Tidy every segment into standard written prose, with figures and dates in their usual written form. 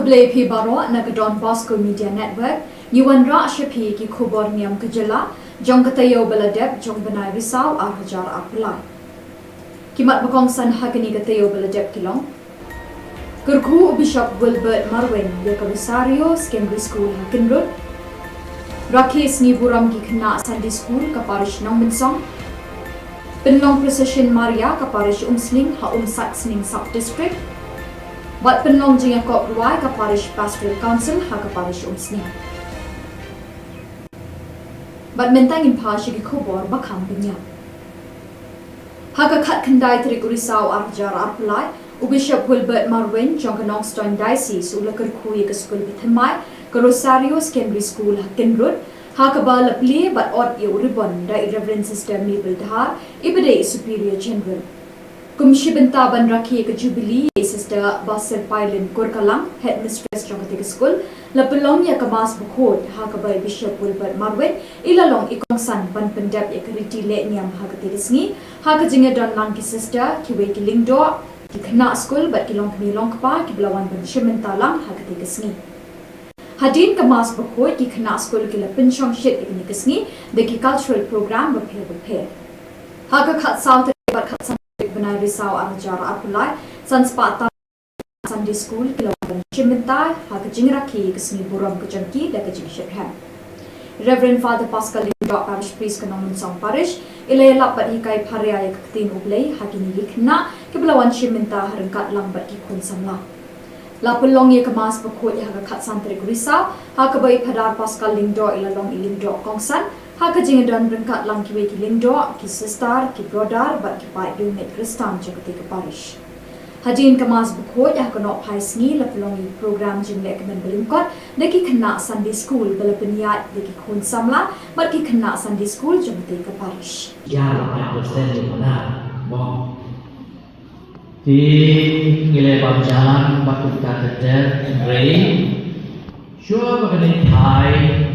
Keblai pi baro nagadon Bosco Media Network, Yuan Ra Shapi ki Khubor Niam Kejela, Jong Katayo Beladeb, Jong Benai Risau, Arhajar Apulai. Kimat Bakongsan Hagani Katayo Beladeb Kilong. Kurku Bishop Wilbert Marwin, Yakavisario, Secondary School Hakin Road. Rakis ni Buram ki Kena Sunday School, Kaparish Nong Binsong. Penlong Precision Maria, Kaparish Umsling, Ha Saxning Sub District. Wat penlong jing akop ruai ka parish pastoral council ha ka parish umsni. Bat mentang in pashi ki Khubor bakam benya. Ha ka khat khandai trik urisau arjar arpulai u Bishop Wilbert Marwin jong kanong Stone Diocese u lakar kui ka school bithamai ka Rosario Secondary School Hakin Road ha ka ba lapli bat ot yu ribbon da Reverend Sister Mabel Dhar ibade Superior General. Kumshi bentaban rakhi ke Jubilee Sister Basir Pailen Kurkalang Headmistress Jongkatik School lapelong ya kamas bukhod ha kabai Bishop Wilbert Marwin ilalong ikongsan ban pendap ya kariti le niam ha katirisngi ha kajinga don lang ki sister ki we ki lingdo ki khna school bat ki long kmi long pa ki blawan ban shimentalang ha katikisngi hadin kamas bukhod ki khna school ki lapin chong shit iknikisngi de ki cultural program baphe ha ka khat south bat khat Benai Risau Arhajar Apulai Sanspata Sunday School Kiloban Chimentai Haka Jingraki Kasmi Buram Kajangki Daka Jingshipham Reverend Father Pascal Lindot Parish Priest Kanong Song Parish Ilay Lapat Hikai Paria Yaktin Ublay Hakini Likna Kiblawan Chimenta Harangkat Lambat Kikun Samla Lapulong Yakamas Bakot Haka Kat Santrik Risau Haka Bay Padar Pascal Lindot Ilalong Ilindot Kongsan Haka jingadon berangkat lang kiwe ki lindo, ki sister, ki brother, bat ki pai unit Kristan jagati ke parish. Hadin kamas bukhod ya kono pai sngi lapelongi program jingle kemen belingkot deki kena Sunday School belapeniat deki khun samla bat ki kena Sunday School jagati ke parish. Ya la persen di mana? Bon. Di ngile pamjalan bakut ka keter rei. Sure bakane thai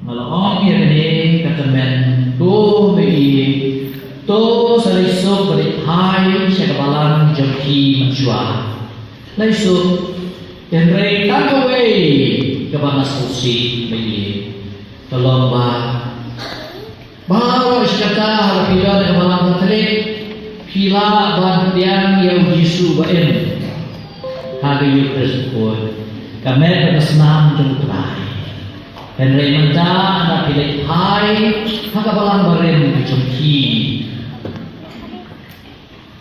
Malong yang ini katamen tu bagi tu seliso beri hai sekabalan jemki menjual. Seliso enrei tak away kebana susi bagi tolong bawa sekata pila kebana terik pila bantian yang Yesus baen hari Yesus pun kami bersenam jemutrai. Henry menta anak pilih hai hakabalan baren kecemki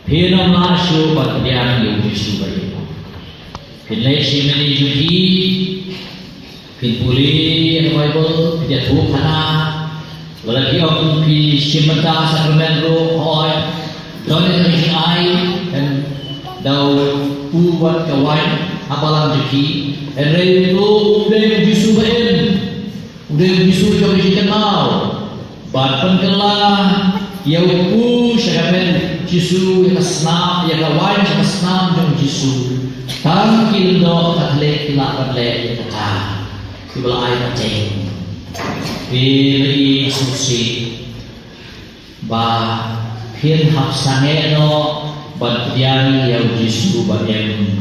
Pino masuk bagian yang Yesus beri Pilih simeni jumki Pin puli Bible Pijat Thup hana Lagi orang pi simenta sakramen roh hoi Donen isi ai dan dau buat kawan habalan jumki Henry itu udah Yesus beri Udah bisu jauh dikenal, bahkan kelah yang ku sekamen Yesus yang senam, yang kawan yang senam jauh Yesus. Tangkil do katlek kilak katlek yang kata, sebelah air kacang. Pilih susi, bah pin hap sange no bantian yang Yesus bagian.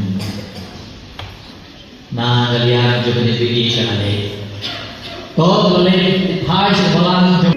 Nah kalian juga dipilih sekali. Todo boleh hai sekolah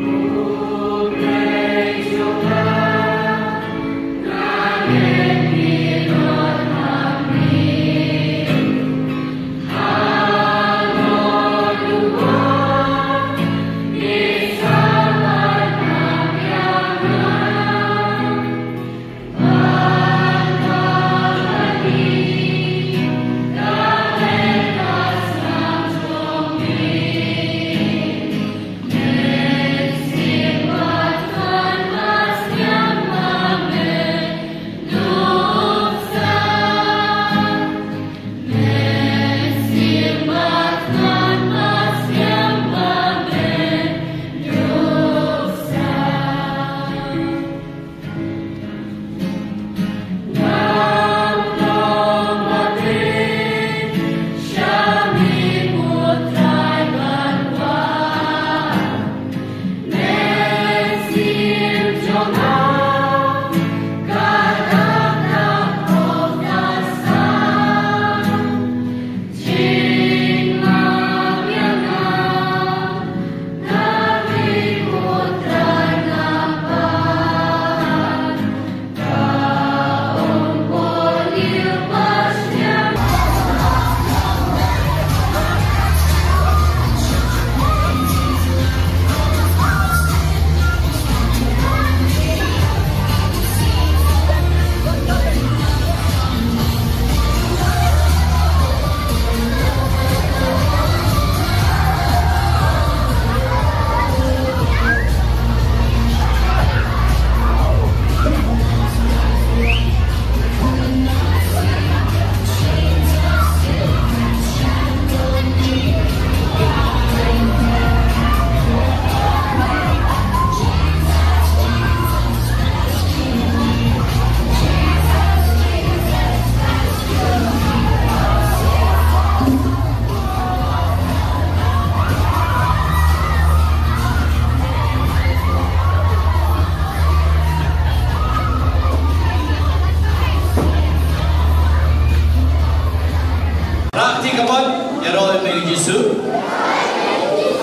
Somoy Megu Jisu,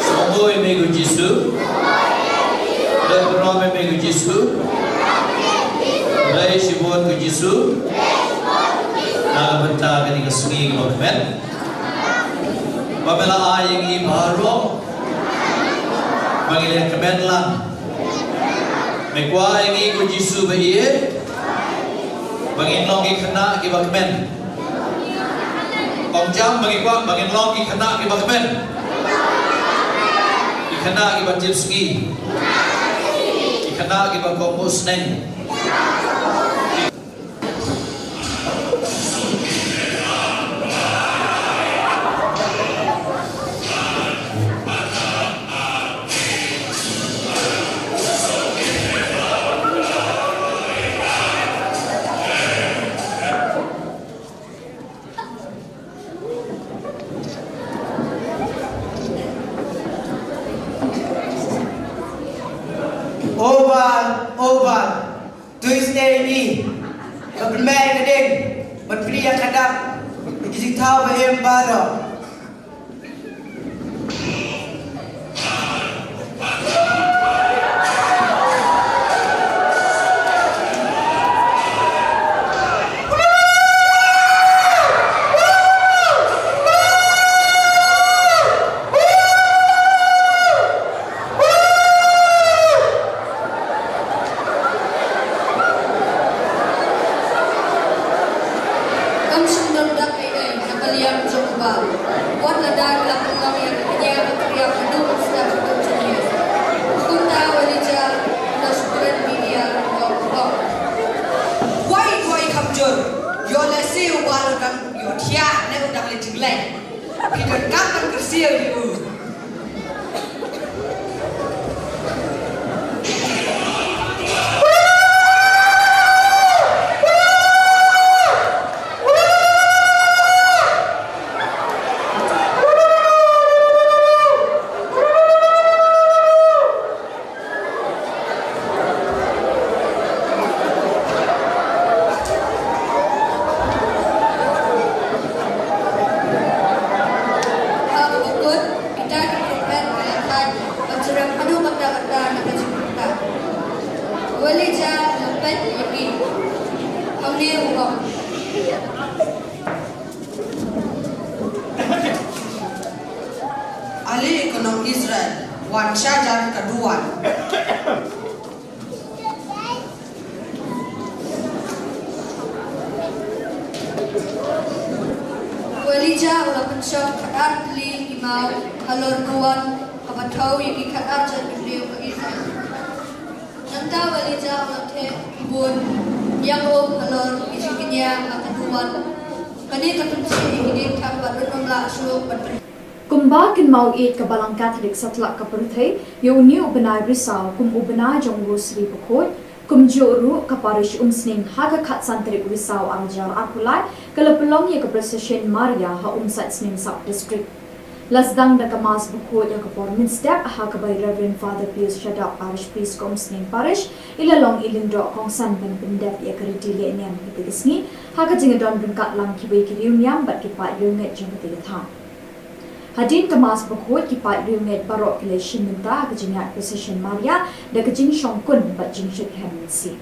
Somoy Megu Jisu, Leprome Megu Jisu, Rai Shibon Megu Jisu, Nagabanta Gani Kasungi Gokmen, Pamela Aying Ibaro, Pangilan Kemen Lang, Megwa Aying Megu Jisu Baye, Panginlong Ikana Gibakmen. Ông Jam bagi kuat bagi long ikana ki bakmen ikana ki bajib ski ikana ki bakomus neng Over Tuesday ni bermain kedeng berpria kadang isi tahu bahem baru ahli ekonomi Israel Wan Syajar kedua Walija ulah pensok kaat li imau halor nuan kabatau yang ikat jan beliau ke Israel. Nanta walija ulah te ibun yang halor isinya kaduan. Kani katunsi ini tambat renunglah suruh berper. Kumba kin mau it ka balang Catholic satlak ka perthai yo new benai risau kum ubena jonggo sri pokot kum joru ka parish umsning haga khat santri risau arjar arpulai kalapelong ye ka procession Maria ha umsat sning sub district lasdang da kamas pokot ya ka pormin step ha ka by Reverend Father Pius Shadap parish priest kum sning parish ilalong ilindro kong san ban bendep ya ka ritile niam pitigisni ha ka jingadon bengkat lang kibai kiriunyam bat kipa yunget jengati thang Hadin kemas berkuat kipat riunget barok kileshin minta kejingat precision Maria dan kejing syongkun bat jing syuk hemensi.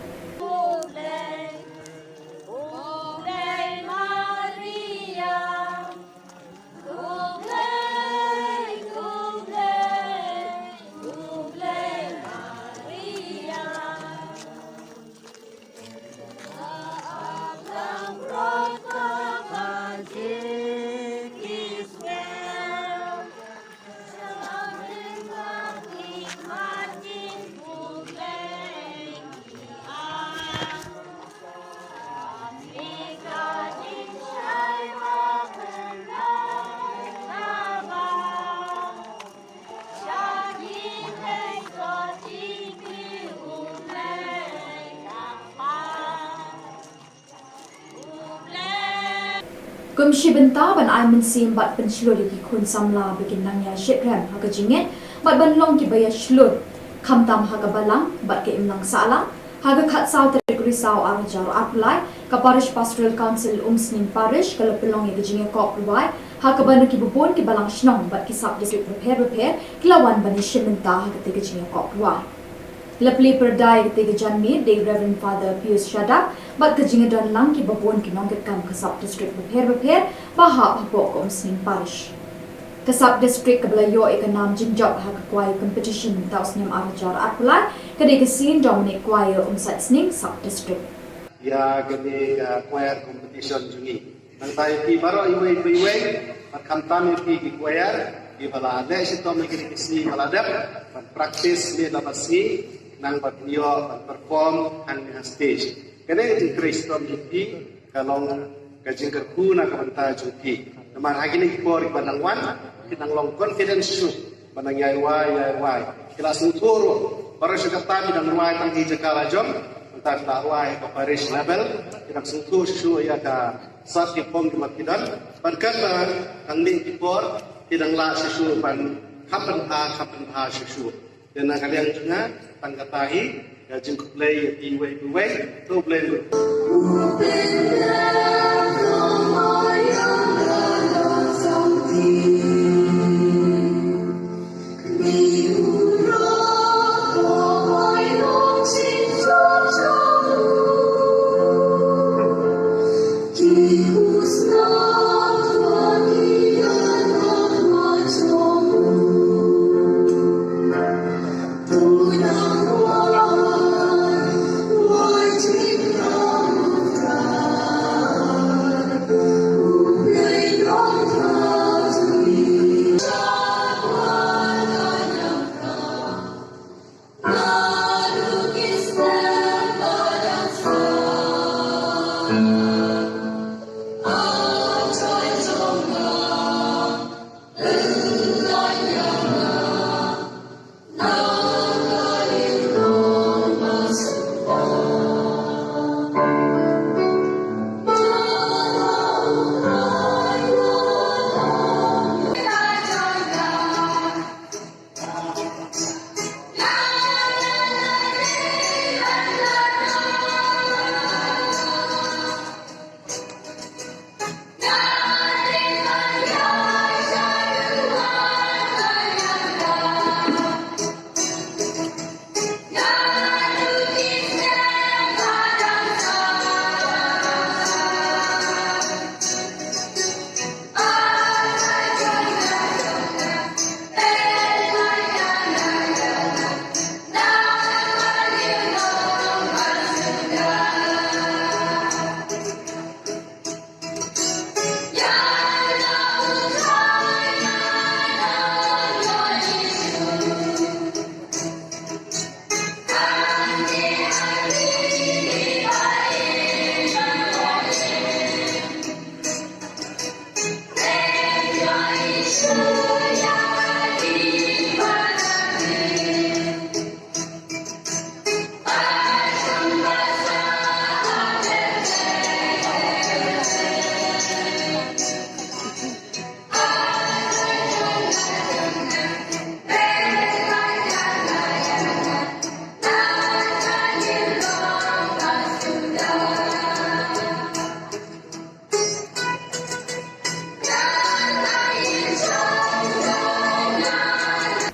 Kum shibenta ban ai men sim bat pen shlori ki khun samla begin nang ya shepram ha ka jinget bat ban long ki baya shlur kham tam ha ka balang bat ke imlang sala ha ka khat saw Risau Arjar Arpulai ka Parish Pastoral Council Sning Parish ka lapelong ke jinge kop ruai ha ka banu ki bubon ki balang shnong bat ki sub district repair kilawan bani shimenta ha ke jinge kop ruai lapli perdai ke janmi de Reverend Father Pius Shadak bat ke jinge don lang ki bubon ki nong kam ka sub district repair pa ha ko Sning Parish Kasab district kablayo ikanam jinjob ha kwai competition taus niam Arjar Arpulai kade kesin Dominic choir umsat sning sub district ya gani choir competition jungi nang tai pi baro iwe kamtam pi choir di bala ada sitom kini kisi maladap practice ni labasi nang batio perform ang stage kene di Kristom pi kalong kajingkerku na kabanta juti naman hagini por ibanangwan kinang long confidence su banang yai kelas uturo para sekatami dan ruai tang hija kalajom entar ruai ke parish level kinang sutu su ya ka sat ki pom kidan berkata kang ning tipor kinang la su ban kapan ha su dan kalian juga tang katahi ya jing play iwe to play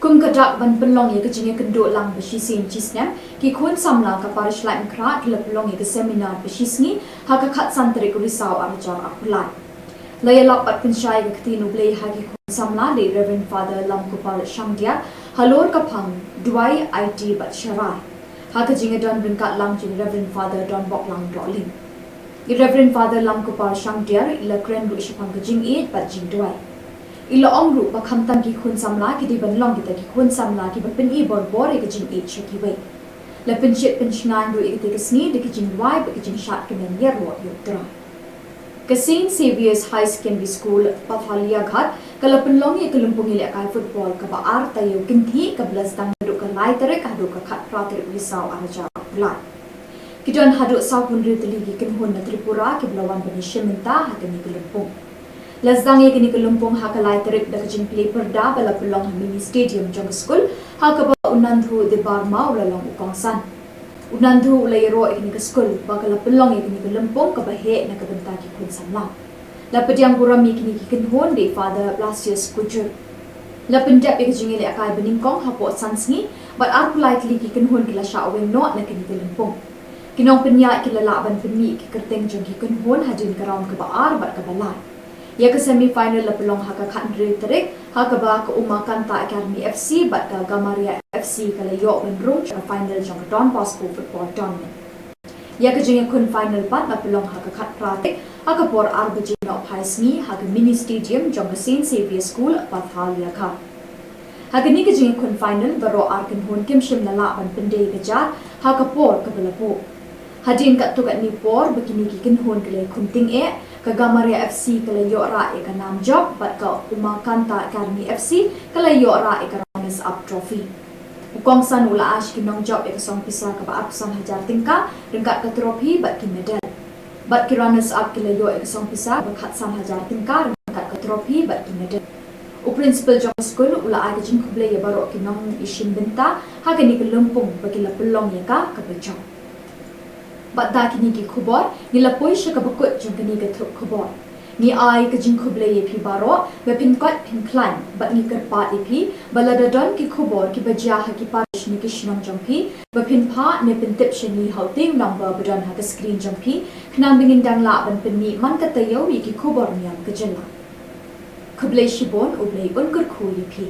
Kum kadak ban penlong ye kejinge kenduk lang beshisin cisnem ki kun samla ka parish lai mkra ki pelong ye ke seminar beshisni ha ka khat santri ku Risau Arjar Arpulai layalap pat pensyai ke ketinu blei ha ki kun samla de Reverend Father Lam Kupal Shangdia halor ka phang duai IT bat sharai ha kejinge don bringkat lang jin Reverend Father Don Bok Lang Rolling Reverend Father Lam Kupal Shangdia ila kren ru shipang kejing e bat jing duai ila ongru bakham tam ki khun samla ki di ban long ki ta ki khun samla ki ban i bor bor e jing e cheki we la pen chet pen chngan ru e te sni de ki jing wai ba ki jing shat ki men yer ro yo tra Kasin Saviors High Secondary School Pathalia Ghat kala pen long e kelumpung ile kai football ka ba ar ta yo kin thi ka blas dang du ka lai tere ka du ka khat pra te Risau Arjar Arpulai ki don hadu sa pun ri tli ki kin hon na Tripura ki blawan bani shementa ha ka ni kelumpung Lazdang ye kini kelumpung ha kalai terik da kajing play perda bala pelong mini stadium jong school ha ka ba unandhu de barma ulalong ukongsan Unandu ulay ro ikni ke skul bakala pelong ikni ke lempong ke bahe na ke bentar ki kun samla. La pediang buram ikni ki kenhon de father Blasius kujur. La pendap ik jingi le akai beningkong hapo sansngi but arp likely ki kenhon ki la sha aweng no na kini ke lempong. Kinong penya ki la laban penmi ki kerteng jong ki kenhon hadin karam ke baar bat ke balai. Ya ke semi final la pelong haka khandre terik haka ba ke Umma Kanta Academy FC bat ke Gamaria FC kala yo benrung ke final jong Don Bosco football tournament. Ya ke jingi kun final pat la pelong haka khat pratik haka por arbaji no paisni haka mini stadium jong ke Saint Xavier School Pathalia ka. Haka ni ke jingi kun final baro arkin hon kim shim la la ban pendei ke jar haka por ke belapo. Hadin kat tu kat ni por begini ki kenhon kele kunting ke Gamaria FC kala yo ra e ka nam job bat ka Umma Kanta Academy FC kala yo ra e ka runners up trophy. Ukong san ula ash ki nong job e ka song pisa ka ba apsan hajar tingka rengkat ka trophy bat ki medal. Bat ki runners up kala yo e ka song pisa ba khat san hajar tingka rengkat ka trophy bat ki medal. U principal jong school ula ai ka jing khuble ya baro ki nong ishin benta ha ka ni ka lumpung ba ki la pelong ya ka bejong. Bat da kini ki Khubor ni la poi sha ka bakut jong kini ka Thup Khubor ni ai ka jing khuble ye phi baro be pin kot pin klan bat ni ka pa e phi balada don ki Khubor ki bajia ha ki parish ni ki shnong jong phi be pin pha ne pin tip shini hauting number badon ha ka screen jong phi khnam bingin dang la ban pin ni man ka tayo yi ki Khubor Niam ka jela khuble shibon ublei un kur khu ye phi.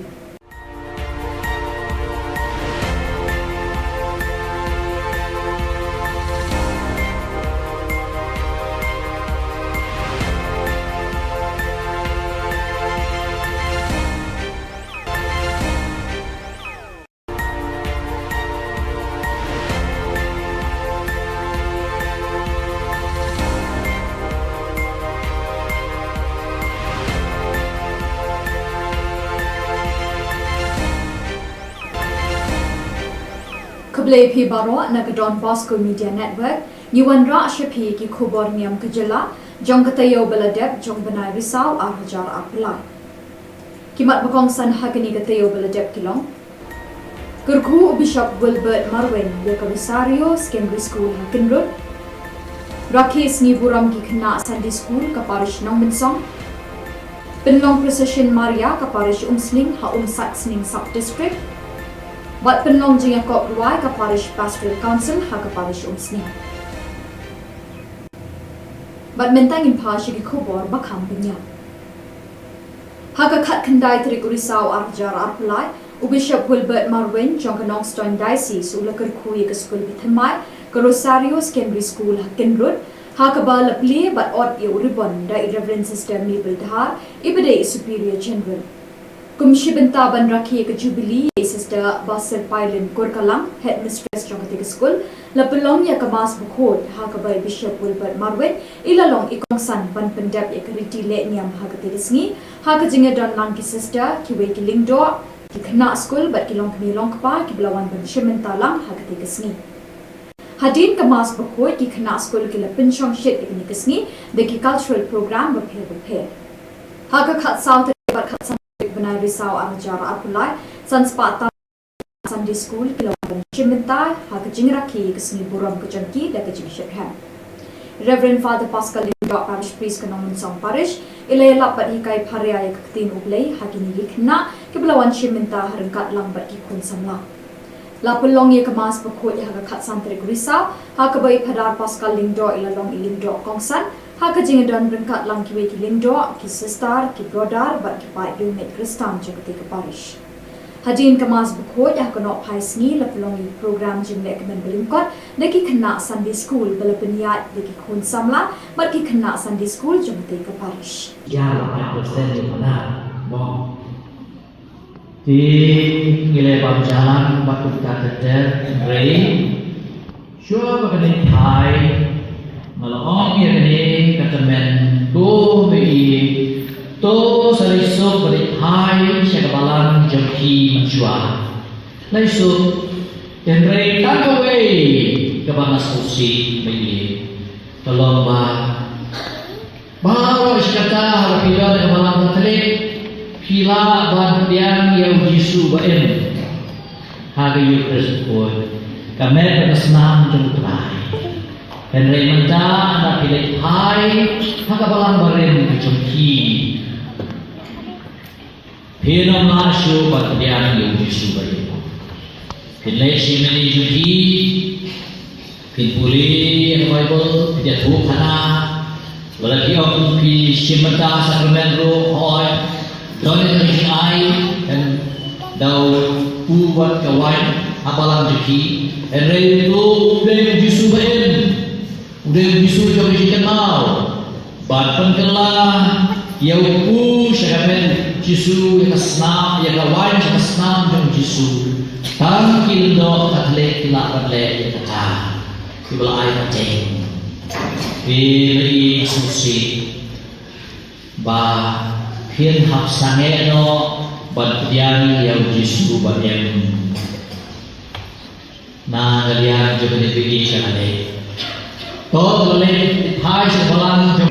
Khuble phi baro na ka Don Bosco Media Network ni wan ra shapi ki Khubor Niam ka jela jong ka tayo baladep jong banai risau ar hajar apla. Kimat bakong san hakani ka tayo baladep kilong. Kurku Bishop Wilbert Marwen ya ka Rosario Secondary School Hakin Road. Rakis ni buram ki khna Sunday School ka parish nong Minsong. Penlong Procession Maria ka parish Umsling ha Sat Sning Sub District. Bat penlong jing kop ruai ka parish Pastoral Council ha ka parish Umsning. Bat mentang in pa shi Khubor bakham penya. Ha ka khat khandai trik urisau arjar arpulai u Bishop Wilbert Marwen jong ka Nongstoin Diocese ulakar khui ka school bithamai ka Rosario Secondary School Hakin Road ha ka ba lapli bat ot ye uribon da Reverend Sister Mabel Dhar ibade Superior General. Kumshi benta ban rakhi ka Jubilee Sister Basir Pailen Korkalang Headmistress jong ka school la pelong ya ka mas bukhod ha ka ba Bishop Wilbert Marwen ilalong ikong san ban pendap ya ka riti le niam ha ka sngi ha ka jinga don lang ki sister ki we ki lingdo ki khna school bat ki long kni long pa ki blawan ban shimenta lang ha ka sngi hadin ka mas bukhod ki khna school ki la pinchong shit ikni sngi de ki cultural program ba phe ha ka khat south bat khat san banai risau arjar apulai sanspata Sunday School kilawan shimenta ha ka jingrakhi kisni buram ka janki da ka jingship ham. Reverend Father Pascal Lindo Parish Priest ka nong song parish ilay lapat hikai pharya ya kaktin ublay ha kini likhna kiblawan shimenta harangkat lambat ki kun samla. Lapulong ya kamas pakhot ya ka khat santrik risa ha ka bai phadar Pascal Lindo ilalong ilindo kongsan ha ka jingadon rangkat lang ki ki Lindo ki sister ki brother bat ki pai unit Kristan jagati ka parish. Hadin kamas bukhod ya kono paisni la pelongi program jimle kemen belingkot deki kena Sunday School bala peniat deki khun samla bat ki kena Sunday School jumte ka parish ya la persen di mana mo di ngile bang jalan batu kateter rei sure bakane thai malong ye kane katemen do me to sariso beri hai syakabalan jengki menjual. Laisu tenrei takaway kebanas kursi bagi tolong bawa iskata halapila dan malam terik pila ban tiang yang jisu baen hari yukres pun kami bersenam jumpai. Henry manja anda pilih hai hakabalan beren kecungki. Hinom lasyu batdian yang disubai. Pilih simeni jumki. Pilih Bible dia Thup hana. Lagi orang pilih simenta sakramen roh hoi. Donen ai dan dau buat kawan apalan jumki. Henry itu udah disubain. Udah bisu jauh dikenal, bahkan kelah ya upu syaramen Jisu yang senam yang kawan yang senam jauh Jisu, tangkil do katle kelak katle yang kata, ibalah air macam, pilih susi, bah pin hak sange no batian yang Jisu batian, na kalian juga dipilih syaramen. Todo le hai sebalang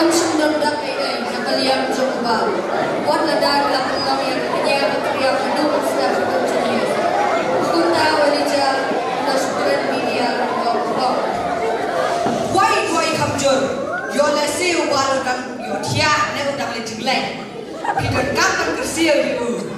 Wan sundang dak ai nakaliam jomba. Wan ladar lapang yang kenya kriya penuh sudah berjaya. Kunta walija na super media ko. Wai kamjor. Yo la se wal kan yo thia ne udang le jinglai. Pidon kapan kersia dulu.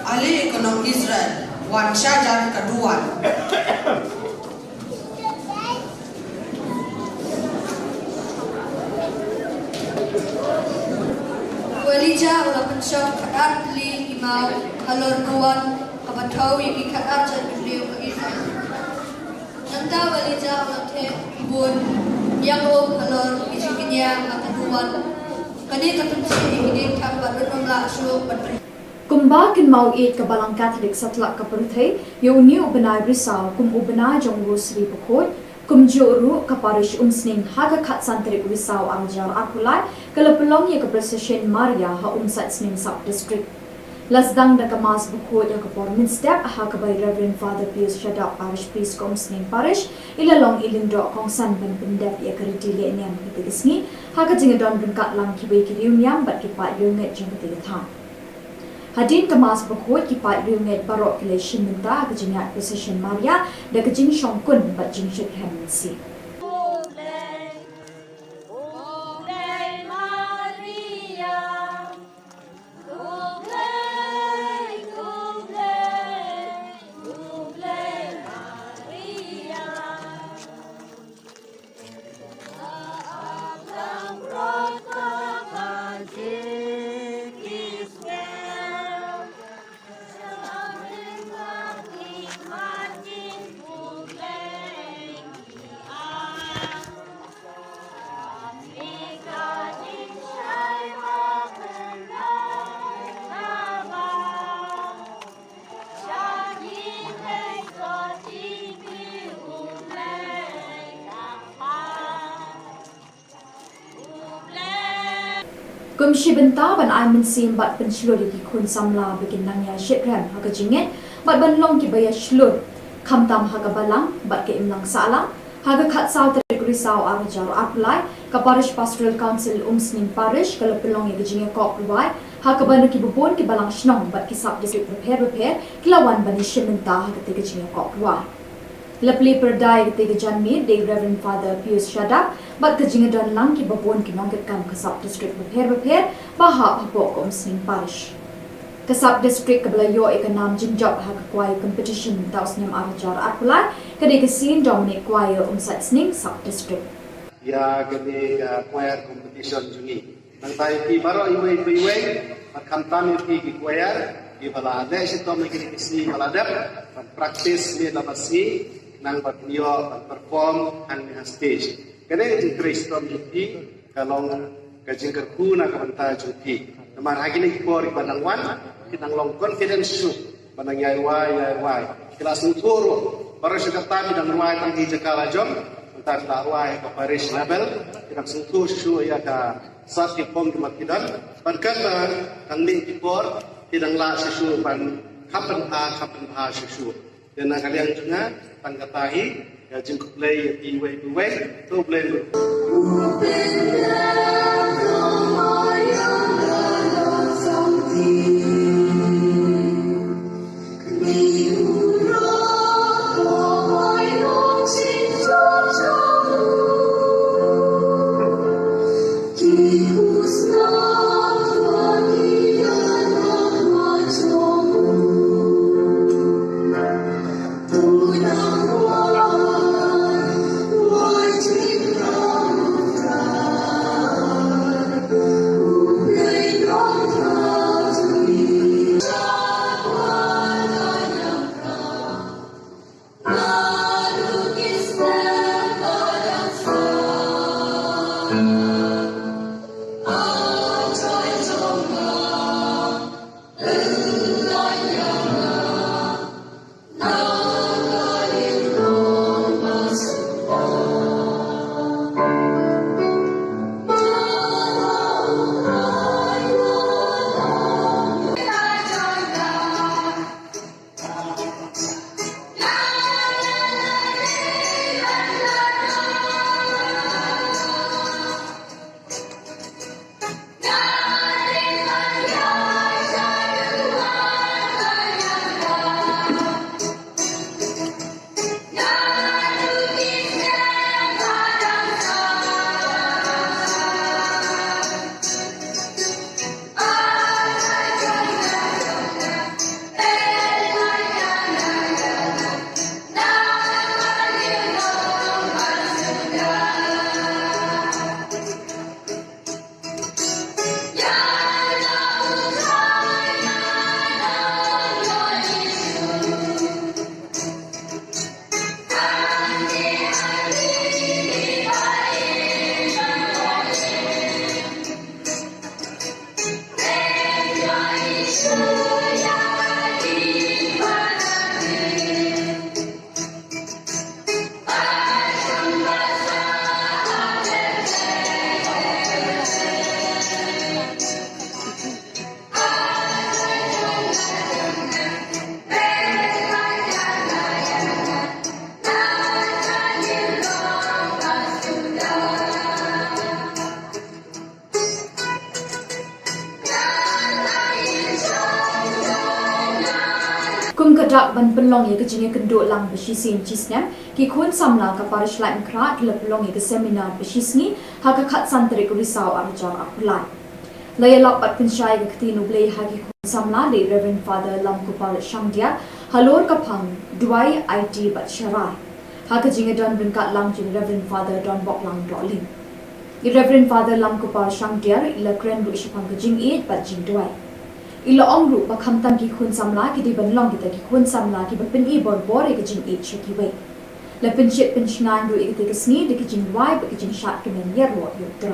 Ali ekonom Israel, wan syajar kedua. Walija ulah pensok kadar li imau halor nuan kabatau yang kadar jan beliau ke Israel. Nanta walija ulah te bun yang halor ijikinya kataduan. Kani katumsi ini tambah bernomla suruh berper. Kumba kin mau it ka balang Catholic satlak ka perthai yo ni ubenai risau kum ubenai jonggo sri pokot kum joru ka parish umsning haga khat santri risau angjar akulai kala pelong ya ka procession Maria ha umsat sning sub district lasdang da kamas pokot ya ka pormin step ha ka by Reverend Father Pius Shada parish priest kom sning parish ilalong ilindo kong san ban pendep ya ka ridile niam kitigisni ha ka jingadon bungkat lang kibai kirium yam bat ki pa yunget jing kitigathan Hadin kemas berkut kipat riunget barok keleshin minta kejingat Precision Maria dan kejing syongkun bat jing syut hemensi. Kumshi benta ban ai mensim bat penslur di kun samla bikin nangya shitram haga jinget bat ban long ki baya shlur khamtam haga balang bat ke imlang salang haga khat saw terikuri saw arjar apply ka parish pastoral council umsning parish kala pelong ya jinget ko provide haga ban ki bubon ki balang shnong bat ki sub district prepare kilawan ban shimenta haga te jinget ko provide Lapli perdai ketiga janmi de Reverend Father Pius Shada bat kejingadan lang ki babon ki nongket kam kasab district prepare bahap hapok kom sing parish kasab district kablayo ekanam jinjab ha kwai competition taus nyam arjar arpulai kade kesin Dominic kwai umsat sning sub district ya kade kwai competition juni nang tai ki baro iwe pat kamtam ki kwai ki bala ade sitom ki kisi baladap practice ni labasi nang bertio perform ang stage. Kaya yung Kristo miti kalong kajing kerku na kabanta juti. Naman hagi ni kipor ibanang wan kinang long confidence su banang yaiwai. Kila suturo para sa katabi ng ruwai tang hijakala jom antar taruai ka parish level kinang suturo su ya ka sat kipong kimakidan pagkata ang ning kipor kinang la su pan kapan ha su. Dan kalian juga tangkatahi ya jengkuk play iwe to play kum kadak ban penlong ye kejinge kenduk lang beshi sin cisnem ki khun samla ka parish lai mkra ki pelong ye ke seminar beshi sngi ha ka khat santri ku risau arjar apulai lay lok pat pinshai ke tinu blei ha ki khun samla le reverend father lam kupal shangdia halor ka phang duai it bat sharai ha ka jinge don bin kat lang jin reverend father don bok lang dolin i reverend father lam kupal shangdia ila kren ru shipang ka jing it bat jing duai ilo ong ru ba kham tam ki khun samla ki di ban long ki ta ki khun samla ki ba pin i bor bor e ka jing e cheki we la pin chit pin shngan ru e ka sni de ki jing wai ba ki jing shat ki men yer ro yo tra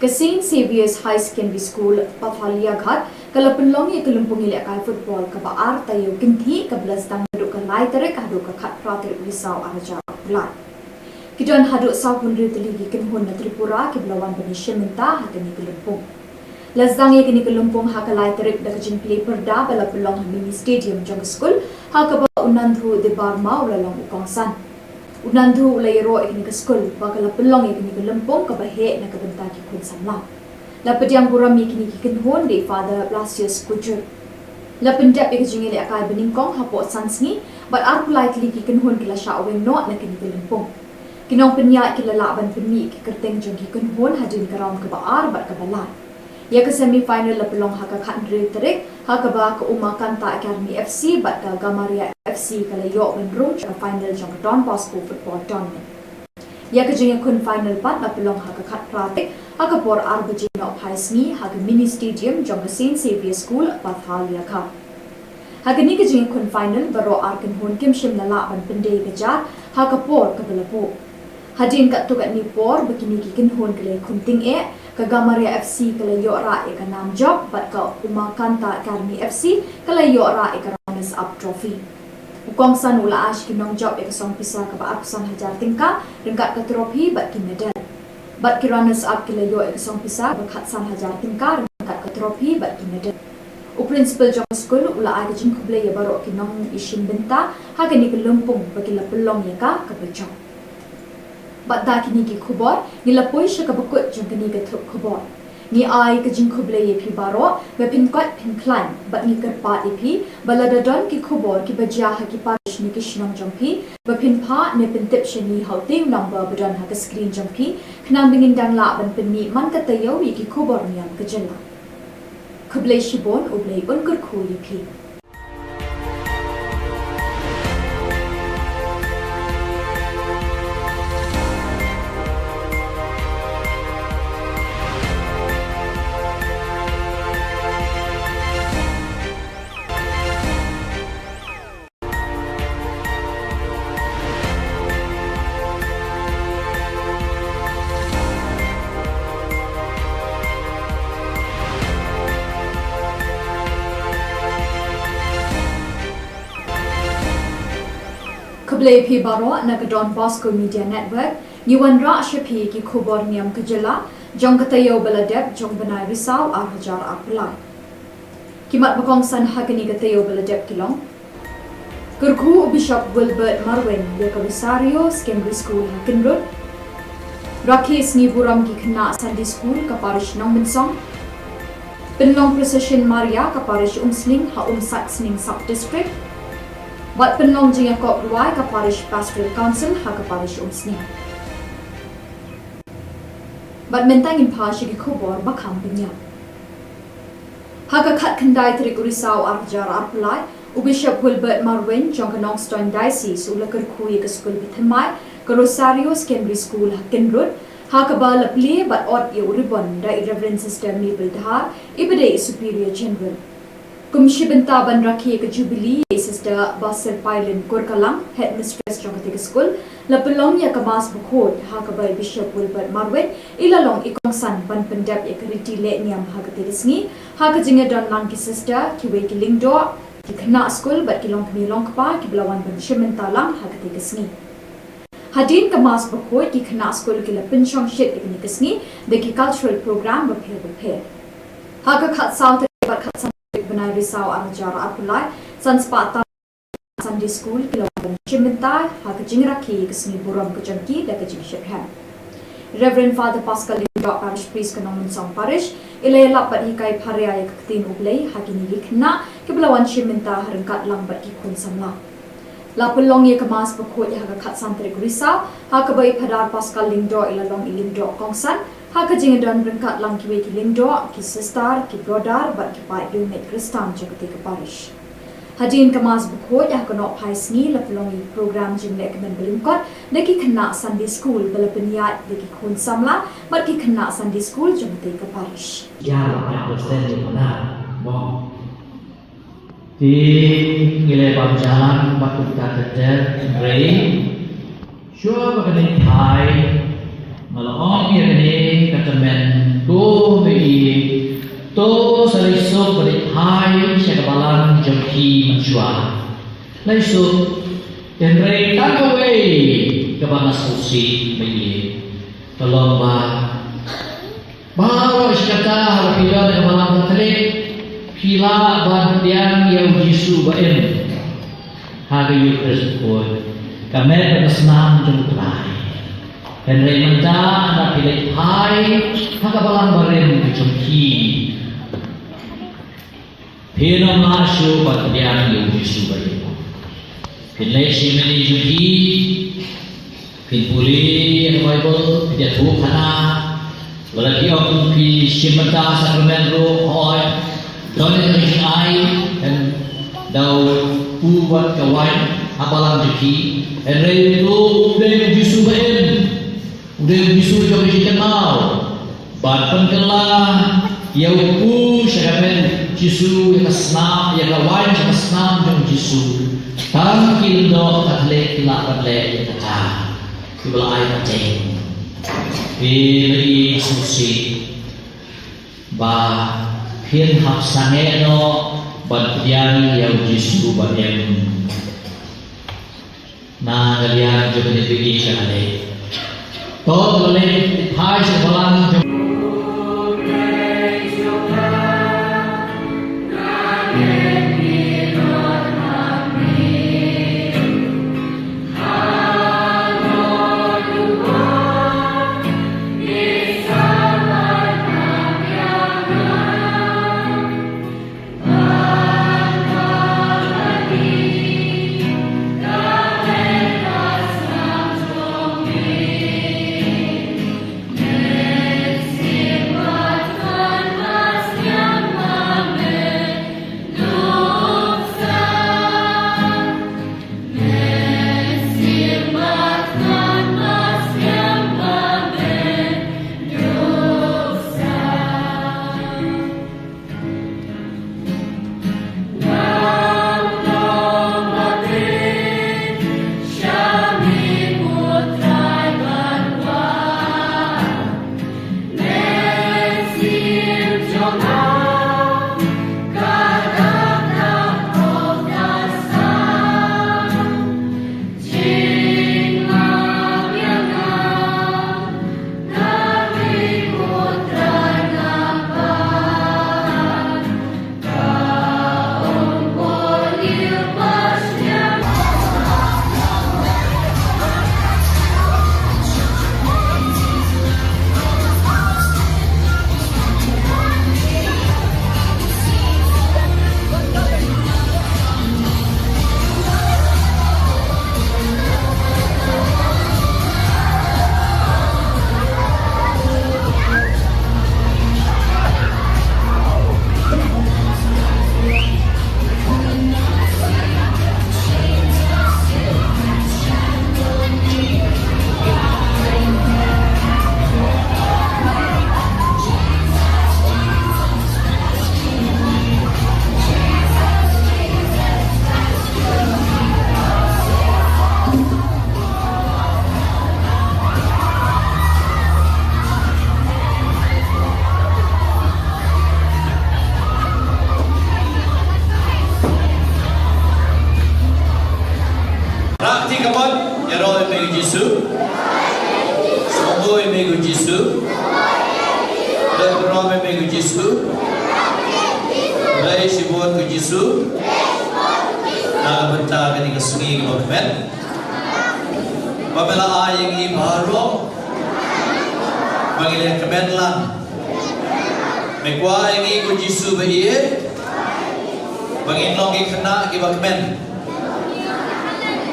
ka St Saviour's High Secondary School Pathalia Ghat ka la pin long e ka lumpung ile ka football ka ba ar ta yo kin thi ka blas dang ru ka lai tere ka ru ka khat pra tere wi saw ar ja la ki don hadu saw hun ri tli ki kin hun na Tripura ki blawan ba ni sheminta ha ka ni ka lumpung Lazdang ye kini kelumpung ha kalai terik da kajin play perda bala pelong mini stadium jong school ha ka ba unandhu de barma ulalong ukongsan unandhu ulayro ikini ke school ba kala pelong ye kini kelumpung ka ba he na ka benta ki khun samla la pediang buram ye kini ki kin hon de father Blasius Kujur la pendap ye kajin ile akai beningkong ha po sansni but ar politely ki kin hon kila sha aweng no na kini kelumpung kinong penya kila la ban penni ki kerteng jong ki kin hon hadin karam ka ba ar ba ka bala ya ke semi final la pelong ha ka khan re terik ha ka ba ka Uma Kanta Academy FC bat ka Gamaria FC ka la yo ben ro ka final jong Don Bosco football tournament ya ke jeng kun final pat la pelong ha ka khat pratik ha ka por ar bajin no phaisni ha ka mini stadium jong St Saviour's School Pathalia kha ha ka ni ke jeng kun final baro ar kan hon kim shim la la ban pende ka jar ha ka por ka bala po hadin ka to ka ni por bakini ki kin hon kle khunting e ka Gamaria FC kala yo ra e ka nam job bat ka Uma Kanta Academy FC kala yo ra e ka runners up trophy ukong san ula ash ki nong job e ka song pisa ka ba apsan hajar tingka ringkat ka trophy bat ki medal bat ki runners up kala yo e ka song pisa ba khat san hajar tingka ringkat ka trophy bat ki medal u principal jong school ula ai ka jing khuble ye baro ki nong ishin benta ha ka ni ka lumpung ba ki la pelong ye ka bachong bat da kini ki khubor ni la poi sha ka bakut jong kini ka thup khubor ni ai ka jing khuble ye phi baro ba phin kwat phin klan bat ni kar pa e phi balada don ki khubor ki bajia ha ki parish ni ki shnong jong phi ba phin pha ne pin tip shani haute number badon ha ka screen jong phi khnam bingin dang la ban pin ni man ka tayo wi ki khubor niam ka jela khuble shibon ublei un kur khu ye phi Ublay P Baro Nagadon Bosco Media Network Niwan Ra Shapi ki Khubor Niam Kejela Jong Katayo Baladeb Jong Benai Risau Arhajar Arpulai Kimat Bakong San Hagani Katayo Baladeb Kilong Kurku Bishop Wilbert Marwin Yaka Rosario Secondary School Hakin Road Rakis ni Buram ki Kena Sunday School Kaparish Nong Binsong Penlong Precision Maria Kaparish Umsling Ha Satsning Sub District Wat Penlong Jingakop Ruai Kaparish Pastoral Council Ha Kaparish Umsling Bat Mentang in Pashi ki Khubor Bakam Binya Haka Kat Kendai Trik Urisau Arjar Arpulai Bishop Wilbert Marwin Jong Nongstoin Diocese Ula Kurkui ke School Bithamai ke Rosario Secondary School Hakin Road Hakabal Lapli but odd ye uribon da Reverend Sister Mabel Dhar Ibade Superior General Kumshibenta Ban Rakhi ke Jubilee Sister Basir Pailen Kurkalang Headmistress Jong Katika School Lapelong ya Kamas Bukhod Hakabai Bishop Wilbert Marwin Ilalong Ikong San Ban Pendap ya Kariti Le Niam Hakatika Sngi Hakajinga Don Lang ki Sister Kiwe ki Lingdo Ki Kena School Bat Kilong Kemilong Kapa Ki Belawan Ban Shibenta Lang Hakatika Sngi Hadin Kamas Bakhoi ki Kena School ki Lapinchong Shit Ikni Kisni the ki cultural program Bapir Haka Khat South Bat Khat Sandik Benai Risau Arjara Apulai Sanspata Sunday School ki Lawan Shimenta Haka Jingraki Kisni Buram Kujanki da Kajing Shibham Reverend Father Pascal Lindot Parish Priest Kanoman Song Parish Ilayala Bat Hikai Paria Yaktin Ublay Hakini Likna ki Belawan Shimenta Harangkat Lambat ki Kun Samla Lapelong ye Kamas Bakhot ya Haka Khat Santrik Risau Haka Bai Padar Pascal Lingdo Ilalong Ilingdo Kongsan Haka Jingadon Rengkat Lang Kiwe ki Lingdo Ki Sistar Ki Brodar Bat Ki Pai Dumet Kristan Jagati ke Parish Hadin Kamas Bakhot ya Haka Nok Pai Sni Lapelong ye program Jimlek Men Belimkot Deki Kena Sunday School Bela Penyat Deki Kun Samla Bat Ki Kena Sunday School Jagati ke Parish Ya lah, persen di mana? Mau di nilai jalan waktu kita kerja rei, sure bagaikan Thai, malam ini ketemen do mei, to seriso bagaikan Thai sekebalan jemki menjual, laisu dan rei tak away kepada susi mei, tolong bawa iskata bila dengan malam terik. Pila bandian yang Yesus baen hari Yesus pun kami bersenam jemputrai dan remenda nak pilih hai hakabalan baren kecemki pina masuk bandian yang Yesus baen pilih si meni jumpi pilih Bible pilih Thup kana walaki aku pilih simenta sakramen roh hoi Dona yang ai dan dau buat kawan apalang jeki dan itu udah bisu ben udah bisu jauh kenal bahkan kelah ya upu syaramen jisu yang senam yang kawan yang senam jauh jisu tam kindo katle kila katle kata sebelah air kacang pilih susi bah Hian hap sange no bantian yang Yesus banyan na galian jom ni pergi sana to le Thai sebalang Jisu. Mulai sibut ku Jisu. Nak bentar kini kesungi kemen. Pamela ayang i baru. Bagi kemen lang. Mekwa ayang i ku Jisu bayi. Bagi long i kena ki kemen.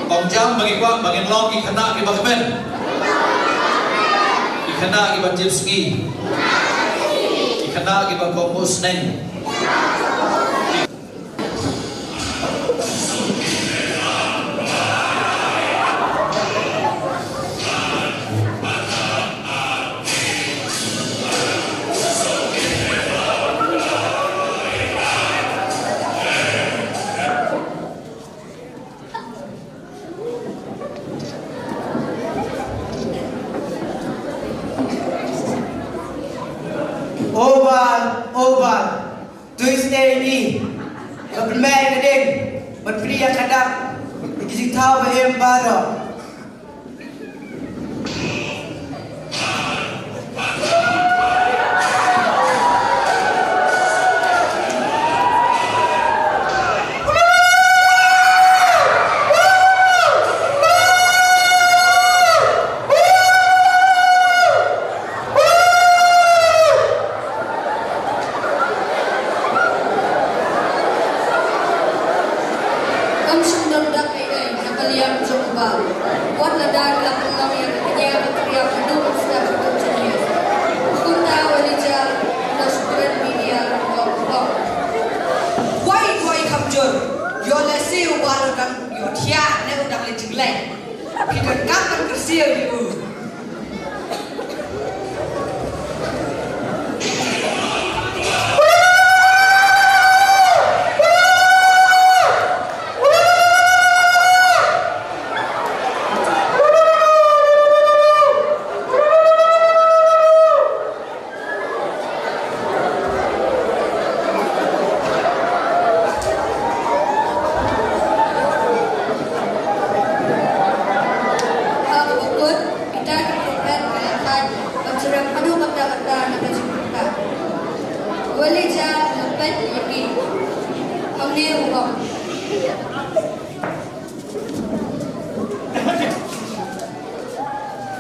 Ong jam bagi kwa bagi long i kena ki kemen. Ikana iba jipski, ikana iba komus neng. Oval, Tuesday ni, bermain kedeng, berpria kadang, dikisi tahu bahem baru.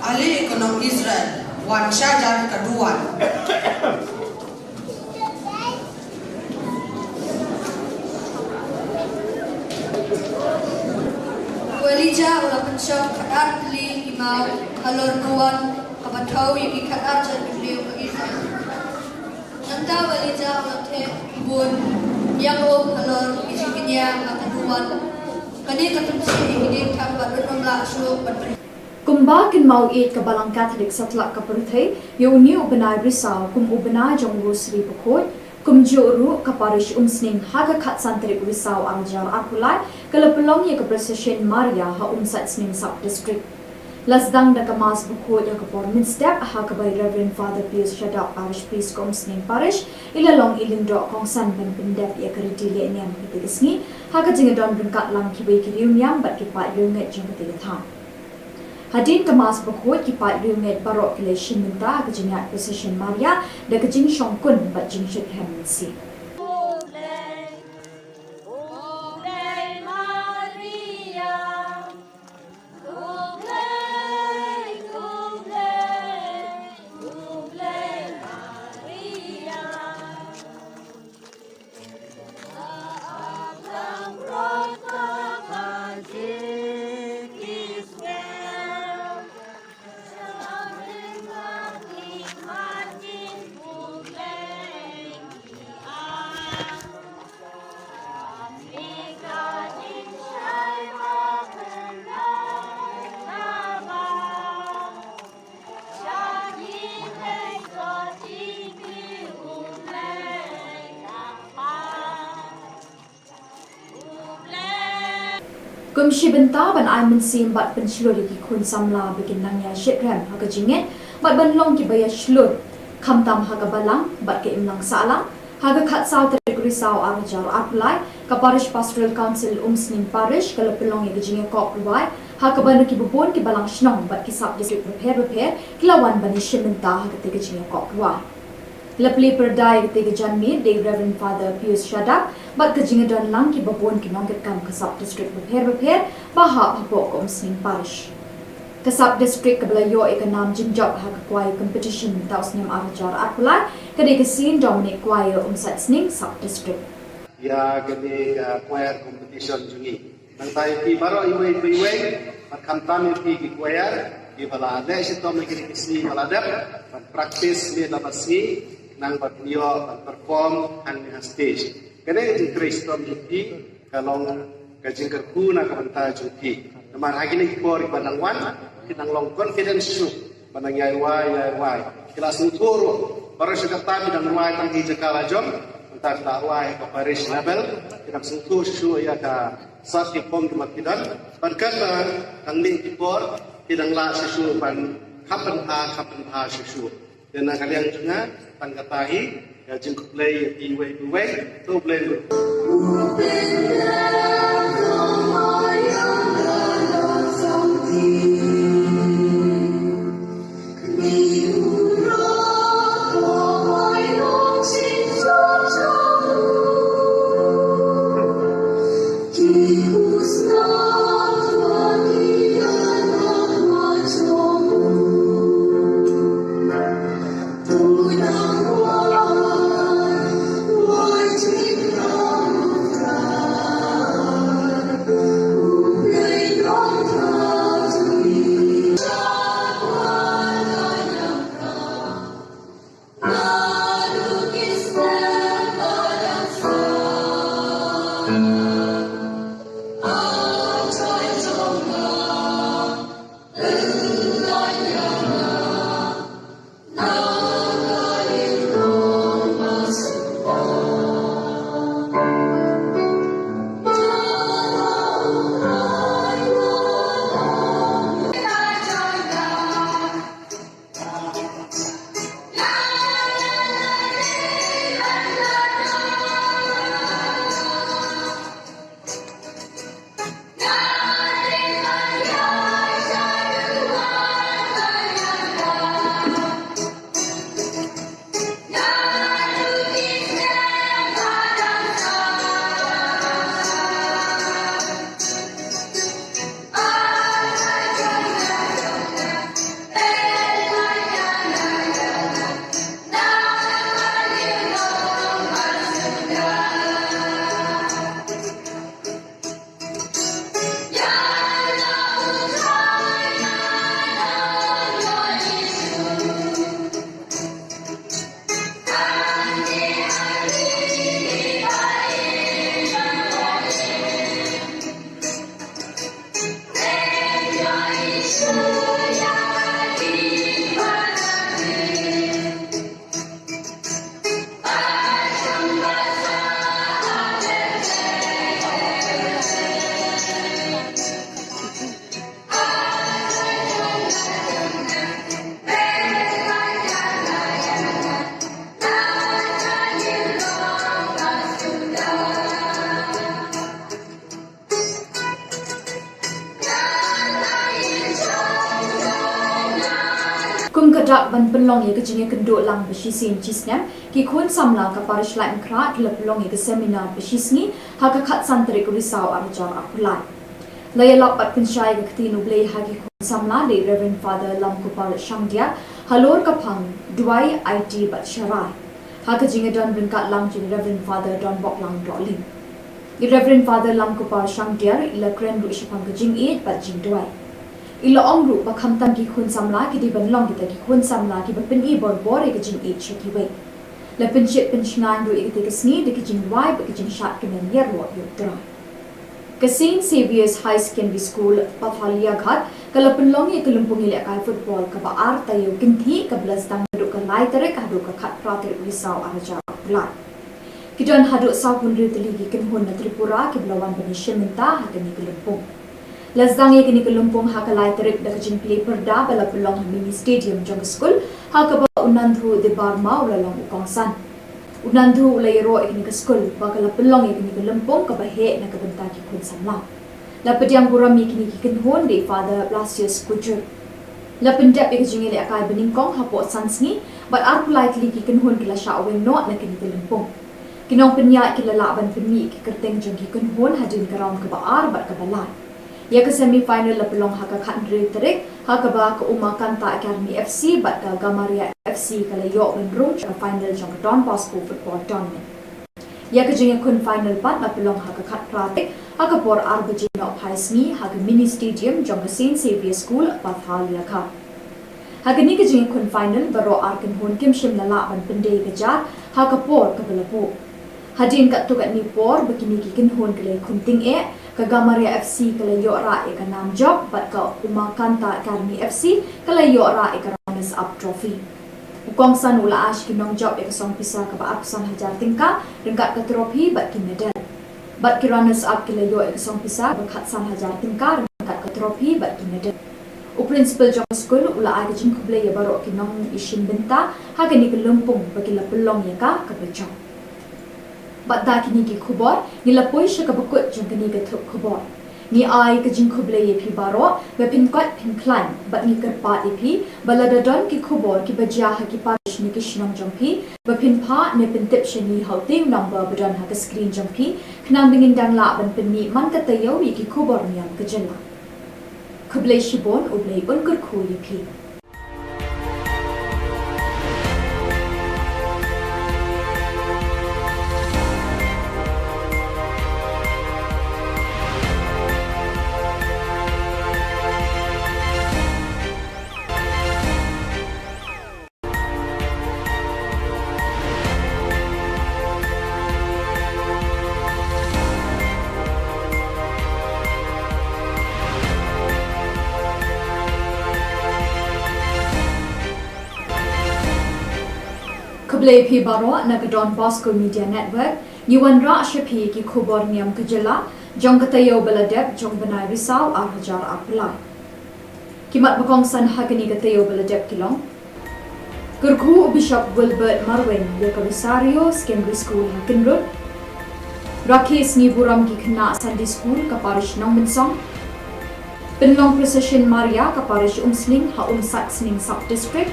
Ali ekonom Israel, wan syajar kedua. Walija ulah pensok kadar teli imau halor nuan kabatau yang kadar jadi beliau ke Israel. Nanta walija ulah teh Khubor Niam halor isinya kataduan. Kani katumsi ini tak beruntung lah suruh berberi. Kumba kin mau it ka balang Catholic satlak ka perthai yo ni ubenai risau kum ubenai jongru sri bukot kum joru ka parish umsning haga khat santri risau amjar apulai kala pelong ye ka procession Maria ha umsat sning sub district lasdang da ka mas bukot ya ka pormin step ha ka by Reverend Father Pius Shadap parish priest kum sning parish ilalong ilindro kong san ben pendep ya ka ritile niam kitigisni ha ka jingadon bringkat lang kibai kiriu niam bat ki pa yunget jong kitigatham Hadin kemas berkuat kipat riunget barok keleshin minta kejingat precision Maria dan kejing syongkun bat jing syekhem si. Kumshi benta ban ai min sim bat pen shlur ki khun samla bikin nang ya shitram ha ka jinget bat ban long ki baya shlur kham tam ha ka balang bat ke imlang sala ha ka khat saw tri saw arjar apply ka parish pastoral council umsning parish ka pelong ye jinge ko provide ha ka ban ki bubon ki balang shnong bat ki sub district prepare kilawan ban shimenta ha ka te jinge ko provide Lepli perdai ketiga janmi de Reverend Father Pius Shadak bat kejingadan lang ki babon ki nongket kam Kasab District berpher bahak hapok kom sing parish. Kasab District kebelayo ikanam jinjab hak kuai competition taus nem arajar arpulai kede kesin Dominic kuai umsat sning Sub District. Ya kede kuai competition jungi. Nang tai ki baro iwe pat kamtam ki kuai ki bala ada sitom ki kisi bala dap practice ni labasi nang berpio perform hang stage. Kene di Kristom juki kalong kajing kerku na kabanta juki. Namar hagi ni kipor ibanang wan kitang long confidence su banang yai wai. Kila suturo para sekata bidang wai tang hija kala jom entar ta wai ke parish level kitang sutu su ya ka sat kipom kimakidan pankan tang ning kipor kitang la su pan kapan ha su. Dan kalian juga tangkatahi ya jengkuk play iwe to play. Kum kadak ban penlong ye kejinge kenduk lang beshisin cisnem ki kun samla ka parish lai mkra ki pelong ye ke seminar beshisni ha ka khat santri ku risau arjar apulai laya lap pat pensyai ke ketinu blei ha ki kun samla le Reverend Father Lam Kupal Shangdia halor ka phang duai IT bat sharai ha kejinge don bringkat lang ji Reverend Father Don Bok Lang Dolin the Reverend Father Lam Kupal Shangdia ila kren ru ishapang kejing it bat jing duai ilo ongru bakam tam ki khun samla ki di ban long kita ki khun samla ki ban i bor bor e jing e cheki we la pen chit pen shngan ru e te sni de ki jing wai ba ki jing shat ki men yer ro yo tra ka St Saviour's High Secondary School Pathalia Ghat kala pen long e kelumpung ile kai football ka ba ar ta yo kinthi ka blas dang ru ka lai tere ka ru ka khat pra tere risau araja pla ki don hadu sa pun ri tli ki ken hon na Tripura ki blawan ban shementa ha ka ni kelumpung Lazdang ye kini kelumpung hakalai terik dah jin play perda bala pelong mini stadium jong school hakaba unandhu de barma ulalong ukongsan unandhu ulayro ikini ke school bakala pelong ye kini kelumpung ka bahe na kabenta ki kun samla la pediang buram ye kini ki hon de Father Blasius Kujur la pendap ye jingi le akai beningkong hapo sansni but arpulai tli ki kunhun kila sha aweng not na kini kelempung kinong penya kila laban pemi ki kerteng jong ki kunhun hadin karam ke baar bat ke balai ya ke semi final la pelong haka khandre terik haka ba ke Uma Kanta Academy FC bat ke Gamaria FC kala yo ben rum ke final jong Don Bosco football tournament ya ke jeng kun final pat la pelong haka khat pratik haka por arbaji no paisni haka mini stadium jong Saint Xavier School Pathalia ka haka ni ke jeng kun final baro arkan hon kim shim la ban pendei ke jar haka por ke belapo hadin kat tu kat ni por begini ki kin hon kele kunting ke Gamaria FC kala yo ra e ka nam job bat ka Uma Kanta Academy FC kala yo ra e ka runners up trophy ukong san ula ash ki nong job e ka song pisa ka ba apsan hajar tingka rengkat ka trophy bat ki medal bat ki runners up kala yo e ka song pisa ba khat san hajar tingka rengkat ka trophy bat ki medal u principal jong school ula ai ka jing kuble ya baro ki nong ishin benta ha ka ni ka lumpung ba ki la pelong ya ka bechong bat da kini ki khubor ni la poi sha ka bakut jong kini ka thup khubor ni ai ka jing khuble ye phi baro be pin kot pin klan bat ni kar pa e phi balada don ki khubor ki bajia ha ki parish ni ki shnam jong phi be pin pha ne pin tip shani hauting number badon ha ka screen jong phi khnam bingin dang la ban pin ni man ka tayo wi ki khubor niam ka jela khuble shibon ublei un kur khu ye phi Kublai phi baro na Don Bosco Media Network Yuan ra shapi ki Khubor Niam kejela jong katayo beladep jong benai risau hajar apulai kimat bakong san hagani katayo beladep kilong Gurkhu Bishop Wilbert Marwin ya Komisario Secondary School Hakinrut Rakes ni buram ki khna Sunday School ka parish nong mensong Penlong Precision Maria ka parish Umsling ha Saxning Sub District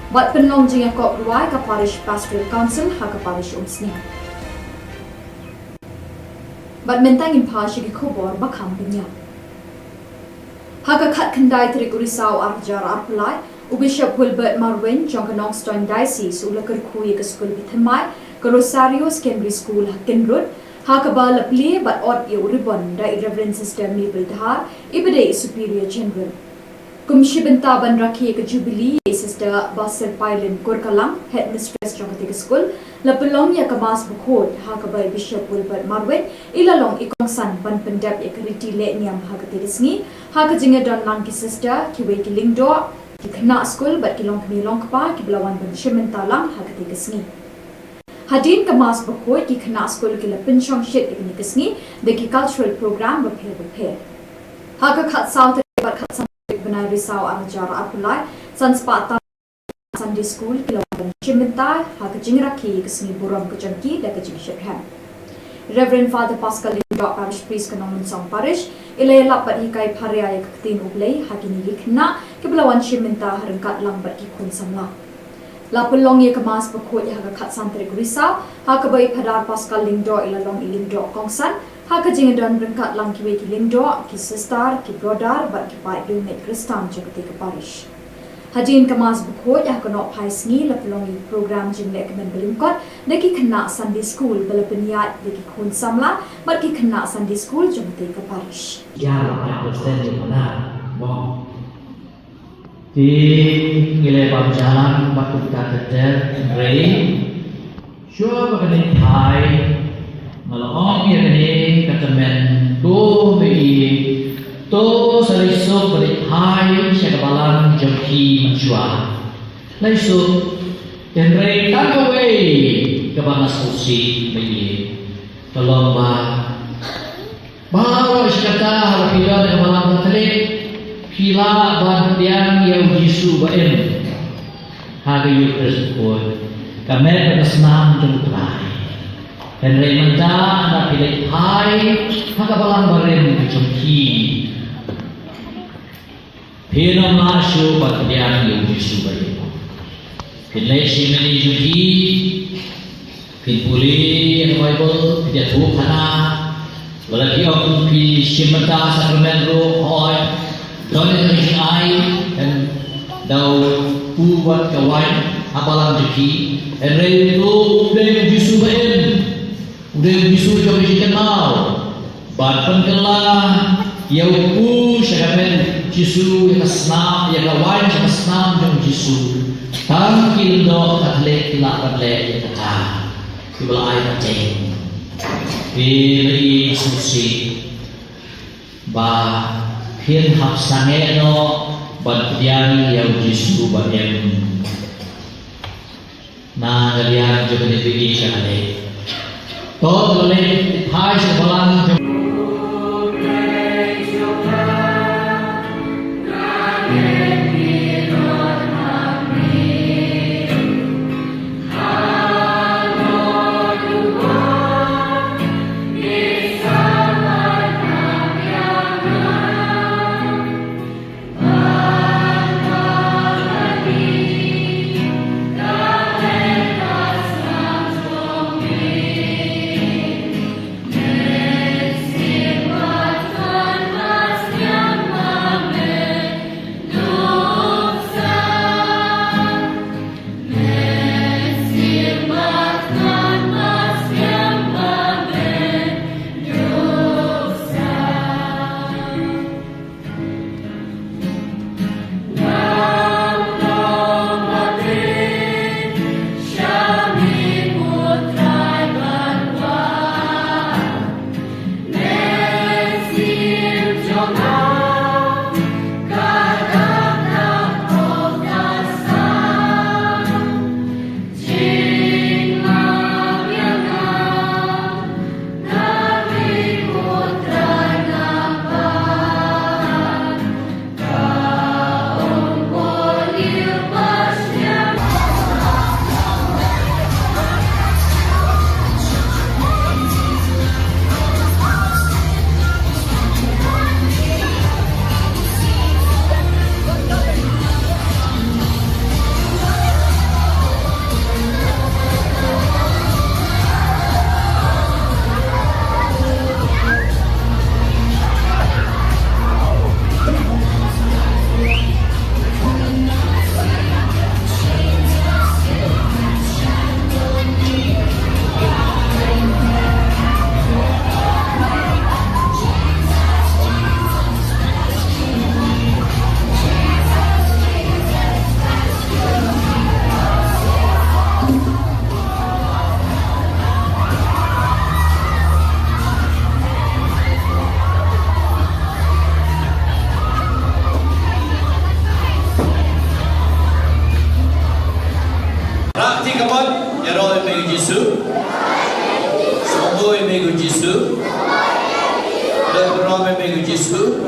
Bat penlong jing kop ruai ka parish pastoral council ha ka parish Umsning Bat mentang in pashi ki Khubor bakham benya ha ka khat khandai trik urisau arjar arpulai Bishop Wilbert Marwin jong Nongstoin Diocese ulakar khui ka school bithamai ka Rosario Secondary School Hakinrut ha ka ba lapli bat ot yo ribbon da Reverend Sister Mabel Dhar ibade Superior General Kumshi benta ban rakhi ka Jubilee Sister Basir Pailen Kurkalang Headmistress jong ka school lapelong ya ka mas bukhod ha ka ba Bishop Wilbert Marwin ilalong ikong san ban pendap ya ka riti le niam ha ka tirisngi ha ka jinga don lang ki sister ki we ki lingdo ki khna school bat ki long kmi long pa ki blawan ban shimenta lang ha ka tirisngi hadin ka mas bukhod ki khna school ki la pinchong shit ikni kisngi de ki cultural program ba phe ha ka khat south bat khat benai risau arjar apulai sanspata Sunday School kilometer Chimenta ha ka jingrakhi kisni buram ka janki da ka jingshem Reverend Father Pascal Lindok Parish Priest Kanong Song Parish ilayla pat hikai pharia ya tin ublei hakini likna kiblawan Chimenta harangkat lang bat ki khun samla lapulong ye kamas pakho ya ka khat santri grisa ha ka bai phadar Pascal Lindok ilalong ilindok kongsan ha ka jingadon rangkat lang ki we ki lindok ki sister ki brother bat ki pai unit Kristan jagati ka parish Hadin kamas bukho ya kono phai sngi la pelongi program jing le kemen belingkot deki khna Sunday School belapeniat deki khun samla bat ki khna Sunday School jumte ka parish ya la persen di mana bo di ngile bam jalan batu ka terjel rei sure bagani thai malong ye ni katamen do me to saliso beri hai syakabalan jengki menjua laisu tenrei takawai kebanas usi bagi tolong bawa iskata harapila kebalan terik pila bandian yang Yesus baen hari tersebut kami bersenam jengkrai tenrei manja anda pilih hai hakabalan baren jengki Pino masyo pagdian yung Yesu bayo. Kinlay si mani juhi, kinpuli ang Bible, kita Thup hana, walagi ang ki simata sakramento hoy, doon ang ay and daw uwat kawan apalang juhi, and redo udah bisu baen, udah bisu jauh kenal, ban kenal, yau ku sakramento Jisu yang senam, yang kawan yang senam jauh Jisu. Tam kindo katle kilak katle yang kata kibla ay kaceng pilih susi ba hin hap sange no ban diang yang Jisu ba yang na ngalian jauh ni pilih sekali to boleh hai sebalang Jisu, semua minggu Jisu, dan beramai minggu Jisu,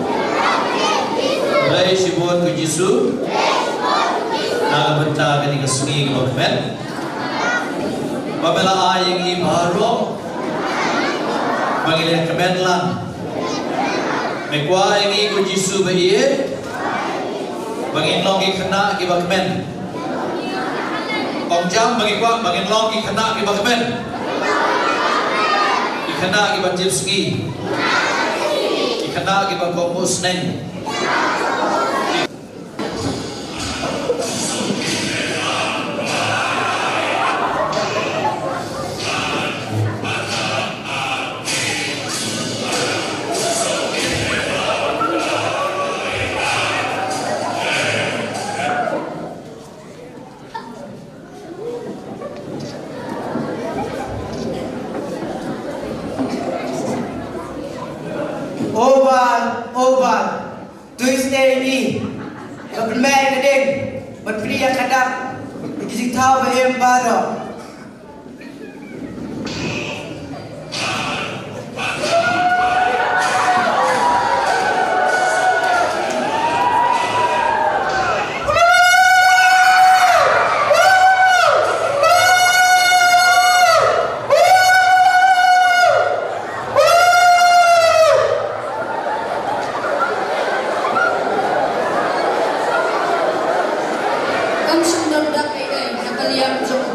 mulai sibuan ke Jisu, nak bentar kini kesungi ke Bapak. Bapak lah yang ini baru, bagi dia kemenlan, mekwa yang ini ke Jisu bayi, bagi nongi kena ke Bapak. Ông chăm bagi kuat bagi long ikana ki bakmen ikana ki batipski ikana ki bakomus neng Oval, Tuesday ni, bermain keding, berpria kadang, berkisik tahu behem baru.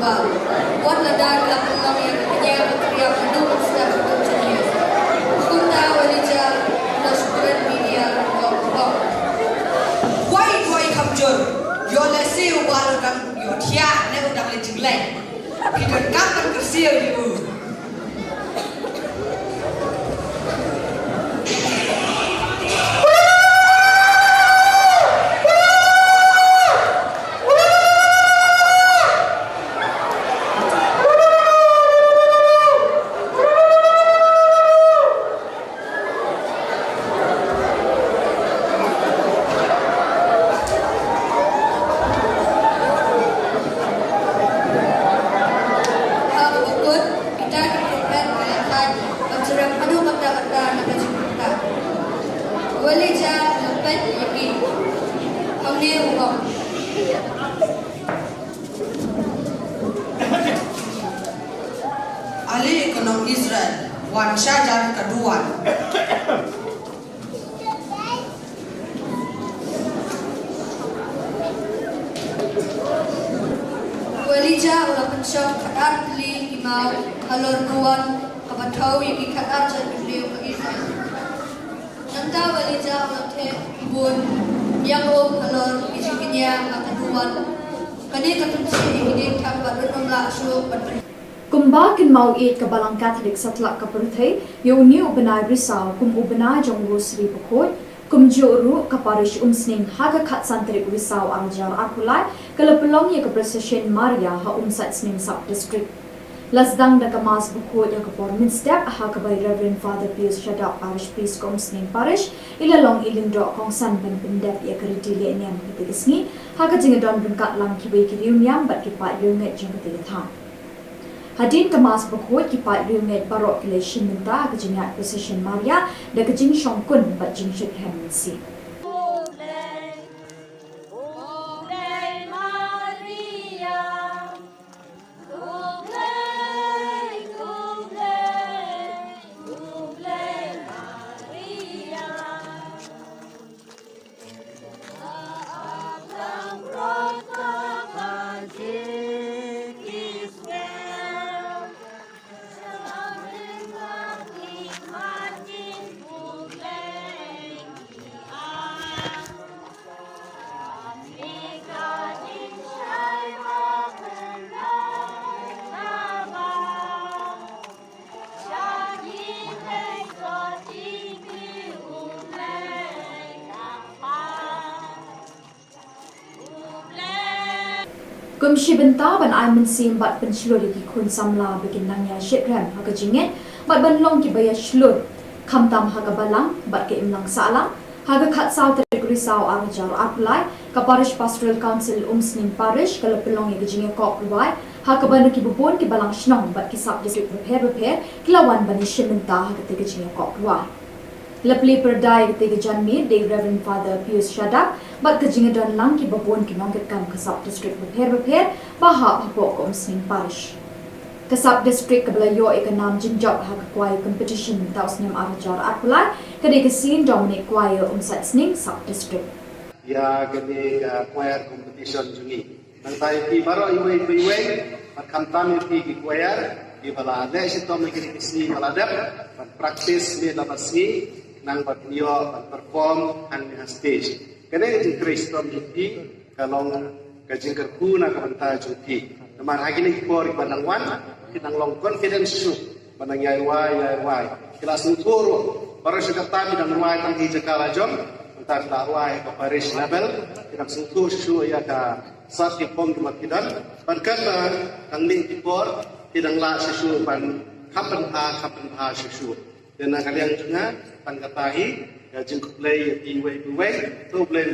ubal. Buat ladang lapang yang punya kriya penduk sudah betul jenis. Kunda walija nasuran media kau. Wai kamjor. Yo lesi ubal kan yo tia ne udah le jinglai. Peter kapan kersia you. Ali ekonom Israel wan syajar kedua. Walija ulah pensok kadar beli imau halor nuan kabatau yang ikat aja beliau ke Israel. Nanta walija ulah te bun yang halor isikinya kataduan. Kani katunsi ini tak berunung lah suruh berpen. Kumba kin mau it ka balang Catholic satlak ka perthai yo new benai risau kum ubena jong rosary bukoi kum joru ka parish umsning haga khat santri risau angjar akulai kala pelong ye ka procession Maria ha umsat sning sub district lasdang da kamas bukoi ya ka pormin step ha ka by Reverend Father Pius Shadap parish priest kom sning parish ila long ilindro kong san ban bindap ya ka ritile niam kitigisni ha ka jingadon bungkat lang ki bai ki niam bat ki pa yunget jong kitigatha Hadin kemas berkuat kipat riunget barok kileshin minta kejingat procession Maria dan kejing syongkun bat jing syuk hemensi. Kumshi benta ban ai mensim bat penslur di kun samla bikin nangya shitram haga jinget bat ban long ki baya shlur khamtam haga balang bat ke imlang sala haga khat saw terikuri saw arjar aplai ka parish pastoral council umsning parish kala pelong ye jinget kop ruai haga ban ki bubon ki balang shnong bat ki sub district repair kilawan ban shimenta haga te jinget kop ruai Lepli perdai ketiga janmi de Reverend Father Pius Shadap bat kejingadan lang ki babon ki nongket kam kasab district repair bahap hapok umsning parish. Kasab district kabelayo ikanam jinjok hak kuai competition tausnem arjar atpulai kade kesin Dominic kuai umsat sning sub district. Ya kade kuai competition juni. Nang tai ki baro iwe pat kamtam ki kuai di bala ade sitom ki kisi baladap pat practice me labasi nang batio perform ang stage. Kene di Kristum di kalong kajingker kuna kabanta juti. Naman hagi ni por ibadang wan kinang long confidence su banang yai wai. Kelas uturo para sekatami dan wai tang hijakala jom entar da wai ka parish level kinang sutu su ya ka sati pom kidan pankan kang ni por kinang la su pan kapan ha su. Dan kalian juga pangkatahi jengkuk play iwe tu play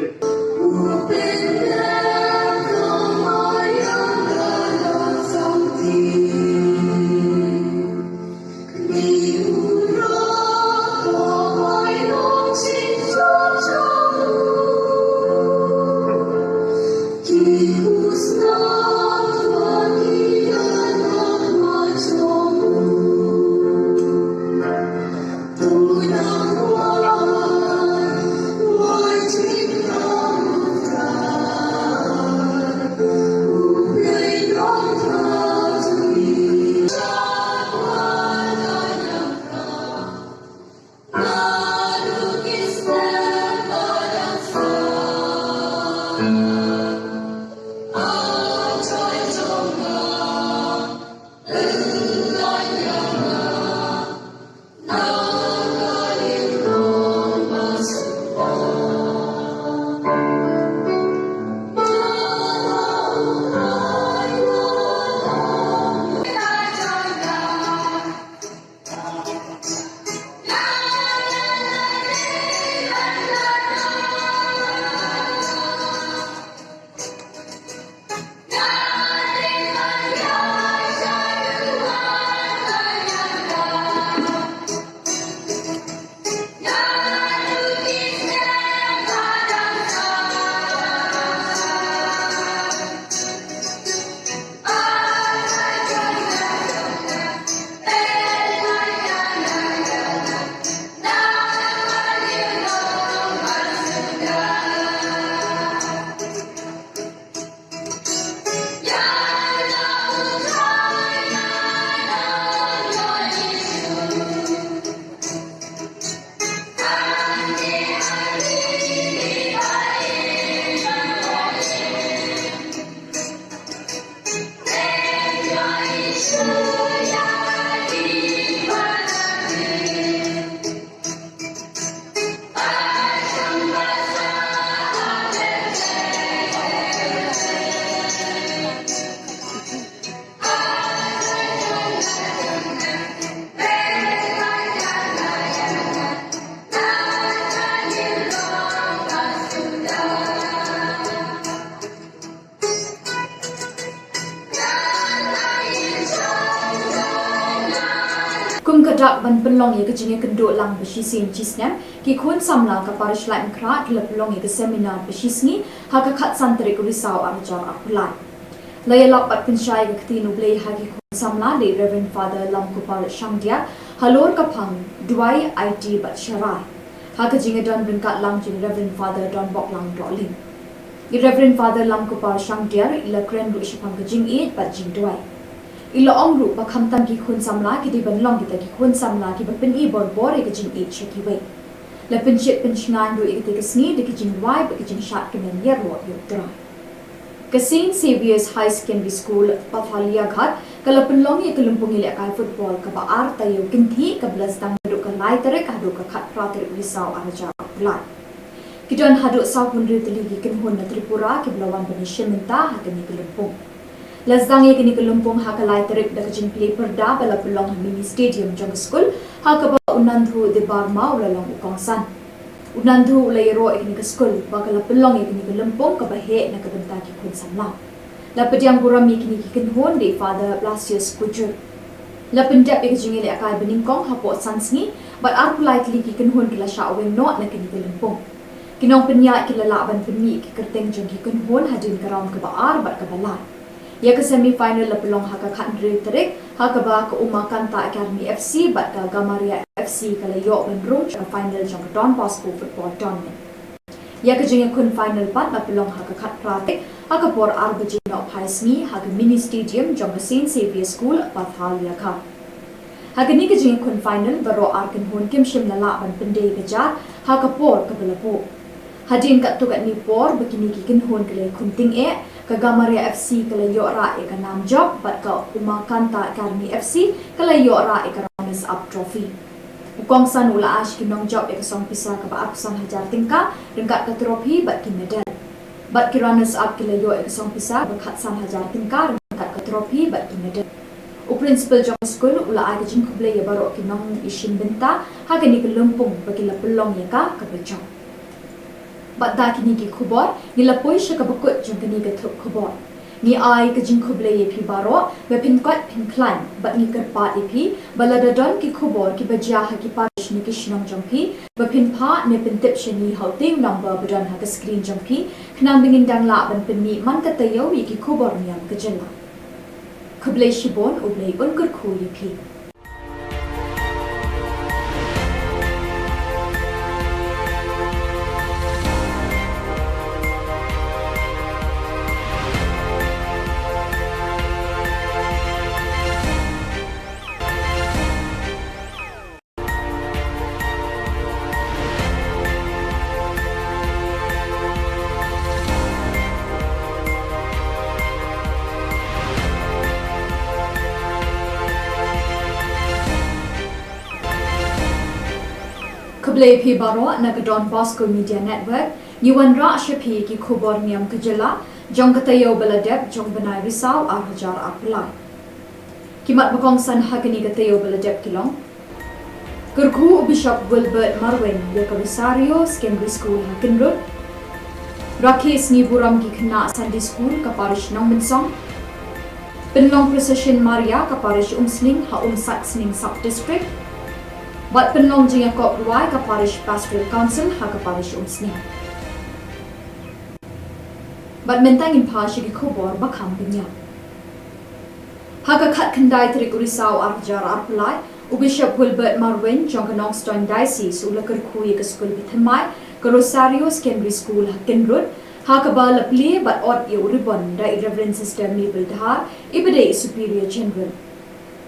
Kum kadak ban penlong ye kejinge kenduk lang beshisin cisnem ki khun samla ka parish lai mkra ki pelong ye ke seminar beshisni haka khat santri ku risau arjar apulai laya lap pat penshai ke ktinu blei haki khun samla de Reverend Father Lam Kupal Shangdia halor ka phang duai IT bat sharai haka jinge don brinkat lang jing Reverend Father Don Bok Lang Rolling Reverend Father Lam Kupal Shangdia ila kren ru shapang ke jing it bat jing duai ila ong ru ba kham tam ki khun samla ki di ban long ki ta ki khun samla ki ba pen I bor bor e ki jing e che ki we la pen chet pen chngan ru e ki sni de ki jing wai ba ki jing shat ki men yer ro yu tra ka St. Saviour's High Secondary School Pathalia Ghat kala pen long e kelumpung ile kai football ka ba ar ta yu kin thi ka blas dang ru ka lai tere ka ru ka khat pra tere risau arja lai ki don hadu sa pun ru tli ki kin hon na Tripura ki blawan ban shimenta ha ka ni kelumpung Lazdang ye kini kelumpung hakalai terik da kajing play perda bala pelong mini stadium jong school hakaba unandhu de barma ulalong ukongsan unandhu ulayro kini ke school bakala pelong ye kini kelumpung ka bahe na kabenta ki khun samla la pediang burami kini ki kinhon de Father Blasius Kujur la pendap ye kajing ile akai beningkong hapo sansni but ar politely ki kinhon kila sha aweng no na kini kelumpung kinong penya kila laban penmi ki kerteng jong ki kinhon hadin karam ka ba ar bat ka balai Ya ke semi final la pelong haka khat ndri terik haka ba ka umakan ta Academy FC bat ka Gamaria FC kala yo ben room ka final jong Don Bosco football tournament ya ke jeng kun final pat la pelong haka khat pratik haka por arbaji no phaismi haka mini stadium jong St. Saviour School Pathalia Kha haka ni ke jeng kun final baro arkan hon kim shim la la ban pende ka jar haka por ka balapo hadin kat tu kat ni por begini ki kin hon kale kunting e ka Gamaria FC kala yo ra e ka nam job bat ka umakanta Academy FC kala yo ra e ka runners up trophy ukong san ula ash ki nong job e ka song pisa ka ba apsan hajar tingka ringkat ka trophy bat ki medal bat ki runners up kala yo e ka song pisa ba khat san hajar tingka ringkat ka trophy bat ki medal u principal jong school ula ai ka jing khuble ye baro ki nong ishin benta ha ka ni ka lumpung ba ki la pelong ye ka bejong Bat da kini ki khubor ni la poi sha ka bakut jong kini ka thup khubor ni ai ka jing khuble ye phi baro we pin kwat pin klan bat ni kar pa e phi balada don ki khubor ki bajia ha ki parish ni ki shnam jong phi ba pin pha ne pin tip shani hauting number badan ha ka screen jong phi khnam bingin dang la ban pin ni man ka tayo wi ki khubor niam ka jela khuble shibon ublei un kur khu ye phi Kublai phi baro na ka Don Bosco Media Network ni wan ra shapi ki Khubor Niam kajala jong katayo baladep jong banai risau ar hajar apulai kimat bakong san hagani katayo baladep kilong Kurku Bishop Wilbert Marwin ya ka Rosario Secondary School Hakinrut Rakis ni buram ki khna Sunday School ka parish nong mensong Penlong Procession Maria ka parish Umsning ha Satsning Sub District Bat penlong jing kop ruai ka parish pastoral council ha ka parish Umsning. Bat mentang in pashi ki khubor ba kham binya. Ha ka khat khandai trik urisau arjar arpulai u Bishop Wilbert Marwin jong Nongstoin Diocese u lakar khui ka school bithamai ka Rosario Secondary School Hakinrut ha ka ba lapli bat ot ye uribon da Reverend Sister Mabel Dhar ibade Superior General.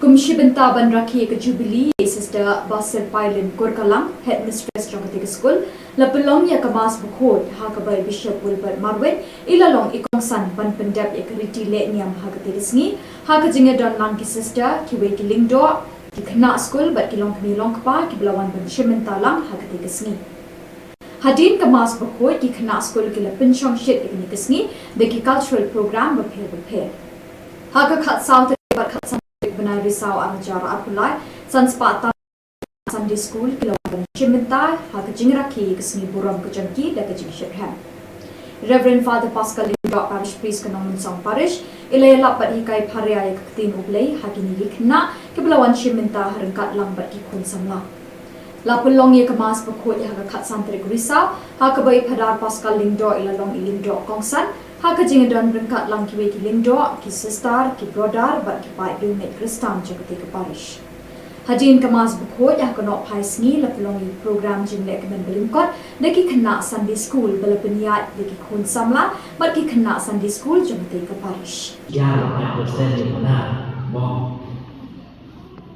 Kumshi benta ban rakhi ka Jubilee Sister Basir Pailen Kurkalang Headmistress jong ka school la pelong ya kamas bukhot ha ka bai Bishop Wilbert Marwin ilalong ikong san ban pendap ya kriti le niam ha ka tisngi ha ka jinga don lang ki sister ki we ki lingdo ki khna school bat ki long kni long pa ki blawan ban shimenta lang ha ka te kisni hadin ka mas bakoi ki khna school ki la pinchong shit ki ni kisni de ki cultural program ba phe ha ka khat south ba khat sam banai risau arjar apulai sanspa ta Sunday school ki la ban shimenta ha ka jingra ki kisni buram ka jangki da ka jing shit Reverend Father Pascal Lindo Parish Priest Kanomun Song Parish Ilayla Pat Hikai Pharia Yaktin Ublay Hakini Yikna Kiblawan Shiminta Harangkat Lambat Ki Kun Samla Lapulong Yakamas Bakut Yaka Kat Santrik Risau Hakabai Padar Pascal Lindo Ilalong Ilindo Kongsan Hakajingadon Rangkat Lang Kiwe Ki Lindo Ki Sister Ki Brodar Bat Ki Pai Bilmet Kristan Jagatika Parish Hadin Kamas Bukot yang kena pai sengi lapulongi program jinlek kemen belingkot deki kena Sunday School bala peniat deki kun samla bagi kena Sunday School jomte ke parish. Ya, yang persen di mana? Mau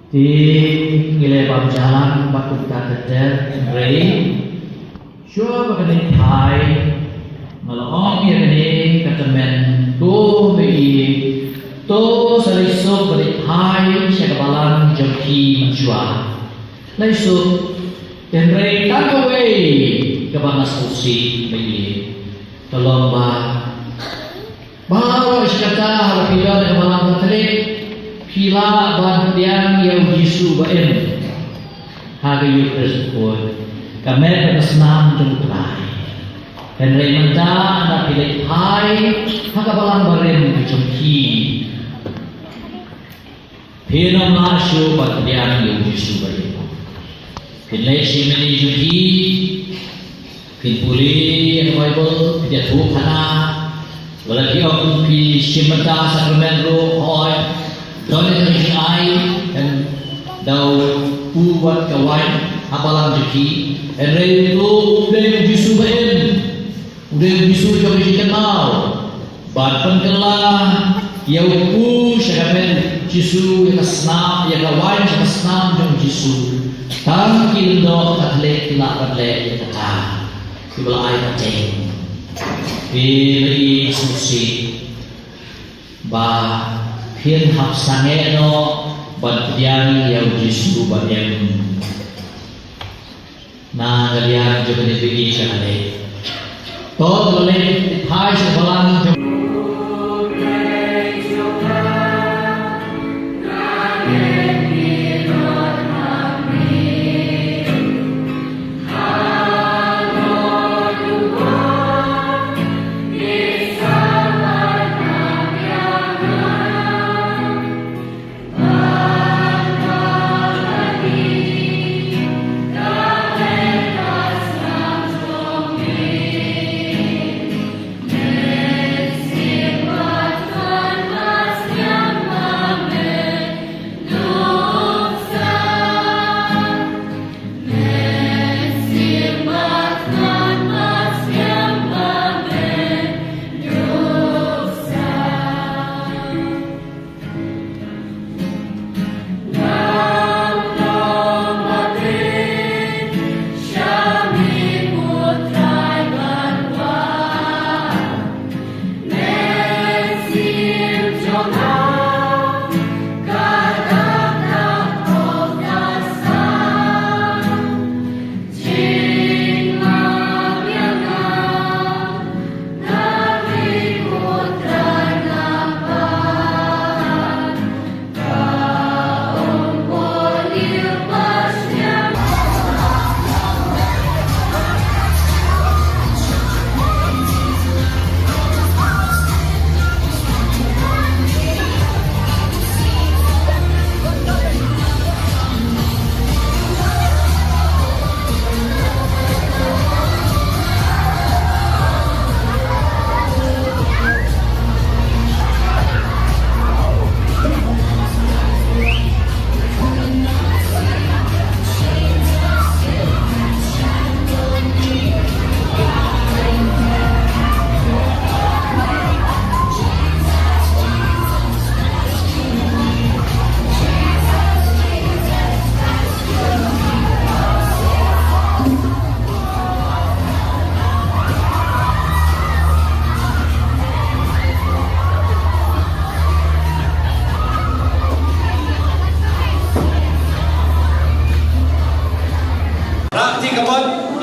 di nilai jalan bakut kata rei, sure bagani Thai, malam ni bagani kata men do be to saliso balik hai syakabalan jangki mencuah laiso tenrei takawai kebanas kursi bagi telomba bawa iskata halapila kebalan tadi pila ban tiang yang Yesus baen hari Yesus pun kami bersenam jengkrai tenrei manja anak pilih hai hakabalan baren jangki Pena masuk bagian yang Yesus beri. Pilih simeni juhi, pilih yang Bible, pilih Thup hana, lagi orang pilih simenta sakramen roh hoi, donen yang ai dan dau buat kawan apalang juhi, enrei itu udah Yesus beri, udah Yesus yang dikenal, bahkan kelah yang pu sakramen Yesus yang senam, yang kawan yang senam dengan Yesus. Tang kindo katlek tilak katlek yang kata, sebelah air kacang. Beri susi, bah hian hap sange no, batian yang Yesus batian. Na kalian juga diberi sekali. Tot boleh hai sebelah.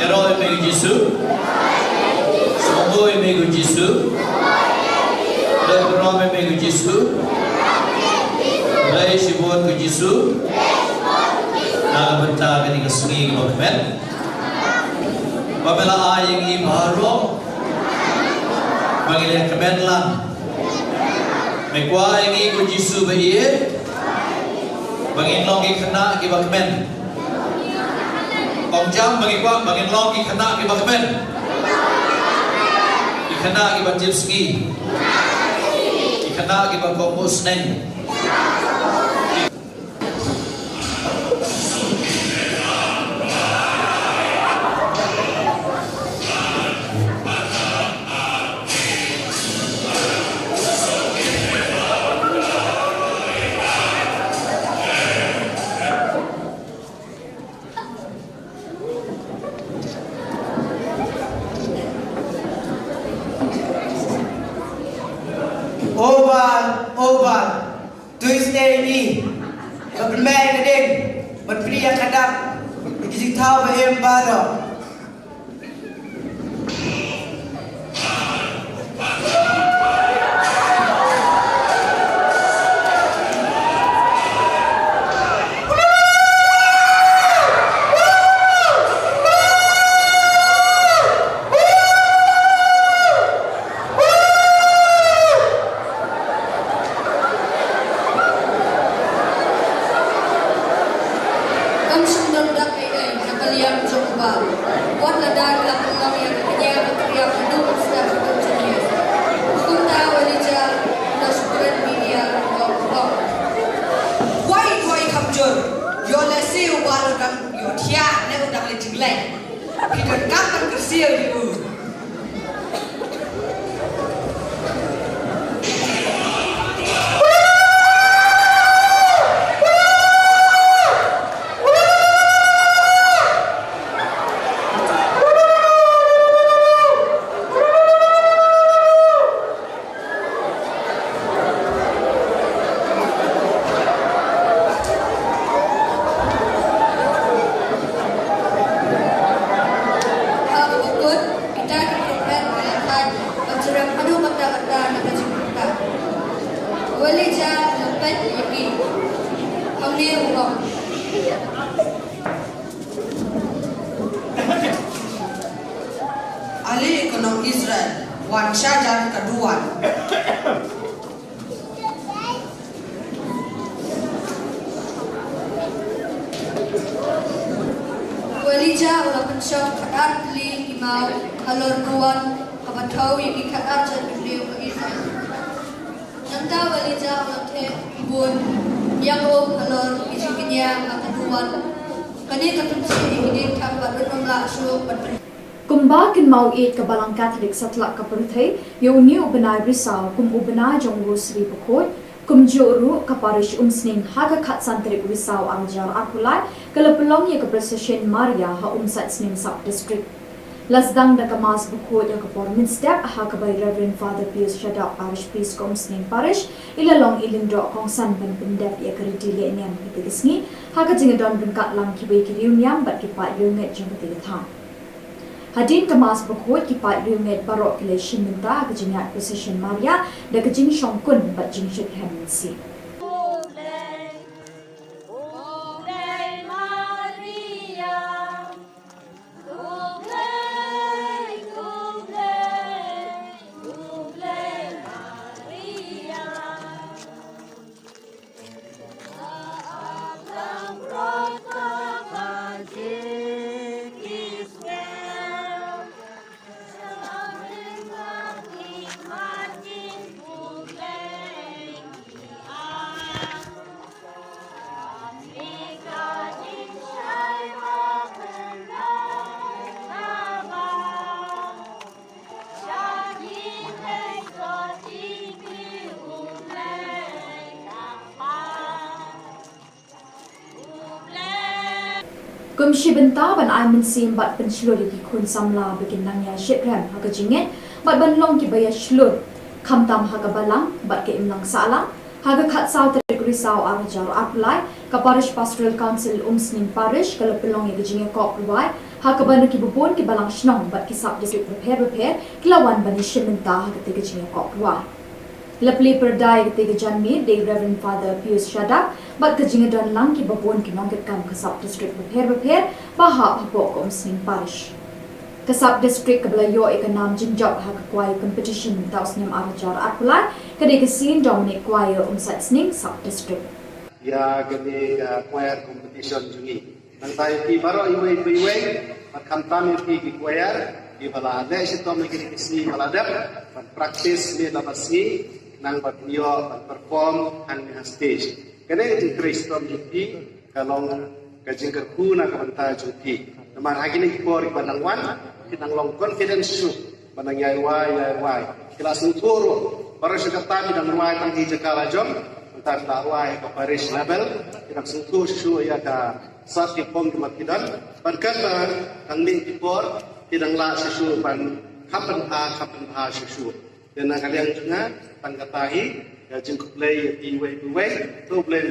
Kero ime Jisu. Sungguh ime Jisu. Leperom ime Jisu. Lay Shibon Jisu. Naga benta kini kesengi kemen. Pamela ayeng ibaro. Panggilin kemen lang. Mekwa ayeng Jisu bayi. Bangin long ki kena ki bakmen. Ong jam bangin long ki kena ki bakmen. Ki kena ki bajipski. Ki kena ki bakomus neng. Oval, Tuesday ni, bermain keding, berpria kadang, berkisik tahu berembara. Ali ekonom Israel, wan syajar keduan. Walija ulah pensyok kadar beli imau halor nuan kabatau yang ikadar jadi beliau ke Israel. Nanta walija ulah te Khubor Niam halor isikinya keduan. Kani ketunsi ini tak berbenam langsung berbenam. Kumba kin mau it ke balang Katolik satlak ke perthai, yo ni ubenai risau kum ubenai jongru Sri Bukot, kum joru ke parish umsning haga kat santrik risau arjar arpulai, ke lepelong ye ke procession Maria ha umsat sning sub district. Lasdang da kemas Bukot ya ke pormin step ha ke by Reverend Father Pius Shadak parish priest kum sning parish, ilalong ilindro kong san ben pendep ye ke ridile niam hitigisngi, ha ke jingadon bengkat lang kibai kiriu niam bat kipat yunget jengketigatang. Hadin kemas Bukot kipat riunget barok kele shiminta ke jingat procession Maria da ke jing shongkun bat jing shik hemensi. Kum shibenta ban ai min sim bat pen shlur ki khun samla begin nang ya shipram ha ka jinget bat ban long ki baya shlur kham tam ha ka balang bat ke imlang sala ha ka khat saw tre kri saw arjar apply ka parish pastoral council umsning parish ka pelong ye jinge kop ruai Hakabanu ki bubon ki balang shnong bat ki sub district repair kilawan bani shimenta hakate ke jinga kokwa. Lapli perdai kete ke janmi de Reverend Father Pius Shadak bat ke jinga don lang ki bubon ki nongket kam ke sub district repair baha hapok om sing parish. Kesab district kebelayo ikanam jinjok hak kuai competition taus nem arajar apulai kede kesin Dominic kuai umsat sning sub district. Ya kede kuai competition juni. Nantai ki baro iwe makam tami ki kuai ki bala ade sitom kede kesi baladap praktis ni tapasi nang batio perform han stage. Kede di kristom juti kalong kajingkerku na kabanta juti. Namar hagini Khubor ibadang wan kinang long confidence su manang yai wai kelas uturo para sekretari dan ruai tang hija kala jom entar ta ruai ke parish level kinang sutu su ya ka sat ki pom ki makidan barkan tang ning Khubor kinang la su ban kapan ha su dan kalian juga tang katahi ya jengkup play di way to play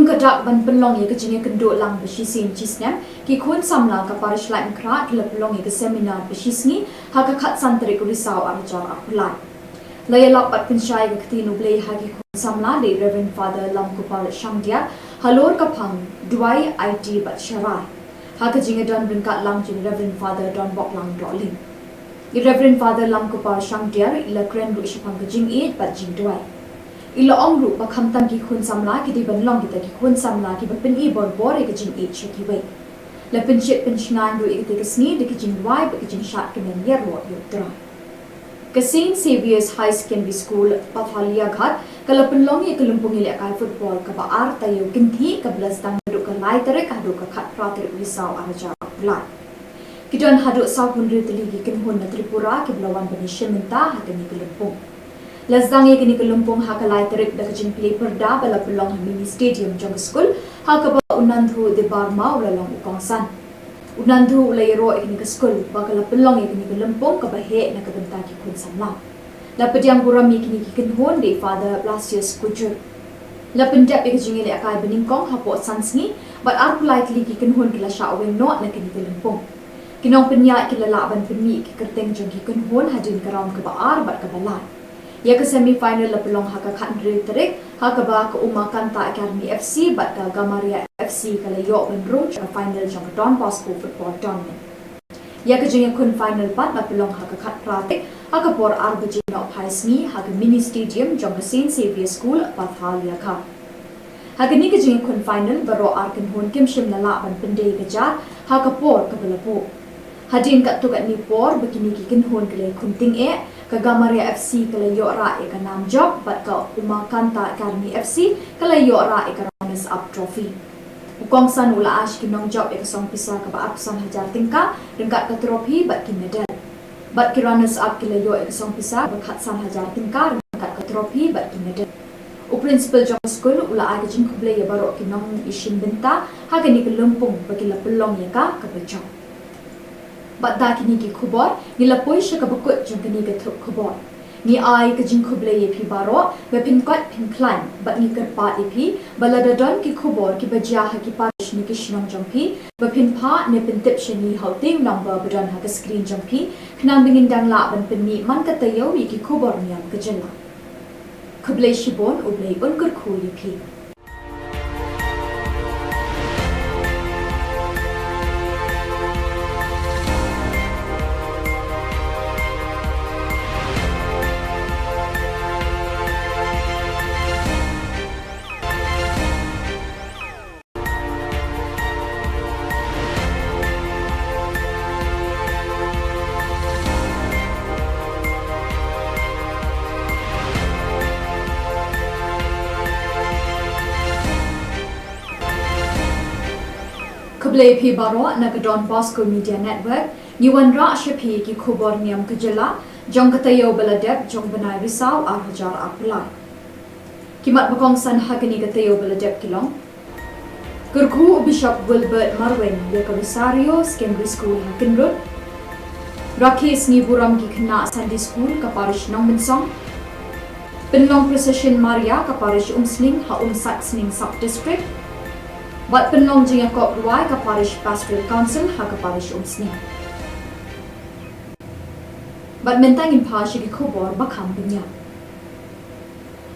Kadak ban penlong ye kejinge kenduk lang beshisin chisnem ki khun samla ka parish lai mkra ki pelong ye ke seminar beshisngi ha ka khat santri ku risau arjar apulai laya lap pat penshai ke tinu blei ha ki khun samla le Reverend Father Lam Kupal Shangdia halor ka phang duai IT bat sharai ha ka jinge don brinkat lang jin Reverend Father Don Bok Lang Doling Reverend Father Lam Kupal Shangdia ila kren ru ishapang ke jing e bat jing duai ilo ong ru ba kham tam ki khun samla ki di ban long ki ta ki khun samla ki ba pen e bor bor e ki jing e che ki we la pen chet pen shnan ru e ki te sni de ki jing wai ba ki jing shat ki men yer ro yo tra ka St Saviour's High Secondary School Pathalia Ghat kala pen long e kalumpung ile kai football ka ba ar ta yo kin thi ka blas tang ru ka lai tere ka ru ka khat pra tere risau araja lai ki don hadu sau pun ri tli ki kin hon na Tripura ki blawan bani shementa ha ka ni kalumpung Lazdang ye kini kelumpung hakalai terik dak jin play perda bala pelong mini stadium jong school hakaba unandhu de barma ulalong ukongsan unandhu ulayro kini ke school bakala pelong ye kini kelumpung ka bahe na kabenta ki khun samla La pediang burami kini kikin hon de father Blasius Kujur. La pendap ek jingile akai beningkong hapot sansngi but ar politely kikin hon kila sha aweng not na kini kelempong. Kinong penya kila laban penmi ki kerteng jong kikin hon hadin karam ke baar bat ke balai. Ya ke semi final la pelong haka khat ndri terik haka ba ke Uma Kanta Academy FC bat ke Gamaria FC kala yok ben roach ke final jong Don Bosco football tournament. Ya ke jeng kun final pat la pelong haka khat pratik haka por arbaji no paisni haka mini stadium jong Saint Xavier School Pathalia ka. Haka ni ke jeng kun final baro arkan hon kim shim la ban pendai kejar haka por ke belapo. Hadin kat tu kat ni por begini kikin hon kele kunting ke Gamaria FC kele yok ra ke nam job bat ke Uma Kanta Academy FC kele yok ra ke runners up trophy. Ukong san ula ash kinong job ke song pisa ke ba aksan hajar tingka rengkat ke trofi bat ki medal. Bat ki runners up kele yok ke song pisa berkat san hajar tingka rengkat ke trofi bat ki medal. U principal jong school ula ai ke jing kuble ya barok kinong isin benta ha ke ni ke lempung bagi la pelong ya ka ke bejong. Bat da kini ki Khubor ni la poi sha ka bakut jong kini ke Thup Khubor. Ni ai ke jing kuble ye pi baro be pin kwat pin klan bat ni ker pa pi balada don ki Khubor ki bajia ha ki parish ni ki shinong jong pi be pin pa ne pin tip shani hauting number badan ha ka screen jong pi khnang bingin dang la ban pin ni man ka tayo ye ki Khubor Niam ke jela. Kuble shibon uble unkur khu ye pi. Kuble pi baro na ke Don Bosco Media Network ni wan ra shapi ki Khubor Niam ke jela jong katayo beladep jong benai risau ar hajar apulai. Kimat bakong san hagani katayo beladep kilong. Kurku Bishop Wilbert Marwin ye Komisario Secondary School Hakinrut. Rakis ni buram ki kena Sunday School ka parish Nong Mensong. Penlong Precision Maria ka parish Umsling ha Saxning Sub District. Bat penlong jing Yakop Ruai ka parish Pastoral Council ha ka parish Umsning. Bat mentang in pashi ki Khubor bakam benya.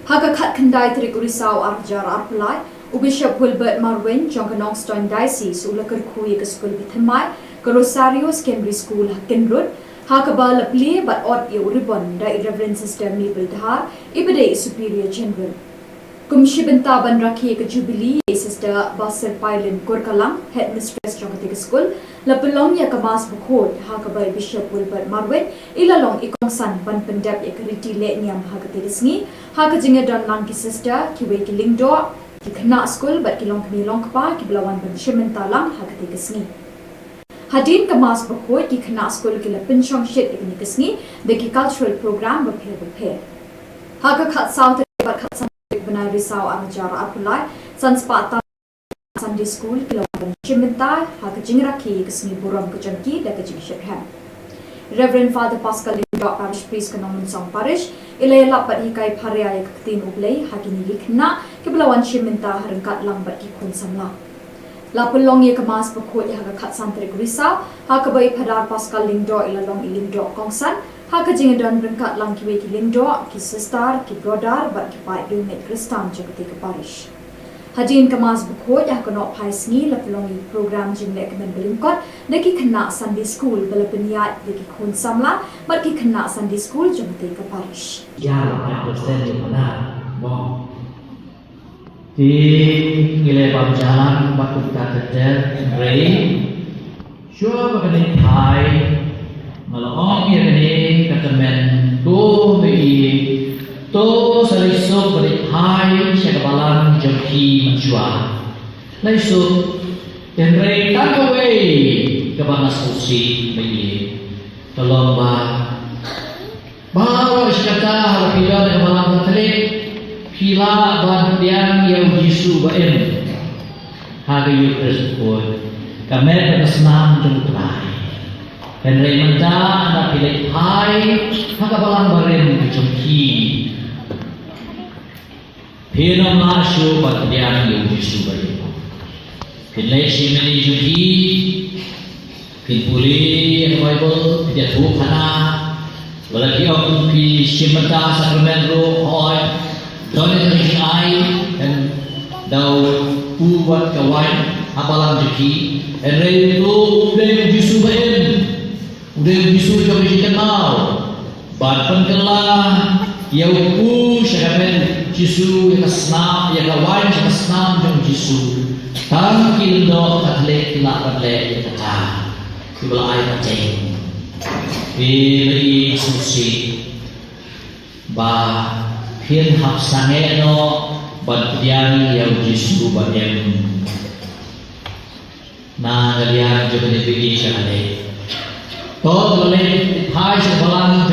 Ha ka khat khandai trik urisau arjar arpulai u Bishop Wilbert Marwin jong Nongstoin Diocese u lakar khuye ka school bithamai ka Rosario Secondary School Hakinrut ha ka ba lapli bat ot ye uribon da Reverend Sister Mabel Dhar ibade Superior General. Kumshi benta ban rakhi ka Jubilee Sister Basir Pailen Kurkalang Headmistress jong ka school la pelong ya ka mas bukhod ha ka ba Bishop Wilbert Marwin ilalong ikong san ban pendap ya ka riti le niam ha ka tirisngi ha ka jinga don lang ki sister ki we ki lingdo ki khna school bat ki long kmi long pa ki blawan ban shimenta lang ha ka tirisngi hadin ka mas bukhod ki khna school ki la pinchong shit ikni kisngi de ki cultural program ba phe ha ka khat south bat khat benai risau arjar apulai sanspata Sunday School kilometer Chimintai ha ka jingraki kesni buram ke jangki da ka jingshem. Reverend Father Pascal Lindok Parish Priest Kanong Song Parish ilay lapat hikai pharia ya katin ublay ha kini likna ke belawan Chiminta harengkat lambat ki kun samla. Lapulong ye kemas pekut ya ka khat santri risau ha ka bai Padar Pascal Lindok ilalong ilindok kongsan ha ka jingadan rengkat lang ki we ki lindok ki sister ki brother bat ki pai dumet Kristan jagati ke parish. Hadin kemas bukhod ya kono paisngi la pelongi program jing le kemen belingkot deki kena Sunday School bela peniat deki kun samla bat ki kena Sunday School jumte ke parish. Ya la persen di mana bo di ngile bab jalan batu kata ter rei sure bagani thai malong ye kani kata men do me to saliso beri hai syakabalan jengki menjua laiso tenrei takawai kebanas kursi bagi tolong bawa syakata harapila dan malam terik pila bandian yang Yesus baen hari tersebut kami bersenam jengtrai Henry manda anda pilih hai haka balang barin kecemki. Pira masuk batdian yang disubai. Pilih si meni juki. Pilih Bible dia Thup hana. Walaki aku pi simata Sacramento hoi. Donate ai dan dau buat kawan apalang juki. Henry itu udah disubain. Udah bisu jauh dikenal, bahkan kelah yang ku syaraben Jisu yang senam, yang kawan yang senam jauh Jisu, tangkil do katle kilak katle kata, kibla air kacang, pilih susi, bah pin hap sange no batian yang Jisu bagian, na kalian jauh dipilih syaraben. Todo boleh hai sebalang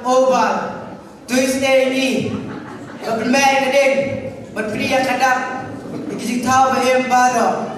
oval, Tuesday ni, bermain keding, berpria kadang, dikisik tahu bahem baru.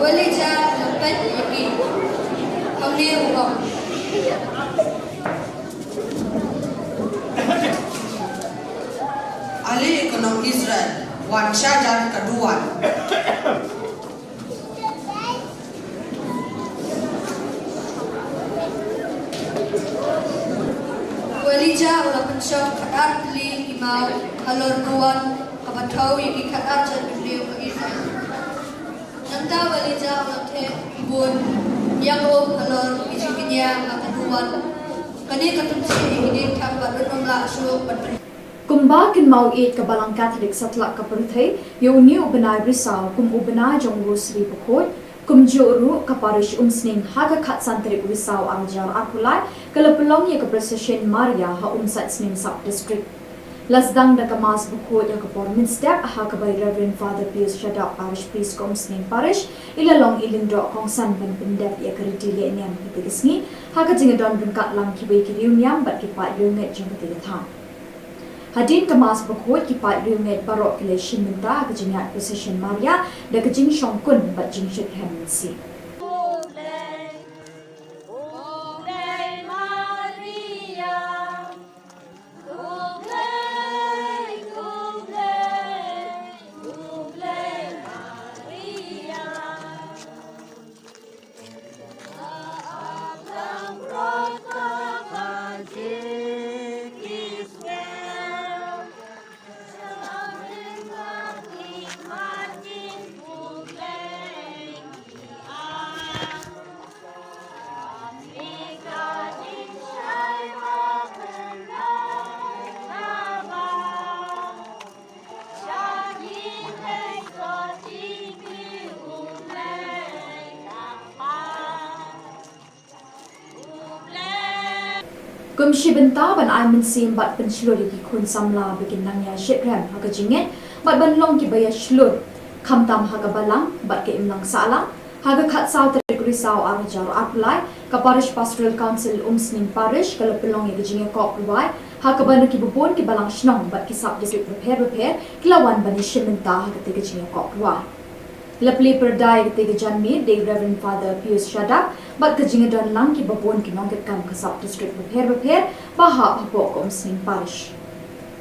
Walija lepet yaki. Kami ubah. Ali ekonom Israel wan syajar kedua. Walija ulapan syok kadar beli imau halor nuan kabatau yaki kadar jan beliau ke Israel. Nanta walija ulate bun yang halor isikinya kataduan. Kani katunsi ini tak berunung lah syok berperi. Kumba kin mau it ka balang Catholic satlak ka perthai yo ni ubenai brisau kum ubenai jong rosary bukot kum joru ka parish umsning haga khat santri brisau angjar apulai kalapelong ye ka procession Maria ha umsat sning sub district lasdang da kamas bukot ya ka pormin step ha ka by Reverend Father Pius Shada parish priest kom sning parish ilalong ilindro kong san ban bindap ya ka ritile niam hitigisni ha ka jingadon bungkat lang ki bai ki niam bat ki pa yunget jong ka Hadin kemas berkuat kipat riunget barok keleshin minta kejingat procession Maria dan kejing syongkun bat jing syed hemensi. Kumshi benta ban ai min sim bat pen shlur ki khun samla bikin nang ya shit ram ha ka jinget bat ban long ki baya shlur kham tam ha ka balang bat ke imlang sala ha ka khat saw tre kri saw arjar apply ka parish pastoral council umsning parish kala pelong ye jinge ko provide ha ka ban ki bubon ki balang shnong bat ki sub district prepare kilawan ban shimenta ha ka te jinge ko provide Lapli perdai ketika janmi de Reverend Father Pius Shada bat kejingadan lang ki babon ki nongket kam kasap district repair baha bapok kom sing parish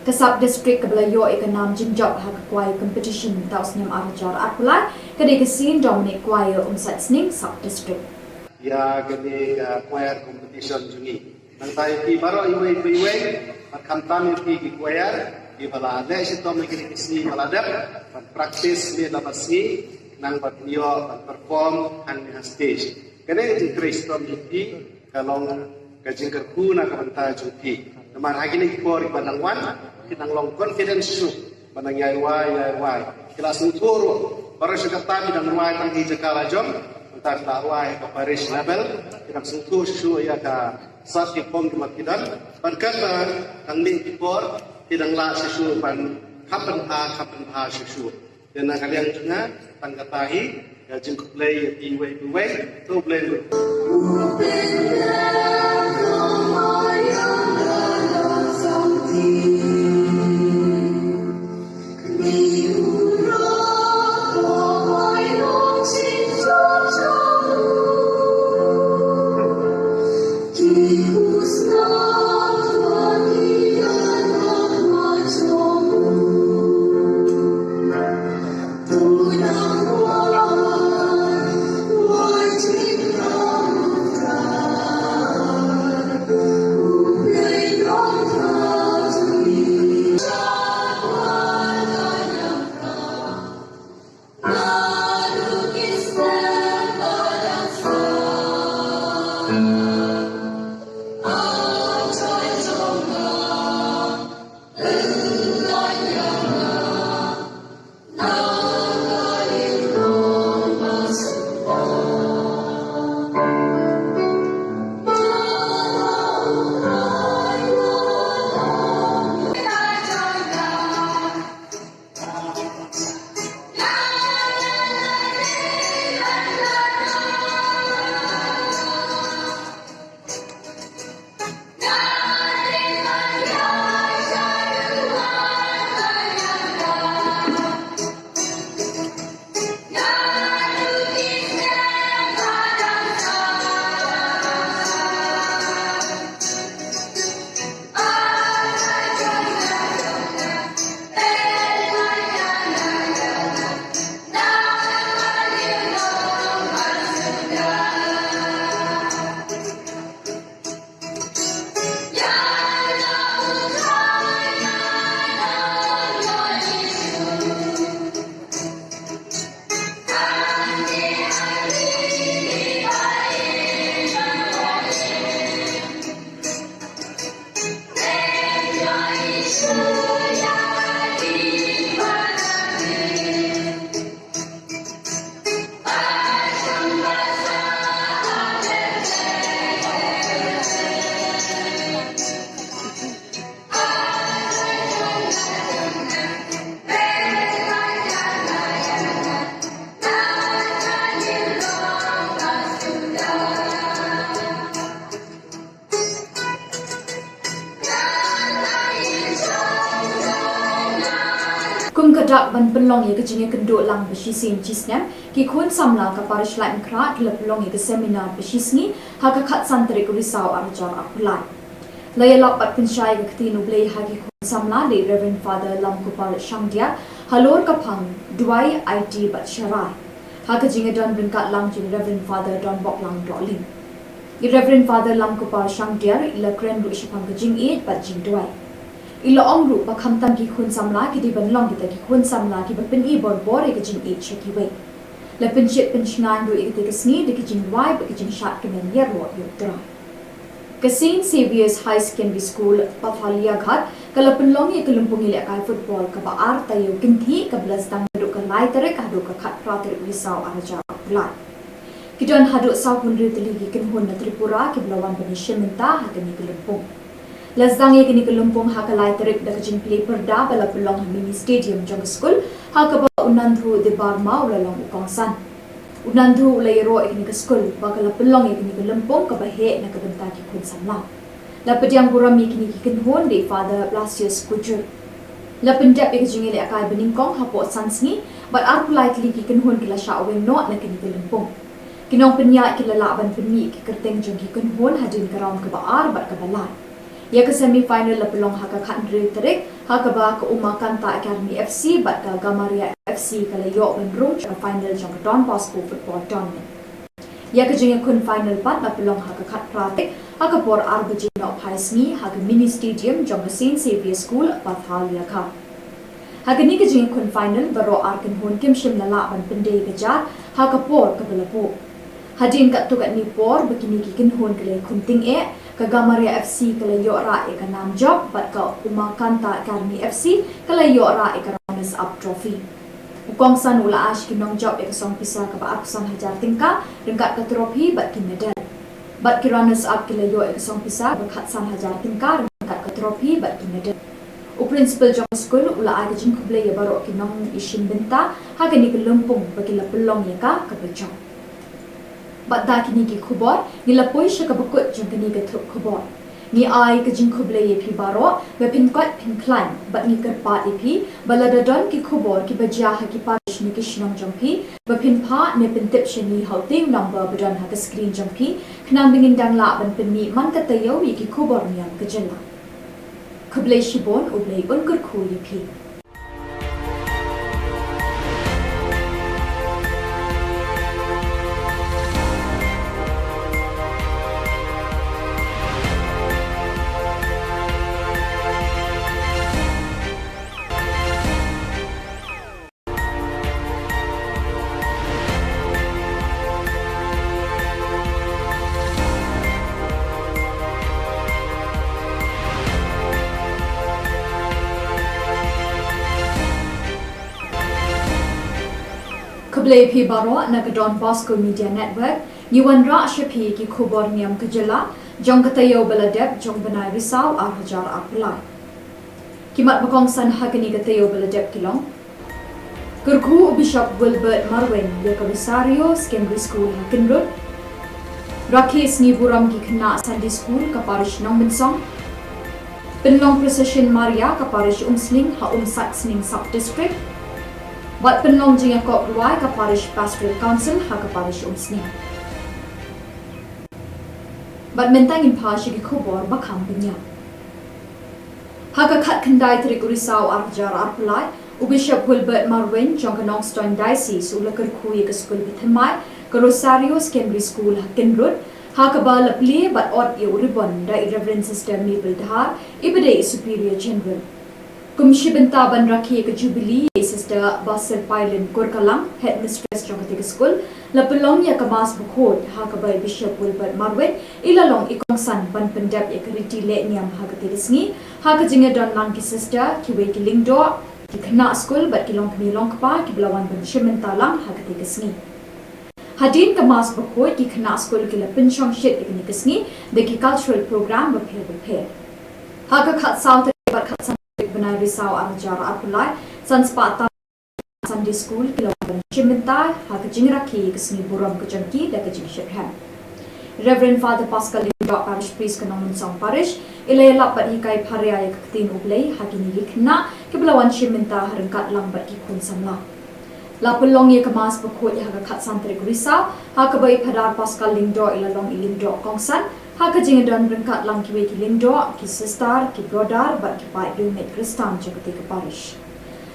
kasap district kabla yo ekanam jinjok ha kwai competition taus nyam arjar atpulai kade kesin Dominic choir umsat sning sub district ya kade choir competition juni nang tai ki baro iwe at kantami ki choir di bala ade sitom ki kisni baladap pat practice le labasi nang batio perform ang stage kene di Kristum juti kalong kajingkerku na kabanta juti naman hagi ni por ibadang wan kinang long confidence su banang yaiwai kelas uturo para sekatami dan wai tang di jakala jom entar tawai ke parish level kinang sutu su ya ka sat ki pom kimakidan pankata tang ni por kinang la su pan kapan ha su dan kalian juga tangkatahi jengkuk play iwe to play dak ban penlong ye kejing kenduk lang beshi sin cisnem ki khun samla ka parish lai mkra ki pelong ye ke seminar beshi sngi ha ka khat santri ku risau arjar apulai lay lap pat pinchai ke tinu blei ha ki khun samla le Reverend Father Lam Kupal Shangdia halor ka phang duai IT bat sharai ha ka jinga don bin kat lang jin Reverend Father Don Bok Lang Dolling Reverend Father Lam Kupal Shangdia ila kren ru shapang ke jing e bat jing duai ila ong ru pa khamtam ki khun samla ki di ban long ki ta ki khun samla ki ba pin i bor bor e ki jing e cheki we la pin chit pin chngan ru e ki sni de ki jing wai ba ki jing shat ki men yer ro yu tra Kasin Saviors High Secondary School Pathalia Ghat kala pin long e kalumpung ile kai football ka ba ar tayo kinthi ka blas dang ru ka lai tere ka ru ka khat prater risau araja lai kidon hadu sau hun ru tli ki kin hun na Tripura ki blawan ban shimenta ha ka ni kalumpung Lazdang ye kini kelumpung hakalai terik da kajing play perda bala pelong mini stadium jong school hakaba unandhu de barma ulalong ukongsan unandhu ulayro ikini ke school bakala pelong ye kini kelumpung ka bahe na kabenta ki kun samla la pediang buram ye kini ki kinhon de Father Blasius Kujur la pendap ye kajing ile akai beningkong hapo sansni but ar politely ki kinhon kila sha wen no na kini kelumpung kinong penya kila laban penmi ki kerteng jong ki kinhon hadin karam ka ba ar bat ka balai Ya ke semi final la pelong haka khandri terik haka ba ke Umakanta Academy FC bat ka Gamaria FC kala yo ben room ka final jong Don Bosco football tournament Ya ke jeng kun final pat la pelong haka khat pratik haka por arbaji no phaisni haka mini stadium jong Saint Xavier School Pathalia Kha haka ni ke jeng kun final baro arkan hon kim shim la ban pinde ke jar haka por ka balapo hadin kat tu kat ni por begini ki kin hon kale kunting e ka Gamaria FC kala yo ra e ka nam job bat ka Umakanta Academy FC kala yo ra e ka runners up trophy ukong san ula ash ki nong job e ka song pisa ka ba aksan hajar tingka ringkat ka trophy bat ki medal bat ki runners up kala yo e ka song pisa ba khat san hajar tingka ringkat ka trophy bat ki medal u principal jong school ula ai ka jing kuble ya baro ki nong ishin benta ha ka ni ka lumpung ba ki la pelong ya ka bajong Bat da kini ki khubor ni la poi sha ka bakut jong kini ka thup khubor ni ai ka jing khuble ye phi baro we pin kwat pin climb bat ni kar pa e phi balada don ki khubor ki bajia ha ki parish ni ki shnam jong phi ba pin pha ne pin tip shani hauting number badan ha ka screen jong phi khnam bingin dang la ban pin ni man ka tayo wi ki khubor niam ka jela khuble shibon ublei un kur khu ye phi Kublai phi baro na ka Don Bosco Media Network ni wan ra shapi ki Khubor Niam kajala jong katayo baladep jong banai risau ar hajar apulai kimat bakong san hagani katayo baladep kilong Kurku Bishop Wilbert Marwen ya ka Rosario Secondary School Hakinrod Rakis ni buram ki khna Sunday School ka parish nong binsong Penlong Procession Maria ka parish Umsling ha Sat Sning Sub District Bat penlong jing kop ruai ka parish pastoral council ha ka parish Umsning Bat mentang in pashi ki Khubor bakham pinya ha ka khat khandai trik urisau arjar arpulai u Bishop Wilbert Marwen jong ka Nongstoin Diocese u lakar khui ka school bithamai ka Rosario Secondary School Hakinrod ha ka ba lapli bat ot ye uribon da Reverend Sister Mabel Dhar ibade Superior General Kumshi benta ban rakhi ka Jubilee Sister Basir Pailen Kurkalang Headmistress jong ka school la pelong ya ka mas bukhot ha ka ba Bishop Wilbert Marwen ilalong ikong san ban pendap ya ka riti le niam ha ka tirisngi ha ka jinga don lang ki sister ki we ki lingdo ki khna school bat ki long kni long pa ki blawan ban shimenta lang ha ka tirisngi Hadin ka mas bakhoi ki khna school ki la pinchong shit ikni kisngi de ki cultural program ba phe ha ka khat south ba khat san banai risau arjar apulai sanspata Sunday School ki la ban shimenta ha ka jingra ki kisngi buram ka jangki da ka jing shekhan Reverend Father Pascal Lindot Parish Priest ka nong song parish ilay lapat hikai pharia ya katin ublay hakini likhna kebelawan Shimenta harengkat lambat ki kun samla. La pelong ye kemas pekut ya haga kat santri Risau, ha kebai padar paskal lingdo ilalong ilingdo kongsan, ha kejingedan berengkat lang kiwe ki lingdo, ki sistar, ki brodar, bat ki pai dumet Kristan jagati ke parish.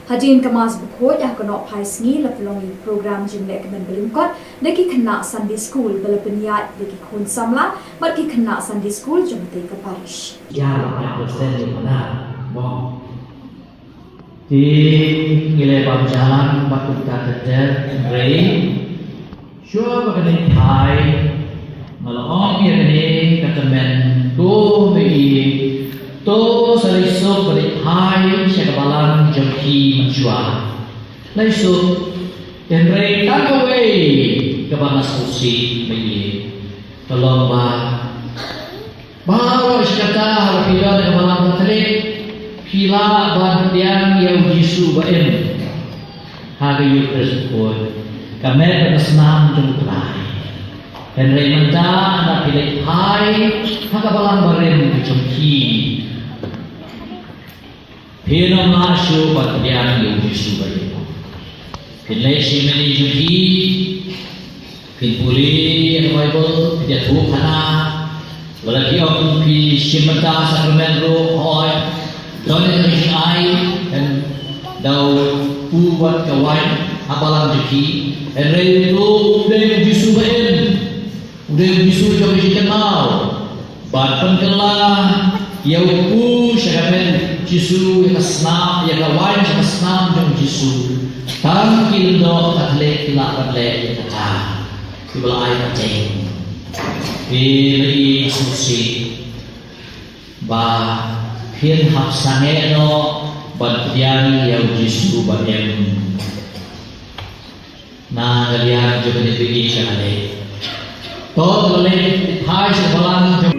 Hadirin kemas pekut ya kenok pai sengi la pelong ye program jimlek kemen belingkot, deki kena Sunday school bela peniat deki kun samla, bat ki kena Sunday school jagati ke parish. Ya, persen di mana? Mau di nilai jalan bakut kata rei, syua bagani Thai, malam ni bagani kata men do mei to sariso bagani Thai sekabalan jemki mensyua, laisu dan rei tak away kebanas kursi mei, tolong bawa syakata harapidah kebalan materi. Pila bantian yang Yesus baem hari Kristus kami bersenam jumpai dan remenda anak pilih hai hakabalan barem kecemki pina masuk bantian yang Yesus baem pilih si meni jumpi pilih Bible pilih Thup kana lagi orang pilih simenta sakramen roh hoi Dona dari ai dan dau buat kawan apalang jeki dan itu udah bisu baen udah bisu jauh kenal bahkan kelah ya upu syaramen jisu yang senam yang kawan yang senam jauh jisu tam kildo atle kilak atle kata dibelah air kacang pilih susi bah Hian hap sange no bantian yang Yesus baem na galian juga dibagi syahade tot boleh Thai sebalang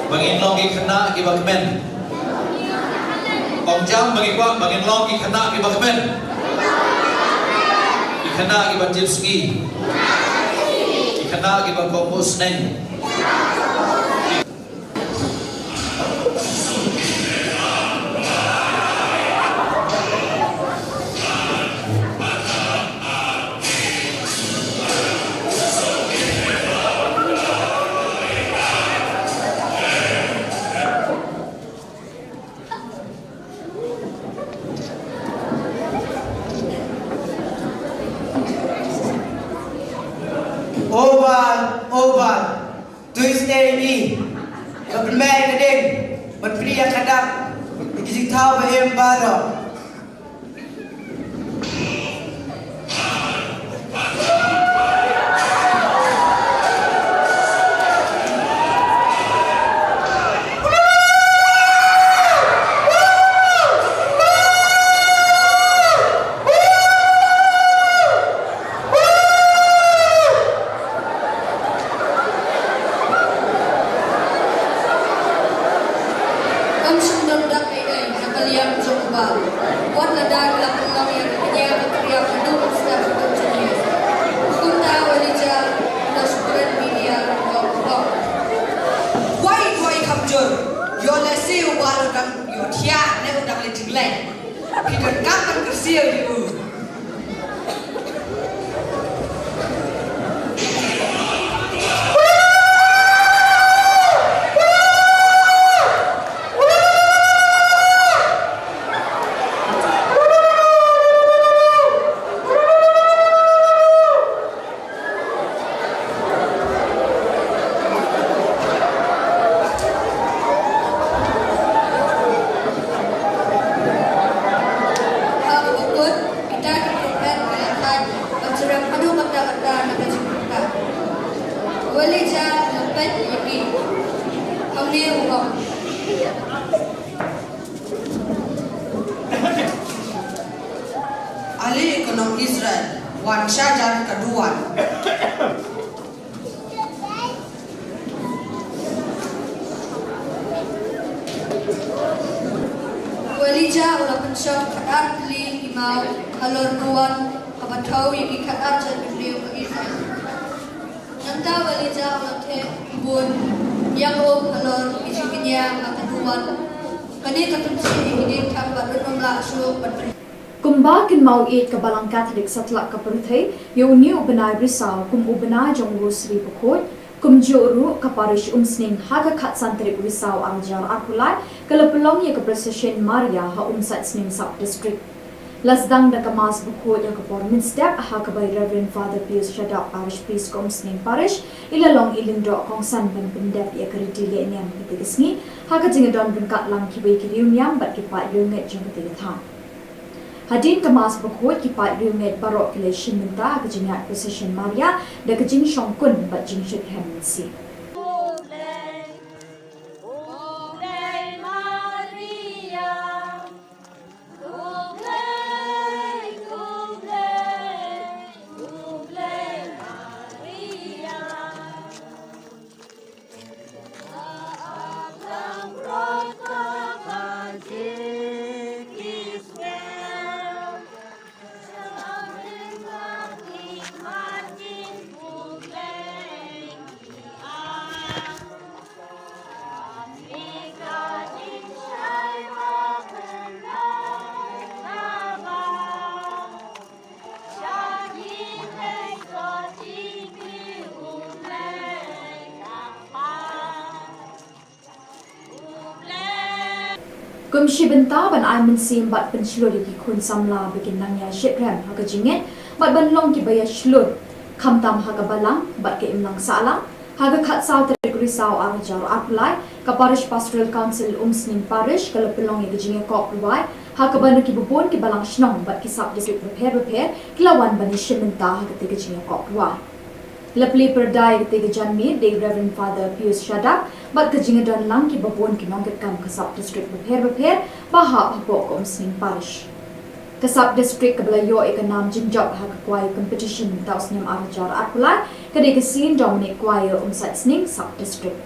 bangin long ki khana ki bakmen ong jam bagi kwa bangin long ki khana ki bakmen ki khana ki batipski ki khana ki bakomus neng Oval, Tuesday ni, bermain keding, berpria kadang, dikisik tahu bahem baru. Ahli ekonomi Israel, Wan Syajar kedua. Walija ulah pensok kadar beli imau halor nuan kabatau yang kadar jadi beliau ke Israel. Nanta walija ulah teh Khubor Niam halor isinya kaduan. Kani katunsi ini tham badun la su badun. Kumba kin mau it ke balang Katolik satlak ke perthai yo ni ubenai risau kum ubenai jongru Sri Bukot kum joru ke parish umsning haga khat santri risau arjar akulai kalau pelong ye ke procession Maria ha umsat sning South District lasdang da kamas Bukot ya ke pormin step ha ke by Reverend Father Pius Shadak parish priest kum sning parish ilalong ilindro kong san ben pendep ye ke ritile niam ketigisni ha ke jingadon bengkat lang kibai kirium niam bat kipat yunget jong ketigathang Hadin kemas Bukot kipat riunget barok keleshin minta kejingat procession Maria dan kejing syongkun bat jing syuk hemensi. Kumshi benta ban ai mensim bat penslur di kun samla bikin nangya shitram haga jinget bat ban long ki baya shlur khamtam haga balang bat ke imlang salang haga khat saw tergri saw arjar apply ka parish pastoral council umsning parish kala pelong ye jinge kop ruai haga ban ki bubon ki balang shnong bat ki sub district repair kilawan ban shimenta haga te jinge kop ruai Lepli perdai ketiga janmi de Reverend Father Pius Shadak bat kejinga dan lang ki babon ki nongket kam kasab district repair baha hapok umsning parish kasab district kabelayo ikanam jinjab ha kwai competition taus nim arjar akulai kade kesin Dominic kwai umsat sning sub district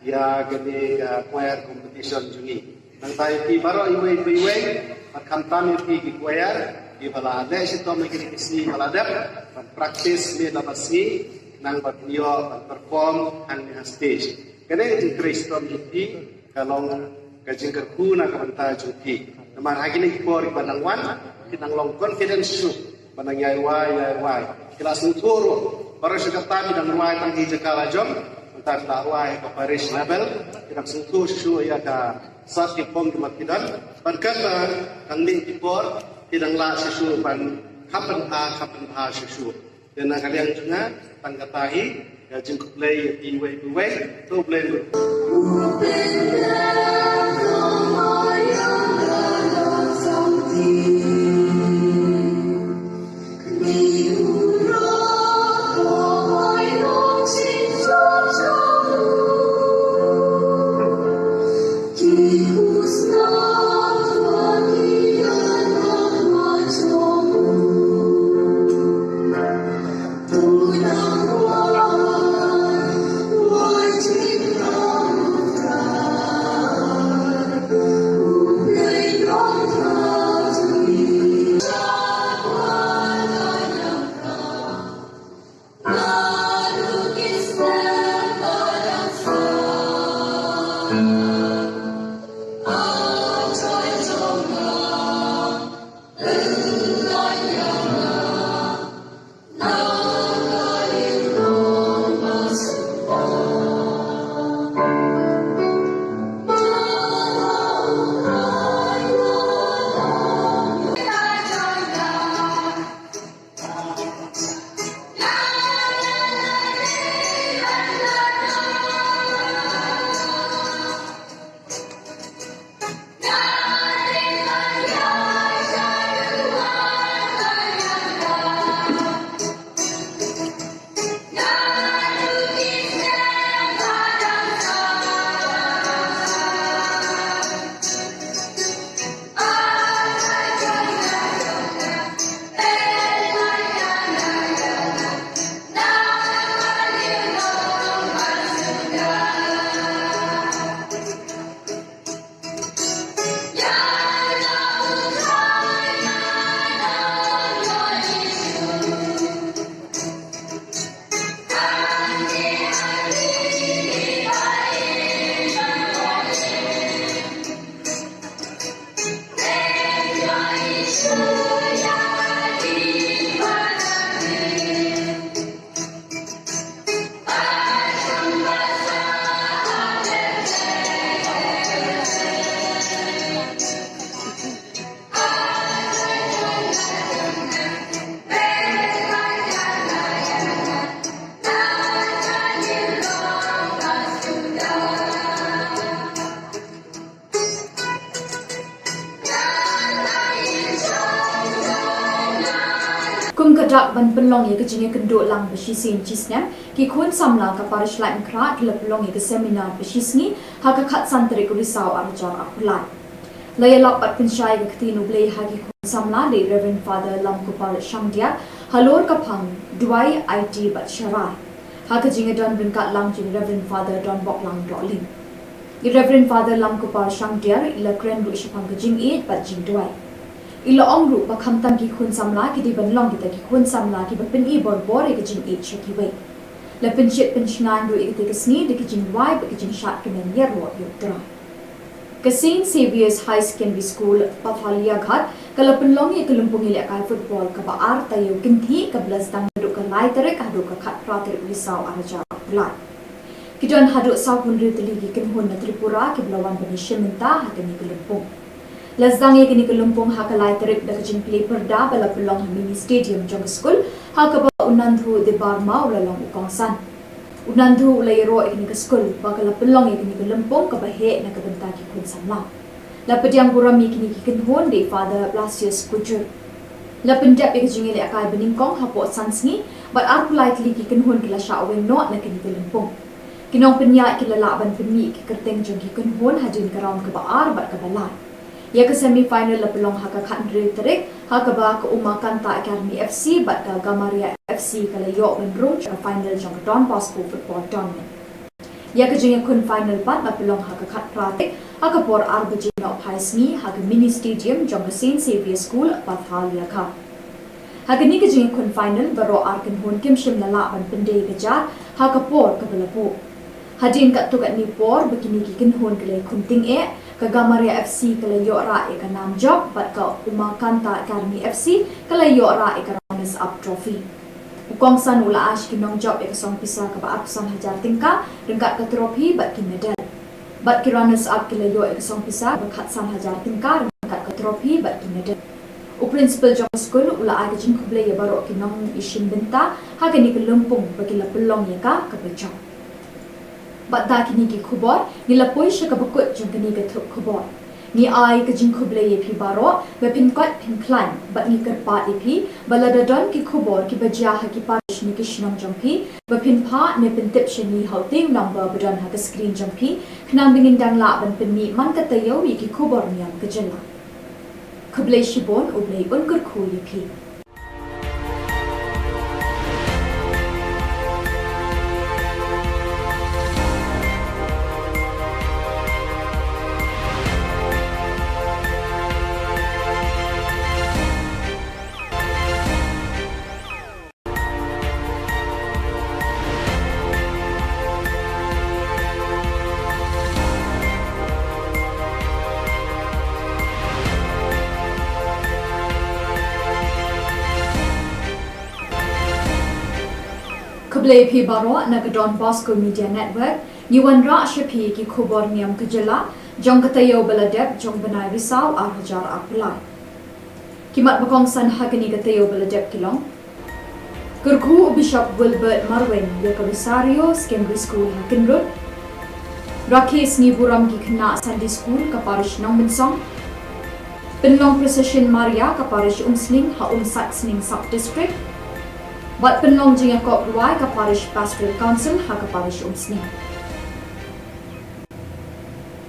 ya gede choir competition juni nang tai pi baro iwe kamtam pi ki choir di balade sito mekini kisi balade practice me dabasi nang batio perform ang stage kene di Kristo pi kalong kajing kerku na kabanta jupi namar hagini por banangwan kinang long confidence su banang yai kelas uturo para sekatami dan wai tang hijakala jom entar dakwai ke Paris level kinang sentuh su ya ka sat ki pom ki makidan berkata kang ning tipor kinang la sesu ban kapan ha sesu dan kalian juga tangkatahi ya jengkup play iwe to play Kumkadak ban penlong ye kejinge kenduk lang beshisin cisnem ki kun samla ka parish lai mkra ki pelong ye ke seminar beshisngi ha ka khat santri ku risau arjar apulai laya lak pat pensyai ke ketinu blei hagi kun samla le Reverend Father Lam Kupal Shangdia halor kapang duai IT bat syarai ha kejinge don bengkat lang jing Reverend Father Don Bok Lang Doling i Reverend Father Lam Kupal Shangdia ila kren ru ishapang kejing it bat jing duai ilo ongru bakam tam ki khun samla ki di banlong kita ki khun samla ki bapin i bor bor ki jing e cheki we la penchet penchnan ru ki sni de ki jing wai ba ki jing shat ki men yer ro yo tra ka St Saviour's High Secondary School Pathalia Ghat kala penlong ye kelumpung ile kai football ka ba ar tayo kinthi ka blas dang du ka lai tere ka du ka khat pratir risau araja lai ki don hadu sau pun ri teli ki ken hon na Tripura ki blawan bani sheminta ha ni kelumpung Lazdang ye kini kelumpung hakalai terik dak jing play perda bala pelong mini stadium jong school hakaba unandhu de barma ulalong ukongsan unandhu ulai ro kini ke school bakala pelong ye kini kelumpung ka bahe na ka benta ki kun samla la pediang burami kini ki ken hon de Father Blasius Kujur la pendap ye jing ile akai beningkong hapo sansngi but ar politely ki ken hon kila sha we not na kini kelumpung kinong penya kila la ban pemi ki kerteng jong ki ken hon hadin karam ka ba ar bat ka balai ya ke semi final la pelong haka khandre terek haka ba ke umakan ta academy FC bat ka Gamaria FC kala yo ben rum ka final jong Don Bosco football tournament Ya kejengnya kun final pat ba pelong haka khat pratik haka por arbaji no phaisni haka mini stadium jong St Xavier School Pathalia kha. Haka ni kejengnya kun final baro arkan hon kim shim lala ban pendai kejar haka por kabelapo. Hadin kat tu kat ni por begini kikin hon kele kunting Kagamaria FC kala yora ka nam job bat ka Umakanta Academy FC kala yora ka runners up trophy. Ukong san ula ash ki nong job song pisa ka ba apsan hajar tingka rengkat ka trophy bat ki medal. Bat ki runners up kala yo song pisa ba khat san hajar tingka rengkat ka trophy bat ki medal. U principal jong school ula ai ka jing khuble ya baro ki nong ishin benta ha ka ni ka lumpung ba ki la pelong ya ka bechong. Bat da kini ki Khubor ni la poi sha ka bakut jong kini ka Thup Khubor ni ai ka jing khuble ye phi baro ba pin kwat pin klan bat ni kar pa e phi balada don ki Khubor ki bajia ha ki parish ni ki shnong jong phi ba pin pha ne pin tip shani hauting number badan ha ka screen jong phi khnam bingin dang la ban pin ni man ka tayo wi ki Khubor Niam ka jela khuble shibon ublei un kur khu ye phi Khuble phi baro na Don Bosco Media Network ni wan ra shaphi ki Khubor Niam kajela jong katayo baladep jong banai risau ar hajar apulai kimat bakong san hagani katayo baladep kilong Kurku Bishop Wilbert Marwin ya Rosario Secondary School Hakinrod Rakes ni buram ki khna Sunday School ka parish nong minsong Penlong Precision Maria ka parish Umsling ha Saxning Sub District Bat penlong jing ko ruai ka parish pastoral council ha ka parish Umsning.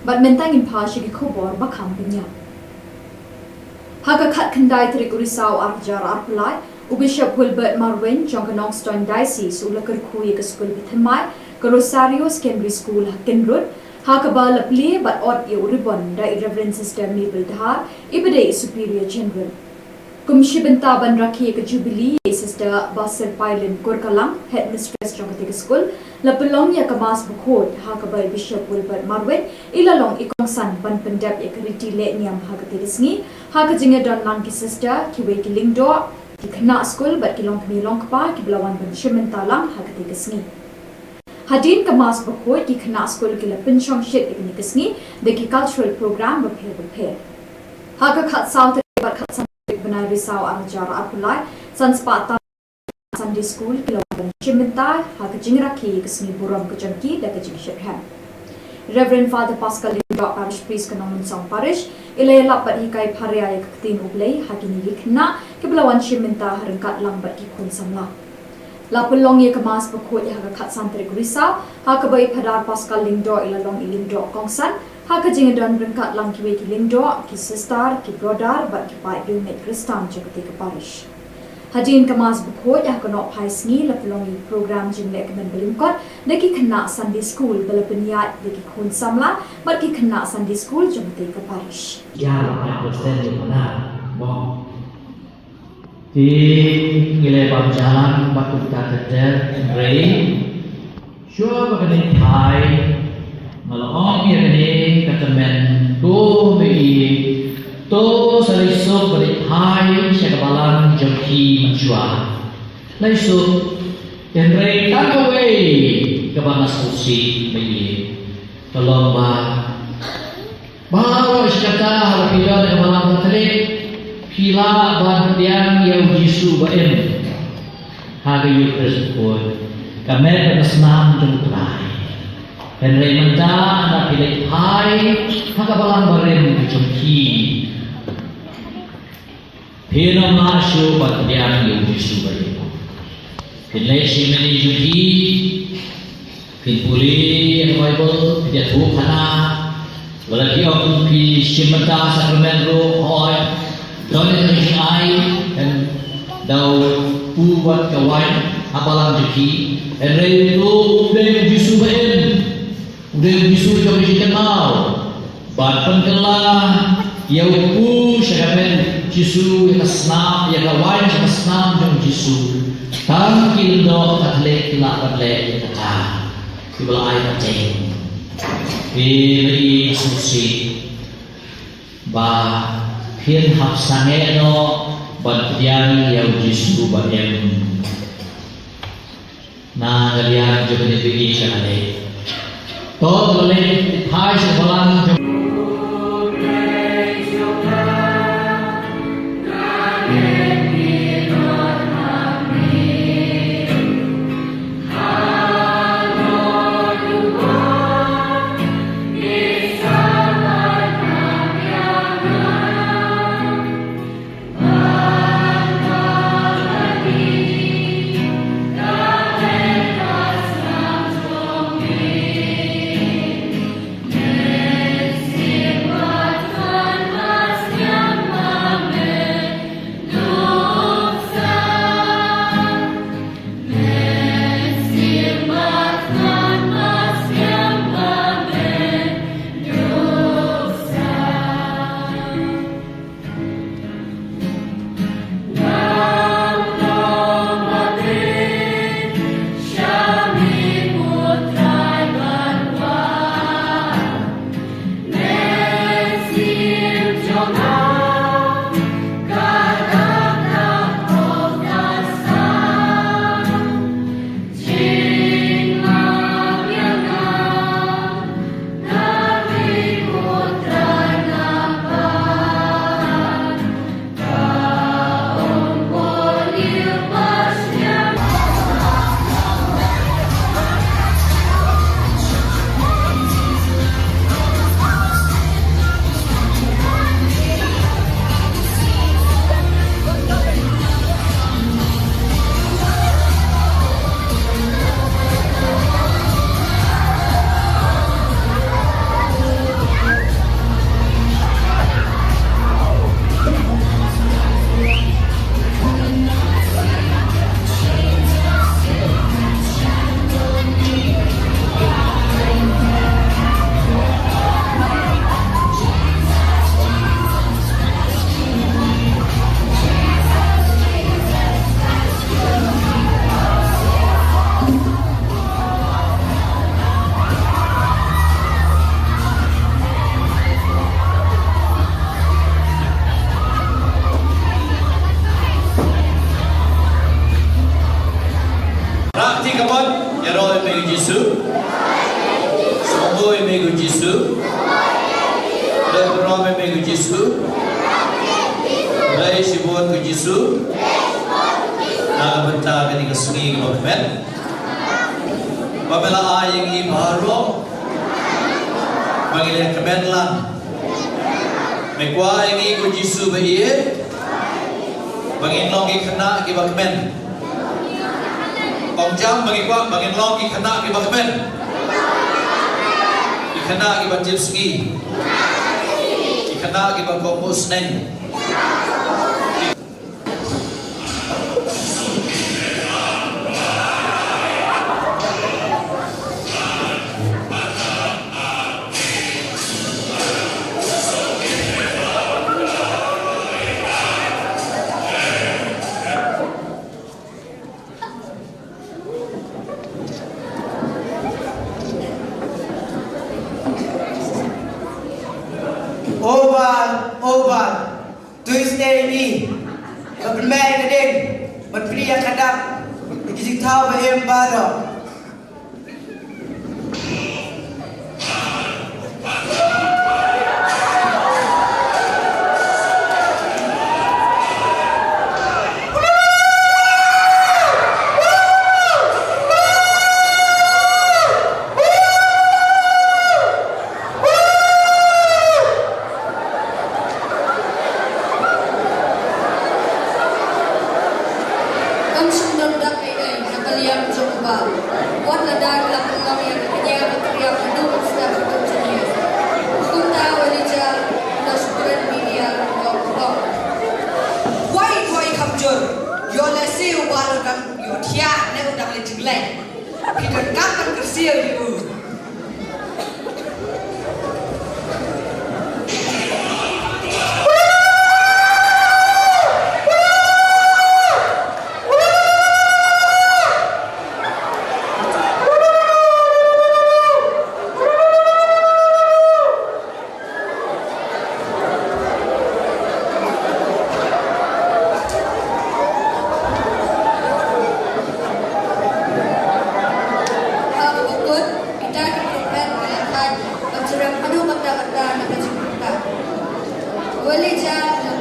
Bat mentang in pashi ki Khubor bakham binya. Ha ka khat khandai trik urisau arjar arpulai u Bishop Wilbert Marwin jong Nongstoin Diocese u lakar khui ka school bithamai ka Rosario Secondary School Hakinrod ha ka ba lapli bat ot ye uribon da Reverend Sister Mabel Dhar ibade Superior General. Kumshi benta ban rakhi ka Jubilee Sister Basir Pailen Kurkalang Headmistress jong ka school la pelong ya ka mas bukhot ha ka bai Bishop Wilbert Marwin ilalong ikong san ban pendap ya kariti le niam ha ka tirisngi ha ka jinga don lang ki sister ki we ki lingdo ki khna school bat ki long kmi long pa ki blawan ban shimenta lang ha ka tirisngi Hadin ka mas bukhot ki khna school ki la pinchong shit ikni kisngi de ki cultural program ba phe ha ka khat south bat khat Benai risau arjar apulai sanspata Sunday School kiloban chiminta ha ka jingraki kisni buram ka jangki da ka jingshan Reverend Father Pascal Lindok Parish Priest Kanong Song Parish ilay lapat hikai pharia ya kaktin ublay hakini likna kiblawan chiminta harangkat lambat ki kun samla lapulong ye kamas pakhot ya ka khat santrik risau ha ka bai phadar Pascal Lindok ilalong ilindok kongsan ha ka jingadon rengkat lang ki we ki lingdo ki sister ki brother bat ki pai unit Kristan jagati ka parish hadin kamas bukho ya ka no phai sngi la pelong program jing le kamen belingkot de ki khna Sunday School balapniat de ki khun samla bat ki khna Sunday School jagati ka parish ya la persen di mana bo di ngile bam jalan batu ta ter rei sure bagani thai Malong ya ni kata men tu mei tu saliso beri hai sekabalan jeki menjua. Laisu tenrei tak away kebanas kursi mei tolong bawa sekata harapila kebalan terik pila bandian yang Yesus baen hari Yesus kami bersenam jengkrai. Dan remenda anda pilih hai hakabalan barem kecemki Pena masuk bagian yang disubai Pilih simeni juki Pilih Bible Pilih Thup hana Walaki aku pilih simenta sakramen roh hoi Donen ai dan dau buat kawan abalan juki Dan rei itu dan disubai udah bisu jauh di kenal, ban pengelah, ya upu syaraben jisu yang senam, yang kawan yang senam jauh jisu, tangkil no katlek kelak katlek kata, kibla air kacang, beri susi, bah hian hap sange no ban yang yang jisu ban yang na kalian jauh di bagi syaraben. Todo le thai se balang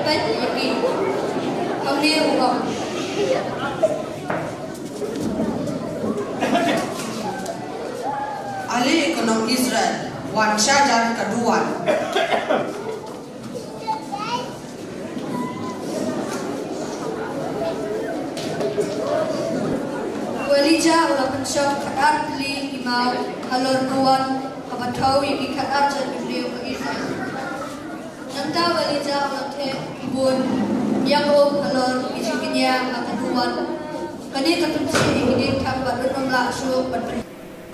pet yaki hamne ubam Ali ekonom Israel wan syajar kedua. Walija ulapan syok kakat li imau halor nuan kabatau yaki kakat jan beliau ke Israel. Nanta walija ulate Khubor Niam halor isikinya kataduan kani katunsi ikidin thang badun la su badri.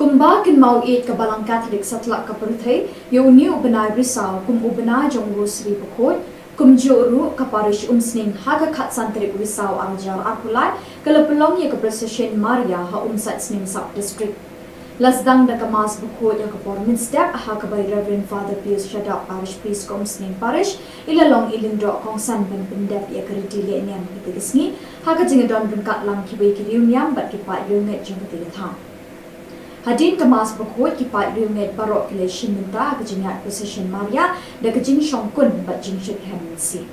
Kumba kin mau it ka balang Catholic satlak ka perthai yo new benai risau kum ubena jong rosary bukot kum joru ka parish umsning haga khat santri risau arjar apulai kalapelong ye ka procession Maria ha umsat sning sub district lasdang da kamas bukot ya ka pormin step ha ka by Reverend Father Pius Shada parish priest kom sning parish ilalong ilindro kong san ben bendap ya ka ritile niam kitigisni ha ka jingadon bungkat lang kibai ki niam bat ki pa yunget jong kitigathang Hadin kemas berkuat kipat riunget barok kileshin minta kejingat procession Maria dan kejing syongkun bat jing syuk hemensi.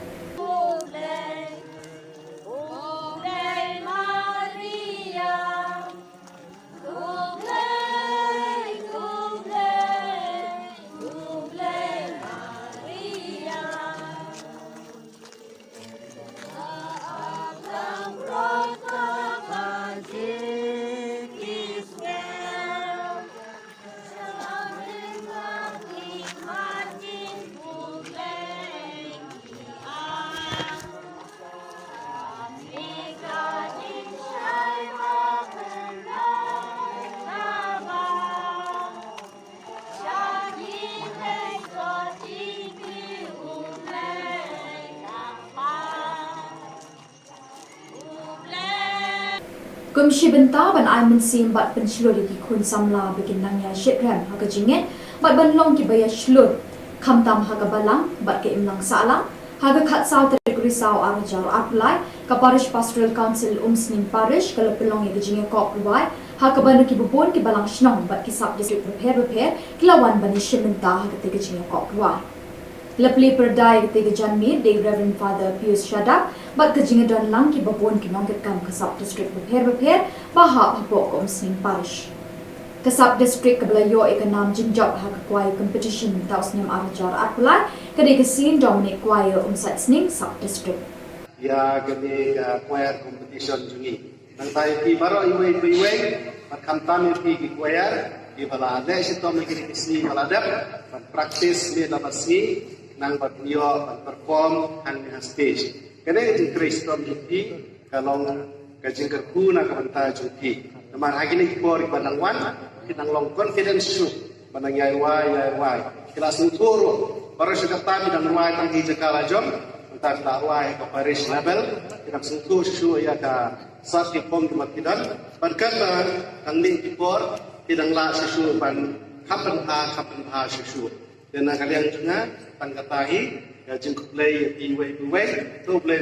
Kum shibenta ban ai min sim bat pen shlur ki khun samla bikin nang ya shitram ha ka jinget bat ban long ki baya shlur kham tam ha ka balang bat ke imlang sala ha ka khat saw tre risau arjar apply ka parish pastoral council umsning parish ka pelong ye jinge ko provide ha ka ban ki bubon ki balang shnong bat ki sub district prepare kilawan ban shibenta ha ka te jinge ko provide Lepli perdai ketika janmi de Reverend Father Pius Shada bat kejinga dan lang ki babon ki nongket kam kasab district prepare bahap hapok kom sing parish kasab district kabla yo ekanam jinjok ha kwai competition taus nem arjar atpulai kade kesin Dominic choir umsat sning sub district ya gani choir competition jungi nang tai ki baro iwe pat kamtam ki choir ki bala de sitom ki kisni baladap pat practice me labasi nang batio perform ang stage kene di Kristom juti kalong kajingker kuna kabanta juti naman hagini por banangwan kinang long confidence su banang yai kelas uturo para sekatami dan wai tang di jakala jom entar dakwai ke parish level kinang sentuh su ya ka sati pom kidan berkata kang ni por kinang la su ban kapan ha su dan kalian juga tangkatahi ya jengkuk play iwe to play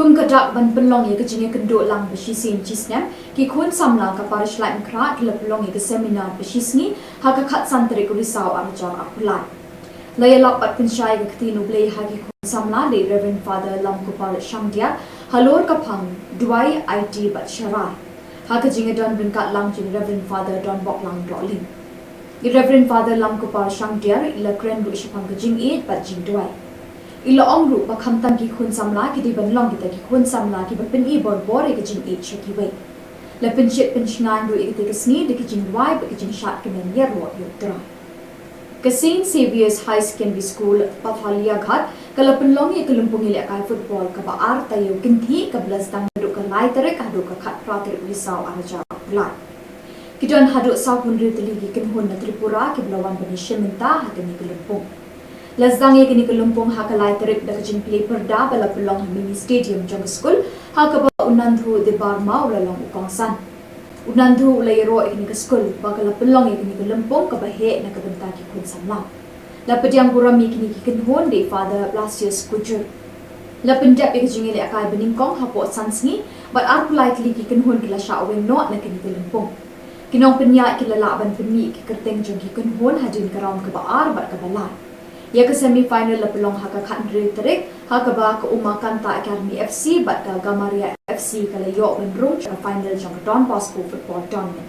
kum kadak ban penlong ye kejinge kenduk lang beshisin cisnem ki khun samla ka parish lai mkra ki pelong ye ke seminar beshisni ha ka khat santri ku risau arjar apulai layalap pat pensyai ke ketinu blei ha ki khun samla de Reverend Father Lam Kupal Shangdia halor ka phang duai IT bat sharai ha kejinge don brinkat lang jin Reverend Father Don Bok Lang Rolling Reverend Father Lam Kupal Shangdia ila kren ru shapang kejing e bat jing duai ila ong ru ba kham tam ki khun samla ki di ban long ki ta ki khun samla ki ba pin i bor bor e ki jing e cheki wei la pin chet pin shngan ru e ki te sni de ki jing wai ba ki jing shat ki men yer ro yu tra ka St Saviour's High Secondary School Pathalia Ghat kala pin long e kalumpung ile kai football ka ba ar ta yu kin thi ka blas dang du ka lai tere ka du ka khat pra ter risau araja lai ki don hadu sa kun ri tli ki kin hon na Tripura ki blawan bani sheminta ha ka ni kalumpung Lazdang ye kini kelumpung hakalai terip dak jing play perda bala pelong mini stadium jong school hakaba unandhu de barma ulalong ukongsan unandhu ulayro kini ke school bakala pelong ye kini kelumpung ka bahe na kabenta ki kun samla la pediang burami kini ki kinhon de Father Blasius Kujur la pendap ye jing ile akai beningkong hapo sansni but ar politely ki kinhon kila sha wen no na kini kelumpung kinong penya kila la ban penmi ki kerteng jong ki kinhon hadin karam ka ba ar bat ka bala Ya ke semi final la pelong haka khat ndri terik haka ba ka Uma Kanta Academy FC bat ka Gamaria FC kala yo ben room ka final jong Don Bosco football tournament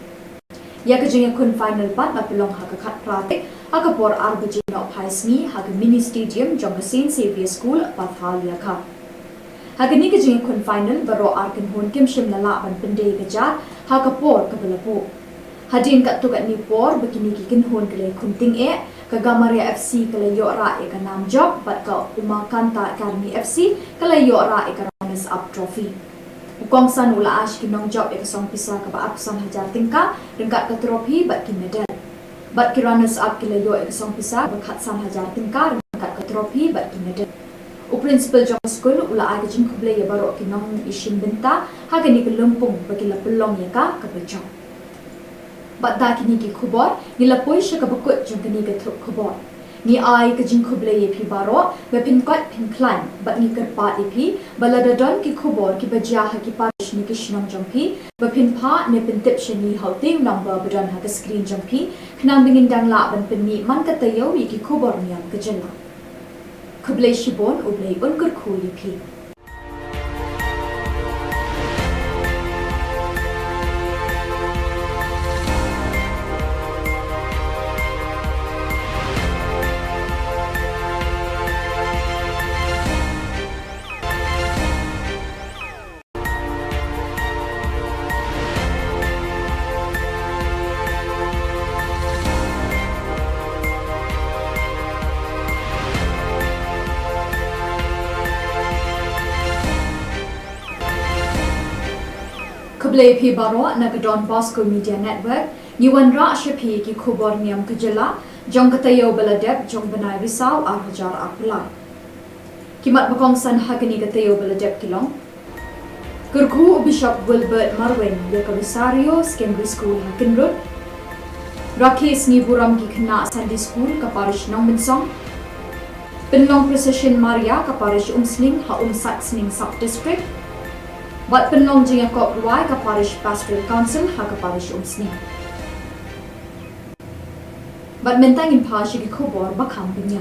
ya ke jeng kun final pat la pelong haka khat pratik haka por arbaj no phaisni haka mini stadium jong St Saviour's School Pathalia Kha haka ni ke jeng kun final baro arkin hon kim shim la la ban pende ka ja haka por ka balapo hadin ka tu ka ni por bakini ki kin hon kale kunting e ka Gamaria FC kala yo ra e ka nam job bat ka Uma Kanta Academy FC kala yo ra e ka runners up trophy ukong san ula ash ki nong job e ka song pisa ka ba apsan hajar tingka ringkat ka trophy bat ki medal bat ki runners up kala yo e ka song pisa ba khat san hajar tingka ringkat ka trophy bat ki medal u principal jong school ula ai ka jing khuble ye baro ki nong ishin benta ha ka ni ka lumpung ba ki la pelong ye ka bajong Bat da kini ki khubor ni la poi sha ka bakut jong kini ka thup khubor ni ai ka jing khuble ye phi baro ba pin kot pin klan bat ni kar pa e phi balada don ki khubor ki bajia ha ki parish ni ki shnam jong phi ba pin pha ne pin tip shani haute number badon ha ka screen jong phi khnam bingin dang la ban pin ni man ka tayo wi ki khubor niam ka jela khuble shibon ublei un kur khu ye phi Khuble phi baro na ka Don Bosco Media Network ni wan ra shaphi ki Khubor Niam kajela jong katayo baladep jong banai risau ar hajar apulai kimat bakong san hakani katayo baladep kilong Kurku Bishop Wilbert Marwin ya ka Rosario Secondary School Hakinrod Rakes ni buram ki khna Sunday School ka parish nong binsong Penlong Precision Maria ka parish Umsling ha Umsat Sning Sub District Bat penlong jing kop ruai ka parish pastoral council ha ka parish Umsning Bat mentang in pashi ki khubor bakham binya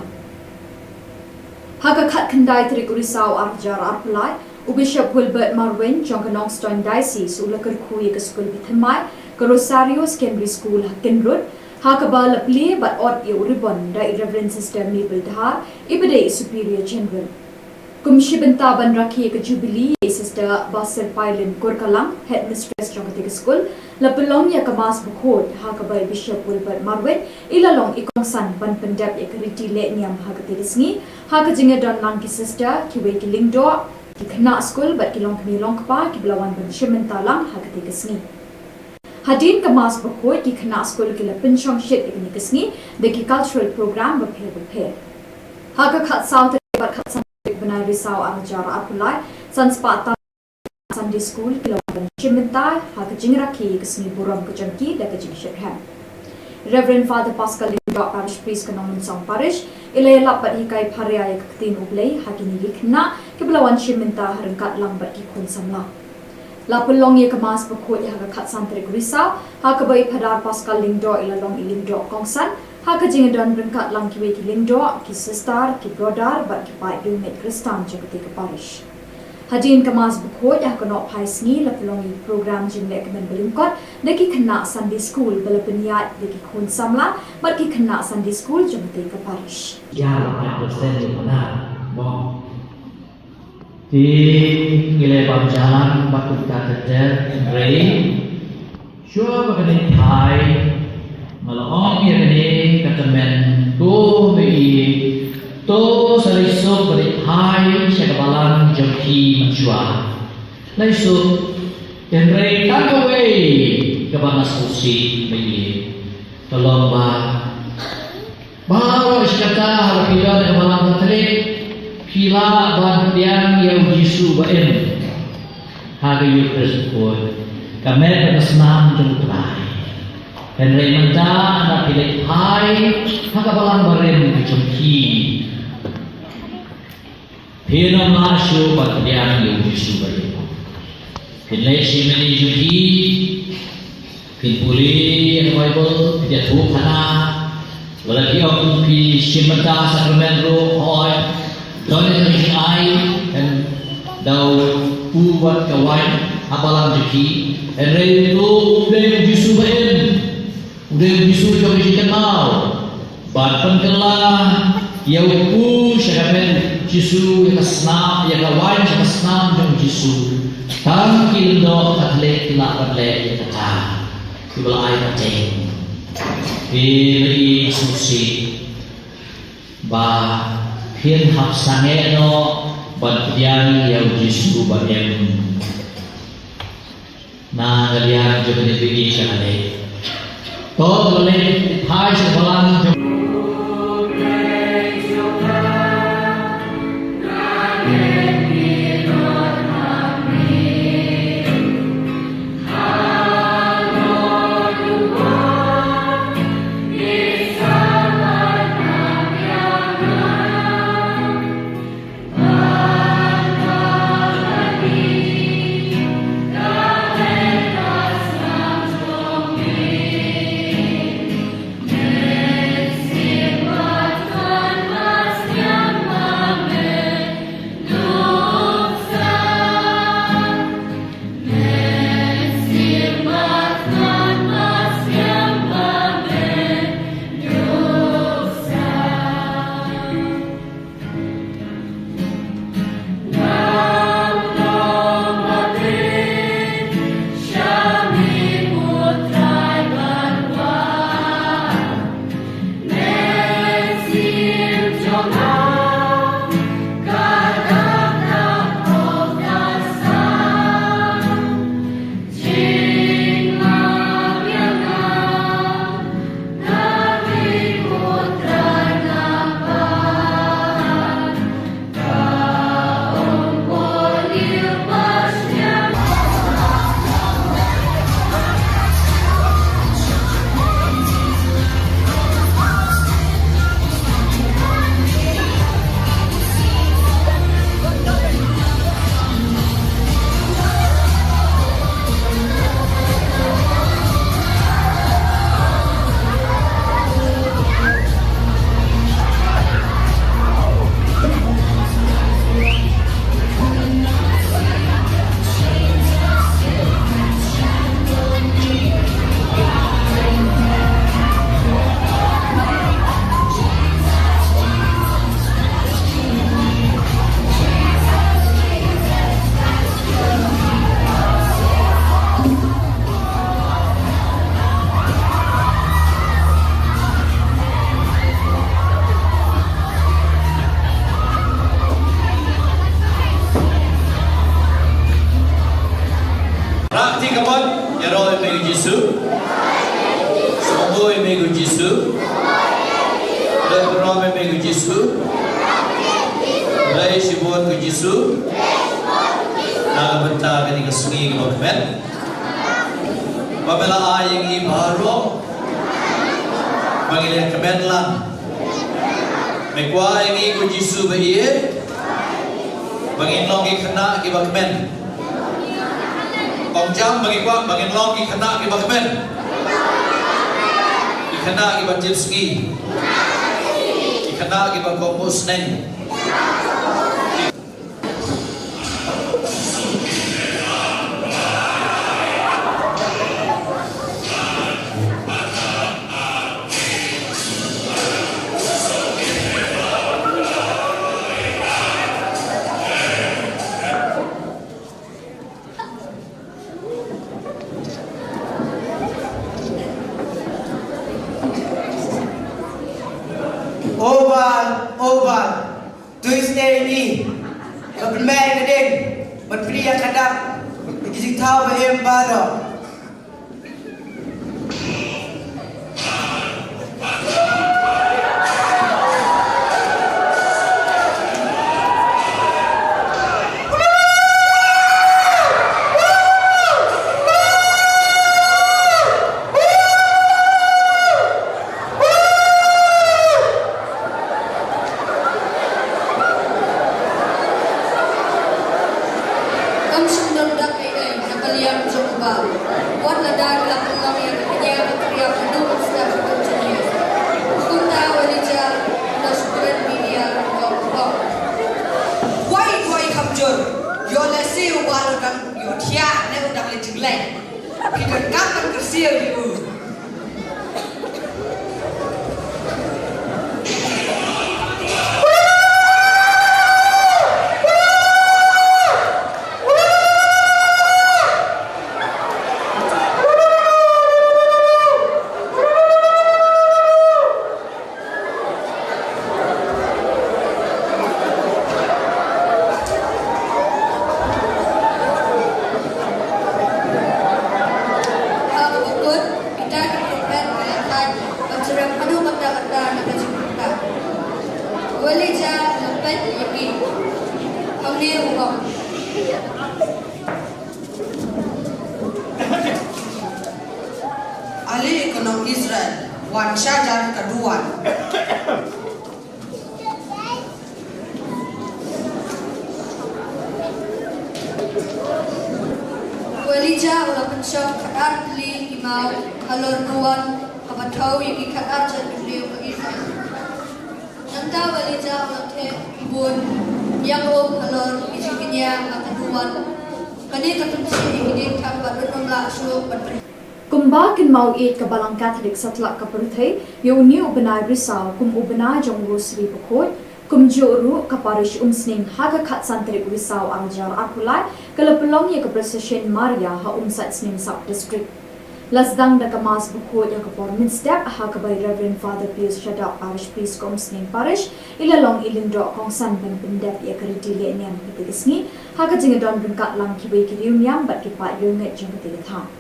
ha ka khat khandai trik risau arjar arpulai u Bishop Wilbert Marwin jong ka Nongstoin Diocese ulakar khui ka school bithmai ka Rosario Secondary School Hakinrod ha ka ba lapli bat ot yu ribbon da Reverend Sister Mabel Dhar ibade Superior General Kumshi benta ban rakhi ka Jubilee Sister Basir Pailin Kurkalang Headmistress jong ka school la pelong ya ka mas bukhod ha ka ba Bishop Wilbert Marwin ilalong ikong san ban pendap ya ka riti le niam ha ka tirisngi ha ka jinga don lang ki sister ki we ki lingdo ki khna school bat ki long kni long pa ki blawan ban shimenta lang ha ka tirisngi Hadin ka mas bukhod ki khna school ki la pinchong shit ki kisngi de ki cultural program ba phe ha ka khat south bat khat san banai risau arjar apulai sanspata Sunday School kilawan chiminta ha ka jingra ki kisni buram ka jangki da ka jing shirham Reverend Father Pascal Lindot Parish Priest Kanong Song Parish ilay lapat hikai pharia ya katin ublay hagini likna kiblawan shiminta harangkat lambat ki kun samla lapulong ye kemas pekut ya kat santri Risau hakabai Padar Pascal Lindot ilalong ilindot kongsan hakajingadan berangkat lang kiwe ki Lindot ki sister ki brother bat ki pai dumet Kristan jagati ke parish Hajin kemas bukut yang kena paisngi lapulongi program jimlek kemen belingkot deki kena Sunday School bela peniat deki kun samla bagi kena Sunday School jemati ke parish. Ya, 8% yang benar. Bon. Di nilai pemjalan batu katedral Rei, sure bagani Thai, malong ya kini katemen tu mei to saliso beri Thai sekabalan jemki menjual. Laisu Rei takaway kebanas kursi mei tolong bawa iskata harapila dan malam terik pila bandian yang Yesus baen hari Yesus pun kami bersenam jumpai dan remenda anak pilih hai hakabalan baren jumki pina masuk bandian yang Yesus baen pilih simeni jumki pilih Bible pilih Thup Lagi orang pi simenta sakramen roh hoi, donen di ai dan dau buat kawan abalan jeki, enrei tu udah bisu baen, udah bisu jauh jeki mau, batpan kelah, ya upu sakramen Yesus yang kesna, yang kawan yang kesna jauh Yesus, tangkil do katlek tilak katlek kata, kibal ai kaceng. Pilih susi ba phiên học sang nghe nó bật diang yang Yesus bagian na galian juga dipilih sekali. Toh boleh Thai sekolah. Bagi kemen lang. Megwa ini ku Jisu bayi. Bagi long ki kena ki kemen. Kong jam bagi kwa bagi long ki kena ki kemen. Ki kena ki jip ski. Ki kena ki kompos neng. Oval, Tuesday ni, kebenar keding, berperi yang kadang, dikisih tahu bahagian baru. Ali ekonom Israel, Wan Syajar kedua. Walija ulah pensok kadar beli imau halor nuan kabatau yang ikat ajar beliau ke Israel. Nanta walija ulah te bun yang halor isinya keduan. Kani ketumsi ini tambat bernomla suruh berperi. Kumba kin mau it ka balang Catholic satlak ka perthai yo ni ubenai risau kum ubenai jong rosary pokot kum joru ka parish umsning haga khat santri risau arjar akulai kala pelong ye ka procession Maria ha umsat sning sub district lasdang da kamas pokot ya ka pormin step ha ka by Reverend Father Pius Shada parish priest kom sning parish ilalong ilindro kong san ban pendep ye ka ridile niam pitigisni ha ka jingadon bungkat lang kibai ki niam bat ki pa yunget jong tigathang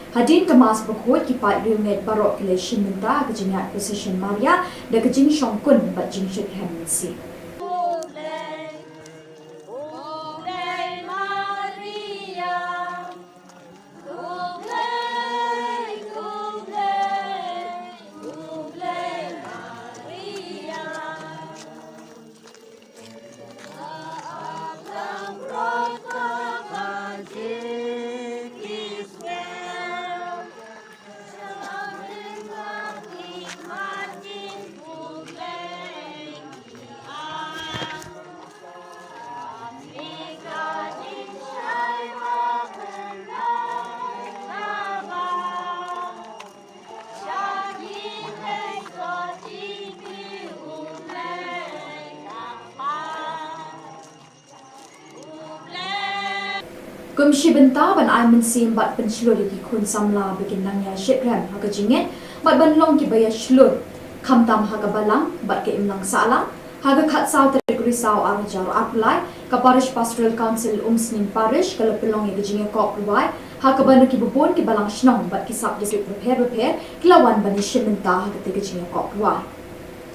Hadin kemas berkut kipat riunget barok kile shiminta kejingat position Maria dan kejing syongkun bat jing syed hamsi. Kumshi benta ban ai mensim bat penslur di kun samla bikin nangya shekram haga jinget bat ban long ki baya shlur khamtam haga balang bat ke imlang salang haga khat saw terikuri saw arjar apply ka parish pastoral council umsning parish kala pelong ye jinge ko provide haga ban ki bubon ki balang shnong bat ki sub district prepare kilawan ban shimenta haga te jinge ko provide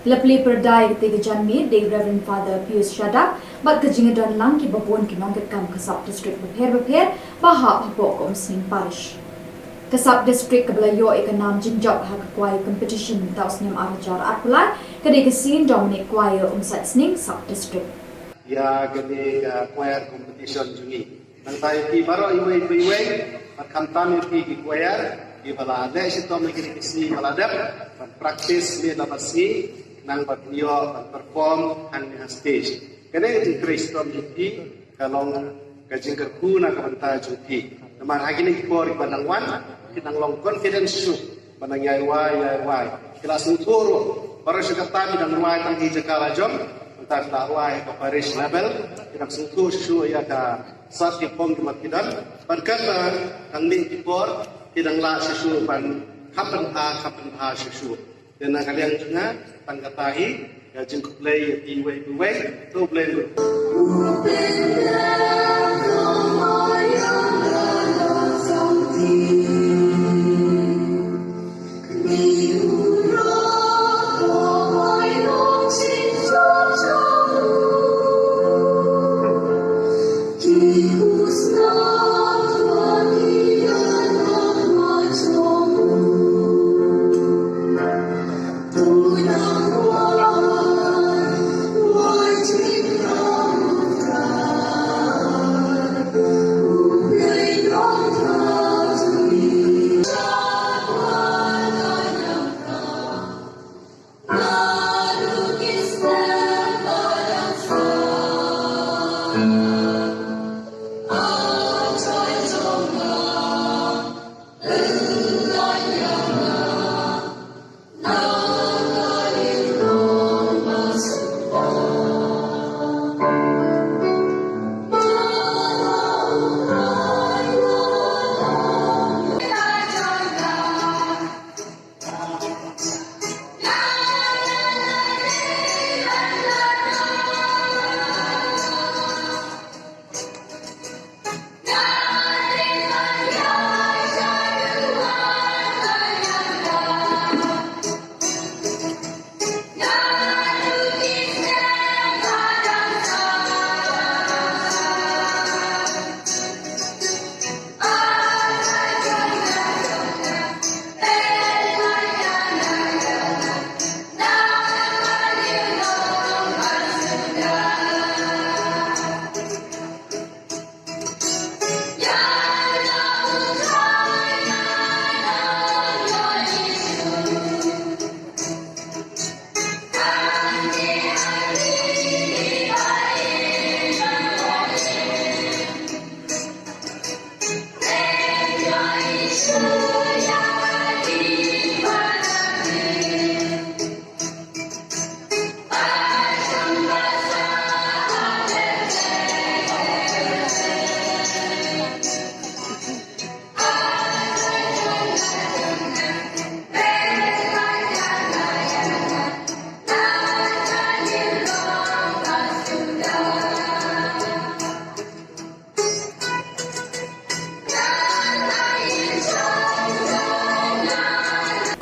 Lapli perdai ketiga janmi de Reverend Father Pius Shada bat kejinga dan lang ki babon ki nongket kam kasap district prepare bahap hapok umsning parish Kesab distrik kebelayo ikanam jinjok ha kuai competition taus niam arjar arpulai kede kesin Dominic kuai umsat sning sub district. Ya gede choir competition juni. Nang tayo ki baro iwe kamtam ki choir ki bala ade sito me kini kisi bala dep practice me dapat si nang batio perform ang stage. Kene di Kristo ki kalau kajing kerku na kabanta juti. Naman hagini por ibanang wan kinang long confidence su banang yai kelas uturo para sekatami dan wai tangki jakala jom entar dakwai ke Paris level kinang sentuh su ya ka sat ki pom kimat kidan berkata kang ning tipor kinang la sesu ban kapan ha sesu dan kalian juga tangkatahi ya jing play iwe to play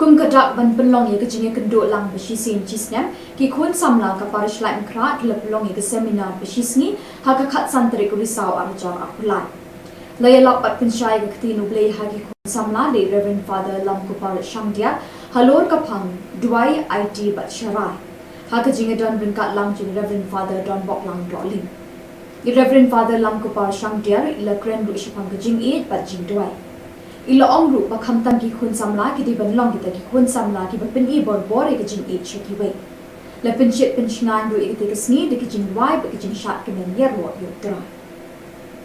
Kum kadak ban penlong ye kejinge kenduk lang beshisin chisnem ki khun samla ka parish lai mkra ki lapelong ye ke seminar beshisni ha ka khat santri ku risau arjar apulai layalap at penshai ke ktinu blei ha ki khun samla de Reverend Father lam ku par shamdia halor ka phang duai IT bat sharai ha ka jinge don brinkat lang jing Reverend Father don bok lang rolling i Reverend Father lam ku par shamdia ila kren ru shipang ke jing it bat jing duai ila ongru bakham tam ki khun samla ki di ban long ki ta ki khun samla ki ban i bor bor e jing e cheki we la pen chet pen chngan ru e te sni de ki jing wai ba ki jing shat ki men yer ro yo tra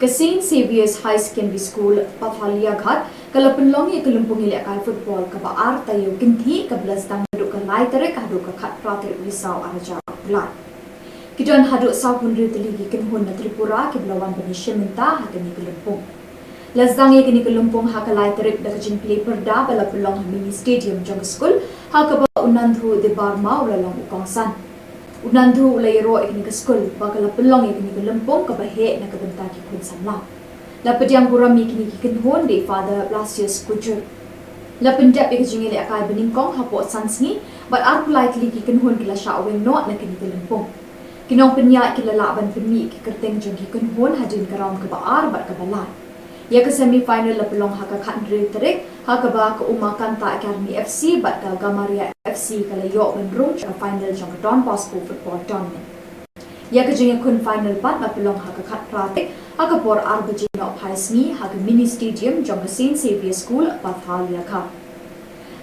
ka St Saviour's High Secondary School Pathalia Ghat kala pen long e kelumpung ile kai football ka ba ar ta yo kin thi ka blas dang du ka lai tere ka du ka khat pra ter risau araja la ki don hadu sa pun ri tli ki kin hon na Tripura ki blawan ban sheminta ha ka ni kelumpung Lazdang ye kini kelumpung ha kalai terik da kajin play perda bala pelong mini stadium jong school ha ka ba unandhu de barma ulalong ukongsan unandhu ulayro ikini ke school ba kala pelong ye kini kelumpung ka ba he na ka benta ki kun samla la pediang burami kini ki kin hon de Father Blasius Kujur la pendap ye kajin ile akai beningkong ha po sansni but ar politely ki kin hon kila sha wen not na kini kelumpung kinong penya kila la ban pemi ki kerteng jong ki kin hon hadin karam ka ba ar ba ka balai Ya ke semi final lapelong haka khandri terik haka ba ke Uma Kanta Academy FC bat ka Gamaria FC kala yo benrung ke final jong Don Bosco football tournament. Ya ke jeng kun final pat lapelong haka khat pratik haka por arbaji no phaisni haka mini stadium jong Saint Xavier School Pathalia ka.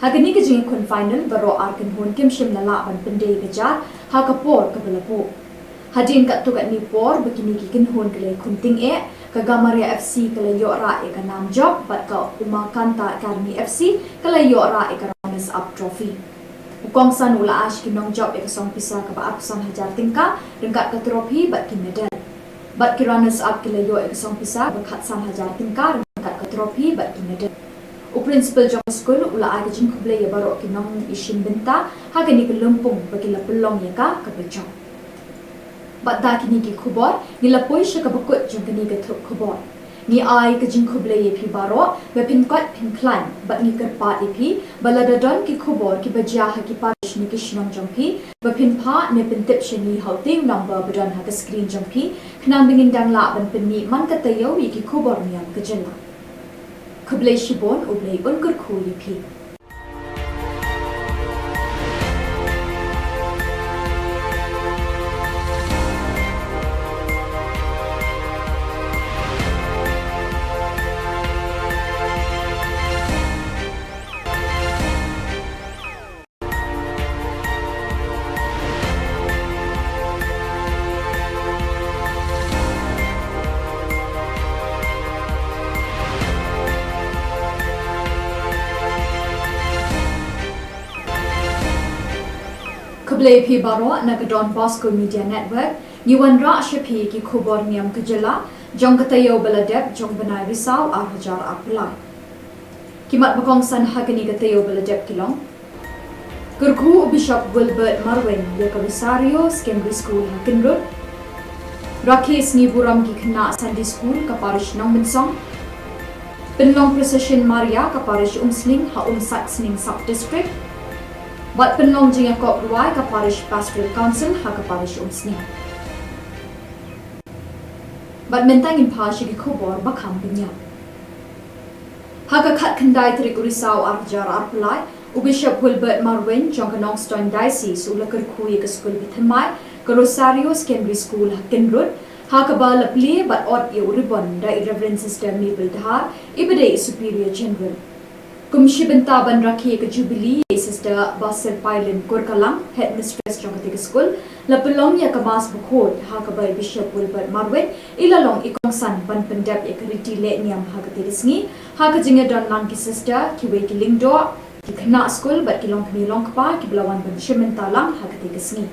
Haka ni ke jeng kun final baro arkan hun kim shim nala ban pendai kejar haka por ke belapo. Hadin kat tu kat ni por begini kikin hun kele kunting ke Gamaria FC kala yo ra e ka nam job bat ka Uma Kanta Academy FC kala yo ra e ka runners up trophy. Ukong san ula ash ki nong job e ka song pisa ka ba apsan hajar tingka rengkat ka trophy bat ki medal. Bat ki runners up kala yo e ka song pisa ba khat san hajar tingka rengkat ka trophy bat ki medal. U principal jong school ula ai ka jing kuble ya baro ki nong ishin benta ha ka ni ka lumpung ba ki la pelong ya ka bejong. Bat da kini ki Khubor ni lapoi sha ka bakut jong kini ka Thup Khubor ni ai ka jing khuble ye phi baro be pin kot pin klan bat ni kar pa ye phi balada don ki Khubor ki bajia ha ki parish ni ki shnong jong phi be pin pha ne pin tip shini hauting number badon ha ka screen jong phi khnang bingin dang la ban pin ni man ka tayo ye ki Khubor Niam ka jela khuble shibon ublei un kur khu ye phi Kublai phi baro na ka Don Bosco Media Network ni wan ra shaphi ki Khubor Niam kajela jong katayo baladep jong banai risau ar hajar apulai kimat bakong san hagani katayo baladep kilong Kurku Bishop Wilbert Marwin ya ka Rosario Secondary School Hakinrut Rakes ni buram ki khna Sunday School ka parish nong bensong Penlong Precision Maria ka parish Umsning ha Saxning Sub District Bat penlong jing kop ruai ka parish pastoral council ha ka parish Umsning. Bat mentang in pashi ki Khubor bakham binya. Ha ka khat khandai trik urisau arjar arpulai u Bishop Wilbert Marwin jong ka Nongstoin Diocese u lakar khui ka school bithamai ka Rosario Secondary School Hakinrut ha ka ba lapli bat ot ye uribon da Reverend Sister Mabel Dhar ibade Superior General. Kumshi benta ban rakhi ka Jubilee Sister Basir Pailen Kurkalang Headmistress jong ka school lapelong ya ka mas bukhot ha ka ba Bishop Wilbert Marwin ilalong ikong san ban pendap ya ka riti le niam ha ka tirisngi ha ka jinga don lang ki sister ki we ki lingdo ki khna school bat ki long kni long pa ki blawan ban shimenta lang ha ka tirisngi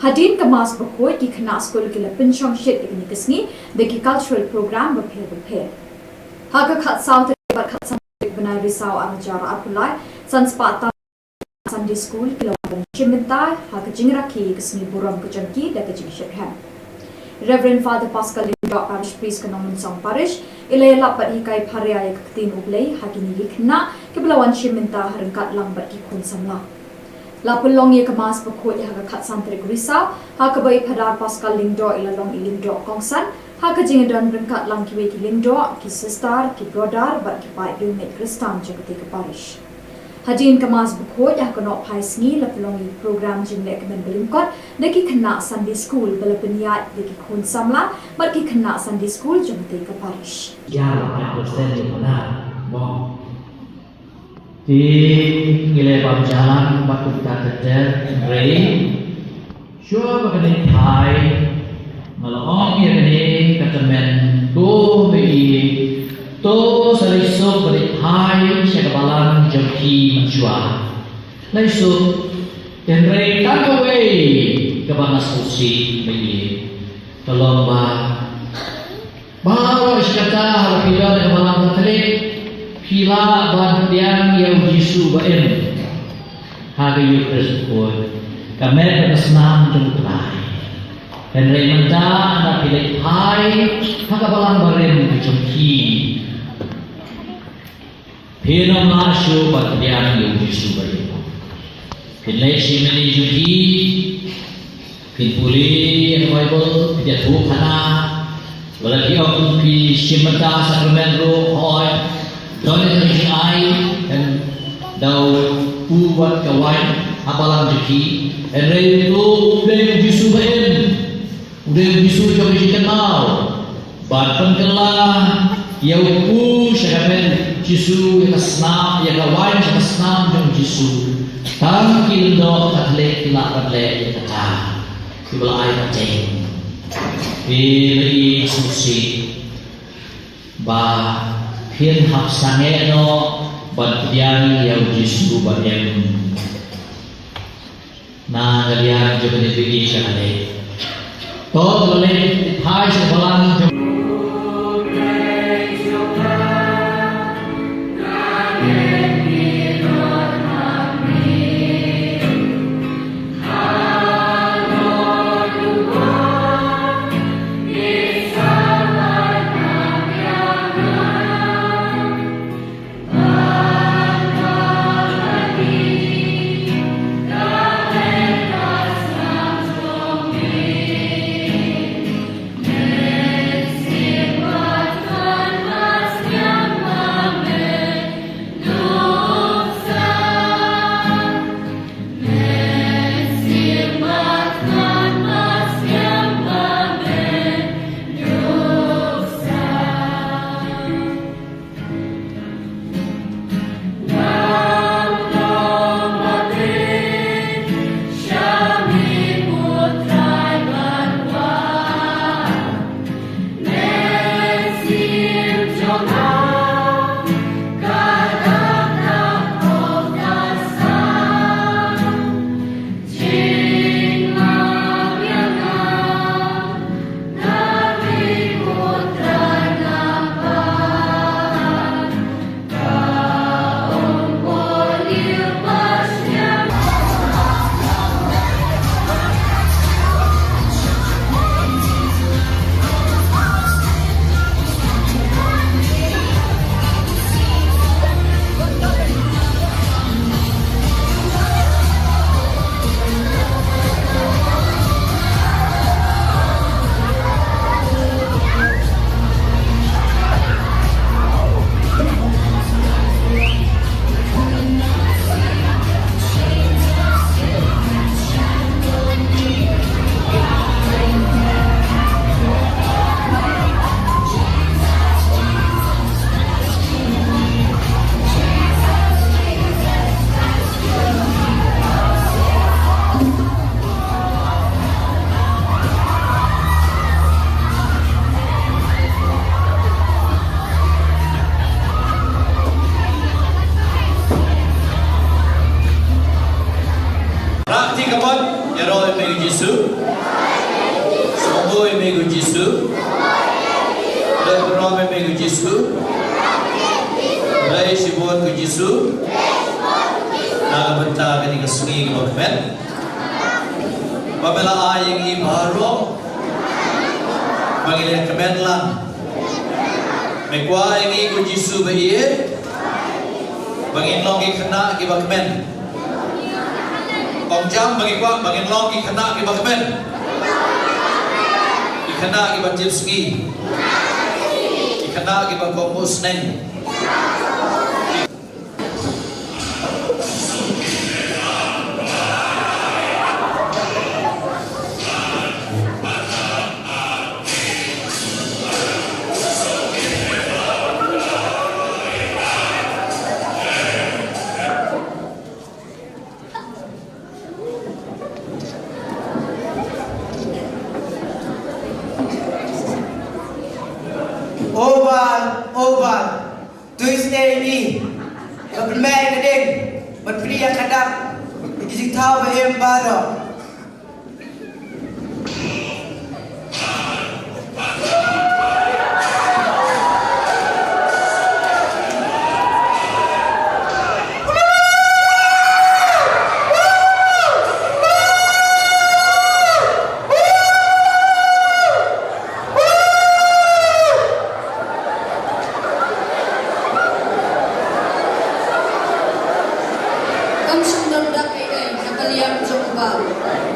Hadin ka mas bukhot ki khna school ki la pinchong shit ikni kisngi de ki cultural program ba phe ha ka khat south bat khat Benai risau arjar apulai sanspata Sunday School kilometer Chimentai ha ka jingrakhi kisni buram ka jangki da ka jingshekhan Reverend Father Pascal Lindok Parish Priest Kanoman Song Parish ilayla pat hikai pharia ya tin ublei hakini likhna kiblawan Chimenta harangkat lambat ki khun samla lapulong ye kamas pakho ya ka khat santrik risau ha ka bai phadar Pascal Lindok ilalong ilindok kongsan ha ka jingadon rengkat lang ki we ki lindok ki sister ki brother bat ki pai roommate Kristan jagati ka parish Hadin kamas bukhot ya ka no phai sngi lapulong program jing le kamen belingkot de ki khna Sunday School balapniat de ki khun samla bat ki khna Sunday School jagati ka parish ya la ka sen ni na mo ti ngile pam jalan batu ta ter rei sure ba ni thai malong ye ni katamen to me to sari so bari hai shakabalan jamki manjua lai so tenre takaway kabana susi me kalomba bawa iskata harapila de malam tale pila ban tiang yang Yesu baen hari Yesus pun kamer nasnam jumpai dan remanda anak pilih hai hakabalan barem kecemki Pino masyo pagbiang yung Yesu bayo pilih si meni juhi pilpuli ang Bible tidak Thup hana Lagi ông khi Shimata Sacramento hỏi Donate Energy Ai dan Dau Ubat Kawan Apalang Jeki and Ray itu udah jisu baen udah jisu coba dikenal bahkan kelah yang ku syaramen jisu yang senam yang kawan yang senam yang jisu tangkil do katle kilak katle yang kata sebelah air macam Pilih susi Bah Hiên học sang nghe nó Bật diang Yau jisu bật em Na kalian Jom ni bigi syahane Tot boleh Hai sebalang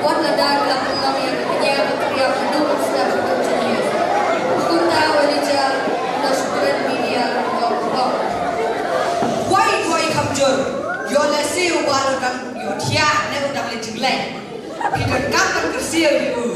What the dog left along in the air, but we have to do instead of the si ubal kan yo thia ne udang le jinglai pidon kam kan kersia yu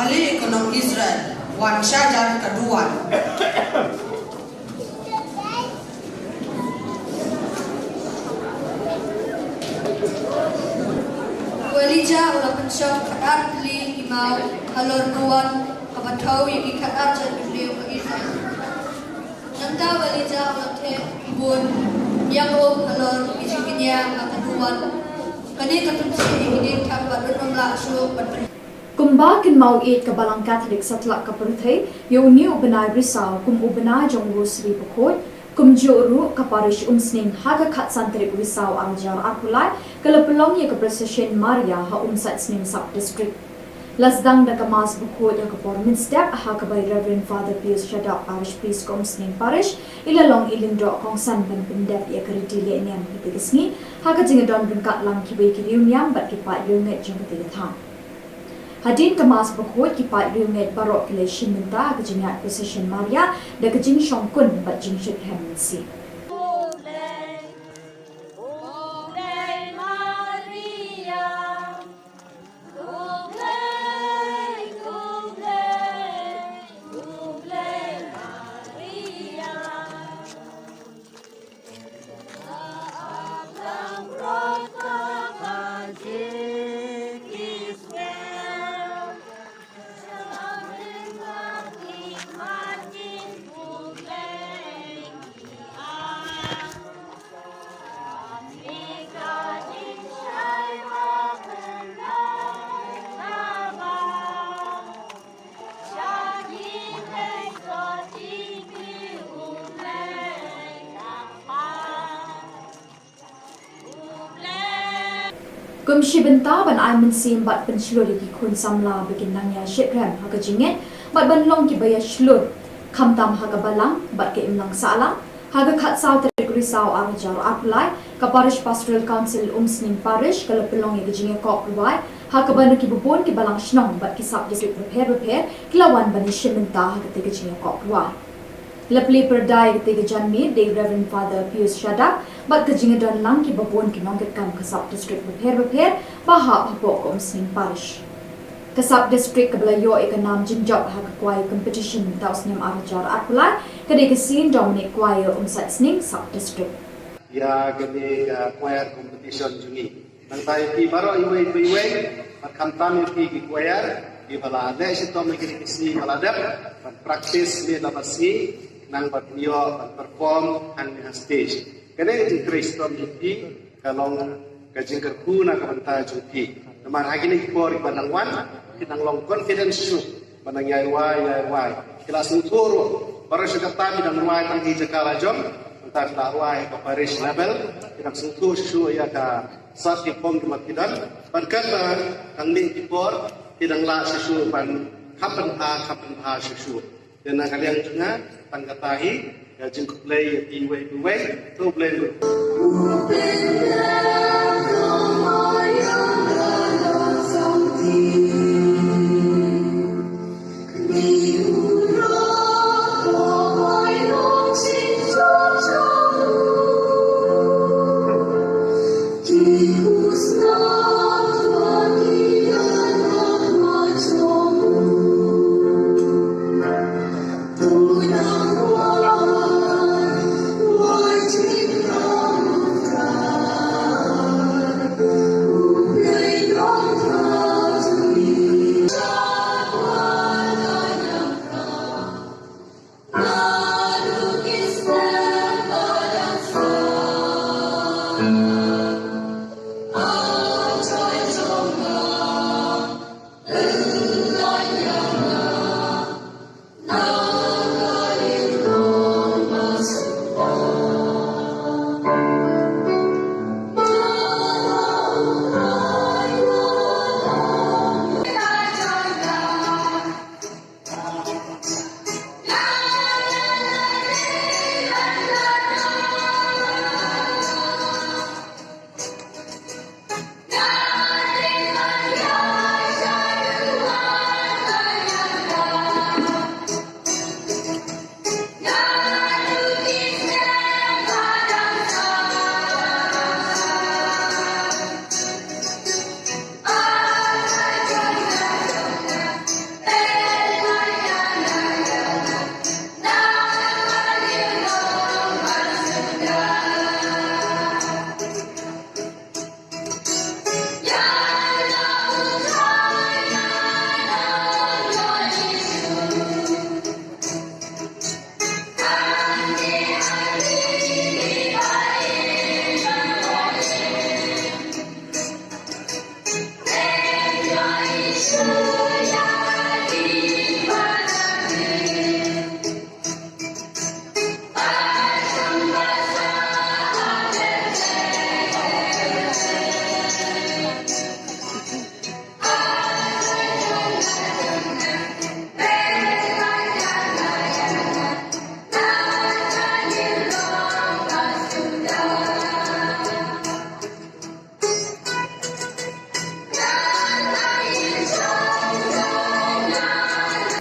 ahli ekonomi Israel wan syajar kedua Walija ulah pensok kadar li imau halor nuan kabatau yang ikat arjan beliau ke Israel. Nanta walija ulah te bun yang halor ijikinya akaduan. Kani katunsi ini tak bernomla suruh berper. Kumba kin mau it ke balang Katolik satlak ke perthai yo ni ubenai risau kum ubenai jong rosri pokot kum joru ke parish umsning haga khat santrik risau arjar apulai kelapelong ye ke procession Maria ha umsat sning sub district lasdang da kamas pokot ya ke pormin step ha ke by Reverend Father Pius Shadap parish priest kom sning parish ilalong ilindro kong san ban pendap ya ke ritile niam kitigisni ha ke jingadon bengkat lang kibai kirium niam bat kipat yunget jong kitigathang Hadin kemas berkuat kipat riunget barok keleshin minta kejingat procession Maria dan kejing syongkun bat jing syuk hemensi. Kumshi benta ban ai mensim bat penslur di kun samla bikin nangya shipram haga jinget bat ban long ki baya shlur khamtam haga balang bat ke imlang sala haga khat saw tarik risau arjar aplai ka parish pastoral council umsning parish kala pelong ye jinge kop ruai haga ban ki bubon ki balang shnong bat ki sub district repair kilawan ban shimenta haga te jinge kop ruai Lepli perdai ketiga janmi de Reverend Father Pius Shadap bat kejinga dan lang ki babon ki nongketkan kesab district repair bahap hapok umsning parish. Kesab district kebelayo ikanam jinjok hak kuai competition tausnim arjar atpulai kedai kesin Dominic kuai umsat sning sub district. Ya kedai kuai competition juni. Nantai pi baro iwe bat kamtam pi ki kuai di balade sitom lagi kisi balade bat praktis ni labasi nang batio perform ang stage. Kene di Kristom juti kalong kajing kerku na kabanta juti. Naman hagi ni kipor ibanang wan kinang long confidence su banang yai. Kelas nuturo para sekatami dan ruai tang di jakala jom entar ruai ke parish level kinang sentuh su ya ka sat kipom kemakidan bankan kang ni kipor kinang la su ban kapan ha su. Dan kalian juga tangkatahi jengkuk play iwe tu play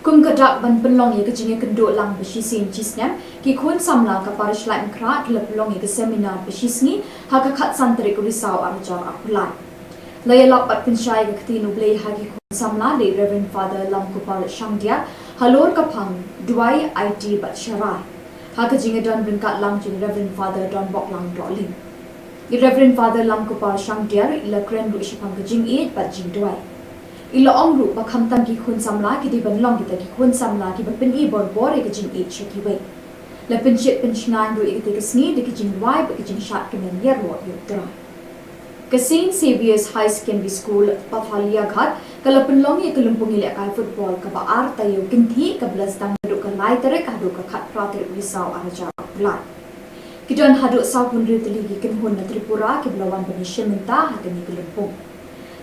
Kum kadak ban penlong ye kejinge kenduk lang beshi sin cisnem ki khun samla ka parish lai mkra ki pelong ye ke seminar beshi sngi ha ka khat santri ku risau arjar apulai lay lap pat pinshai ke ktinu blei ha ki khun samla le Reverend Father Lam Kupal Shangdia halor ka phang duai IT bat sharai ha ka jinge don brinkat lang jing Reverend Father Don Bok Lang Doling i Reverend Father Lam Kupal Shangdia ila kren ru shipang ke jing it bat jing duai ila ong ru ba kham tam ki khun samla ki di ban long ki ta ki khun samla ki ba pin i bor bor e ki jing e che ki we la pin chit pin chngan ru e ki te sni de ki jing wai ba ki jing shat ki men yer ro yu tra ka St Saviour's High Secondary School Pathalia Ghat ka la pin long e ka lumpung ile kai football ka ba ar ta yu kin thi ka blas dang ru ka lai tere ka ru ka khat pra tere ri saw ar ja lai ki don hadu saw pun ri tli ki kin hun na Tripura ki blawan ba ni shimenta ha ka ni ka lumpung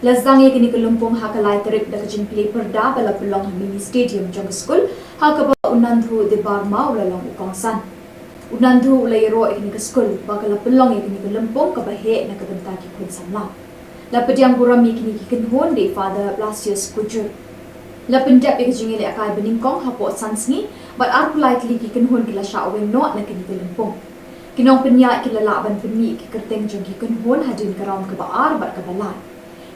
Lazdang ye kini kelumpung ha ka lai terip da kajin play perda bala pelong mini stadium jong school ha ka ba unandhu de barma ula long ukongsan unandhu ula yero kini ke school ba kala pelong ye kini kelumpung ka ba he na ka benta ki khun samla la pediang burami kini ki kin hon de Father Blasius Kujur la pendap ye kajin ile akai bening kong ha po sansni but ar politely ki kin hon kila sha wen not na kini kelumpung kinong penya kila la ban penmi ki kerteng jong ki kin hon hadin karam ka ba ar bat ka balai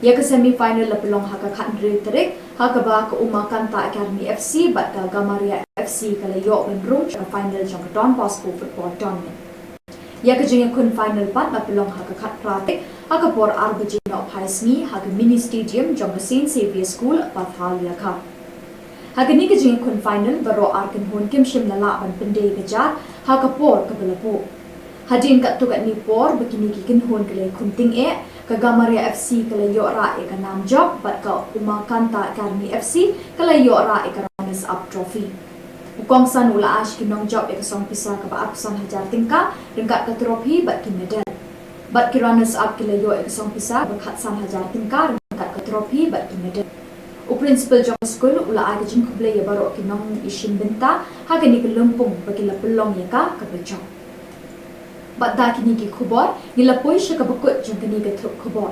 ya ke semi final la pelong ha ka khan ri terik ha ka ba ka umakan ta Academy FC bat ka Gamaria FC kala yo ben room ka final jong Don Bosco football tournament ya ke jeng kun final pat la pelong ha ka khat pratik ha ka por ar baje na ophaisni ha ka mini stadium jong St Saviour's School Pathalia kha ha ka ni ke jeng kun final baro ar kan hon kim shim la la ban pende ka jar ha ka por ka bala po hadin ka tu ka ni por bakini ki kin hon kale kunting e ka Gamaria FC kala yo ra e ka nam job bat ka umakanta Academy FC kala yo ra e ka runners up trophy ukong san ula ash ki nong job e ka song pisa ka ba apsan hajar tingka ringkat ka trophy bat ki medal bat ki runners up kala yo e ka song pisa ba khat san hajar tingka ringkat ka trophy bat ki medal u principal job school ula a ka jing khuble ye baro ki nong ishin benta ha ka ni ka lumpung ba ki la pelong ye ka bachong Bat da kini ki khubor ni la poi sha ka bakut jong kini ka thup khubor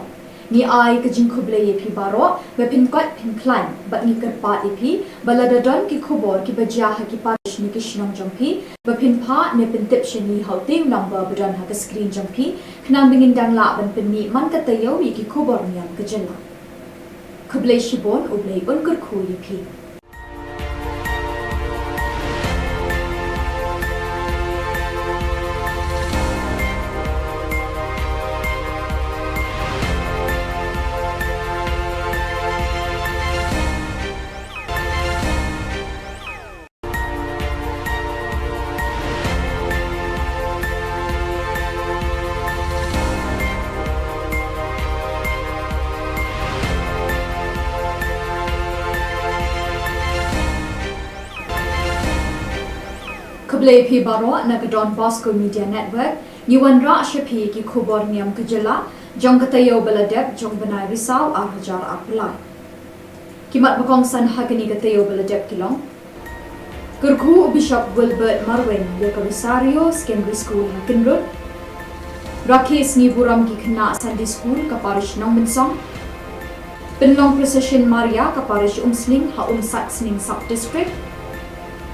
ni ai ka jing khuble ye phi baro we pin kwat pin climb bat ni kar pa e phi balada don ki khubor ki bajia ha ki parish ni ki shnong jong phi ba pin pha ne pin tip shani hau ting number badan ha ka screen jong phi khnam bingin dang la ban pin ni man ka tayo yi ki khubor niam ka jela khuble shibon uble un kur khu yi phi Khuble phi baro na ka Don Bosco Media Network ni wan ra shaphi ki Khubor Niam kajela jong katayo baladep jong banai risau ar hajar apulai kimat bakong san hakani katayo baladep kilong kurku Bishop Wilbert Marwin ya ka Rosario Secondary School Hakinrod Rakhes ni buram ki khna Sunday School ka parish nong minsong Penlong Procession Maria ka parish Umsling ha Umsat Sning Sub District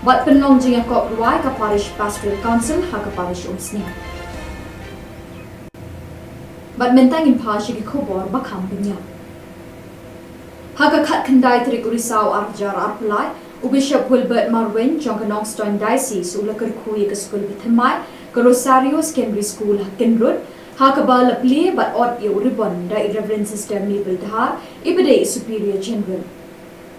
Bat penlong jing kop ruai ka parish pastoral council ha ka parish Umsning Bat mentang in pa shi Khubor bakham penya ha ka khat khandai trik urisau arjar arpulai u Bishop Wilbert Marwin jong ka Nongstoin Diocese ulakar khui ka school bithmai ka Rosario Secondary School Hakinrod ha ka ba lapli bat ot yu ribbon da Reverend Sister Mabel Dhar ibade Superior General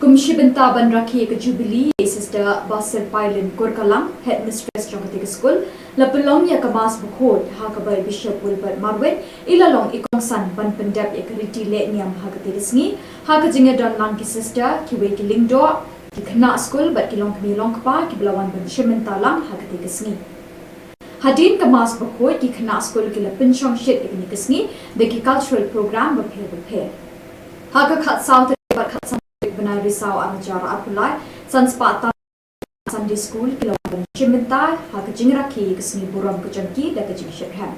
Kumshi benta ban rakhi ka Jubilee Sister Basir Pailin Kurkalang Headmistress jong ka school Lapelong ya kemas bukhod hakabai Bishop Wilbert Marwin ilalong ikongsan ban pendap ya keriti le niam hakati resmi hakajinga don lang ki sister ki we ki lingdo ki kena school bat ki long kemilong kpa ki belawan ban shimentalang hakati resmi. Hadin kemas bukhod ki kena school ki lapen chong shit ikni resmi de ki cultural program berpher. Haka khat south bat khat san benai risau arjara apulai sanspata Sunday School kilawan Shimintai haka jingraki kesni buram kejengki dan kejeng Shephem.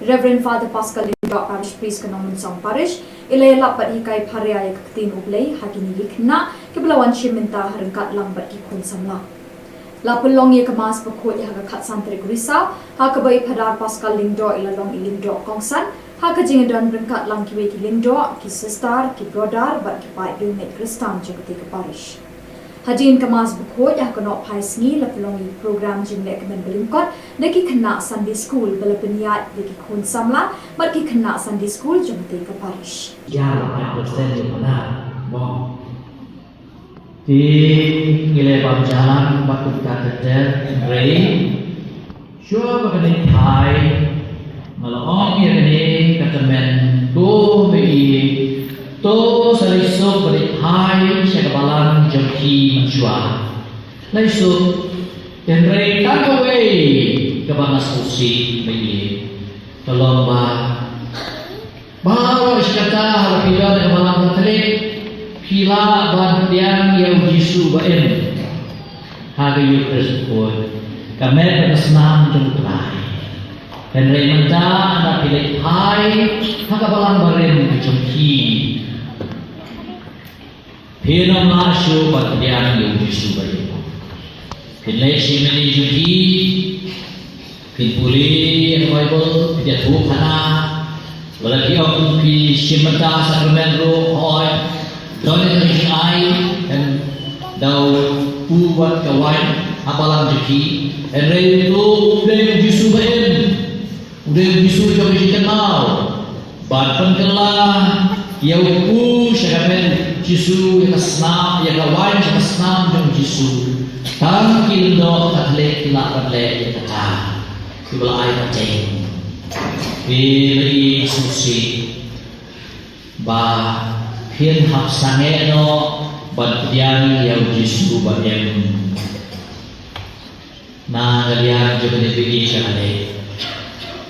Reverend Father Pascal Lindok Parish Priest Kenomun Song Parish ilai lapat hikai pharia yak ketin ublei hakini likna kebelawan Shimintai harengkat lambat ki kun samla. Lapelong ye kemas pekut haka kat santri Risau haka bai padar Pascal Lindok ilalong ilindok kongsan haka jingadan berengkat lang kiwe ki Lindok ki sister ki brother bat ki pai unit Kristan jagati ke parish. Hadin kemas bukhod yang kena paisngi lapelongi program jimlek kemen belingkot deki kena Sunday School bela peniat deki kun samla bagi kena Sunday School jemati ke parish. Ya, 8% di mana? Mau di nilai jalan waktu kata rei, sure bagaimana Thai malah yang ini kata men do be to saliso beri hai sekabalan jemki menjual. Laisu tenrei takaway kebana susi bagi tolong bawa iskata halapila dan malam tertelik pila bandian yang jisu baen hari yukres pun kami bersenam jemplai tenrei menta anda pilih hai hakabalan baren jemki Hinam nasyo pagdiyan yung Yesu bayi. Pinlay si meni juhi, pinpuli ang Bible, pinja Thup hana, walaki ang pi simata sakramen ro hoy, doon ang ay and daw puwat kawan apalang juhi, and rin ito uday yung Yesu bayi, uday yung Yesu yung kenal, batpan kelah, yaw pu sakramen Jisu yang senam, yang kawan yang senam dengan Jisu. Tang kindo katlek kilak katlek yang kata. Kibla air macam. Pilih susi. Ba pin hap sange no batian yang Jisu bagian. Na kalian juga dipilih sekali.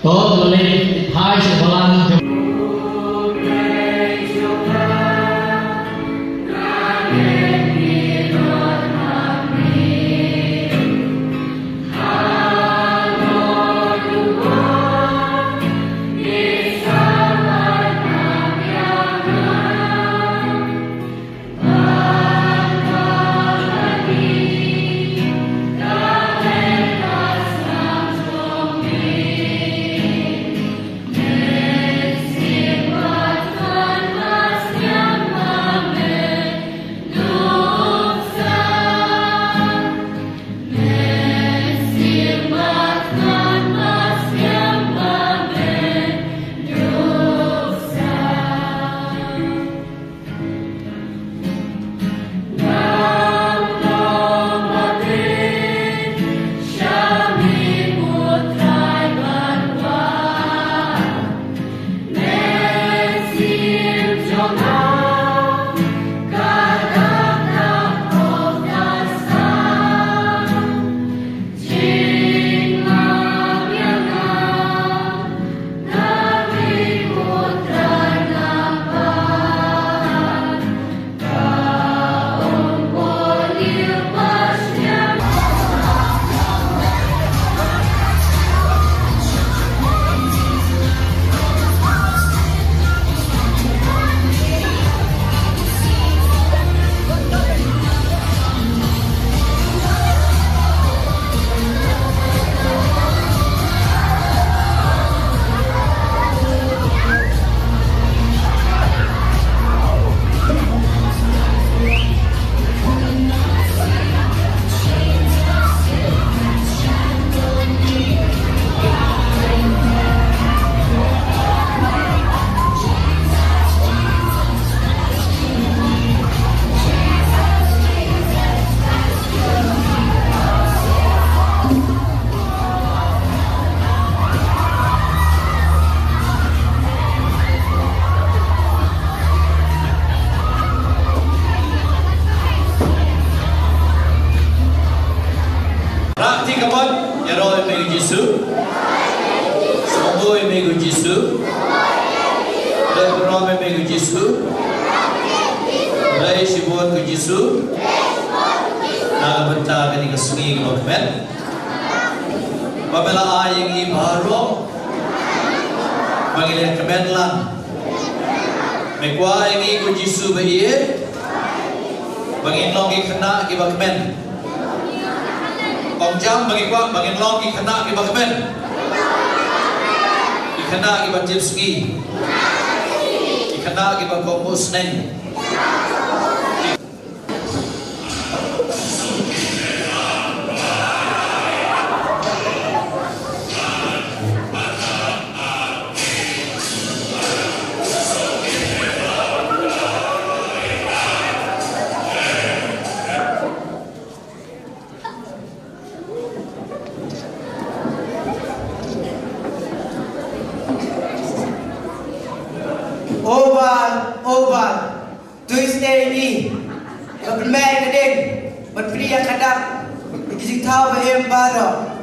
Toh boleh hai sebalang. Rakti kapan ya roh megu Yesu Semua megu Yesu Dan roh megu Yesu Rai sibon ke Yesu Naga benta kini kesungi ke Bakmen Pamela ayang i baro Pangilan kemen lang Megwa ayang i ku Yesu bayi Bangin long ki kena ki Bakmen Ông jam bagi kuat bagi long ki kena ki Bakmen Ki kena ki banjir sungi Ki kena ki bakomus neng Oval, Tuesday ni, kebenar keding, berperi yang kadang, kita tahu bahagian baru.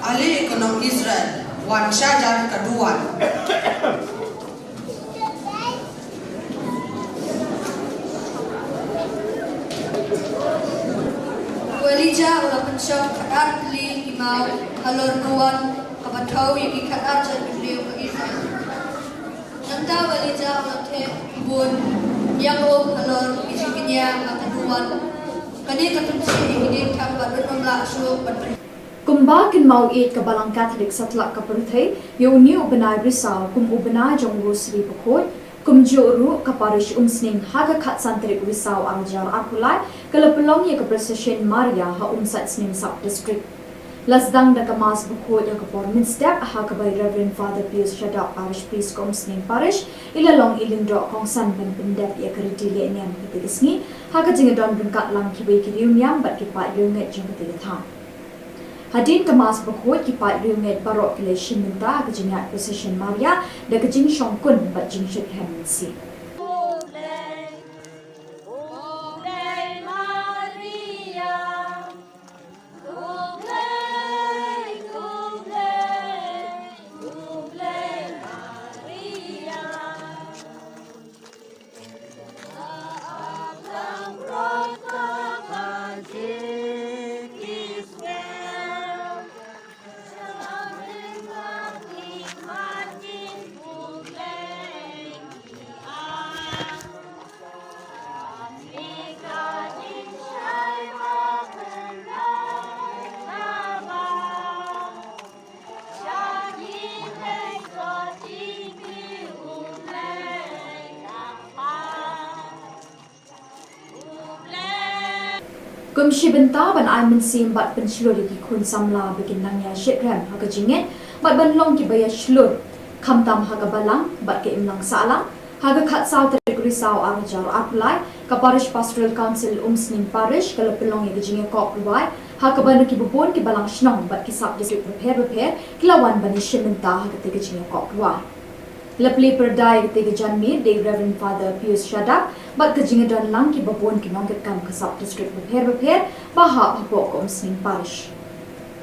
Ali ekonom Israel, Wan Syajar kedua. Walija ulah pensok kadar li imau halor nuan kabatau yang kadar jadi beliau ke Israel. Nanta walija ulah te bun yang halor isinya kataduan. Kani katumsi ini tambah bernomlah suruh berper. Kumba kin mau it ka balang Catholic satlak ka perthai yo new benai risau kum ubena jonggo sri pokot kum joru ka parish umsning haga khat santrik risau arjar apulai kala pelong ye ka procession Maria ha umsat sning sub district lasdang da kamas pokot ya ka pormin step ha ka by Reverend Father Pius Shada parish priest kom sning parish ila long ilindro kong san ben bendep ya ka ridile niam kitigisni ha ka jingadon bungkat lang kibai ki niam bat ki pa yunget jingati thang Hadin kemas berkut kipat riunget barok kele shiminta kejingat procession Maria dan kejing syongkun bat jing syut hemensi. Kum shibenta ban ai min sim bat pen shlur ki khun samla begin nang ya shekram ha ka jinget bat ban long ki baya shlur kham tam ha ka balang bat ke imlang salang ha ka khat saw risau arajar arpulai ka parish pastoral council umsning parish kalau pelong ye jinge kop ruai ha ka ban ki bubon ki balang shnong bat ki sub district prepare kilawan bani shimenta ha ka jinge kop ruai Lepli perdai ketiga janmi de Reverend Father Pius Shadak bat kejinga dan lang ki babon ki nongket kam kasap district prepare bahap hapok ko umsning parish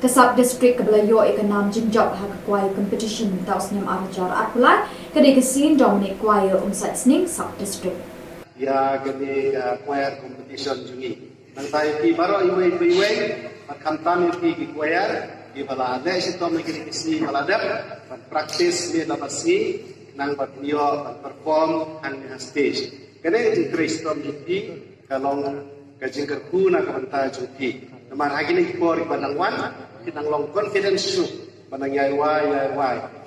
kasap district kabelayo ikanam jinjab ha kwai competition taus nyam arajar arpulai kade kesin Dominic kwai umsat sning sub district ya kade choir competition jungi nang tai ki baro iwe akan tami ki choir di balade sitom ki kisi balade practice ni labasi nang batnio perform ang stage kene di kristom di kalong kajingkerku na kabanta juti namar hagini por banang wan kinang long confidence su banang yai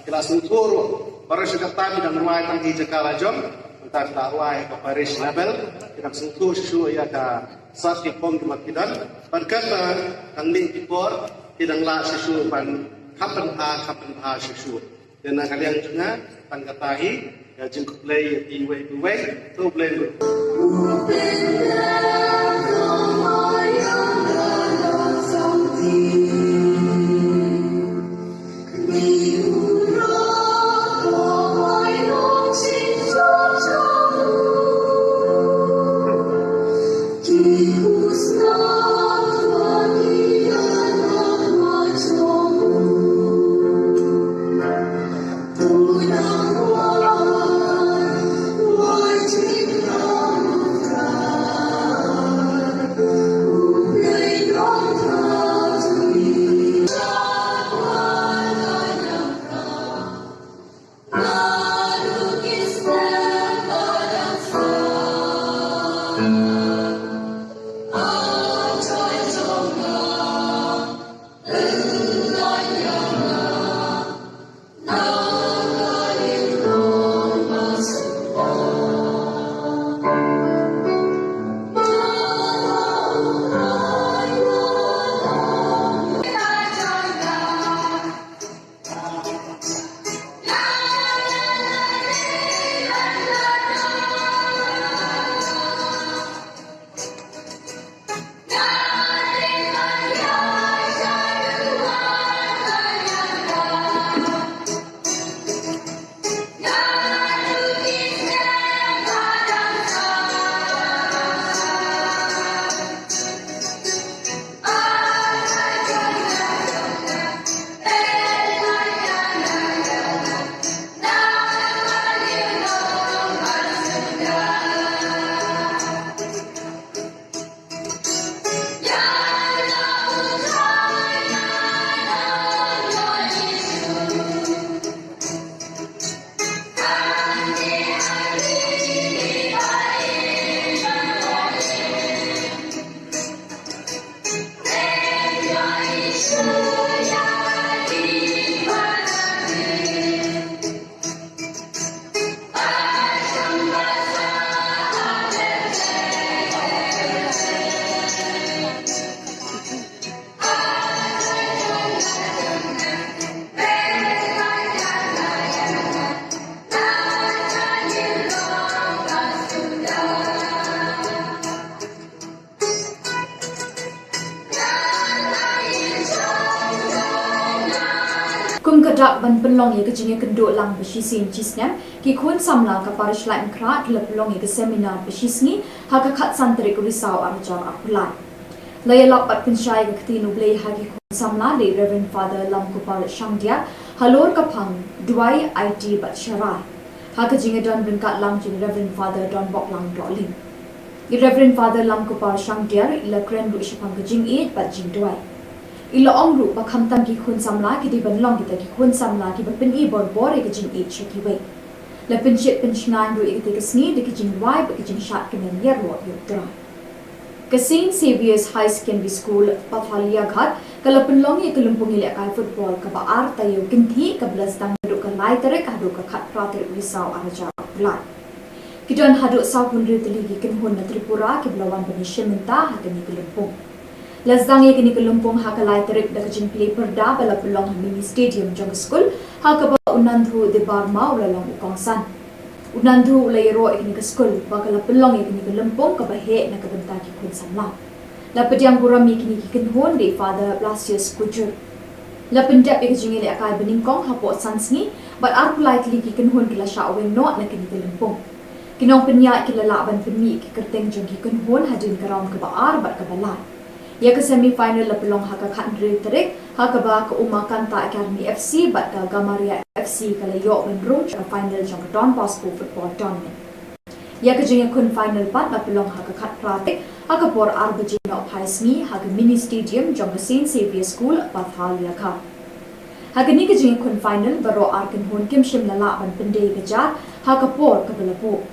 kelas uturo para sekatami dan wai tang jakala jom entar wai ke Paris level kinang sentuh su ya ka sat ki pom kimakidan berkata tang ling por kinang la su pan kapan ha su dan kalian juga tangkatahi ya jengkuk play iwe to play kum kadak ban penlong ye kejinge kenduk lang beshisin chisnem ki khun samla ka parish lai mkrat le pelong ye ke seminar beshisni ha ka khat santri ku risau arjar apulai lay lok pat pinshai ke tinu blei ha ki khun samla le Reverend Father lam ku par shangdia halor ka phang duai IT bat sharai ha ka jinge don brinkat lang jin Reverend Father don bok lang doling i Reverend Father lam ku par shangdia ila kren ru shipang ke jing e bat jing duai ilo ong ru pa khamtam ki khun samla ki di ban long ki ta ki khun samla ki ba pin e bor bor e ki jing e cheki we la pin shit pin shnang ru e ki sni de ki jing wai ba ki jing shat ki men yer ro yo dra ka St Saviour's High Secondary School Pathalia Ghat kala pin long e kalumpung ile kai football ka ba ar ta yo kin thi ka blas dang ru ka lai tere ka ru ka khat pra ter wi saw araja lai ki don hadu saw hun ri tli ki kin hun na Tripura ki blawan ban shiminta ha ka ni kalumpung Lazdang ye kini kelumpung ha kalai terik da kajin play perda bala pelong mini stadium jong school ha ka ba unandhu de barma ulalong ukongsan Unandu layro ikni ke skul bakal pelong ikni ke lempong ke bahe na ke bentar ki kun samla. La pediang buram ikni ki kenhon de father Blasius Kujur. La pendap ik jingi le akai beningkong hapot sansngi but ar politely ki kenhon ki la sha aweng not na kini ke lempong. Kinong penya ki la laban peni ki kerteng jong ki kenhon hadin karam ke baar bat ke balai. Ya ke semi final la pelong haka khandre terik haka ba ke Uma Kanta Academy FC bat ke Gamaria FC kala yok benrung ke final jong Don Bosco football tournament. Ya ke jingi kun final pat la pelong haka khat pratik haka por arbajin no paismi haka mini stadium jong ke Saint Xavier School Pathalia ka. Haka ni ke jingi kun final baro arken hon kim shim la ban pendei ke jar haka por ke belapo.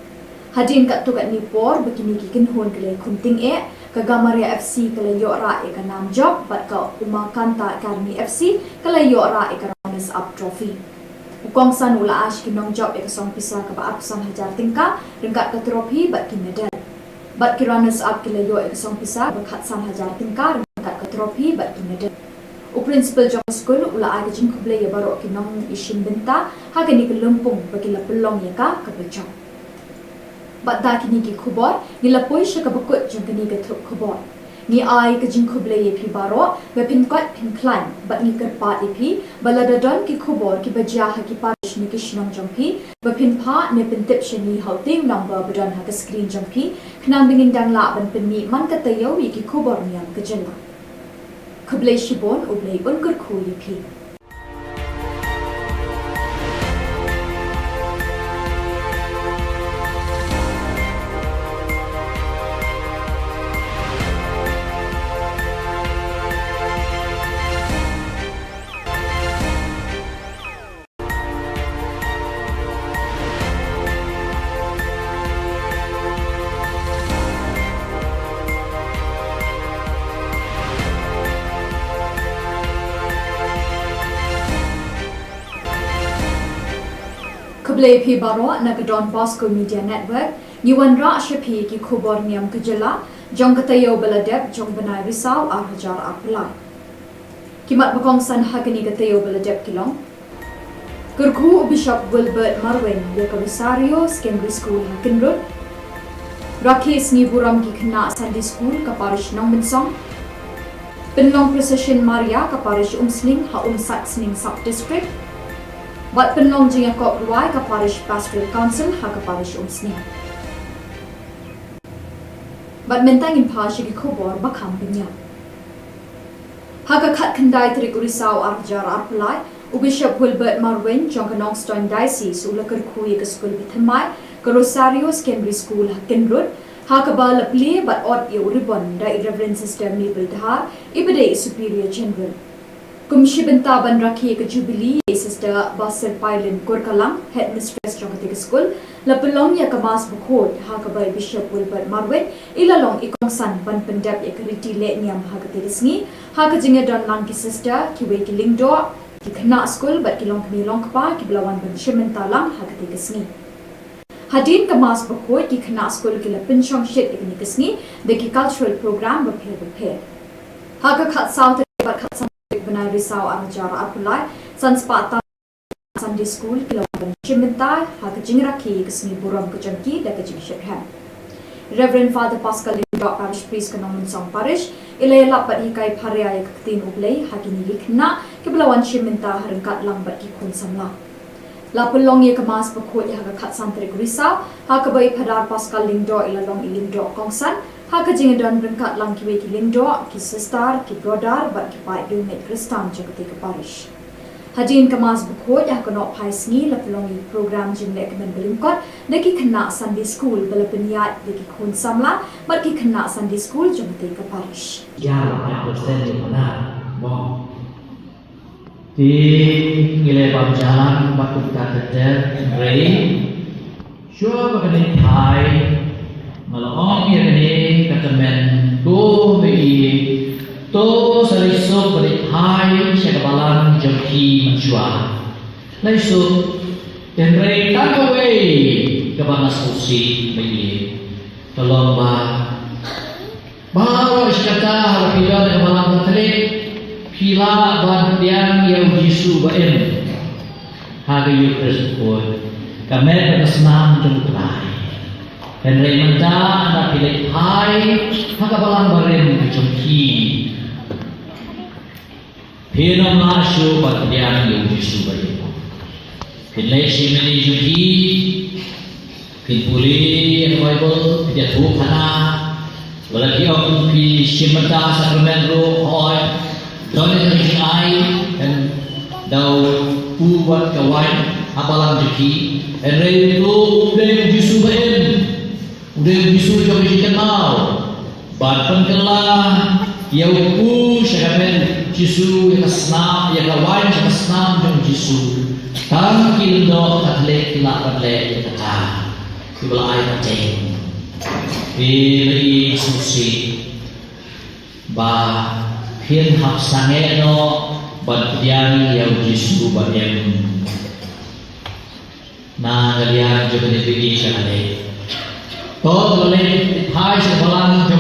Hadin kat tukat ni por begini ki kenhon kele kunting ke Gamaria FC kala yora e ka nam job bat ka Uma Kanta Academy FC kala yora e ka runners up trophy. Ukong san ula ash ki nong job e ka song pisa ka ba apsan hajar tingka ringkat ka trophy bat ki medal. Bat ki runners up kala yo e ka song pisa ba khat san hajar tingka ringkat ka trophy bat ki medal. U principal jong school ula aga jing kuble ya baro ki nong ishin benta ha ka ni ka lumpung ba ki la pelong ya ka bejong. Bat da kini ki Khubor ni lapoi sha ka bakut jong kini ka Thup Khubor ni ai ka jing khuble ye phi baro ba pin kwat pin klan bat ni kar pa e phi balada don ki Khubor ki bajia ha ki parish ni ki shnong jong phi ba pin pha ne pin tip shani hauting number badon ha ka screen jong phi khnam bingin dang la ban pin ni man ka tayo wi ki Khubor Niam ka jella khuble shibon ublei un kur khu ye phi Khuble phi baro na ka Don Bosco Media Network ni wan ra shapi ki Khubor Niam ka jela jong ka tayo baladep jong banai risau ar hajar apla kimat bakong san hagani ka tayo baladep kilong Kurku Bishop Wilbert Marwen ya ka Rosario Secondary School Hakinrod Rakis ni buram ki khna Sunday School ka parish nong minsong Penlong Procession Maria ka parish Umsling ha Sat Sning Sub District Bat penlong jinga kop ruai ka parish pastoral council ha ka parish Umsning. Bat mentang in pa shi ki Khubor bakham penya. Ha ka khat khandai trik urisau arjar arpulai u Bishop Wilbert Marwen jong ka Nongstoin Diocese u lakar khui ka school bithamai ka Rosario Secondary School Hakinrod ha ka ba lapli bat ot ye uribon da Reverend Sister Mabel Dhar ibade Superior General. Kumshi benta ban rakhi ka Jubilee Sister Basir Pailen Kurkalang Headmistress jong ka school la pelong ya ka mas bukhot ha ka bai Bishop Wilbert Marwen ilalong ikong san ban pendap ya ka riti le niam ha ka tirisngi ha ka jinga don lang ki sister ki we ki lingdo ki khna school bat ki long kni long pa ki blawan ban shimenta lang ha ka tirisngi Hadin ka mas bukhot ki khna school ki la pinchong shit ikni kisngi de ki cultural program ba phe ha ka khat south bat khat Benai risau arjara apulai sanspata Sunday School kilawan chimentai ha ka jingraki kesni buram ka jangki da ka jingshekhan Reverend Father Pascal Lindo Parish Priest ka nong song parish ilayala pat hikai pharia ya katin ublei ha kini likhna kiblawan chimenta harangkat lambat ki khun samla la pelong ya kemas pekut ya ka khat santri risau ha ka bai phadar Pascal Lindo ilalong ilindo kongsan ha ka jingadon rengkat lang ki we ki lindo ki sister ki brother bat ki pai du met kristan jagati ka parish hadin kamas bukhot ya kono phaisni la pelongi program jin le kemen belingkot de ki khna Sunday School balapeniat de ki khun samla bat ki khna Sunday School jagati ka parish ya la persen di mana mo di ngile bam jalan bakut ka ter rei sure bagani thai Malong ya ni katamen do me to sariso beri hai sebalan jengki menjua. Laisu tenrei takaway kebanas usi me tolong ba bawa iskata harapila de malam tele pila ban diam yang Yesu baen hagi Kristus kami bersenam jumpai. Dan remanda anak pilih hai, maka balang bareng kejongki. Pino masuk pada yang Yesus beri. Pilih si meni jumki, pilih Bible, pilih Thup kana. Walaki orang pi simata sakramen roh hoi, doa dari ai dan dau buat kawan apalang jeki. Enrei itu udah Yesus beri. Udah bisu jauh dikenal, bahkan kelah yang ku syaramen Yesus yang senam, yang kawan yang senam dengan Yesus. Tangkil do katlek kelak katlek kata, sebelah air macam. Beri susi, bah hian hak sange no, berdiam yang Yesus berdiam. Nah kalian juga diberi syaramen. Todo boleh hai sebelah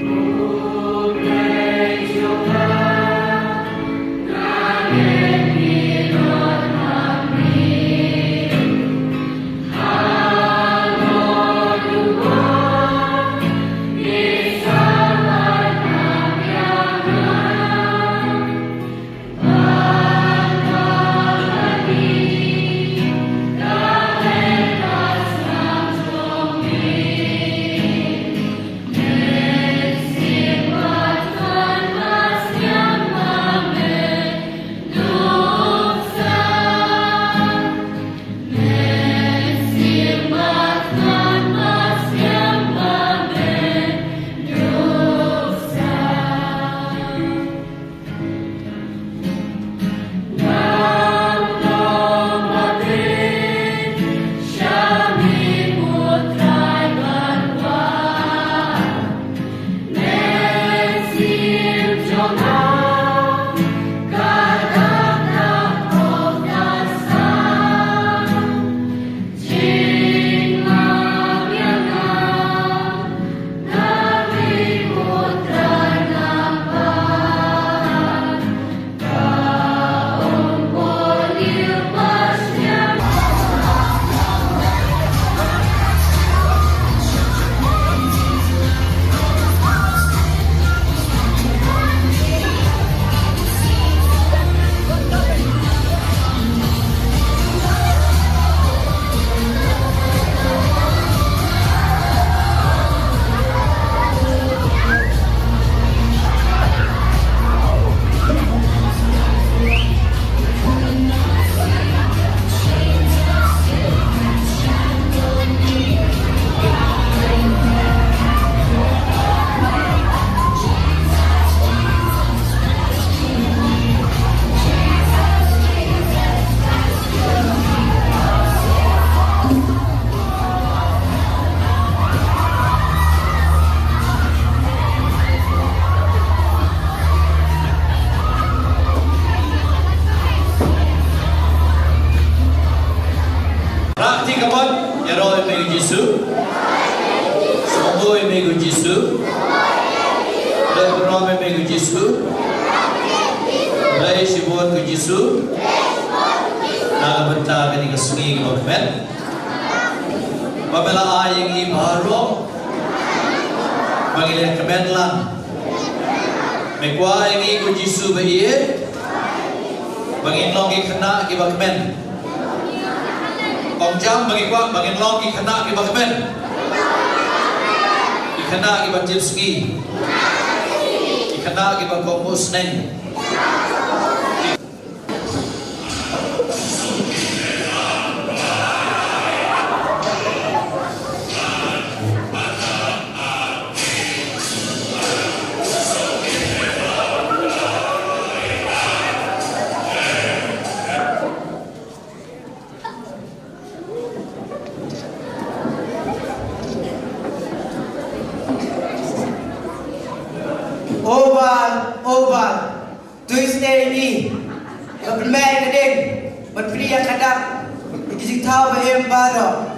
Oval, twist AB, bermain keding, berpria kadang, ikut tahu berembara.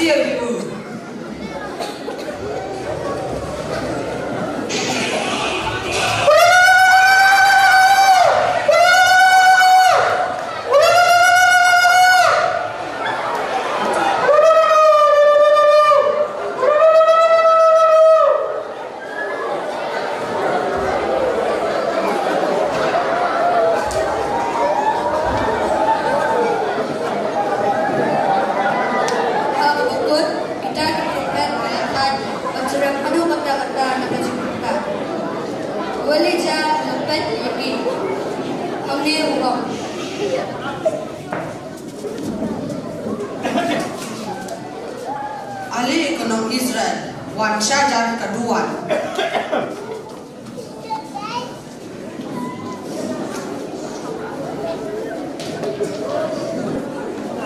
kersia itu. Ali ekonom Israel, wan syajar kedua.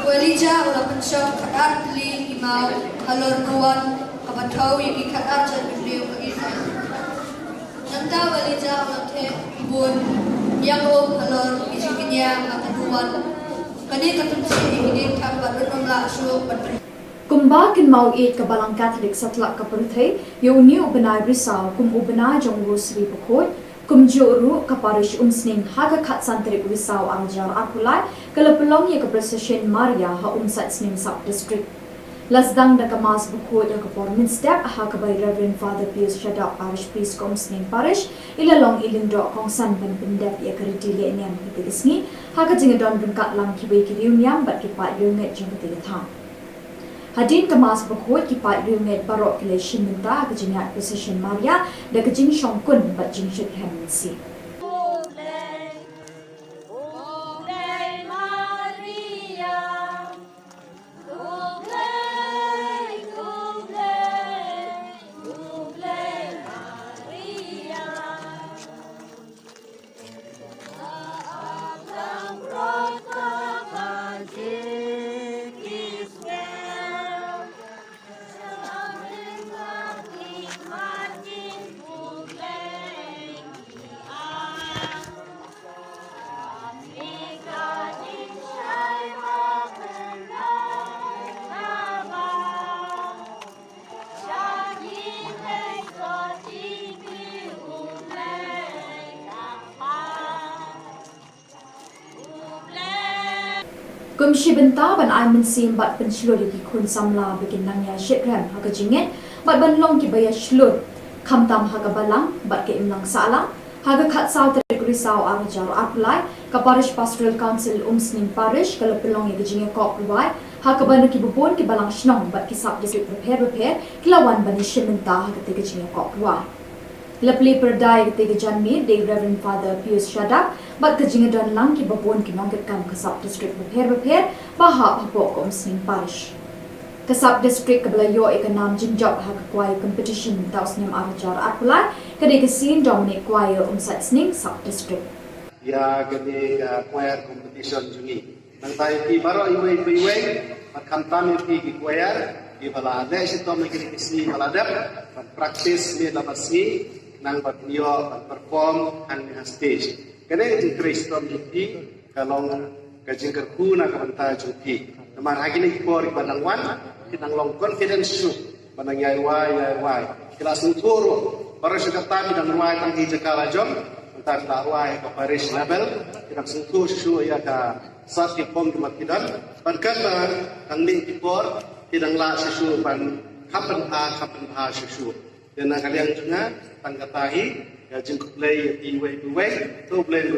Walija ulah pensok kadar teli imau halor nuan kabatau yang kadar jan beliau ke Israel. Nanta walija ulah te Khubor Niam halor isinya kataduan. Kani katumsi ini tak beruntung lah so ber. Kumba kin mau it ke balang Katolik satlak ke perthai yo ni ubenai risau kum ubenai jongru sri bukot kum joru ke parish umsning haga khat santri risau angjar apulai kalau pelong ye ke procession Maria ha umsat sning sub district lasdang da kamas bukot ya ke pormin step ha ke by Reverend Father Pius Shadap parish priest kum sning parish ilalong ilindro kong san ban pendep ya ke ridile niam hitisni ha ke jingadon bungkat lang kibai kiriu niam bat kipat yunget jengati thang Hadin kemas berkut kipat riumet barok kileshin minta kejingat procession Maria dan kejing syongkun bat jing syed hemensi. Kum shibenta ban ai min sim bat ban shlur ki khun samla bikin nang ya shikram ha ka jinget bat ban long ki baya shlur kham tam ha ka balang bat ke imlang sala ha ka khat saw tri risau arjar apply ka parish pastoral council umsning parish kala pelong ye jinge kop ruai ha ka ban ki bubon ki balang shnong bat ki sub district prepare kilawan ban shibenta ha ka te jinge kop ruai Lepli perdai ketiga janmi de Reverend Father Pius Shadap bat kejinga dan lang ki babon ki nongket kam kasap district beper bahap hapok kom sing parish. Kasap district kebelayo ikanam jinjab ha kuai competition taus nem arajar apulai kade kesin Dominic kuai umsat sning sub district. Ya kade kuai competition jungi. Nang tai ki baro iwe pat kam tam ki kuai di balade sitom ki kisi balade pat praktis ni lamasi nang batnio perform ang stage kene di Kristom jupi kalong kajing kerku na kabanta jupi namar hagi ni por banang wan kinang long confidence su banang yai wai kila suturo para sekata bidang wai tang hija kala jom entar ta wai ka parish level kinang sutu su ya ka sat ki pom ki makidan pankan tang ning ki por kinang la su ban kapan ha su dan kalian juga tangkatahi ya jengkuk play iwe tu play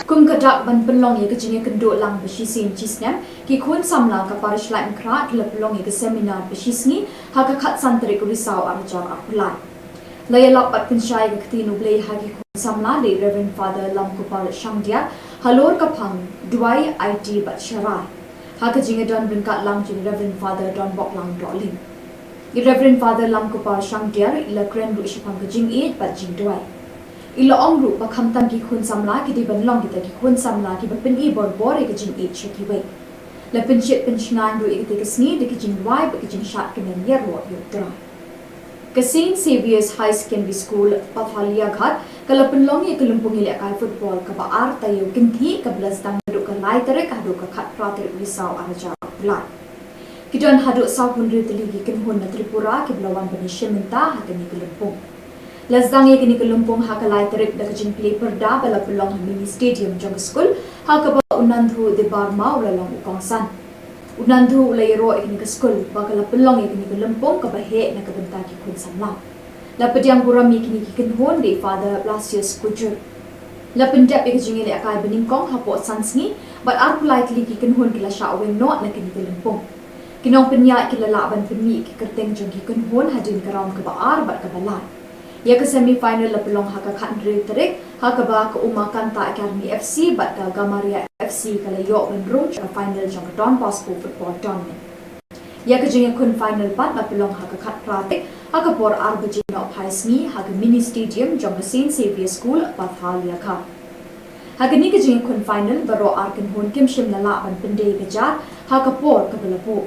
kum kadak ban penlong ye kejinge kendo lang besisin cisnem ki khun samla ka parish lai mkra ki pelong ye ke seminar besisni ha ka khat santre ku risau arjar apulai laya lak pat pensyai ke ketinu blei ha ki khun samla le Reverend Father Lam Kupal Shangdia halor ka phang duai IT bat sharai ha ka jinge don brinkat lang jin Reverend Father Don Bok Lang Dolin i Reverend Father Lam Kupal Shangdia ila kren ru ishapang ke jing it bat jing duai ila ong ru ba kham tam ki khun samla ki di ban long ki ta ki khun samla ki ba pen i bor bor e ki jing e cheki wei la pen chet pen shngan ru e ki te sni de ki jing wai ba ki jing shat ki nen yer ro yu tra ka St Saviour's High Secondary School Pathalia Ghat kala pen long ye kelumpung ile kai football ka ba ar ta yu kin thi ka blas dang ru ka lai tere ka ru ka khat pra tere risau araja lai ki don hadu sau pun ri teli ki kin hun na Tripura ki blawan ban shementa ha ka ni kelumpung Lazdang ye kini kelumpung ha kalai terik da kajin play perda bala pelong mini stadium jong school ha ka ba unandhu de barma ulalong ukongsan unandhu ulai ro ikini ke school ba kala pelong ye kini kelumpung ka ba he na ka benta ki khun samla la pediang buram ye kini ki kin hon de Father Blasius Kujur la pendap ye kajin le akai bening kong ha po sansni but ar politely ki kin hon kila sha wen not na kini kelumpung kinong penya kila la ban penmi ki kerteng jong ki kin hon hadin karam ka ba ar bat ka balai ya ke semi final la pelong ha ka khan re terek ha ka ba ka Uma Kanta Academy FC bat ka Gamaria FC kala yo ban rum ka final jong Don Bosco football tournament ya ke jing kun final pat la pelong ha ka khat pratik ha ka por ar baji no phaisni ha ka mini stadium jong St Saviour's School Pathalia Kha ha ka ni ke jing kun final baro ar kan hon kim shim la la ban pende ka jar ha ka por ka bala po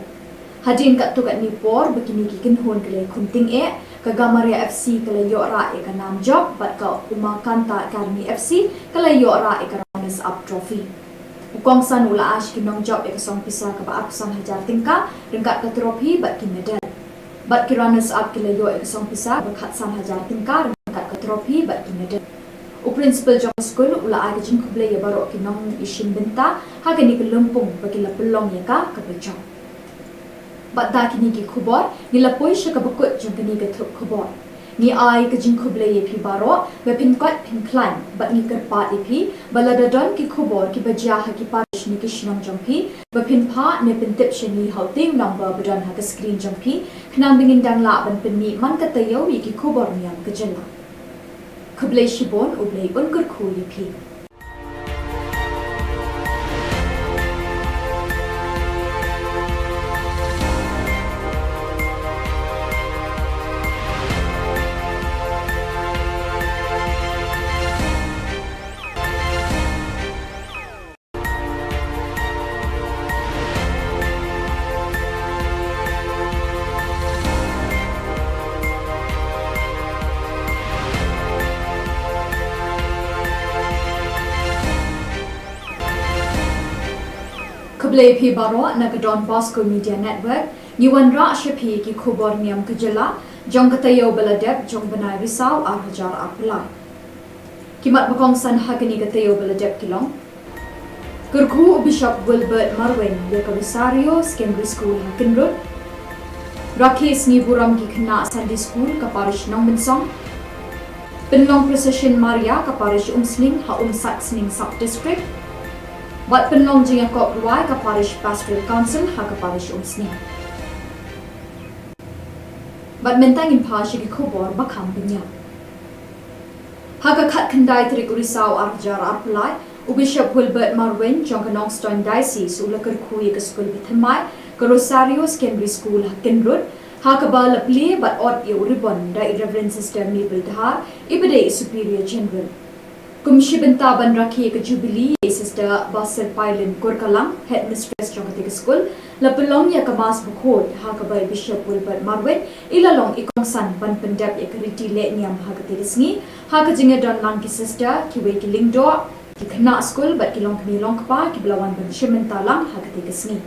hadin ka tu ka ni por bakini ki kin hon kale khunting e ka Gamaria FC kala yo ra e ka nam job bat ka Uma Kanta Academy FC kala yo ra e ka runners up trophy ukong san ula ash ki nong job e ka song pisa ka ba apsan hajar tingka ringkat ka trophy bat ki medal bat ki runners up kala yo e ka song pisa ba khat san hajar tingka ringkat ka trophy bat ki medal u principal jong school ula ai ka jing khuble ye baro ki nong ishin benta ha ka ni ka lumpung ba ki la pelong ye ka bechong bat da kini ki khubor ni la poi sha ka bakut jong kini ka thup khubor ni ai ka jing khuble ye phi baro be pin kwat pin climb bat ni kar pa e phi bala da don ki khubor ki bajia ha ki parish ni ki shnam jong phi be pin pha ne pin tip shani hauting number badan ha ka screen jong phi khnam bingin dang la ban pin ni man ka tayo yi ki khubor niam ka jella khuble shibon ublei un kur khu ye phi Kable phi baro na ka Don Bosco Media Network ni wan ra shaphi ki Khubor Niam kajela jong katayo baladep jong banai risau ar hajar apulai kimat bakong san hakani katayo baladep kilong Kurku Bishop Wilbert Marwin ya ka Rosario Secondary School Hakin Road Rakis ni buram ki khna Sunday School ka parish nong bensong Penlong Procession Maria ka parish Umsling ha Saxning Sub District Wat penlong jing kok ruai ka parish pastoral council ha ka parish Umsning Bat mentang in pa shi ki Khubor bakham penya ha ka khat khandai trik urisau arjar apulai u Bishop Wilbert Marwin jong ka Nongstoin Diocese u lakar khui ka school bithamai ka Rosario Secondary School Hakin Road ha ka ba lapli bat ot ye uribon da Reverend Sister Mabel Dhar ibade Superior General Kumshi benta ban rakhi ka Jubilee Sister Basil Pailin Korkalang Headmistress jong ka school la pelong ya ka mas bukhod ha ka ba Bishop Wilbert Marwin ilalong ikong san ban pendap ya ka riti le niam ha ka terisngi ha ka jinga don lang ki sister ki we ki lingdo ki khna school bat ki long kni long pa ki blawan ban shimenta lang ha ka terisngi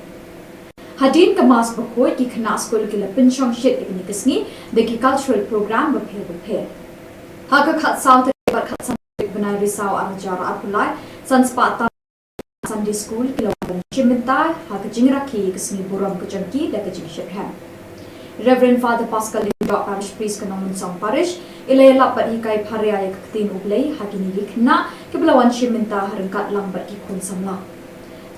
hadin ka mas bukhod ki khna school ki la pinchong shit ki kisngi de ki cultural program ba phe ha ka khat south bat khat banai risau arjar apulai sanspata Sunday School kilawan shimenta ha ka jingra ki kisni buram ka janki da ka jing shephem Reverend Father Pascal Lindo Parish Priest ka nong song parish ilayala pat hi kai pharya ya tin ublei ha kini likhna kebelawan Shimenta harengkat lambat ki kun samla.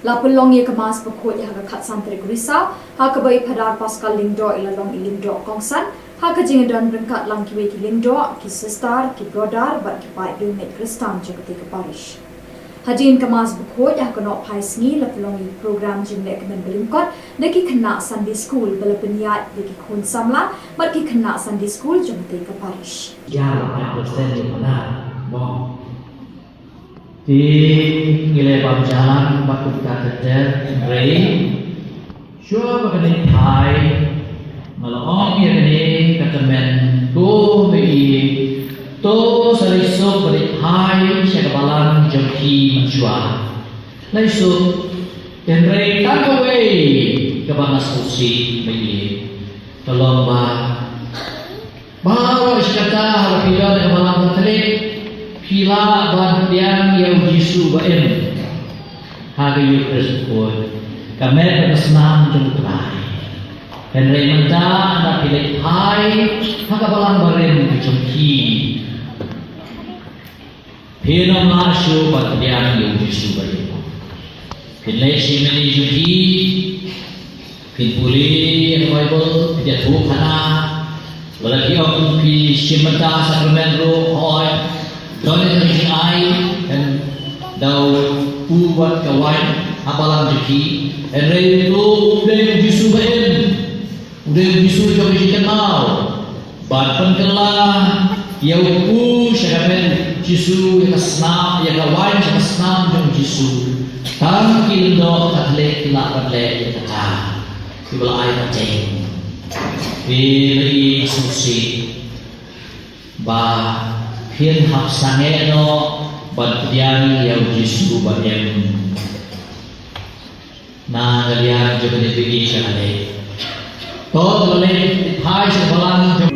La pelong ye kemas pekut ya kat santri Risau, ha kebai padar Pascal Lingdo ila long ilingdo kongsan, ha kejingedan rengkat lang kiwe ki Lingdo, ki Sistar, ki Brodar, bat ki Pai Dumet Kristan jagati ke Parish. Hajin kemas pekut ya kenok pai sengi la pelong ye program jimle kemen belingkot, deki kena Sunday School bela peniat deki kun samla, bat ki kena Sunday School jagati ke Parish. Ya, 8% di mana? Mau di nilai berjalan waktu kita terjadi rei, sure bagaimana Thai, malam ini kata men do mei to seliso beri Thai sekebalan jemki menjual, laisu dan rei tak away kebana susi mei tolong bawa iskata harapila dan malam tertelik pila bandian yang Yesus baem hari Yesus pun kami bersenam jumpai dan remenda nak pilih Hai haka balang barem kecemki pina masuk bandian yang Yesus baem pilih si meni jumpi pilih Bible pilih Thup kana lagi orang pilih simenta sakramen roh hoi Dole dari ai dan dau buat kawan apalan jeki dan itu udah bisu baen udah bisu jauh kenal bahkan kelah ya upu syaramen jisu ya kesnam ya kawan ya kesnam jauh jisu tam kindo katle kila katle ya kata kibla ai kaceng pilih susi bah Hian hap sange no bantian yang Yesus bayam na galian juga dibagi sekali. Tot boleh Thai sebalang.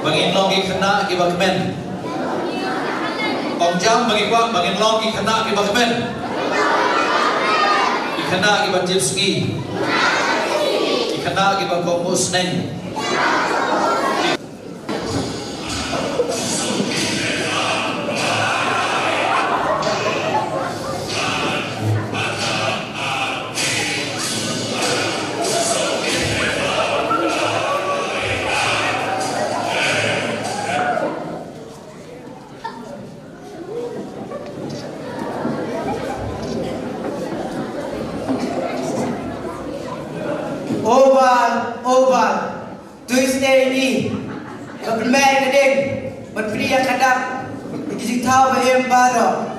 bangin logi khana ki bakmen Ông jam bagi kwa bangin logi khana ki bakmen Ikhana ki banjir ski Ikhana ki bakomus neng Oval, twist AB, kapilmay ka din, magpriya kadap, ikisitaw ba yung baro.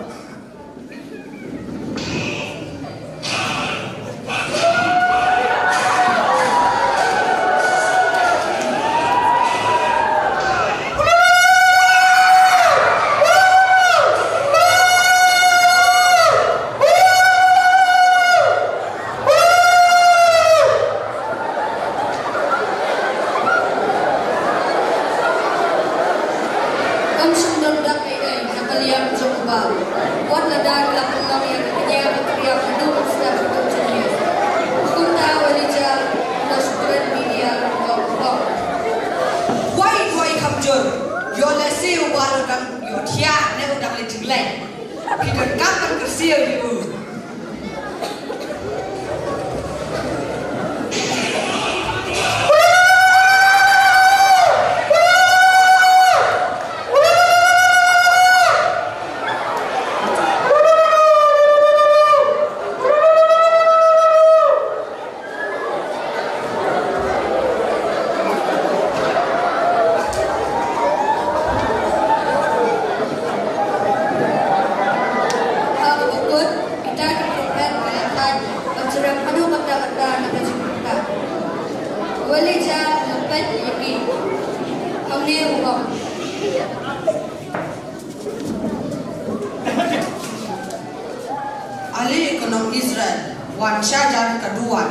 Ali ekonom Israel, wan syajar kedua.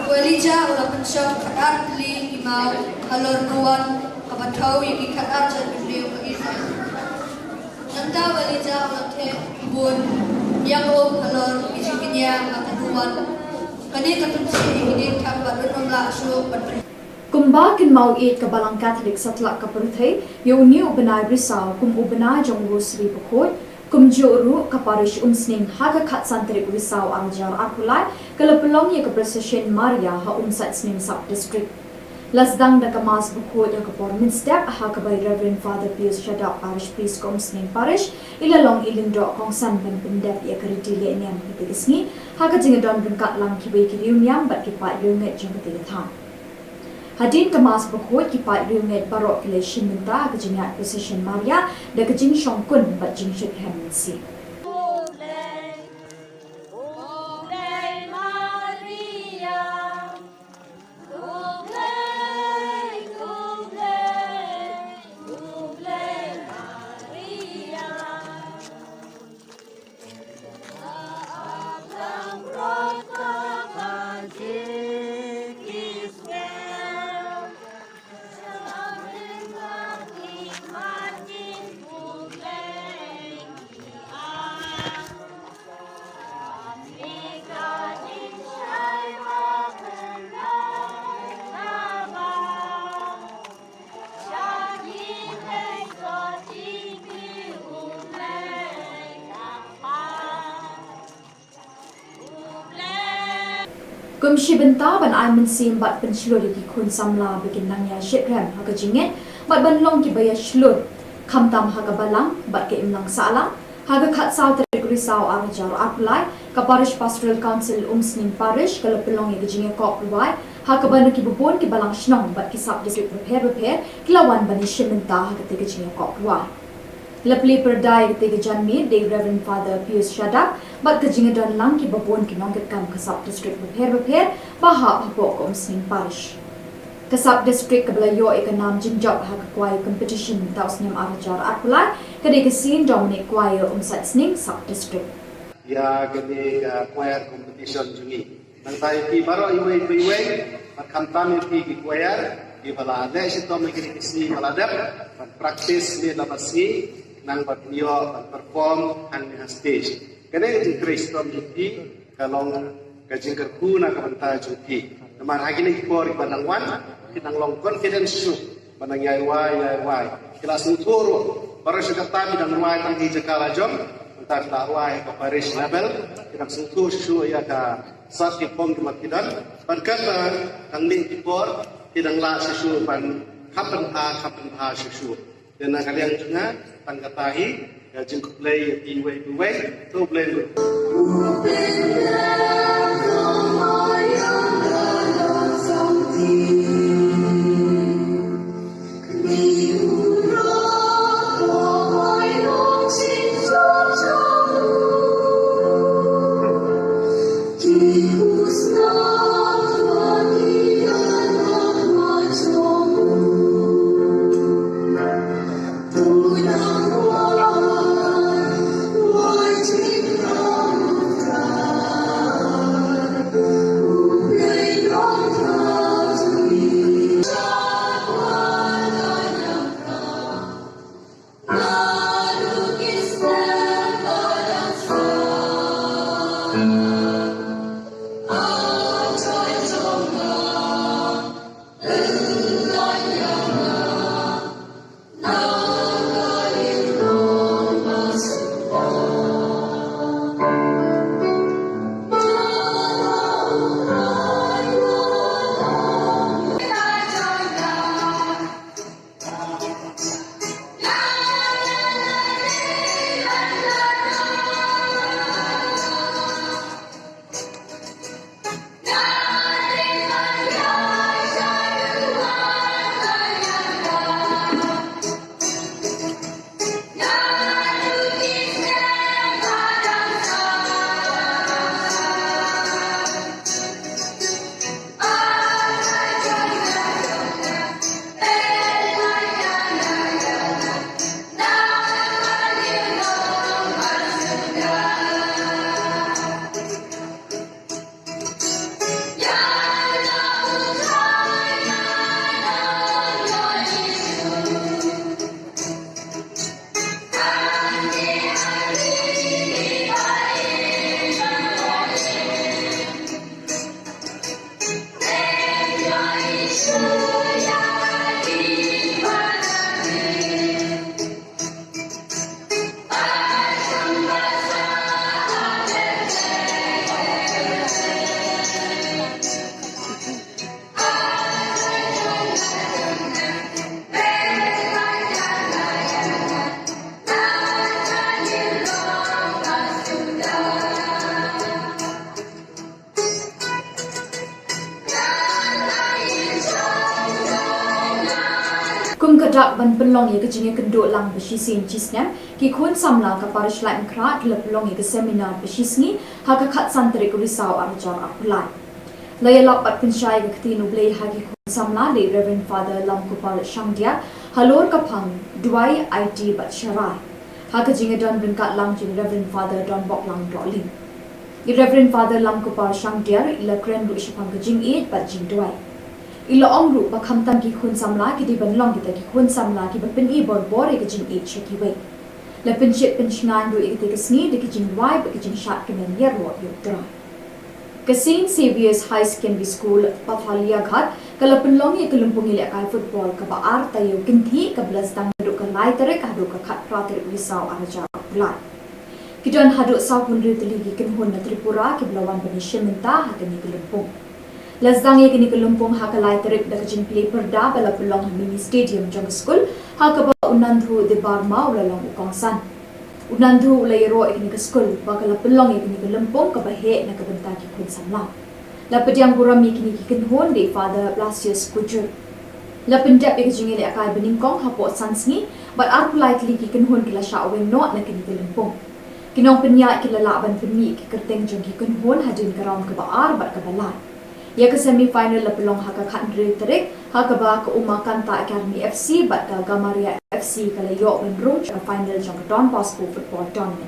Walija ulah pensok kadar li imau halor nuan kabatau yang kadar jadi beliau ke Israel. Nanta walija ulah te bun yang halor isinya kataduan. Kani katumsi ini tak beruntung langsung berperi. Kumba kin mau it ka balang Catholic satlak ka perthai yo ni ubenai risau kum ubenai jong rosri pokot kum joru ka parish umsning haga khat santri risau angjar akulai kala pelong ye ka procession Maria ha umsat sning sub district lasdang da kamas pokot ya ka pormin step ha ka by Reverend Father Pius Shadap parish priest kum sning parish ilalong ilindo kong san ban pendep ya ka ritile niam pitisni ha ka jingadon bungkat lang kibai ki niam bat ki pa lunget jong ka tigatham Hadin kemas berkut kipat riunget barok kile shiminta kejingat procession Maria dan kejing syongkun bat jing syut hemensi. Kum shibenta ban ai mensim bat penslur di kun samla bikin nangya shikrem haga jinget bat ban long ki baya shlur khamtam haga balang bat ke imlang sala haga khat saw terik risau arjar apply ka parish pastoral council umsning parish kala pelong ye jinge ko provide haga ban ki bubon ki balang shnong bat ki sub district prepare kilawan ban shibenta haga te jinge ko provide Lepli perdai ketiga janmi de Reverend Father Pius Shadap bat kejingadan lang ki babon ki nongket kam kasab district repair bahap hapok ko umsning parish kasab district kablayo ikanam jinjab ha kwai competition taus nyam arjar atpulai kade kesin Dominic kwai umsat sning sub district ya gede choir competition juni nang tai pi baro iwe kamtam pi choir di balade sito mekini kisi balade practice ni labasi nang batnio perform ang stage kene di kristom juti kalong kajing kerku na kabanta juti namar hagini por banang wan kinang long confidence su banang yai kelas utoro para sekata bidang wai tang hijakala jom entar dakwai ke Paris level kita sentuh su ya ka sat ki pom ki makidan berkata ang ling tipor tidang la sesu pan kapan ha sesu dan kalian juga tangkatahi ya jeng play iwe to play kum kadak ban pelong ye kejinge kenduk lang besisin cisnya ki kun samla ka parish lai mkrat le pelong ye ke seminar besisni ha ka khat santri ku risau arjar apulai laya lap pat pensyai ke ketinu blade ha ki kun samla le Reverend Father Lam Kupal Shangdia halor ka phang duai IT bat sharai ha ka jinge don bringkat lang jing Reverend Father Don Bok Lang Dolin i Reverend Father Lam Kupal Shangdia ila kren lu ishapang ke jing it bat jing duai ilo ong ru bakam tam ki khun samla ki di ban long kita ki khun samla ki ban i bor bor e jing e cheki we la pen chit pen shngan ru e te sni de ki jing wai ba ki jing shat ki men yer ro yo tra ka St Xavier's High Secondary School Pathalia Ghat kala pen long e kelumpung ile kai football ka ba ar tayo kinthi ka blas dang ru ka lai tere ka ru ka khat pra tere wisau araja lai ki don hadu sau hun ri tli ki kin hun na Tripura ki blawan ban shementa ha ka ni kelumpung Lazdang ye kini kelumpung ha kalai terik da kajing play perda bala pelong mini stadium jong school ha ka ba unandhu de barma ulalong ukongsan unandhu ulai ro ikini ke school ba kala pelong ye kini kelumpung ka ba he na ka benta ki khun samla la pediang buram ye kini ki kin hon de Father Blasius Kujur la pendap ye kajing le akai beningkong ha po sansni but ar politely ki kin hon kila sha wen not na kini kelumpung kinong penya kila la ban pemi ki kerteng jong ki kin hon hadin karam ka ba ar ba ka balai ya ke semi final la pelong ha ka khan re terik ha ka ba ka Uma Kanta Academy FC bat ka Gamaria FC kala yo ben roach a final jong Don Bosco football tournament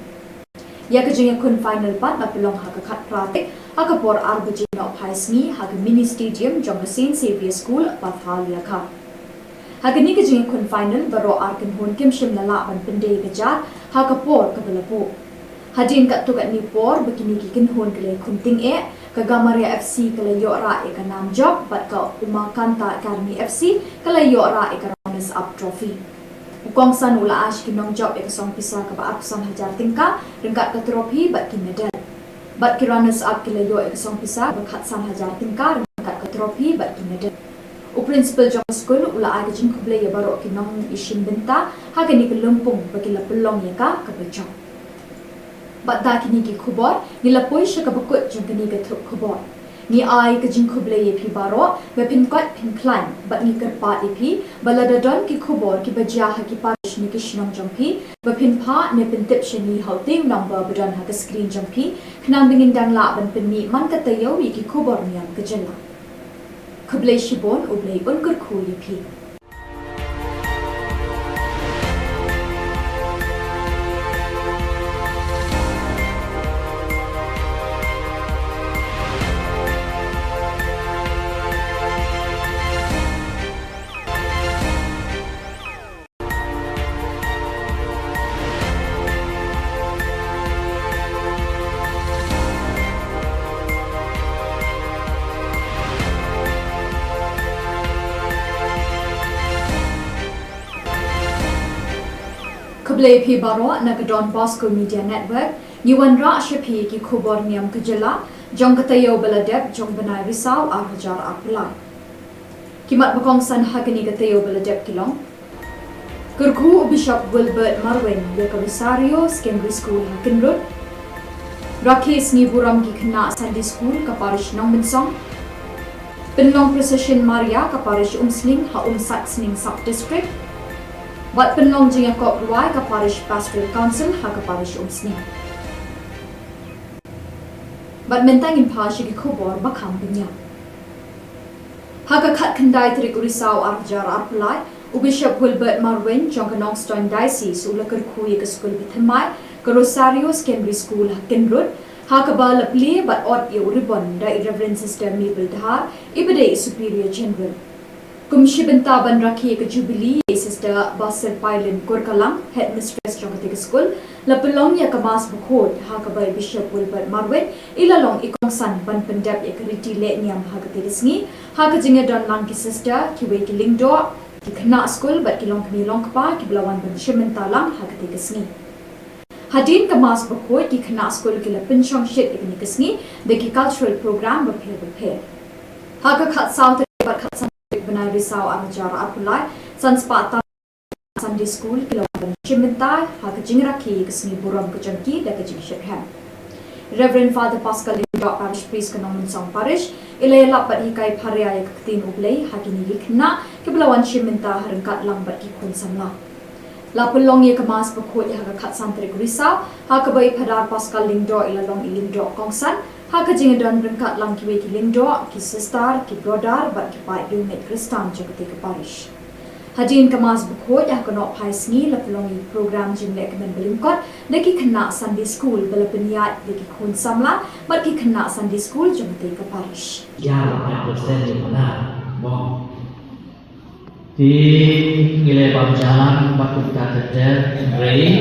ya kejengnya kun final pat na pelong ha ka khat pratik ha ka por arbaji no phaisni ha ka mini stadium jong Saint Xavier School Pathalia kha ha ka ni kejengnya kun final baro arkin hon kim shim na la ban pende gajar ha ka por ka belapo hadin kat tu kat ni por begini kikin hon kele kunting ka Gamaria FC kala yo ra e ka nam job bat ka Umakanta Academy FC kala yo ra e ka runners up trophy Ukong san ula ash kinong job ek song pisa ka ba apsan hajar tingka ringkat ka trophy bat ki medal bat ki runners up kila yo ek song pisa ba khat san hajar tingka ringkat ka trophy bat ki medal u principal jong school ula ag jing kuble ya baro kinong ishin benta ha ka ni kelumpung ba kila pelong ya ka bejong bat da kini ki Khubor ni la poi sha ka bakut jong kini ka Thup Khubor ni ai ka jing kuble ye phi baro ba pin kot pin climb bat ni kar pa e phi balada don ki Khubor ki bajia ha ki parish ni ki shnong jong phi ba pin pha ne pin tip shani haute number badon ha ka screen jong phi khnam bingin dang la ban pin mi man ka tayo yi ki Khubor Niam ka jella kuble shibon uble un kur khu ye phi Kuble phi baro na ka Don Bosco Media Network ni wan ra shaphi ki Khubor Niam kajala jong katayo baladep jong banai risau ar hajar apulai kimat bakong san hagani katayo baladep kilong kurku Bishop Wilbert Marwen ya ka Rosario Secondary School Hakinrod Rakes ni buram ki khna Sunday School ka parish nong minsong Penlong Procession Maria ka parish Umsling ha Satsning Sub District Bat penlong jing kop ruai ka parish pastoral council ha ka parish Umsni. Bat mentang in pashi ki Khubor bakham binya. Ha ka khat khandai trik urisau arjar arpulai u Bishop Wilbert Marwen jong ka Nongstoin Diocese u lakar khui ka school bithamai ka Rosario Secondary School Hakinrod ha ka ba lapli bat ot ye uribon da Reverend Sister Mabel Dhar ibade Superior General. Kumshi benta ban rakhi ka Jubilee Sister Basir Pailen Kurkalang Headmistress Jongati School la pelong ya kamas bukhot ha ka bai Bishop Wilbert Marwen ilalong ikong san ban pendap ya kariti le niam ha ka tirisngi ha ka jinga don lang ki sister ki we ki lingdo ki khna school bat ki long kni long pa ki blawan ban shimenta lang ha ka tirisngi hadin kamas bukhot ki khna school ki la pinchong shit ikni kisngi de ki cultural program ba phe ha ka khat south bat khat Benai risau arjar apulai sanspata Sunday School kilawan chimentai ha ka jingraki kesni buram ke jangki da ke jingshekhan Reverend Father Pascal Lindo Parish Priest Kanoman Song Parish ilayla pat hikai pharia ya ktin ublei ha kini likna ke belawan chimenta harangkat lambat ki khun samla la pelong ye kemas pokok ya ka khat santrik risau ha ka bai phadar Pascal Lindo ilalong ilindo kongsan ha ka jingadon rengkat lang ki we ki lindo ki sister ki brother bat ki pai unit Kristan jagati ka parish hadin kamas bukhot ya kono phaisni la pelongi program jing le kemen belingkot de ki khna Sunday School belapeniat de ki khun samla bat ki khna Sunday School jagati ka parish ya la persen di mana mo di ngile bam jalan bakut ka ter rei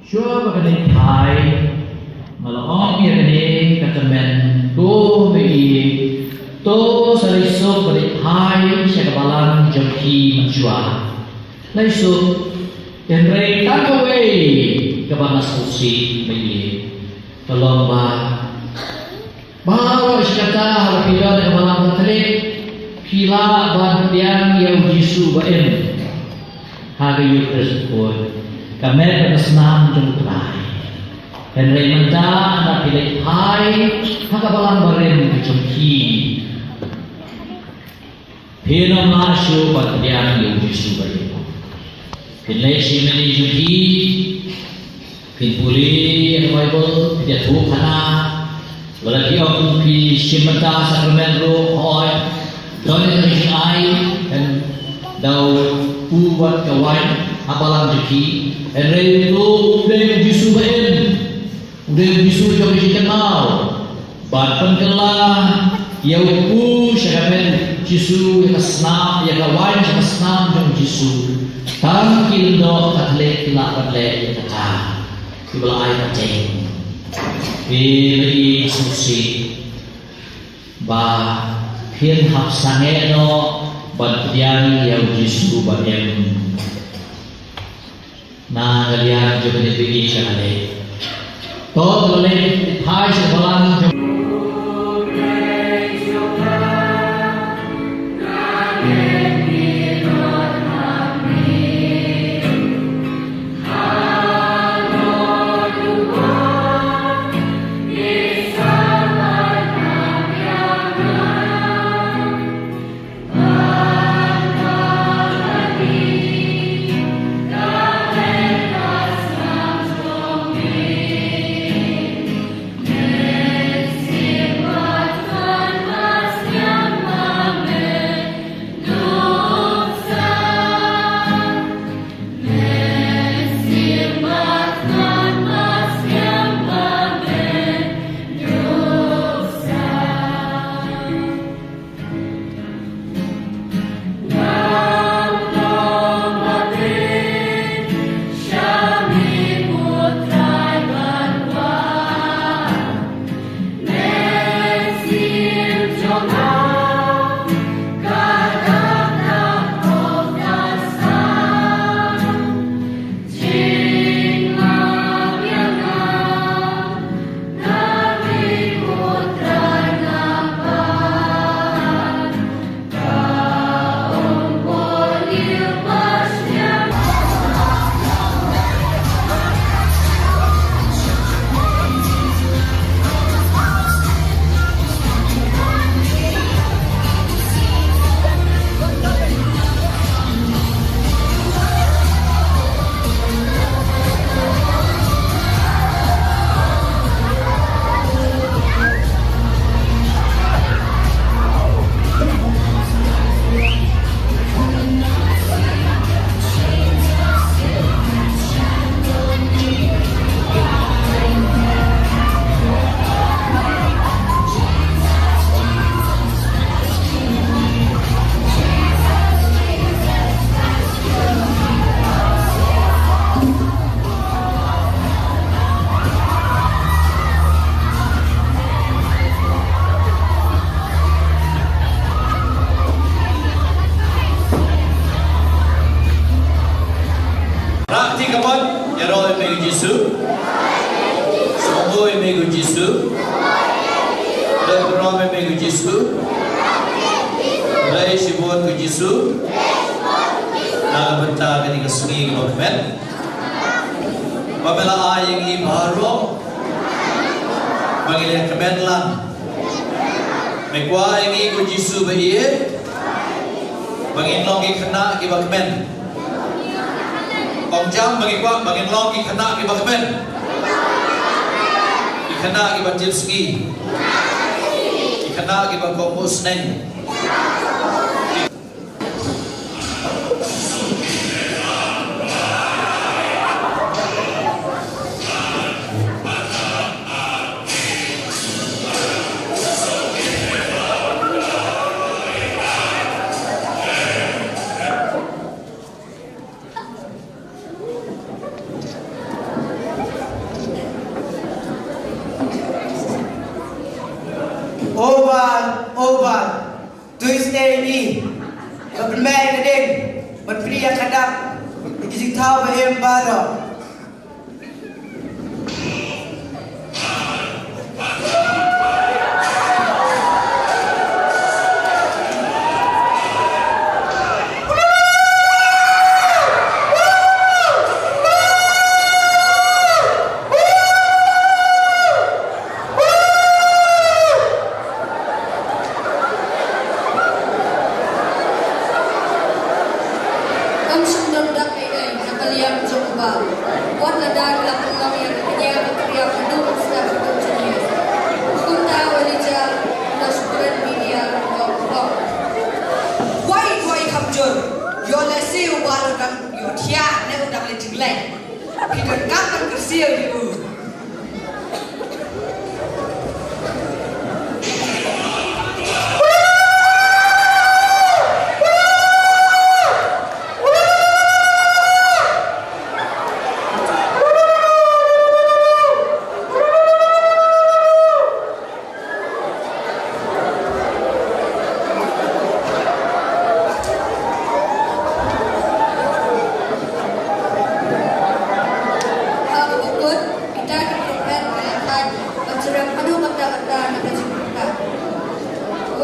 sure bagani thai Malong ya kini katamen do mei to sariso beri hai sekabalan jengki menjua. Laisu enrei takaway kabanas usi mei tolong bawa iskata harapila kabalan materi pila ban tiang yang Yesus baen hari Yesus pun kami bersenam jengkrai. Dan menta anak pilih hai hakabalan baren kecemki Pino masuk bagian yang Yesus beri pilih si meni juki pilih yang Bible pilih Thup kana lagi aku pilih si menta sakramen roh hoi dan yang ai dan dau buat kawan apalan juki dan itu dari Yesus beri udah bisu jauh kita mau bahan kelah ya upu syaramen jisu ya senam ya kawan ya senam jauh jisu tangkil do katle kelak katle ya kata ibalah air kacang pilih susi bah hian hap sange no ban diang ya jisu bagian na kalian juga dipilih sekali. Todo le thai sebalang Oval, Tuesday ni, bermain keding, berpria kadang, dikisih tahu bahagian baru.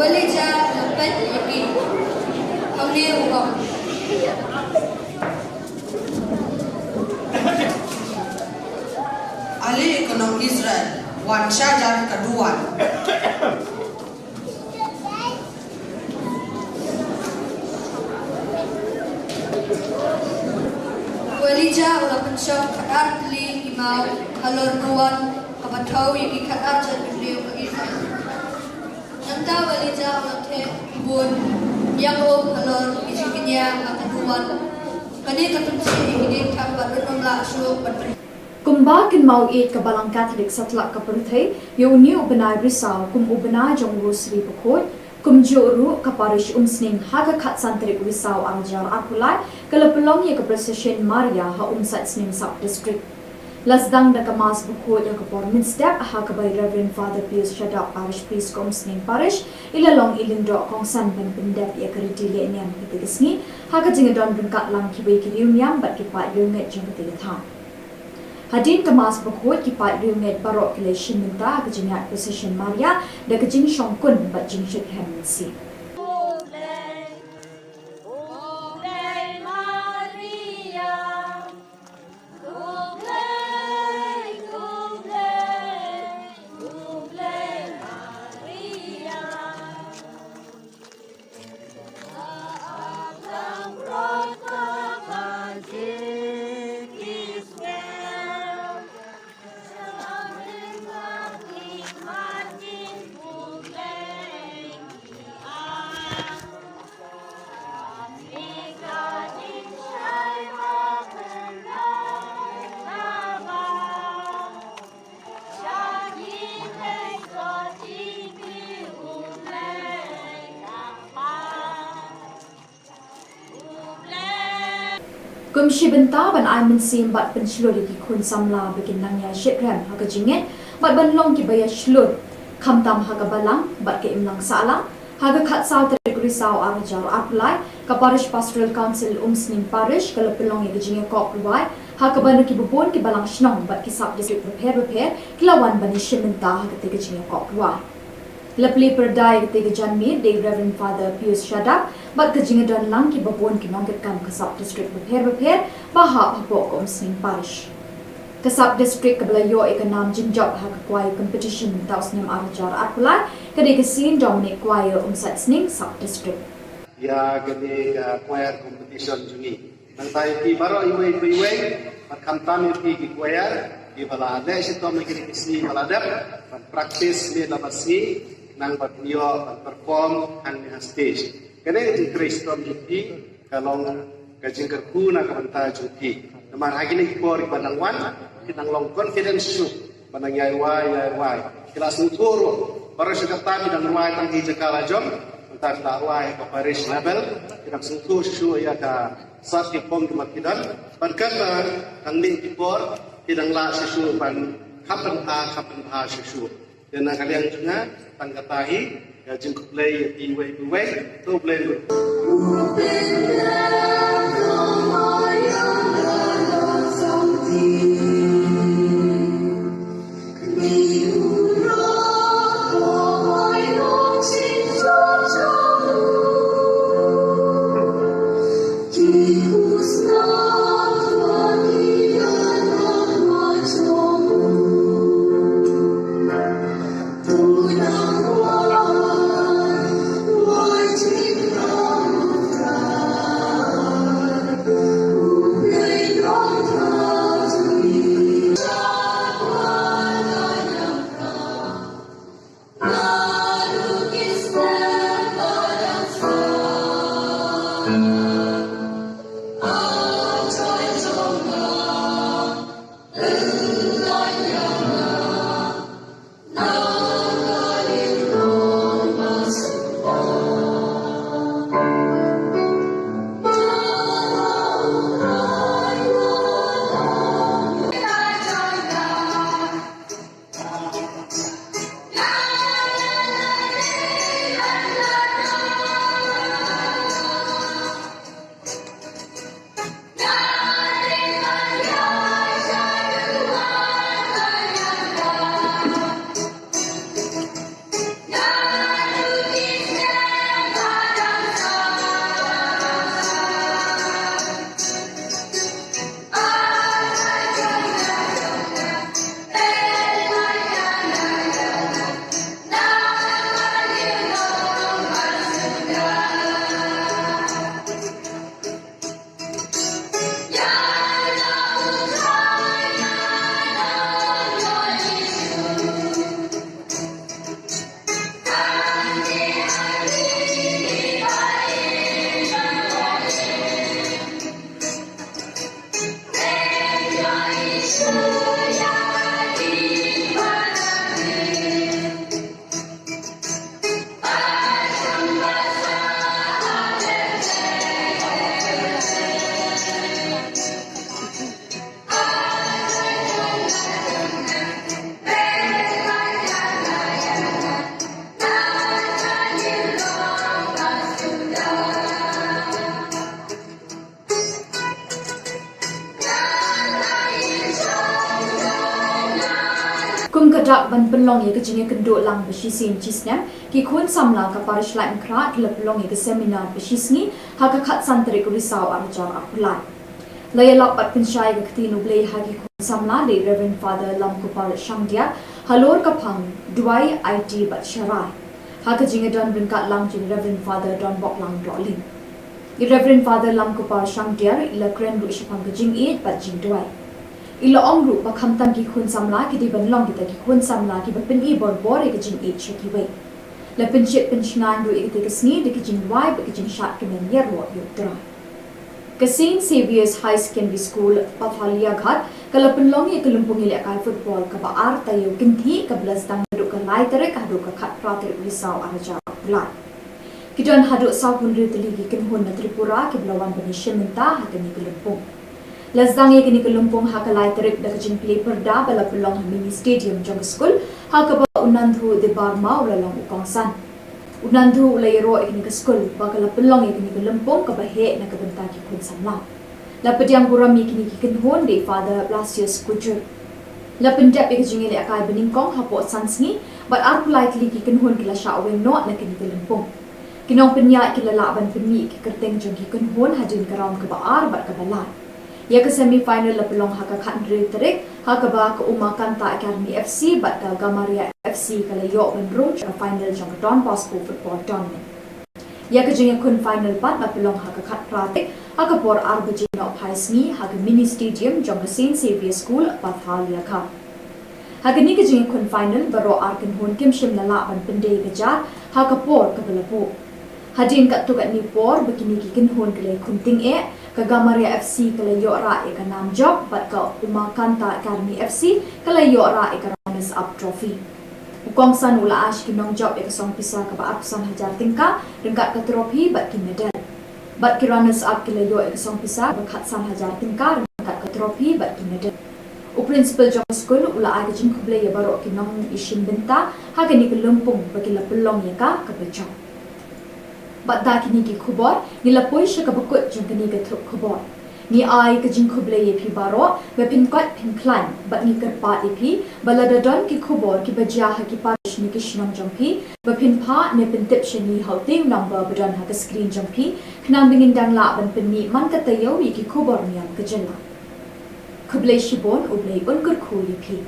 Walija lepas yaki. Kami ubah. Ahli ekonom Israel Wan Syajar kedua. Walija ulah pensok kadar teli imau halor nuan kabatau yaki kadar jadi beliau ke Israel. Nanta walija ulah teh Khubor Niam halor isinya kabaduan. Kani katunci ini tak berdoa langsung berberi. Kumba kin mau it ka balang Catholic satlak ka perthai yo ni ubenai risau kum ubenai jong rosri pokot kum joru ka parish umsning haga khat santri risau arjar apulai kala pelong ye ka procession Maria ha umsat sning sub district lasdang da ka mas pokot yo ka pormin step ha ka by Reverend Father Pius Shadap parish priest kom sning parish ilalong ilindo kong san ben pendep ye ka ritile niam kitigisni ha ka jingadon bungkat lang kibai ki niam bat ki pa yunget jong kitigatha Hadin kemas berkut kipat riunget barok keleshin minta kejingat position Maria dan kejing syongkun bat jing syuk hemensi. Kum shibenta ban ai min sim bat ban shlur ki khun samla begin nang ya shitram ha ka jinget bat ban long ki baya shlur kham tam ha ka balang bat ke imlang sala ha ka khat saw tri saw arjar apply ka parish pastoral council umsning parish ka pelong ye jinge kop ruai ha ka ban ki bubon ki balang shnong bat ki sub district repair kilawan ban shibenta ha ka te jinge kop ruai Lapli perdai ketika janmi de Reverend Father Pius Shadap bat kejinga dan lang ki babon ki nongket kam kasab district repair baha hapo kom sing parish kasab district kablayo ekanam jinjok ha kwai competition taus nem arjar apulai kade kesin Dominic kwai umsat sning sub district ya gede choir competition juni nantai ki baro iwe pat kamtam ki choir di balade sitom ki kisi balade pat practice le labasi nang batio perform ang stage kene di Kristom juti kalong kajingkerku na kabanta juti namar hagini por banangwan kitang long confidence su banang yai kelas uturo para sekretari dan ruai tang hijakala jom entar dakwai ke parish level kitang sentuh su ya ka sat ki pom kidan berkata tang ning por kitang la su ban kapan ha su dan kalian juga tangkatahi ya jengkuk play iwe tu play ban penlong ye kejinge kenduk lang beshi sin cisnem ki khun samla ka parish lai mkra ki pelong ye ke seminar beshi sngi ha ka khat santri ku risau arjar apulai laya lak pat pensyai ke ketinu blei hagi khun samla le Reverend Father Lam Kupal Shangdia halor ka phang duai IT bat sharai ha ka jinge don brinkat lang jin Reverend Father Don Bok Lang Rolling Reverend Father Lam Kupal Shangdia ila kren ru ishapang ke jing it bat jing duai ila ong ru ba kham tam ki khun samla ki di ban long ki ta ki khun samla ki ba pen i bor bor e ki jing it cheki wei la pen chit pen chnan ru e ki ke sni de ki jing wai ba ki jing shat ki men yer ro yu tra St. Saviour's High Secondary School Pathalia Ghat kala pen long ye kelumpung ile kai football ka ba ar tayo kinthi ka blas dang du ka lai tere ka du ka khat pratir risau araja lai Kidon hadu sa pun ri teli ki ken hon na Tripura ki blawan bani sheminta ha kini kelumpung Lazdang ye kini kelumpung ha ka lai terip da kajing play perda bala pelong mini stadium jong school ha ka ba unandhu de barma ula long ukongsan unandhu ula yero kini ke school ba kala pelong ye kini kelumpung ka ba he na ka benta ki kun samla la pediang buram ye kini ki ken hon de father Blasius Kujur la pendap ye kajing ile akai bening kong ha po sansngi but ar politely ki ken hon kila sha we not na kini kelumpung kinong penya kila la ban pemi ki kerteng jong ki ken hon hadin karam ka ba ar bat ka bala Ya ke semi final la pelong haka khat ri terik haka ba ke umakan ta Academy FC bat ka Gamaria FC kala yo ben rum ka final jong Don Bosco football tournament Ya ke jeng kun final pat la pelong haka khat pratik haka por arbaji no phaisni haka mini stadium jong St. Saviour's School Pathalia Kha haka ni ke jeng kun final baro arkin hon kim shim la la ban pende ke jar haka por ka belapo hadin kat tu kat ni por begini ki kin hon kale kunting e ka Gamaria FC kala yo ra e ka nam job bat ka umakan ta Academy FC kala yo ra e ka runners up trophy ukong san ula ash ki nong job e ka song pisa ka ba apsan hajar tingka ringkat ka trophy bat ki medal bat ki runners up kala yo e ka song pisa ba khat san hajar tingka ringkat ka trophy bat ki medal u principal jong school ula ai ka jing khuble ye baro ki nong ishin benta ha ka ni ka lumpung ba ki la pelong ye ka bechong Bat da kini ki khubor ni la poi sha ka bakut jong kini ka thup khubor ni ai ka jing khuble ye phi baro be pin kwat pin klan bat ni kar pa e phi balada don ki khubor ki bajia ha ki parish ni ki shinam jong phi be pin pha ne pin tip shani hauting number badan ha ka screen jong phi khnam bingin dang la ban pin ni man ka tayo yi ki khubor niam ka jela khuble shibon ublei un kur khu ye phi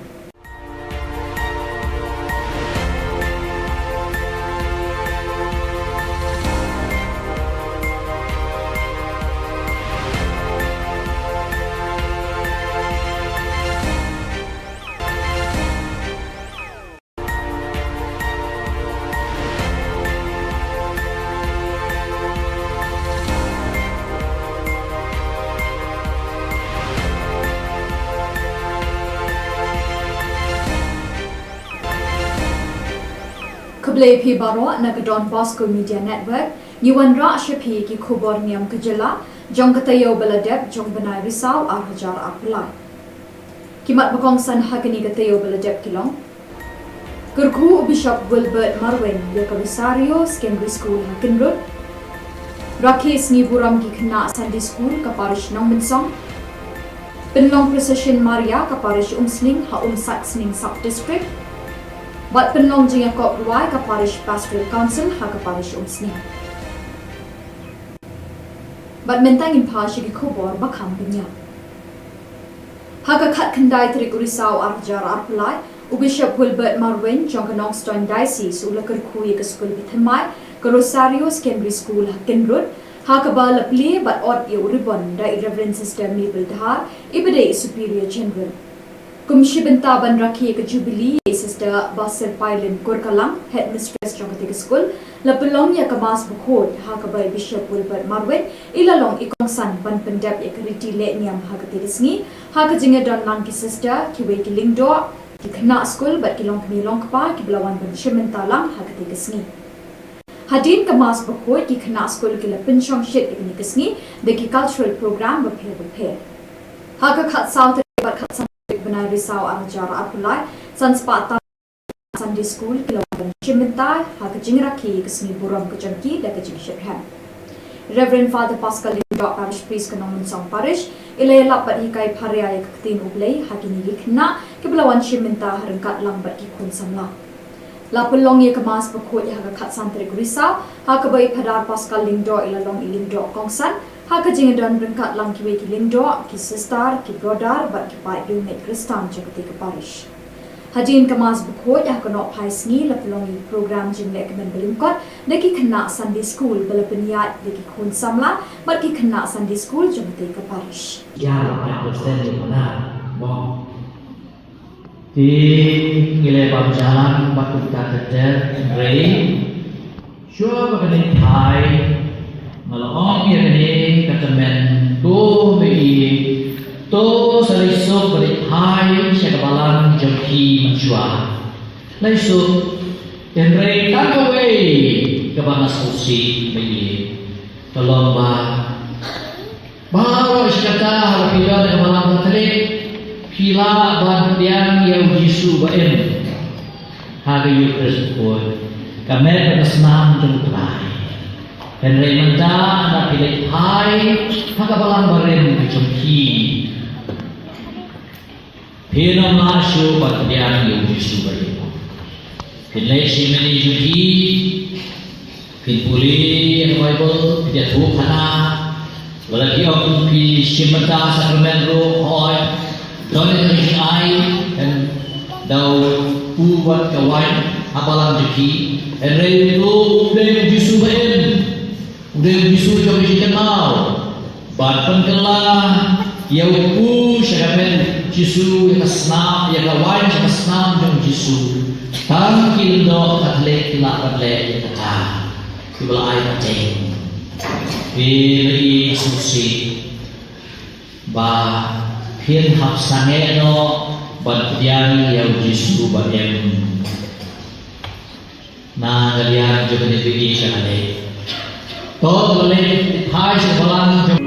Khuble phi baro na ka Don Bosco Media Network Niwan ra shapi ki Khubor Niam kajela jong katayo baladep jong banai risau ar hajar apulai Kimat bakong san hakani katayo baladep kilong Kurku Bishop Wilbert Marwin ya ka Rosario Secondary School Hakin Road Rakes ni buram ki khna Sunday School ka parish nong minsong Penlong Precision Maria ka parish umsling ha umsat sning sub district Bat penlong jing kop ruai ka parish pastoral council ha ka parish umsni. Bat mentang in pa shi khubor ba kham binya. Ha ka khat khandai trik urisau arjar arpulai u Bishop Wilbert Marwin jong ka Nongstoin Diocese u lakar khui ka school bithamai ka Rosario Secondary School Hakin Road ha ka ba lapli bat ot ye uribon da Reverend Sister Mabel Dhar ibade Superior General. Kumshi benta ban rakhi ka Jubilee Sister Basil Pailen Kurkalang Headmistress jong ka school la pelong ya ka mas bukhod ha ka bai Bishop Wilbert Marwin ilalong ikong san ban pendap ya kriti le niam ha ka tirisngi ha ka jinga don lang ki sister ki we ki lingdo ki khna school bat ki long kni long pa ki blawan ban shimenta lang ha ka tirisngi hadin ka mas bukhod ki khna school ki la pinchong shit ki kisngi de ki cultural program ba phe ha ka khat south bat khat Benai risau arjar apulai sanspata Sunday School kilawan shiminta ha ka jingrakhi kisni buram ka jangki da ka jingshirham Reverend Father Pascal Lindo Parish Priest ka nong song parish ilayala pat hikai pharya ek tin ublei ha kini likhna ke belawan Shiminta harengkat lambat ki kun samla. La pelong ye kemas pekut ya kat santri Risau, ha ke bai padar Pascal Lingdo ila long ilingdo kongsan, ha ke jingadan rengkat lang ki ki Lingdo, ki sister, ki brother, bat ki pai dumet Kristan jagati ke parish. Hajin kemas pekut ya ke nok pai sngi la pelong ye program jimle kemen belingkot, deki kena Sunday school bela peniat deki kun samla, bat ki kena Sunday school jagati ke parish. Ya, 100% di mana? Bom. Di nilai pemjalan batu kater rei, sure bagani Thai, ngalong ye ni katemen do mei, to saliso bagani Thai sekabalan jemki menjua, laisu rei takaway kabana susi mei, tolong bawa iskata halapila kabalan terik. Pila bantian yang Yesus baem hari Yesus pun kami bernasam jengtrai dan remenda anak pilih hai hakabalan barem kecemki pina masuk bantian yang Yesus baem pilih si meni jengki pilih Bible pilih Thup hana lagi orang pilih simenta sakramen roh hoi Dole dari ai dan dau buat kawan apalan jeki ere itu udah bisu ben udah bisu jauh kenal ban kelah ya upu syaramen jisu ya kesnam ya kawan ya kesnam jauh jisu tam kindo katle kila katle kata kibla ai paceng pilih susi ba Hian hap sange no bantian yang Yesus baem na galian juga diberi syahade to boleh Thai sebalan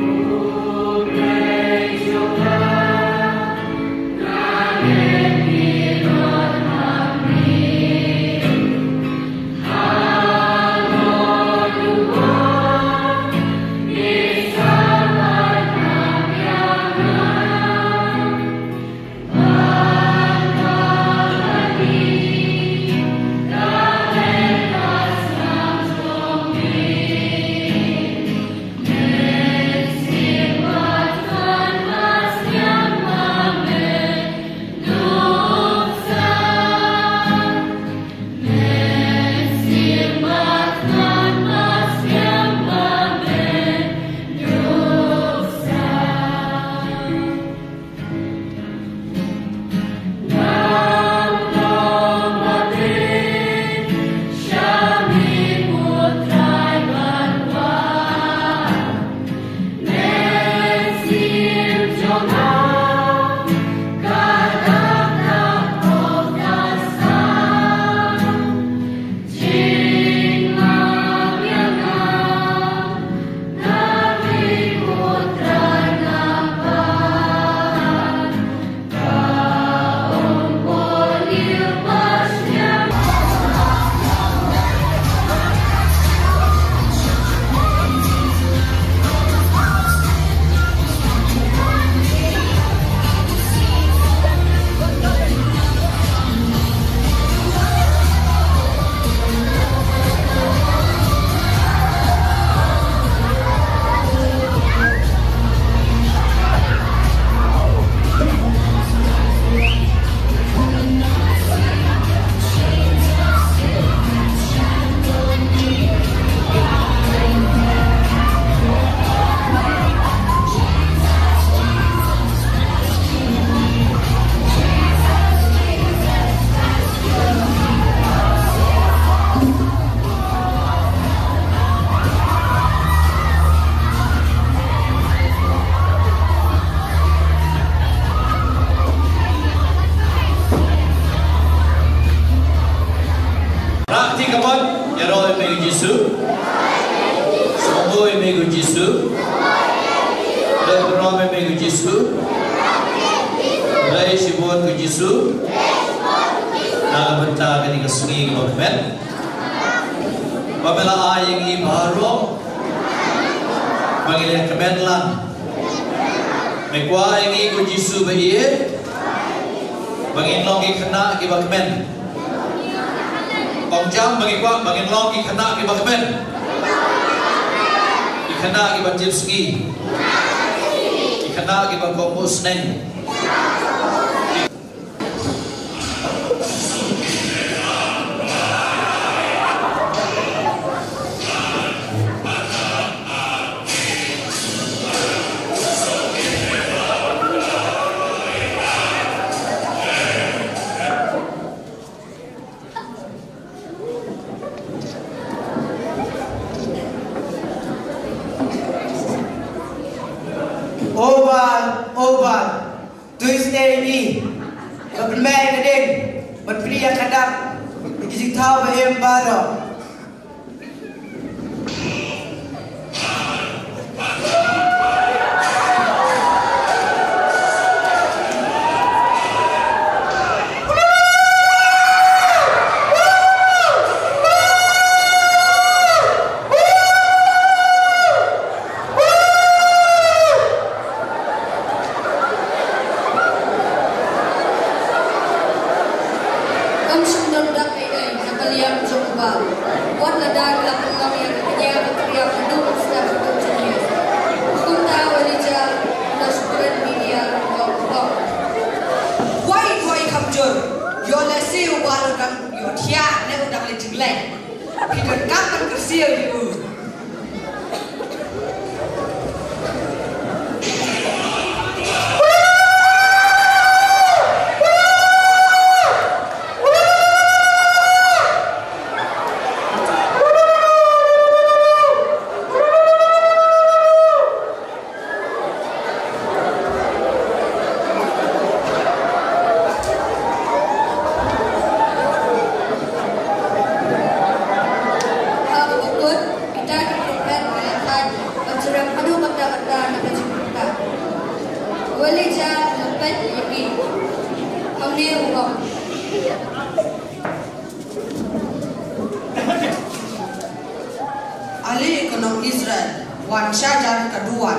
bangin long ki khana ki bakmen Kong jam bagi kwa bangin long ki khana ki bakmen ki khana ki bajib ski ki khana ki bakopus neng Oval, Tuesday ni, kebenar keding, menteri yang kadang, kita tahu bahagian baru. Ali ekonom Israel, wan syajar kedua.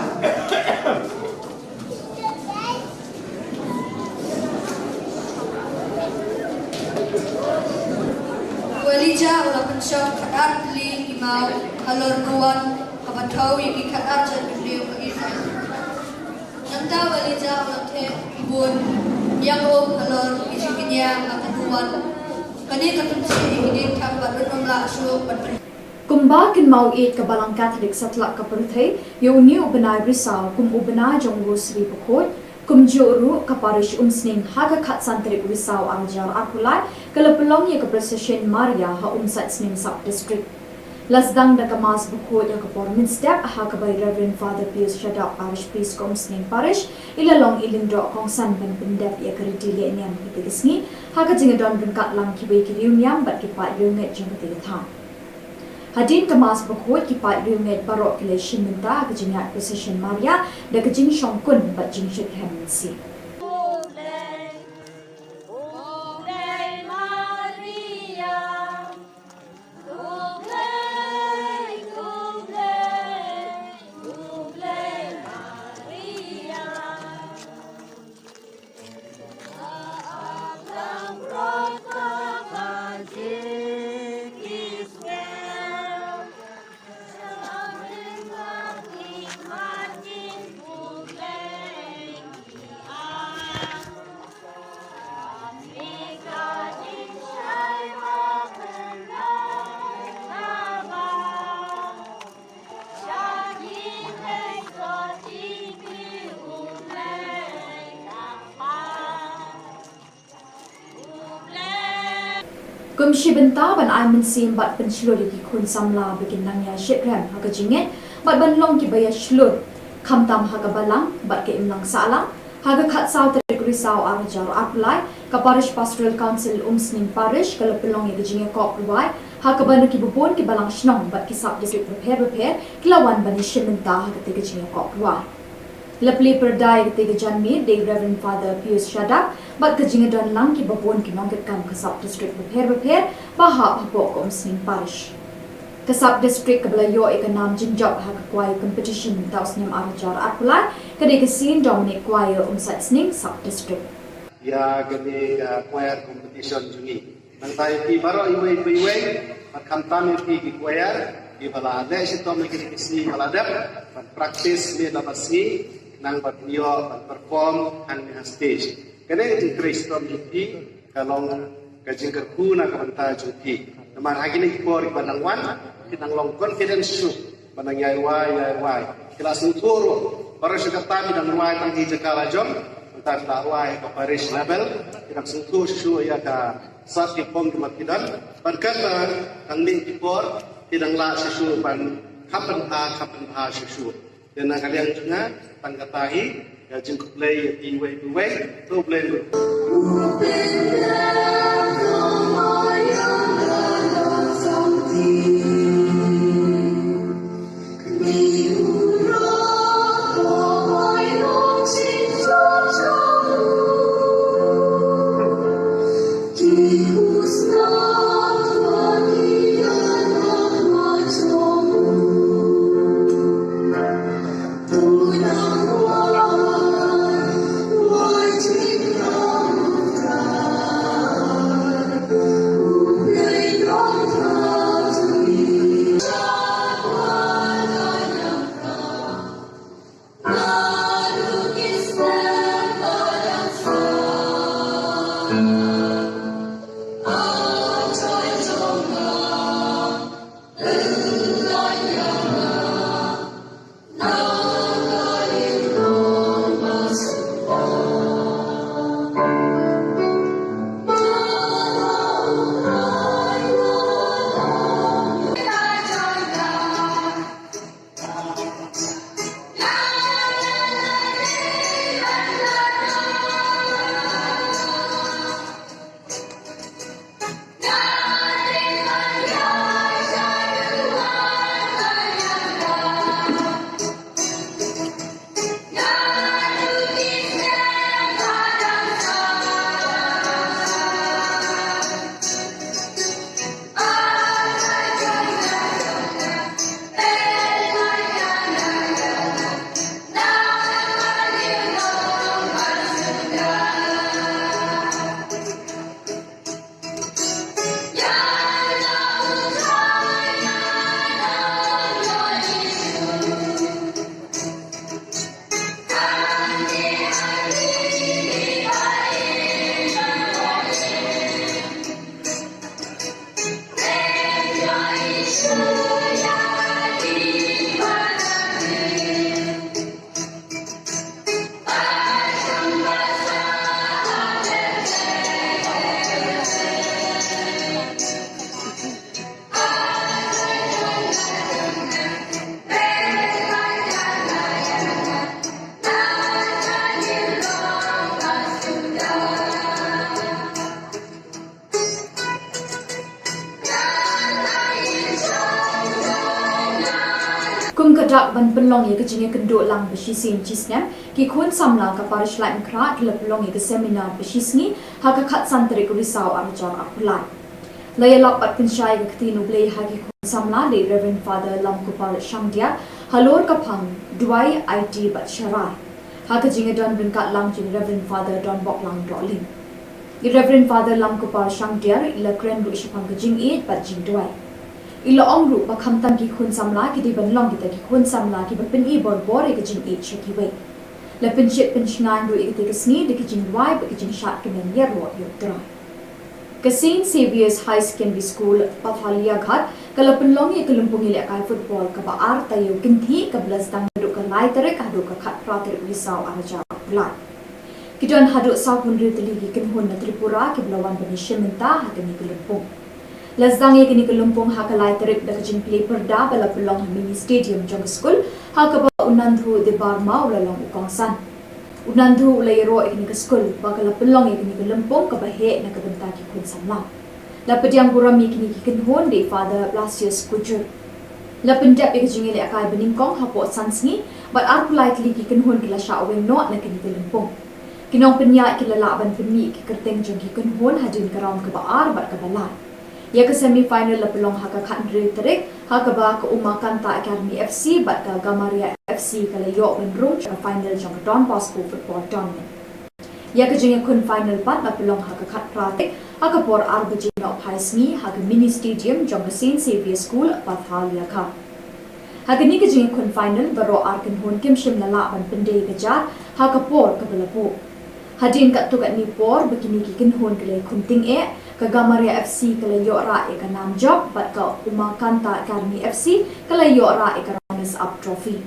Walija ulah pensok kadar li imau halor nuan kabatau yang kadar jadi beliau ke Israel. Nanta walija ulah te Khubor Niam halor isinya akaduan. Kani katumsi ini tak bernomla asu berperi. Kumba kin mau it ka balang Catholic satlak ka perthai yo ni ubenai brisau kum ubena jonggo sri pokot kum joru ka parish umsning haga khat santri brisau arjar akulai kalapelong ye ka procession Maria ha umsat sning sub district lasdang da kamas pokot ya ka pormin step ha ka by Reverend Father Pius Shadap parish priest kum sning parish ilalong ilindro kong san ban pendap ya ka ridile niam pitisni ha ka jingadon bengkat lang kibai kiriu niam bat ki pa yunget jengati thang Hadin kemas berkuat kipat riumet barok keleshin minta kejingat procession Maria dan kejing syongkun bat jing syut hemensi. Kumshi benta ban ai mensim bat penslur di kun samla bikin nangya shipram haga jinget bat ban long ki baya shlur khamtam haga balang bat ke imlang salang haga khat saw tarik risau arjar apply ka parish pastoral council umsning parish kalau pelong ye jinget ko provide haga ban ki bubon ki balang shnong bat ki sub district prepare kilawan ban shimenta haga te jinget ko provide Lepli perdai ketiga janmi dari Reverend Father Pius Shadap bat kejingadan lang ki babon ki nongketkan ke sub district repair bahap hapok ko umsning parish. Ke sub district ke belayo ikanam jinjab ha kuai competition taus nyam arjar apulai kedai kesin Dominic kuai umsat sning sub district. ya gede choir competition juni nang tayo pi baro iwe kamtam pi ki choir di balade sito mekisi balade practice ni labasi nang batio perform an stage kene di Kristo pi kalong kajing kerku na kabanta juti namar agini por banang wan kinang long confidence su banang yai kelas uturo para sekatami dan wai tang hijakala jom entar ta wai ke Paris level kinang sutu su ya ka sat ki pom ki makidan berkata ang ning tipor tidang la sesu pan kapan a sesu dan kalian juga tangkatahi ya jing play ti we to play kum kadak ban pelong ye kejinge kenduk lang besisin cisnem ki kun samla ka parish lai mkra ki pelong ye ke seminar besisni ha ka khat santri ku risau arjar apulai laya lap pat kunshai ke tinu ble ha ki kun samla de Reverend Father lam ku par shamdia halor ka phang duai IT bat sharai ha ka jinge don bin kat lang jing Reverend Father don bok lang rolling i Reverend Father lam ku par shamdia ila kren ru ishapang ke jing it bat jing duai ilo ong ru pa khamtam ki khun samla ki di ban long ki ta ki khun samla ki ban pin i bor bor e ki jing e cheki we la pin chit pin shngan ru e ki sni de ki jing wai ba ki jing shat ki men yer ro yo tra ka St Xavier's High Secondary School Pafalia Ghat kala pin long e kalumpung ile kai football ka ba ar ta yo kin thi ka blas dang ru ka lai tere ka do ka khat pra tere wi saw ar ja la ki don hadu saw pun ri tli ki kin hun na Tripura ki blawan ban shementa ha ka ni kalumpung Lazdang ye kini kelumpung ha kalai terik da kajing play perda bala pelong mini stadium jong school ha ka ba unandhu de barma ula long ukongsan unandhu ula yero ikini ke school ba kala pelong ye kini kelumpung ka ba he na ka benta ki kun samla la pediang burami kini ki kin hon de Father Blasius Kujur la pendap ye kajing ile akai beningkong ha po sansni but ar politely ki kin hon kila sha aweng not na kini kelumpung kinong penya kila la ban pemi ki kerteng jong ki kin hon hadin karam ka ba ar bat ka bala ya ke semi final la pelong ha ka khan ri terik ha ka ba ka Uma Kanta Academy FC bat ka Gamaria FC kala yo ben rum ka final jong Don Bosco football tournament ya kejengnya kun final pat na pelong ha ka khat pratik ha ka por arbajin no phaisni ha ka mini stadium jong St Xavier School Pathalia kha ha ka ni kejengnya kun final baro arkan hon kim shim na la ban pende gajar ha ka por ka belapo hadin kat tu kat ni por begini ki kin hon kele kunting ka Gamaria FC kele yo ra e ka nam job bat ka Uma Kanta Academy FC kele yo ra e ka runners up trophy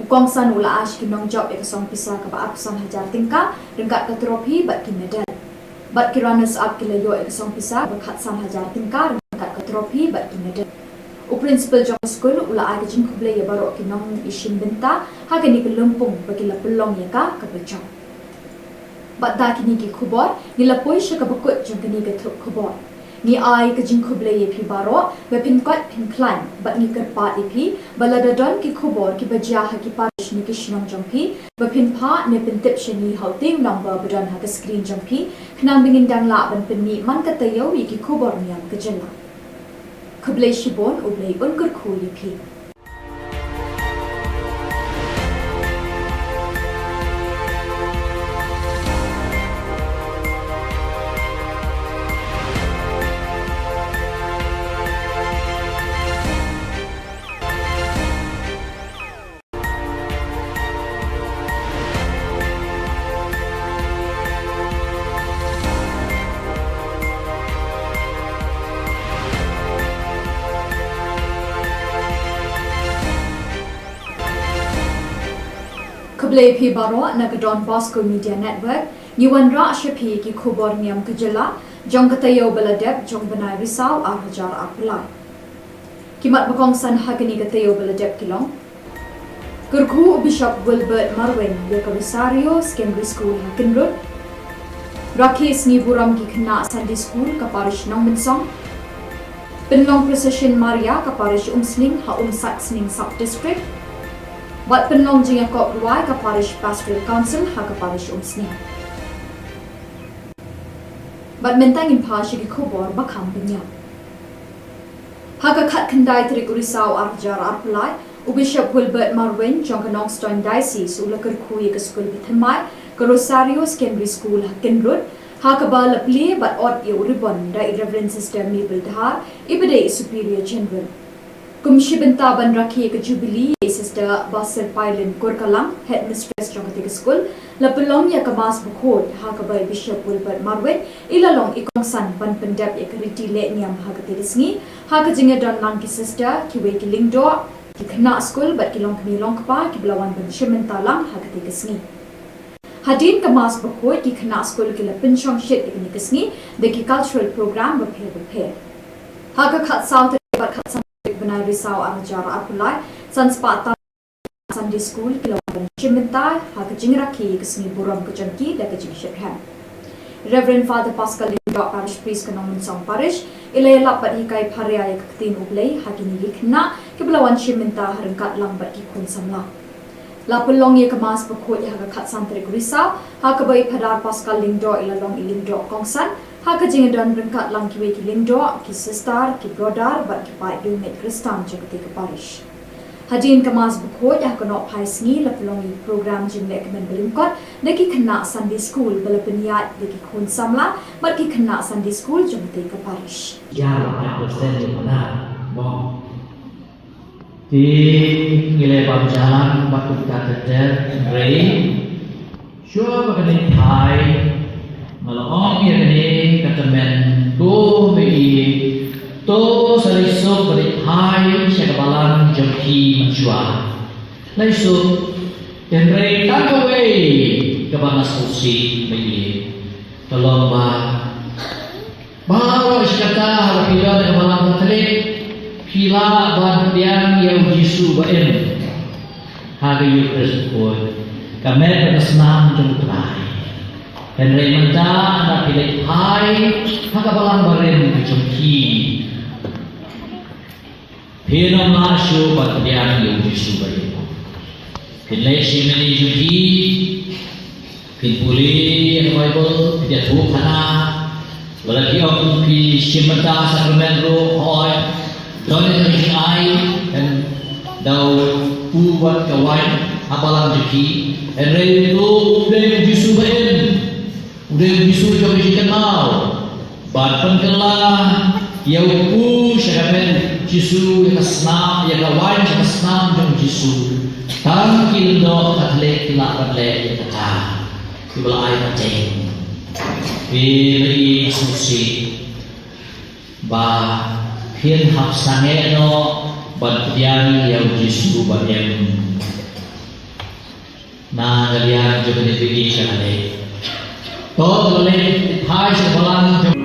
Ukong san ula ash ki nong job ek song pisa ka ba apsan hajar tingka rengkat ka trophy bat ki medal bat ki runners up ki layo ek song pisa ba khat san hajar tingka rengkat ka trophy bat ki medal u principal jong school ula ag jing khuble ya baro ki nong ishin benta ha ka ni ki lumpung ba ki la pelong ya ka bechong bat da ki ni ki khubor ni la poi sha ka bakut jong ki ni ka thup khubor ni ai ka jing khuble ye phi baro ba pin kot pin klan bat ni kar pa e phi balada don ki khubor ki bajia ha ki parish ni ki shnong jong phi ba pin pha ne pin tip shani hauting number badon ha ka screen jong phi khnang bingin dang la ban pin ni man ka tayo ye ki khubor niam ka jela khuble shibon ublei un kur khu ye phi Khuble phi baro nagadon Bosco Media Network niwan ra shapi ki Khubor Niam kajela jong katayo baladep jong banai risau ar hajar apulai kimat bakong san hagani katayo baladep kilong kurku Bishop Wilbert Marwen ya Rosario Secondary School Hakinrod Rakis ni buram ki khna Sunday School ka parish nong minsong Penlong Procession Maria ka parish Umsling ha Sat Sning Sub District Bat penlong jing kop ruai ka parish pastoral council ha ka parish Umsning. Bat mentang in pa shi ki Khubor bakham benya. Ha ka khat khandai trik urisau arjar arpulai u Bishop Wilbert Marwen jong ka Nongstoin Diocese u lakar khui ka school bithamai ka Rosario Secondary School Hakinrod ha ka ba lapli bat ot ye uribon da Reverend Sister Mabel Dhar ibade Superior General. Kumshi benta ban rakhi ka Jubilee Sister Basir Pailen Korkalang Headmistress jong ka school la pelong ya ka mas bukhot ha ka bai Bishop Wilbert Marwen ilalong ikong san ban pendap ya ka riti le niam ha ka tirisngi ha ka jinga don lang ki sister ki we ki lingdo ki khna school bat ki long kni long pa ki blawan ban shimenta lang ha ka tirisngi hadin ka mas bukhot ki khna school ki la pinchong shit ki nikisngi de ki cultural program ba phe ha ka khat south bat khat banai risau arjar apulai sanspata Sunday School kilawan shimenta ha ka jingrakhi kisni buram ka janki da ka jingshekhan Reverend Father Pascal Lindo Parish Priest ka nong song parish ilayla pat hikai pharia ya katin ublei ha kini likhna kiblawan shimenta harangkat lang bat ki khun samla la pelong ye kamas pakhot ya ka khat santrik risau ha ka bai phadar Pascal Lindo ilalong ilingdo kongsan ha ka jingdon rangkat lang ki we ki lindo ki sister ki brother bat ki pai du met Kristan jagati ka parish Hadin kamas bukhot ya kono phaisngi la pelongi program jing lek men belimkot deki khna Sunday School balapniat deki khun samla bat ki khna Sunday School jomte ka parish ya la ko sen ni mana mo ti ngile bam jalan bakut ka ter rei sure bagani thai malong ye ni katamen do me to sariso beri hai sekabalan jengki menjua laisu dan rei takaway kebana susi bagi tolong bawa iskata harapila dan malam telik pila ban diam yang Yesu baen hari Kristus kami bersenam jengtrai dan rei menta anak pilih hai hakabalan baren jengki Pino masyo pagdiyan yung Yesu bayo. Kinlesi mani yuhi, kinpuli ang Bible, pinja Thup hana, walaki ang pi simata sakramento hoy, doon ang ay and daw uwat kawain apalang yuhi, and rin ito ublay yung Yesu bayo. udah bisu jauh kita mau badan kelah ya upu syaramen jisu ya senam ya kawan ya senam jauh jisu tam kildo katle kilak katle ya kata sebelah air macam beri susi bah hian hap sange no baddian ya jisu badem na galian jauh ni pergi syarane todo le thai sebelah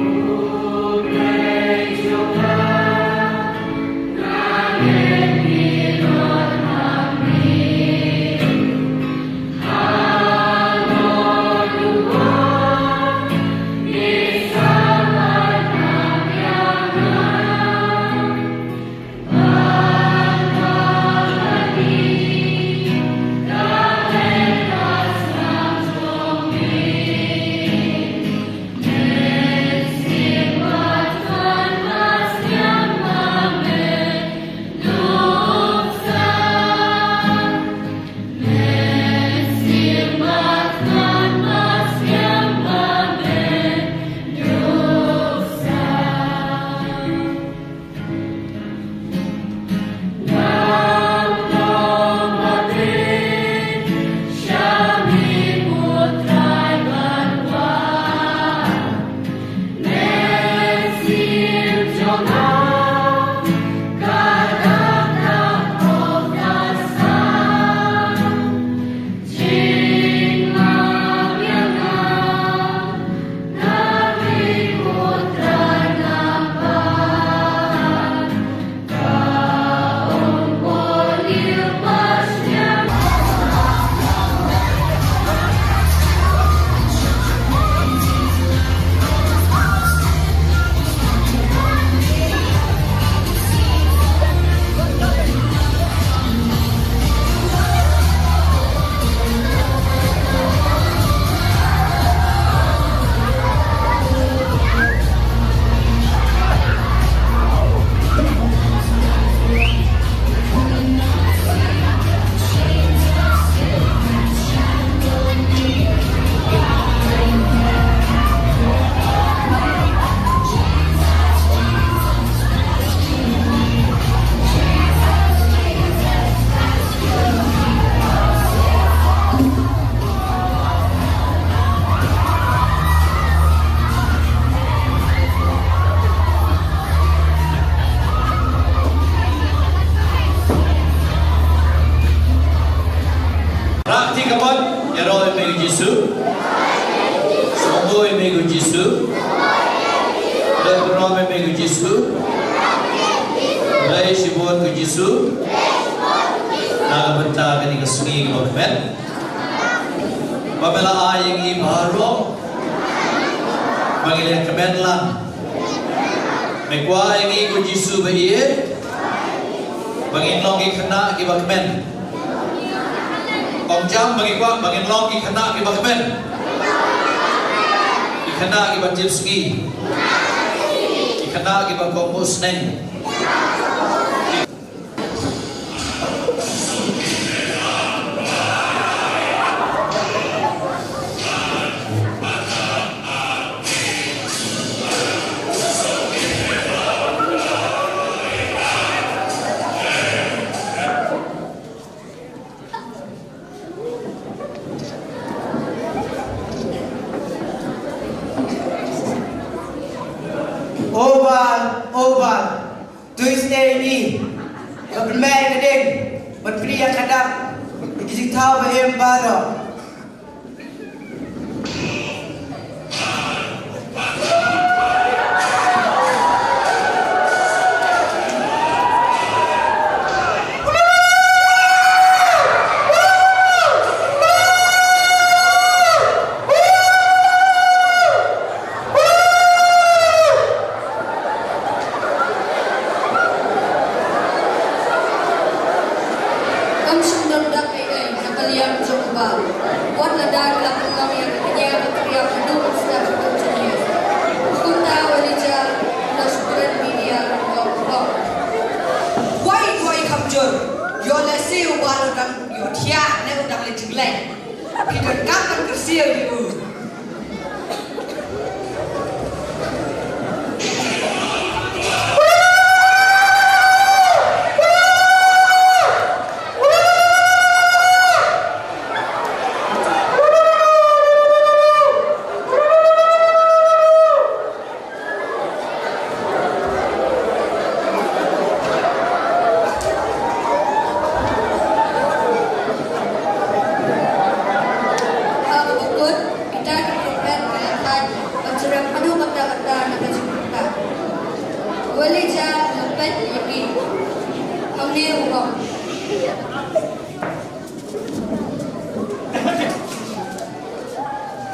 kami uang.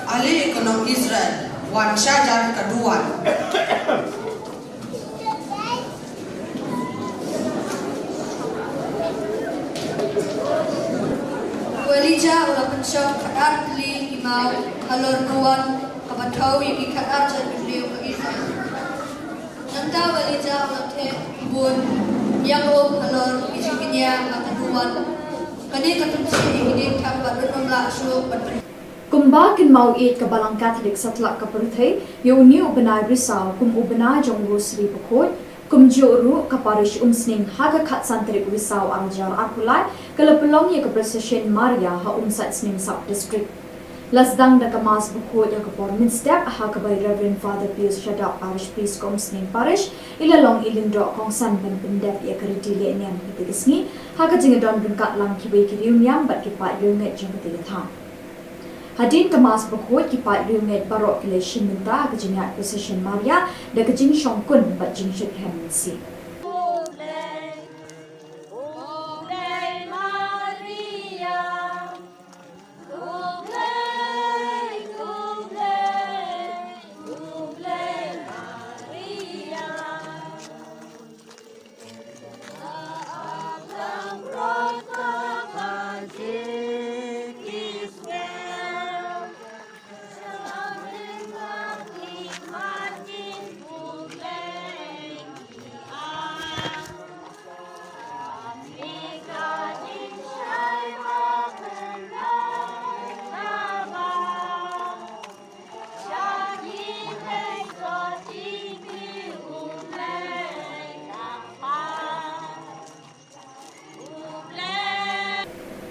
Ali ekonom Israel wan syajar kedua. Walija ulah pensok kadar beli imau halor nuan kabatau yang kadar jadi beliau ke Israel. Nanta walija ulah teh Khubor Niam halor isinya keduan. Kani ketemsi ini tak beruntung langsung berperi. Kumba kin mau it ke balang Katolik satlak ke perthai yo ni ubenai risau kum ubenai jong rosri pekot kum joru ke parish umsning haga khat santri risau amjar akulai kalau pelong ye ke procession Maria ha umsat sning sub district lasdang da kamas pekot ya ke pormin step ha ke by Reverend Father Pius Shadap parish priest kum sning parish ilalong ilindro kong san ben pendep ya ke ridile niam ketigisni ha ke jingadon bengkat lang kibai kiriuniam bat kipat lunget jong ketigatham Hadin kemas berkut kipat riunget barok kileshin minta kejingat procession Maria dan kejing syongkun bat jing syekhem si.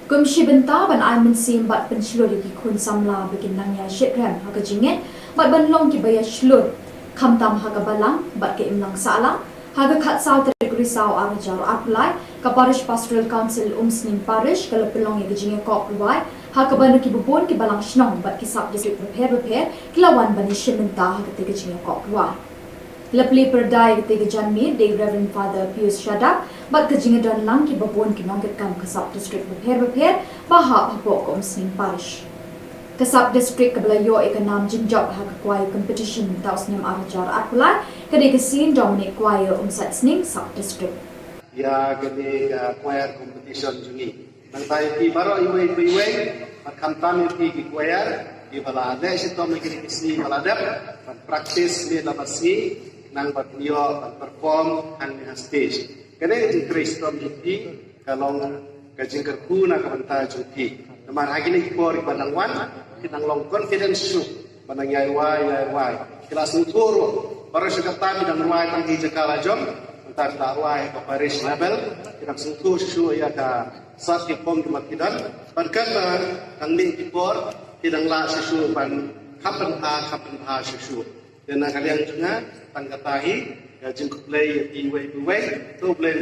Kum shibenta ban ai min sim bat pen shlur ki khun samla begin nang ya shekram ha ka jinget bat ban long ki baya shlur kham tam ha ka balang bat ke imlang sala ha ka khat saw tri risau arjar apply ka parish pastoral council umsning parish ka pelong ye jinge ko provide ha ka ban ki bubon ki balang shnong bat ki sub district prepare kilawan ban shibenta ha ka te jinge ko provide Lepli perdai ketiga janmi de Reverend Father Pius Shadap bat kejinga dan lang ki babon ki nongket kam kasap district berper bahap hapok kom sing parish. Kasap district kebelayo ikanam jinjab ha kuai competition taus nem arajar akulai kede kesin Dominic kuai umsat sning sub district. Ya kede kuai competition jungi. Nang tai ki baro iwe makam tami ki kuai di balade sitom ki kisi balade praktis ni lamasi nang batio perform ang stage kene di Kristo miti kalong kajingkerku na kabanta juti namar hagini por banangwan kinang long confidence su banang yai wai kelas uturo para sekatami dan wai tang hijakala jom entar ta wai ke Paris level kinang sentuh su ya ka sat ki pom ki makidan pankan tang ni por kinang la su ban kapan ha su dan kalian juga tangkatahi jengkuk play iwe tu play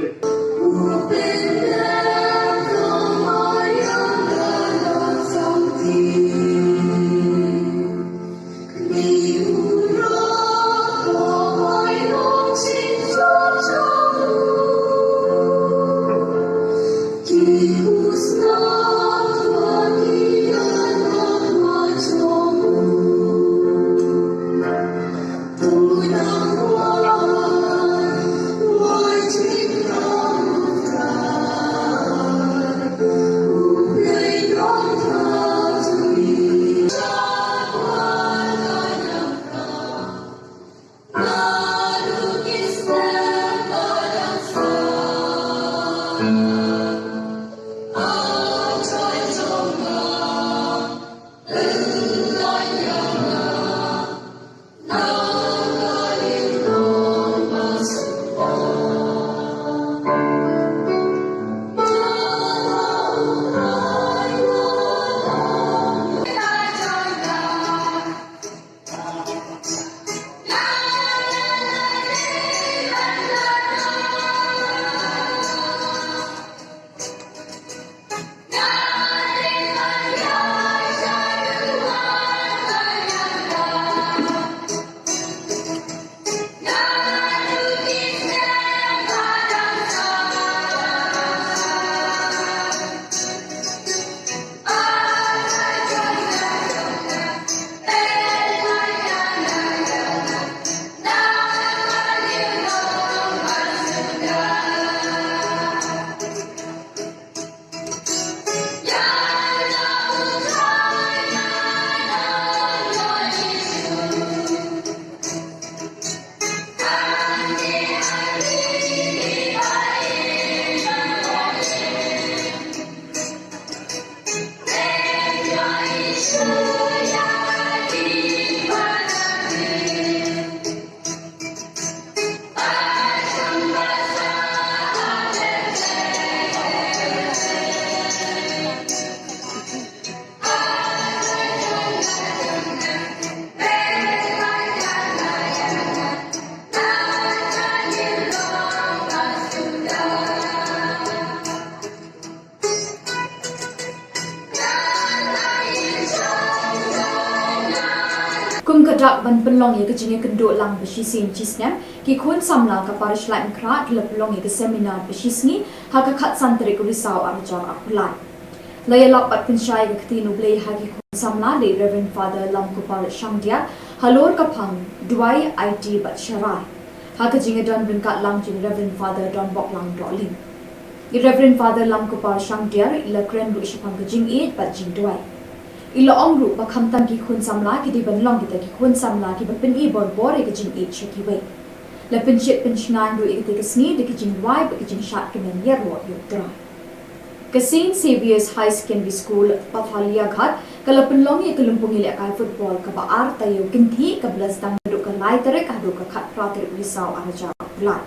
kum kadak ban penlong ye kejinge kendo lang besisin cisnem ki khun samla ka parish lai mkra ki lapelong ye ke seminar besisni ha ka khat santri ku risau arjar apulai laya lap pat pensyai ke ketinu blei ha ki khun samla le Reverend Father lam ku par shangdia halor ka phang duai IT bat sharai ha ka jinge don brinkat lang jin Reverend Father don bok lang doling i Reverend Father lam ku par shangdia ila kren lu ishapang ke jing it bat jing duai ila ong ru ba kham tam ki khun samla ki di ban long ki ta ki khun samla ki ba pin i bor bor e ki jing e cheki we la pin chit pin shngan ru e ki te sni de ki jing wai ba ki jing shat ki men yer ro yu tra ka St Saviour's High Secondary School Pathalia Ghat kala pin long ye kalumpung ile kai football ka ba ar ta yo kin thi ka blas dang ru ka lai tere ka ru ka khat pra tere risau araja lai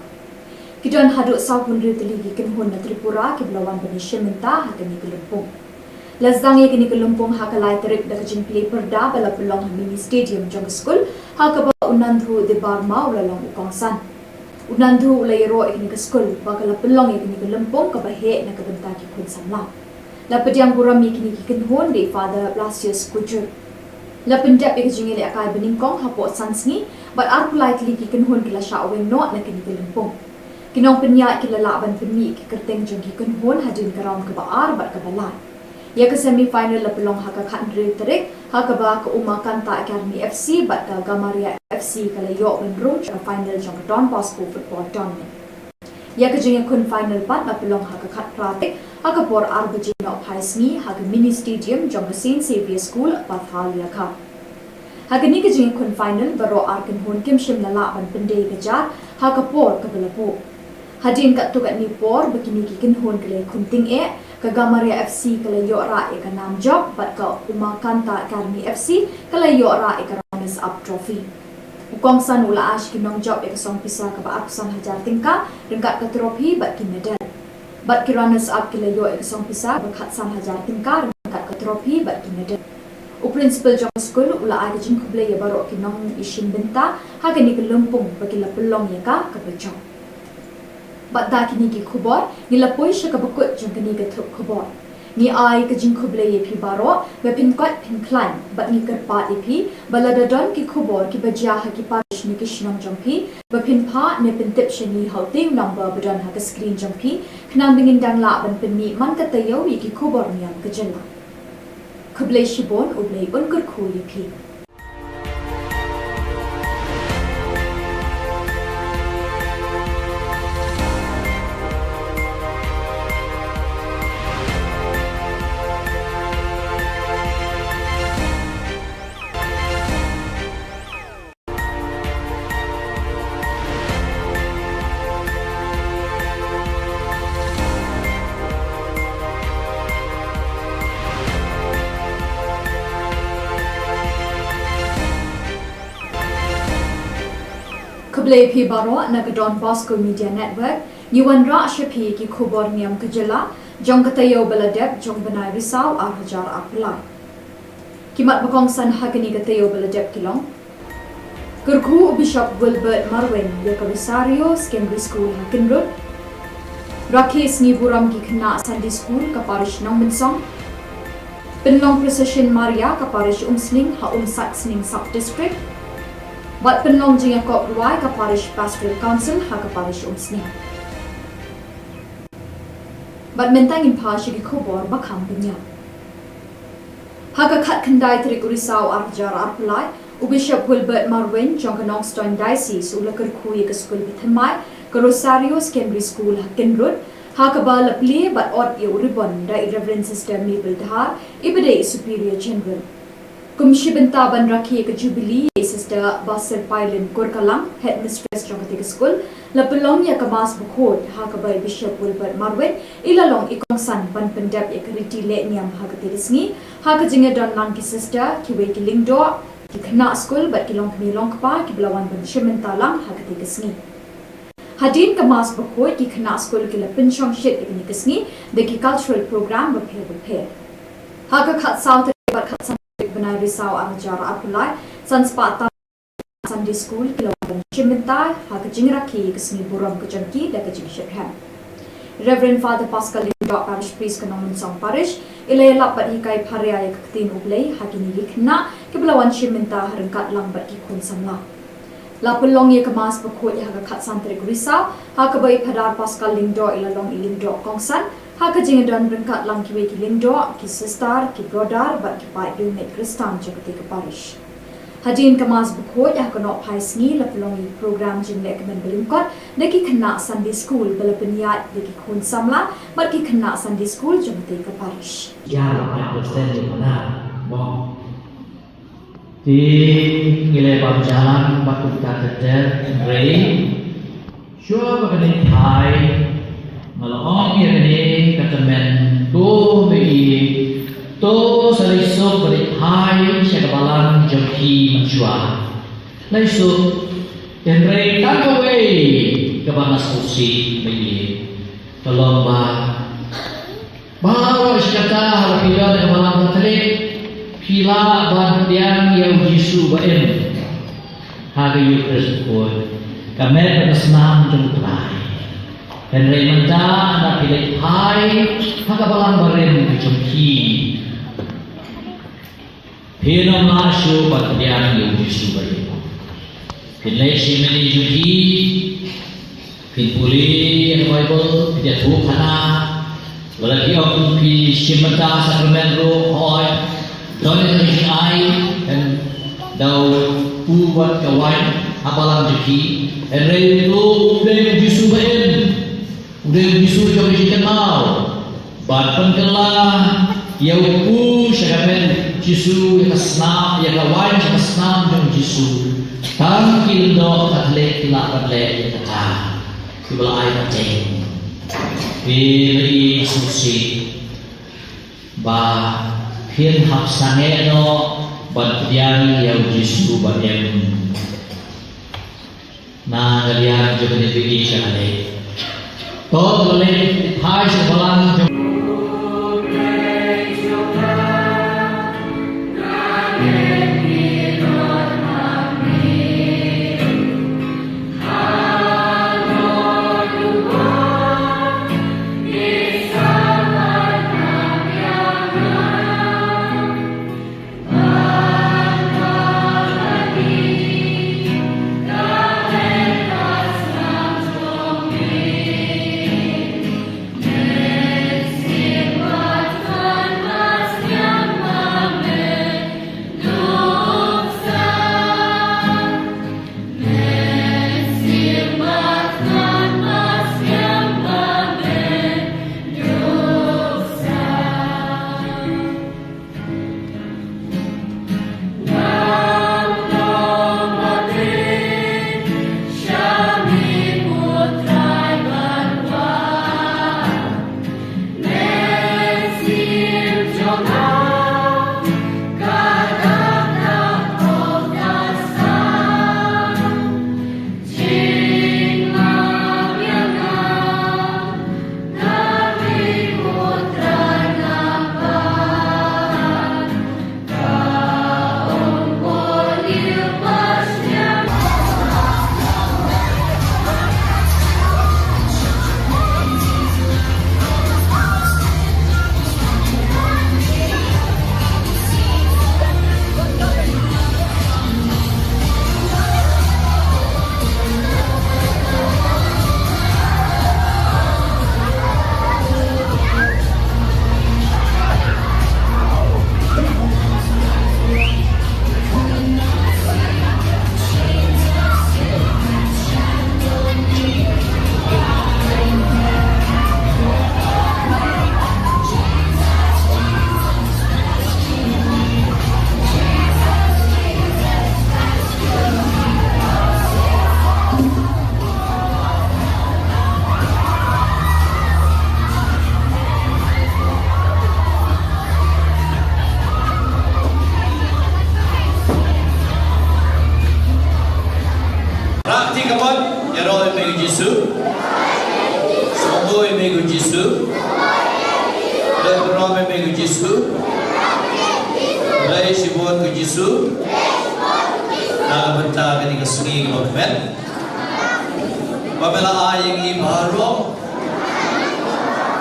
ki don hadu sau pun ri tli ki kin hon na Tripura ki blawan bani shimenta ha ka ni kalumpung Lazdang ye kini kelumpung ha kalai terik da kajing play perda bala pelong mini stadium jong school ha ka ba unandhu de barma ulalong ukongsan unandhu ulai ro ikini ke school ba kala pelong ye kini kelumpung ka ba he na ka benta ki khun samla la pediang buram ye kini ki kin hon de Father Blasius Kujur la pendap ye kajing ile akai bening kong ha po sansni but ar politely ki kin hon kila sha wen not na kini kelumpung kinong penya kila la ban penmi ki kerteng jong ki kin hon hadin karam ka ba ar bat ka balai ya ke semi final la pelong ha ka khan re terek ha ka ba ka Uma Kanta Academy FC bat ka Gamaria FC kala yo ben ro ka final jong Don Bosco football tournament ya ke jing kun final pat la pelong ha ka khat pratik ha ka por arbaji no phaisni ha ka mini stadium jong St Saviour's School Pathalia Kha ha ka ni ke jing kun final baro ar kan hon kim shim la la ban pinde ka jar ha ka por ka bala po hadin ka tu ka ni por bakini ki kin hon kle khunting e ka Gamaria FC kala yo ra e ka nam job bat ka Uma Kanta Academy FC kala yo ra e ka runners up trophy ukong san ula ash ki nong job e ka song pisa ka ba aksan hajar tingka ringkat ka trophy bat ki medal bat ki runners up kala yo e ka song pisa ba khat san hajar tingka ringkat ka trophy bat ki medal u principal jong school ula ai ka jing khuble ye baro ki nong ishin benta ha ka ni ka lumpung ba ki la pelong ye ka bachong Bat da kini ki khubor ni la poi sha ka bakut jong kini ka thup khubor ni ai ka jing khuble ye phi baro we pin kwat pin climb bat ni kar pa e phi bala da don ki khubor ki bajia ha ki parish ni ki shnam jong phi ba pin pha ne pin tip shani hauting number badon ha ka screen jong phi khnam bingin dang la ban pin mi man ka tayo yi ki khubor niam ka jella khuble shibon ublei un kur khu ye phi Khuble phi baro na ka Don Bosco Media Network ni wan ra shaphi ki Khubor Niam kajela jong ka tayo baladep jong banai risau ar hajar apulai kimat bakong san hagani ka tayo baladep kilong Kurku Bishop Wilbert Marwin ya ka Rosario Secondary School Hakinrod Rakes ni buram ki khna Sunday School ka parish nong minsong Penlong Procession Maria ka parish Umsning ha Saxning Sub District Bat penlong jing ko ruai ka parish pastoral council ha ka parish Umsning Bat mentang in pa shi ki khubor ba kham binya ha ka khat khandai tri kurisau arjar arpulai u Bishop Wilbert Marwin jong ka Nongstoin Diocese u lakar khu ye ka school bithamai ka Rosario Secondary School Hakinrod ha ka ba lapli bat ot ye ribbon da Reverend Sister Mabel Dhar ibade Superior General Kumshi benta ban rakhi ka Jubilee Sister Basir Pailin Kurkalang Headmistress jong ka school la pelong ya ka mas bukhot ha ka ba Bishop Wilbert Marwin ilalong ikong san ban pendap ye ka riti le niam ha ka tirisngi ha ka jinga don lang ki sister ki we ki lingdo ki khna school bat ki long mi long pa ki blawan ban shimenta lang ha ka tirisngi Hadin ka mas bukhot ki khna school ki la pinchong shit ikni kisngi de ki cultural program ba phe ha ka khat south bat khat banai risau arjar apulai sanspata Sunday School kilometer Chimintai ha ka jingra ki kisni buram ka janki da ka jing shekhan Reverend Father Pascal dok parish priest kanong song parish ilay lapat hikai pharia ya katin ublay hakini likna kiblawan shimenta harangkat langbat ki kun samla lapulong ye kemas pekut ya khat santri gurisa hakabai phadar paskal lingdo ilalong ilingdo kongsan haka jingadan rangkat lang kiwe ki lingdo ki sister ki brother bat ki pai unit kristan jagati ke parish Hadin kemas bukut yang kena pai sengi lapulongi program jimlek kemen belingkot deki kena Sunday school bela peniat deki kun samla bagi kena Sunday school jemati ke parish. Ya, 8% di mana? Bom. Di nilai pemjalan batu katedral Rey, sure bagani Thai, malong ya ni katemen tu bagi to saliso beri hai syakabalan joki menjua laiso tenrei takawai kebanas kursi bagi kelomba bawa syakata harapida kebalan telik pila bandian yang Yesus baen hari Yesus pun kami bersenam jengkrai tenrei menda anda pilih hai hakabalan beren joki Pino masuk bagian yang Yesus beri. Pilih simeni juki, pilih Bible, pilih Thup hana, lagi orang pilih simenta sakramen roh hoi, donen ai dan dau buat kawan apalang juki, enrei itu udah Yesus beri, udah Yesus jauh dikenal, bahkan kelah yang ku sakramen Yesus yang senam, yang kawan yang senam dengan Yesus. Tam kindo katlek tilak katlek kata, sebelah air kacang. Pilih susi, bah hin hap sange no bantian yang Yesus bayang. Na kalian juga diberi sekali. Toh boleh hai sebelah.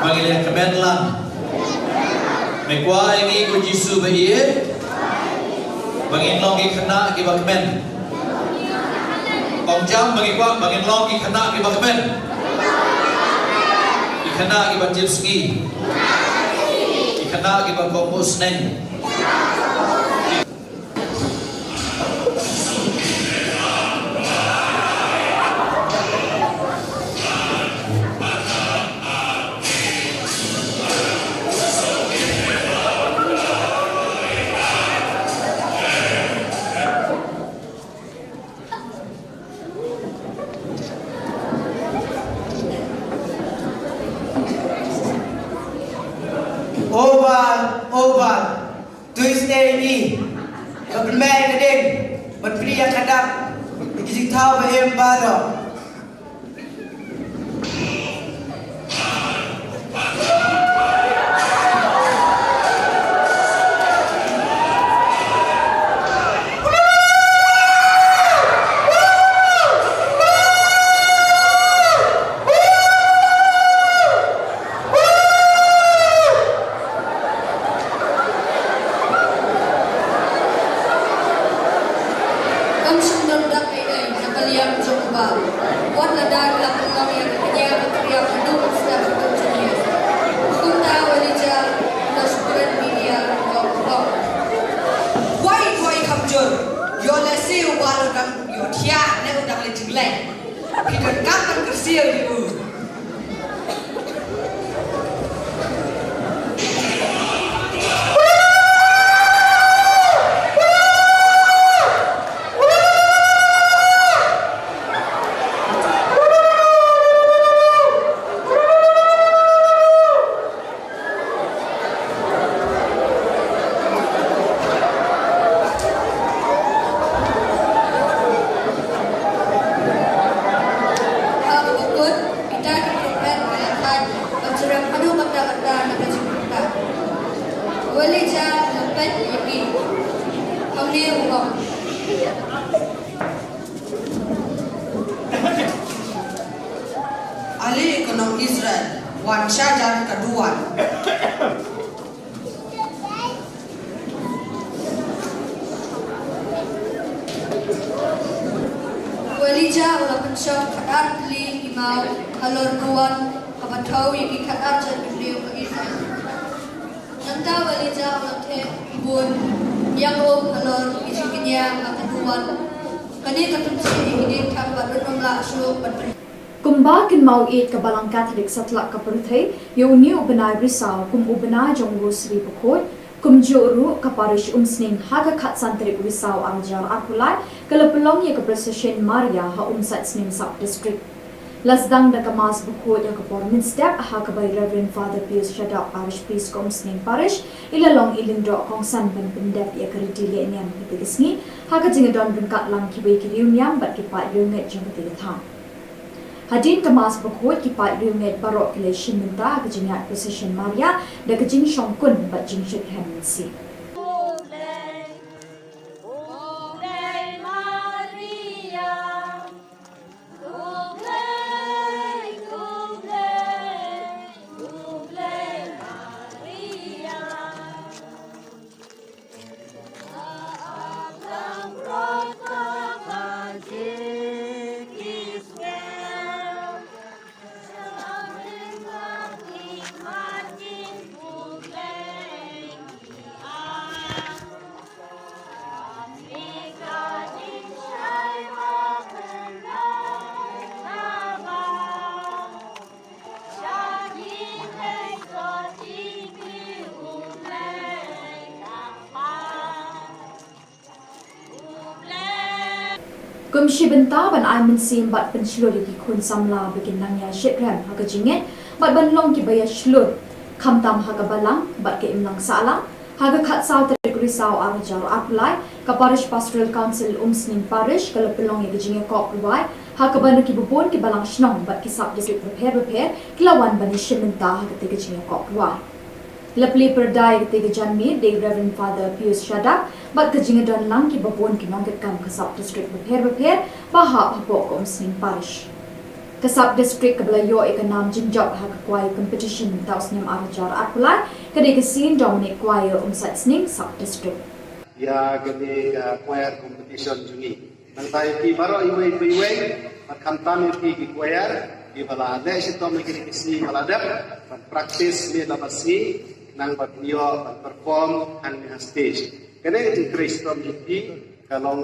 Bagi kemen lang. Mekwa ini ku Jisu bayi. Bagi long ki kena ki kemen. Kong jam bagi kwa bagi long ki kena ki kemen. Ki kena ki Jipski. Ki kena ki Komus neng. Oval, Tuesday ni, bermain keding, berpria kadang, dikisik tahu bahem baru. Ali ekonom Israel, wan syajar kedua. Walija ulah pensok kadar li imau halor nuan kabatau yang kadar jadi beliau ke Israel. Nanta walija ulah te bun yang halor isikinya kataduan. Kani katunsi ini tak beruntung lah syuk berperi. Kumbakin mau it ke balang Katolik setelah keperthai, yo niu benai risau kum ubenai jong rosri pukul, kum juru kaparish sning haga kat santri risau aljar akulai, kalau pelong ye ke Procession Maria ha sat sning sub district. Lasdang da kemas pukul yang kepormin step ha ke by Reverend Father Pius Shadak Parish Priest sning parish, ila long ilindro kong san ben pendep ye keridili niam pitigisni, ha ke jingadon benkat lang kibai kiriu niam bat kipat yunget jong petigatang. Hadin kemas berkuat kipat riunget barok keleshin minta kejingat Procession Maria dan kejing syongkun bat jing syuk hemensi. Kumshi benta ban ai mensim bat penslur di kun samla bikin nangya shitram haga jinget bat ban long ki baya shlur khamtam haga balang bat ke imlang sala haga khat saw terikuri saw arjar apply ka parish pastoral council sning parish kala pelong ye jinget kop ruai haga ban ki bubon ki balang shnong bat ki sub district prepare kilawan ban shimenta haga te jinget kop ruai Lepli perdai ketiga janmi de Reverend Father Pius Shadak bat kejingadan lang ki babon ki nongket kam kasap district repair baha babok sning parish. Kasab district Kablayo Ekanam Jinjok Hakakwai competition Tausniam Arajar Arpulai Kadegasin Dominic Choir Umsat Sning sub district. Ya kami choir competition juni. Nang tayo pi baro iwe makam tami pi choir di balade sitom lagi kisi balade praktis ni labasi nang batio perform ang stage. Kene di Kristom juti kalau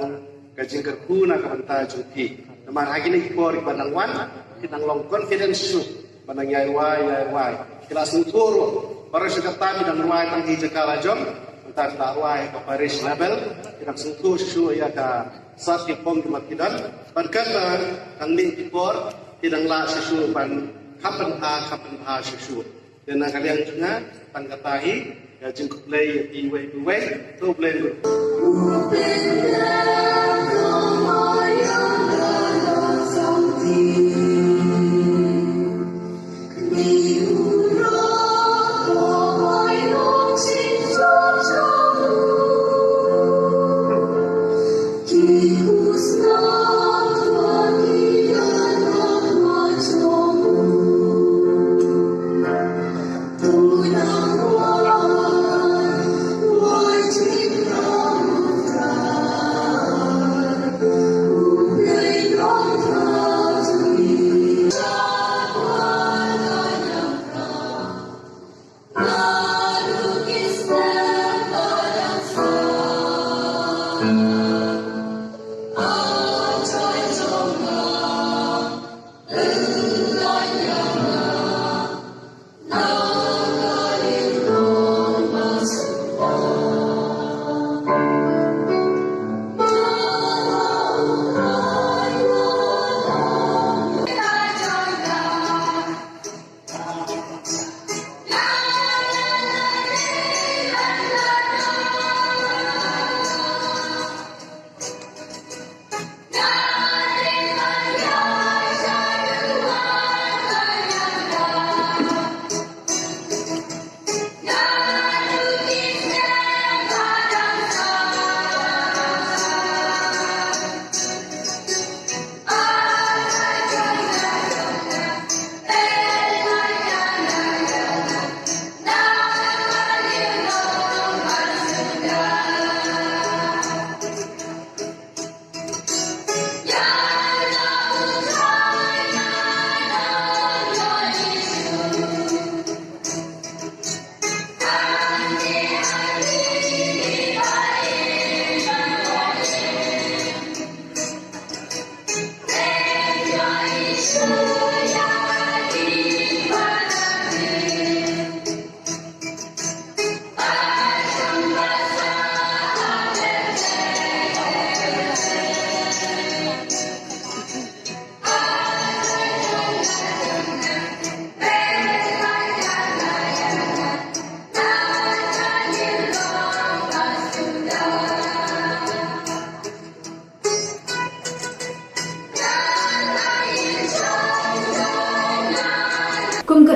kajing kerku na kabanta juti. Naman hagi ni por ibanangwan kinang long confidence su banang yai kelas uturo para sekatami dan wai tang di Jakarta jom entar wai ke Paris level kinang sutu su ya ka sat ki pom kidan pankan tang ni por kinang la su ban kapan ha su dan kalian juga tang katahi jing play iwe to play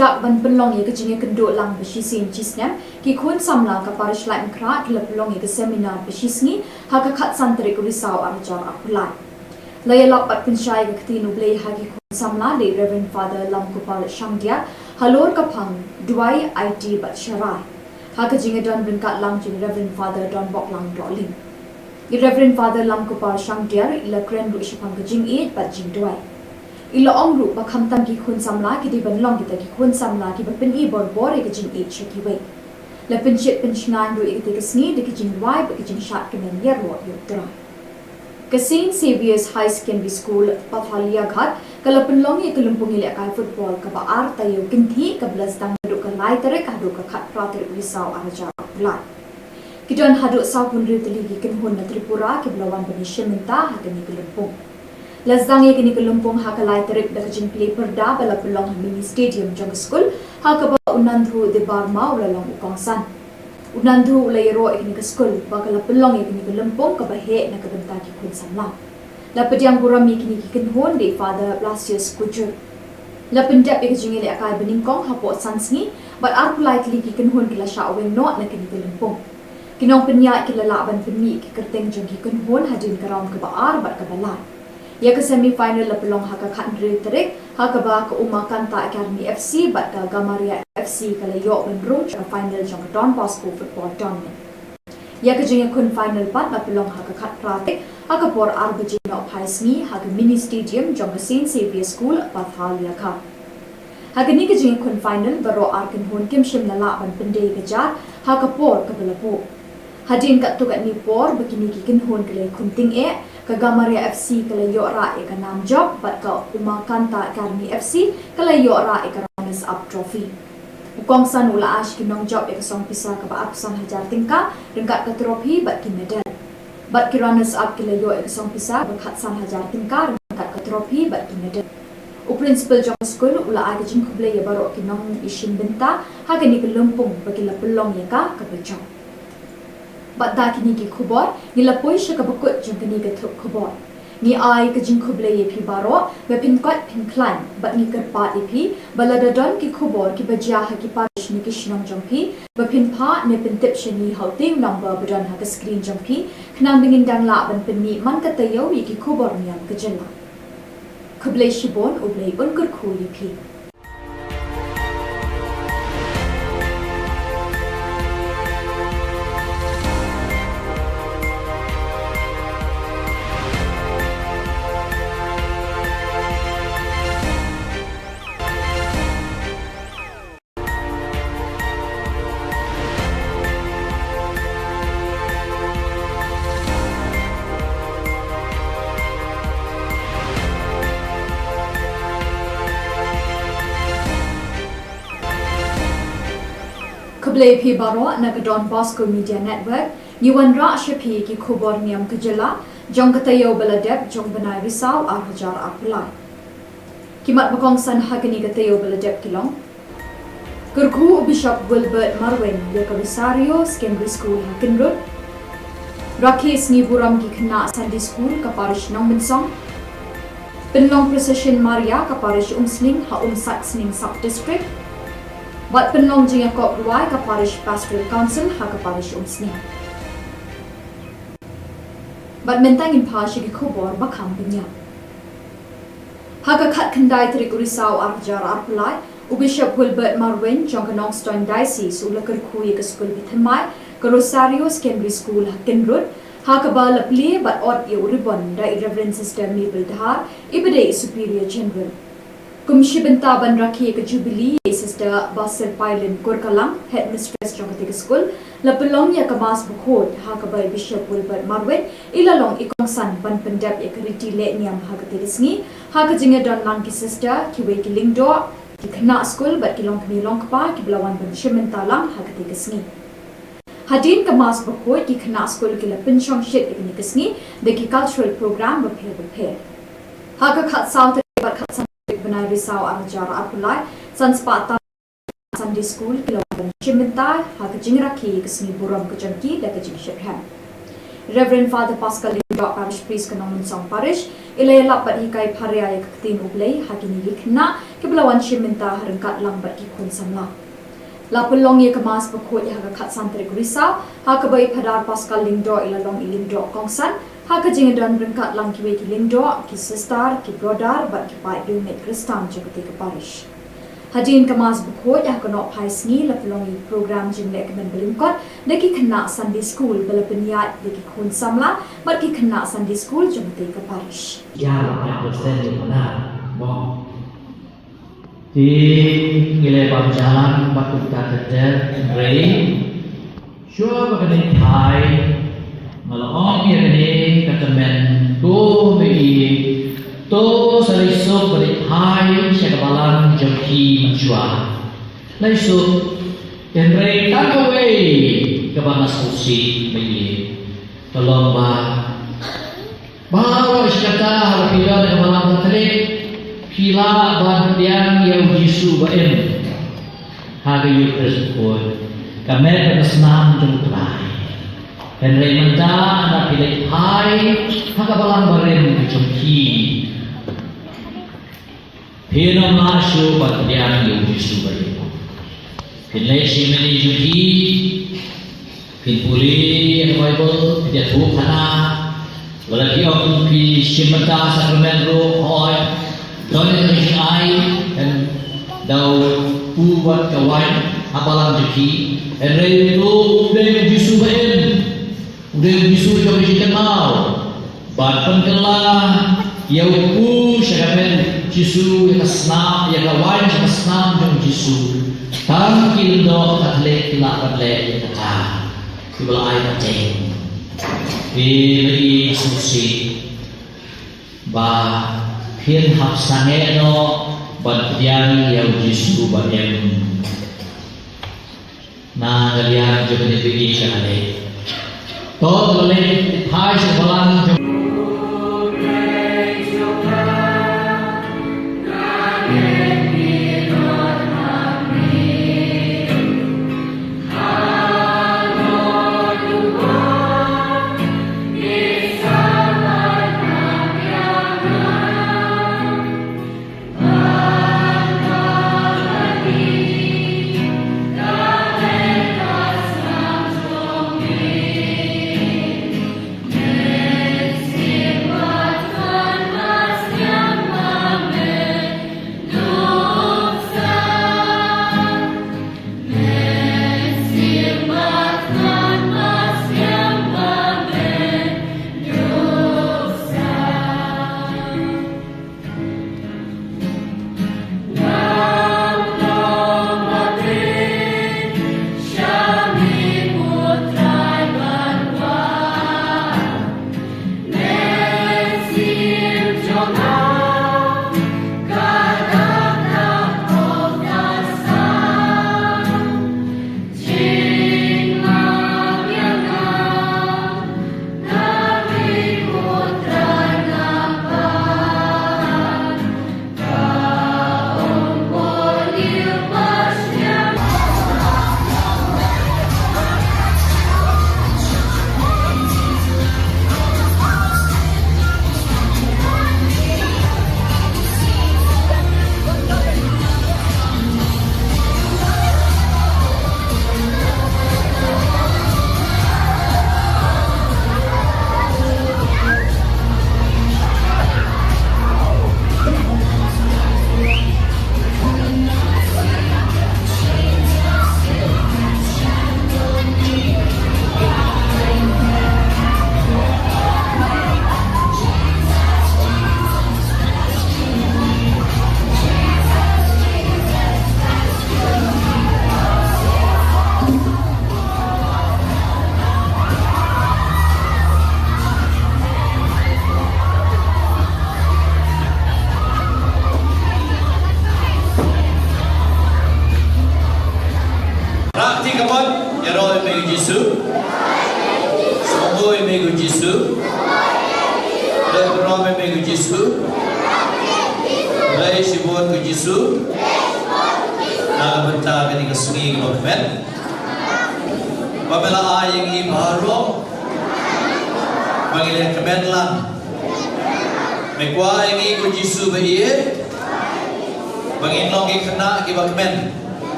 Dak ban penlong ye kejinge kenduk lang beshisin cisnem ki khun samla ka parish lai mkra ki pelong ye ke seminar beshisngi ha ka khat santri ku risau arjar apulai laya lak pat pinshai ke tinu blei ha ki khun samla le Reverend Father Lam Kupal Shangdia halor ka phang duai IT bat sharai ha ka jinge don bin kat lang jing Reverend Father Don Bok Lang Rolling Reverend Father Lam Kupal Shangdia ila kren ru ishapang ke jing e bat jing duai ila ongru bakham tam ki khun samla ki di ban long ki khun samla ki bapin e bor bor e jing e cheki we la pin chit pin chngan ru e ke sni de ki jing wai ba ki jing shat ke men yer ro yu tra Kasin Saviors High Secondary School Pathalia Ghat kalapin long e kalumpung ile kai football ka ba ar tayo kinthi ka blas dang du ka lai tare ka du ka khat prater risau araja lai kidon hadu sa pun ritli ki kin hon na Tripura ki blawan bani sheminta hakani kalumpung Lazdang ye kini kelumpung hakalai terip dah kejing play perda bala pelong mini stadium jong school hakaba unandhu de barma ulalong ukongsan unandhu ulayro kini ke school bakala pelong ye kini kelumpung ka bahe na kabenta ki kun samla la pediang burami kini ki kenhon de father Blasius Kujur la pendap ye kejing ile akai beningkong hapo sansngi but ar politely ki kenhon kila sha wen not na kini kelumpung kinong penya ki lala ban pemi ki kerteng jong ki kenhon hadin karam ka baar bat ka balai Ya ke semi final la pelong haka khat ndri terik haka ba ke Umakanta Academy FC bat ka Gamaria FC kala yok ben room ke final jong Don Bosco football tournament. Ya ke jeng kun final pat la pelong haka khat pratik haka por arbajina ophaisni haka mini stadium jong Saint Xavier School Pathalia ka. Haka ni ke jeng kun final baro arkin hon kim shim lala ban pendai kejar haka por ke belapo. Hadin kat tu kat ni por begini kikin hon kele kunting ke Gamaria FC kala yok ra ke nam job bat ka Umakanta Academy FC kala yok ra ke runners up trophy. Ukong san ula ash ki nong job ke song pisa ke ba san hajar tingka rengkat ke trophy bat ki medal. Bat ki runners up kala yok ke song pisa ba khat san hajar tingka rengkat ke trophy bat ki medal. Principal jong school ula ai ke jing khuble ya baro ki nong ishin benta ha ke ni ke lumpung bagi la pelong ya ka ke bejong. Bat da kini ki khubor ni la poi sha ka bakut jong kini ke thup khubor. Ni ai ke jing khuble ye phi baro be pin kot pin klan bat ni ker pa e phi balada don ki khubor ki bajia ha ki parish ni ki shnong jong phi be pin pha ne pin tip shani hauting number badan ha ke screen jong phi khnang bingin dang la ban pin ni man ka tayo ye ki khubor niam ke jela. Khuble shibon ublei unkur khuli phi. Khuble phi baro na ke Don Bosco Media Network ni wan ra shaphi ki Khubor Niam ke jela jong katayo baladep jong banai risau ar hajar apulai kimat bakong san hagani katayo baladep kilong Kurku Bishop Wilbert Marwin ya ke Rosario Secondary School Hakinrut Rakis ni buram ki khna Sunday School ka parish nong binsong Penlong Precision Maria ka parish Umsling ha Sat Sning Sub District Bat penlong jing kop ruai ka parish pastoral council ha ka parish Umsning. Bat mentang in pa shi ki khubor bakham pinya. Ha ka khat khandai trik urisau arjar arpulai u Bishop Wilbert Marwin jong Nongstoin Diocese u lakar khui ka school bithamai ka Rosario Secondary School Hakinrut ha ka ba lapli bat ot ye uribon da Reverend Sister Mabel Dhar ibade Superior General. Kumshi benta ban rakhi ke Jubilee Sister Basir Pailen Kurkalang Headmistress jong ke school la pelong ya kamas bukhot ha ka bai Bishop Wilbert Marwin ilalong ikong san ban pendap ya kriti le niam ha ka terisngi ha ka jinga don lang ki sister ki we ki lingdo ki khna school bat ki long kni long pa ki blawan ban shimenta lang ha ka terisngi hadin kamas bukhot ki khna school ki la pinchong shit ki nikisngi de ki cultural program ba phe ha ka khat south bat khat Benai risau arjar apulai sanspata Sunday School kilawan Chimentai ha ke jingraki ke sini buram ke jangki da ke jingshirham Reverend Father Pascal Lindok Parish Priest ke Nongmen Song Parish ilayla pat hikai pharia ya ketin ublei ha kini likhna ke belawan Chimenta harengkat lambat ki khun samla la pelong ye kemas pekut ya ha khat santri risau ha ke bai Padar Pascal Lindok ilalong ilindok kongsan ha ke jingadan rengkat lang ki we ki lindok ki sister ki brother bat ki pai unit Kristan jagati ke parish hadin kemas bukhot ya kono phaisni la pelongi program jingle ke belingkot deki khna Sunday School bela peniat deki khun samla bat ki khna Sunday School jagati ke parish ya la persen di mana mo di ngile bang jalan bakut kata rei sure bagani thai malong ye ni kata men do me to sari so bari thai shakabalan jaki manchua lai so enrei takaway kabana susi mai tolong bawa syata harapila dan malam tadi pila ban yang Yesu baem hari Yesus pun kami bersenam jumpai dan remenda anak pilih hai hakabalan bareng jumpi pina masuk ban yang Yesu baem pilih simeni jumpi pilih Bible dia Thup wala ki ông ki shimata Sacramento hoi donate ni ai and dau pu wat kawan apalang jeki and re tu udah bisu baen udah bisu jauh jika mau ban penkelah yau pu syakamen jisu yang senam yang kawan yang senam jauh jisu tam kildo atlek kilak atlek yang kata kibla ai macam ini susi ba phiên học sang nghe nó bật giang yêu Giêsu bật em na galian cho bên đi cho này tốt lên hai sự balang cho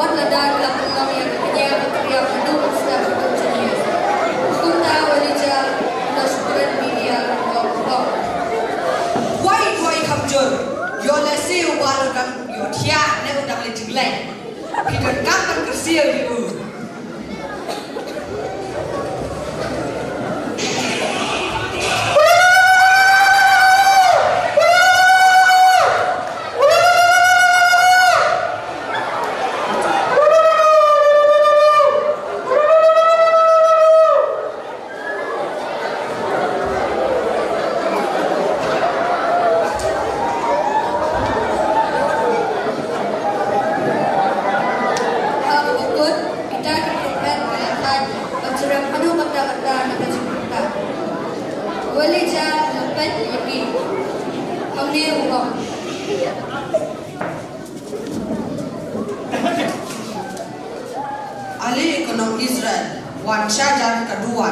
What the dog left along here, the air, the tree of the doom, stuff, the lệ thì được các bạn cứ siêu thì Ali ekonom Israel wan syajar kedua.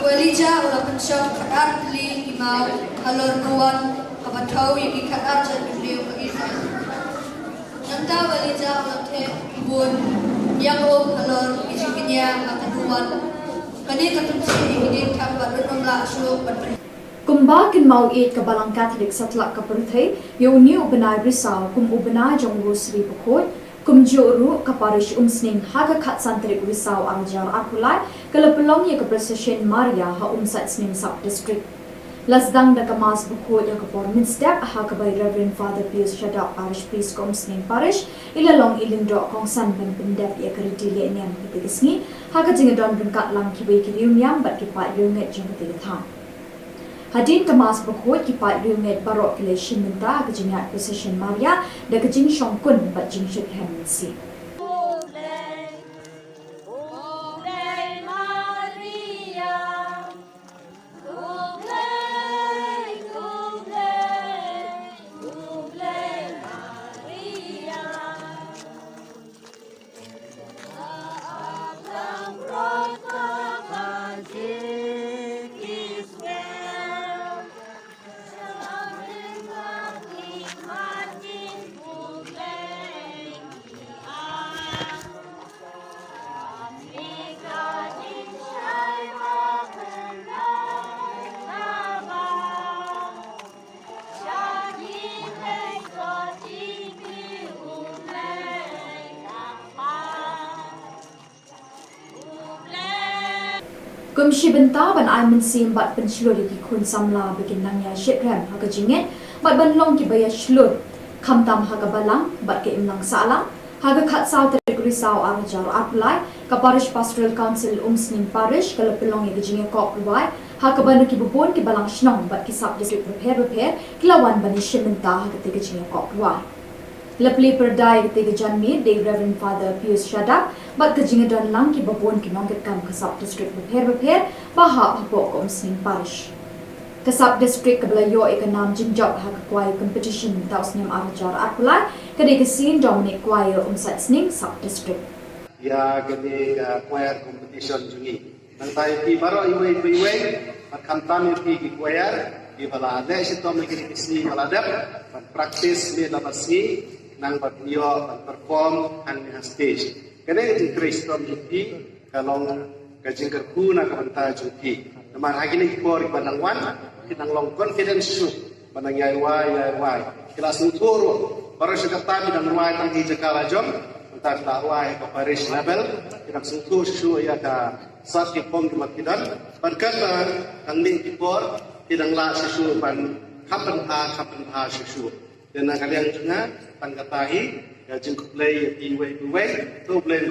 Walija ulapan syok kadar li imau halor nuan kabatau yang kadar jan beliau ke Israel. Nanta walija ulate Khubor Niam halor isinya akaduan. Kani katumsi ini tak beruntung lah syok berperi. Kumba kin mau it ka balang Catholic satlak ka perthai yo ni ubenai risau kum ubenai jong rosri pokot kum joru ka parish umsning haga khat santri risau arjar apulai kala pelong ye ka procession Maria ha umsat sning sub district lasdang da kamas pokot ya ka pormin step ha ka by Reverend Father Pius Shada parish priest kum sning parish ilalong ilindo kong san ban pendep ya ka ritile niam kitigisni ha ka jingadon bengkat lang kibai kirium bat ki pa yunget jong kitigatha Hadin kemas berkut kipat riumet barok keleshin minta kejingat procession Maria dan kejing syongkun bat jing syuk hemensi. Kum shibenta ban ai min sim bat ban shlur ki khun samla begin nang ya shitram ha ka jinget bat ban long ki baya shlur kham tam ha ka balang bat ke imlang sala ha ka khat saw ter risau arjar apply ka parish pastoral council umsning parish ka pelong ye jinge ko provide ha ka ban ki bubon ki balang shnong bat ki sub district prepare kilawan ban shibenta ha ka te jinge ko provide Lepli perdai ketiga janmi de Reverend Father Pius Shada bat kejinga dan lang ki babon ki nongket kam kasab district beper baha hapo kom sing parish kasab district kablayo ikanam jinjab ha kwai competition taus nyam arjar apulai kade kesin Dominic kwai umsat sning sub district ya gede choir competition juni nang tai pi baro iwe pat kamtam pi ki choir di balade sitom ki kisi balade pat practice me dabasi nang batio perform ang stage kene di Kristom jupi kalong kajing kerku na kabanta jupi naman hagini ko ri banang wan kinang long confidence su banang yai wai kelas uturo para sekatami dan ruai tang hija kala jom entar dakwai ke parish level kinang sutu su ya ka sat ki pom ki makidan berkata tang ning kipor kinang la su ban kapan ha su dan kalian juga tangkatahi ya jengkuk play iwe to play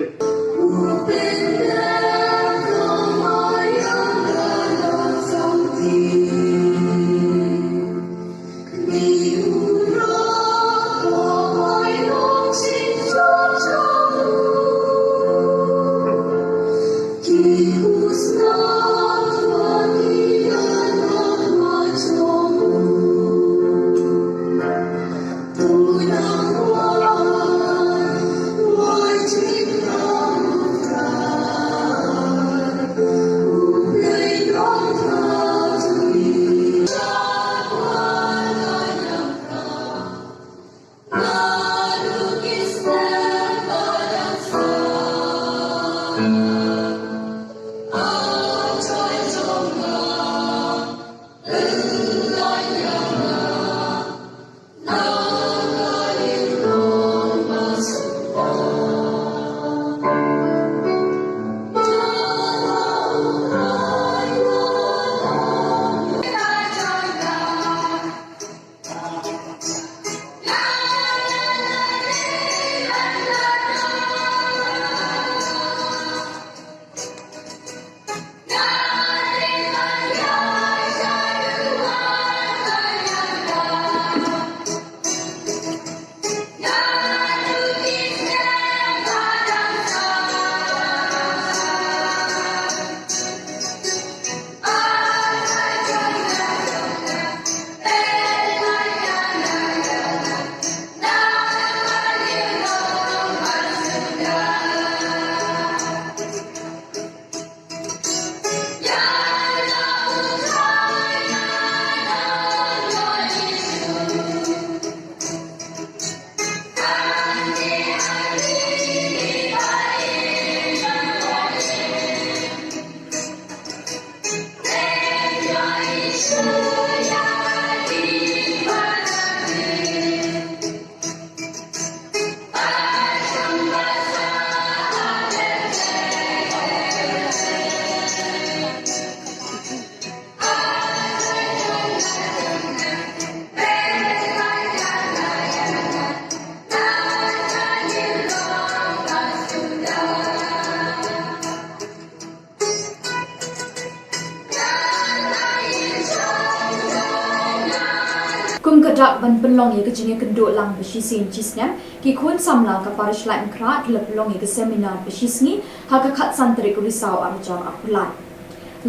Kum kadak ban penlong ye kejinge kenduk lang beshi sin cisnem ki kun samla ka parish lai mkra ki pelong ye ke seminar beshi sngi ha ka khat santri ku risau arjar apulai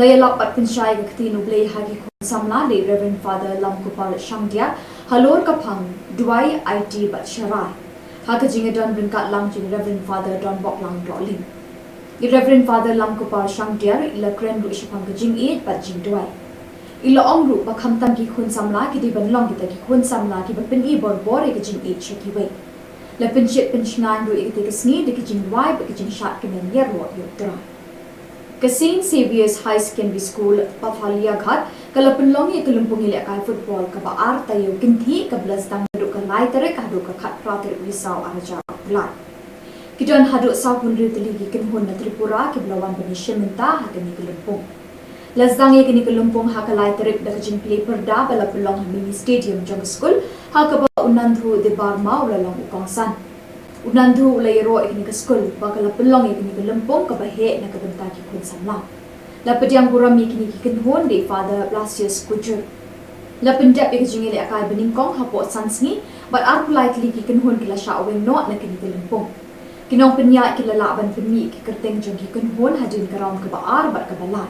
laya lak pat pensyai ke ketinu blei ha ki kun samla le Reverend Father Lam Kupal Shangdia halor ka phang duai IT bat sharai ha ka jinge don bringkat lang jing Reverend Father Don Bok Lang Rolling i Reverend Father Lam Kupal Shangdia ila kren ru ishapang ke jing it bat jing duai ila ongru ba khamtam ki khun samla ki di ban long ki ta ki khun samla ki ba pin i bor bor e ki jing e cheki we la pin chit pin shngan ru e ki te sni de ki jing wai ba ki jing shat ki men yer ro yo tra ka St Saviour's High Secondary School Pathalia Ghat kala pin long ye kalumpung ile kai football ka ba ar ta yo kin thi ka blas dang ru ka lai tere ka ru ka khat pra tere wi saw ar ja lai ki don hadu saw pun ri tli ki kin hon na Tripura ki blawan bani shimenta ha ka ni kalumpung Lazdang ye kini kelumpung ha kalai terip dak jing play perda bala pelong mini stadium jong school ha ka ba unandhu de barma ula long ukongsan unandhu ula yero kini ke school ba kala pelong ye kini kelumpung ka ba he na ka benta ki kun samla la pediang burami kini ki kin hon de Father Blasius Kujur la pendap ye jing ile akai bening kong ha po sansngi but ar politely ki kin hon kila sha wen not na kini kelumpung kinong penya kila la ban pemi ki kerteng jong ki kin hon hadin karam ka ba ar bat ka bala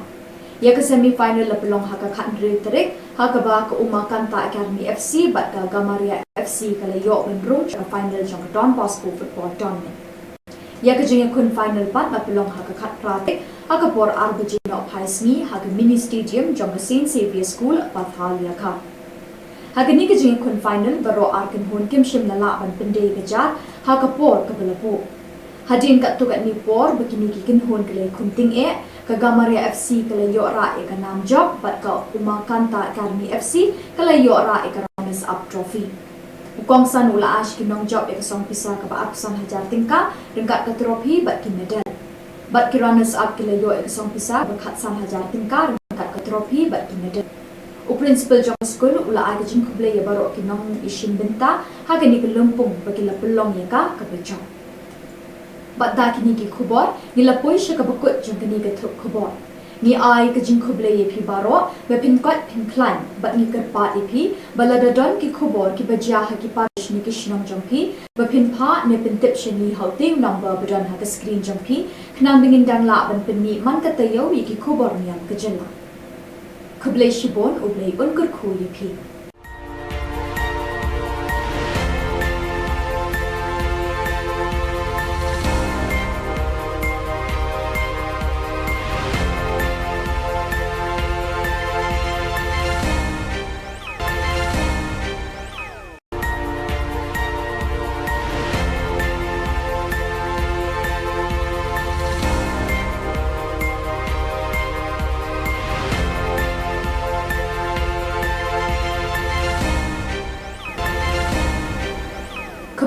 ya ke semi final la pelong ha ka khan ri terek ha ka ba ka Uma Kanta Academy FC bat ka Gamaria FC kala yo ben rum ka final jong Don Bosco football tournament ya ke jing kun final pat la pelong ha ka khat pratik ha ka por ar bji no phaisni ha ka mini stadium jong St Saviour's School Pathalia Kha ha ka ni ke jing kun final baro ar kan hon kim shim na la ban pinde ka ja ha ka por ka bala po hadin ka tu ka ni por bakini ki kin hon kale kunting e ka Gamaria FC kala yo ra e ka nam job bat ka Uma Kanta Academy FC kala yo ra e ka runners up trophy ukong san ula ash ki nong job e ka song pisa ka ba apsan hajar tingka ringkat ka trophy bat ki medal bat ki runners up kala yo e ka song pisa ba khat san hajar tingka ringkat ka trophy bat ki medal u principal jong school ula ai ka jing khuble ye baro ki nong ishin benta ha ka ni ka lumpung ba ki la pelong ye ka becho Bat da kini ki Khubor ni la poi sha ka bakut jong kini ka Thup Khubor ni ai ka jing khuble ye phi baro be pin kot pin klan bat ni kar pa e phi bala da don ki Khubor ki bajia ha ki parish ni ki shnong jong phi be pin pha ne pin tip shani hauting number badan ha ka screen jong phi khnang bingin dang la ban pin ni man ka tayo yi ki Khubor Niam ka jela khuble shibon ublei un kur khu ye phi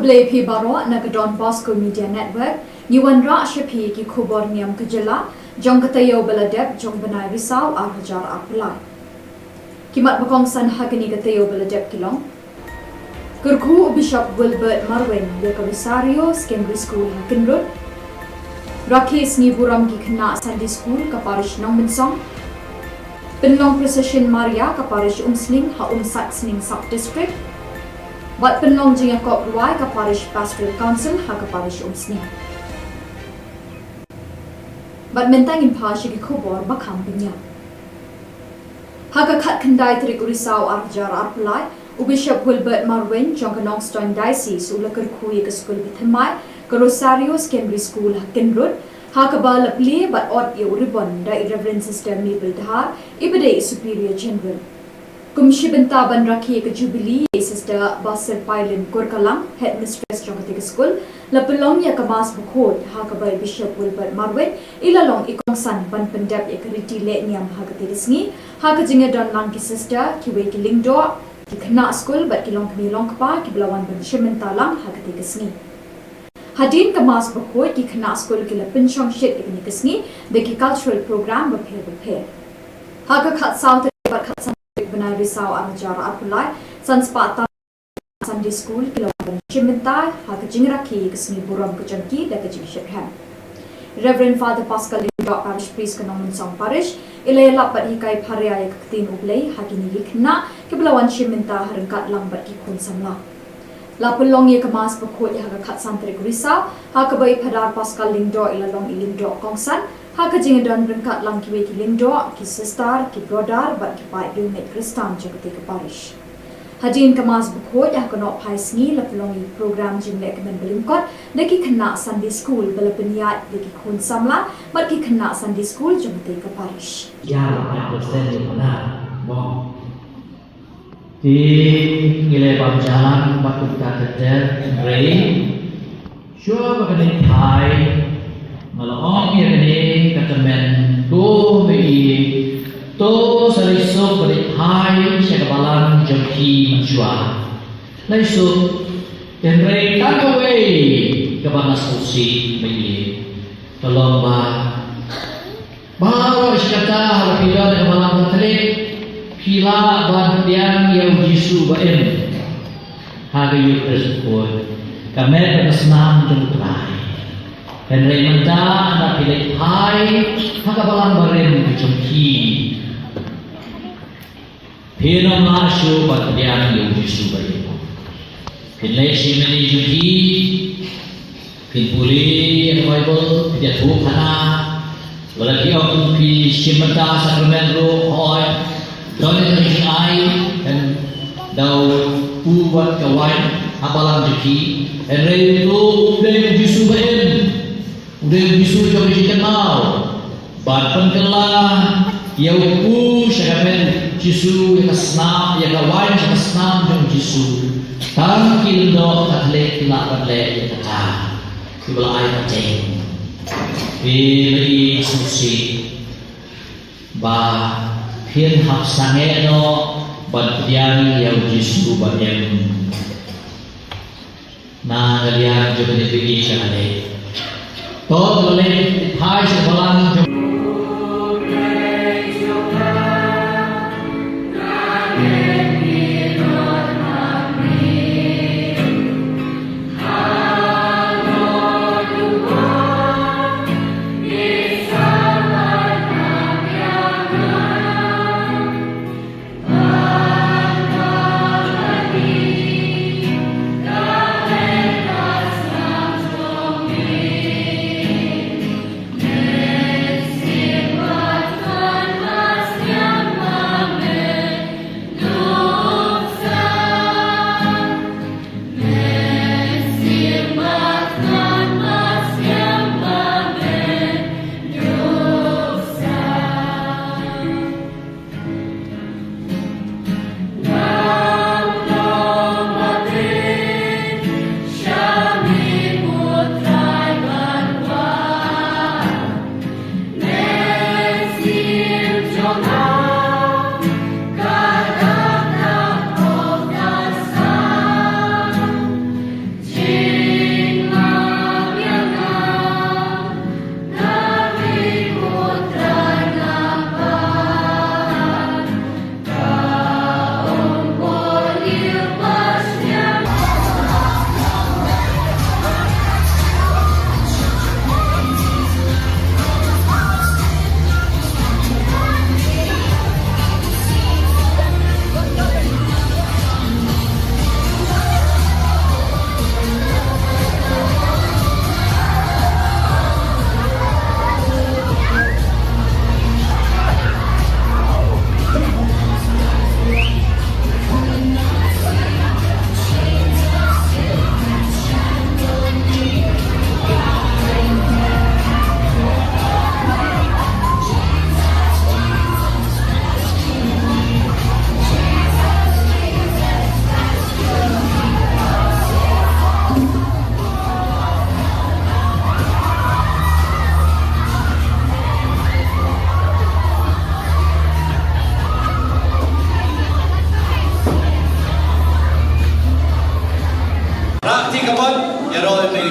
Khuble phi baro na ka Don Bosco Media Network ni wan ra shapi ki Khubor Niam ka jela jong ka tayo baladep jong banai risau ar hajar apulai kimat bakong san hagani ka tayo baladep kilong Kurku Bishop Wilbert Marwin ya ka Rosario Secondary School Kinrut Rakis ni buram ki khna Sunday School ka parish nong minsong Penlong Procession Maria ka parish Umsling ha Sat Sning Sub District Bat penlong jing Kop Ruai ka parish Pastoral Council ha ka parish Umsni. Bat mentang in pa shi ki Khubor bakham pinya. Ha ka khat khandai tri kurisau arjar arpulai u Bishop Wilbert Marwin jong ka Nongstoin Diocese u lakar khu ka school bithamai ka Rosario Secondary School ha Kinrut ha ka ba lapli bat ot ye ribbon da Reverend Sister Mabel Dhar ibade Superior General. Kumshi benta ban rakhi ka Jubilee Sister Basir Pailin Kurkalang Headmistress jong ka school Lapelong ya kemas bukhot ha kabai Bishop Wilbert Marwin ilalong ikong san ban pendap ya keriti le niam ha ketisngi ha kejinga don lang ki sister ki we ki lingdo ki kena school bat ki long kemi long kpa ki belawan ban shimentalang ha ketisngi Hadin kemas bukhot ki kena school ki lapen chong shit ikni kesngi de ki cultural program baphe ha ka khat south bat khat san benai risau arjara apulai sanspata Sunday School kilometer Chimentai ha kejingra ki kesni buram kejangki da kejing shekhan Reverend Father Pascal Lindok Parish Priest Kanomun Song Parish ilay lapat hikai pharia ya ketin ublay ha kini gikna kebelawan Chimenta harengkat lambat ki kun samla Lapelong ye kemas pekut ya ha kat santri Risau ha kebai Padar Pascal Lindok ilalong ilindok kongsan ha kejing dan rengkat lang ki ki lindok ki sister ki brother bat ki pai unit Kristan jagati ke parish Hadin kemas bukhot yang kena paisngi lapelongi program jimlek kemen belingkot deki kena Sunday School bela peniat deki kun samla bat ki kena Sunday School jumte ke parish. Ya, understand di mana? Bon. Di ngilai jalan batu kateter rei. Sure bagani Thai malong ya kene katemen do mei to saliso beri hai sekabalan jengki menjua. Laisu tenrei takawai kebanas kursi bagi tolong bawa iskata harapila dan malam terik pila ban yang Yesu baen hari Yesus pun kami bersenam jengkrai tenrei menda anak pilih hai sekabalan beren jengki Pino masuk bagian yang Yesus beri. Pilih si meni juhi, pilih Bible, pilih Thup hana, lagi orang pilih Shimata sakramen roh hoi, donen dengan ai dan dau buat kawan apalang juhi, dan itu udah Yesus beri, udah Yesus jauh dikenal, bahkan kelah yang sakramen Jisu yang senam, yang kawan yang senam dengan Jisu. Tangkil do katle kilak katle kata. Sebelah air kacang. Pilih susi. Pin hap sange no batian yang Jisu bagian. Na kalian juga dipilih sekali. Tot boleh hai sebelah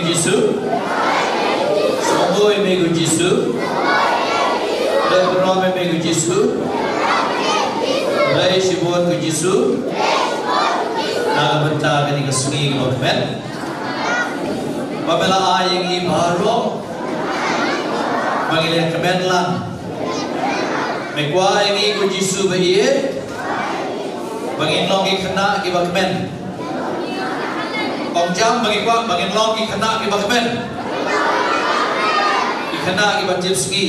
Jisu. Somboi megu Jisu. Lebrome megu Jisu. Rai Shibon ku Jisu. Naga benta kani kesungi ke Bakmen. Babela ayeng i baro. Bangile kemen lang. Megwa ayeng i ku Jisu bahiye. Bangin long ki kena ki Bakmen. Kong jam bagi kuat bagi long ki kena ki Bakmen. Ki kena ki Batjipski.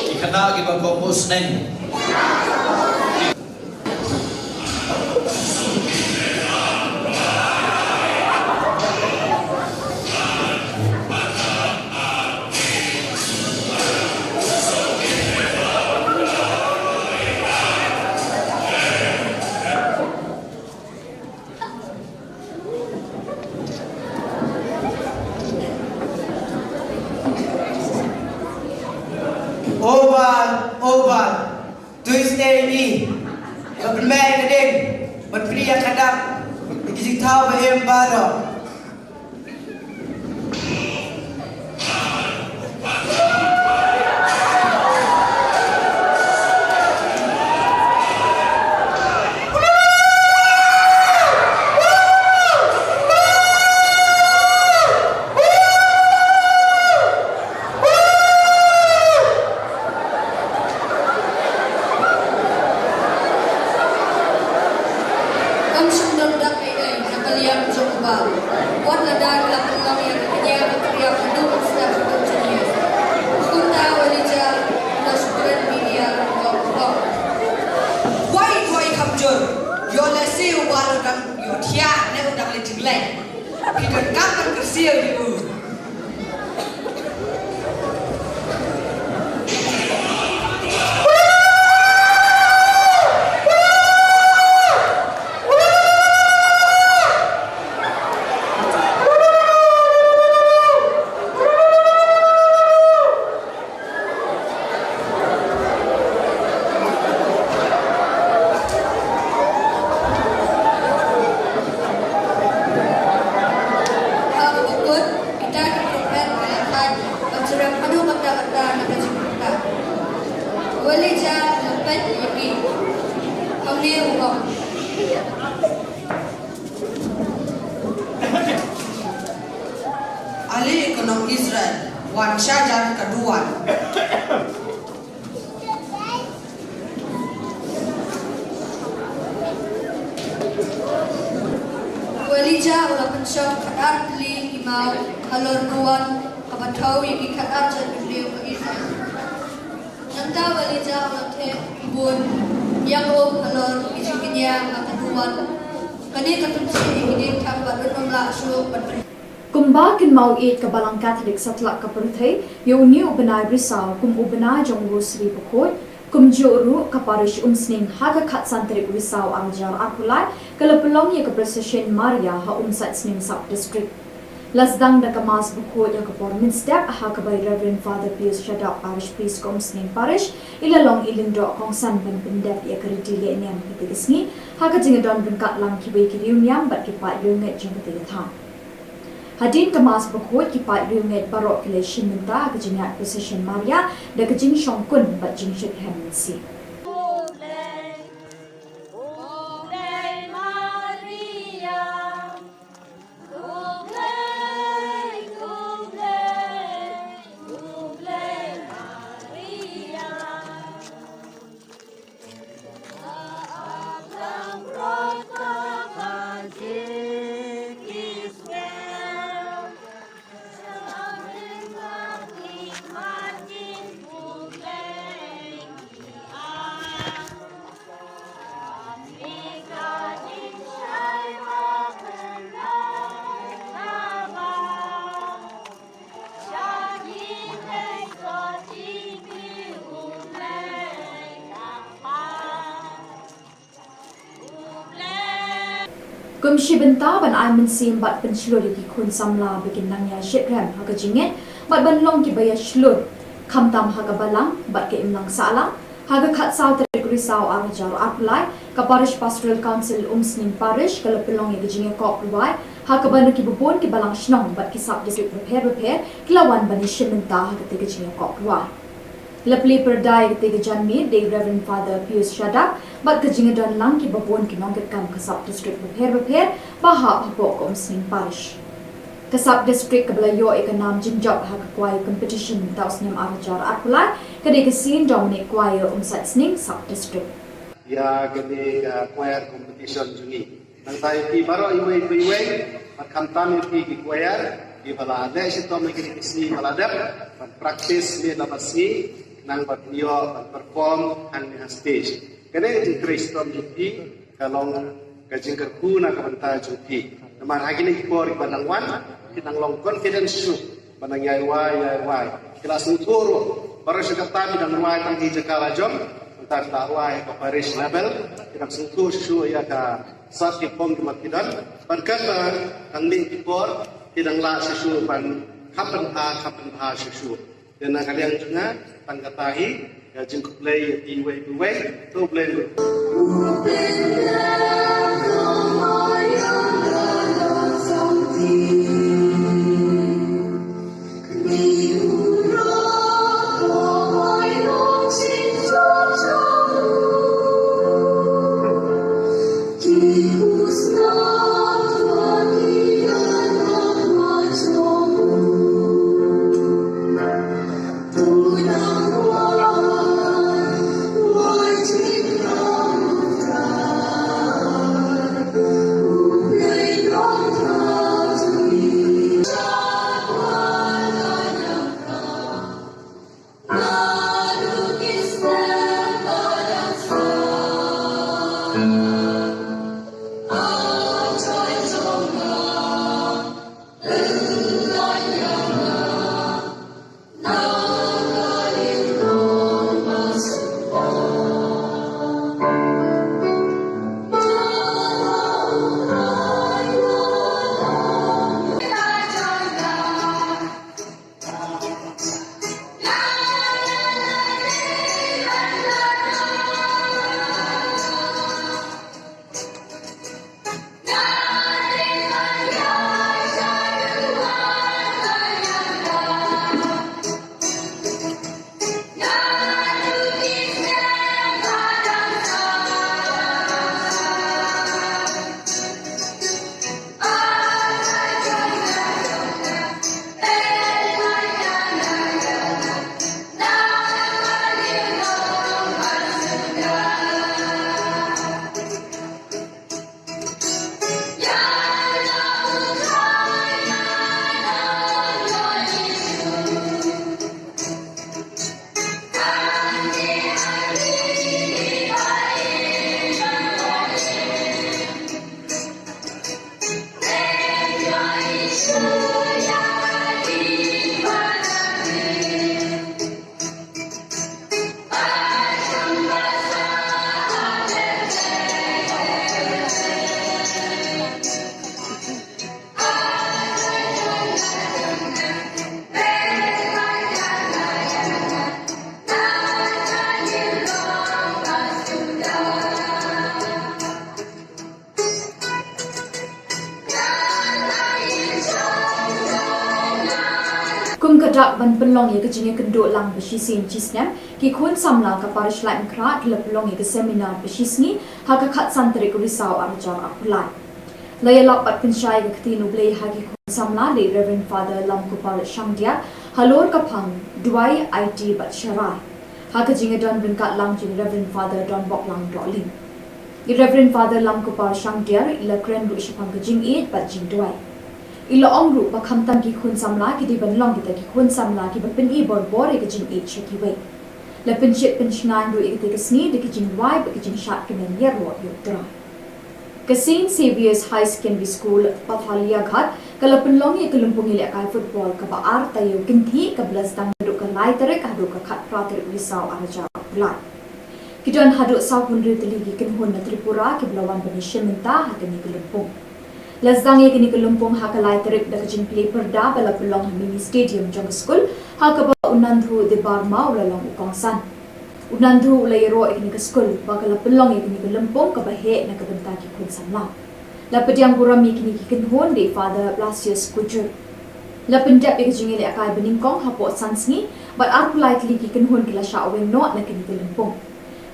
Ki kena ki Bakomus neng. Oval, Tuesday ni, bermain keding, berpria kadang, dikisik tahu bahem baru. Ahli ekonomi Israel, Wan Syajar kedua. Walija ulah pensyok kadar teli imau halor nuan kabatau yang ikadar jadi beliau ke Israel. Nanta walija ulah te bun yang halor isiknya kataduan. Kani katunci ingin tambah bernomla syuk berperi. Kumba kin mau it ka balang Catholic satlak ka perthai yo ni ubenai brisau kum ubenai jongru sri bukoi kum joru ka parish umsning haga khat santri brisau angjar akulai kalapelong ye ka procession Maria ha umsat sning sub district lasdang da kamas bukoi ya ka pormin step ha ka by Reverend Father Pius Shadap parish priest kom sning parish ilalong ilindo kong san ben bendap ya ka ritile niam kitigisni ha ka jingadon bengkat lang ki be ki niam bat ki pa yunget jengkati thang Hadin kemas berkuat kipat riunget barok keleshin minta kejingat procession Maria dan kejing syongkun bat jing syek hemensi. Kumshi benta ban ai mensim bat penslur di kun samla bikin nangya shitram haga jinget bat ban long ki baya shlur kam tam haga balang bat ke imlang sala haga khat saw Risau Arajar Arpulai, Kaparish Pastoral Council Sning Parish, Kalapilong Yagajinga Kok Ruai, Hakabana Kibabon Kibalang Shnong, but Kisap District Repair, Kilawan Bani Shiminta, Hakatagajinga Kok Ruai. Lapli Perdai Katiga Janmi, the Reverend Father Pius Shadak, but Kajinga Don Lang Kibabon Kinongat Kam Kasap District Repair, Baha Habok Sning Parish. Kasap District Kablayo Ekanam Jinjok Hakakwai Competition Tausnim Arajar Arpulai, Kadekasin Dominic Kwaya Sning Sub District. Ya kini choir competition juni. Nang tayo pi baro iwe magkamtam pi ki choir di balade sito may kini balade pag practice ni labasi nang batio perform ang stage. Kani di Kristom jupi kalong kajingkerku na kabanta jupi. Naman hagi ni kor ibanangwan kinang long confidence shoot banang yai kelas uturo baru sekatami dan ruai tang di Jakarta jom entar dakwah ke Paris level kita sentuh shoot ya ka sat ki pom kidan bankan tang ni kor tidang la sesu ban kapan ha sesu dan kalian juga tang katahi jengkuk play iwe to play Kumkadak ban penlong ye kejinge kenduk lang beshisin cisnem ki kun samla ka parish lai mkra ki lepelong ye ke seminar beshisni hakakat santri ku Risau Arajar Arpulai. Laya lapat pensyai ke ketinu blei hagi kun samla le Reverend Father Lam Kupal Shangdia halor kapang duai IT bat syarai. Haka jinge don bengkat lang jing Reverend Father Don Bok Lang Doling. I Reverend Father Lam Kupal Shangdia ila kren ru ishapang ke jing it bat jing duai. Ila ongru bakhamtam ki khun samla ki di banlong kita ki khun samla ki bapin I bor ke jing it cheki wei la pinchit pinchngan ru ikte ke sni de ki jing wai ba ki jing shat ke men yer ro yutra ke St Saviour's High Secondary School Pathalia Ghat kala penlong ye kelumpung ile kai football ka ba ar tayo kinthi ka blas tang ru ka lai tere ka ru ka khat prater Risau Arajar Arpulai kidon hadu sa hundri teli ki kin hun na Tripura ki blawan bani shiminta hakani kelumpung Lazdang ye kini kelumpung hakalai terik da kajing play perda bala pelong mini stadium jong school hakaba unandhu de barma ulalong ukongsan. Unandu ulay ro ikni ke skul bagala pelong ikni ke lempong ke bahe na ke benta ki kun samla. La pediang burami kini ki kenhon di Father Blasius Kujur. La pendap ik jingil akai beningkong hapo sansni but likely ki kenhon kila shaweng not na kini ke lempong.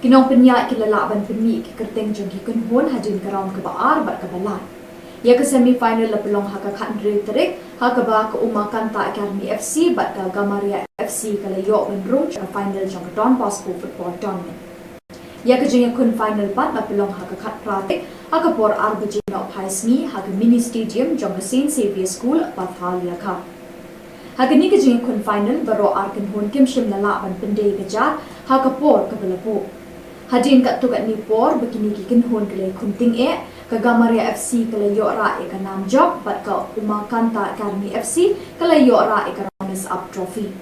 Kinong penyak kila laban peni ki kerteng jong ki kenhon hadin karam ke baar bat ke balai. Ya ke semi-final la pelong haka khandri terik haka ba ke umakan ta Academy FC bat ke Gamaria FC kala yok benrum ke final jong ke Don Bosco football tournament. Ya ke jeng kun final pat la pelong haka khat pratik haka por arbaji no paisni haka mini stadium jong ke Saint Xavier School Pathalia ka. Haka ni ke jeng kun final baro arkan hon kim shim la la ban pendai kejar haka por ke belapo. Hadin kat tu kat ni por begini ki kenhon kele kunting ke Gamaria FC kala yok ra ke nam job bat ke Umakanta Academy FC kala yok ra ke runners up trophy.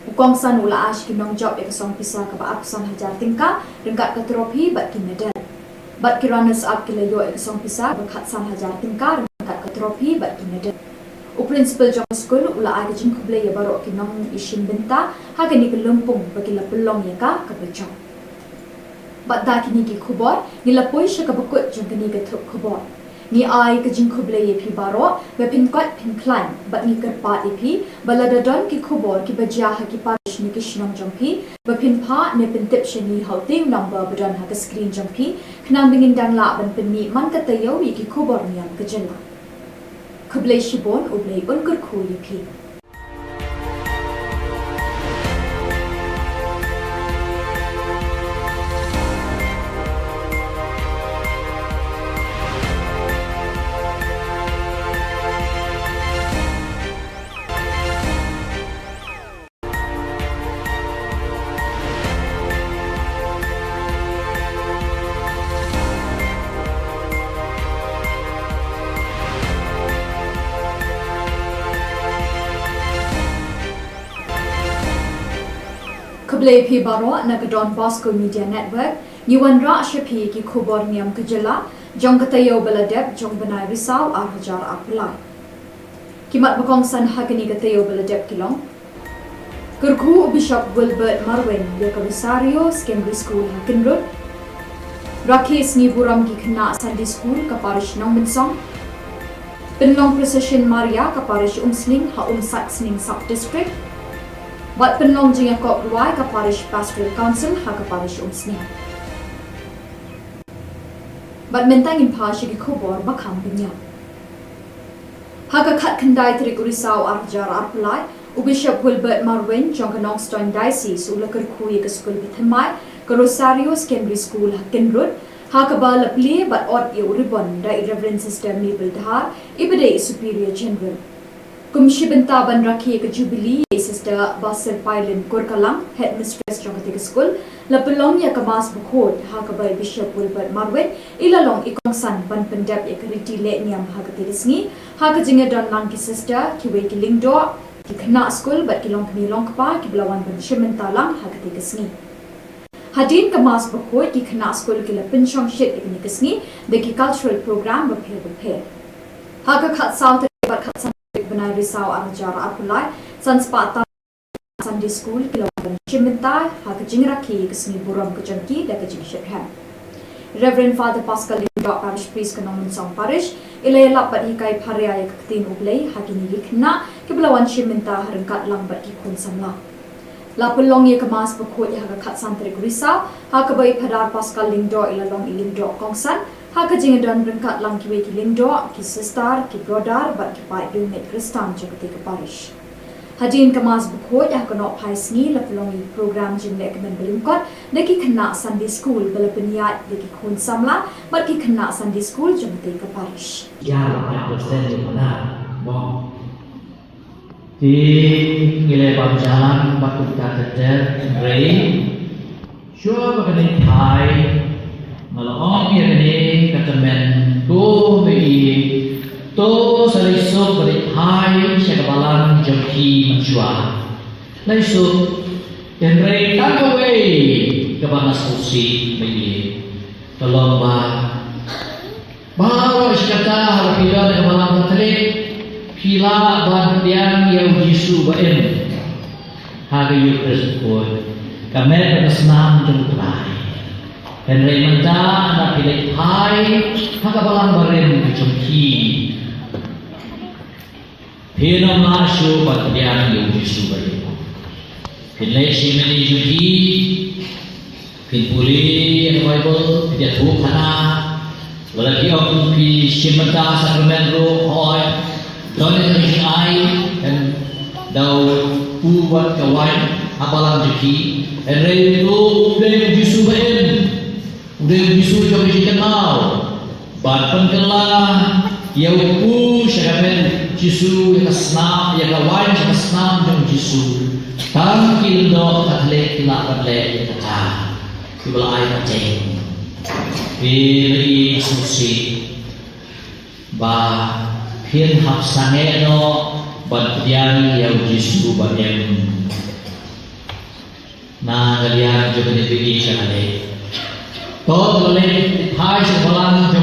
Ukong san ula ash kinong job ke song pisa ke ba aksan hajar tingka rengkat ke trophy bat ki medal. Bat ki runners up kala yok ke song pisa ba san hajar tingka rengkat ke trophy bat ki medal. U principal jong school ula ai ke jing kuble ya baro kinong isin benta ha ke ni ke lumpung bagi la pelong ya ka ke bejong. Bat da kini ki khubor ni la poi sha ka bakut jong kini ke thup khubor ni ai ke jing khuble ye phi baro we pin kot pin climb bat ni ker pa e phi balada don ki khubor ki bajia ha ki parish ni ki shnam jong phi we pin pha ne pin tip shani hauting number badan ha ka screen jong phi khnam bingin dang la ban pin ni man ka tayo wi ki khubor niam ke jela khuble shibon uble un kur khu ye phi. Kublai phi baro na ke Don Bosco Media Network ni wan ra shaphi ki Khubor Niam ke jela jong katayo beladep jong benai risau ar hajar apulai kimat bakong san hakani katayo beladep kilong Kurku Bishop Wilbert Marwin ya ke Rosario Secondary School Hakinrod Rakis ni buram ki khna Sunday School ka parish nong bensong Penlong Precision Maria ka parish Umsling ha Saxning Sub District Wat penlong jing kop ruai ka parish pastoral council ha ka parish Umsning. Bat mentang in pashi ki Khubor bakham pinya. Ha ka khat khandai trik urisau arjar arpulai u Bishop Wilbert Marwin jong ka Nongstoin Diocese u lakar khui ka school bithamai ka Rosario Secondary School Hakinrod ha ka ba lapli bat ot yu ribbon da Reverend Sister Mabel Dhar ibade Superior General. Kumshi benta ban rakhi ke Jubilee Sister Basir Pailin Kurkalang Headmistress jong ka school la pelong ya ka mas bukhod ha ka bai Bishop Wilbert Marwin ilalong ikong san ban pendap ya kriti le niam ha ka tirisngi ha ka jinga don lang ki sister ki we ki lingdo ki khna school bat ki long kni long pa ki blawan ban shimenta lang ha ka tirisngi hadin ka mas bukhod ki khna school ki la pinchong shit ikni kisngi de ki cultural program ba phe ha ka khat south bat khat san benai risau arjar apulai sanspata Sunday School kilometer Chiminta ha ka jingrakhi kisni buram ka jangki da ka jingshekhan Reverend Father Pascal Lindo Parish Priest ka nong song parish ilay lapat hikai pharya ya katin ublay ha kini likna kiblawan Chiminta harangkat lang bat ki kun samla lapulong ya kamas pakhot ya ka khat santrik risa ha ka bai phadar Pascal Lindo ilalong ilindo kongsan ha ka jingadon rangkat lang ki we ki Lindo ki sister ki brother bat ki pai unit Kristan jagati ka parish Hadin kamas bukhod ya kono paisni la pelongi program jimle kemen belingkot deki kena Sunday School bela peniat deki khun samla bat ki kena Sunday School jemte ka parish ya la persen di mana bom di ngile bang jalan batu kater rei sure bakane thai malong ya kene katamen do mei to saliso beri hai sekabalan jemki menjua laisu enrei takaway kabana susi bagi tolong bawa iskata halapila kabalan katrik pila ban diang yang jisu baen hari yukres pun kami bersenam jumpai. Henry manja anak pilih hai, haka balang barin kecumki. Hina masuk patian yang Yesus beri. Pilih simeni jumki, pilih Bible, pilih Thup hana. Lagi orang pilih simenta sakramen roh hoi, donen kecing ai dan dau buat kawan apalang jumki. Henry itu udah Yesus beri. Udah bisu jauh kenal, bahkan kelah ya upu syaramen Yesus yang senam yang kawan yang senam jauh Yesus. Tangkil do katlek nak katlek kata, kibla ayat ceng, pilih susi, bah pin hak sange do batian yang Yesus bagian, na kalian juga dipilih syaramen. Todo le hai sekolah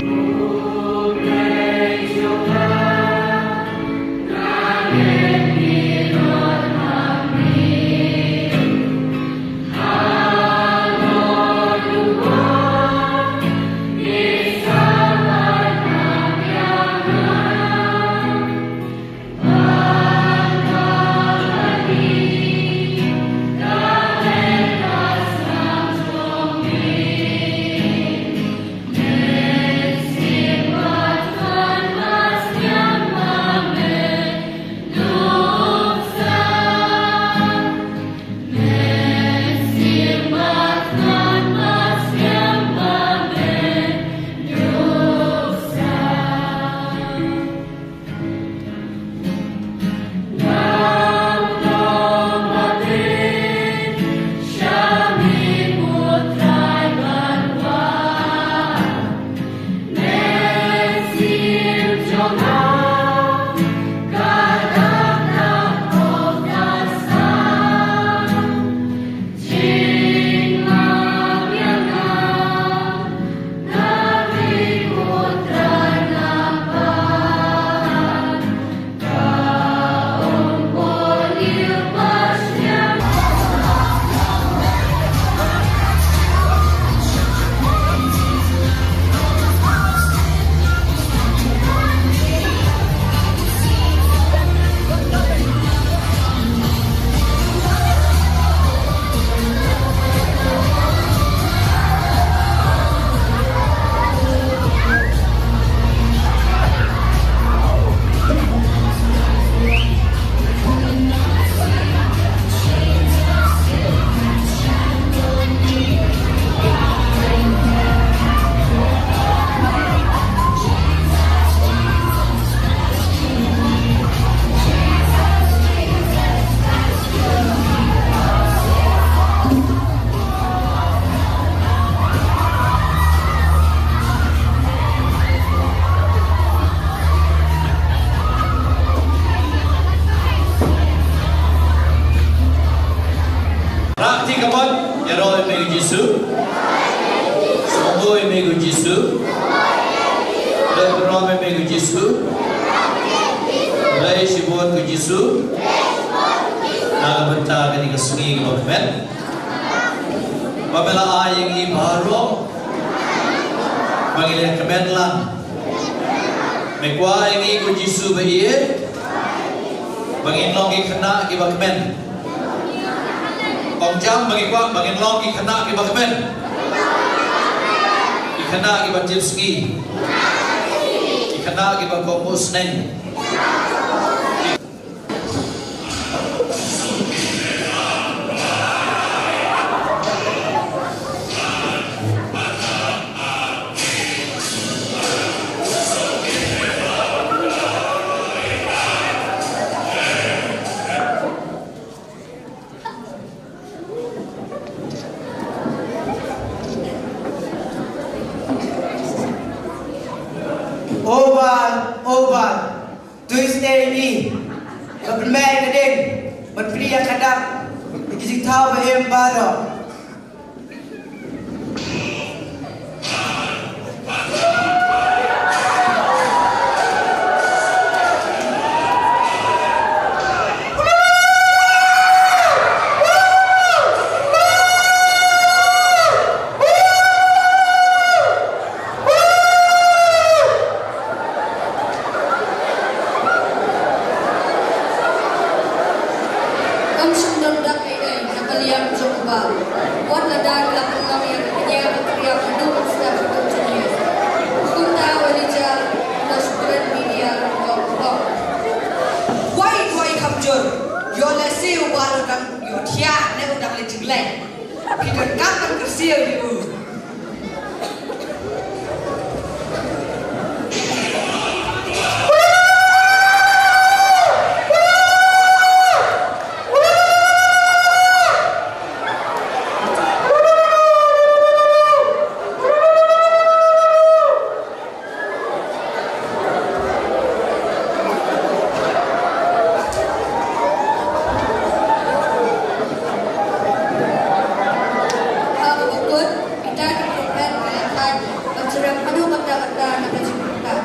Tuesday bermain keding berperi yang kadang dikisih tahu bahagian baru. orang anu kata-kata nak cerita.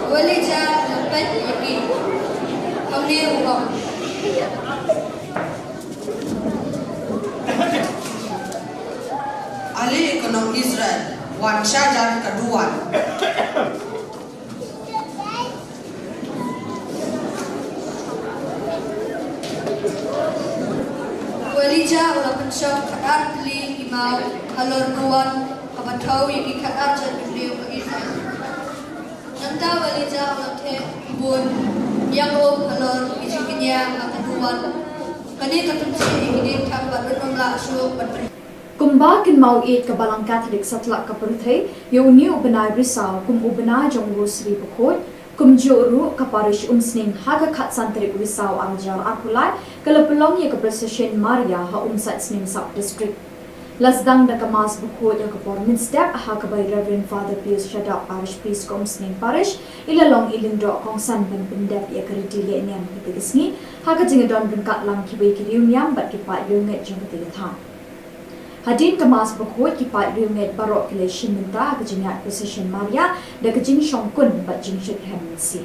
Walija lepas ini, kami uang. Ali ekonom Israel, wan syajar kedua. Walija ulah pensok kadar beli imau halor nuan kabatau yang kadar jadi beliau ke Israel. Nanta walija ulah teh bun yang halor isinya kaduan. Kani ketensi ini tambah bernomlah suruh berpen. Kumba kin mau it ka balang Catholic satlak ka perthai yo ni ubenai risau kum ubena jong rosri bukot kum joru ka parish umsning haga khat santri risau arjar apulai kala pelong ye ka procession Maria ha umsat sning sub district lasdang da kamas bukot ya ka pormin step ha ka by Reverend Father Pius Shada parish priest kom sning parish ilalong ilindro kong san ben bendep ye ka ridile niam pitigisni ha ka jingadon bengkat lang kibai kirium yam bat ki pa yunget jong tigatha Hadin kemas berkut kipat riunget barok kileshin minta kejingat precision Maria dan kejing syongkun bat jing syut hemensi.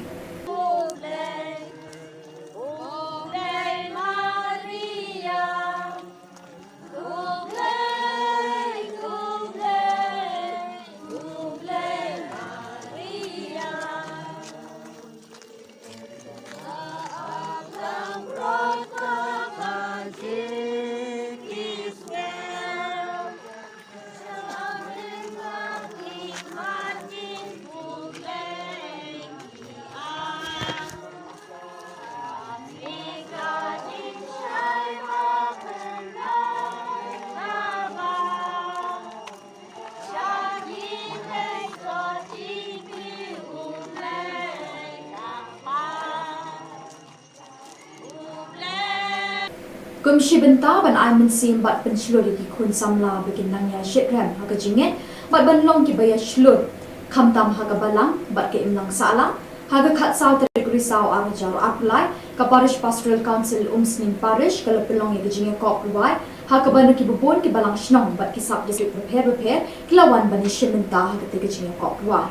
Kumshi benta ban ai mensim bat penslur di kun samla bikin nangya shitram haga jinget bat ban long ki baya shlur khamtam haga balang bat ke imlang salang haga khat saw tarik risau arjar apply ka parish pastoral council umsning parish kala pelong ye jinge kop ruai haga ban ki bubon ki balang shnong bat ki sub district prepare klawan ban shimenta haga te jinge kop ruai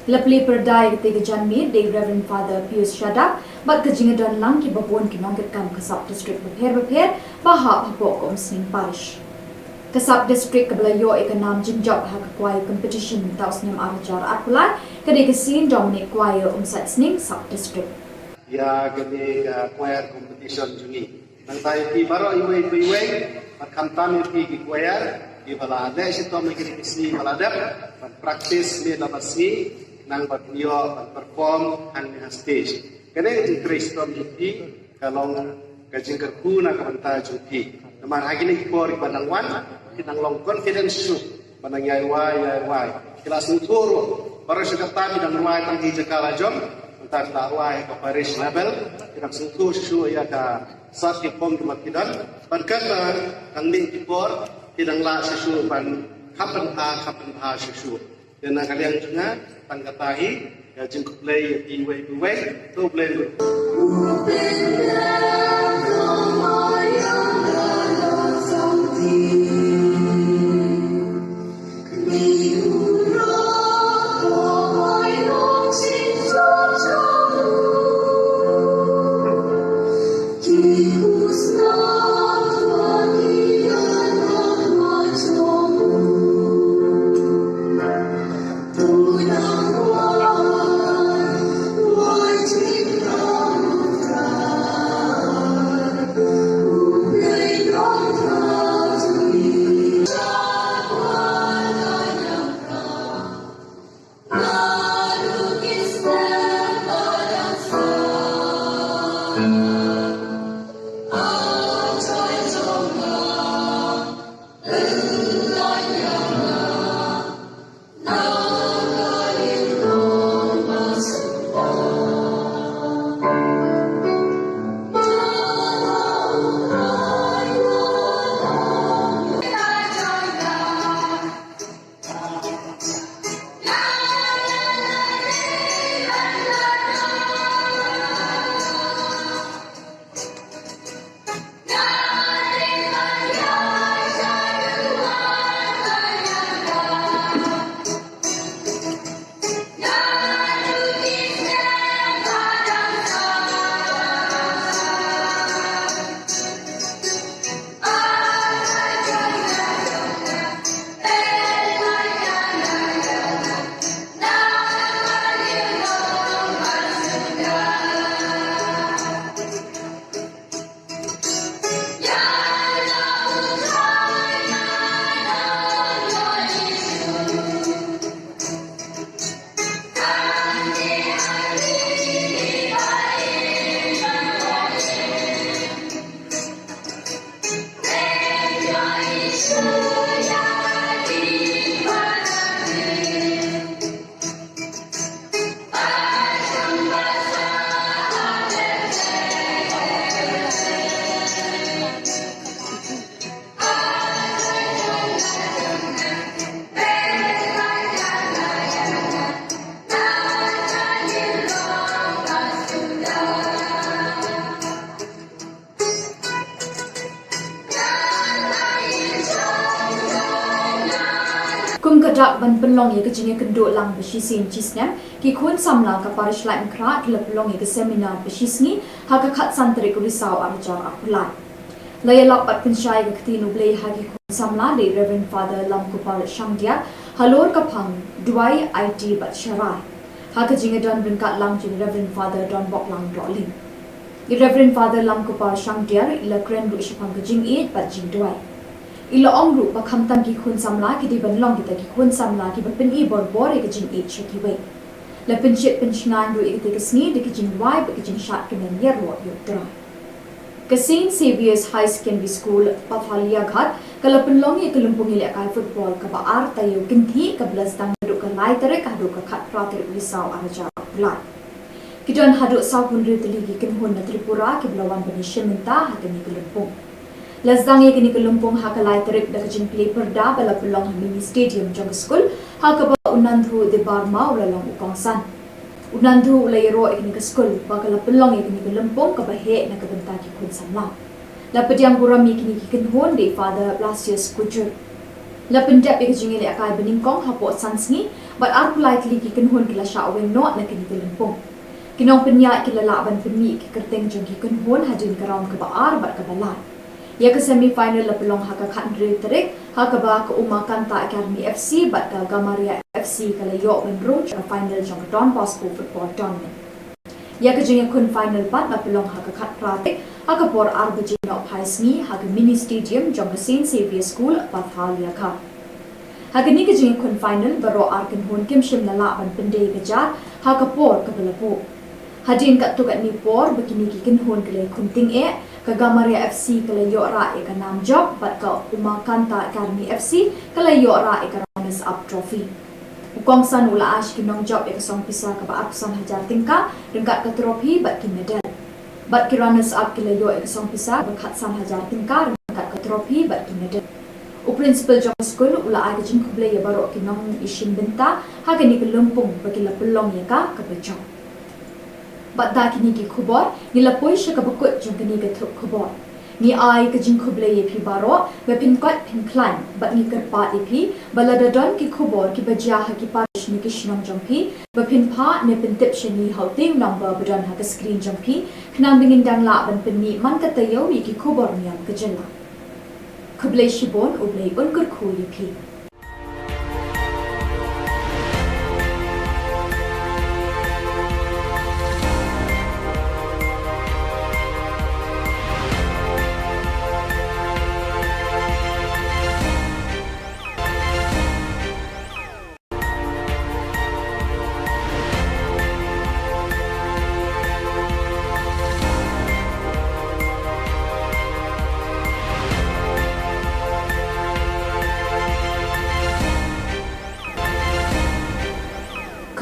Lapli perdai ketiga janmi de Reverend Father Pius Shada bat kejingadan lang ki babon ki nongket kam kasab district berper bahap hapok kom sing parish kasab district kablayo ekanam jinjok ha kwai competition taus nyam arjar apulai kade kesin Dominic choir umsat sning sub district ya gede choir competition juni nang tai ki baro iwe pat kamtam ki choir di bala ade sitom ki kisi baladap pat practice ni labasi nang berdio perform ang stage. Kena interest tom juti kalau kajing kerku nak banta juti. Naman hagi ni kipor ibanang wan kinang long confidence su banang yai. Kelas uturu baru sekatami dan ruai tang hijakala jom entar taruai ke parish level kinang sentuh su ya ka sat kipom kematidan berkata tang ning kipor kinang la sesu ban kapan ha sesu. Dan kalian juga tangkatahi ya jengkuk play iwe to play lak ban penlong ye kejinge kenduk lang beshisin cisnem ki khun samla ka parish lai mkra ki lapelong ye ke seminar beshisni ha ka khat santri ku risau arjar apulai laya lak pat penshai ke ktinu blei ha ki khun samla le Reverend Father lam ku par shamdia halor ka phang duai IT bat sharai ha ka jinge don ringkat lang jing Reverend Father don bok lang rolling i Reverend Father lam ku par shamdia ila kren ru shipang ke jing it bat jing duai ila ongru ba khamtam ki khun samla ki di ban long ki ta ki khun samla ki ba pen i bor bor e jing e cheki we la pen chet pen chngan ru e te sni de ki jing wai ba ki jing shat ki men yer ro yo tra ka St Saviour's High Secondary School Pathalia Ghat kala pen long e kelumpung ile kai football ka ba ar ta yo kin thi ka blas dang ru ka lai tere ka ru ka khat pra ter wisau araja lai ki don hadu sa pun ri tli ki kin hon na Tripura ki blawan ban sheminta ha ka ni kelumpung Lazdang ye kini kelumpung ha kalai terik da kajin play perda bala pelong mini stadium jong school ha ka ba unandhu de barma ulalong ukongsan unandhu ulayro ikini ke school ba kala pelong ye kini kelumpung ka ba he na ka benta ki khun samla la pediang buram ye kini ki kin hon de Father Blasius Kujur la pendap ye kajin ile akai beningkong ha po sansni but ar politely ki kin hon kila sha wen not na kini kelumpung kinong penya kila la ban pemi ki kerteng jong ki kin hon hadin karam ka ba ar ba ka balai ya ke semi final la pelong ha ka khan ri terik ha ka ba ka Uma Kanta Academy FC bat ka Gamaria FC kala yo ben roach ka final jong Don Bosco football tournament ya ke jeng kun final pat la pelong ha ka khat pratik ha ka por ar bajin no phaisni ha ka mini stadium jong ka St Saviour's School Pathalia kha ha ke ni ke jeng kun final baro ar kin hon kim shim la la ban pende ka jar ha ka por ka bala po hadin ka tu ka ni por bakini ki kin hon kale kunting e ka Gamaria FC kala yo ra e ka nam job bat ka Uma Kanta Academy FC kala yo ra e ka runners up trophy ukong san ula ash ki nong job e ka song pisa ka ba apsan hajar tingka ringkat ka trophy bat ki medal bat ki runners up kala yo e ka song pisa ba khat san hajar tingka ringkat ka trophy bat ki medal u principal job school ula ai ka jing khuble ye baro ki nong ishin benta ha ka ni ka lumpung ba ki la pelong ye ka bachong Bat da kini ki Khubor ni la poi sha ka bakut jong kini ka Thup Khubor ni ai ka jing khuble ye phi baro ba pin kot pin klan bat ni kar pa e phi bala da don ki Khubor ki bajia ha ki parish ni ki shnong jong phi ba pin pha ne pin tip shani haute number badon ha ka screen jong phi khnam bingin dang la ban pin ni man ka tayo yi ki Khubor Niam ka jela khuble shibon ublei un kur khu ye phi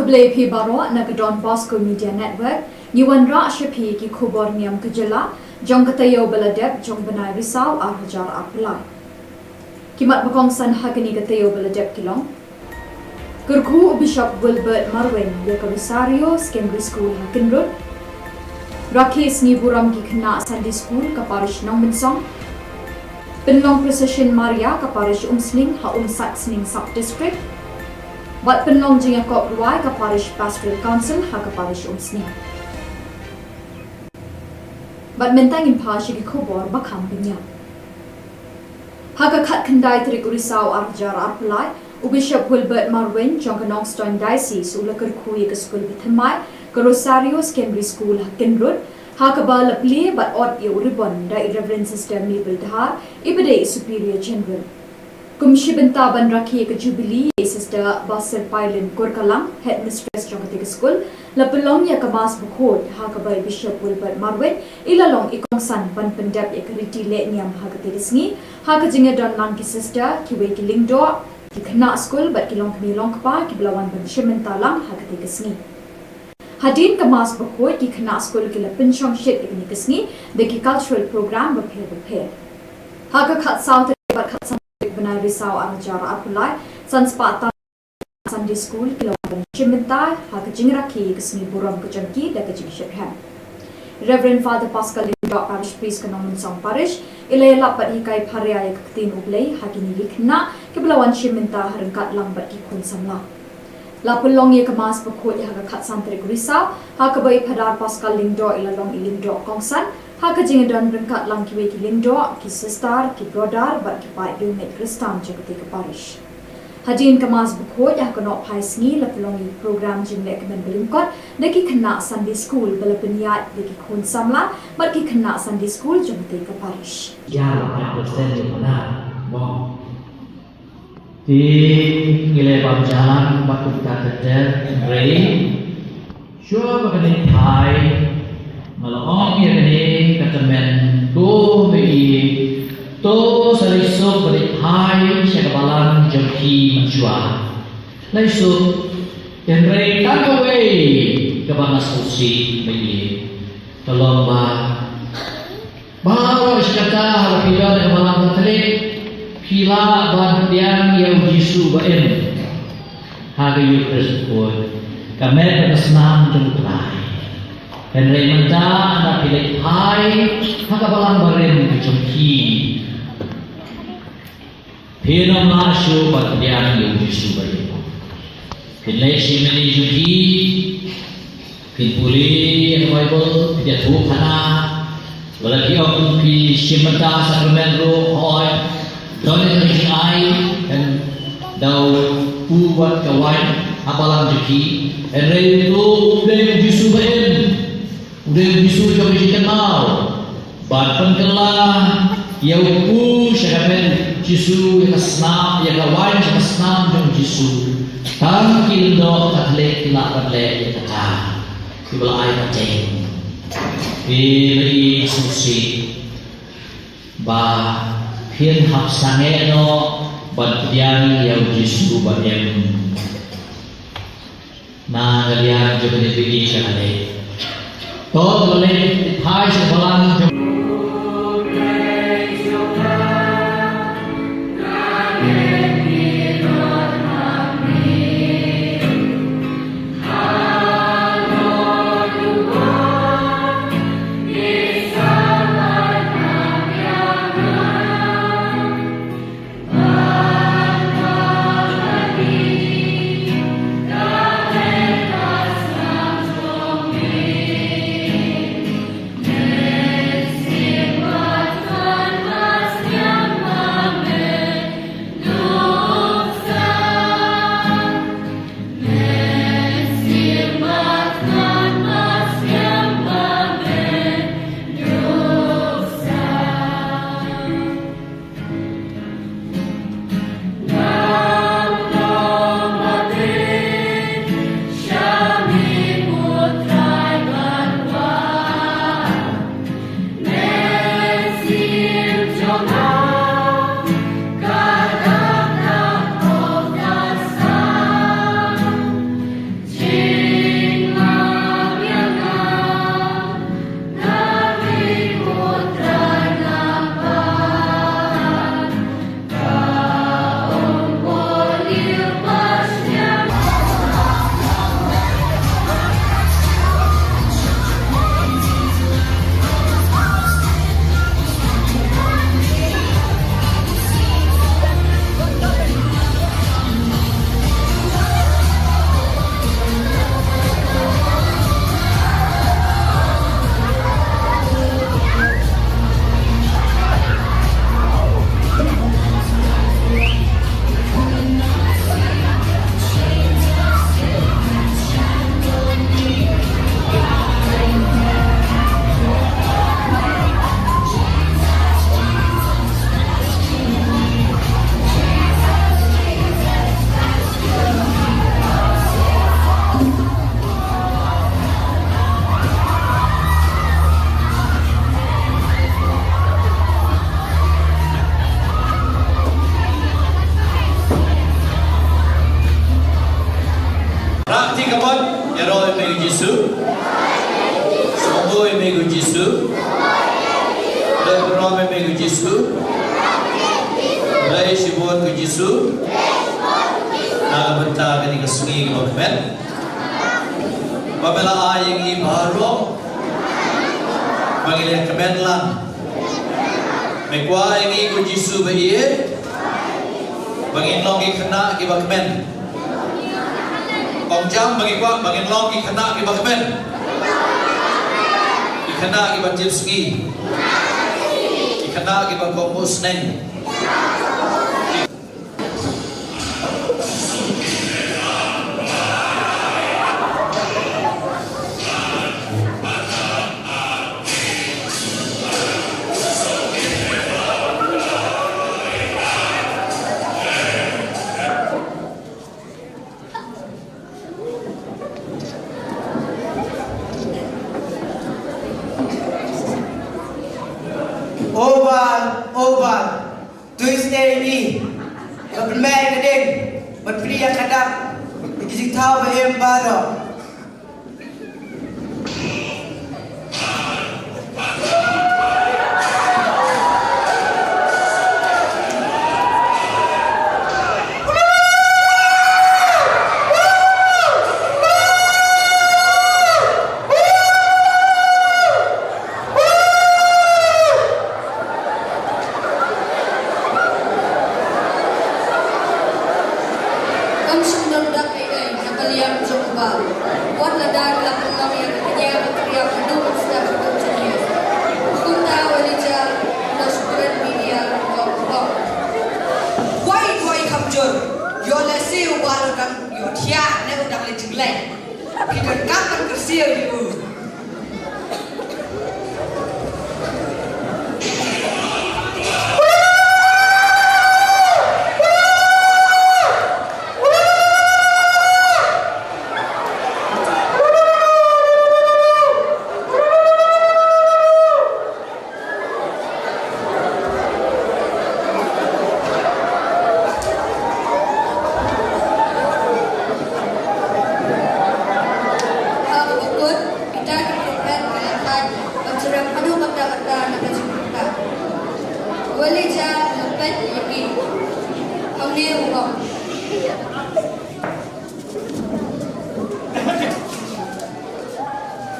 Khuble phi baro na ka Don Bosco Media Network ni wan ra shaphi ki Khubor Niam kajala jong katayo baladep jong banai risau ar hajar apulai kimat bakong san hagani katayo baladep kilong Kurku Bishop Wilbert Marwin ya ka Rosario Secondary School Hakinrod Rakhes ni buram ki khna Sunday School ka parish nong minsong Penlong Procession Maria ka parish Umsling ha Sat Sning Sub District Bat penlong jing yakop ruai ka parish pastoral council ha ka parish Umsning. Bat mentang in pa shi ki Khubor ba kham pinya. Ha ka khat khandai trik urisau arjar arpulai u Bishop Wilbert Marwin jong ka Nongstoin Diocese u lakar khui ka school bithamai ka Rosario Secondary School Hakinrod ha ka ba lapli bat ot ye uribon da Reverend Sister Mabel Dhar ibade Superior General. Kumshi benta ban rakhi ka Jubilee Sister Basir Pailen Korkalang Headmistress jong ka school la pelong ya ka mas bukhot ha ka bai Bishop Wilbert Marwin ilalong ikong san ban pendap ya ka riti le niam ha ka terisngi ha ka jinga don lang ki sister ki we ki lingdo ki khna school bat ki long kmi long pa ki blawan ban shimenta lang ha ka terisngi hadin ka mas bukhot ki khna school ki la pinchong shit ki nikasngi de ki cultural program ba phe ha ka khat south bat khat Benai risau arajar apulai sanspata Sunday School kilawan shimenta ha ka jingrakhi kisni buram ka jangki da ka jingshekhan Reverend Father Pascal Lindo Parish Priest ka nong song parish ilayla pat hikai pharya ya katin ublay ha kini likhna kebelawan Shimenta harengkat lambat ki kun samla. La pelong ye kemas pekut ya kat santri Risau, ha kebai padar Pascal Lingdo ilalong ilingdo kongsan, ha kejingedan rengkat lang kiwe ki Lingdo, ki Sistar, ki Brodar, bat ki pai Dumet Kristam jagati ke Parish. Hajin kemas pekut ya kenok pai sengi la pelong ye program jimlek kemen belingkot, deki kena Sunday School bela peniat deki kun samla, bat ki kena Sunday School jagati ke Parish. Ya, apa persen di mana? Mau di nilai jalan waktu kita kerja rei, sure bagaikan Thai, malam ini begini ketemen do begi, to serisuk bagi Thai sekebalan jemki menjual, laisuk yang rei tak away kebana susi begi, tolong bawa sekata bila kebalan tertelik. Pila bantian yang Yesus baen hari tersebut kami bersenam jengkrai dan remenda anda pilih hai hakabalan baren kejengki pina masuk bantian yang Yesus baen pilih si meni jengki pilih yang Bible tidak Thup kana walaki orang pi simenta sakramen roh hoi Doni dari ai dan dau buat kawan apalang jeki ere itu udah bisu baen udah bisu jauh kenal bahkan kelah ya upu syaramen jisu ya senam ya kawan ya senam jauh jisu tam kindo tatlek tilak tatlek ya takah sebelah air macam ini susi bah Hian hap sange no bantian yang Yesus baem na galian juga dibagi sekali. Toh boleh Thai sebelah bangin long ki khana ki bakmen Kong jam bagi kwa bangin long ki khana ki bakmen ki khana ki banjipski ki khana ki bakongmus neng Oval, Tuesday ni, bermain keding, berpria kadang, dikisik tahu bahem baru.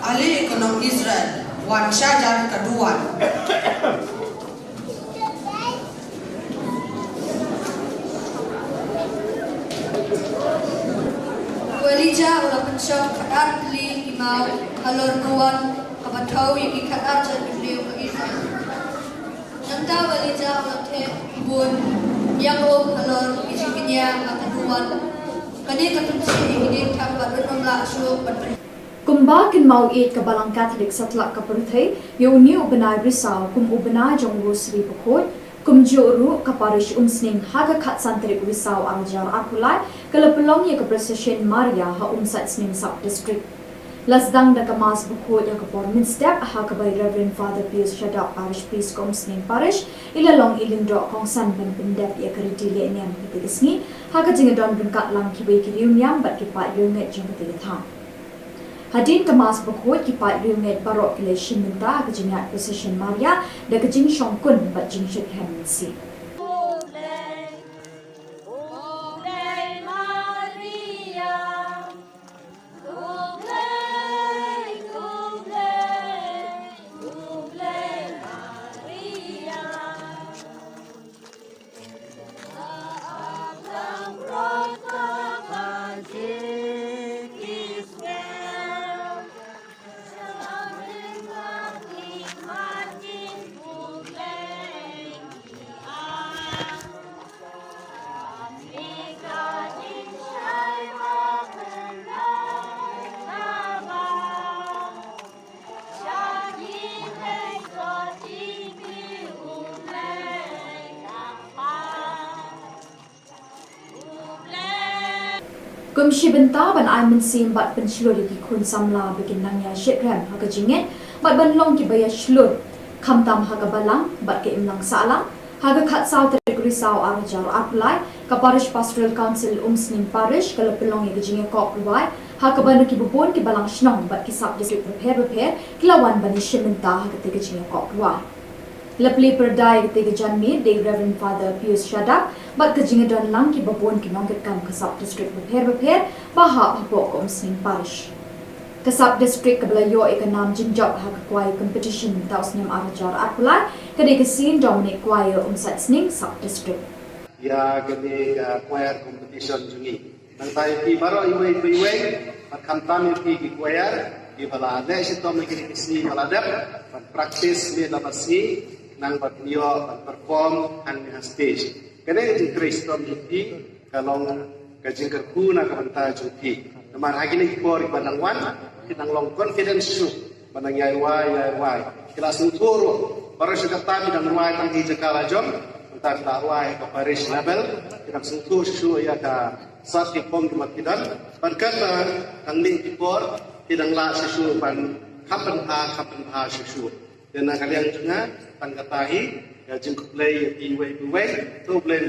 Ahli ekonomi Israel, Wan Syajar kedua. Walija ulah pensok kadar beli imau halor nuan kabatau yang kadar jadi beliau ke Israel. Nanta walija ulah teh Khubor Niam halor isinya keduan. Kani ketensi ini tak berbenam langsung berbenam. Kumba kin mau it ke balang Katolik satlak ke perthai yo ni ubenai risau kum ubenai jongwo sri pokot kum joru ke parish unsning haga khat santri risau arjar apulai ke lepelong ye ke procession Maria ha umsat sning sub district lasdang da kamas pokot ya ke pormin step ha ke by Reverend Father Pius Shadap parish priest kom sning parish ilalong ilindro kong san ben pendep ye ke ritile niam pitisni ha ke jingadon bengkat lang kibai ki niam bat ki pa yunget jengati thang Hadin kemas berkuat kipat riunget barok kile shiminta kejingat procession Maria dan kejing syongkun bat jing syek hansi. Kum shibenta ban ai min sim bat ban shlur ki khun samla begin nang ya shekram ha ka jinget bat ban long ki baya shlur kham tam ha ka balang bat ke imlang sala ha ka khat saw tri risau arjar apply ka parish pastoral council umsning parish ka lepelong ye jinge ko provide ha ka ban ki bubon ki balang shnong bat ki sub district prepare kilawan ban shibenta ha ka te jinge ko provide Lepli perdai ketiga janmi de Reverend Father Pius Shadap bat kejinga dan lang ki babon ki nongket kam kasap district beper bahak hapok kom sing parish. Kasap district kebelayo ikanam jinjab ha kuai competition taus nyam arajar apulai kade kesin Dominic kuai umsat sning sub district. ya gede choir competition jungi nang tayo pi baro iwe kamtam pi ki choir di balade si to me ki si balade practice me lamasi nang batnio perform an stage kene di Kristo pi kalong kajingkerku na kabanta jupi namar hagini por banang wan kinang long confidence su banang yai wai kelas uturo para sekatami dan wai tang hijakala jom tak wai ke Paris level kita sentuh susu ya ka saat pom di makidan berkata tang ling tipor tidang la susu pan kapan ha susu dan kalian juga tang katahi ya jengkup play iwe to play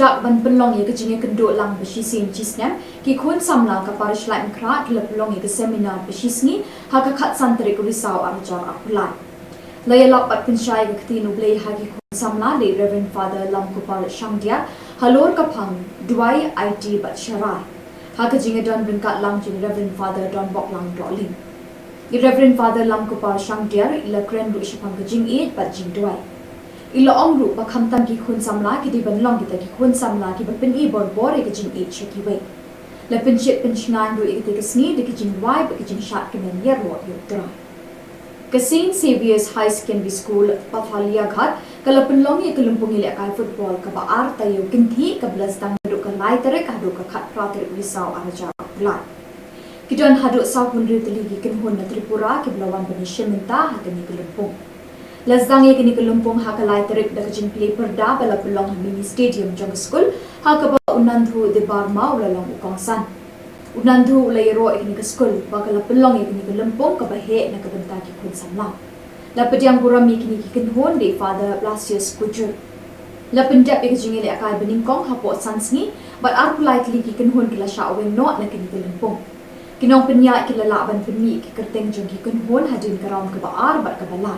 Kedak ban pelong ye kejinge kenduk lang besi sin cisnem ki khun samla ka parish lai mkra ki pelong ye ke seminar besi sngi ha ka khat santri ku risau arjar apulai laya lap pat pensyai ke ketinu blei ha ki khun samla le Reverend Father Lam Kupal Shangdia halor ka phang duai IT bat sharai ha kejinge don bringkat lang jin Reverend Father Don Bok Lang Dolin ki Reverend Father Lam Kupal Shangdia ila kren lu ishapang kejing e bat jing duai ilo ong ru ba kham tam ki khun samla ki di ban long ki ta ki khun samla ki ba pin e bor bor e ki jing e cheki we la pin chit pin shngan ru e ki sni de ki jing wai ba ki jing shat ki men yer ro yu tra ka St Saviour's High Secondary School Pathalia Ghat kala pin long e kalumpung ile kai football ka ba ar ta yu kin thi ka blas dang ru ka lai tere ka ru ka khat pra tere risau araja lai ki don hadu sa pun ri tli ki kin hon na Tripura ki blawan ban sheminta ha ka ni kalumpung Lazdang ye kini kelumpung ha kalai terik da kajin play perda bala pelong mini stadium jong school ha ka ba unandhu de barma ulalong ukongsan unandhu ulai ro ikini ke school ba kala pelong ye kini kelumpung ka ba he na ka benta ki khun samla la pediang buram ye kini ki kin hon de Father Blasius Kujur la pendap ye kajin le akai bening kong ha po sansngi but ar politely ki kin hon kila sha wen not na kini kelumpung kinong penya kila la ban penmi ki kerteng jong ki kin hon hadin karam ka ba ar ba ka bala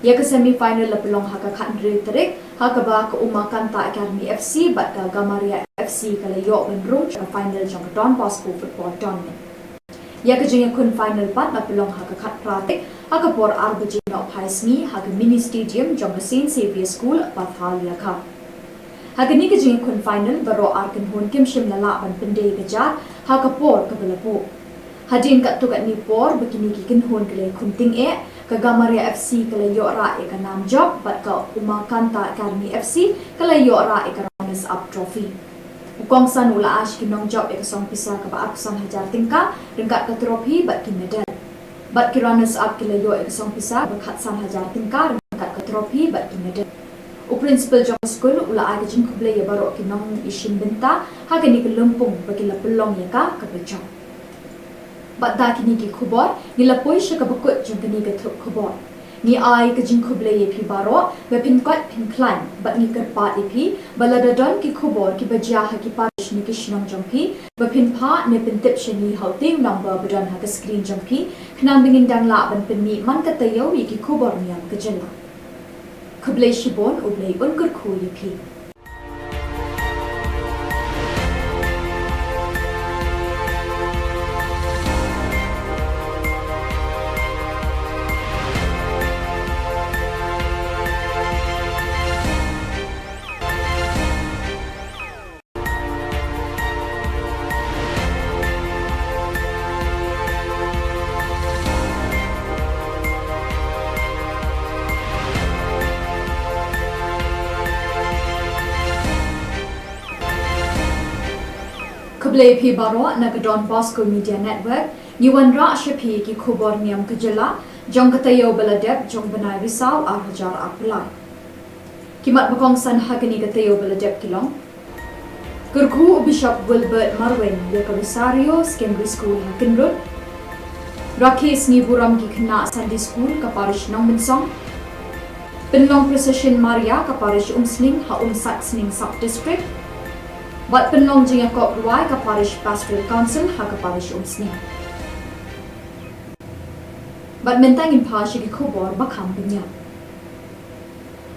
ya ke semi final la pelong ha ka khan re terek ha ka ba ka Uma Kanta Academy FC bat ka Gamaria FC kala yo ben rum ka final jong Don Bosco football tournament Ya kejengnya kun final pat na pelong haka khat pratik haka por arbaji na paisni haka mini stadium jong St. Xavier School Pathalia ka. Haka ni kejengnya kun final baro arkan hun kim shim lala ban pendai kejar haka por kabelapo. Hadin kat tu kat ni por begini kikin hun kele kunting ke Gamaria FC kele yora ka nam job bat ka Umakanta Academy FC kele yora ka runners up trophy. Ukong san ula ash kinong job song pisa ka ba aksan hajar tingka ringkat ka trophy bat ki medal. Bat ki runners up kele yo song pisa ba khatsan hajar tingka ringkat ka trophy bat ki medal. U principal jong school ula aga jing kuble ya baro kinong isin benta ha kini ke lumpung ba ki la pelong ya ka bejong. Bat da kini ki Khubor ni la poi sha ka bakut jong kini ke Thup Khubor. Ni ai ke jing kuble ye pi baro ba pin kot pin klan bat ni ker pa pi balada don ki Khubor ki bajia ha ki parish ni ki shnong jong pi ba pin pa ne pin tip shani hau ting number badan ha ka screen jong pi khnang bingin dang la ban pin mi man ka tayo ye ki Khubor Niam ka jela. Kuble shibon uble unkur khu ye pi. Kuble pi baro na Don Bosco Media Network ni wanra shapi ki Khubor Niam kejela jong katayo baladep jong banai risau hajar apulai. Kimat bakong san hagani katayo baladep kilong. Kurku Bishop Wilbert Marwin ya Rosario Secondary School Hakinrod. Rakis ni buram ki kena Sunday School ka parish Nong Minsong. Penlong Precision Maria ka parish Umsning ha Satsning Sub District. Bat penlong jing yakop ruai ka parish Pastoral Council ha ka parish Umsning. Bat mentang in pashi ki Khubor bakam Niam.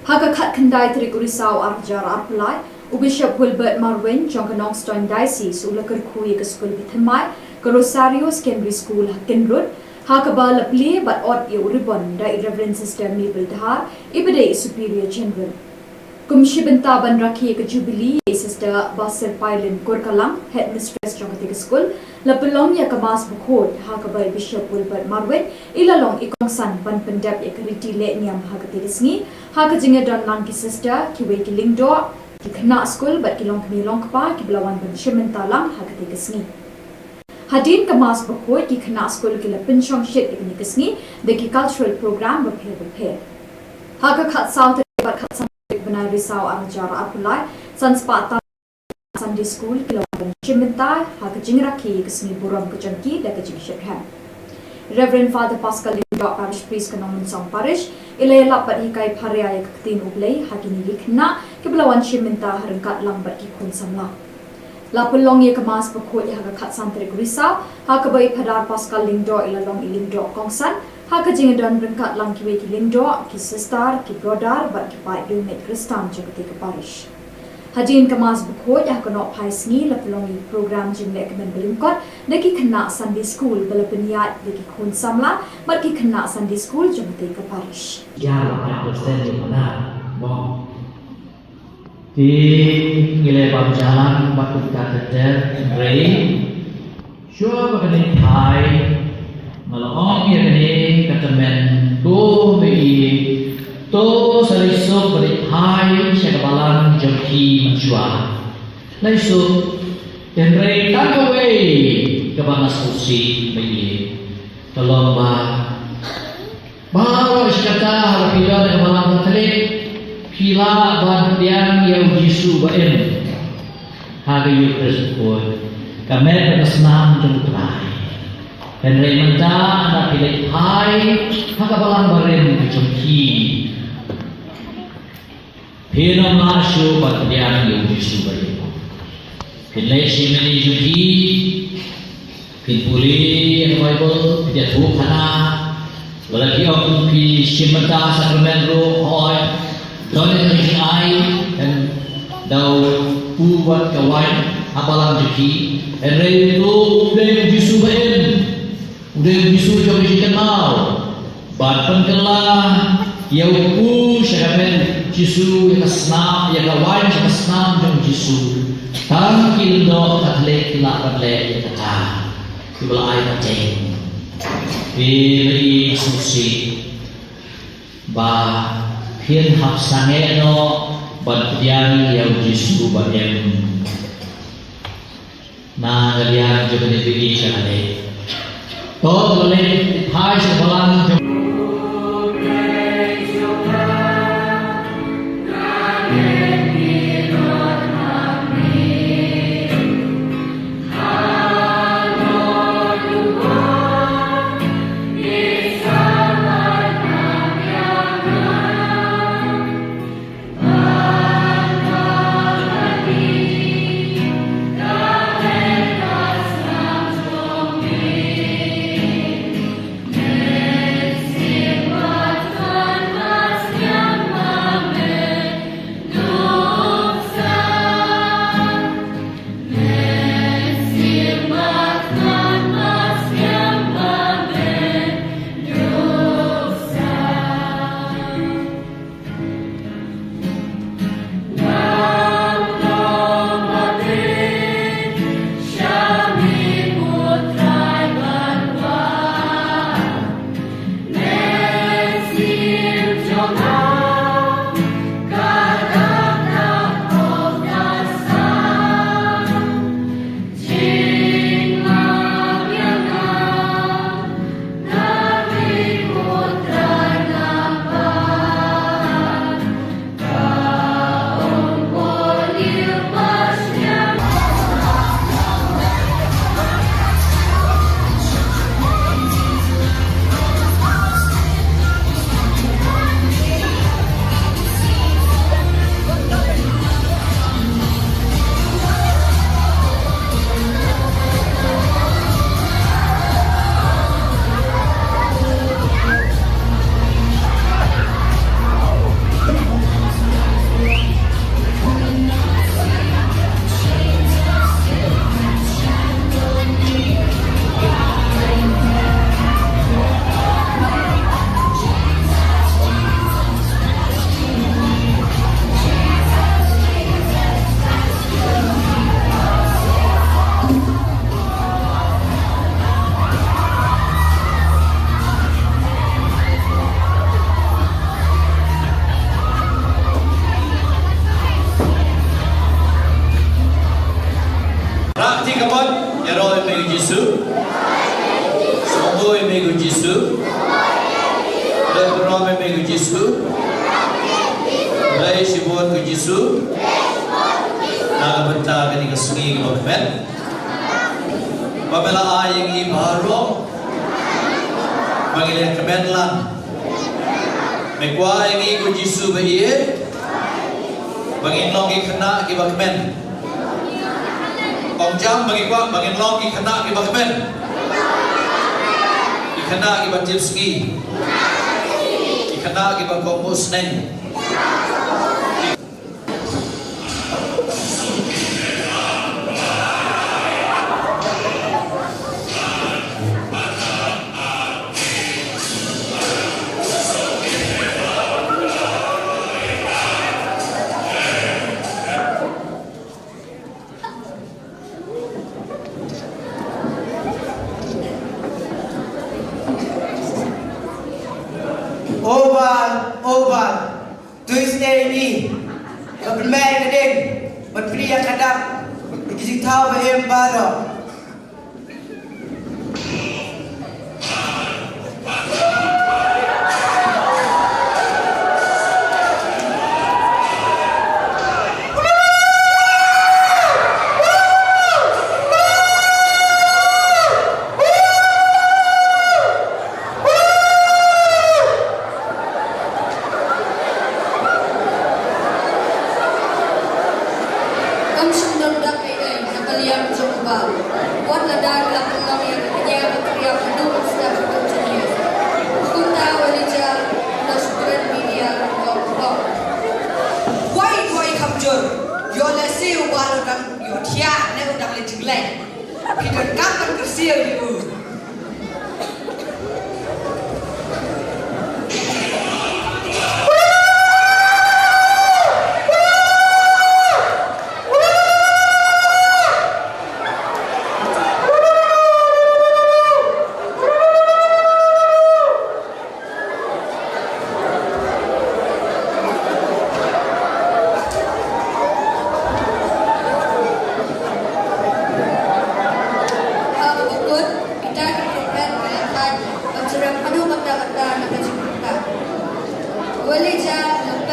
Ha ka khat khandai trik urisau arjar arpulai u Bishop Wilbert Marwin jong Nongstoin Diocese u lakar kui ka school bithamai ka Rosario Secondary School Hakinrod ha ka ba lapli bat ot ye ribbon da Reverend Sister Mabel Dhar ibade Superior General. Kumshi benta ban rakhi ka Jubilee Sister Basir Pailen Kurkalang Headmistress jong ka school lapelong ya ka mas bukhod ha ka ba Bishop Wilbert Marwin ilalong ikong san ban pendap ya ka riti le niam ha ka tirisngi ha ka jinga don lang ki sister ki we ki lingdo ki khna school bat ki long kmi long pa ki blawan ban shimenta lang ha ka tirisngi hadin ka mas bukhod ki khna school ki la pinchong shit ikni kisngi de ki cultural program ba phe ha ka khat south bat khat banai risau arjar apulai sanspata Sunday School kilometer Chimintai ha ka jingrakhi kisni buram ka janki da ka jingshekhan. Reverend Father Pascal Lindok Parish Priest Kanong Song Parish ilayala pat hikai pharia ya tin ublei ha kini likhna kiblawan Chiminta harangkat lambat ki khun samla. Lapulong ye kamas pakho ya ka khat santri risa ha ka bai phadar Pascal Lindok ilalong ilindok kongsan ha ka jingadan rangkat lang ki we ki lindok ki sister ki brother bat ki pai dumet Kristan jagati ka parish. Hadin kamas bukho ya kono paisngi lapelongi program jimle kemen belingkot deki kena Sunday School balapeniat deki khun samla bat ki kena Sunday School jumte ka parish ya la persen di mana mo di ngile bang jalan batu kata der rei sure bagani thai malong ye kene katamen to me to saliso beri hai sekabalan jengki menjua. Laisu tenrei takaway kebanas kursi bagi tolong bawa iskata harapila dengan malam terik pila bandian yang Yesus baen hari tersebut kami bersenam jengkrai tenrei menda anda pilih hai hakabalan baren jengki Pena masuk bagian yang disubari. Pilih simeni juki, pilih Bible, pilih Thup hana, lagi aku pilih simenta sakramen roh hoi, donen ai dan dau buat kawan apalang juki, enrei tu pilih disubari. udah bisu jauh dikenal ban penkelah ya uku syaraben jisu ya kesnam ya kawan ya kesnam jauh jisu tangkil do katlek la katlek kata dibela air kacang beri susi ba hian hap sange no ban piang ya jisu ban yang na galian jauh dibeli syaraben todo le hai se balang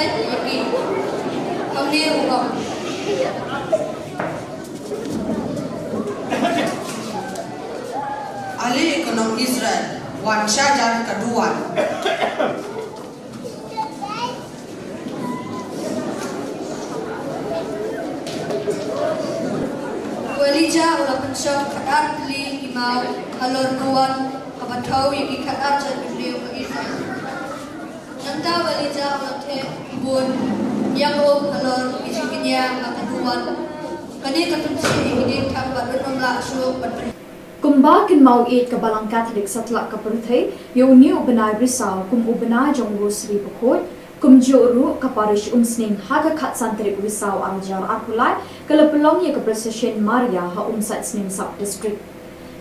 Israel yaki hamne ugam Ali ekonom Israel wan syajar kedua. Walija ulapan syok kadar li imau halor nuan kabatau yaki kadar jan beliau ke Israel. Nanta walija ulate bun yang halor isikinya makaduan kani katunsi ini thang badun la syok badun. Kumba kin mau it ka balang Catholic satlak ka perthai yo new benai brisau kum ubena jong rosary bukot kum joru ka parish umsning haga khat santri brisau aljar apulai kalapelong ye ka procession Maria ha umsat sning sub district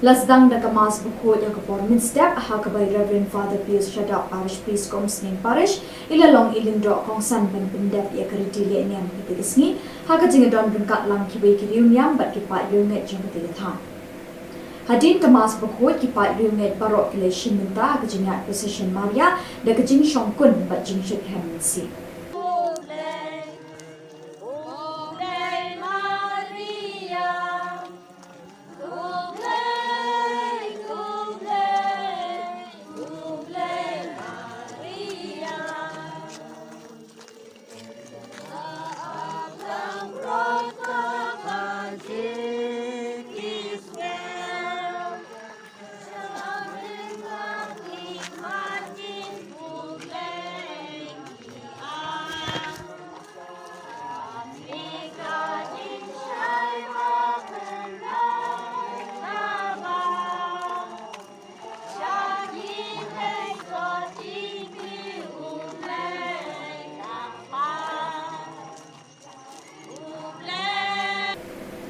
lasdang da kamas bukot ya ka pormin step ha ka by Reverend Father Pius Shada parish priest kom sning parish ilalong ilindro kong san ban bindap ya ka ritile niam kitigisni ha ka jingadon bingkat lang ki be ki niam bat ki pa yunget jong kitigathan Hadin kemas berkuat kipat riunget barok keleshin minta kejingat procession Maria dan kejing syongkun bat jing syuk hemensi.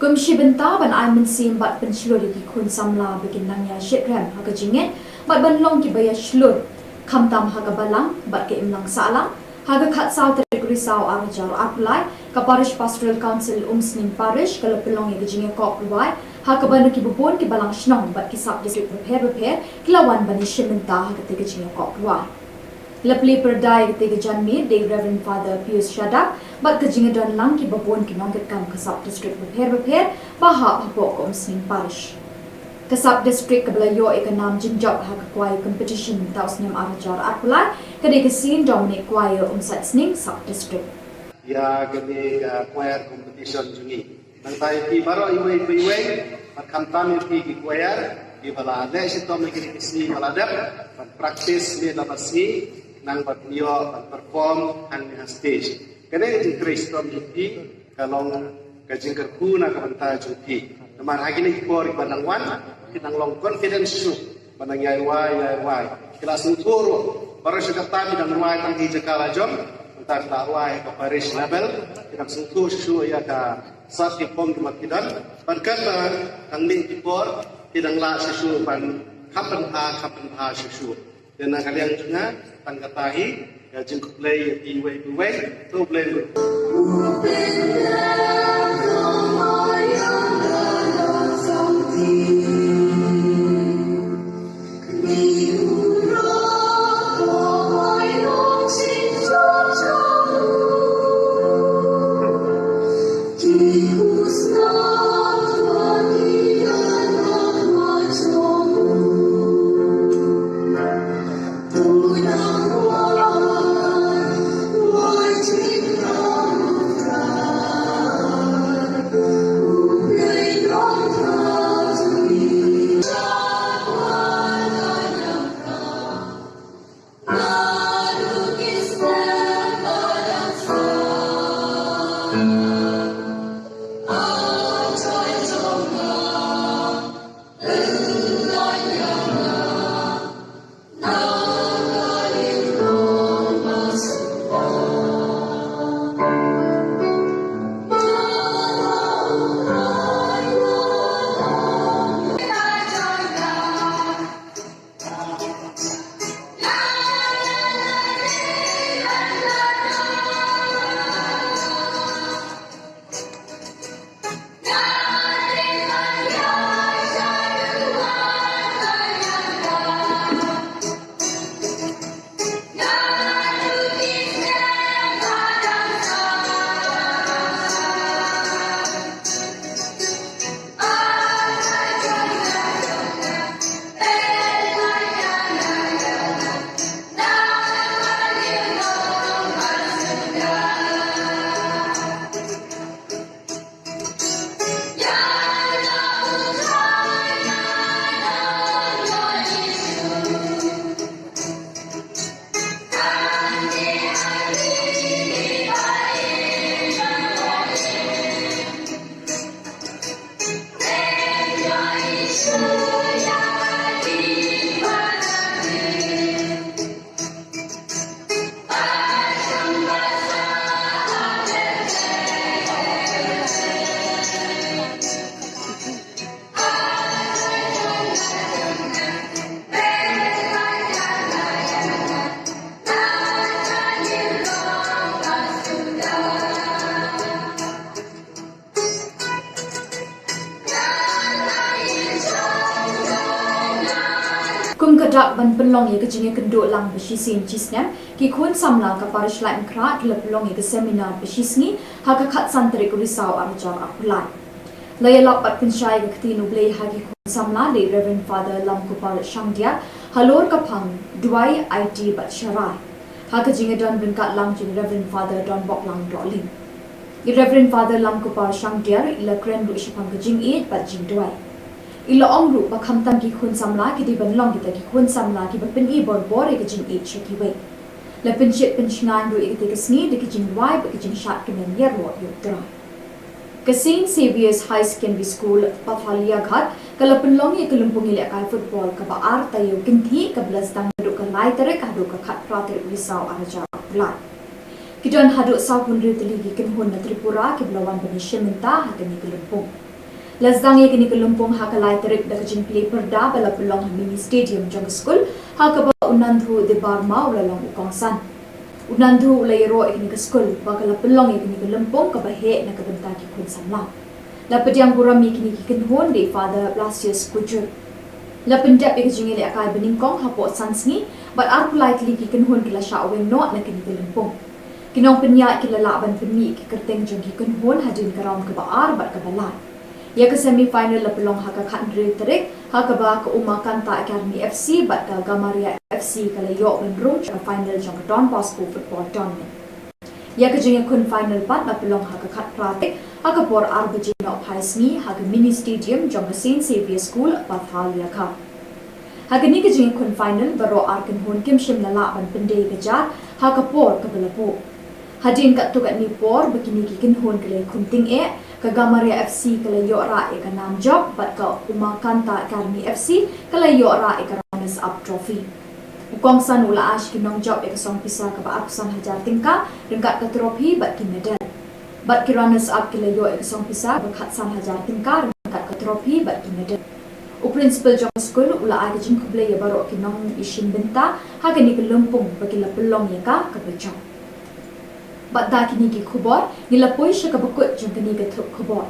Kumshi benta ban ai mensim bat penslur di kun samla bikin nangya shikrem haga jinget bat ban long ki baya shlur khamtam haga balang bat ke imlang salang haga khat saw trik risau arjar aplai ka parish pastoral council umsning parish kala pelong ye jinge kop ruai haga ban ki bubon ki balang shnong bat ki sub district repair kilawan ban shimenta haga te jinge kop ruai Lapli perdai ketiga janmi de Reverend Father Pius Shada bat kejinga dan lang ki babon ki nongket kam kasap district repair baha bapok umsning parish. Kasap district kabelayo ikanam jinjok ha kwai competition taus nem arjar atpulai kade kesin Dominic kwai umsat sning sub district. Ya kami choir competition jungi. Nang tayo pi baro iwe at kamtam pi ki choir di balade sitom kini kisi baladap pat practice ni labasi nang batnio perform ang stage. Kaya di Kristom juti kalau kajingker kuna kabanta juti. Naman hagi ni por ibadang wan kinang long confidence su banang yai. Kelas uturo para sekatami dan wai tang di jakala jom entar wai ke parish level kinang sutu su ya ka sati pom kimakidan pankan tang ni por kinang la su pan kapan ha su. Dan kalian juga tangkatahi ya jengkuk play iwe to play kun kadak ban penlong ye kejing kenduk lang beshi sin cisnem ki kun samla ka parish lai mkra ki pelong ye ke seminar beshi sngi ha ka khat santri ku risau arjar apulai layalap pat pinshai ke tinu blei ha ki kun samla le Reverend Father Lam Kupal Shangdia halor ka phang duai IT bat sharai ha ka jinga don bin kat lang jing Reverend Father Don Bok Lang Dolling Reverend Father Lam Kupal Shangdia ila kren ru shapang ke jing it bat jing duai ila ong ru ba kham tam ki khun samla ki di ban long ki ta ki khun samla ki ba pin i bor bor e ki jing e che ki we la pin chit pin chngan ru e ki sni de ki jing wai ba ki jing shat ki men yer ro yu tra Kasin Saviour's High Secondary School Pathalia Ghat kala pin long e kalumpung ile kai football ka ba ar ta yu kin thi ka blas dang ru ka lai tere ka ru ka khat pra tere risau araja la ki don hadu sa pun ru tli ki kin hon na Tripura ki blawan ban shiminta ha ka ni kalumpung Lazdang ye kini kelumpung hakalai terik da kajing play perda bala pelong mini stadium jong school hakaba unandhu de barma ulalong ukongsan unandhu ulayro kini ke school bakala pelong ye kini kelumpung ka bahe na kabenta ki kun samla la pediang burami kini ki kenhon de Father Blasius Kujur la pendap ye kajing ile akai beningkong hapo sansni but ar politely ki kenhon kila sha aweng no na kini kelumpung kinong penya kila laban penmi ki kerteng jong ki kenhon hadin karam ka ba ar bat ka balai Ya ke semi final la pelong haka khat ndri terik haka ba ka umakan ta Academy FC bat ka Gamaria FC kala yo ben room ka final jong Don Bosco football tournament ya ke jeng kun final pat la pelong haka khat pratik haka por arbaje no phaisni haka mini stadium jong Saint Xavier School Pathalia kha haka ni ke jeng kun final baro arkan hon kim shim la la ban pinde ga jar haka por ka balapo hadin ka tu ka ni por bakini ki kin hon kale kunting e ka Gamaria FC kala yo ra e ka nam job bat ka umakanta Academy FC kala yo ra e ka runners up trophy ukong san ula ash ki nong job e ka song pisa ka ba apsan hajar tingka ringkat ka trophy bat ki medal bat ki runners up kala yo e ka song pisa ba khat san hajar tingka ringkat ka trophy bat ki medal u principal jong school ula ai ka jing kuble ya baro ki nong ishin benta ha ka ni ka lumpung ba ki la pelong ya ka bajong Bat da kini ki khubor ni la poi sha ka bakut jong kini ka thup khubor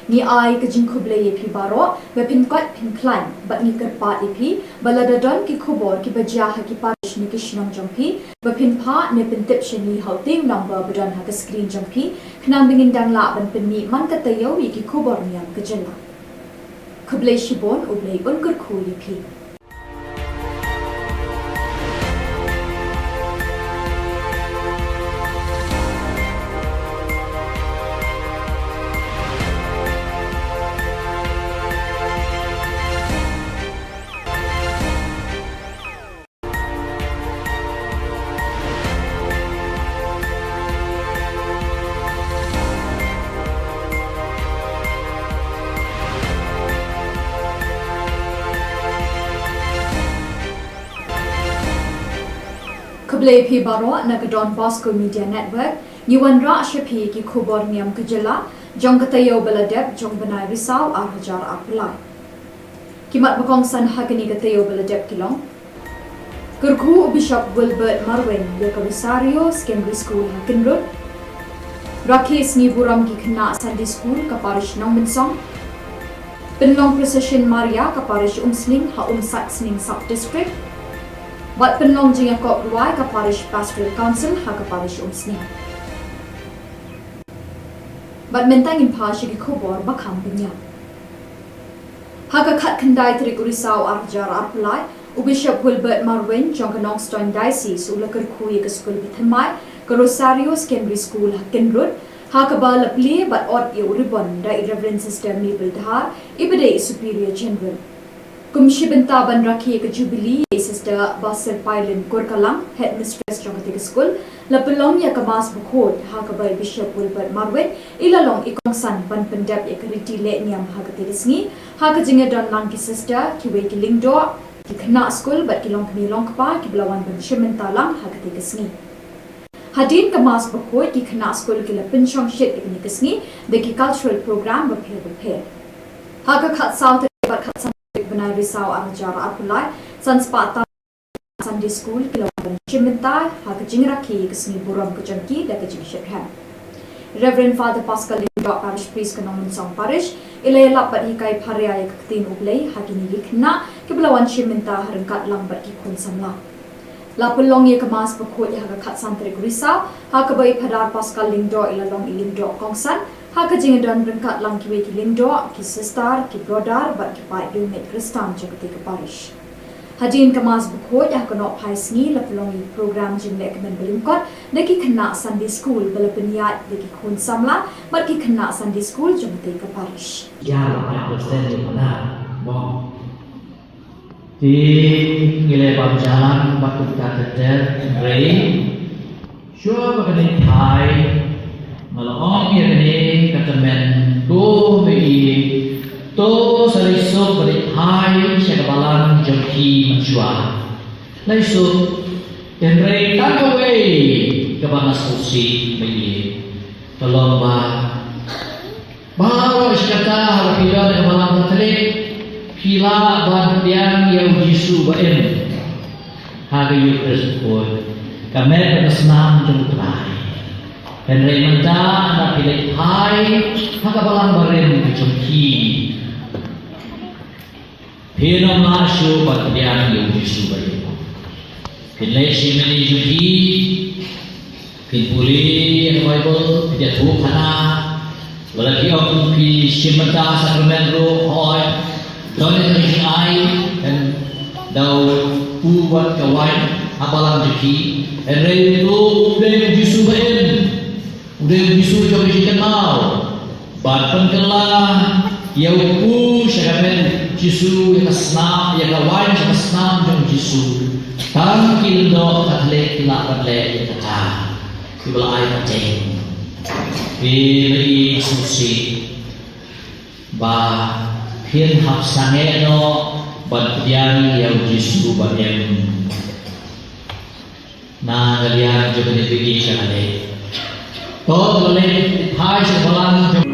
ni ai ka jing khuble ye phi baro we pin kwat pin klan bat ni kar pa e phi balada don ki khubor ki bajia ha ki parish ni ki shnam jong phi we pin pha ne pin tip shani hauting number badan ha ka screen jong phi khnam bingin dang la ban pin ni man ka tayo wi ki khubor niam ka jela khuble shibon ublei un kur khu ye phi Kublai phi baro na ka Don Bosco Media Network ni wan ra shaphi ki Khubor Niam kajela jong katayo baladep jong banai risau ar hajar apulai kimat bakong san hagani katayo baladep kilong Kurku Bishop Wilbert Marwen ya ka Rosario Secondary School Hakinrut Rakis ni buram ki khna Sunday School ka parish nong minsong Penlong Procession Maria ka parish Umsling ha Sat Sning Sub District Bat penlong jing kop ruai ka parish pastoral council ha ka parish umsni. Bat mentang in pashi ki khubor ba kham pinya. Ha ka khat khandai trik urisau arjar arpulai u Bishop Wilbert Marwen jong ka Nongstoin Diocese u lakar khui ka school bithamai ka Rosario Secondary School Hakinrut ha ka ba lapli bat ot ye uribon da Reverend Sister Mabel Dhar ibade Superior General. Kumshi benta ban rakhi ka Jubilee Sister Basir Pailen Kurkalang Headmistress Jongati School la pelong ya kamas bukhot ha ka bai Bishop Wilbert Marwen ilalong ikong san ban pendap ya kariti le niam ha ka tirisngi ha ka jinga don lang ki sister ki we ki lingdo ki khna school bat ki long kni long pa ki blawan ban shimenta lang ha ka tirisngi hadin kamas bukhot ki khna school ki la pinchong shit ikni kisngi de ki cultural program ba phe ha ka khat south ba khat Benai risau arjar apulai sanspata Sunday School kilawan chiminta ha ka jingraki kisni buram ka jangki da ka jingshekhan Reverend Father Pascal Lindot Parish Priest ka nong song parish ilayla pat hikai pharia ya katin ublei ha kini likna ke belawan Shimenta harengkat lambat ki kun samla. La pelong ye kemas pekut ya haga kat santri Risau, ha ke bai padar paskal lingdo ilalong ilingdo kongsan, ha ke jingedan rengkat lang kiwe ki lingdo, ki sistar, ki brodar, bat ki pai dumet Kristan jagati ke parish. Hajin kemas pekut ya kenok pai sengi la pelong ye program jimle kemen belingkot, deki kena Sunday school bela peniat deki kun samla, bat ki kena Sunday school jagati ke parish. Ya, apa persen mana? Mau. Di nilai jalan bakut kata rei, syua bagani Thai, malam ni bagani kata men do mei, to sariso bagani Thai sekebalan jomki mencuat. Laisu dan rei tak away kebanas kursi mei, tolong bawa sekata lapida kebalan tertalik. Kila ban tiang yang Yesus baen hari Yesus pun kami bersenam jumpai dan remenda nak pilih hai haka balang baren kecemki pina masuk ban tiang yang Yesus baen pilih simeni jumpi pilih Bible pilih Thup kana lagi orang pilih simenta sakramen roh hoi Dona dari ai dan dau buat kawan apalang jeki dan itu udah bisu baen udah bisu coba dikenal bahkan kelah ya upu syaramen jisu yang senam yang kawan yang senam jom jisu tam kildo katle kila katle kata dibelah air macam beri susi bah Hian hap sange no bantian yang Yesus bagian na kalian coba dipikir sekali. Toh boleh hai sebalang.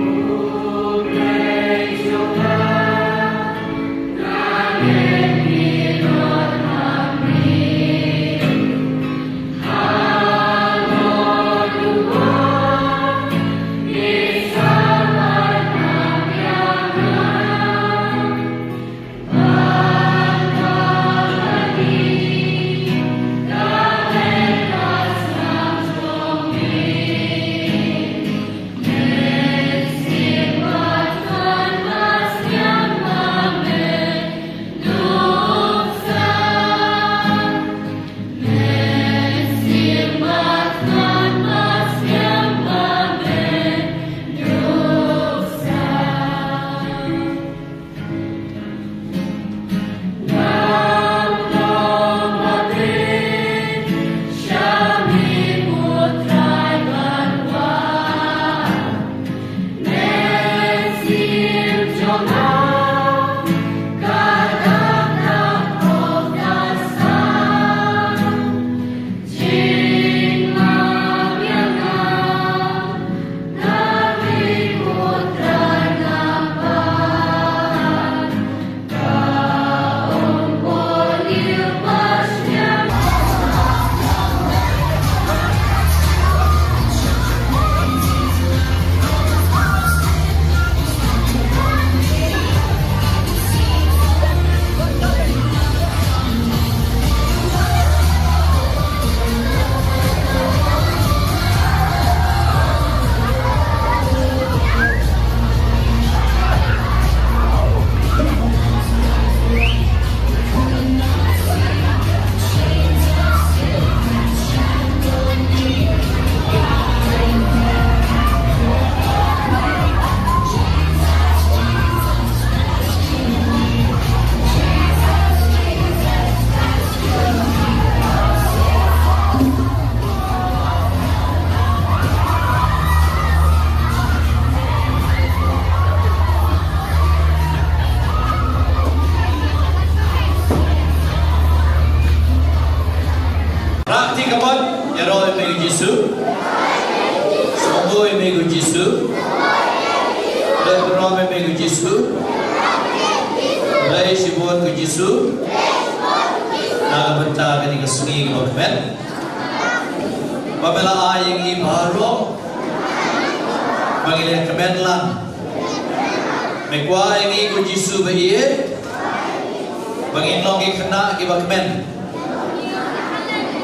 bangin long ki khana ki bakmen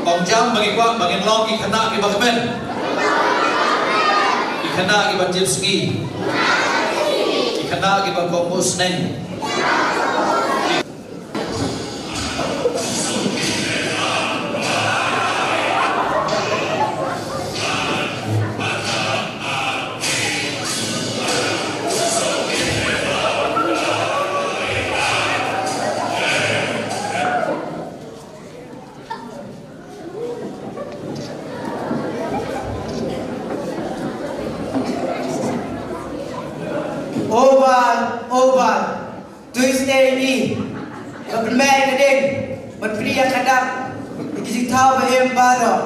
Kong jam bagi kuat bangin long ki khana ki bakmen ki khana ki bajilski ki khana ki bakongos neng Oval, Tuesday ni, bermain keding, berpria kadang, dikisih tahu bahem baru.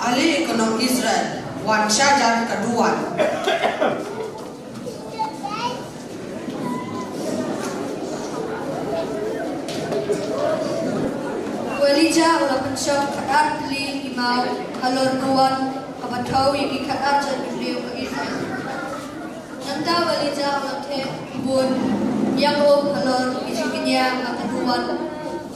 Ahli ekonomi Israel, Wan Syajar kedua. Walija ulah pensok kadar beli imau halor nuan kabatau yang kadar jadi beliau ke Israel. Nanta walija ulah teh Khubor Niam halor isinya kaduan.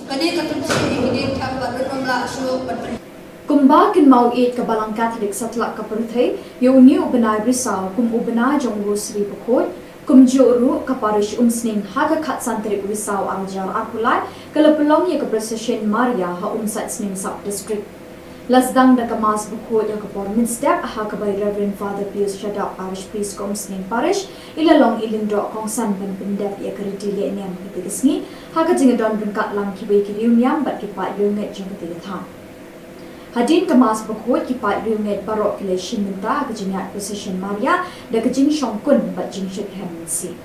Kani katunsi ini tak beruntung lah suruh berperi. Kumba kin mau it ka balang Catholic satlak ka perthai yo ni ubenai risau kum ubenai jongru sri bukot kum joru ka parish umsning haga khat santri risau arjar apulai kala pelong ye ka procession Maria ha umsat sning sub district lasdang da ka mas bukot yo ka pormin step ha ka by Reverend Father Pius Shadap parish priest kum sning parish ilalong ilindro kong san ben pendep ye ka ritile niam kitigisni ha ka jingadon bringkat lam kibai ki niam bat ki pa yunget jong kitigatham Hadin kemas berkut kipat riunget barok keleshin minta kejingat position Maria dan kejing syongkun bat jing syuk hemensi.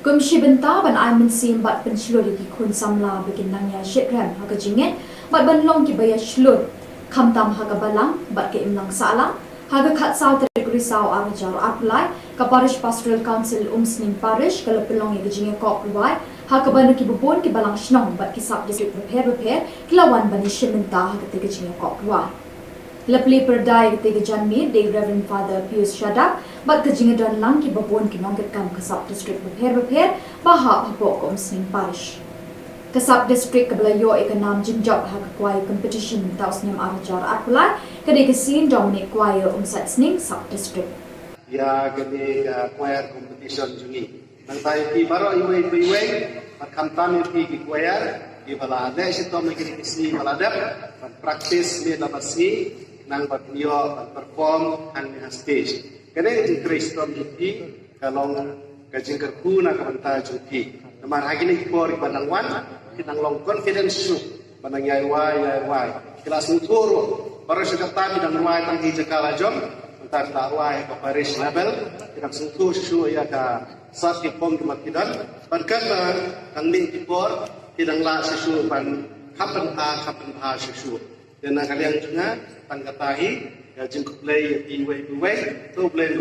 Kumshi benta ban ai mensim bat penslur di kun samla bikin nangya shitram haga jinget bat ban long ki baya shlur khamtam haga balang bat ke imlang sala haga khat saw tergri saw arjar apply ka parish pastoral council umsning parish kala pelong ye jinge kop ruai haga ban ki bubon ki balang shnong bat ki sub district repair kilawan ban shimenta haga te jinge kop ruai Lepli perdai ketiga janmi de Reverend Father Pius Shadap bat kejinga dan lang ki babon ki nongket kam kasap district repair baha hapok umsning parish kasap district kabelayo ikanam jinjab ha kwai competition taus nem arjar apulai kade kesin Dominic kwai umsat sning sub district ya gani choir competition jungi nang tai pi baro iwe kamtam pi ki choir di balade si tom lagi kisi balade practice ni dabasi nang batio perform hang stage kene di kristom pi kalong kajing kerku na kabanta jupi namar hagini por banang wan kinang long confidence su banang yai kelas mutoro para sekretari dan ruai tanggi jakala jom entar ruai ke Paris level kinang sentuh su ya ka sat ki pom kematidan berkata tang min tipor kinang la sesu ban kapan ha sesu dan kalian juga tang katahi ya jengkup play iwe tu play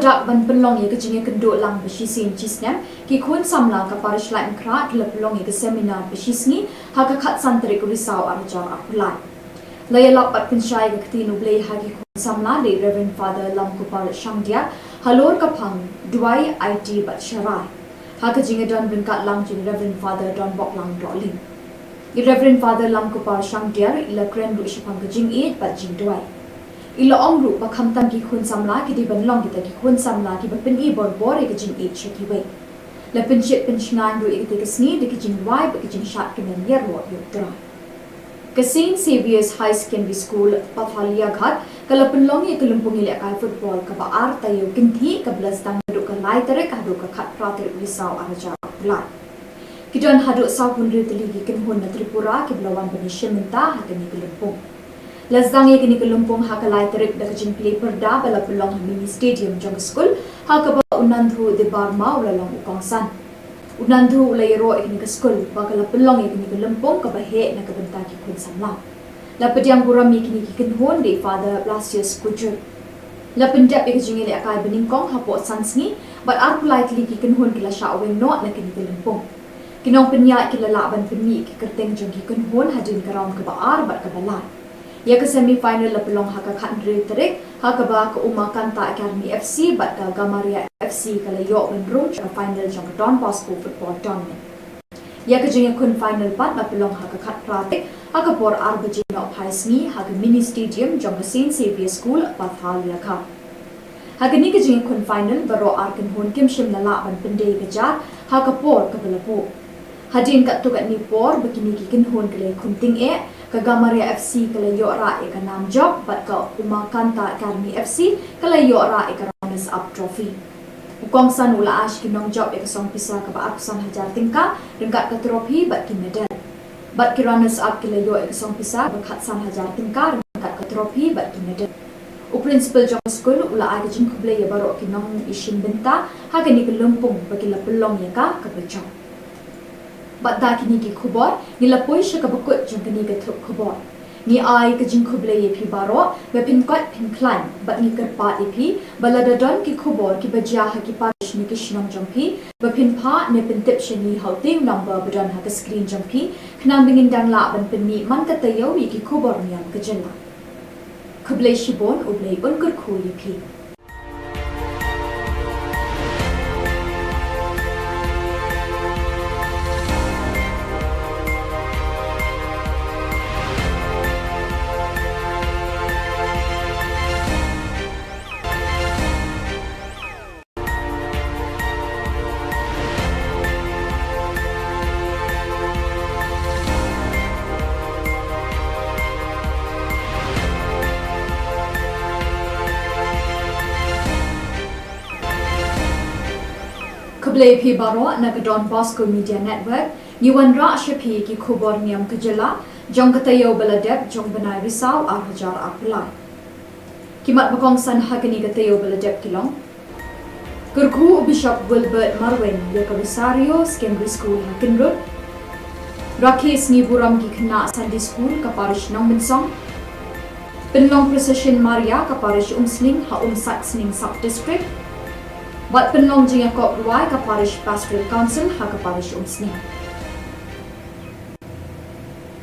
Kedak ban pelong ye kejinge kenduk lang beshisin cisnem ki kun samla ka parish lai mkra le pelong ye ke seminar beshisngi ha ka khat santri ku risau arjar apulai laya lapat pensyai ke ketinu blei hagi kun samla le Reverend Father Lam Kupal Shangdia halor ka phang duai IT bat sharai ha kejinge don bengkat lang jin Reverend Father Don Bok Lang Doling Reverend Father Lam Kupal Shangdia le kren lu shapang kejing it bat jing duai ilo ongru ba khamtam ki khun samla ki di ban long ki ta ki khun samla ki ba pin e bor bor e ki jing e cheki we la pin chit pin chngan ru e ki sni de ki jing wai ba ki jing shat ki men yer ro yu tra ka St Saviour's High Secondary School Pathalia Ghat kala pin long e kalumpung ile kai football ka ba ar ta yu kin thi ka blas dang du ka lai tere ka du ka khat pra tere risau araja lai ki don hadu sa hun ri tli ki kin hun na Tripura ki blawan ba ni sheminta ha ka ni kalumpung Lazdang ye kini kelumpung hakalai terik dak jin play perda bala pelong mini stadium jong school hakaba unandhu de barma ulalong ukongsan unandhu ulayro ikini ke school bakala pelong ye kini kelumpung ka bahe na kabenta ki kun samla la pediang buram ye kini ki hon de Father Blasius Kujur la pendap ye jingi le akai beningkong hapo sansngi but arpulai kli ki hon kila shawen not na kini kelumpung kinong penya kila laban penmi ki kerteng jong ki hon hadin karam ka baar bat ka balai ya ke semi final la pelong haka khandre terek haka ba ke umakan ta Academy FC bat ka Gamaria FC kala yo ben roach ka final jong Don Bosco football tournament Ya kejengnya kun final pat ba pelong haka khat pratik haka por arbaji no phaisngi haka mini stadium jong St Xavier School Pathalia kha. Haka ni kejengnya kun final baro arkan hon kim shim lala ban pendai gajar haka por kabalapo. Hadin kat tu kat ni por begini kikin hon kele kunting Kagamaria FC kala yora ka nam job bat ka Umakanta Academy FC kala yora ka runners up trophy. Ukong san ula ash ki nong job song pisa ka ba aksan hajar tingka rengkat ka trophy bat ki medal. Bat ki runners up kala yo song pisa ba khatsan hajar tingka rengkat ka trophy bat ki medal. U principal jong school ula ai ka jing kuble ya baro ki nong ishin benta ha ka ni ka lumpung ba ki la pelong ya ka bechong. Bat da kini ki Khubor ni la poi sha ka bakut jong kini ka Thup Khubor ni ai ka jing khuble ye phi baro be pin kwat pin klan bat ni kar pa e phi balada don ki Khubor ki bajia ha ki parish ni ki shinong jong phi be pin pha ne pin tip shani hauting number badan ha ka screen jong phi khnam bingin dang la ban pin ni man ka tayo wi ki Khubor Niam ka jella khuble shibon ublei un kur khu ye phi Khuble phi baro nagadon Bosco Media Network ni wan ra shapi ki Khubor Niam kajela jong katayo baladep jong banai risau ar hajar apulai kimat bakong san hagani katayo baladep kilong Kurku Bishop Wilbert Marwin ya Rosario Secondary School Hakinrod Rakes ni buram ki khna Sunday School ka parish nong minsong Penlong Precision Maria ka parish Umsling ha Saxning Sub District Bat penlong jing kop ruai ka parish pastoral council ha ka parish Umsning.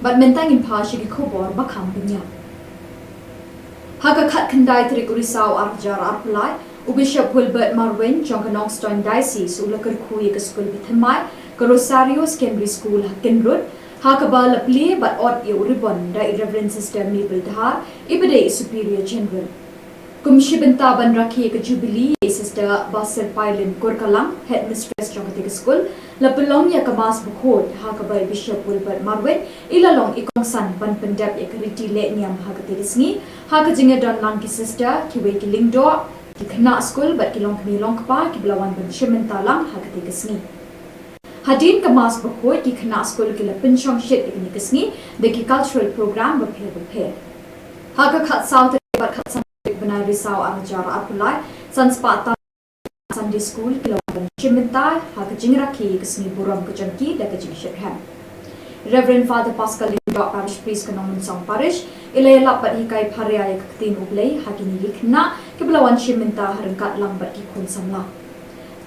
Bat mentang in pashi ki Khubor bakam dunya. Ha ka khat khandai trik urisau arjar arpulai u Bishop Wilbert Marwin jong Knoxton Diocese u lakar khu ka school bithamai ka Rosario Secondary School Hakinrod ha ka ba lapli bat ot ye uribon da Reverend Sister Mabel Dhar ibade Superior General. Kumshi benta ban rakhi ka Jubilee Sister Basir Pailin Kurkalang Headmistress jong ka school la pelong ya ka mas bukhot ha ka ba Bishop Wilbert Marwin ilalong ikong san ban pendap ya ka riti le niam ha ka tirisngi ha ka jinga don lang ki sister ki we ki lingdo ki khna school bat ki long kmi long pa ki blawan ban shimenta lang ha ka tirisngi Hadin ka mas bukhot ki khna school ki la pinchong shit ikni kisngi de ki cultural program ba phe ha ka khat south bat khat Benai risau arajar apulai sanspata Sunday School kilometer Chimintai ha ka jingrakhi kesni buram ka jangki da ka jingshirham Reverend Father Pascal Lindok Parish Priest Kanong Song Parish ilay lapat hikai pharia ya kaktin ublay ha kini likna kiblawan Chiminta harangkat lambat ki khun samla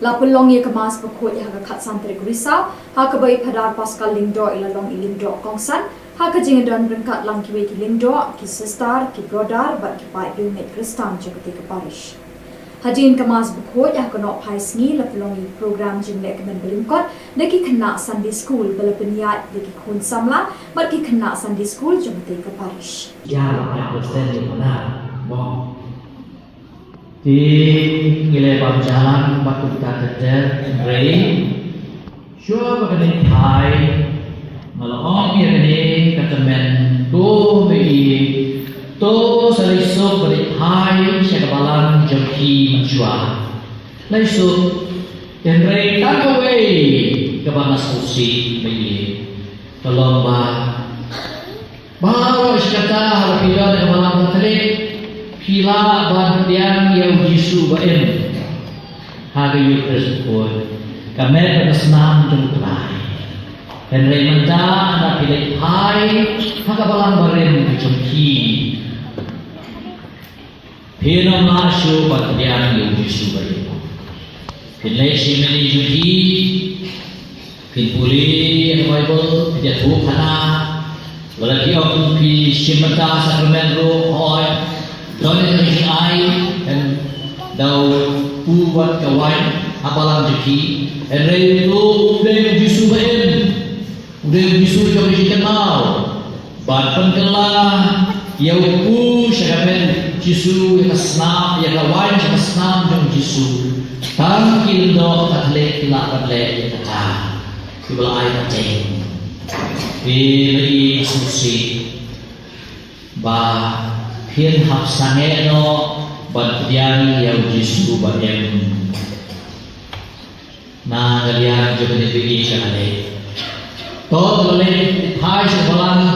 Lapulong ye kamas pakhot ya ka khat santrik risau ha ka bai phadar Pascal Lindok ilalong ilindok kongsan ha ka jingadon rengkat lang ki we ki lindo ki sister ki brother bat ki pai unit Kristan jagati ka parish Hadin kamas bukhot ya ka no phai sngi la pelongi program jing le kamen belimkot de ki khna Sunday School balapniat de ki khun samla bat ki khna Sunday School jagati ka parish ya la understand ni mana bo di ngile pam jalan batu ta kerja rei sure bagani thai Malong ya ni kata men tu be tu saliso beri hai sekabalan jeki menjua. Laisu tenrei tak away kebanas kursi bagi tolong bawa sekata harapila kebalan terik pila bandian yang Yesus baen hari Yesus pun kami bersenam jumpai. Dan remenda anda pilih hai hakabalan barin jumki Pinam masyu batdian yang Yesus bain pilih simeni jumki puli Bible dia Thup hana lagi aku pi simata sakramen roh hoi don ni ai dan dau buat kawan abalan jumki dan rei tu Yesus bain Udah Jisu jauh dikenal. Ban penkelah yang ku syarapan Jisu yang senam yang kawan yang senam jauh Jisu. Tangkil do taklek tilak taklek kata. Kibla air macam. Beri susi. Ba hian hap sange no ban diang yang Jisu ban yang na kalian juga diberi syarapan. Todo le thai se balang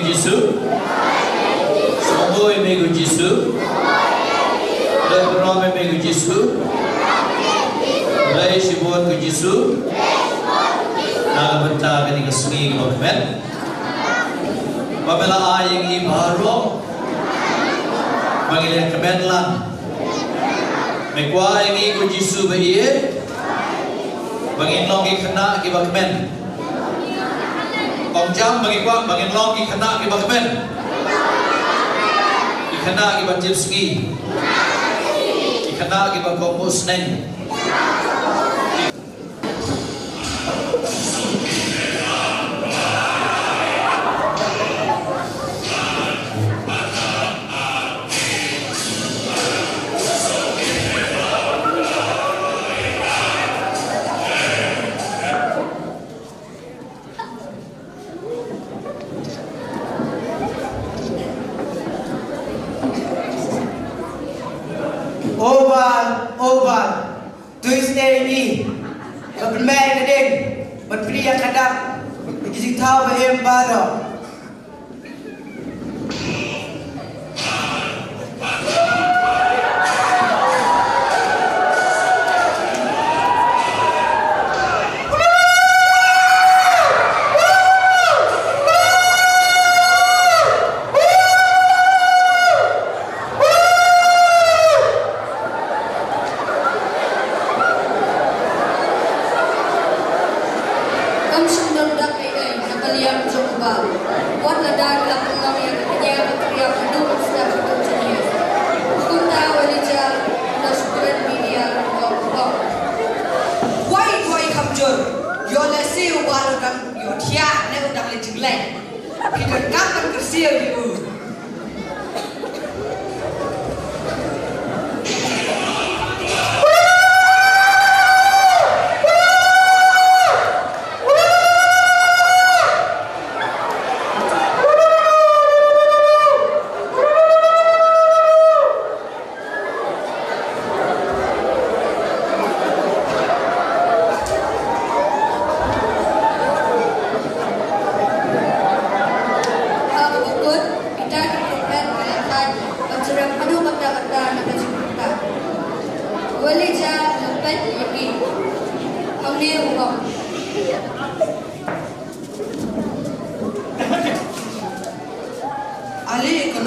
Jisu, Soboy mego Jisu, Lebrome mego Jisu, Lay Shibon ke Jisu, Naga benta kini kesungi ke Bapak. Babela ayeng i baro, Bangile kebenlan, Mekwa ayeng i ke Jisu behiye, Bangin longi kena ke Bapak. Kong jam bagi kuat bagi long ikena ki bakmen ikena ki bajil ski ikena ki bakong musneng Oval, Tuesday ni, bermain keding, berpria kadang, berkisik tahu behem baru.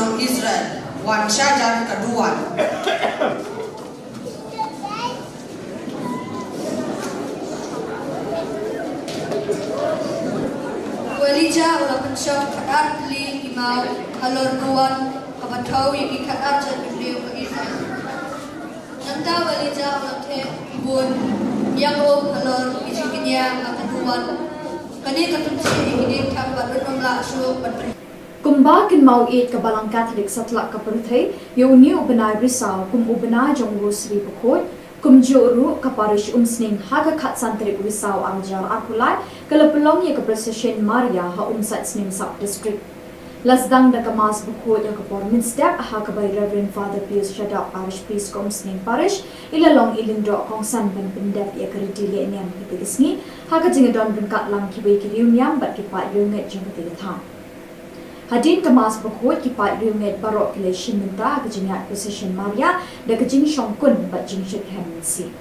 orang Israel wan syajar kedua. Walija ulah pensyok kadat li imau halor nuan kabatau yang ikadat jadi beliau ke Israel. Nanta walija ulah te Khubor Niam halor ijikinya akaduan. Kani katunci ini tambah bernomla asyuk berperi. Kumba kin mau it ke balang Katolik setelah ke perthai, yo ni ubenai risau kum ubenai jong rosri pekot, kum juru ke parish sning haga kat santri risau aljar akulai, kalau pelong ye ke procession Maria ha sat sning sub district. Lasdang da kemas pekot yang ke pormin step ha ke by Reverend Father Pius Shadak parish priest sning parish, ila long ilindro kong san ben pendep ye ke ridili niam kita kesni, ha ke jingadon benkat lang kibai kiriu niam bat kipat yunget jong kita thang. Hadin kemas berkuat kipat riunget barok keleshin minta kejingat procession Maria dan kejing syongkun bat jing syuk hemensi.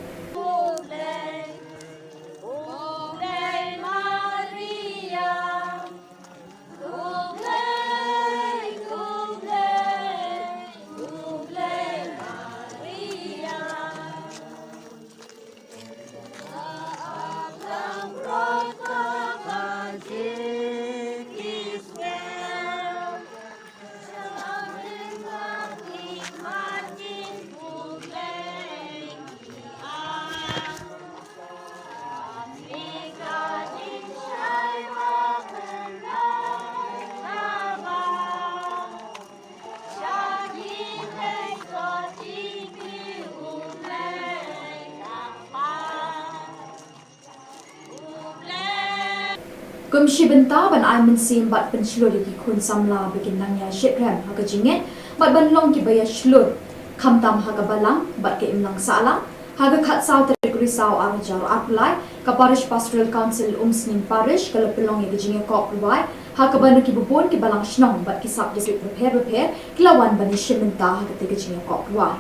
Kumshi benta ban ai min sim bat pen shlur ki kun samla bikin nangya shitram ha ka jinget bat ban long ki baya shlur kham tam ha ka balang bat ke imlang sala ha ka khat saw tre risau arjar aplai ka parish pastoral council sning parish kala pelong ye jinge kop ruai ha ka ban ki bubon ki balang shnong bat ki sub district prepare kilawan ban shimenta ha ka te jinge kop ruai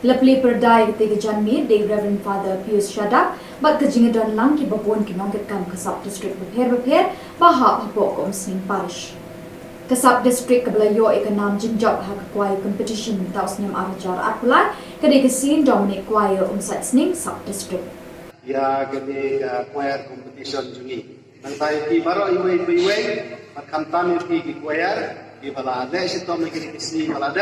Lepli perdai ketika janmi de Reverend Father Pius Shadak bat kejingadan lang ki babon ki nongketkan ke sub district repair bahap hapok sning parish. Ke sub district kebelayo ikanam jinjok ha kwai competition taus nyam arjar akulai kedai kesin Dominic kwai sat sning sub district. Ya kini choir competition juni. Nang tayo ki baro iwe pat kamtam ki choir ki balade sitom ki kisi balade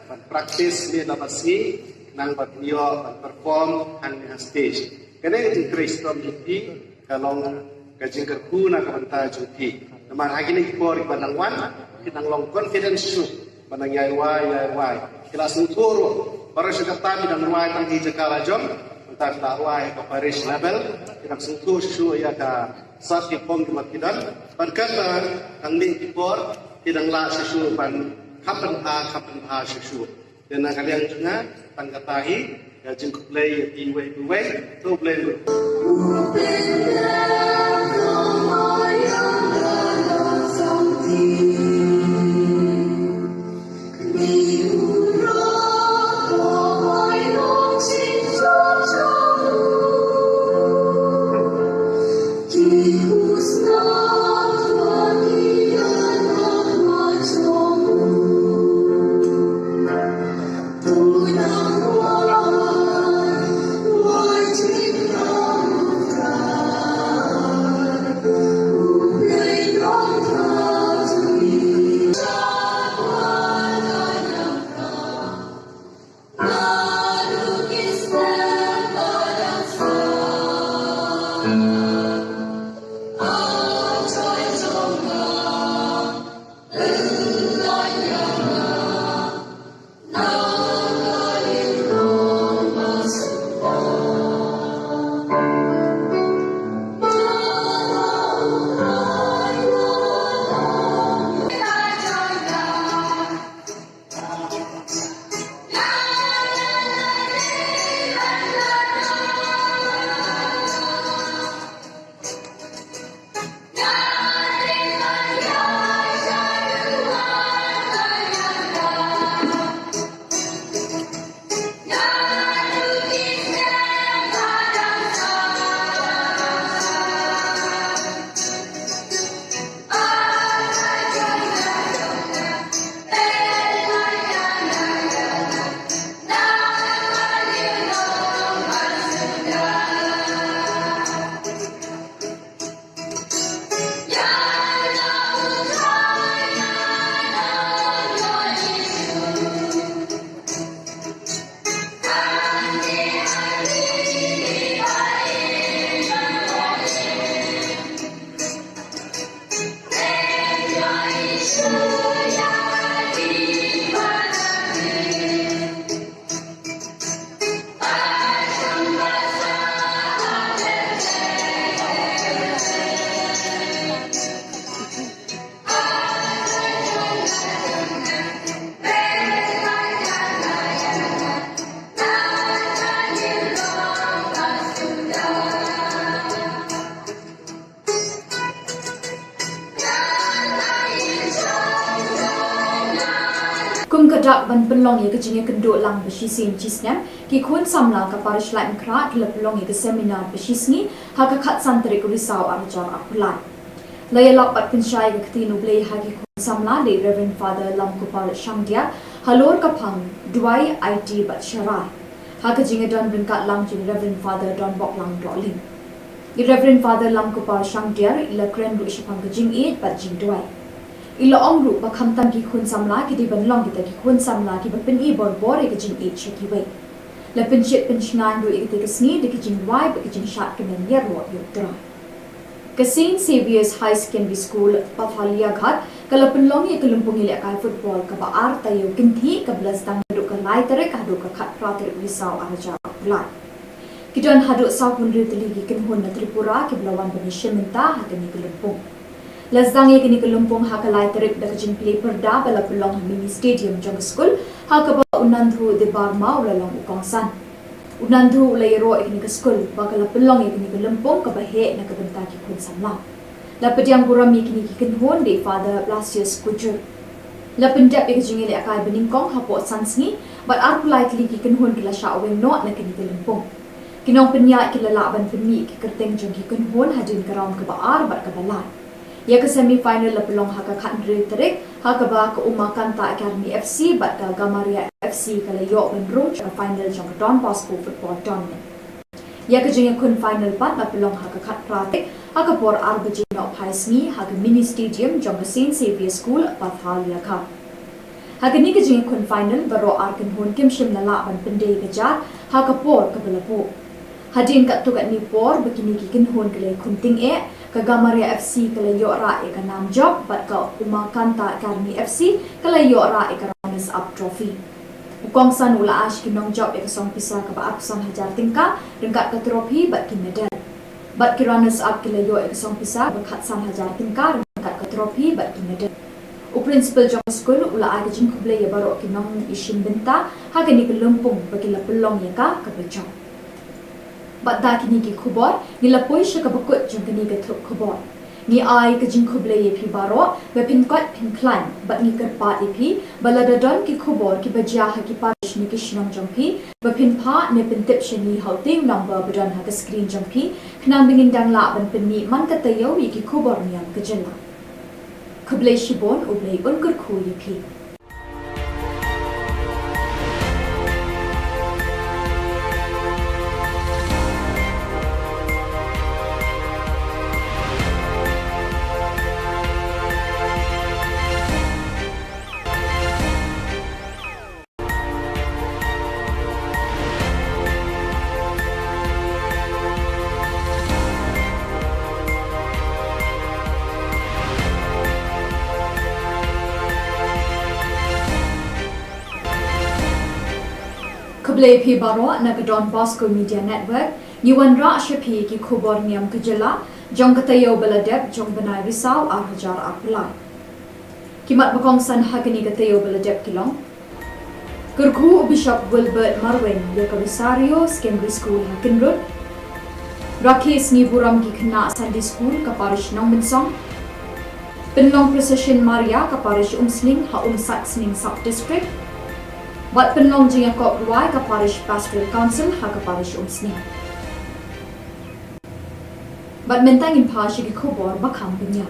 pat practice ni labasi nang batio perform ang stage. Kena itu Kristum juti kalau kajing kerku nak banta juti. Naman hagi ni kipor ibanang wan kinang long confidence su banang yai wai. Kelas uturo para sekatami dan wai tang di jakala jom entar tak wai ke parish level kinang sutu su ya ka sati pom di makidan berkata kang ni kipor kinang la sesu ban kapan ha sesu. Dan kalian juga tangkatahi jengkuk play iwe tu play dak ban penlong ye kejing kenduk lang beshisin cisnem ki khun samla ka parish lai mkra ki pelong ye ke seminar beshisni ha ka khat santri ku risau arjar apulai layalak pat pinshai ke tinu blei ha ki khun samla de Reverend Father Lam Kupal Shangdia halor ka phang duai IT bat sharai ha ka jinga don brinkat lang jing Reverend Father Don Bok Lang Rolling Reverend Father Lam Kupal Shangdia ila kren ru shapang ke jing e bat jing duai ila ong ru ba kham tam ki khun samla ki di ban long ki ta ki khun samla ki ba pin e bor bor e ki jing e che ki wei la pin chit pin shngan ru e ki te sni de ki jing wai ba ki jing shat ki men yer ro yu tra ka St Saviour's High Secondary School Pathalia Ghat kala pin long e kalumpung ile kai football ka ba ar ta yu kin thi ka blas dang ru ka lai tere ka ru ka khat pra tere risau araja lai ki don hadu sa pun ri tli ki kin hon na Tripura ki blawan ba ni sheminta ha ka ni kalumpung Lazdang ye kini kelumpung hakalai terik da kajing play perda bala pelong mini stadium jong school hakaba unandhu de barma ulalong ukongsan unandhu ulayro ikini ke school bakala pelong ye kini kelumpung ka bahe na kabenta ki khun samla la pediang burami kini ki kinhon de Father Blasius Kujur la pendap ye kajing ile akai beningkong hapo sansni but ar politely ki kinhon kila sha aweng no na kini kelumpung kinong penya kila laban penmi ki kerteng jong ki kinhon hadin karam ka ba ar bat ka balai ya ke semi final la pelong ha ka khat ri terik ha ka ba ka umakan ta Academy FC bat ka Gamaria FC kala yo ben rum ka final jong Don Bosco football tournament ya ke jeng kun final pat la pelong ha ka khat pratik ha ka por arbaji no phaisni ha ka mini stadium jong St Saviour School Pathalia Kha ha ka ni ke jeng kun final baro ar kan hon kim shim la la ban pende ka jar ha ka por ka bala po hadin ka tu ka ni por bakini ki kin hon kale kunting e ka Gamaria FC kala yo ra e ka nam job bat ka umakanta Academy FC kala yo ra e ka runners up trophy ukong san ula ash ki nong job e ka song pisa ka ba apsan hajar tingka ringkat ka trophy bat ki medal bat ki runners up kala yo e ka song pisa ba khat san hajar tingka ringkat ka trophy bat ki medal u principal jong school ula ai ka jing khuble ye baro ki nong ishin benta ha ka ni ka lumpung ba ki la pelong ye ka bachong Bat da kini ki khubor ni la poi sha ka bakut jong kini ka thup khubor ni ai ka jing khuble ye phi baro we pin kot pin klan bat ni kar pa e phi balada don ki khubor ki bajia ha ki parish ni ki shnong jong phi we pin pha ne pin tip shani hauting number badan ha ka screen jong phi khnang bingin dang la ban pin ni man ka tayo yi ki khubor niam ka jela khuble shibon ublei un kur khu ye phi Khuble phi baro na ka Don Bosco Media Network ni wan ra shapi ki Khubor Niam kajela jong katayo baladep jong banai risau ar hajar apulai kimat bakong san hakani katayo baladep kilong Kurku Bishop Wilbert Marwin ya ka Rosario Secondary School Hakinrod Rakhes ni buram ki khna Sunday School ka parish nong binsong Penlong Precision Maria ka parish Umsling ha Umsat Sning Sub District Wat penlong jing kop ruai ka parish pastoral council ha ka parish Umsning Bat mentang in pashi ki khubor bakham punya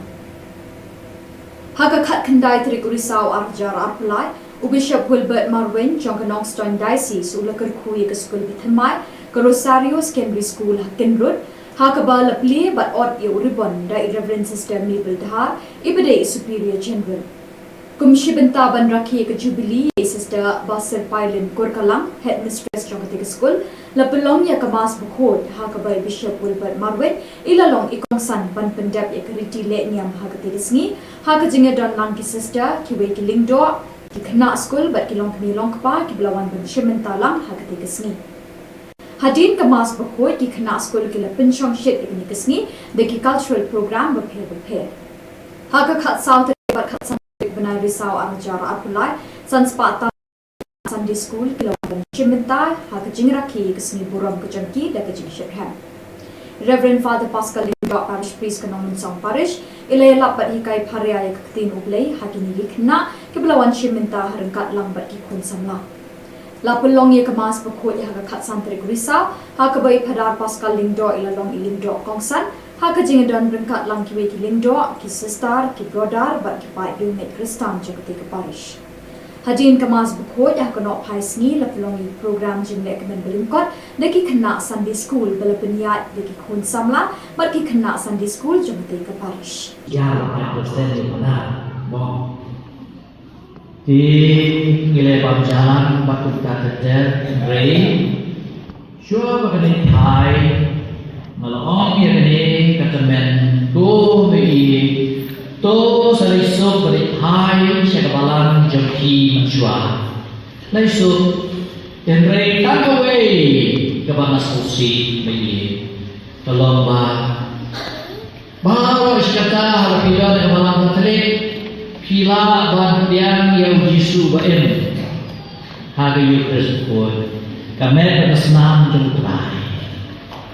ha ka khat khandai trik risau arjar arpulai u Bishop Wilbert Marwin jong ka Nongstoin Diocese u lakar khui ka school bithamai ka Rosario Secondary School Hakinrod ha ka ba lapli bat ot yu ribbon da Reverend Sister Mabel Dhar ibade Superior General Kumshi benta ban rakhi ka Jubilee Sister Basir Pailin Kurkalang Headmistress jong ka school la pelong ya ka mas bukhod ha ka ba Bishop Wilbert Marwin ilalong ikong san ban pendap ya ka riti le niam ha ka tigisngi ha ka jinga don lang ki sister ki we ki lingdo ki khna school bat ki long kni long pa ki blawan ban shimenta lang ha ka tigisngi Hadin ka mas bukhod ki khna school ki la pinchong shit ki kisngi de ki cultural program ba phe ha ka khat south bat khat san banai risau arjar apulai sanspata Sunday School kilawan chiminta ha ka jingrakhi kisni buram ka jangki da ka jingshirhan Reverend Father Pascal Lindot Parish Priest Kanong Song Parish ilay lapat hikai pharia ya katin ublay hakini likna kiblawan shiminta harangkat lambat ki kun samla lapulong ye kemas pekut ya kat santri Risau hakabai Padar Pascal Lindot ilalong ilindot kongsan hakajingadan berangkat lang kiwe ki Lindot ki sister ki brother bat ki pai unit Kristan jagati ke parish Hadirin kemas bukut yang kena paisngi lapulongi program jimlek kemen belingkot deki kena Sunday School bela peniat deki kun samla bagi kena Sunday School jemati ke parish. Ya, 8% di mana? Bon. Di nilai pemjalan batu kateter rei, syua bagani Thai, malong ya gani katemen do mei to saliso beri Thai sekabalan jemki menjua. Laisu enrei takaway kebanas kursi mei tolong bawa iskata halapila dan malam terik pila bandian yang Yesus baen hari Yesus pun kami bersenam jumpai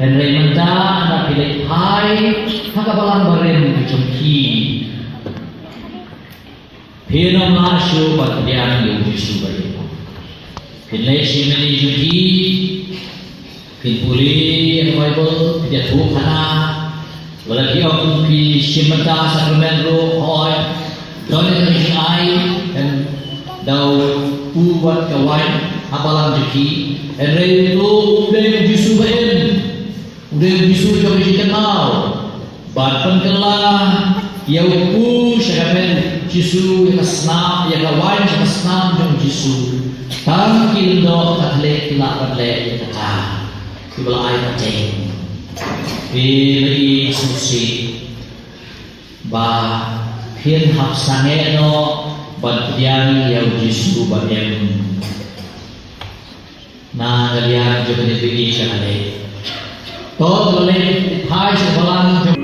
dan remenda anak pilih hai hakabalan baren jumki pina masuk bandian yang Yesus baen pilih simeni jumki pilih Bible dia Thup Lagi orang di Simenta Sacramento Hoi Donor ai dan dau buat kawan apalang jeki dan itu udah Yesus ben udah Yesus yang dikenal bahkan kelah ya u Sacramento Yesus yang senam yang kawan yang senam dengan Yesus tangkil do katle tidak berle kata kibla ai macam Pilih susi ba phiên học sang nghe nó bật diang yang Yesus bagian na galian juga dipilih sekali. Tot boleh Thai sekolah.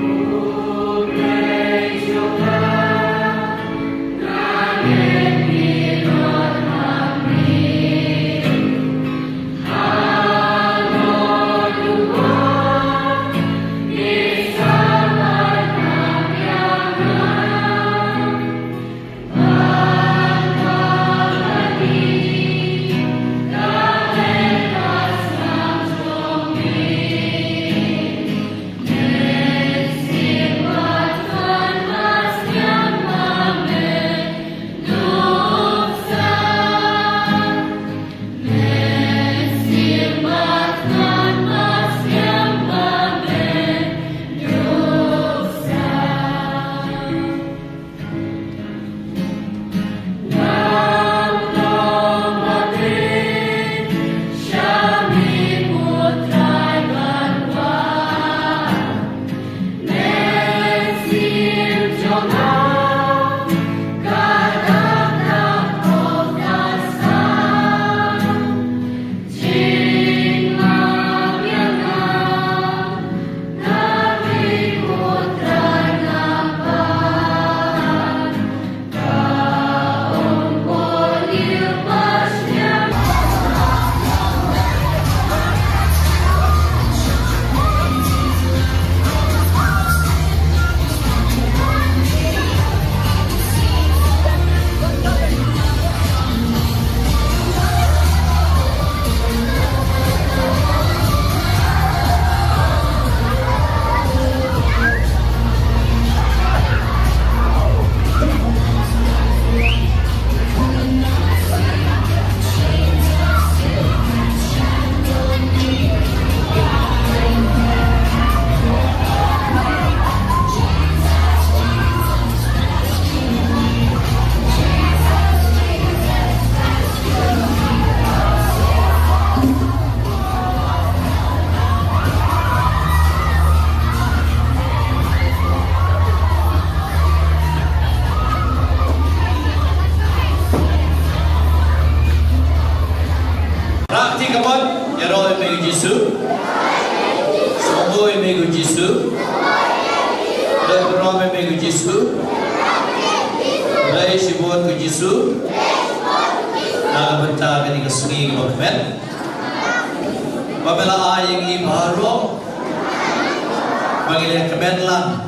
Bagi kemen lang.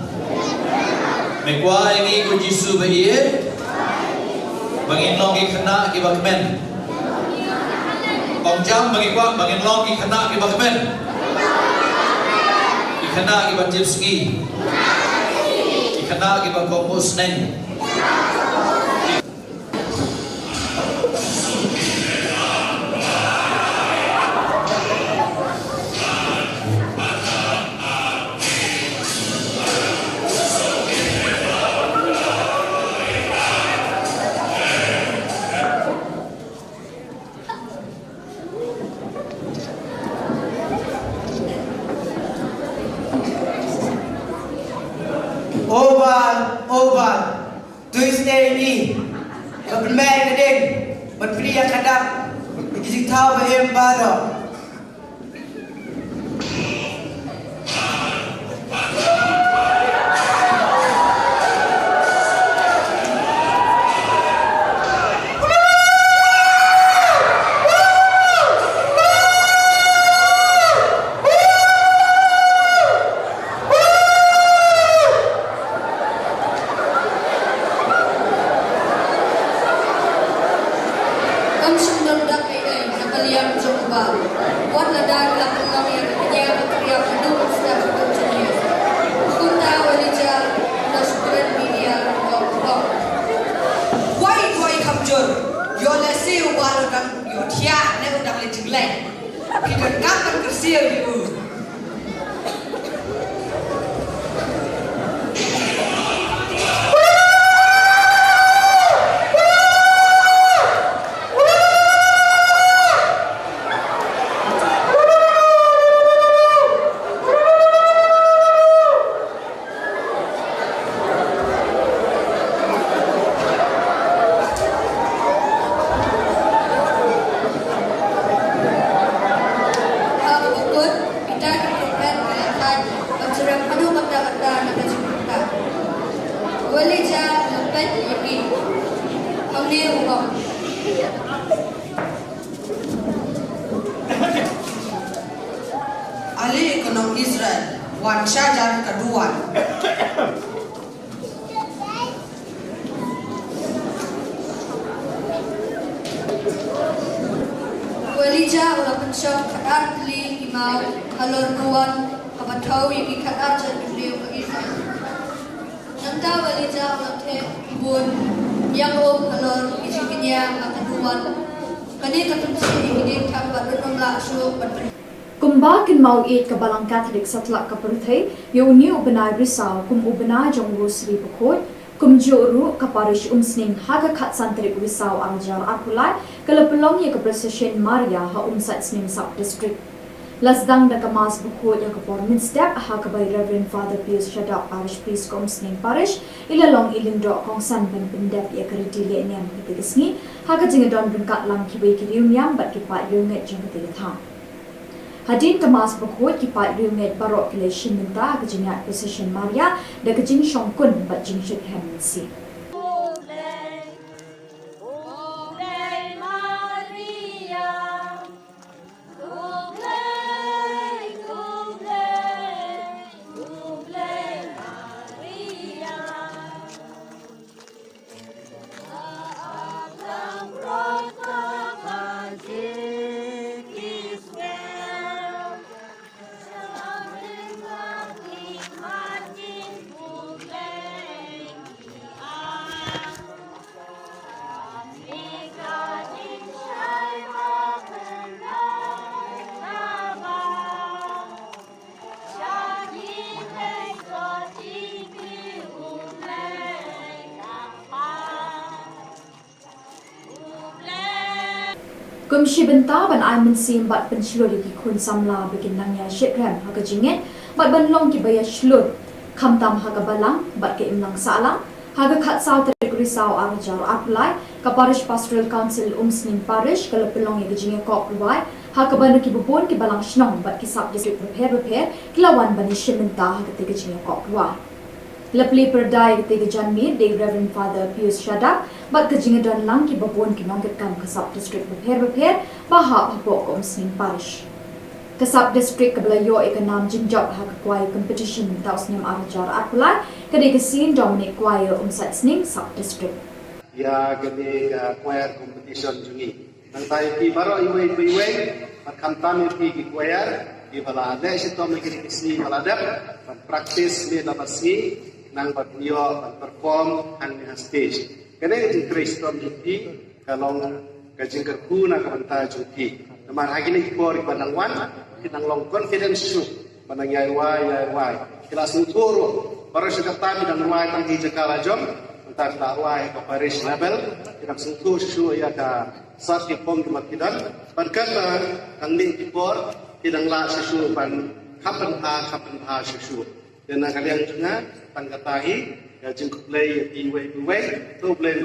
Megwa ini ku Jisu bayi. Bagi long kena kiba kemen. Kong jam bagi kwa bagi long kena kiba kemen. Kena kiba jipski. Kena kiba kompos neng. Oval, Tuesday ni, bermain keding, berpilih yang kadang, kita tahu bahagian baru. Ali ekonom Israel, Wan Syajar kedua. Walija ulah pensok kadar beli imau halor nuan kabatau yang kadar jadi beliau ke Israel. Nanta walija ulah teh bun yang halor isinya kataduan. Kani katumsi ini tambat renung laksu berpen. Kumba kin mau it ka balang Catholic satlak ka perthai yo ni ubenai risau kum ubenai jongro sri bukot kum joru ka parish umsning haga khat santri risau arjar arpulai kala pelong ye ka procession Maria ha umsat sning sub district lasdang da kamas bukot ya ka pormin step ha ka by Reverend Father Pius Shada parish priest kom sning parish ilalong ilindro kong san ben bendep ye ka ridile niam pitigisni ha ka jingadon bungkat lang kibai ki niam bat ki pa yunget jengati thang Hadin kemas berkut kipat riunget barok kileshin minta kejingat position Maria dan kejing syongkun bat jing syut hemensi. Kumshi benta ban ai mensim bat penslur di kun samla bikin nangya shikrem haga jinget bat ban long ki baya shlur khamtam haga balang bat ke imlang salang haga khat saw tarik risau arjar aplai ka parish pastoral council umsning parish kala pelong ye jinge kop ruai haga ban ki bubon ki balang shnong bat ki sub district prepare kilawan ban shimenta haga te jinge kop ruai Lapli perdai ketiga janmi de Reverend Father Pius Shada bat kejinga dan lang ki babon ki nongket kam kasap district prepare bahap hapok kom sing parish. Kesab distrik kebelayo ikanam jinjok hak kuai competition taus nyam arjar arpulai kede kesin Dominic kuai umsat sning sub district. Ya gede choir competition jungi. Nang tayo ki baro iwe kamtam ki choir di balade sito mekini kisi balade practice ni labasi nang bagyo perform ang stage. Kene di Kristo miti kalong kajing kerku na kabanta juti. Naman hagini kipor ibanang wan kinang long confidence su banang yai kelas uturo baro sekatami dan wai tangki jakala jom entar dakwai ke parish level kinang sentuh su ya ka sat ki pom kidan perkata kang ni kipor kinang la su pan kapan ha su dan kalian juga tangkatahi ya jing play iwe to play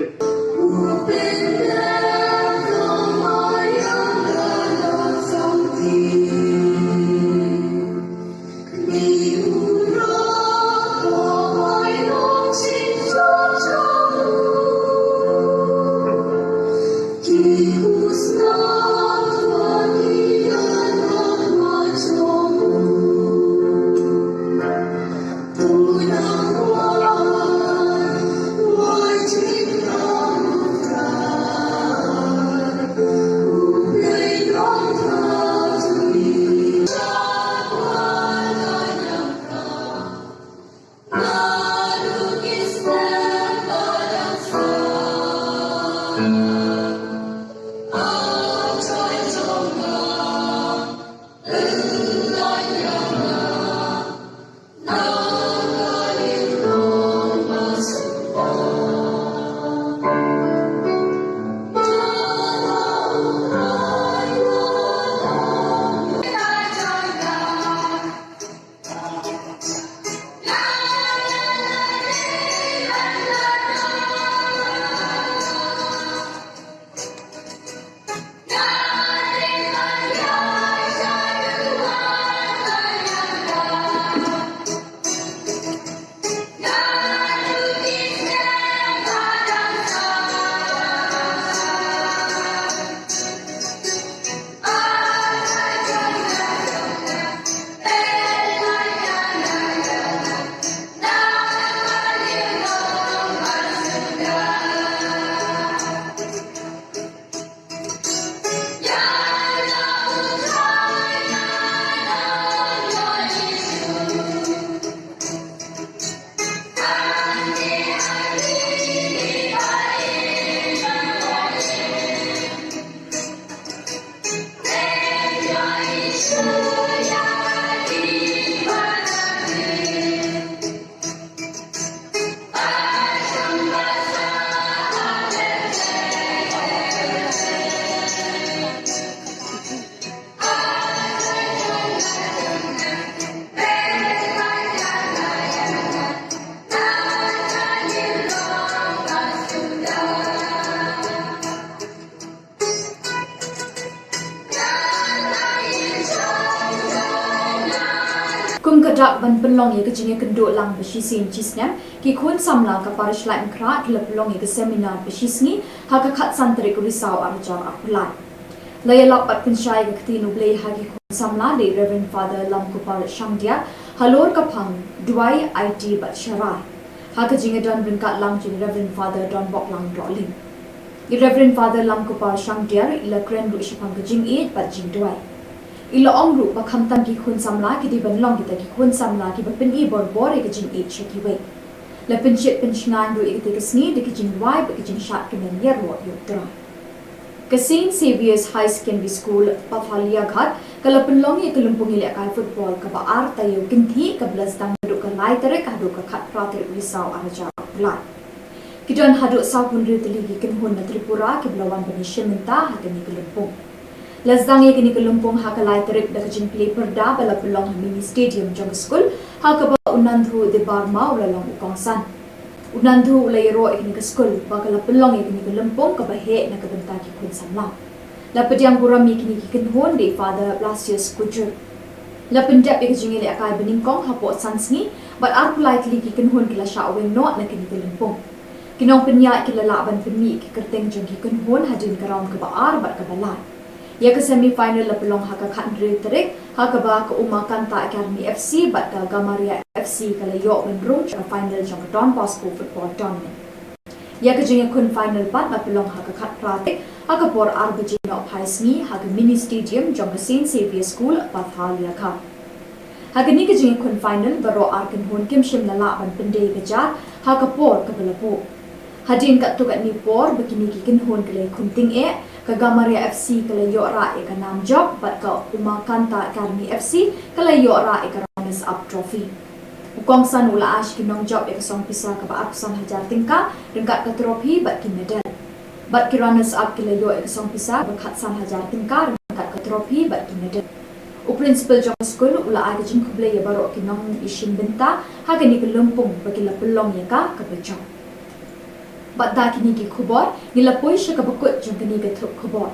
Kum kedak ban penlong ye kejinge kenduk lang beshisin cisnem ki kun samla ka parish lai mkra kelep long ye ke seminar beshisni ha ka khat santri ku risau arjar apulai laya lap pat penshai ke ktinu blei ha ki kun samla de Reverend Father Lam Kupar Shamdia halor ka phang duai IT bat sharai ha ka jinge don brinkat lang jing Reverend Father Don Bok Lang Rolling Reverend Father Lam Kupar Shamdia ila kren ru shipang ke jing it bat jing duai ilo ongru bakam tam ki khun samla ki di ban long kita ki khun samla ki ban i bor bor e jing e cheki we la pen chet pen shngan ru e ke sni de ki jing wai ba ki jing shat ki men yer ro yo tra ka St Saviour's High Secondary School Pafalia Ghat kala pen long e kelumpung ile kai football ka ba ar tayo kinthi ka blas dang du ka lai tere ka du ka khat pra ter risau araja la ki don hadu sa pun ri tli ki kin hon na Tripura ki blawan ban shementa ha ke ni kelumpung Lazdang ye kini kelumpung ha kalai terik da kajin play perda bala pelong mini stadium jong school ha ka ba unandhu de barma ulalong ukongsan unandhu ulayro ikini ke school ba kala pelong ye kini kelumpung ka ba he na ka benta ki kun samla la pediang buram ye kini ki kin hon de Father Blasius Kujur la pendap ye kajin ile akai beningkong ha po sansni but ar politely ki kin hon kila sha wen not na kini kelumpung kinong penya kila la ban pemi ki kerteng jong ki kin hon hadin karam ka ba ar ba ka balai Ya ke semi final lapelong haka khandri terik haka ba ke Uma Kanta Academy FC bat ka Gamaria FC kala yo benrung final jong Don Bosco football tournament. Ya ke jeng kun final pat lapelong haka khat pratik haka por arbiji no phaisni haka mini stadium jong Saint Xavier School Pathalia ka. Haka ni ke jeng kun final baro arkan hon kim shim nala ban pendai kejar haka por ke belapo. Hadin kat tu kat ni por begini kikin hon kele kunting ke Gamaria FC kala yo ra e ka nam job bat ka Uma Kanta Academy FC kala yo ra e ka runners up trophy. Ukong san ula ash ki nong job e ka song pisa ka ba apsan hajar tingka rengkat ka trophy bat ki medal. Bat ki runners up kala yo e ka song pisa ba khat san hajar tingka rengkat ka trophy bat ki medal. U principal jong school ula aga jing kuble ya baro ki nong ishin benta ha ka ni ka lumpung ba ki la pelong ya ka bejong. Bat da kini ki Khubor ni lapoi sha ka bakut jong kini ka Thup Khubor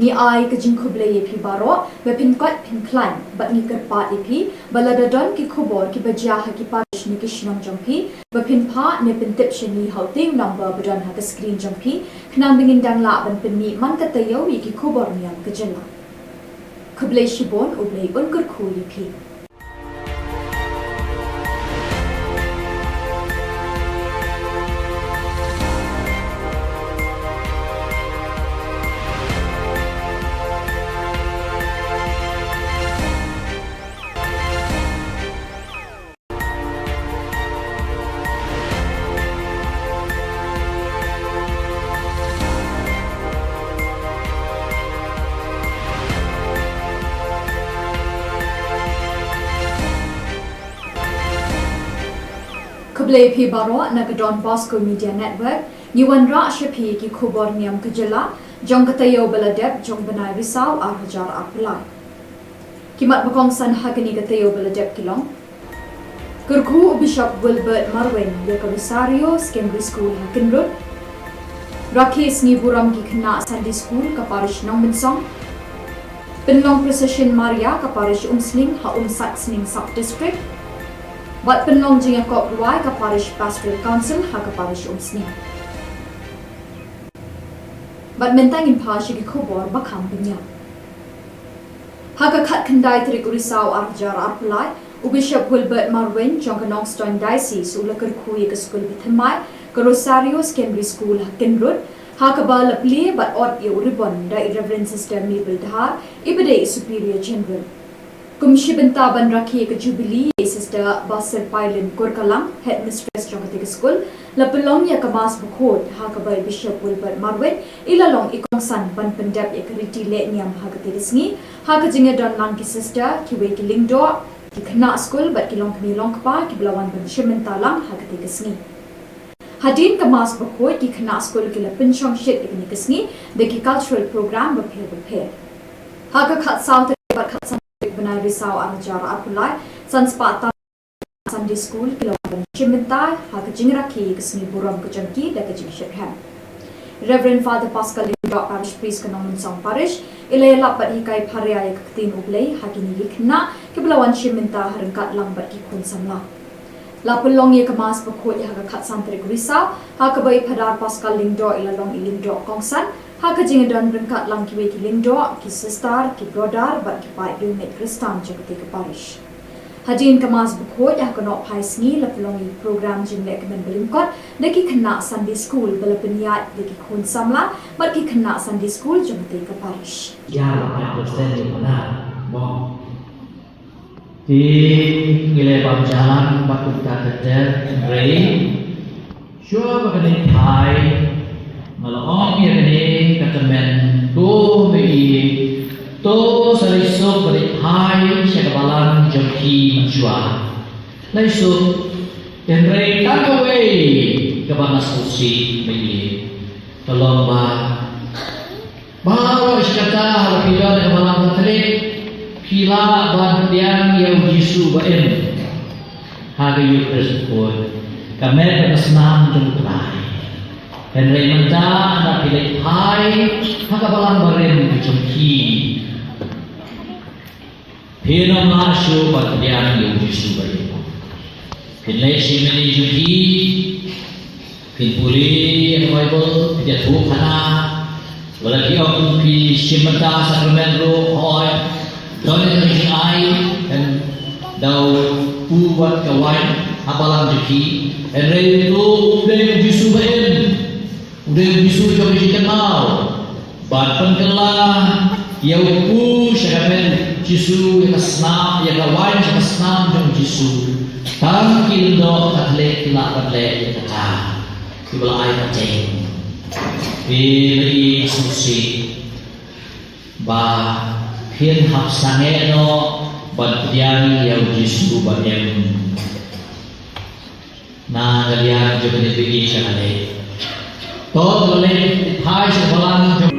ni ai ka jing khuble ye phi baro be pin kot pin klan bat ni kar pa ye phi balada don ki Khubor ki bajia ha ki parish ni ki shnong jong phi be pin pha ne pin tip shini hauting number badon ha ka screen jong phi khnang bingin dang la ban pin ni man ka tayo ye ki Khubor Niam ka jela khuble shibon ublei un kur khu ye phi. Kublai phi baro na ka Don Bosco Media Network ni wan ra shapi ki Khubor Niam kejela jong katayo baladep jong banai risau ar hajar apulai kimat bakong san hagani katayo baladep kilong kurku Bishop Wilbert Marwen ya ka Rosario Secondary School Hakinrut Rakis ni buram ki khna Sunday School ka parish nong minsong Penlong Procession Maria ka parish Umsling ha Sat Sning Sub District Bat penlong jing kop ruai ka parish pastoral council ha ka parish Umsning. Bat mentang in pa shi ki Khubor bakham pinya. Ha ka khat khandai trik urisau arjar arpulai u Bishop Wilbert Marwen jong ka Nongstoin Diocese u lakar khui ka school bithamai ka Rosario Secondary School Hakinrut ha ka ba lapli bat ot ye uribon da Reverend Sister Mabel Dhar ibade Superior General. Kumshi benta ban rakhi ka Jubilee Sister Basir Pailen Kurkalang Headmistress jong ka school lapelong ya ka mas bukhot ha ka bai Bishop Wilbert Marwen ilalong ikong san ban pendap ya ka riti le niam ha ka tirisngi ha ka jinga don lang ki sister ki we ki lingdo ki khna school bat ki long kni long pa ki blawan ban shimenta lang ha ka tirisngi hadin ka mas bukhot ki khna school ki la pinchong shit ki nikisngi de ki cultural program ba phe ha ka khat south bat khat banai risau arjar apulai sanspata Sunday School kilawan chimentai ha ka jingra ki kisni buram ka jangki da ka jingshekhan Reverend Father Pascal Lindo Parish Priest ka nong song parish ilayla pat hikai pharia ya katin ublei ha kini likhna kiblawan chimenta harangkat lang bat ki khun samla la pelong ye ka mas pakhot ya ka khat santrik risau ha ka bai phadar Pascal Lindo ilalong ilindo kongsan ha ka jingadon rangkat lang ki we ki lindo ki sister ki brother bat ki pai unit Kristan jagati ka parish Hadin kamas bukhot ya kono phaisni lapelongi program jing le kemen belingkot deki khna Sunday School balapeniat deki khun samla bat ki khna Sunday School jomte ka parish ya la persen di mana mo di ngile bam jalan bakut ka ter rei sure bagani thai malong ye ni katamen do me to sari so bari hai shakabalan jomki manjua lai so enrei tak away kabana susi mai tolong ba shkata halpila de malam tale pila ban diam yang Yesu ba em hari yu Kristus kamer penasnam jomtrai enrei manta na pilai hai hakabalan barem jomki Pino mashu pagdian yung Yesu bari. Pinlay si mani juhi, pinpuli ang Bible, pinjatuh kana, wala ki ông ki shimata Sacramento hoi donate ni ai and dau buat kawan apalang jeki and re tu udah bisu baen udah bisu jauh jika mau bat penkelah yau pu syaramen jisu yang senam yang kawan yang senam jauh jisu tam kindo atle kila atle kata kibla ai kaceng di susi ba hiên học sang nghe nó bật diang yau jisu baem na galian jo bene bigi chale to le thai se balang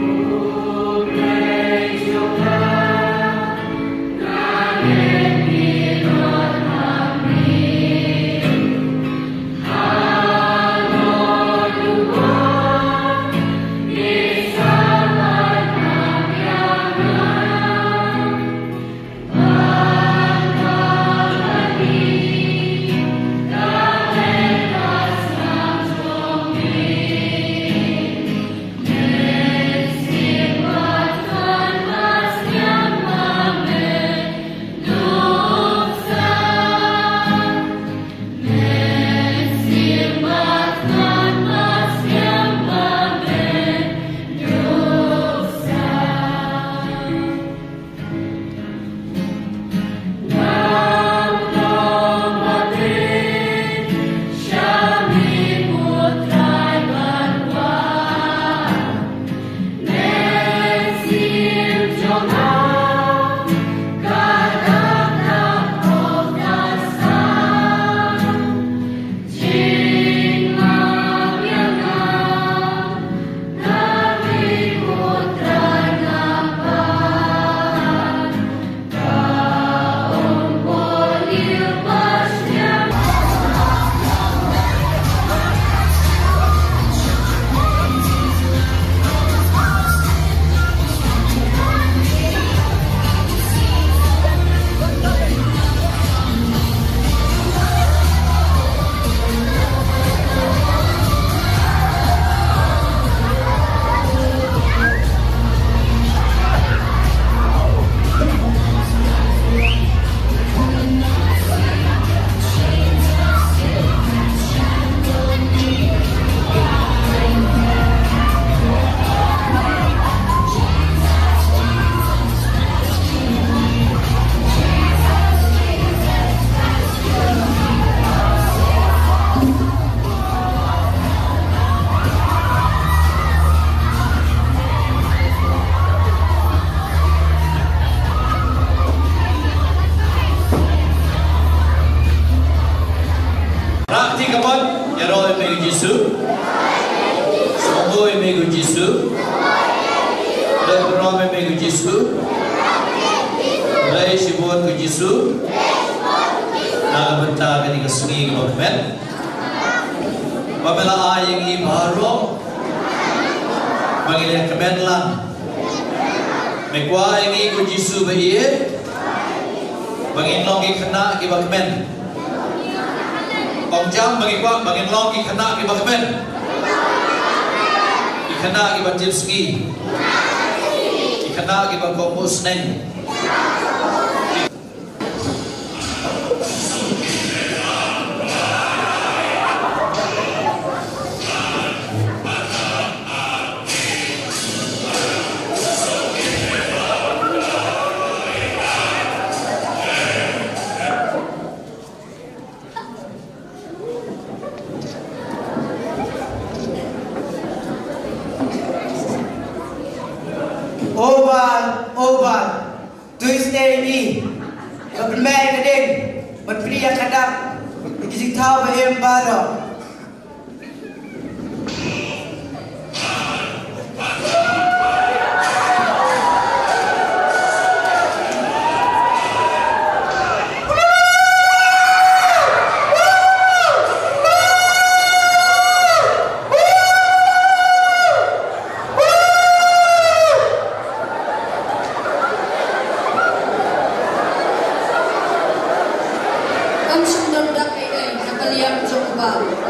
Ang sundang dakay ay nakaliyak sa kubal.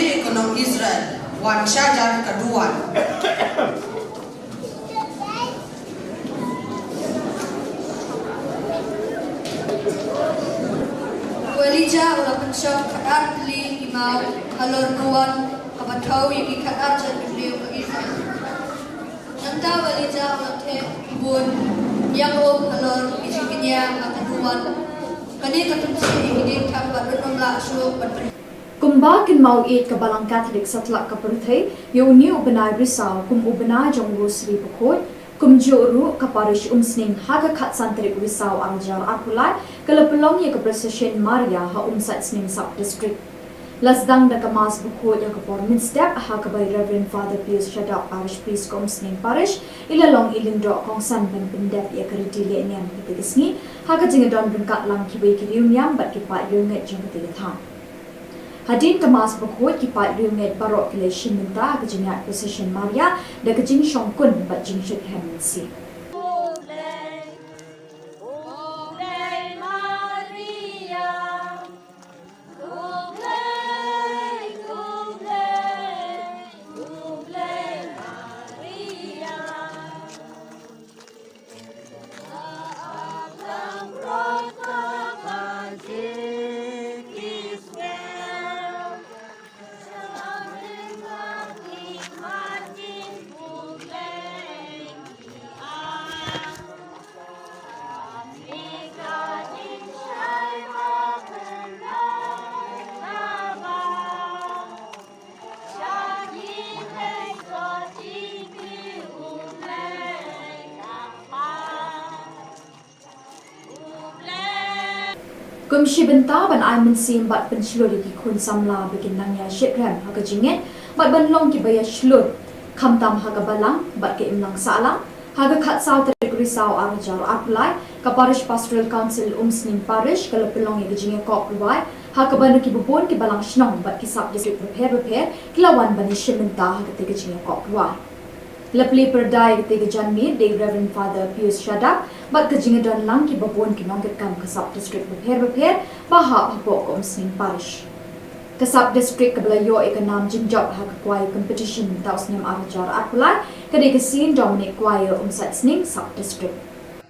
ekonom Israel wan syajar keduan. Walija ulah pensok kadar beli imau halor nuan kabatau yang kadar jan beliau ke Israel. Nanta walija ulah the Khubor Niam halor isinya keduan. Kani ketumsi ini tak bernomla so ber. Kumba kin mau it ke balang Katolik satlak ke perthai yo ni ubenai risau kum ubenai jongru Sri Bukot kum joru ke parish umsning haga khat santri risau arjar apulai kalau pelong ye ke procession Maria ha umsat sning sub district lasdang da kamas Bukot ya ke pormin step ha ke by Reverend Father Pius Shadap parish priest kum sning parish ilalong ilindro kong san ben pendep ya ke ritile niam ketisni ha ke jingadon bengkat lang kibai kiriuniam bat kipai lunget jong ketigatan Hadin kemas Bukot kipat riunget barok keleshin minta kejingat procession Maria dan kejing syongkun bat jing syuk hemensi. Kumshi benta ban ai mensim bat penslur di kun samla bikin nangya shitram haga jinget bat ban long ki baya shlur khamtam haga balang bat ke imlang sala haga khat saw tergri saw arjar apply ka parish pastoral council umsning parish kala pelong ye jinge kop ruai haga banu ki bubon ki balang shnong bat ki sub district prepare kilawan bani shimenta haga te jinge kop ruai Lepli perdai ketiga janmi de Reverend Father Pius Shadap bat kejinga dan lang ki babon ki nongket kam kesab district beper baha hapok umsning parish kesab district kebelayo ikanam jinjab ha kuai competition taus nem arjar apulai kede kesin Dominic kuai umsat sning sub district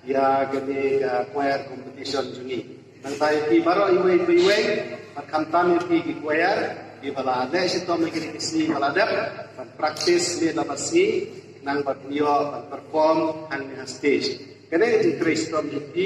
ya kede kuai competition juni nantai ki baro iwe pat kamtam ki kuai di balade sitom kede kesi balade pat praktis ni dabasi nang batio perform hang stage kene di kristom juti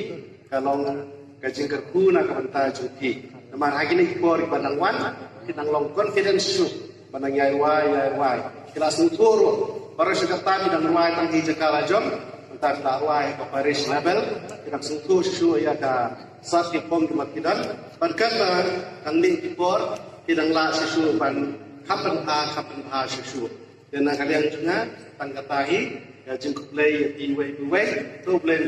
kalong kajing kerku na kabanta juti namar hagini kor banang wan kinang long confidence su banang yai wai kelas uturo para sekretari dan wai tang hija kala jom entar ta wai ke parish level kinang sentuh su ya ka sat ki pom ki makidan berkata tang ning kor kinang la su ban kapan ha su dan kalian juga tangkatahi ya jengkuk play di way to play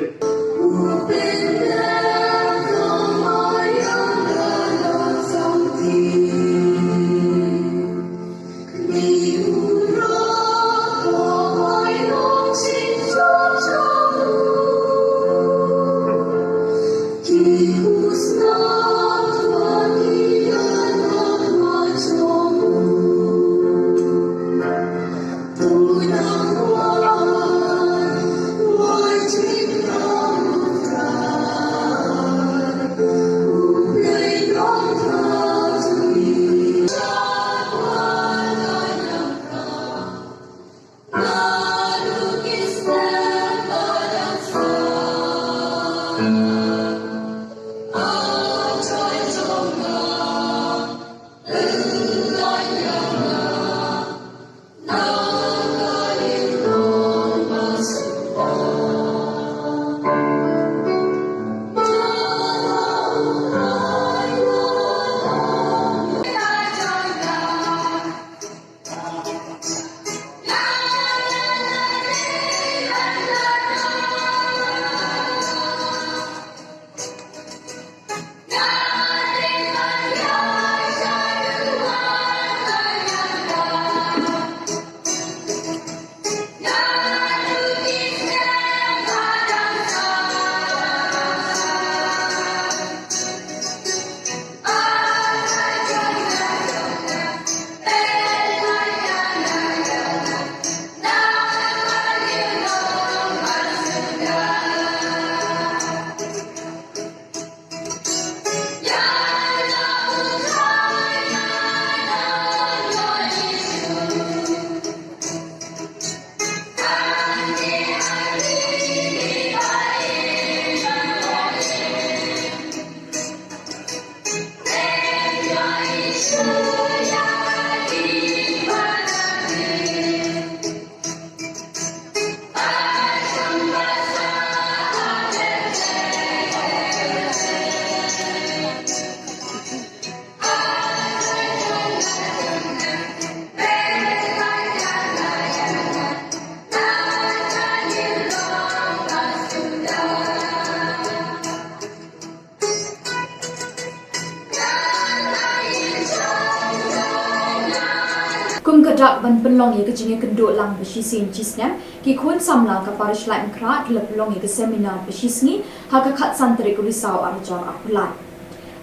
kum kadak ban penlong ye kejinge kendo lang besisin cisnem ki khun samla ka parish lai mkra ki pelong ye ke seminar besisngi ha ka khat santre ku risau arjar apulai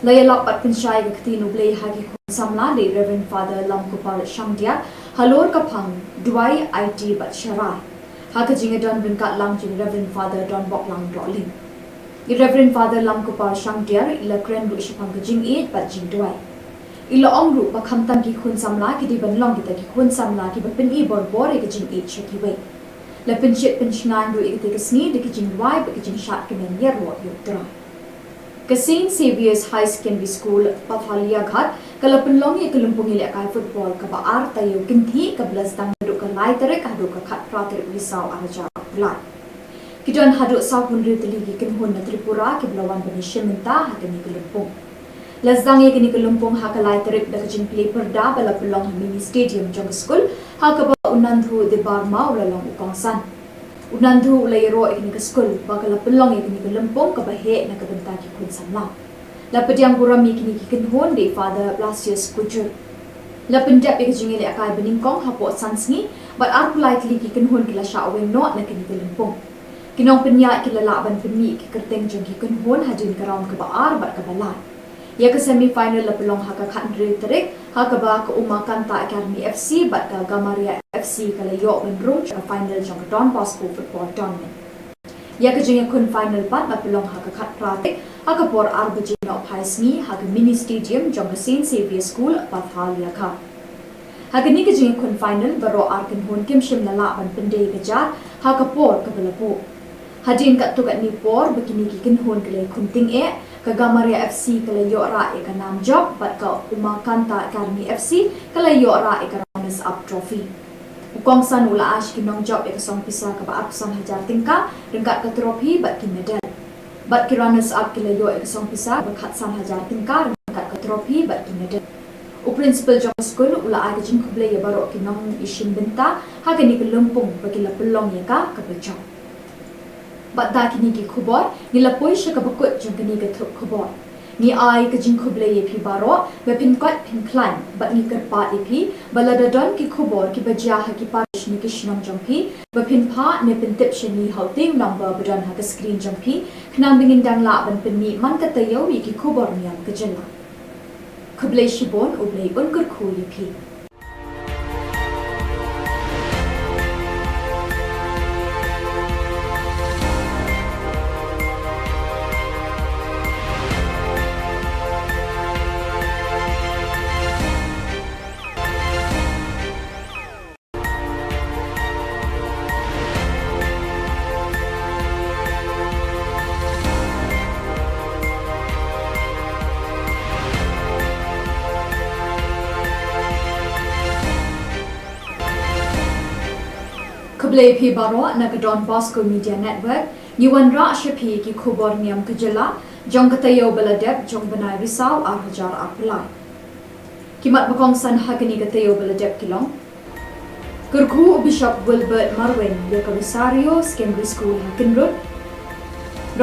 laya lak pat pensyai ke ketinu blei hagi khun samla le Reverend Father Lam Kupal Shangdia halor ka phang duai IT bat sharai ha ka jinge don bin kat lang jing Reverend Father Don Bok Lang Rolling Reverend Father Lam Kupal Shangdia ila kren lu ishapang ke jing it bat jing duai ila ongru ba khamtam ki khun samla ki di ban long ki ta ki khun samla ki ba pin i bor bor e ki jing e cheki we la pin chit pin chngan ru e ki te sni de ki jing wai ba ki jing shat ki men yer ro yu tra ka St Saviour's High Secondary School Pathalia Ghat kala pin long ye kalumpung ile kai football ka ba ar ta yu kin thi ka blas dang du ka lai tere ka du ka khat pra tere wi saw ar ja lai ki don hadu saw pun ri tli ki kin hon na Tripura ki blawan ba ni sheminta ha ka ni kalumpung Lazdang ye kini kelumpung haka lai terip dak jing play perda bala pelong mini stadium jong school haka ba unandhu de barma ulalong ukongsan unandhu ulai ro ikini ke school bakala pelong ye kini kelumpung ka bahe na ka benta ki kun samla la pediang buram ye kini ki kin hon de Father Blasius Kujur la pendap ye jing ile akai beningkong hapo sansngi but ar politely ki kin hon kila sha awen not na kini kelumpung kinong penya kila la ban pemi ki kerteng jong ki kin hon hadin ka round ka ba ar bat ka balai ya ke semi final la pelong haka khandre terek haka ba ka umakan ta academy FC bat ka Gamaria FC kala yo ben rum ka final jong Don Bosco football tournament ya ke jeng kun final pat la pelong haka khat pratik haka por arbaji no phaisni haka mini stadium jong St Saviour's School Pathalia Kha haka ni ke jeng kun final baro arkin hon kim shim la la ban pende ke jar haka por ka belapo hadin kat tu kat ni por begini ki kin hon kale kunting e ka Gamaria FC kala yo ra e ka nam job bat ka umakanta academy FC kala yo ra e ka runners up trophy ukong san ula ash ki nong job e ka song pisa ka ba apsan hajar tingka rengkat ka trophy bat ki medal bat ki runners up kala yo e ka song pisa ba khat san hajar tingka rengkat ka trophy bat ki medal u principal job school ula ai ka jing khuble ye baro ki nong ishin benta ha ka ni ka lumpung ba ki la pelong ye ka bechong Bat da kini ki khubor ni la poi sha ka bakut jong kini ka thup khubor ni ai ka jing khuble ye phi baro be pin kwat pin klan bat ni kar pa e phi bala da don ki khubor ki bajia ha ki parish ni ki shnong jong phi be pin pha ne pin tip shani hauting number badan ha ka screen jong phi khnam bingin dang la ban pin ni man ka tayo wi ki khubor niam ka jela khuble shibon ublei un kur khu ye phi Kable phi baro na ka Don Bosco Media Network ni wan ra shapi ki Khubor Niam kujela jong katayo baladep jong banai risau ar hajar apulai kimat bakong san hakani katayo baladep kilong kurku Bishop Wilbert Marwin ya ka Rosario Secondary School Hakinrod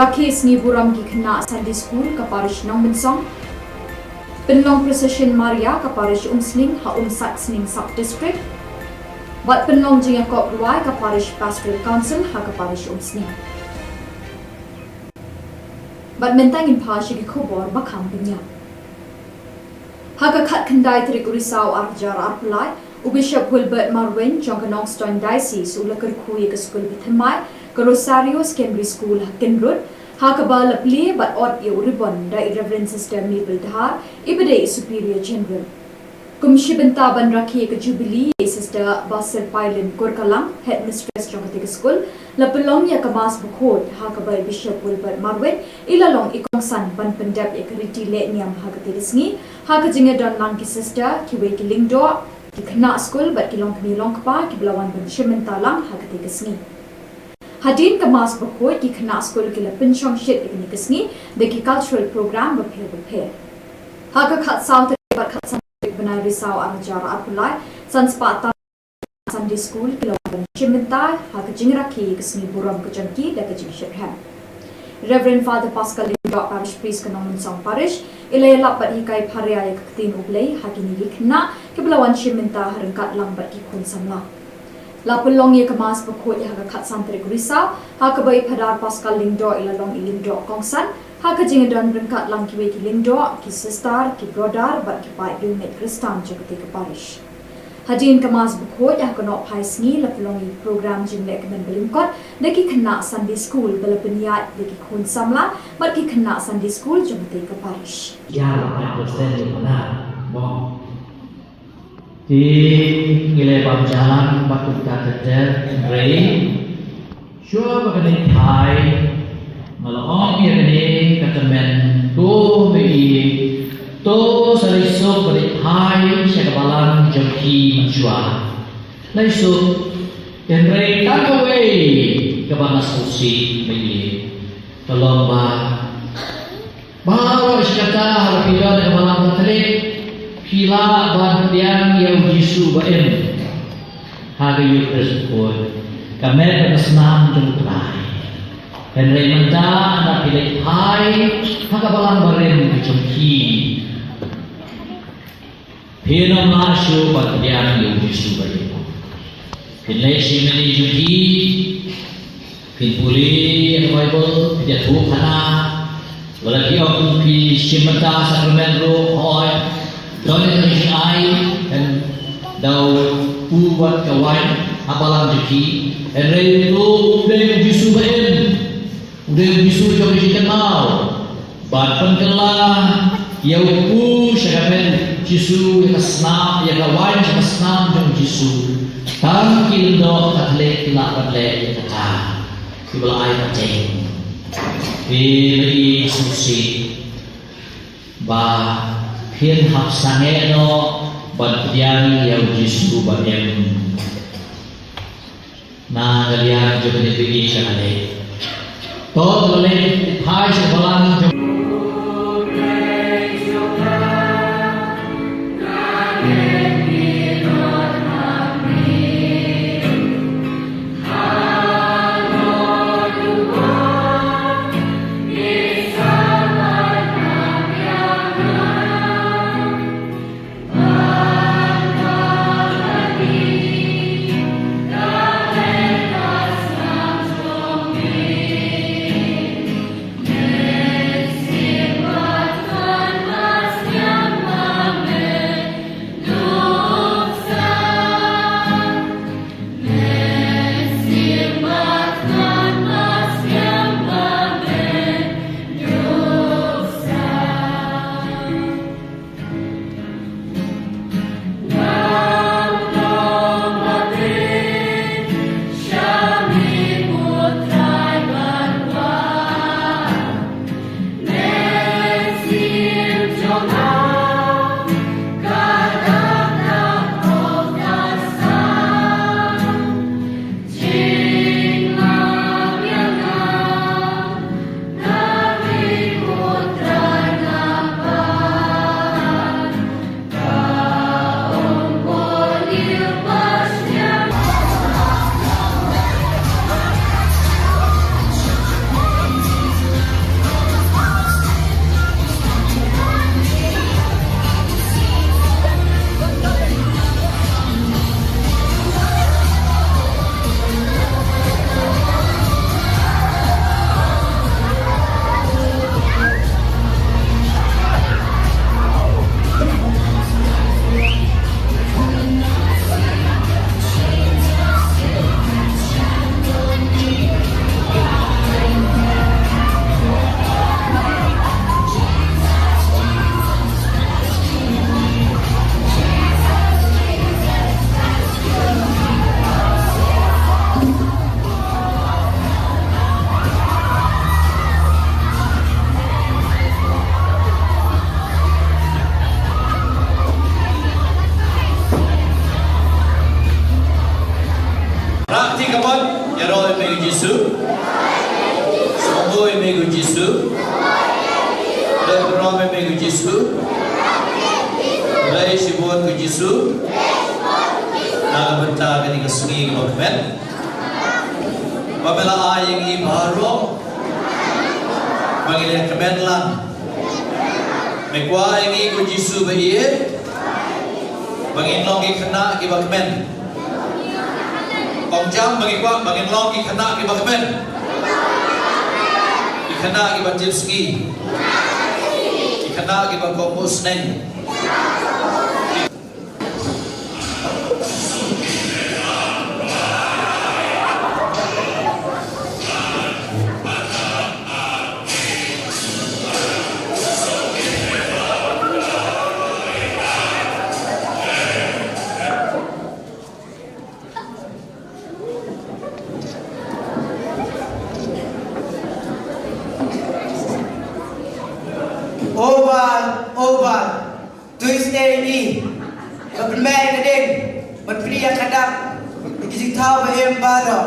Rakis ni buram ki khna Sunday School ka parish nong binsong Penlong Procession Maria ka parish Umsning ha Umsat Sning Sub District Bat penlong jing kop ruai ka parish pastoral council ha ka parish Umsning Bat mentang in pashi ki khubor bakham pinya ha ka khat khandai trik urisau arjar arpulai u Bishop Wilbert Marwin jong ka Nongstoin Diocese u lakar khui ka school bithmai ka Rosario Secondary School Hakinrod ha ka ba lapli bat ot ye uribon da Reverend Sister Mabel Dhar ibade Superior General Kumshi benta ban rakhi ka Jubilee Sister Basir Pailin Korkalang Headmistress jong ka school la pelong ya ka mas bukhod ha ka ba Bishop Wilbert Marwin ilalong ikong san ban pendap ya ka riti le niam ha ka tisngi ha ka jinga don lang ki sister ki we ki lingdo ki khna school bat ki long kni long pa ki blawan ban shimenta lang ha ka tisngi Hadin ka mas bukhod ki khna school ki la pinchong shit ikni kisngi de ki cultural program ba phe ha ka khat south bat khat san banai risau arjar apulai sanspata Sunday School kilawan shiminta ha ka jingra ki kisni buram ka janki da ka jing shirham Reverend Father Pascal Lindot Parish Priest ka nong song parish ilayala pat hi kai pharya ya kaktin ublay ha kini likhna kebelawan Shiminta harengkat lambat ki kun samla. Lapelong ye kemas pekut ya kat santri Risau, ha kebai padar Pascal Lingdo ila long ilingdo kongsan, ha kejingedan rengkat lang kiwe ki Lingdo, ki Sistar, ki Brodar, bat ki Pai Dumet Kristan jagati ke Parish. Hadirin kemas pekut ya kenok pai sengi lapelong ye program jimlek kemen belingkot, deki kena Sunday School bela peniat deki kun samla, bat ki kena Sunday School jagati ke Parish. Ya, 8% di mana? Mau di nilai pemjalan waktu kata Ray, sure bagani Thai, malah ya bagani kata men tu mei tu sariso bagani Thai sekabalan jemki menjual. Lain so, Ray tak away kebana susi mei tolong bawa iskata harapida kebana terik. Pila bantian yang Yesus baen hari Yesus pun kami bersenam jumpai dan remenda anak pilih hai hakabalan baren jumki pina masuk bantian yang Yesus baen pilih simeni jumki pilih Bible pilih Thup hana lagi orang pilih simenta sakramen roh hoi Donen ai dan dau buat kawan apalan jeki ere itu udah bisu ben udah bisu jauh kenal batang kelah ya upu syamen jisu ya kesnam ya kawan ya kesnam jauh jisu tam kindo katle kila katle ya kata kibla ai paceng pilih susi ba Hin hap sange no bantian yang Yesus bagian na galian juga dipilih sekali. Tot boleh Thai sebalang. bangin long ki khana ki bakmen kong jam bagi kwa bangin long ki khana ki bakmen ki khana ki banjil ski ki khana ki bakopus neng Oval, Tuesday ni, kebenar keding, menteri yang kadang, kita tahu bahagian baru.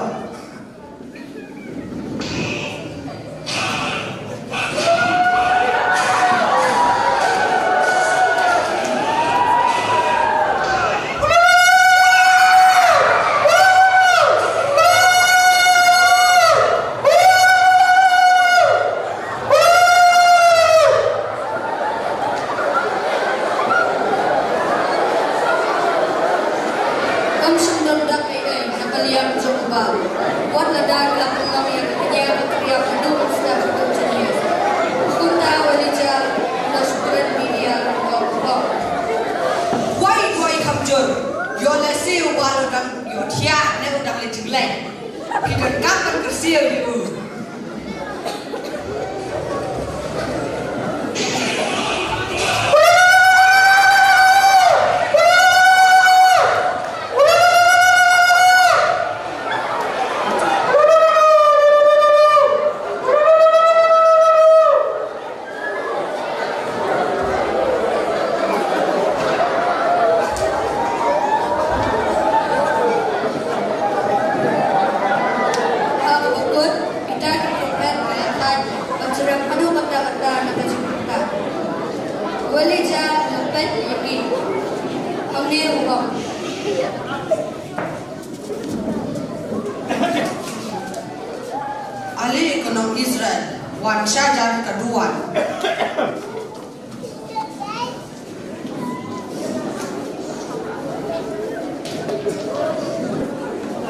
Ali ekonom Israel, Wan Syajar kedua.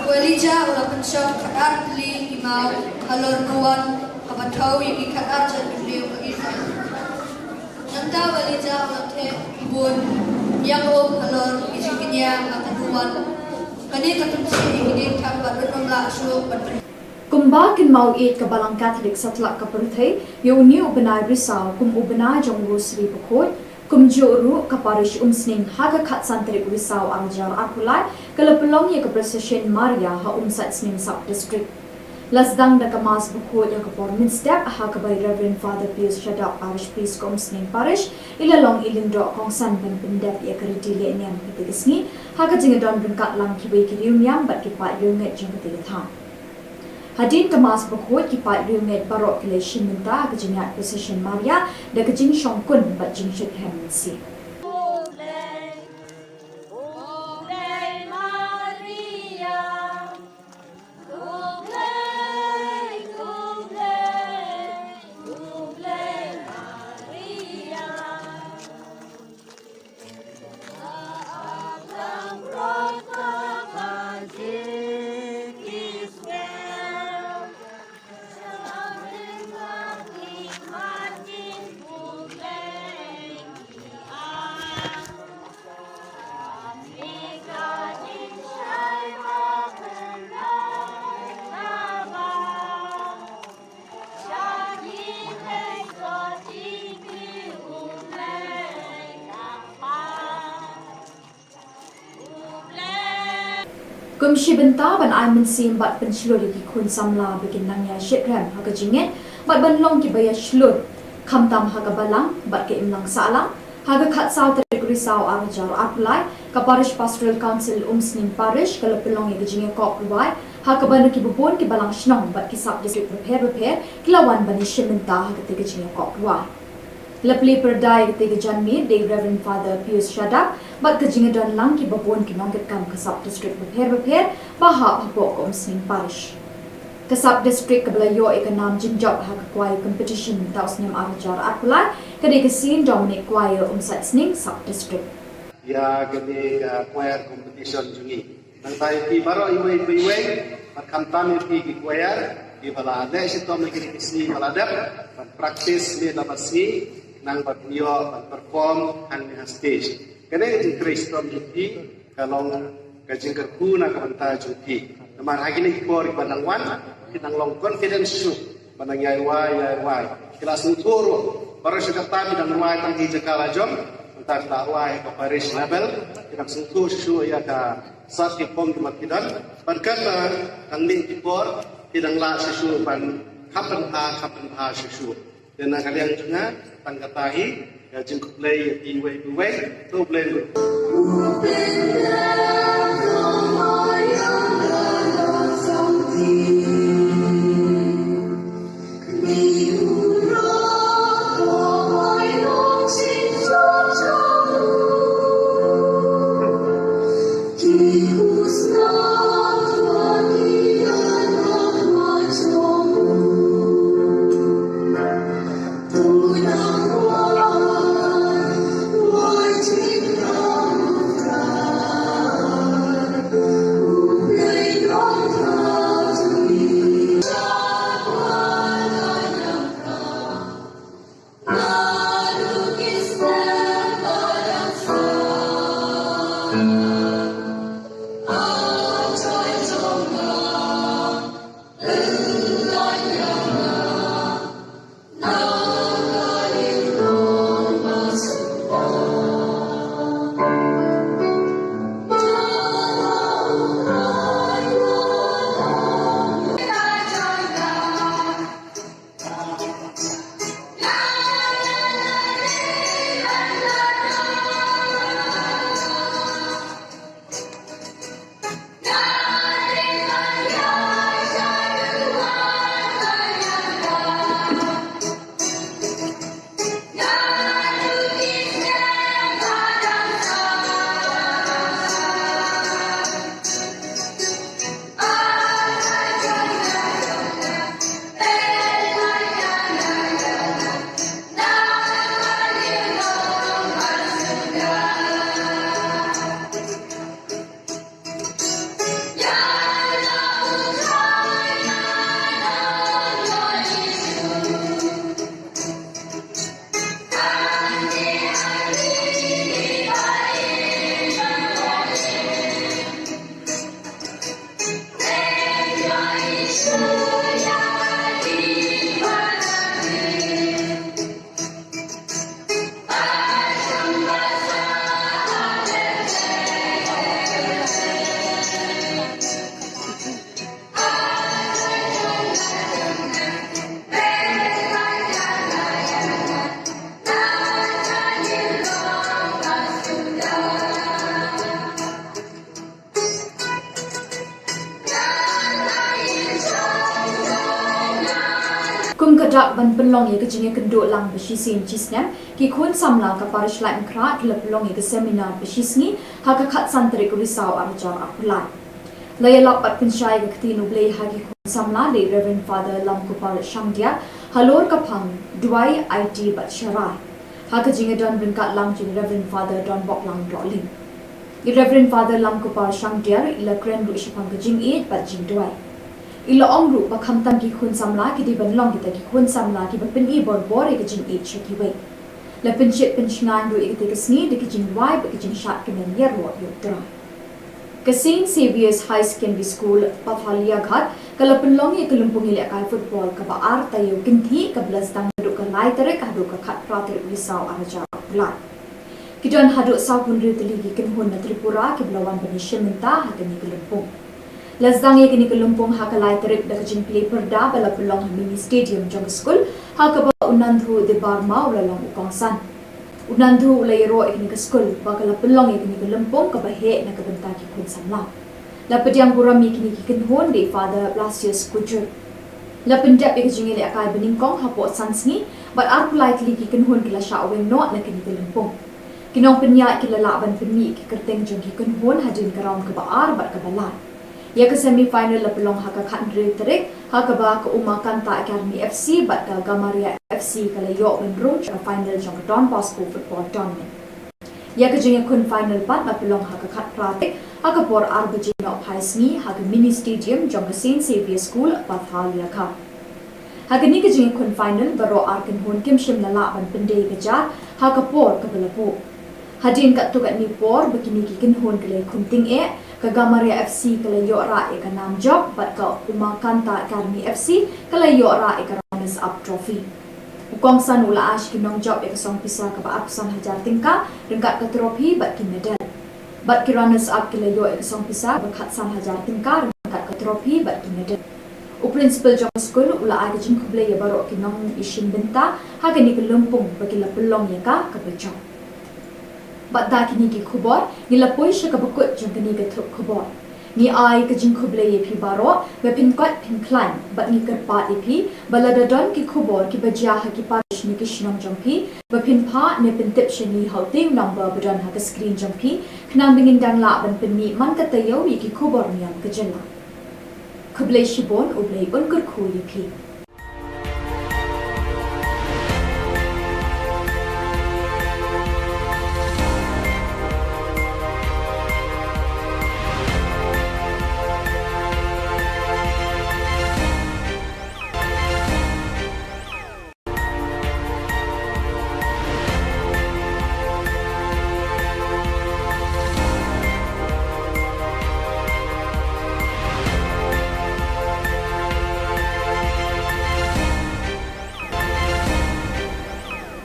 Walija ulah pensok kadar beli imau halor nuan kabatau yang ikat arjan beliau ke Israel. Nanta walija ulah teh Khubor Niam halor isiknya kataduan. Kani katumsi ini tak bernomla suruh berpen. Kumba kin mau it ka balang Catholic satlak ka perthai yo ni ubenai risau kum ubenai jong rosri bukot kum joru ka parish umsning haga khat santri risau arjar apulai kalapelong ye ka procession Maria ha umsat sning sub district lasdang da kamas bukot ya ka pormin step ha ka by Reverend Father Pius Shadap parish priest umsning parish ilalong ilindo kong san ban pendep ya ka ritile niam kitigisni ha ka jingadon bungkat lang kibai kirium yam bat ki pa yunget jong kitigathang Hadin kemas berkut kipat riunget barok keleshin minta kejingat procession Maria dan kejing syongkun bat jing syut hemensi. Kumshi benta ban ai mensim bat penslur di kun samla bikin nangya shitram haga jinget bat ban long ki baya shlur khamtam haga balang bat ke imlang salang haga khat saw tarik risau arjar apply ka parish pastoral council umsning parish kala pelong ye jinge kop ruai haga ban ki bubon ki balang shnong bat ki sab district prepare kilawan ban shimenta haga te jinge kop ruai Lepli perdai ketiga janmi de Reverend Father Pius Shadap bat kejingadan lang ki babon ki nongket kam kasab district prepare bahap hapok ko umsning parish kasab district kablayo ikanam jinjab ha kwai competition taus nyam arjar apulai kade kesin Dominic kwai umsat sning sub district ya gede choir competition jungi nang tai pi baro iwe kam tam pi ki choir di balade sitom lagi kisi balade praktis ni labasi nang batio perform and stage kene di kristom juti kalau kajing kerku nak banta juti namar hagi ni por banang wan kinang long confidence su banang yai kelas utoro para sekretari dan wai tang hija kala jom entar ta wai ke Paris level kinang sentuh su ya ka sat ki pom ki makidan perkata tang ling ki por tidang la sesu pan kapan ha sesu dan kalian juga tang katahi ya jing play iwe to play kum kadak ban penlong ye kejinge kenduk lang beshisin chisnem ki khun samla ka parish lai mkrat le pelong ye ke seminar beshisni ha ka khat santri ku risau arjar apulai lay lok pat pinshai ke tinu ble ha ki khun samla le reverend father lam ku par shamdia halor ka phang duai it bat sharai ha ka jinge don bin kat lang jing reverend father don bok lang drawling i reverend father lam ku par shamdia ila kren ru shapang ka jing it bat jing duai ilo ong ru ba kham tam ki khun samla ki di ban long ki ta ki khun samla ki ba pin i bor bor e ka jing e cheki we la pin chit pin shngan ru e te ka sni de ki jing wai ba ki jing shat ki men yer ro yo tra ka St Xavier's High Secondary School Pathalia Ghat ka la pin long e ka lumpung ile ka football ka ba ar ta yo kin thi ka blas dang ru ka lai tere ka ru ka khat pra tere wi saw ar ja la ki don hadu saw hun ri tli ki kin hun na Tripura ki blawan ban sheminta ha ka ni ka lumpung Lazdang ye kini kelumpung hakalai terik dah kejing play perda bala pelong mini stadium jong school hakaba unandhu de barma ulalong ukongsan unandhu ulayro ikini ke school bakala pelong ye kini kelumpung ka bahe na kabenta ki kun samla la pediang burami kini ki kinhon de father Blasius Kujur la pendap ye kejing le akai beningkong hapo sansni but arpulai kli ki kinhon kila sha aweng no na kini kelumpung kinong penya kila laban penmi ki kerteng jong ki kinhon hadin karam ka baar bat ka balat ya ke semi final la pelong haka khandre terik haka ba ka Uma Kanta Academy FC bat ka Gamaria FC kala yo ben rum cha final jong Don Bosco football tournament Ya kejengnya kun final pat na pelong ha kat pratik ha ka por arbajin no phaisni ha ka mini stadium jong ka Saint Xavier School Pathalia kha. Ha ka ni kejengnya kun final baro arkin hun kim shim na la ban pendei kejar ha ka por ka belapo. Hadin kat tu kat ni por begini ki kin hun kele kunting ka Gamaria FC kala yo ra e ka nam job bat ka Uma Kanta Academy FC kala yo ra e ka runners up trophy. Ukong san ula ash ki nong job ek song pisa ka ba apsan hajar tingka rengkat ka trophy bat ki medal. Bat ki runners up kila yo ek song pisa ba khat san hajar tingka rengkat ka trophy bat ki medal. U principal jong school ula aga jing kuble ya baro ki nong ishin benta ha ka ni ka lumpung ba ki la pelong ya ka bechong. Bat da ki ni ki Khubor ni la poi sha ka bakut jong ka ni ka Thup Khubor. Ni ai ka jing kuble ye pi baro ba pin kot pin klan bat ni ka pa e pi balada don ki Khubor ki bajia ha ki parish ni ki shnong jong pi ba pin pa ne pin tip shani hauting number badon ha ka screen jong pi knam bingin dang la ban pin mi man ka tayo ye ki Khubor Niam ka jela kuble shibon ublei un kur khu ye pi.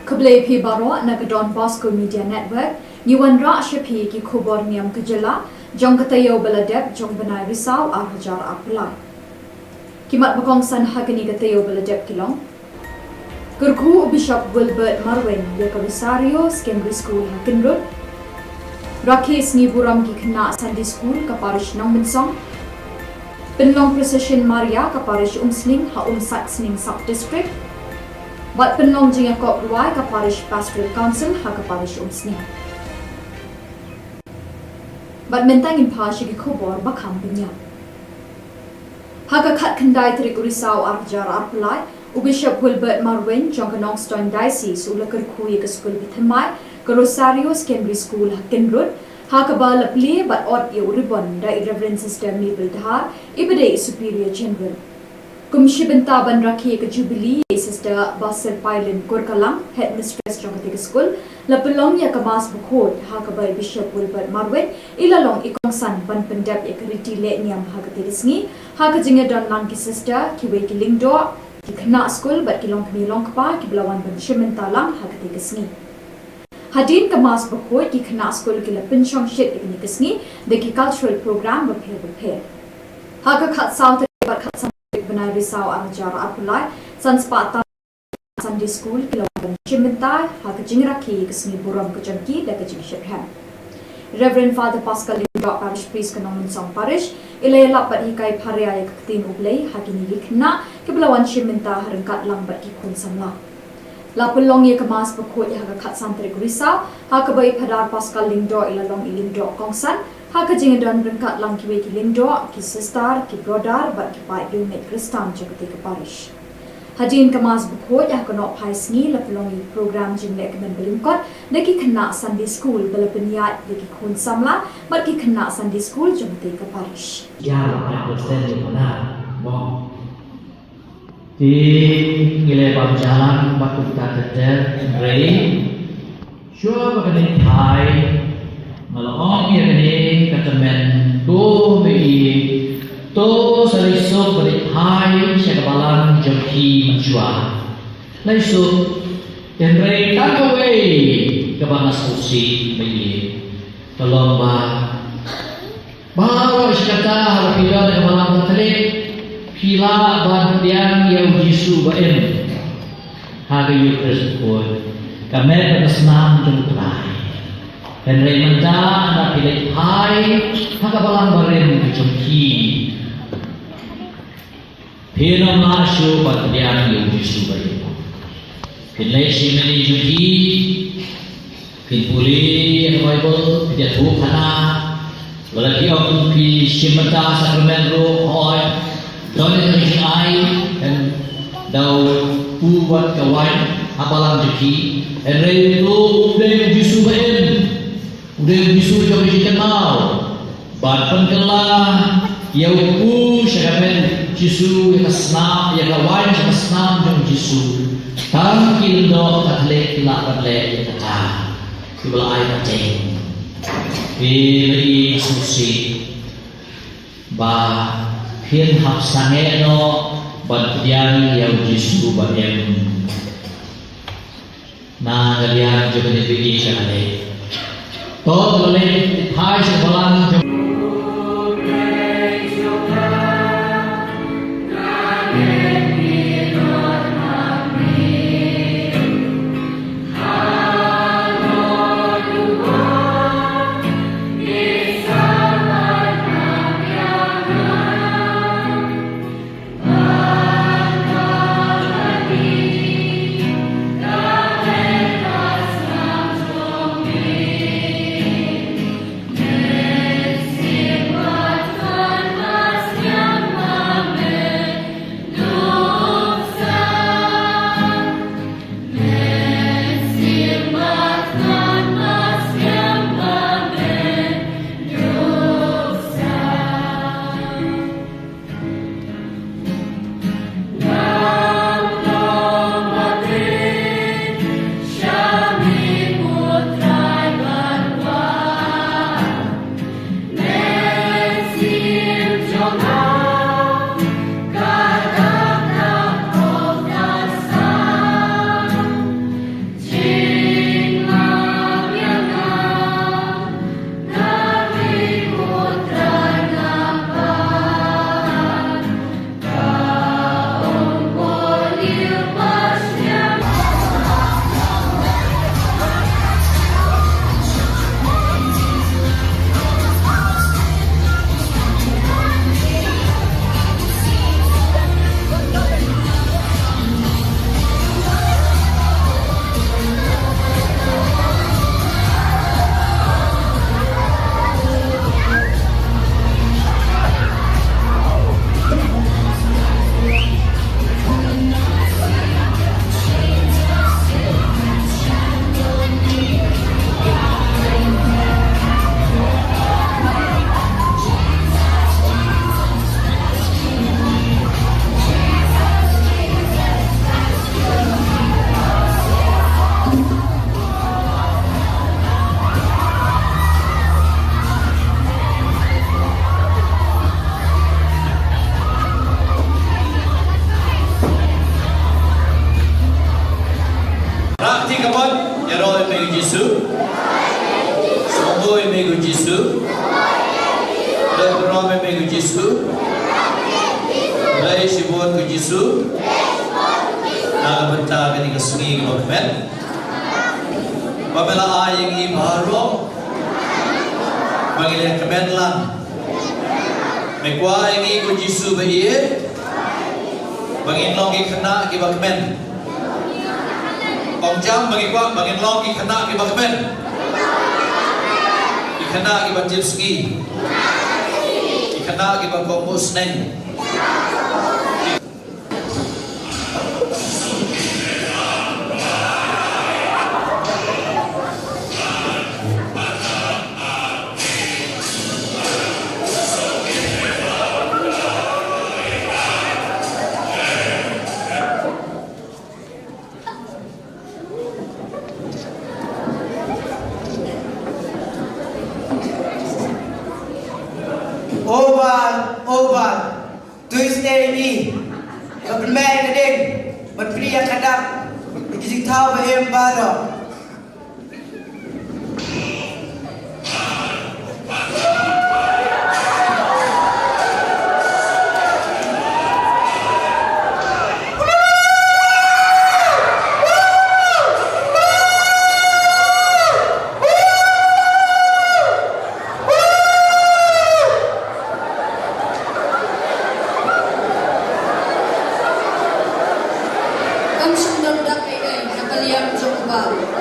Kuble pi baro na Don Bosco Media Network ni wan ra shapi ki Khubor Niam kejela jong katayo baladep jong banai risau ar hajar apulai. Kimat bakong san hagani katayo baladep kilong. Kurku Bishop Wilbert Marwin ya ka Rosario Secondary School Hakinrod. Rakes ni buram ki kena Sunday School ka parish nong minsong. Penlong Procession Maria ka parish Umsling ha Sat Sning Sub District. Bat penlong jing kop ruai ka parish Pastoral Council ha ka parish Umsning. Bat mentang in pa shi ki Khubor bakham pinya. Ha ka khat khandai trik urisau arjar arpulai u Bishop Wilbert Marwin jong ka Nongstoin Diocese ula kerkhui ka school bithamai ka Rosario Secondary School Hakinrod ha ka ba lapli bat ot ye uribon da Reverend Sister Mabel Dhar ibade Superior General. Kumshi benta ban rakhi ka Jubilee Sister Basir Pailen Kurkalang Headmistress jong ka school la pelong ya ka mas bukhot ha ka ba Bishop Wilbert Marwin ilalong ikong san ban pendap ya ka riti le niam ha ka tirisngi ha ka jinga don lang ki sister ki we ki lingdo ki khna school bat ki long kmi long pa ki blawan ban shimenta lang ha ka tirisngi. Hadin ka mas bukhot ki khna school ki la pinchong shit ki nikisngi de ki cultural program ba phe. Ha ka khat south bat khat banai risau arjar apulai sanspata Sunday School kilawan chimentai ha ka jingrakhi kisni buram ka jangki da ka jingshekhan. Reverend Father Pascal Lindro Parish Priest Kanong Song Parish ilayla pat hikai pharia ya katin ublei ha kini likhna kiblawan chimenta harangkat lambat ki khun samla. La pelong ye kemas pekut ya ka khat santri risau ha ka bai Padar Pascal Lindro ilalong ilindro kongsan ha ka jingadon rengkat lang ki we ki lindro ki sister ki brother bat ki pai unit Kristan jagati ka parish. Hadin kemas bukhot ya kono phaisngi la pelongi program jing lek men belingkot deki khna Sunday School bala peniat deki khun samla bat ki khna Sunday School jomte ka parish ya la persen di mana mo di ngile bab jalan batu ta ter rei sure bagani thai malong ye ni katamen do me to sariso beri hai sekabalan jengki menjua. Laisu tenrei takaway kebanas usi bayi tolong bawa iskata harapila kebalan tertalik pila bandian yang Yesus baen hari Yesus pun kami bersenam jengkai. Tenrei manja anda pilih hai hakabalan baren jengki. Pina masuk bagian yang disubari. Pilih si meni juki, pilih Bible, pilih Thup kana, lagi orang pilih simenta sakramen roh hoi, doa dari ai dan dau buat kawan apalang juki, enrei itu udah disubari. udah bisu jauh kita mau badan kelah ya upu syaramen jisu ya senam ya kawan ya senam jauh jisu tam kildo taklek kilak taklek ya kata kibla air macam beri susi ba hian hap sange no ban diang ya jisu ba em na galian jauh ni beri syaramen todo le hai se balan Ang sundang dakay ay nakaliang sa kubal.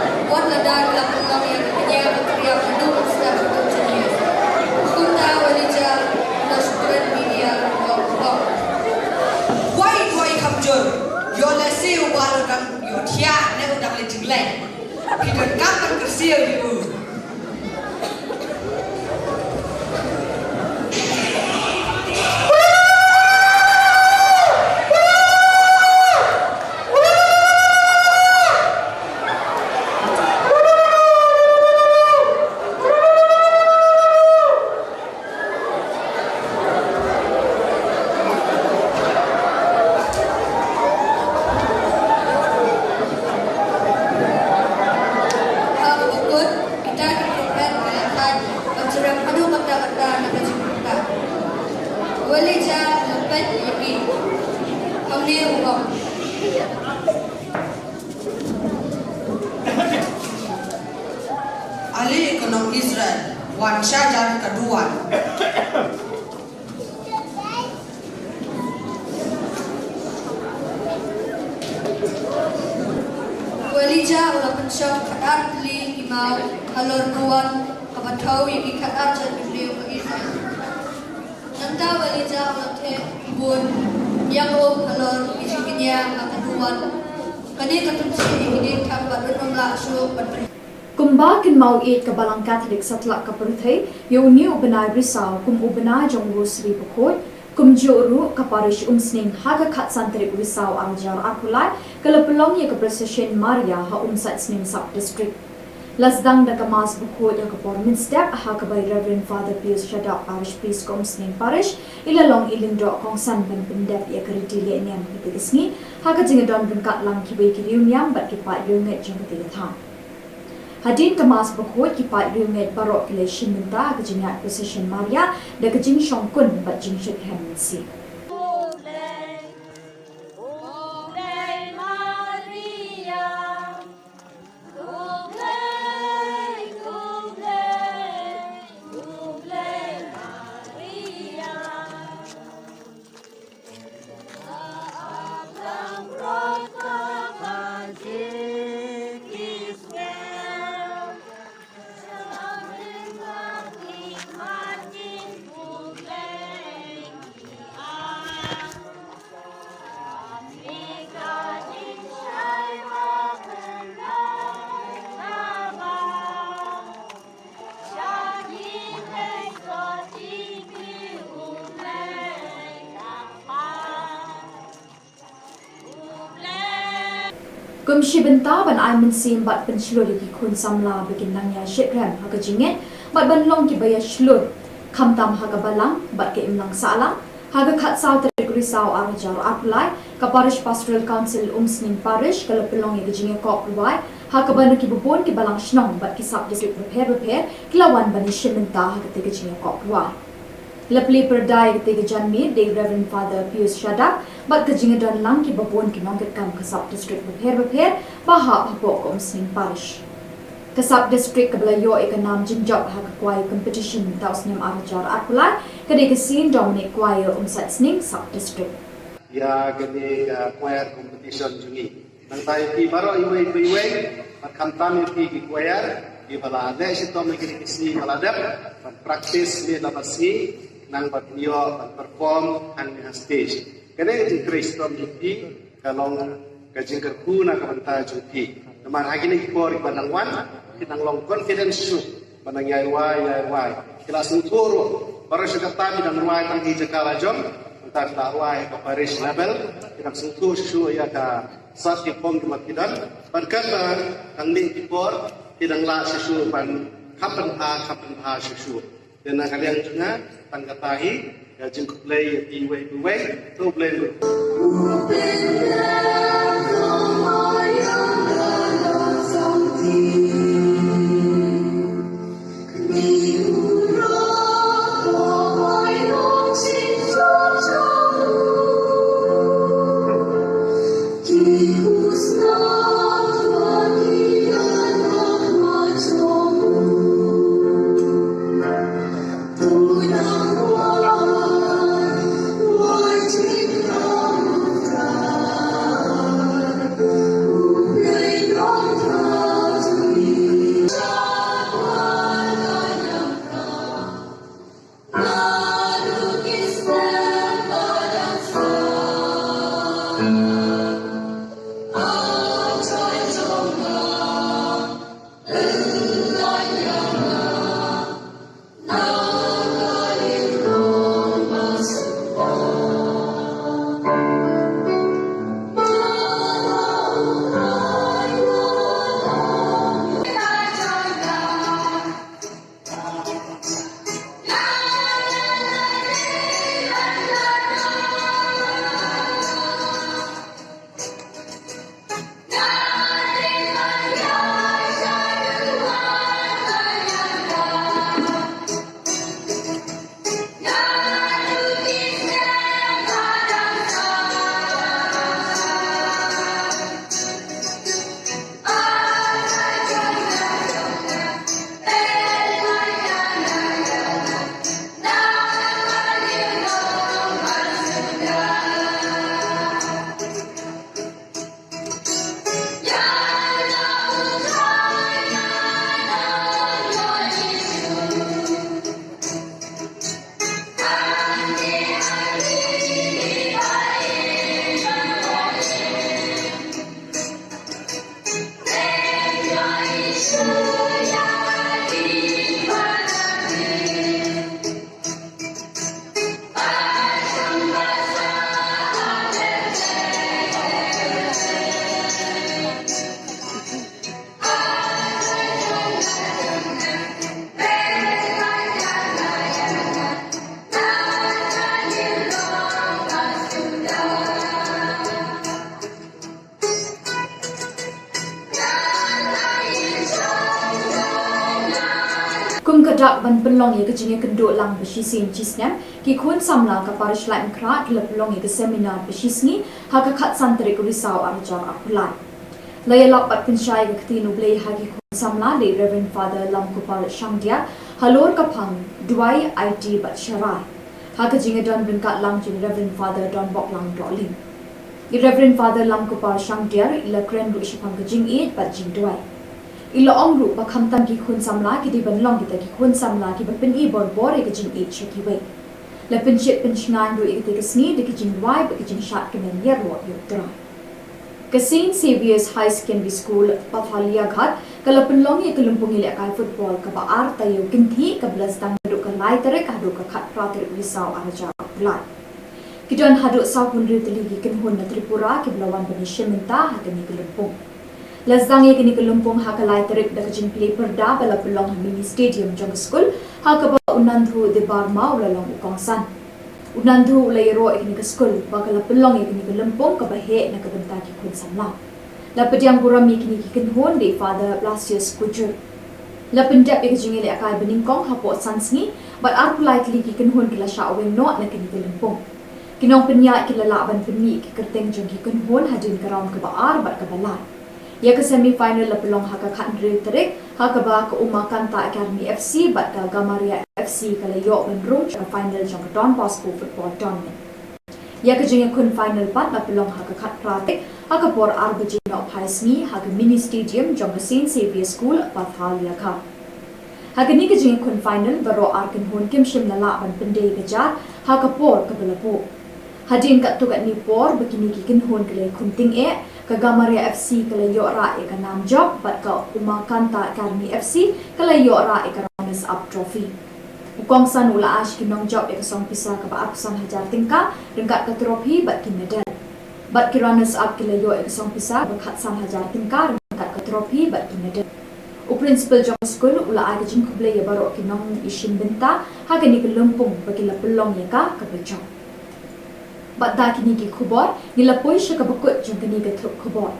Walija lepas ini kami uang. Ali ekonom Israel wan syajar kedua. Walija ulah pensok kadar beli imau halor nuan kabatau yang kadar jadi beliau ke Israel. Nanta walija ulah teh Khubor Niam halor isinya akaduan. Kani ketumsi ini tak beruntung langsung berdiri. Kumba kin mau it ke balang Katolik satlak ke Perthai, yo ni ubenai risau kum ubenai jong Sri Bukot, kum joru ke parish umsning haga kat santri risau arjar akulai, kalau pelong ye ke Procession Maria ha umsat sning sub district. Lasdang da ke Mas Bukot ya ke Pormin step ha ke by Reverend Father Pius Shadak parish priest kum sning parish, ilalong ilindro kong san ben pendep ya ke ritili niam ke tisni, ha ke jingadon benkat lang kibai kiriu niam bat kipat yunget jong ke thang. Hadin kemas berkut kipat riumet barok kile shiminta ke jingat Procession Maria dan ke jing shongkun bat jing syek hemensi. Kum shibenta ban ai min sim bat ban shlur ki khun samla begin nang ya shekram ha ka jinget bat ban long ki baya shlur kham tam ha ka balang bat ke imlang salang ha ka khat saw tri risau arjar apply ka parish pastoral council umsning parish ka pelong ye jinge ko provide ha ka ban ki bubon ki balang shnong bat ki sub district repair kilawan ban shibenta ha ka te jinge ko provide Lepli perdai ketiga janmi de Reverend Father Pius Shadak bat kejinga dan lang ki babon ki nongket kam kesab district repair bahak hapok kom sing parish. Kesab district kebelayo ikanam jinjok ha kuai competition taus nem arjar arpulai kede kesin Dominic kuai umsat sning sub district. Ya kede kuai competition juni. Nang tai ki baro iwe bat kam tam ki kuai di balade sitom ki kisi baladap bat praktis ni labasi nang batio perform ang stage. Kene di Kristom juti kalong kajing kerku na kabanta juti. Naman hagi ni kipor ibanang wan kitang long confidence su banang yai wai. Kila suturo para sa kami dan wai tang hijakala jom entar ta wai ka parish level kitang sutu su ya ka sat ki pom ki makidan barkata tang ni kipor kitang la su ban kapan ha su. Dan kalian juga tanggapahi ya jengkuk play iwe tu play dak ban penlong ye kejinge kenduk lang beshi sin cisnem ki khun samla ka parish lai mkra ki pelong ye ke seminar beshi sngi ha ka khat santri ku risau arjar apulai laya lap pat penshai ke ktinu blei ha ki khun samla le Reverend Father Lam Kupal Shangdia halor ka phang duai IT bat sharai ha ka jinge don bin kat lang jin Reverend Father Don Bok Lang Dolin Reverend Father Lam Kupal Shangdia ila kren ru shapang ke jing it bat jing duai ila ong ru ba kham tam ki khun samla ki di ban long ki ta ki khun samla ki ba pen i bor bor e jing e cheki we la pen chit pen chngan ru e te sni de ki jing wai ba ki jing shat ki men yer ro yu tra ka St Saviour's High Secondary School Pathalia Ghat kala pen long ye kelumpung ile kai football ka ba ar ta yu kin thi ka blas dang ru ka lai tere ka ru ka khat pra tere risau araja lai ki don hadu sa pun ri tli ki kin hun na Tripura ki blawan bani shementa ha ka ni kelumpung Lazdang ye kini kelumpung ha kalai terik da kajing play perda bala pelong mini stadium jong school ha ka ba unandhu de barma ulalong ukongsan unandhu ulai ro ikini ke school ba kala pelong ye kini kelumpung ka ba he na ka benta ki khun samla la pediang buram ye kini ki kin hon de Father Blasius Kujur la pendap ye kajing ile akai bening kong ha po sansngi but ar politely ki kin hon kila sha wen not na kini kelumpung kinong penya kila la ban penmi ki kerteng jong ki kin hon hadin karam ka ba ar bat ka balai ya ke semi final la pelong ha ka khan re terek ha ka ba ka umakanta academy FC bat ka Gamaria FC kala yo ban rum ka final jong Don Bosco football tournament ya ke jeng kun final pat la pelong ha ka khat pratik ha ka por arbaji no phaisni ha ka mini stadium jong St Saviour's School Pathalia Kha ha ka ni ke jeng kun final baro ar kan hon kim shim na la ban pende ga jar ha ka por ka balapo hadin ka tu ka ni por bakini ki kin hon kle khunting e ka Gamaria FC kala yo ra e ka nam job bat ka umakanta academy FC kala yo ra e ka runners up trophy ukong san ula ash ki nong job e ka song pisa ka ba apsan hajar tingka ringkat ka trophy bat ki medal bat ki runners up kala yo e ka song pisa ba khat san hajar tingka ringkat ka trophy bat ki medal u principal jong school ula ai ka jing khuble ye baro ki nong ishim benta ha ka ni ka lumpung ba ki la pelong ye ka bechong Bat da kini ki khubor ni la poi sha ka bakut jong kini ka thup khubor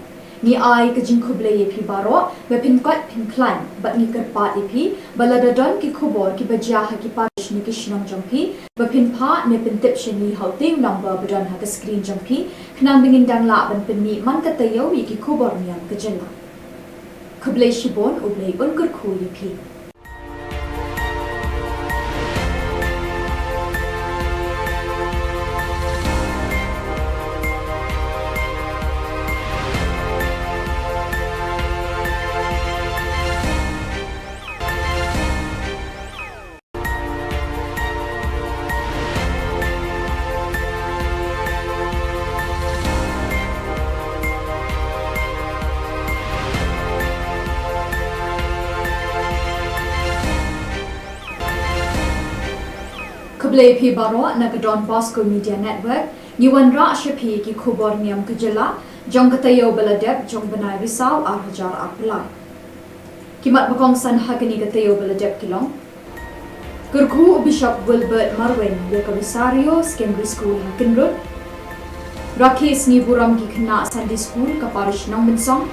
ni ai ka jing khuble ye phi baro be pin kwat pin klan bat ni kar pa e phi bala da don ki khubor ki bajia ha ki parish ni ki shnong jong phi be pin pha ne pin tip shini hauting number badon ha ka screen jong phi khnang bingin dang la ban pin ni man ka tayo yi ki khubor niam ka jela khuble shibon ublei un kur khu ye phi Khuble phi baro na ka Don Bosco Media Network Niwan ra shapi ki Khubor Niam kajela jong katayo baladep jong banai risau ar hajar apulai kimat bakong san hagani katayo baladep kilong Kurku Bishop Wilbert Marwin ye Komisario Secondary School Hakinrod Rakes ni buram ki khna Sunday School ka parish nong minsong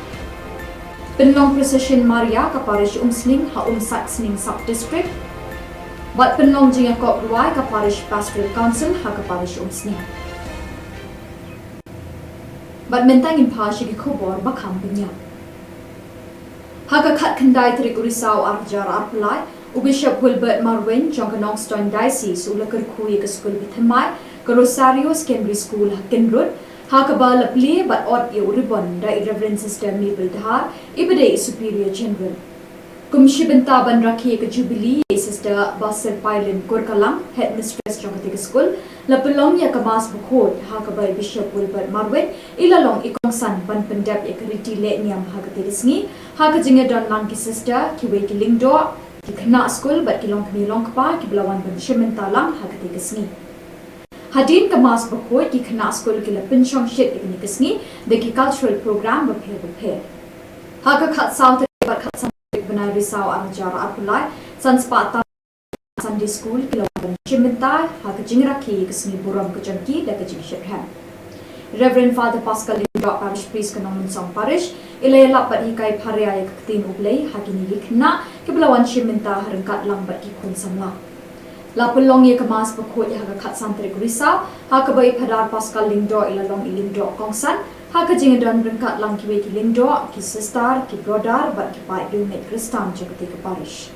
Penlong Procession Maria ka parish umsling ha umsat sning sub district Bat penlong jing ko ruai ka parish pastoral council ha ka parish umsni. Bat mentang in pashi ki khubor bakham benya. Ha ka khat khandai tri kurisau arjar arpulai u Bishop Wilbert Marwin jong Nongstoin Diocese ulakar khui ka school bithamai ka Rosario Secondary School Hakinrod ha ka ba lapli bat ot ye uribon da Reverend Sister Mabel Dhar ibade Superior General. Kumshi benta ban rakhi ka Jubilee Sister Basir Pailin Kurkalam Headmistress Jongate School la pelong ya kamas bukhot ha ka bai Bishop Wilbert Marwin ilalong ikong san ban pendap ya kariti le niam ha ka terisngi ha ka jinga don lang ki sister ki we ki lingdo ki khna school bat ki long kmi long pa ki blawan ban shimenta lang ha ka terisngi hadin kamas bukhot ki khna school ki la pinchong shit ikni kisngi de ki cultural program ba phe ha ka khat south bat khat banai risau arjar apulai sanspata Sunday School kilometer Chimenta ha ka jingra ki kisni buram ka janki da ka jingsham Reverend Father Pascal Lindo Parish Priest Kanong Song Parish ilay lapat hikai pharia yak tin ublay ha kini likna ke belawan Shimenta harengkat lambat ki kun samla. La pelong ye kemas pekut ya ka kat santri Risau, ha ke bai padar paskal lingdo ila long ilingdo kongsan, ha ke jingedan rengkat lang ki lingdo ki sister ki brodar bat ki pai du met Kristan jagati ke parish.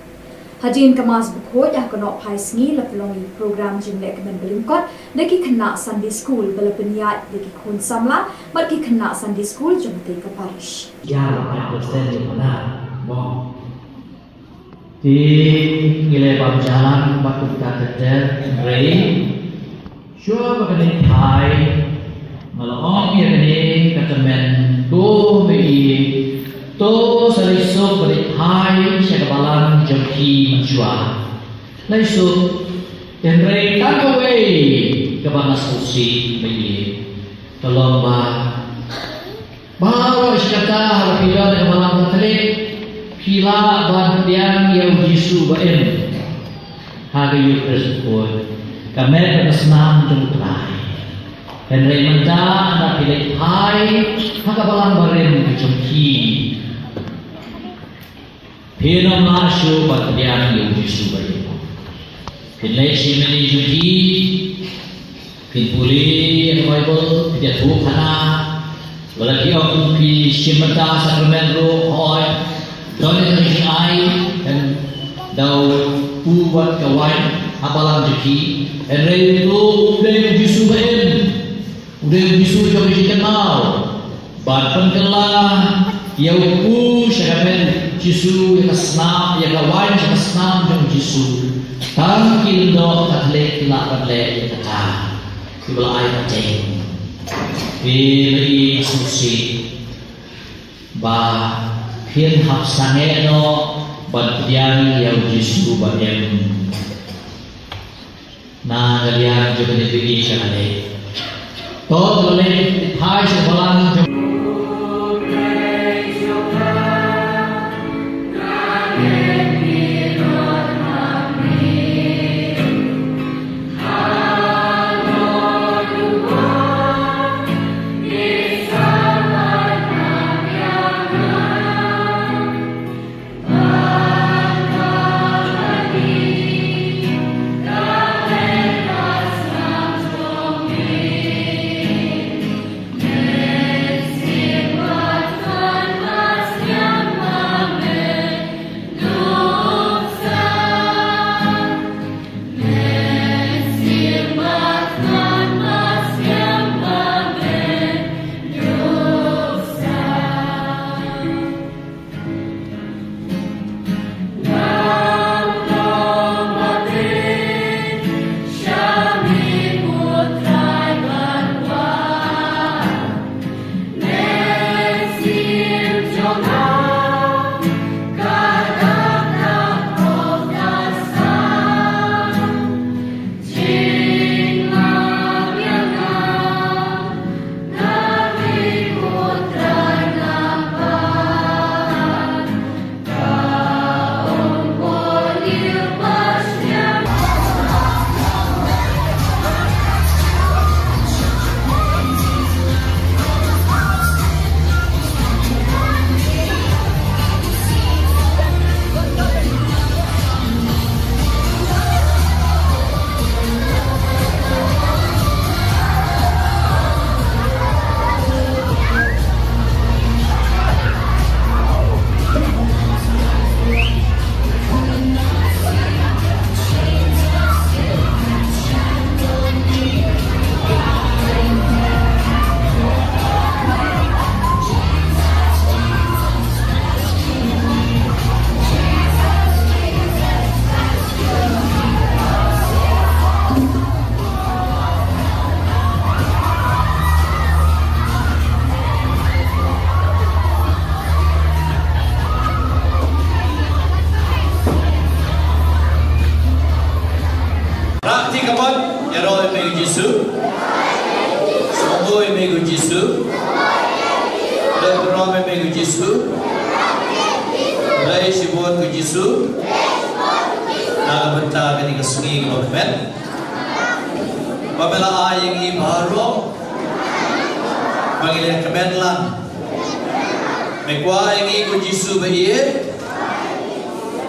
Hajin kemas pekut ya ke nok pai sngi la pelong ye program jingle kemen belingkot neki kena Sunday school bela peniat deki kun samla, bat ki kena Sunday school jagati ke parish. Ya lah, understand di mana, boh. Di nilai jalan waktu kita kerja rei, siapa kena Thai, malah orang ni kata men tu mei tu selisu beri Thai sekebalan jemki menjual, selisu dan rei tak kawai kebana susi mei, kalau bawa iskata bila kebalan terik. Kila bandian yang Yesus baen hari tersebut kami bersenam jemputrai dan remenda anda pilih hai hakabalan baren kecemki Piram masuk bandian yang Yesus baen pilih simeni jumpi pilih Bible pilih Thup lagi orang pilih simenta sakramen roh hoi Donen ai dan dau buat kawan apalang jeki dan itu udah Yesus baen udah Yesus jauh dikenal bahkan kelah yang syahabat Yesus yang senam yang kawan yang senam jauh Yesus tangkil do tatlek tilak tatlek kata dibelah air kacang pilih susi bah Hian hap sange no bantian yang Yesus bagian na kalian juga diberi sekali. Toh boleh Thai sebalang.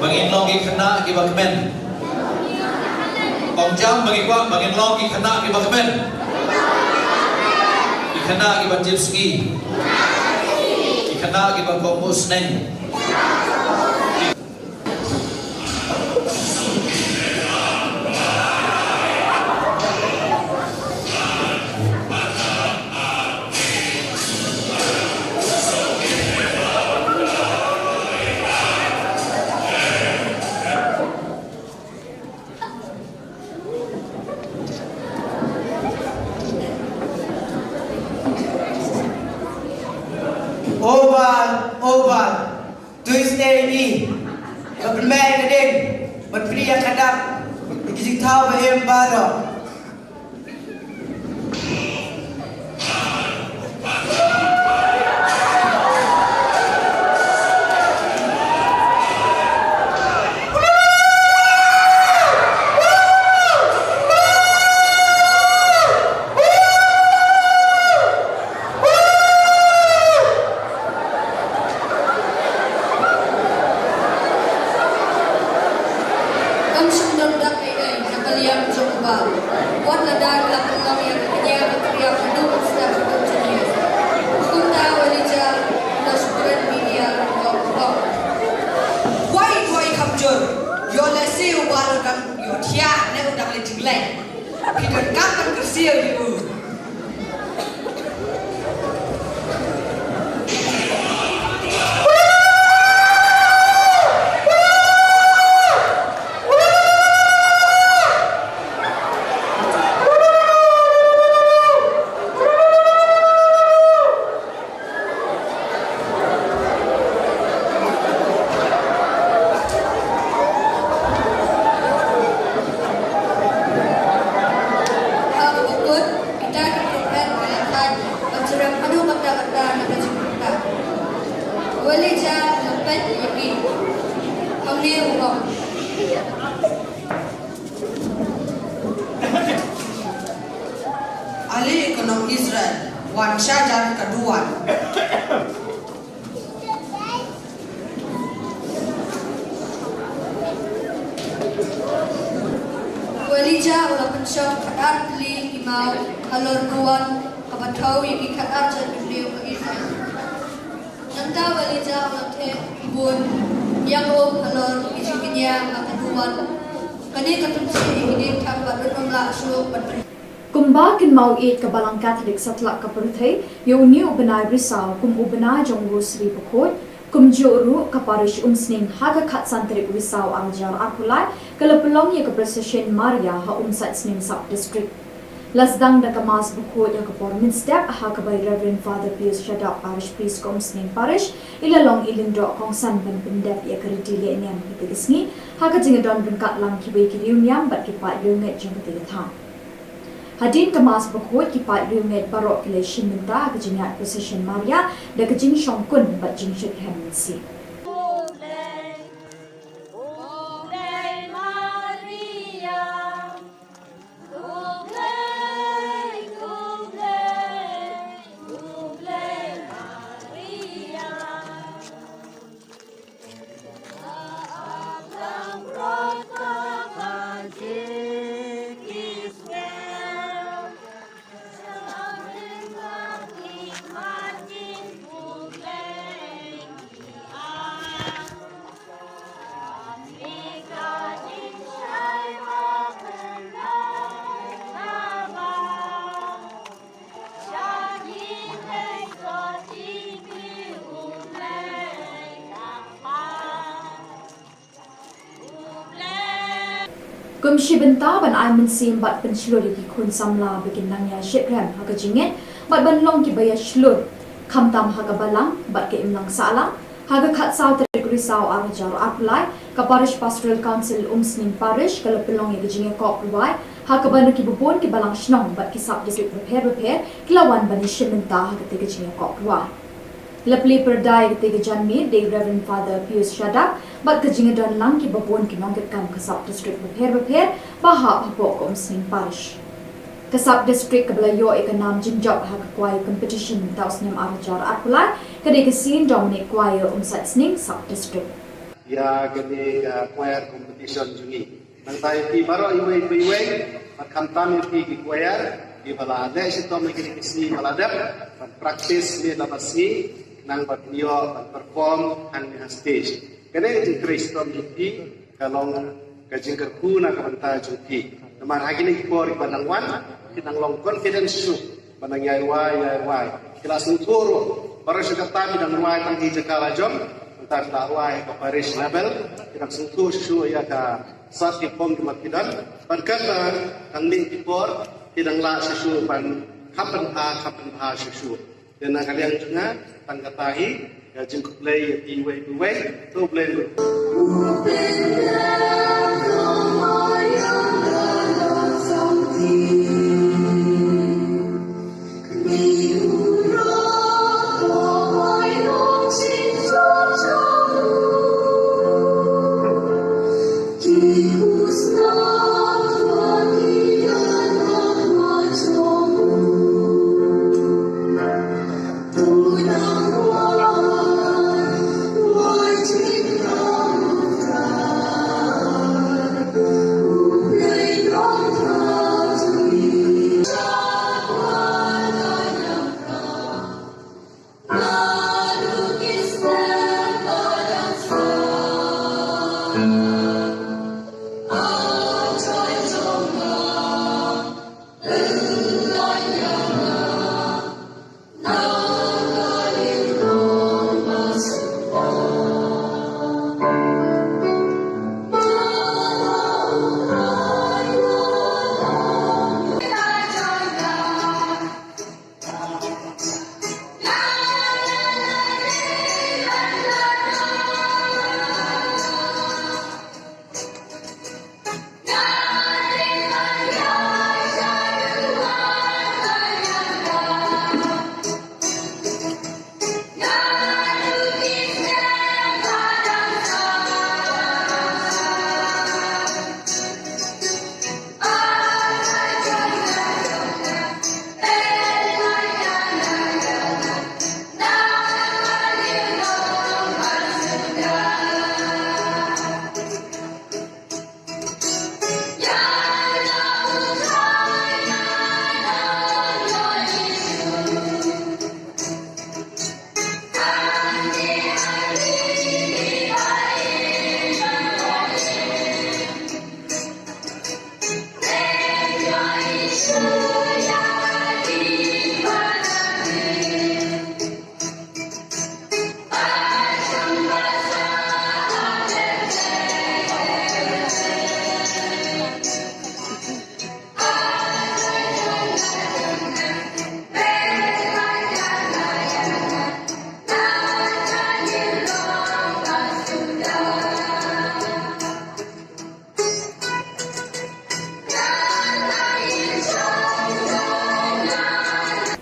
bangin long ki khana ki bakmen Kong jam bagi kwa bangin long ki khana ki bakmen ki khana ki batipski ki khana ki bakomus neng Oval, Tuesday ni, bermain keding, berpria kadang, berkisik tahu bahem baru. Ahli ekonomi Israel, Wan Syajar kedua. Walija ulah pensok kadar beli imau halor nuan kabatau yang ikat aja beliau ke Israel. Nanta walija ulah te bun yang halor isinya kaduan. Kani katunsi ini tak berumlah suruh berperi. Kumba kin mau it ka balang Catholic satlak ka perthai yo new benai risau kum ubena jong rosary bukot kum joru ka parish umsning haga khat santrik risau aljar apulai kalapulong ye ka procession Maria ha umsat sning sub district lasdang da kamas bukot ya ka pormin step ha ka by Reverend Father Pius Shadap parish priest kom sning parish ilalong ilindro kong san ban bendap ya ka ritile niam hitigisni ha ka jingadon benkat lang ki bai ki niam bat ki pa yunget jong tigatha Hadin kemas berkuat kipat riunget barok keleshin minta kejingat procession Maria dan kejing syongkun bat jing syuk hemensi. Kumshi benta ban ai mensim bat penslur di kun samla bikin nangya shitram haga jinget bat ban long ki baya shlur khamtam haga balang bat ke imlang sala haga khat saw trik risau arjar apply ka parish pastoral council umsning parish kala pelong ye jinge kop ruai haga ban ki bubon ki balang shnong bat ki sub district repair kilawan ban shimenta haga te jinge kop ruai Lepli perdai ketiga janmi de Reverend Father Pius Shadap bat kejingadan lang ki babon ki nongketkan kasab district repair bahap hapok umsning parish. Kasab district kabelayo ikanam jinjok hak kuai competition taus nem arjar atpulai kedai kesin Dominic kuai umsat sning sub district. ya gani choir competition jungi nang tayo pi baro iwe makam tami pi ki choir di bala ade sitom lagi kisi baladap pan practice ni labasi nang batio pan perform ang di stage kene increase tom di kalong kajingker kuna kabanta juti namar hagini por ibadang wan kinang long confidence su banang yai kelas nuturo para sekatami dan wai tang di jakala jom entar dakwai ke Paris level kita sentuh su ya ka sati pom di makidan perkara tang ni tipor tidang la sesu pan kapan ha sesu dan kalian juga tang katahi ya jengkuk play iwe to play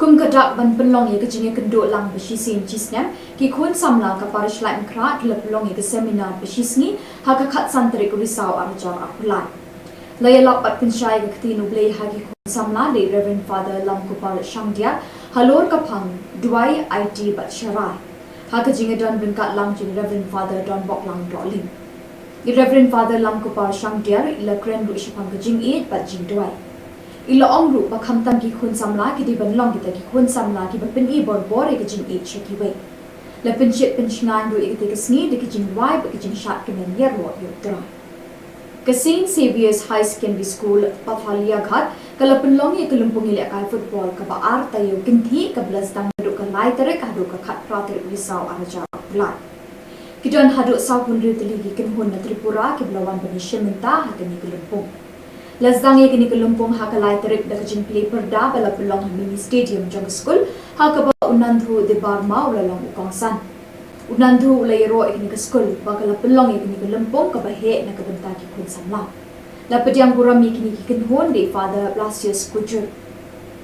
kum kadak ban penlong ye kejinge kenduk lang beshi sin cisnem ki khun samla ka parish lai mkra le pelong ye ke seminar beshi sngi ha ka khat santri ku risau arjar apulai lay lap pat pinshai ke tinu blei ha ki khun samla le Reverend Father Lam Kupal Shangdia halor ka phang duai IT bat sharai ha ka jinge don bin kat lang jin Reverend Father Don Bok Lang Doling Reverend Father Lam Kupal Shangdia la kren ru shapang ke jing e bat jing duai ila ongru ba khamtam ki khun samla ki di ban long ki ta ki khun samla ki ba pin e bor bor e ki jing e cheki we la pin chit pin shngan ru e ki te sni de ki jing wai ba ki jing shat ki men yer ro yu tra Kasin Saviour's High Secondary School Pathalia Ghat kala pin long e kalumpung ile kai football ka ba ar tayo kinthi ka blas dang ru ka lai tere ka ru ka khat pra tere risau araja lai ki don hadu sa hun ru tili ki kin hun na Tripura ki blawan ban shimenta ha ka ni kalumpung Lazdang ye kini kelumpung hakalai terik da kajin play perda bala pelong mini stadium jong school hakaba unandhu de barma ulalong ukongsan unandhu ulayro ikini ke school bakala pelong ye kini kelumpung ka bahe na kabenta ki kun samla la pediang burami kini ki kinhon de Father Blasius Kujur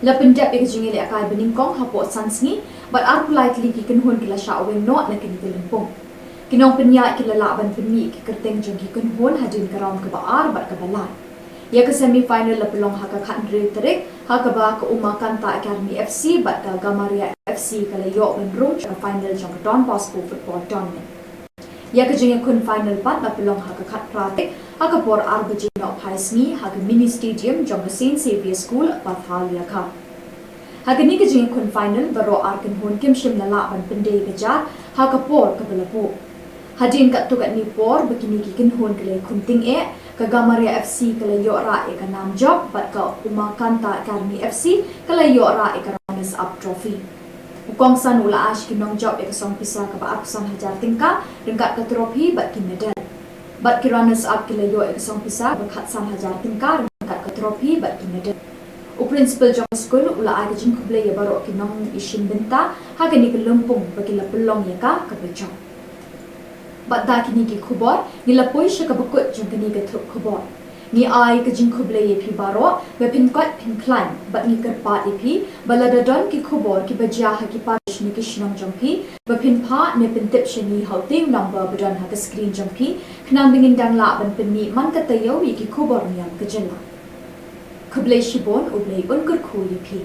la pendap ye kajin ile akai beningkong hapo sansni but arpulai li ki kinhon kila sha wen no na kini kelumpung kinong penya kila laban penmi ki kerteng jong ki kinhon hadin karam ka baar bat ka balai Ya ke semi-final la pelong haka khandre terik haka ba ke umakan ta Academy FC bat ka Gamaria FC kala yok ben room ka final jong Don Bosco football tournament. Ya kejengnya kun final pat la pelong ha kat pratik ha kapor arbajin no phaisni ha mini stadium jong Saint Xavier School Pathalia kha. Ha ni kejengnya kun final baro arkan hon kim shim lala ban pendei gajar ha kapor kabalapu. Hadin kat tu kat ni por begini kikin hon kele kunting ke Gamaria FC kala yora ka nam job bat ka Umakanta Academy FC kala yora ka runners up trophy. Ukong san ula ash ki nong job ka song pisa ka ba aksan hajar tingka dengkat ka trophy bat ki medal. Bat ki runners up kala yo ka song pisa ba khatsan hajar tingka dengkat ka trophy bat ki medal. U principal jong school ula ai jing kuble ya baro ki nong ishin benta ha ka ni ka lumpung ba ki la pelong ya ka bejong. Bat da kini ki Khubor ni la poi sha ka bakut jong kini ka Thup Khubor ni ai ka jing kuble ye phi baro we pin kwat pin climb bat ni ka pa e phi balada don ki Khubor ki bajia ha ki parish ni ki shnong jong phi ba pin pha ne pin tip shani hau ting number badan ha ka screen jong phi khnam bingin dang la ban pin ni man ka tayo wi ki Khubor Niam ka jela kuble shibon uble un kur khu ye phi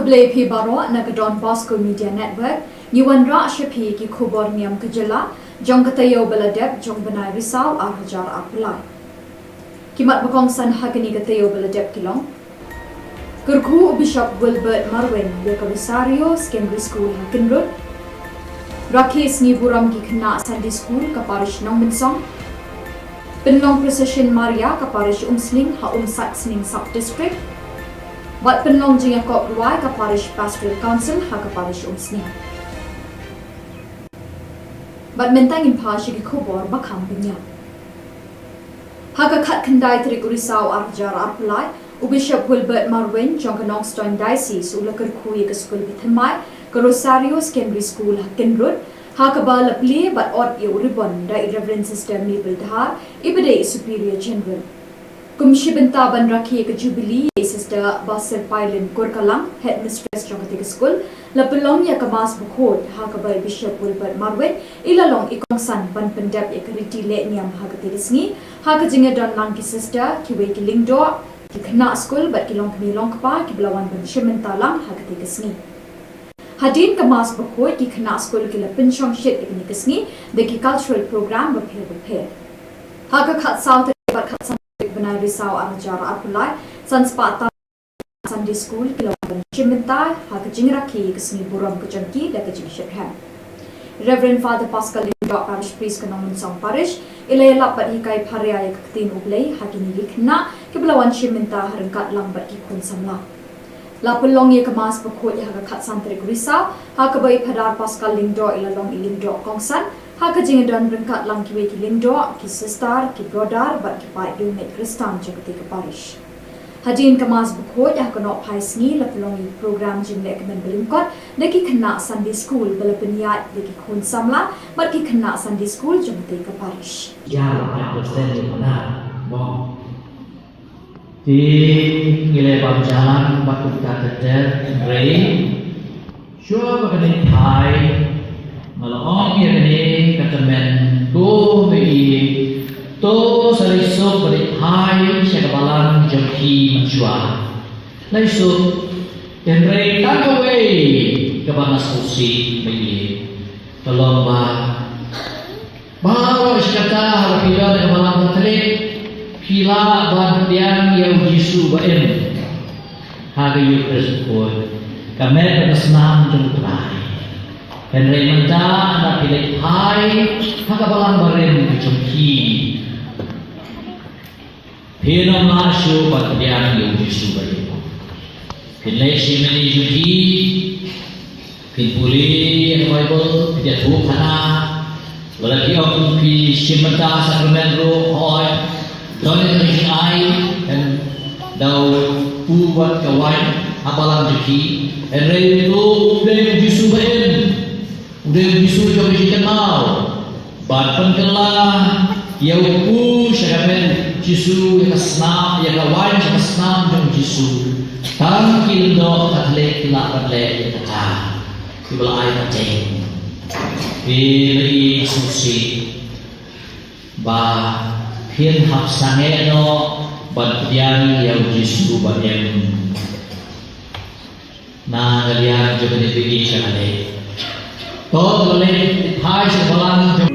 Kuble phi baro na ka Don Bosco Media Network ni wan ra shaphi ki Khubor Niam ka jela jong ka tayo baladep jong banai risau ar hajar apulai kimat bakong san hagani ka tayo baladep kilong kurku Bishop Wilbert Marwen ya ka Rosario Secondary School Hakinrut Rakis ni buram ki khna Sunday School ka parish nong minsong Penlong Precision Maria ka parish Umsling ha Sat Sning Sub District Bat penlong jing kop ruai ka parish pastoral council ha ka parish Umsning. Bat mentang in pashi ki Khubor bakam binya. Ha ka khat khandai trik urisau arjar arpulai u Bishop Wilbert Marwen jong ka Nongstoin Diocese u lakar khui ka school bithamai ka Rosario Secondary School Hakinrut ha ka ba lapli bat ot ye uribon da Reverend Sister Mabel Dhar ibade Superior General. Kumshi benta ban rakhi ka Jubilee Sister Basir Pailen Kurkalang Headmistress Jongati School la pelong ya kamas bukhot ha ka bai Bishop Wilbert Marwen ilalong ikong san ban pendap ya kariti le niam ha ka tirisngi ha ka jinga don lang ki sister ki we ki lingdo ki khna school bat ki long kni long pa ki blawan ban shimenta lang ha ka tirisngi hadin kamas bukhot ki khna school ki la pinchong shit ikni kisngi de ki cultural program ba phe ha ka khat south bat khat Benai risau arjar apulai sanspata Sunday School kilawan Chimenta ha kajing rakhi kesni buram kejangki da kajing shekhan Reverend Father Pascal Lindo Parish Priest Kanong Song Parish ilayla pat hikai pharia ya kaktin ublei hakini likhna kiblawan Chimenta harangkat lambat ki khun samla la pelong ye kemas pokok ya ha khat santrik risau ha kabai phadar Pascal Lindo ilalong ilindo kongsan ha ka jing don rengkat lang ki we ki lindo ki sister ki brother bat ki pai du met Kristan jagati ka parish hadin kamas bukhot ya kono phaisni la pelong program jing le kemen belingkot de ki khna Sunday School balapniat de ki khun samla bat ki khna Sunday School jagati ka parish ya la persen di mana mo di ngile bam jalan bakut ka ter rei sure bagani thai Malong ya kini katamen do mei to sariso beri hai sekabalan jengki menjua. Laisu tenrei tak away kebanas usi mei tolong bawa sekata harapila kebalan terik pila ban tiang yang Yesus baen hari Yesus pun kami bersenam jengkrai. Dan rementa anak pilih hai hakabalan bareng kecengki. Pino masuk bagian yang Yesus beri. Pilih si meni juki, pilih Bible, pilih Thup kana. Walaki aku pilih simenta sakramen roh hoi. Doa dari ai dan dau buat kawan apalan juki. Dan rem itu dari Yesus beri. udah bisu jauh kita mau ban penkelah ya upu syaramen jisu ya senam ya kawan ya senam jauh jisu tangkil do katle kelak katle ya kata ibalah air kacang pilih susi bah hian hap sange no ban pian ya jisu ban yang na kalian juga dipilih sekali. Todo boleh hai sebalang.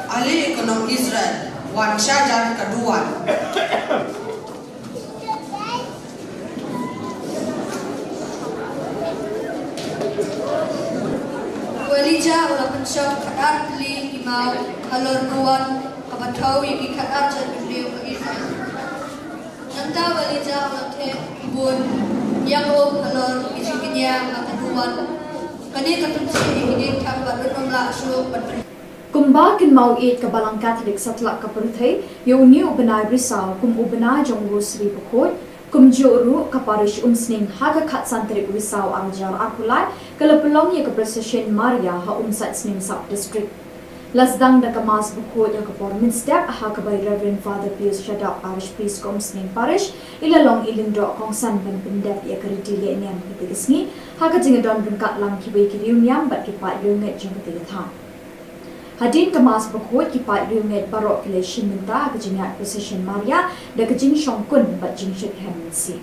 ahli ekonom Israel Wan Syajar kedua. Walija ulah pensok kadar beli imau halor nuan kabatau yang kadar jadi beliau ke Israel. Nanta walija ulah teh Khubor Niam halor isinya kabaduan. Kani katunci ini tak berdoa langsung berdiri. Kumba kin mau it ke balang Katolik satlak ke perthai, yo ni ubenai risau kum ubenai jonggu Sri Bukot, kum juru ke parish umsning haga kat santri risau arjar akulai, kalau pelong ye ke Procession Maria ha umsat sning sub district. Lasdang da kemas Bukot yang ke Pormin step ha ke by Reverend Father Pius Shadak parish priest kum sning parish, ilalong ilindro kongsan ban pendep ye ke ritile niam ketigisni, ha ke jingadon bengkat lang kibai kiriu niam bat kipat lunget jong ketigatang. Hadin kemas Bukot kipat riunget barok keleshin minta kejingat Procession Maria dan kejing syongkun bat jing syek hemensi.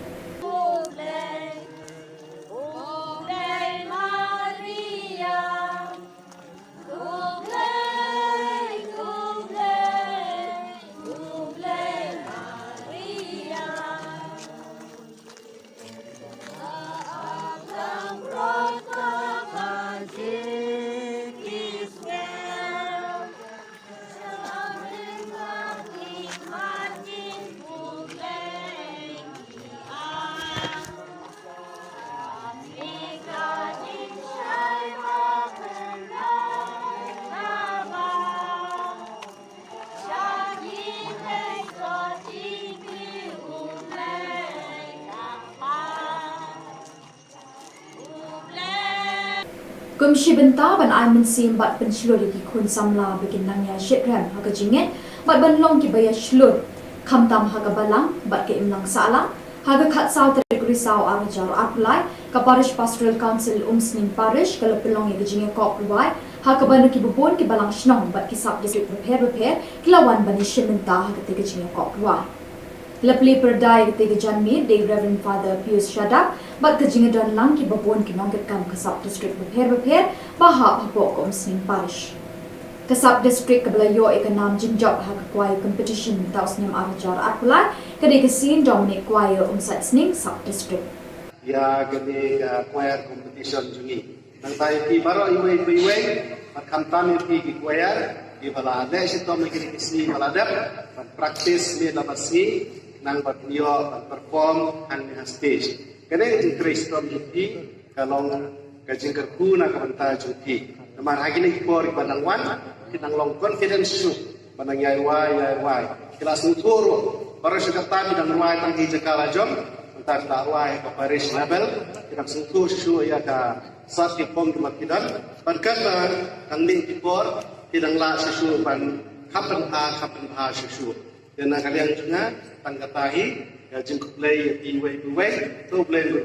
Kumshi benta ban ai mensim bat penslur di kun samla bikin nangya syekram haga jinget bat ban long ki baya slur kamtam haga balang bat ke imlang sala haga khat saw terik risau arjar aplai ka parish pastoral council umsning parish kalau pelong ye jinget kop ruai haga banu ki bubon ki balang shnong bat ki sub district repair kilawan bani shimenta haga te jinget kop ruai Lepli perdai ketiga janmi de Reverend Father Pius Shadak bat kejingadan lang ki babon ki nongket kam kasab district repair bahak hapok umsning parish. Kasab district kebelayo ikanam jinjok hak kuai competition taus nim arjar akulai kede kesin Dominic kuai umsat sning sub district. Ya kede kuai competition jungi. Nang tai ki baro iwe makam tami ki kuai di balade sitom kede kesi baladap praktis ni damasi nang batnio perform ang stage. Kene di Kristom juti kalong kajingkerku na kabanta juti. Naman hagi ni kipor banang wan kinang long confidence su banang yai. Kelas uturo para sekatami dan ruai tang hijakala jom entar dakwai ke parish level kinang sentuh su ya ka sat ki pom kidan berkata tang ning kipor kinang la su ban kapan ha su. Dan kalian juga tanggapahi jengkuk play di way to play.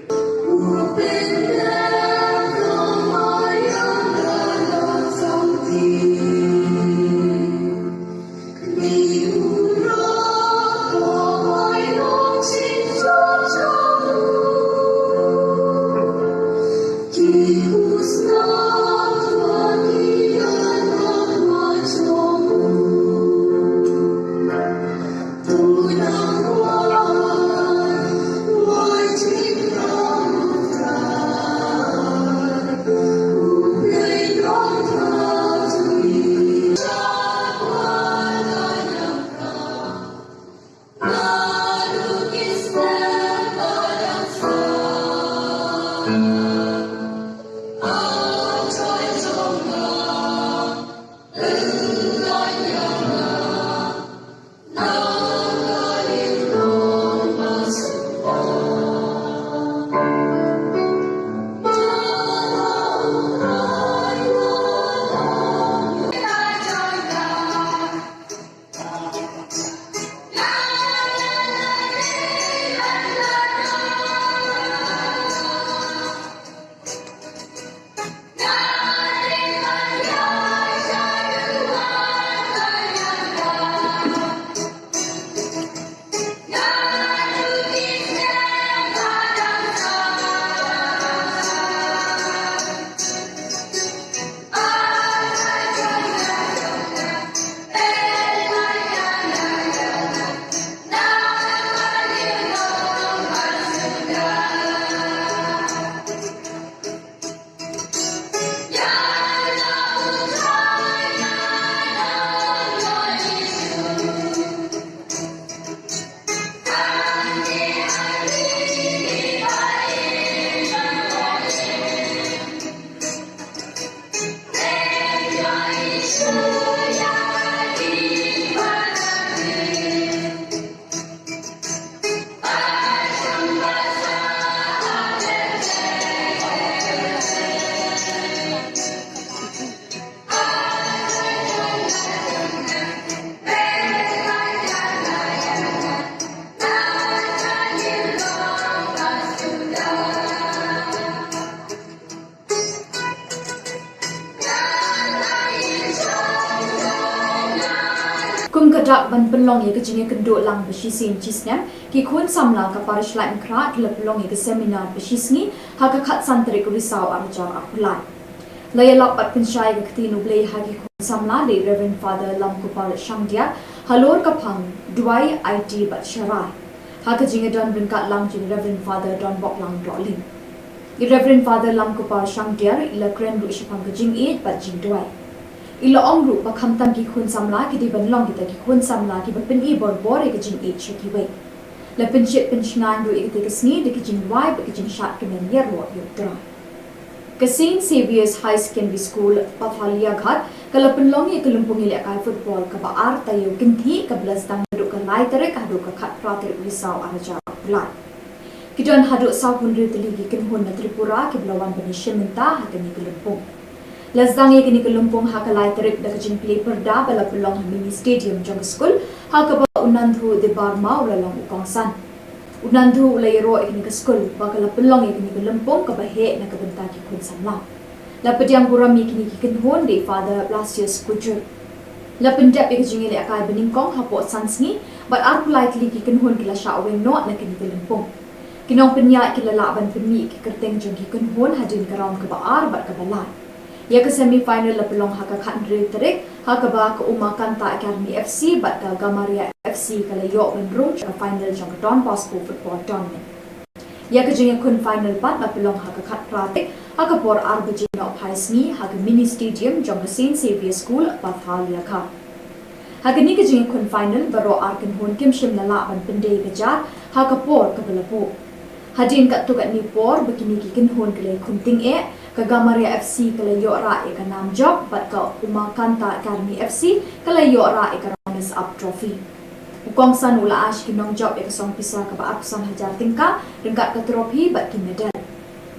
kadak ban penlong ye kejinge kenduk lang besisin cisnem ki kun samla ka parish lai mkra le pelong ye ke seminar besisngi ha ka khat santri ku risau arjar apulai laya lapat pensyai ke ketinu blei hagi kun samla le Reverend Father Lam Kupal Shangdia halor kapang duai IT bat syarai ha ka jinge don bengkat lang jing Reverend Father Don Bok Lang Dolin Reverend Father Lam Kupal Shangdia ila kren ru ishapang ke jing it bat jing duai ila ongru bakam tam ki khun samla ki di ban long kita ki khun samla ki ban i bor bor ke jing e cheki we la pen chit pen shngan ru e ke sni de ki jing wai ba ki jing shat ke men yer ro yu tra ke St Saviour's High Secondary School Pathalia Ghat kala pen long ye ke lumpung ile kai football ka ba ar ta yu kinthi ka blas dang du ka lai tere ka du ka khat pra ter risau araja lai ki don hadu sa hun ri tli ki kin hun na Tripura ki blawan ban shimenta ha ke ni ke lumpung Lazdang ye kini kelumpung hakalai terik dak jing play perda bala pelong mini stadium jong school hakaba unandhu de barma ulalong ukongsan unandhu ulai ro kini ke school bakala pelong ye kini kelumpung ka bahe na ka benta ki kun samla la pediang buram ye kini ki kin hon de father Blasius Kujur la pendap ye jing ile akai bening kong hapo sansni but ar politely ki kin hon kila sha wen not na kini kelumpung kinong penya kila la ban pemi ki kerteng jong ki kin hon hadin karam ka ba ar bat ka balai ya ke semi final la pelong haka khan re terek haka ba ke umakan ta academy FC bat ka Gamaria FC kala yo ben room ka final jong Don Bosco football tournament ya ke jeng kun final bat la pelong haka khat pratik haka por arbaji no phaisni haka mini stadium jong St Saviour's School Pathalia Kha haka ni ke jeng kun final baro arkin hon kim shim la la ban pende ke jar haka por ka bala po hadin kat tu kat ni por begini ki kin hon kele kunting e ka Gamaria FC kala yo ra e ka nam job bat ka umakanta academy FC kala yo ra e ka runners up trophy ukong san ula ash ki nong job e ka song pisa ka ba apsan hajar tingka ringkat ka trophy bat ki medal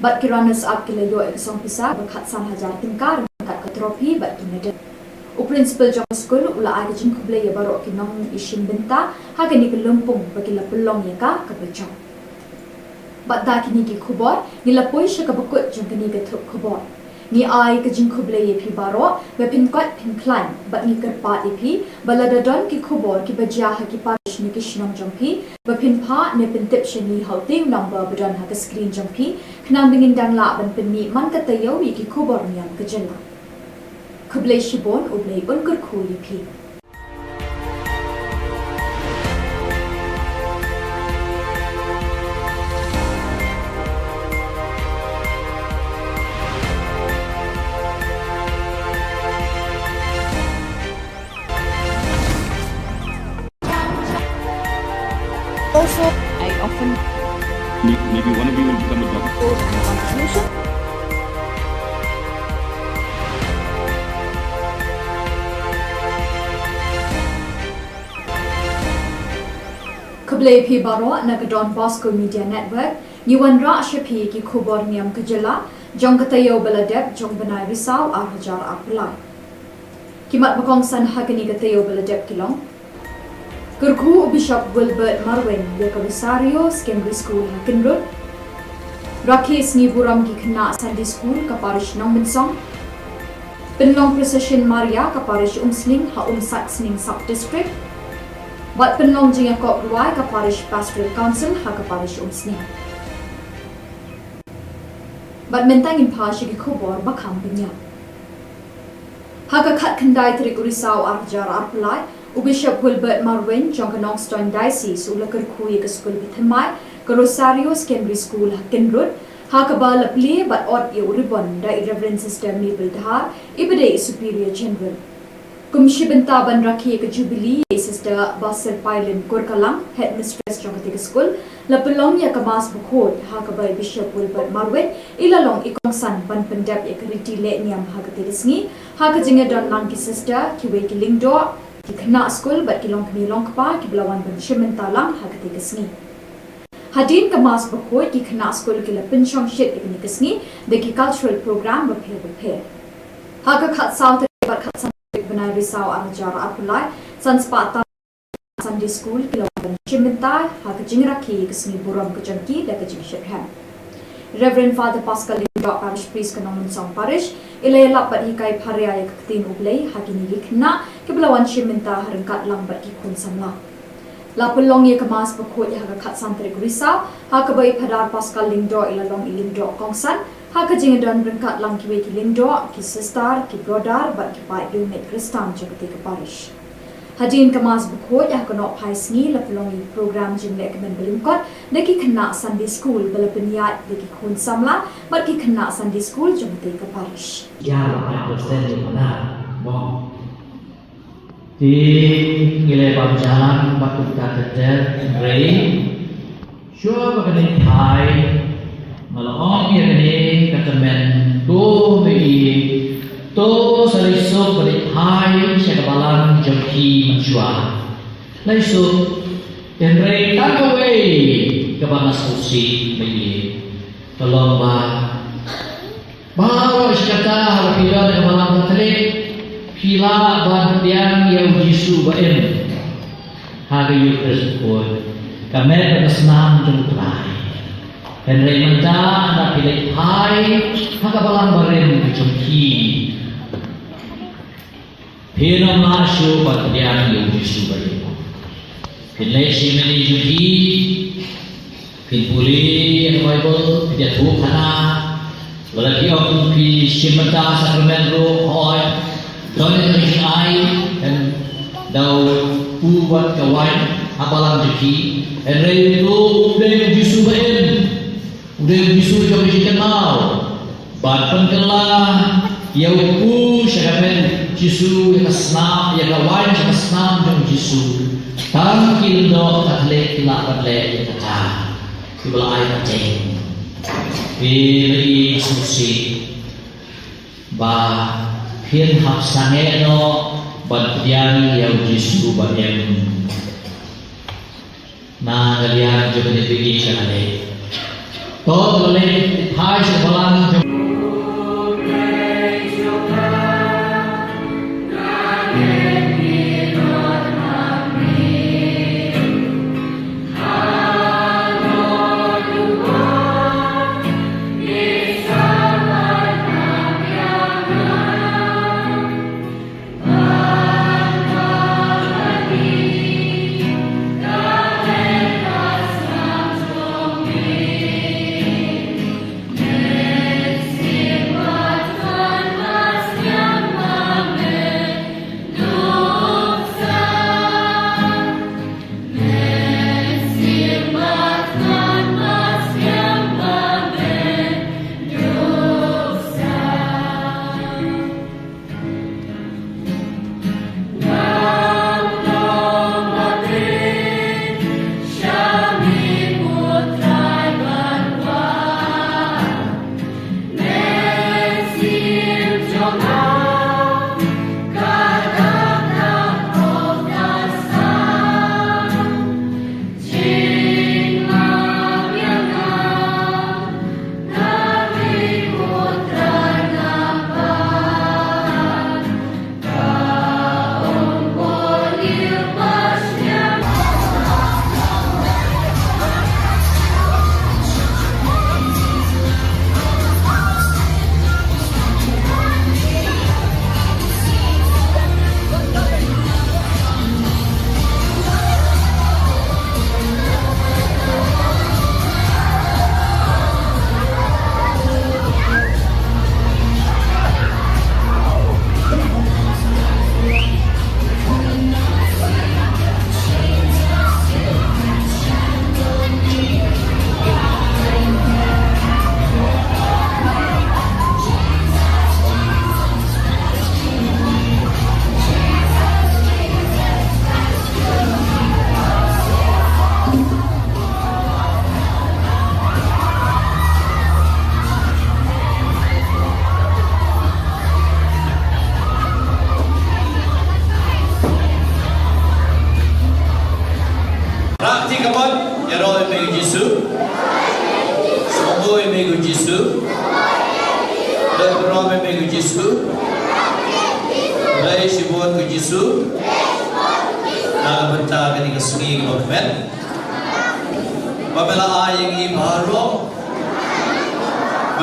bat ki runners up kala yo e ka song pisa ba khat san hajar tingka ringkat ka trophy bat ki medal u principal job school ula ai jing kuble ye baro ki nong ishim benta ha ka ni kelumpung ba ki la pelong ye ka bachong Bat da kini ki khubor ni la poi sha ka bakut jong kini ka thup khubor ni ai ka jing khuble ye phi baro we pin kwat pin climb bat ni kar pa e phi balada don ki khubor ki bajia ha ki parish ni ki shinong jong phi ba pin pha ne pin tip shani hauting number badan ha ka screen jong phi khnam bingin dang la ban pin ni man ka tayo wi ki khubor niam ka jella khuble shibon ublei un kur khu ye phi Also, I often maybe one of you will become a doctor. contribution. Kable phi baro na ka Don Bosco Media Network ni wan ra shapi ki Khubor Niam kajela jong ka tayo baladep jong banai risau ar hajar apulai kimat bakong san hagani ka tayo baladep kilong Kurku Bishop Wilbert Marwin ya Kavisario Secondary School Hakinrod Rakes ni buram ki khna Sunday School ka parish nong minsong Penlong Precision Maria ka parish Umsling ha Saxning Sub District Bat Penlong jinga kop ruai ka parish Pastoral Council ha ka parish Umsling Bat mentang in pashi ki khubor bakam binya ha ka khat khandai trik urisau arjar arpulai Bishop Wilbert Marwin jong Knoxton Diocese ulakar khuye ka school bithamai ka Rosario Secondary School Hakinrod ha ka ba lapli but ot ye uribon da Reverend Sister Mabel Dhar ibade Superior General kumshi benta ban rakhi ka Jubilee Sister Basir Pailin Kurkalang Headmistress jong ka school lapelong ya ka mas bukhod ha ka ba Bishop Wilbert Marwin ilalong ikong san ban pendap ye ka riti le niam ha ka tirisngi ha ka jinga don lang ki sister ki we ki lingdo ki khna school bat ki long kni long pa ki blawan ban shimenta lang ha ka tikasni hadin ka mas bakoi ki khna school ki la pinchong shit ikni kasni de ki cultural program ba phe ha ka khat south bat khat san banai risau arjar apulai sanspata Sunday school ki long ban shimenta ha ka jingra ki kasni buram ka janki da ka jing shit ham Reverend Father Pascal Lindok Parish Priest Kanong Song Parish ilay lapat hikai pharia ya kaktin ublay hagini gikna kiblawan shiminta harengkat lambat gikun samla. Lapulong ye kemas pekut ya hakat santri gurisa hakabai padar Pascal Lindok ilalong ilindok kongsan hakajingadan rengkat lang kiwe ki Lindok ki sister ki brother bat ki pai unit Kristan jagati ke parish. Hadin kemas bukut yang kena pai sengi lapulongi program jimlek kemen belingkot neki kena Sunday school bala peniat neki kun samla bat ki kena Sunday school jemte ke parish. Ya lah, persen di mana? Bon. Di nilai jalan batu kata rei. Sure bagani Thai malong ya kene kata men do mei to saliso beri Thai sekabalan jemki menjua. Laisu rei tak away kebanas kursi mei. Tolong bahawa iskata harapila dengan malam terik pila bantian yang Yesus baen hari Yesus pun kami bersenam jumpai dan remenda anda pilih hai haka balang baren jumki pina masuk bantian yang Yesus baen pilih simeni jumki pilih Bible tidak Thup Lagi aku pi simata sakramen roh hoi donen ring ai dan dau buat kawan abalang jeki dan rei tu udah bisu baen udah bisu jauh kenal ban penkelah ya ku sakramen Jisu ya kasnam ya kawan ya kasnam jauh Jisu tam kindo tatle kila tatle kata kibla ai kaceng pilih susi ba pin hap sange no bantian yang Jisu bayan na galian jebene bigi sanale to le thai sebalang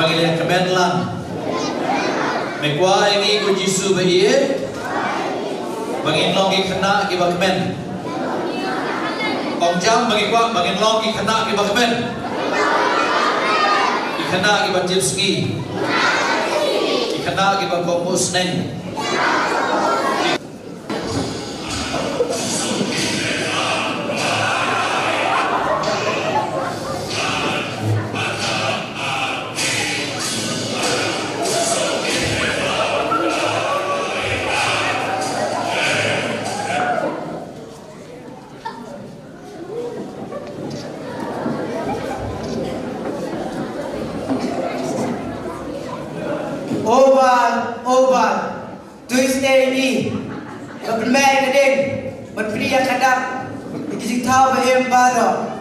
Bagi kemen lang. Megwa ingi ko Jisu baie. Bangin long ki khana ki bakmen. Kong jam bagi kwa bangin long ki khana ki bakmen. Ki khana ki batipski. Ki khana ki bakopus neng. Oval, Tuesday ni, bermain keding, berpria kadang, berkisik tahu behem baru.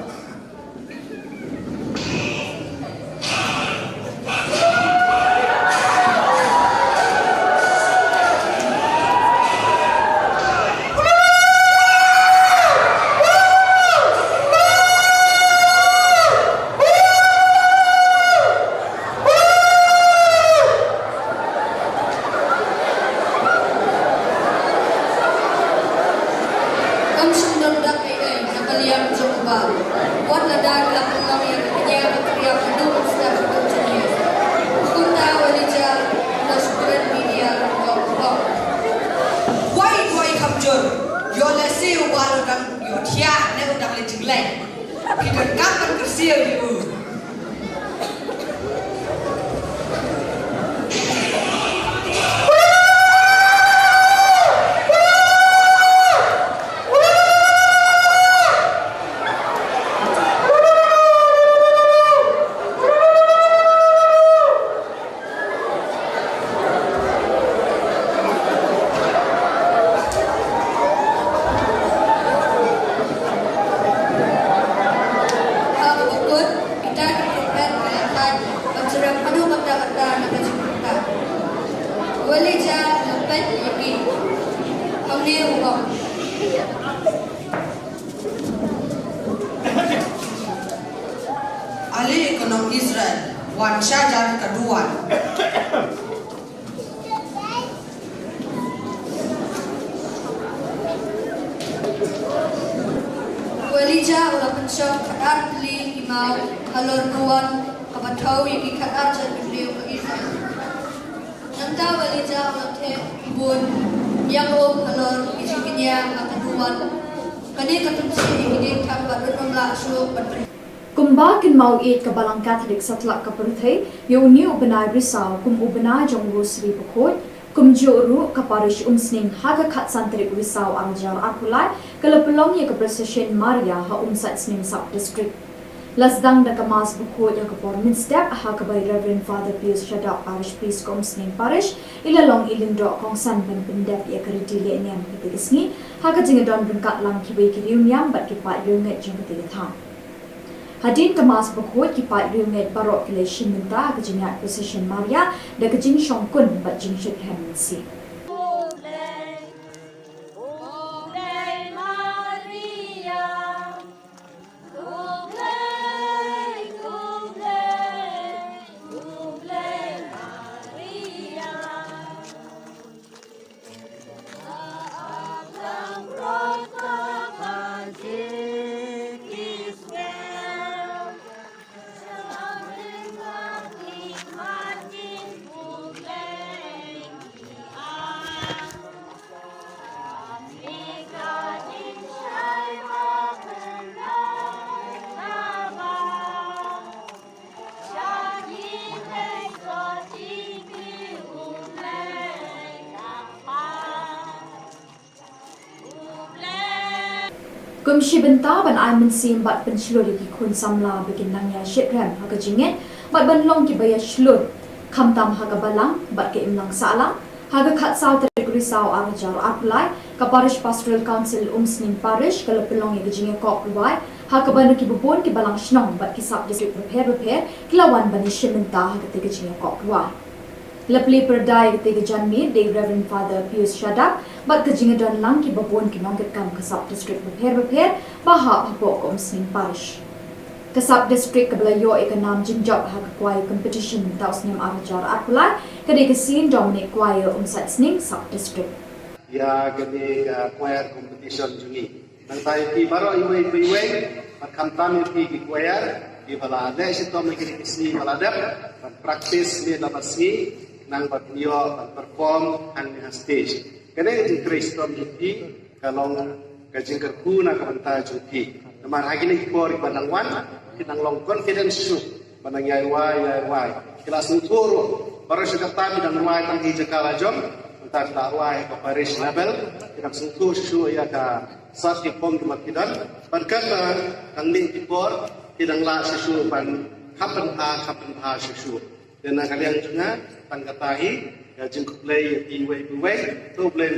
Ali ekonom Israel, wan syajar kedua. Walija ulah pensok kadar beli imau halor nuan kabatau yang ikadar jadi beliau ke Israel. Nanta walija ulah te bun yang halor isikinya kabaduan. Kani katumsi ini tambah rumlah suruh berperi. Kumba kin mau it ka balang Catholic satlak ka perthai yo new benai risau kum ubena jong rosary bukot kum joru ka parish umsning haga khat santri risau angjar apulai kalapulong ye ka procession Maria ha umsat sning sub district lasdang da kamas bukot ya ka pormin step ha ka by Reverend Father Pius Shada parish priest kom sning parish ilalong ilindo kong san ban bendap ya ka ritile niam kitigisni ha ka jingadon bengkat lang ki bai ki riunyam bat ki pa yunget jong kitigatham Hadin kemas berkuat kipat riunget barok keleshin minta kejingat procession Maria dan kejing syongkun bat jing syed hemensi. Kumshi benta ban ai mensim bat penslur di kun samla bikin nangya shitram haga jinget bat ban long ki baya shlur khamtam haga balang bat ke imlang sala haga khat saw tergri saw arjar aplai ka parish pastoral council umsning parish kala pelong ye jinget kop ruai haga ban ki bubon ki balang shnong bat ki sub district repair kilawan ban shimenta haga te jinget kop ruai Lepli perdai ketiga janmi de Reverend Father Pius Shada bat kejingadan lang ki babon ki nongket kam ke sub district repair baha bapok om sing parish Kasab district Kablayo Ekanam Jinjok Hakakwai competition Taus Niam Arajar Arpulai Kadi Kasin Dominic Kwaya Umsat Sning Sub District. Ya kami choir competition juni. Nang tayo pi baro iwe makam tami pi choir di balade sitom lagi kisi balade praktis ni lapasi nang batio perform ang stage. Kene increase tom di kalong kajing kerku na kanta juti. Naman hagi ni por banangwan kinang long confidence su banang yai kelas uturo baru sudah tami dan wai tang di jakala jom entar tak wai ke Paris level kinang sentuh su ya ka sat ki pom kidan pankan kang ni por kinang la su pan kapan ha su dan kalian juga tang katahi ya jengku play iwe to play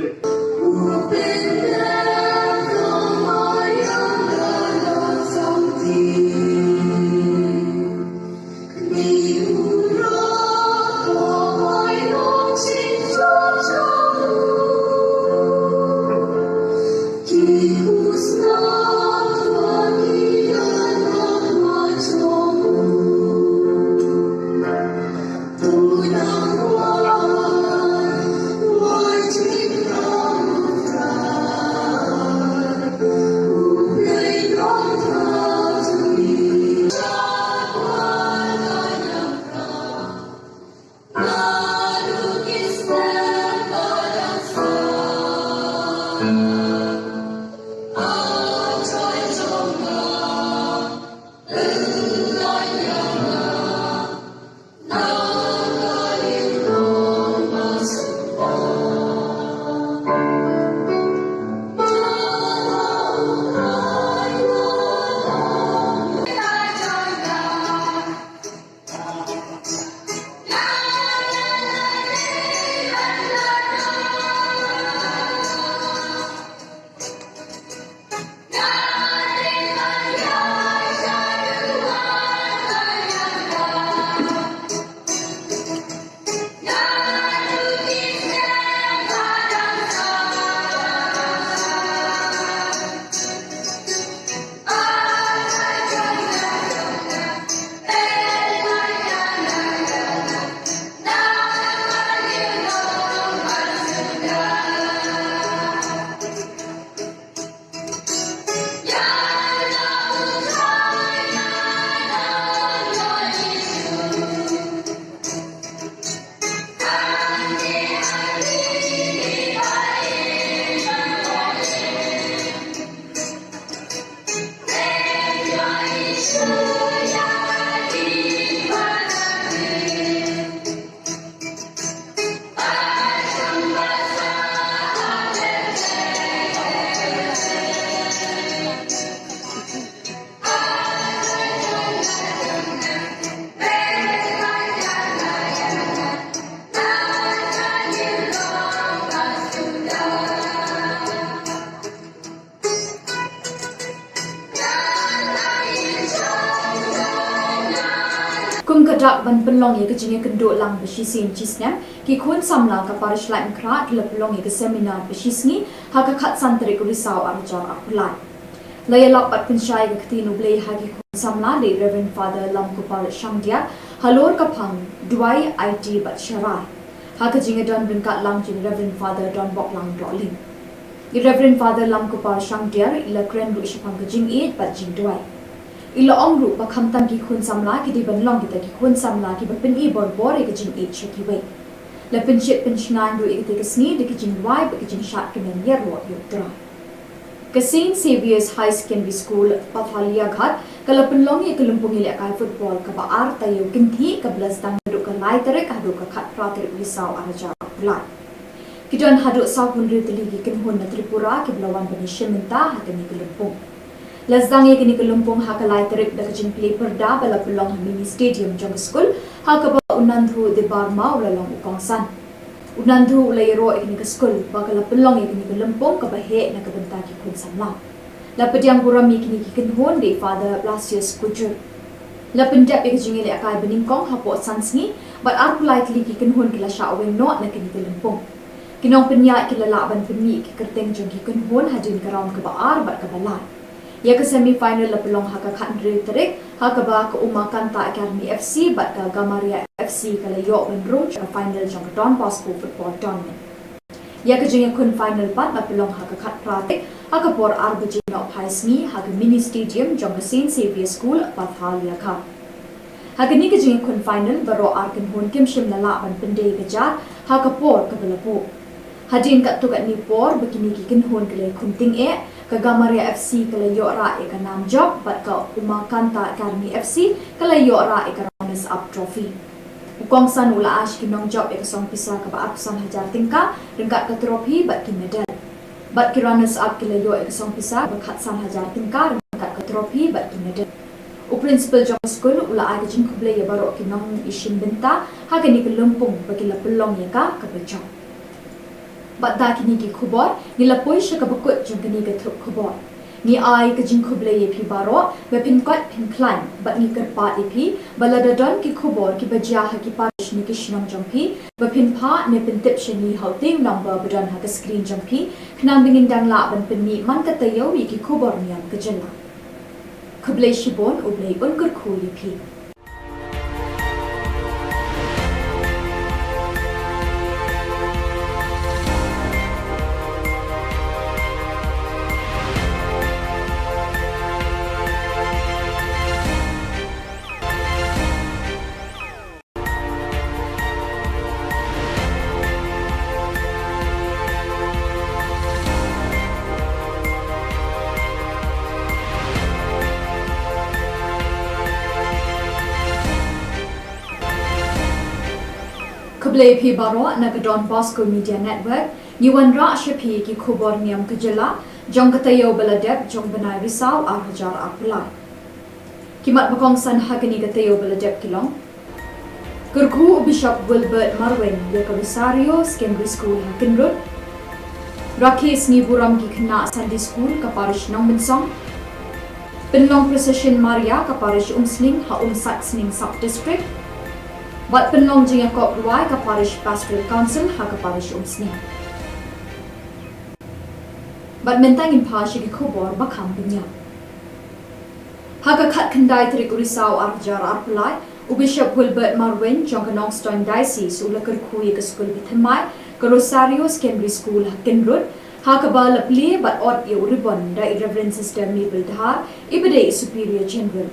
Kum kadak ban penlong ye kejinge kenduk lang beshisin cisnem ki kun samla ka parish lai mkra le pelong ye ke seminar beshisni haka khat santri ku risau arjar apulai laya lak pat penshai ke ktinu blei hagi kun samla le Reverend Father Lam Kupal Shangdia halor kapang duai IT bat sharai haka jinge don brinkat lang jing Reverend Father Don Bok Lang Doling Reverend Father Lam Kupal Shangdia ila kren ru ishapang ke jing it bat jing duai ila ongru bakam tam ki khun samla ki di ban long ki ta ki khun samla ki ba pin i bor bor e ki jing e che ki we la pin chit pin chnan ru e ki sni de ki jing wai ba ki jing shat ki men yer ro yu tra Kasin Saviour's High Secondary School Pathalia Ghat kala pin long e kalumpung ile kai football ka ba ar ta yu kin thi ka blas tang du ka lai tere ka du ka khat pra tere risau araja pulai ki don hadu sa hun ri tli ki kin hun na Tripura ki blawan ban shiminta ha ka ni kalumpung Lazdang ye kini kelumpung hakalai terik da kajing play perda bala pelong mini stadium jong school hakaba unandhu de barma ulalong ukongsan unandhu ulayro kini ke school bakala pelong ye kini kelumpung ka bahe na kabenta ki kun samla la pediang burami kini ki kinhon de Father Blasius Kujur la pendap ye kajing ile akai beningkong hapo sansni but ar politely ki kinhon kila sha aweng no na kini kelumpung kinong penya kila laban penmi ki kerteng jong ki kinhon hadin karam ka ba ar bat ka balai Ya ke semi final la pelong haka khat ri terik Hakaba ke Umakanta Academy FC bat ke Gamaria FC kala yok benrum ke final jong Don Bosco football tournament. Ya ke jeng kun final pat bat pelong hakakat pratik hakapor arbajina ophaisni hak mini stadium jong Saint Xavier School Pathalia ka. Hagani ke jeng kun final baro arkan hon kim shim lala ban pendai kejar hakapor ke belapu. Hadin kat tu kat ni por begini kikin hon kele kunting ke Gamaria FC kala yok ra ke nam job bat ke Umakanta Academy FC kala yok ra ke runners up trophy. Ukong san ula ash kinong job ke song pisa ke ba apsan hajar tingka rengkat ke trophy bat ki medal. Bat ki runners up kala yok ke song pisa ba khat san hajar tingka rengkat ke trophy bat ki medal. U principal jong school ula ai ke jing kuble ya baro kinong isin benta ha ke ni ke lumpung bagi la pelong ya ka ke bejong. Bat da kini ki Khubor ni la poi sha ka bakut jong kini ke Thup Khubor ni ai ke jing khuble ye phi baro we pin kot pin klan bat ni ker pa e phi balada don ki Khubor ki bajia ha ki parish ni ki shnam jong phi we pin pha ne pin tip shani hau ting number badan ha ka screen jong phi khnam bingin dang la ban pin ni man ka tayo wi ki Khubor Niam ke jela khuble shibon uble un kur khu ye phi. Kuble phi baro na Don Bosco Media Network ni wan ra shapi ki Khubor Niam kejela jong katayo baladep jong banai risau ar hajar apulai kimat bakong san hagani katayo baladep kilong Kurku Bishop Wilbert Marwin ya Rosario Secondary School Hakin Road Rakis ni buram ki khna Sunday School ka parish nong bensong Penlong Precision Maria ka parish Umsning ha Umsak Sning Sub District Bat penlong jing yakop ruai ka parish pastoral council ha ka parish Umsning. Bat mentang in pa shi Khubor bakham pinya. Ha ka khat khandai trik urisau arjar arpulai u Bishop Wilbert Marwin jong ka Nongstoin Diocese u lakar khui ka school bithamai ka Rosario Secondary School Hakin Road ha ka ba lapli bat ot ye uribon da Reverend Sister Mabel Dhar ibade Superior General.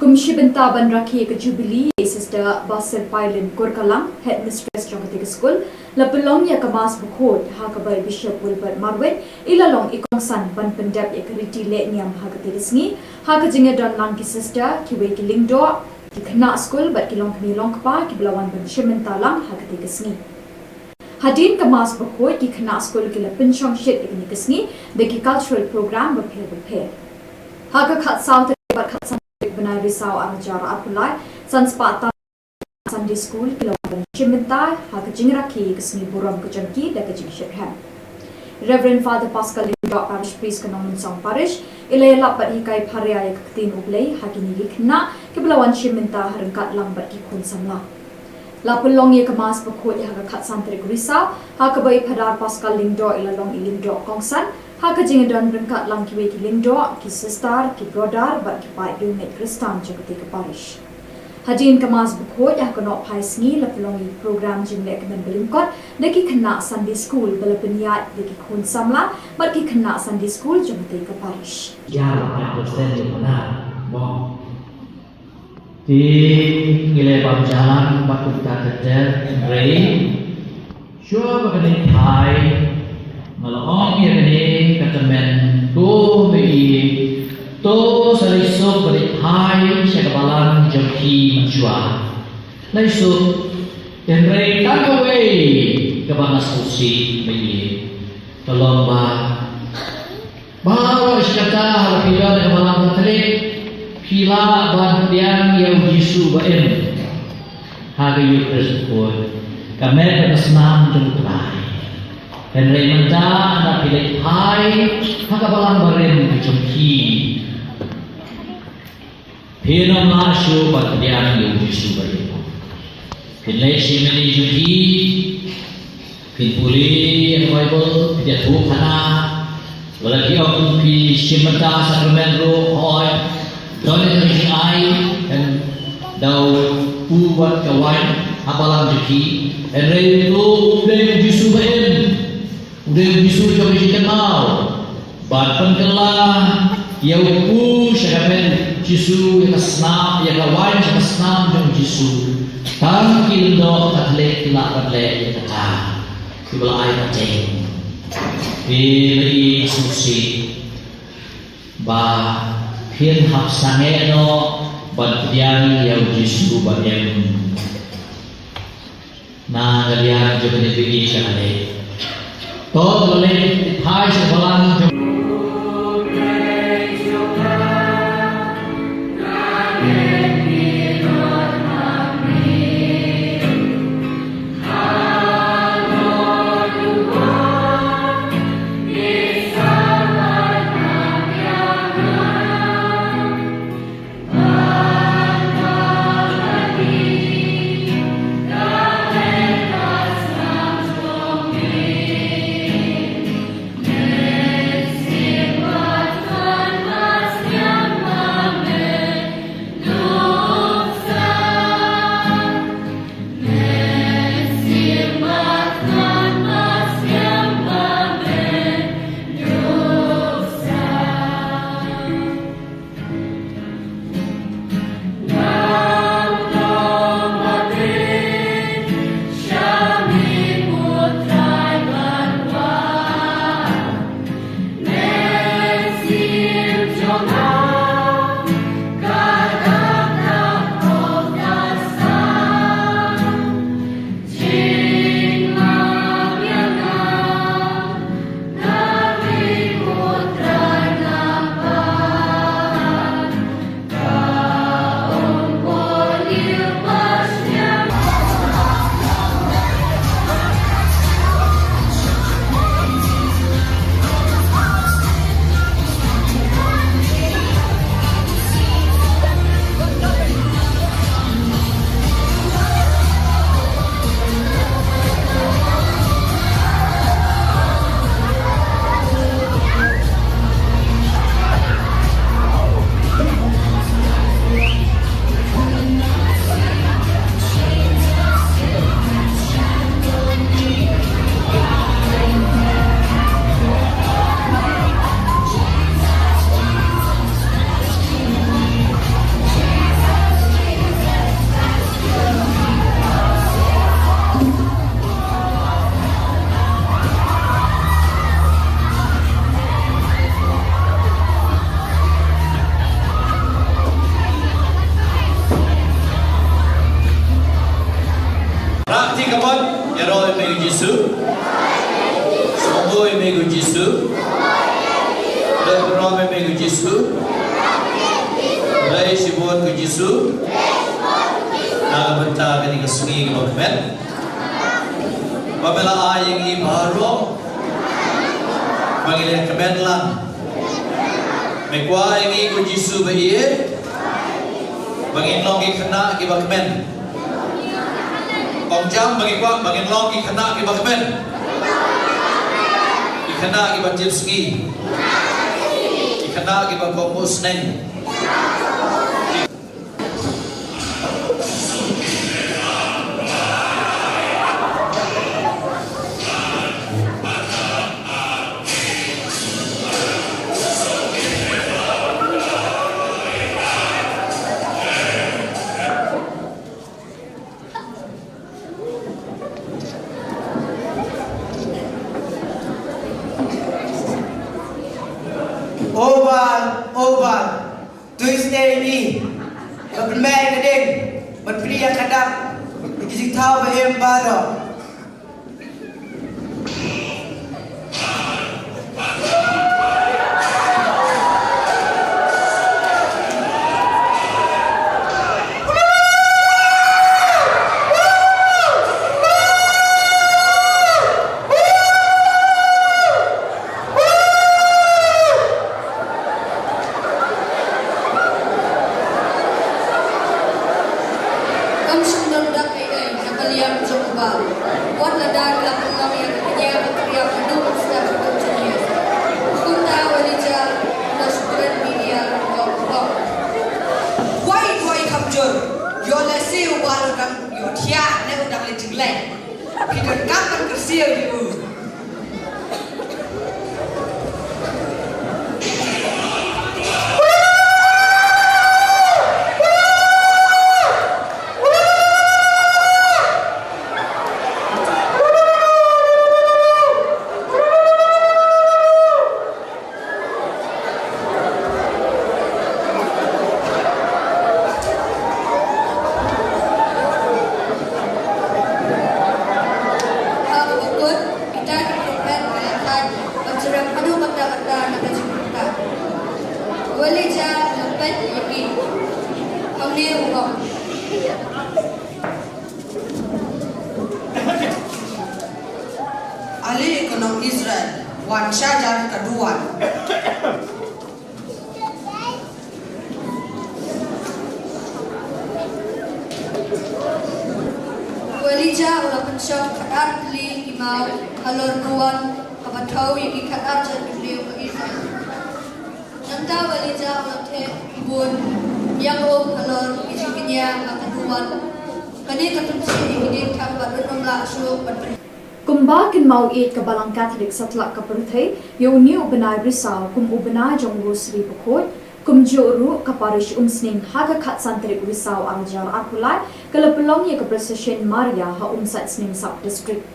Kumshi benta ban rakhi ke Jubilee Sister Basil Pailin Kurkalang Headmistress jong ka school la pelong ya kamas bukhot ha ka bai Bishop Wilbert Marwin ilalong ikong san ban pendap ya kriti le niam ha ka tisngi ha ka jinga don lang ki sister ki we ki lingdo ki khna school bat ki long kni long pa ki blawan ban shimenta lang ha ka tisngi hadin kamas bukhot ki khna school ki la pinchong shit ki tisngi de ki cultural program ba phe ha ka khat south bat khat Benai risau arjar apulai sanspata Sunday School kilometer Chimintai ha ka jingrakhi kesni buram ke jengki da ka jingshephan Reverend Father Pascal Dot Parish Priest ka nong song parish ilay lapat hikai pharia ya kaktin ublay ha kini likna ke belawan Chiminta harengkat lambat ki kun samla lapulong ye kemas pekut ya ka khat santri risau ha ka bai phadar Pascal Lingdo ilalong ilingdo kongsan ha ka jing don rengkat lang ki we ki lingdo ki sister ki brother bat ki pai du met Kristan jagati ka parish hajin kamas bukhot ya kono phaisni la pelongi program jing le kan belingkot deki khna Sunday School balapniat deki khun samla bat ki khna Sunday School jagati ka parish ya la persen di mana mo di ngile bang jalan batu ta ter rei sure bagani thai malong ye ni katamen to me to saliso bari hai shakabalan jamki manjua laisu enrei takaway kabana susi mai tolong bawa syata halapida kabalan talik pila ban tiang yang Yesu baen hari Yesus pun kami bersenam jumpai dan remenda anak pilih hai hakabalan baren jumki Pino masuk pada tiang yang Yesu baen pilih simeni jumki pilih Bible pilih Thup lagi orang pilih simenta sakramen roh Dole kami ai dan dau buat kawan apalang jeki ere itu udah jisu baen udah jisu kami kenal batpan kelah ya upu syakamen jisu ya kesna ya kawan ya kesna jong jisu tam kindo katle kila katle ya kata kibla ai paceng di susi ba phiên học sang nghe nó bật giang yêu Giêsu bật em na galian cho bên đi sang đây tốt lên hai sự balang cho baru kan yo dia ne udah le jingleng Peter kapan kersiau itu ahli ekonomi Israel Wan Syajar kedua Walija ulah pensok kadar beli imau halor nuan kabatau yang kadar jadi beliau ke Israel. Nanta walija ulah teh Khubor Niam halor isinya akan nuan. Kani ketumsi ini tambah bernomlah suruh berpen. Kumba kin mau it ke balang Katolik setelah ke Perthai, yang ni ubenai risau kum ubenai jonggo Sri Bukot, kum joru ke parish umsning haga kat santri risau arjar arpulai, kalau pelong ya ke Procession Maria ha umsat sning sub district.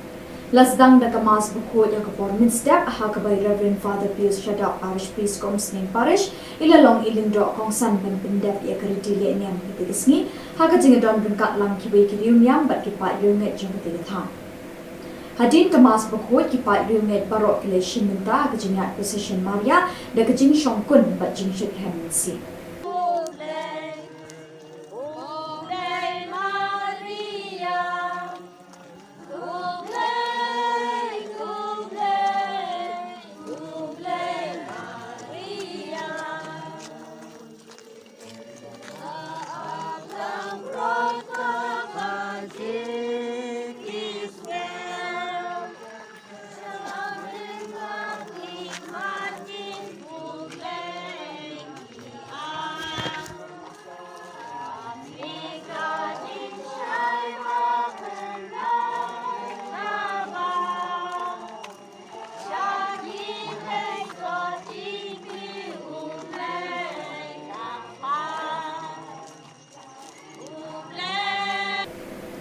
Lasdang da kemas Bukot yang ke Portman Step ha ke by Reverend Father Pius Shadak parish priest ke umsning parish, ilalong ilindro kong san ban pendep ya ke ridili niam ketigisni, ha ke jingadon bengkat lang kibai kiriu niam bat kipat yunget jong ketigatang. Hadin kemas Bukot kipat riunget barok kile shiminta ke jingat Procession Maria da ke jing shongkun bat jing shit hemensi.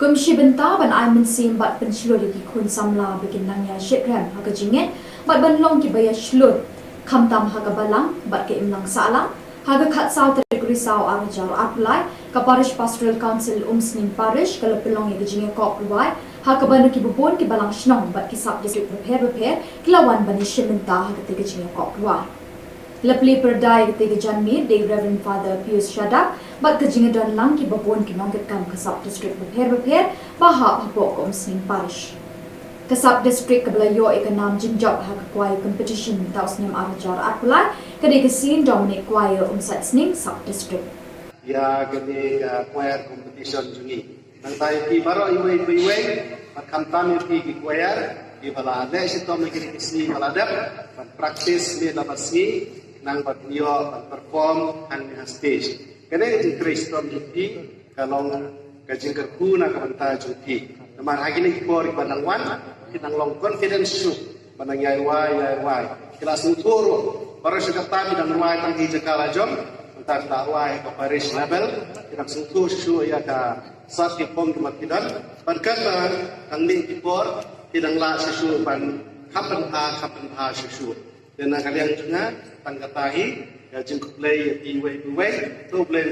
Kum shibenta ban ai min sim bat pen shlo di kun samla bikin nangya shikram ha ka jinget bat ban long ki baya shlur khamtam ha ka balang bat ke imlang salang ha ka khat saw tri saw arjar apply ka parish pastoral council umsning parish kala pelong ye jinge ko provide ha ka ban ki bubon ki balang shnong bat ki sub district prepare kilawan ban shibenta ha ka te jinge ko provide Lepli perdai ketiga janmi de Reverend Father Pius Shadak bat kejingadan lang ki babon ki nongket kam kasab district prepare bahap hapok ko umsning parish. Kasab district kablayo ikanam jinjab ha kwai competition tausnim arjar arpulai kade kesin Dominic kwai umsat sning sub district. Ya kade choir competition juni. Nang tayo ki baro iwe pat kamtam ki choir di balade sitom ki kisni balade pat practice ni labasni nang batnio perform an stage kene jing kristom juti kalong kajing kerku na kabanta juti namar hagini por banang wan kinang long confidence su banang yai kelas utoro para sekatami dan wai tang hija kalajom entar dakwai ke parish level kinang sutu su ya ka sat ki pom ki matidan perkata tang ling ki por kinang la sesu ban kapan ha sesu dan kalian juga tangkatahi ya jengkuk play iwe to play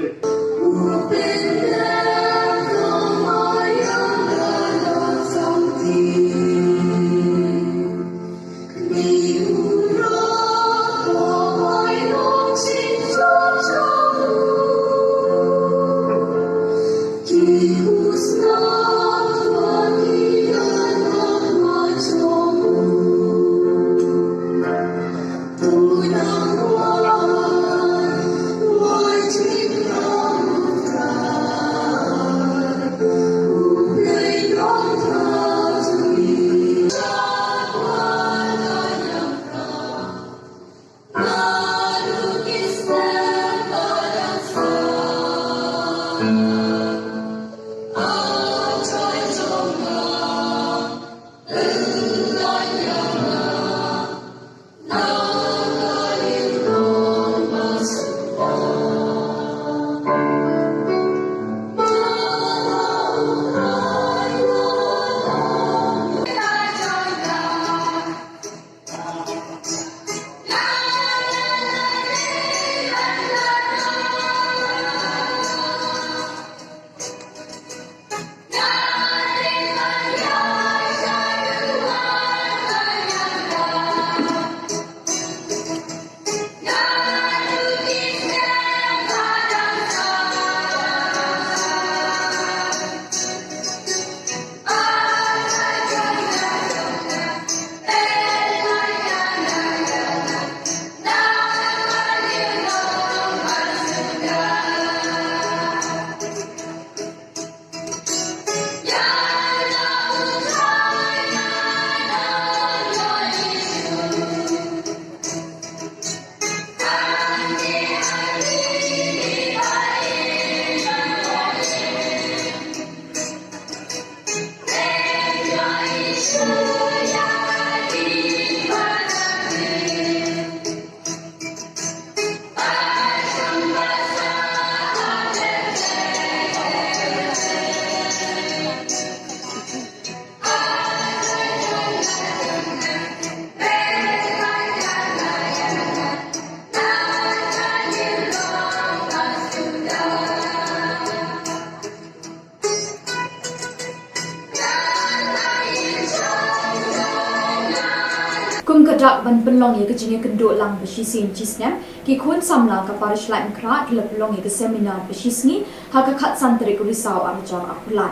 Kum kadak ban penlong ye kejinge kenduk lang beshisin cisnem ki kun samla ka parish lai mkra ki lepelong ye ke seminar beshisni ha ka khat santri ku risau arjar apulai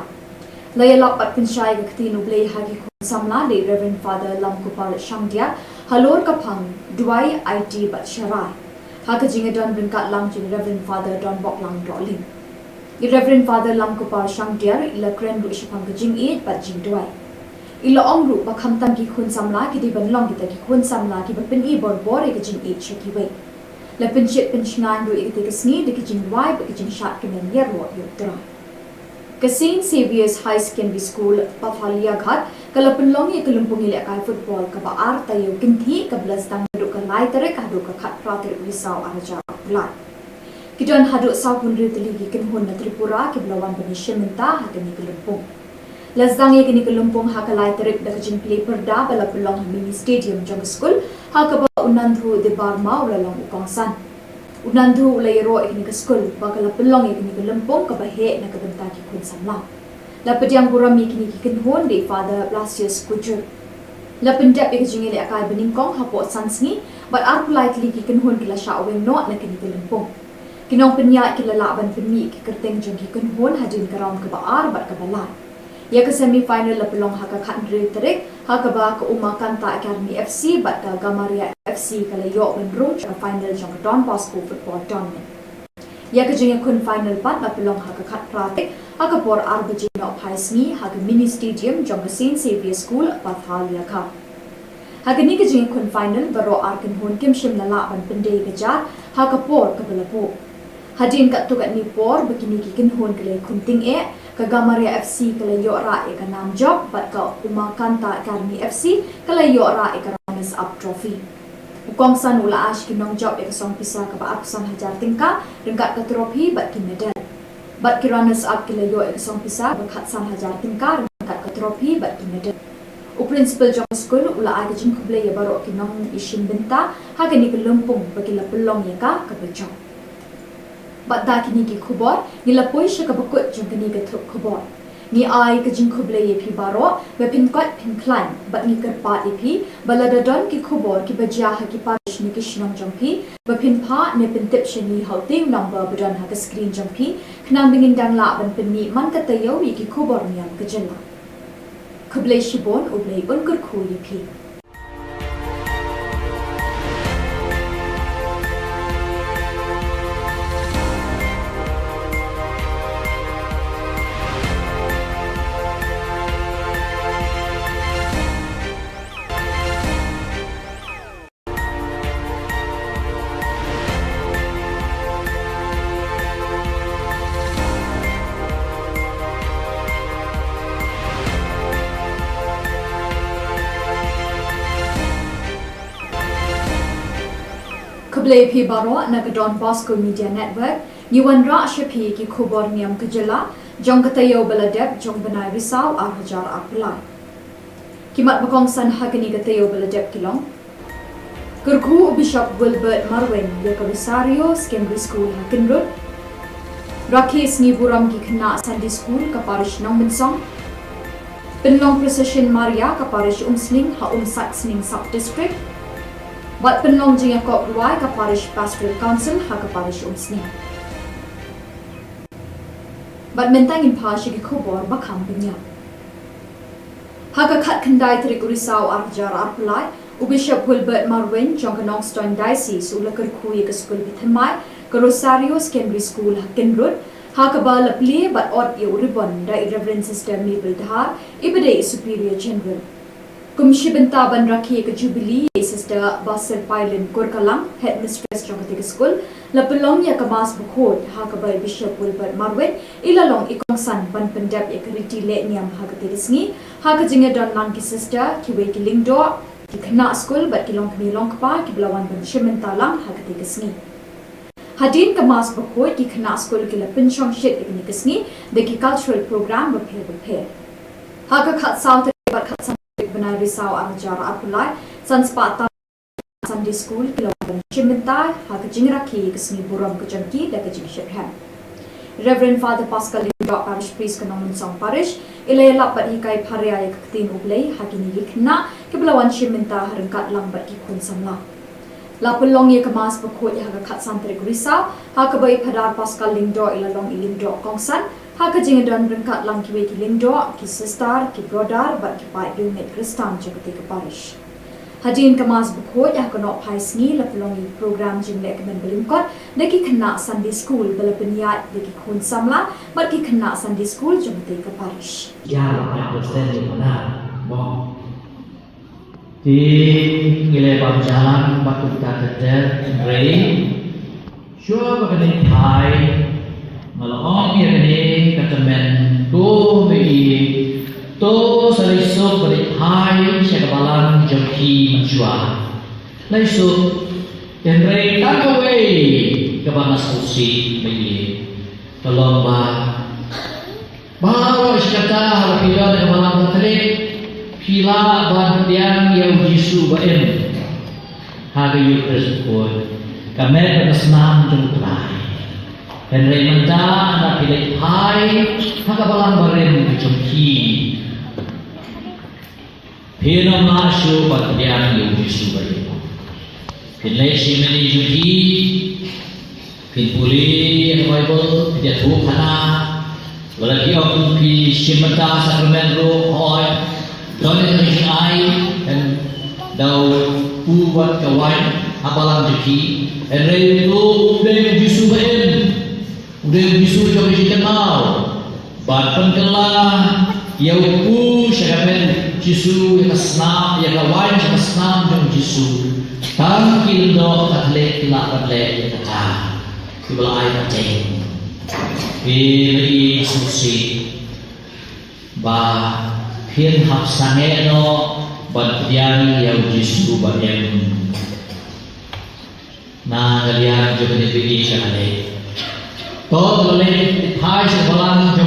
layalak pat pinshai ke ktinu blei ha ki kun samla de Reverend Father lam ku par shamdia halor ka phang duai IT bat sharai ha ka jinge don brinkat lang jing Reverend Father don bok lang rolling i Reverend Father lam ku par shamdia ila kren ru shapang ke jing e bat jing duai ila ongru ba khamtam ki khun samla ki di ban long ki ta ki khun samla ki ba pin e bor bor e jing e cheki we la pin chit pin shngan ru e te sni de ki jing wai ba ki jing shat ki men yer ro yo tra ka St Saviour's High Secondary School Pafalia Ghat kala pin long e kalumpung ile kai football ka ba ar ta yo kin thi ka blas tang ru ka lai tere ka ru ka khat pra ter wi saw ar ja la ki don hadu saw hun ri tli ki kin hun na Tripura ki blawan ban shimenta ha ka ni kalumpung Lazdang ye kini kelumpung ha kalai terip da kajing play perda bala pelong mini stadium jong school ha ka ba unandhu de barma ulalong ukongsan unandhu ulayro ikini ke school ba kala pelong ye kini kelumpung ka ba he na kabenta ki kun samla la pediang burami kini ki kin hon de Father Blasius Kujur la pendap ye kajing ile akai beningkong ha po sansni but ar politely ki kin hon kila sha aweng no na kini kelumpung kinong penya kila la ban penmi ki kerteng jong ki kun hon hadin karam ka ba ar bat ka bala ya ke semi final la pelong ha ka khan re terek ha ka ba ka Uma Kanta Academy FC bat ka Gamaria FC kala yo ben roach ka final jong Don Bosco football tournament ya ke jeng kun final pat la pelong ha ka khat prate ha ka por ar bji no phaisni ha ka mini stadium jong St Saviour's School Pathalia kha ha ka ni ke jeng kun final baro ar kan hon kim shim la la ban pende ke ja ha ka por ka bala po hadin ka tu ka ni por bikini ki kin hon kale kunting e ka Gamaria FC kala yo ra e ka nam job bat ka Uma Kanta Academy FC kala yo ra e ka runners up trophy ukong san ula ash ki nong job e ka song pisa ka ba apsan hajar tingka ringkat ka trophy bat ki medal bat ki runners up kala yo e ka song pisa ba khat san hajar tingka ringkat ka trophy bat ki medal u principal jong school ula a ka jing khuble ye baro ki nong ishin benta ha ka ni ka lumpung ba ki la pelong ye ka bajong bat da kini ki khubor ni la poi sha ka bakut jong kini ka thup khubor ni ai ka jing khuble ye phi baro ba pin kot pin klan bat ni kar pa e phi balada don ki khubor ki bajia ha ki parish ni ki shnong jong phi ba pin pha ne pin tip shini hauting number badon ha ka screen jong phi khnam bingin dang la ban pin ni man ka tayo ye ki khubor niam ka jella khuble shibon ublei un kur khu ye phi Khuble phi baro na ka Don Bosco Media Network ni wan ra shaphi ki Khubor Niam kajela jong ka tayo baladep jong banai risau ar hajar apla kimat bakong san hagani ka tayo baladep kilong kurku Bishop Wilbert Marwen ya ka Rosario Secondary School Hakinrut Rakhes ni buram ki khna Sunday School ka parish nong bensong Penlong Procession Maria ka parish Umsling ha Saxning Sub District Bat penlong jing ko ruai ka parish pastoral council ha ka parish Umsling Bat mentang in pashi ki Khubor bakham benya ha ka khat khandai trik urisau arjar arpulai u Bishop Wilbert Marwen jong ka Nongstoin Diocese ulakar khui ka school bithmai ka Rosario Secondary School Hakinrut ha ka ba lapli bat ot yo ribbon da Reverend Sister Mabel Dhar ibade Superior General Kumshi benta ban rakhi ka Jubilee Sister Basir Pailen Kurkalang Headmistress jong ka school la pelong ya ka mas bukhot ha ka ba Bishop Wilbert Marwen ilalong ikong san ban pendap ya ka riti le niam ha ka tisngi Ha ka jinga don lang ki sister ki we ki lingdo ki khna school bat ki long kmi long pa ki blawan ban shimenta lang ha ka ti kasni. Hadin ka mas bakoi ki khna school ki la pinchong shit ikni kasni de ki cultural program ba phe. Ha ka khat south bat khat san banai risau arjar apulai sanspata Sunday school kilometer Chimentai haka jingra ki kasni buram kajangki da kajing shekhan. Reverend Father Pascal Lindok Parish Priest Kanomun Song Parish ilay lapat hikai pharia yaktin ublay hakini yikna kiblawan Chimentai harangkat lambat ki kun samla. Lapulong ye kamas pakot haka khat santrik risa haka bai padar Pascal Lindok ilalong ilindok kongsan haka jingadon rangkat lang ki ki lindok ki sister ki brother bat ki pai unit Kristan jagati ke parish. Hadin kamas bukod yang kena pai sengi lapelongi program jimlek kemen belingkot deki kena Sunday school belapeniat deki kun samla bat ki kena Sunday school jemte ke parish. Ya, 8% di mana? Bon. Di ngilai jalan batu kata rei. Sure bagani Thai malong ya kene kata men to mei to salisok beri hai sekabalan jemki menjua. Laisuk tenrei takawai kebanas kursi bagi kelomba. Bahawa iskata harapila kebalan terik pila bantian yang Yesus baen. Hari Yesus pun kami bersenam jengkrai. Tenrei menta anak pilih hai hakabalan beren jemki. Pino masuk bagian yang disubai. Pinlay si meni juhi, pinpuli yang Bible, dia Thup hana, walagi aku pi simata sakramen roh hoi, donen ni ai dan dau buat kawan apalang juhi, enrei itu udah disubain, udah disuruh jadi kenal, bahkan kelah yang ku sakramen Jisu yang senam, yang kawan yang senam dengan Jisu. Tang kildo katlek kilak katlek kata, kibla air kacang. Pilih susi, bah pin hap sange no batian yang Jisu bagian. Na kalian juga dipilih sekali. Toh boleh Thai sekolah.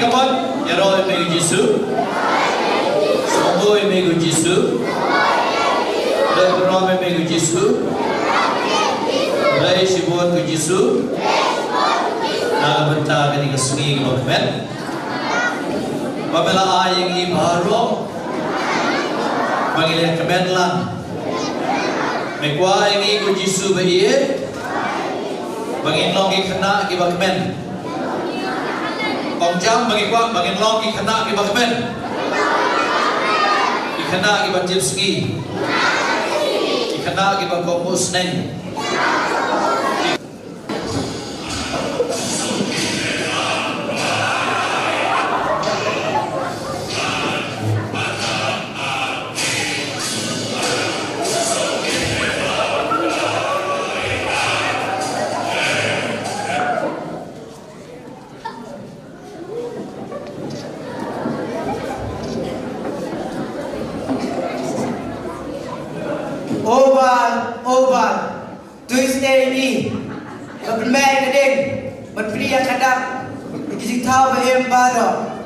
kapat yaro megu Jisu. Somboi megu Jisu. Leprom megu Jisu. Lai sibon ku Jisu. Naga benta kani kesungi kemen. Pamela ayeng i baru. Panggil kemen lang. Mekwa ayeng ku Jisu bayi. Bangin long ki kena ki bakmen. Kong jam bagi kuat bangin long ki kena ki bakmen. Ki kena ki batip ski. Ki kena ki bakomus neng. Over Tuesday ni bermain keding berpria kadang kita tahu bahem baru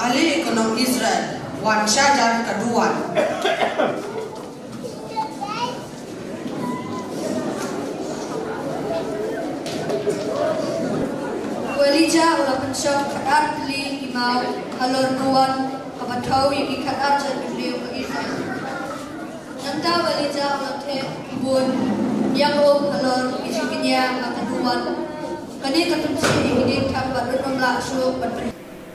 ahli ekonomi Israel Wan Syajar kedua. Walija ulah pensok kaat li imau halor nuan kabatau yang ikat ajar beliau ke Israel. Nanta walija ulah te bun yang halor isikinya keduan. Kani ketunsi ini tak beruntung langsung berperi.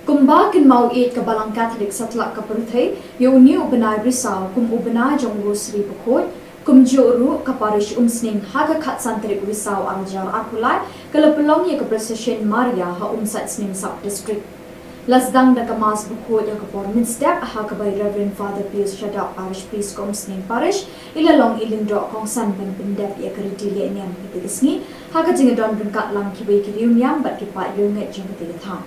Kumba kin mau it ke balang Katolik setelah keperthai, yo niu benai risau kum ubena jonggo Sri Bukot, kum joru kaparish umsning haga kat santri risau arjar arpulai, kalau pelong ye ke Procession Maria ha umsat sning sub district. Lasdang da kemas Bukot ya ke Portminster ha ke by Reverend Father Pius Shadak Parish Priest kom sning parish, ila long ilindro kong san ban bendap ya ke ridili niam kitigisni, ha ke jingadon bengkat lang kibai kirium niam bat kipat lunget jeng ketigatang.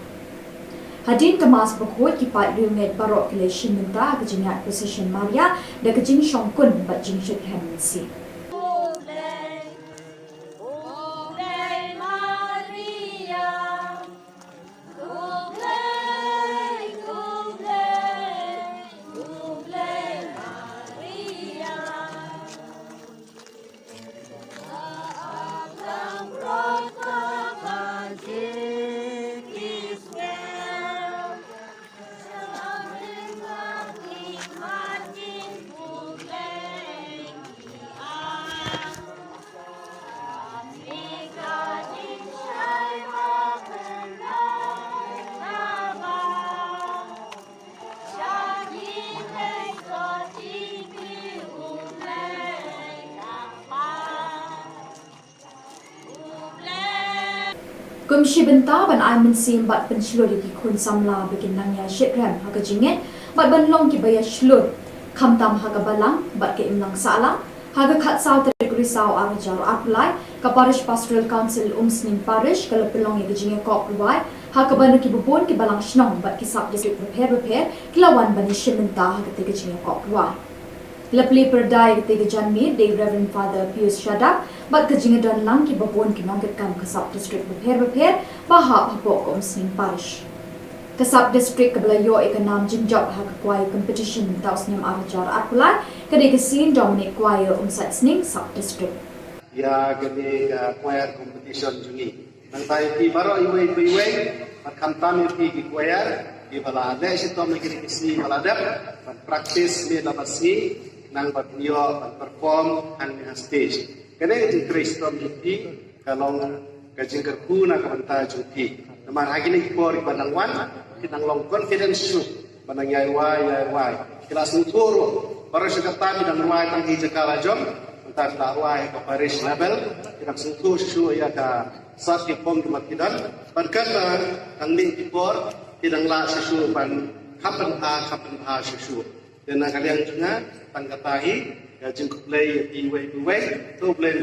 Hadin kemas Bukot kipat riunget barok kile shiminta ke jingat Procession Maria da ke jing shongkun bat jing shit hemensi. Kum shibenta ban ai min sim bat pen shlur ki khun samla begin nang ya shit ram ha ka jinget bat ban long ki baya shlur kham tam ha ka balang bat ke imlang sala ha ka khat saw tre risau arjar apply ka parish pastoral council umsning parish ka pelong ye jinge ko provide Hakabana ki bubon ki balang shnong bat ki sub district repair kilawan bani shimenta hakate ke jinga kokwa. Lapli perdai kete ke janmi de Reverend Father Pius Shadak bat ke jinga don lang ki bubon ki nongket kam ke sub district repair baha hapok om sing parish. Ke sub district kebelayo ikanam jinjok hakakwai competition taus nem arajar atpulai kede ke sin Dominic choir umsat sning sub district. Ya kene choir competition juni. Nang tayo ti baro iway at kantami ti ki choir di bala ade si tom kini kisi baladap at practice me labasi nang batio at perform ang stage. Kene ti Kristo ti kalong kajing kerku na kamanta juti. Naman hagini por ibanangwan kinang long confidence su banang yai kelas uturo para sekatami dan wai tang hijakala jom entar dakwai ke parish level kinang sentuh su ya ka sat ki pom kidan perkara ang ning tipor kinang la su ban kapan ha su dan kalian juga tangkatahi ya jeng play iway to play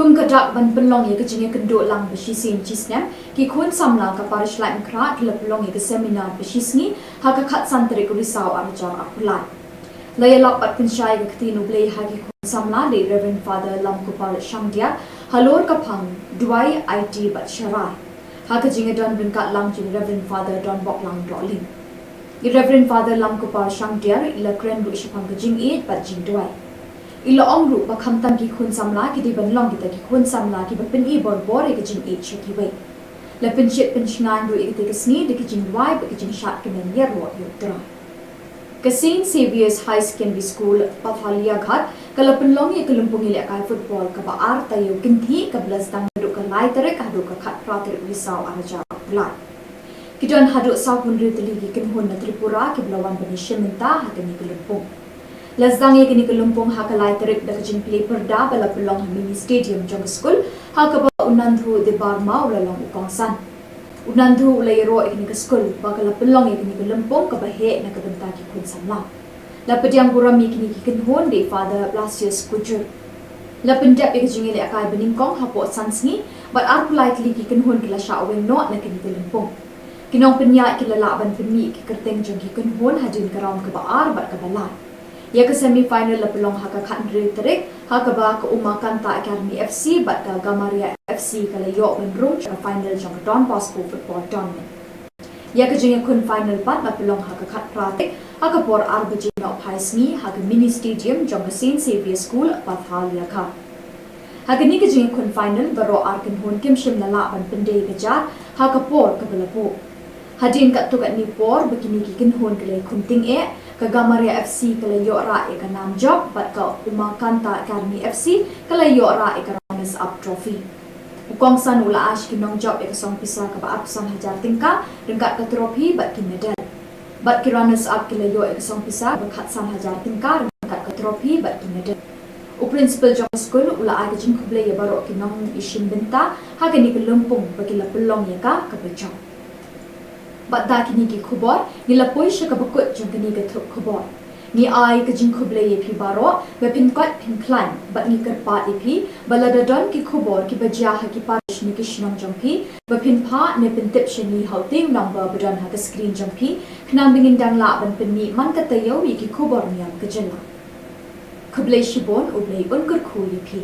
Kum kadak ban penlong ye kejinge kenduk lang beshisin chisnem ki kun samla ka parish lai mkra ki pelong ye ke seminar beshisni haka khat santri ku risau arjar apulai laya lap pat kunshai ke tinu blei hagi kun samla de Reverend Father Lam Kupal Shangdia halor kapang duai IT bat sharai haka jinge don binkat lang jin Reverend Father Don Bok Lang Rolling Reverend Father Lam Kupal Shangdia ila kren ru ishapang kejing e bat jing duai ila ongru ba khamtam ki khun samla ki di ban long ki ta ki khun samla ki ba pin e bor bor e jing e chi ki wei la pin chit pin chngan ru e te ki sni de ki jing wai ba ki jing shat ki men yer ro yu tra Kasin Saviors High Secondary School Pathalia Ghat kala pin long e kalumpung ile kai football ka ba ar ta yu kin thi ka blas dang du ka lai tere ka du ka khat prater risau araja lai ki don hadu sa kun ri tli ki kin hon na Tripura ki blawan bani sheminta hatani kalumpung Lazdang ye kini kelumpung hakalai terik dak jin play perda bala pelong mini stadium jong school hakaba unandhu de barma ulalong ukongsan unandhu ulayro ikini ke school bakala pelong ye kini kelumpung ka bahe na kadenta ki kun samla La pediang buram kini kiken hon de father Blasius Kujur. La pendap ek jingi le akai beningkong hapot sansni but arpulai kili kiken hon kila sha aweng not na kini telempong. Kinong penya kila laban penmi ki kerteng jong kiken hon hadin karam ke baar bat kabalai. Ya ke semi final la pelong haka khandre terik haka ba ke umakan ta Academy FC bat ka Gamaria FC kala yok benrum ke final jong Don Bosco football tournament. Ya ke jingi kun final pat la pelong haka khat pratik haka por arbajina ophaisni haka mini stadium jong Saint Xavier School Pathalia ka. Haka ni ke jingi kun final baro arkan hon kim shim lala ban pendai kejar haka por ke belapo. Hadin kat tu kat ni por begini kikin hon kele kunting ke Gamaria FC kala yok ra ke nam job bat ka Umakanta Academy FC kala yok ra ke runners up trophy. Ukong san ula ash kinong job ke song pisa ke ba apsan hajar tingka rengkat ke trophy bat ki medal. Bat ki runners up kila yo ek song pisa berkat san hajar tingkar kat ke trophy bat ki medal. U principal jong school ula ai jing kuble ya baro ki nong isin benta ha ke ni ke lumpung bagi la pelong ya ka ke bejong. Bat da ki ni ki khubor ni la poi sha ka bakut jong ni ke thup khubor. Ni ai ke jing kuble ya pi baro be pin kot pin klan bat ni ker pa pi balada don ki khubor ki bajia ha ki parish ni ki shnong jong pi be pin pa ne pin tip shini hauting number badon ha ke screen jong pi Knang bingin dang la ban penni man kata yo ki Khubor Niam kejela. Kublai shibon ublai unkur khu yipi.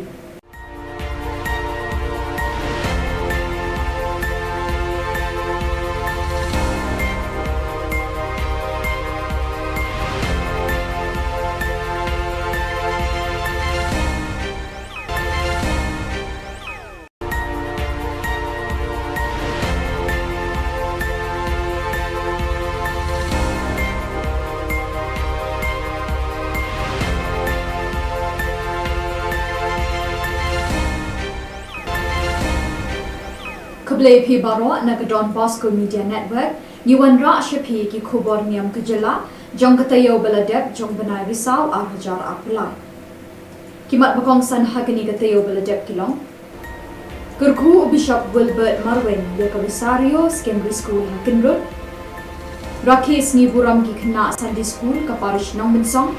Kublai pi baro na Don Bosco Media Network ni wan ra shapi ki Khubor Niam kejela jong katayo beladep jong benai risau ar hajar apulai. Kimat bakong san hagani katayo beladep kilong. Kerku Bishop Wilbert Marwin ya Komisario Secondary School Hakinrod. Rakis ni buram ki kena Sunday School kaparish nong bensong.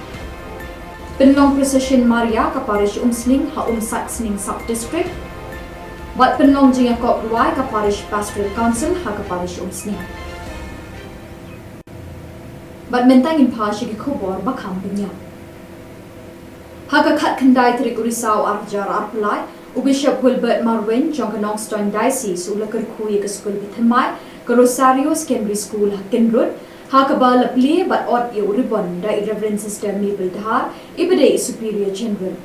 Penlong Precision Maria kaparish Umsling ha Umsat Sning Sub District. Wat penlong jing kop ruai ka parish pastoral council ha ka parish umsni. Bat mentang in pashi ki Khubor bakam penya. Ha ka khat khandai trik urisau arjar arpulai u Bishop Wilbert Marwin jong ka Nongstoin Diocese u lakar kui ka school bithamai ka Rosario Secondary School Hakinrod ha ka ba lapli bat ot yu ribbon da Reverend Sister Mabel Dhar ibade Superior General.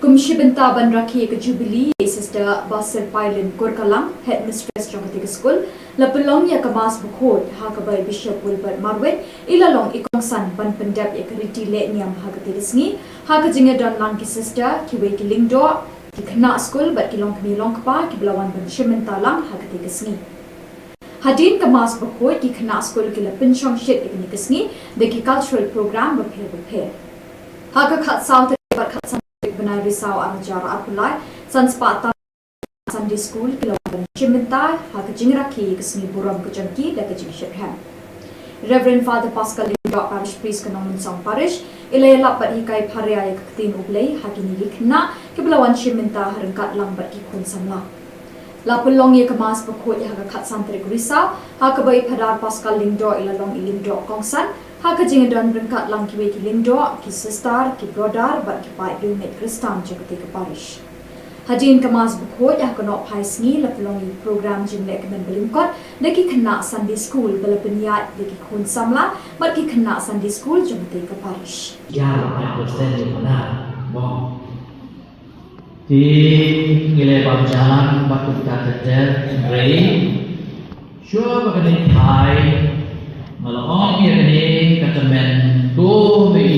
Kumshi benta ban rakhi ke Jubilee Sister Basir Pailin Kurkalang Headmistress jong ka school la pelong ya kamas bukhod ha ka bai Bishop Wilbert Marwin ilalong ikong san ban pendap ya kariti le niam ha ka tirisngi ha ka jinga don lang ki sister ki we ki lingdo ki khna school bat ki long kni long pa ki blawan ban shimenta lang ha ka tirisngi hadin kamas bukhod ki khna school ki la pinchong shit ikni kisngi de ki cultural program ba phe ha ka khat south bat khat benai risau arjar apulai sanspata Sunday School kilometer Chimentai ha ka jingrakhi kisni buram ka jangki da ka jingshephan Reverend Father Pascal Lindo Parish Priest ka nong song parish ilay lapat hikai pharya ya kaktin ublay ha kini likhna kiblawan Chimenta harangkat lambat ki kun samla lapulong ya kamas pakhot ya ka khat santrik risau ha ka bai phadar Pascal Lindo ilalong ilindo kongsan ha ka jingadon rangkat lang ki ki Lindo ki sister ki brother bat ki pai unit Kristan jagati ka parish Hadin kamas bukhod ya kono phaisni lapulong program jimle kemen belingkot deki khna Sunday School balapeniat deki khun samla bat ki khna Sunday School jumte ka parish ya la persen ni mana bo di ngile bang jalan batu kateter rei sure bakani thai malong ya ni katemen do me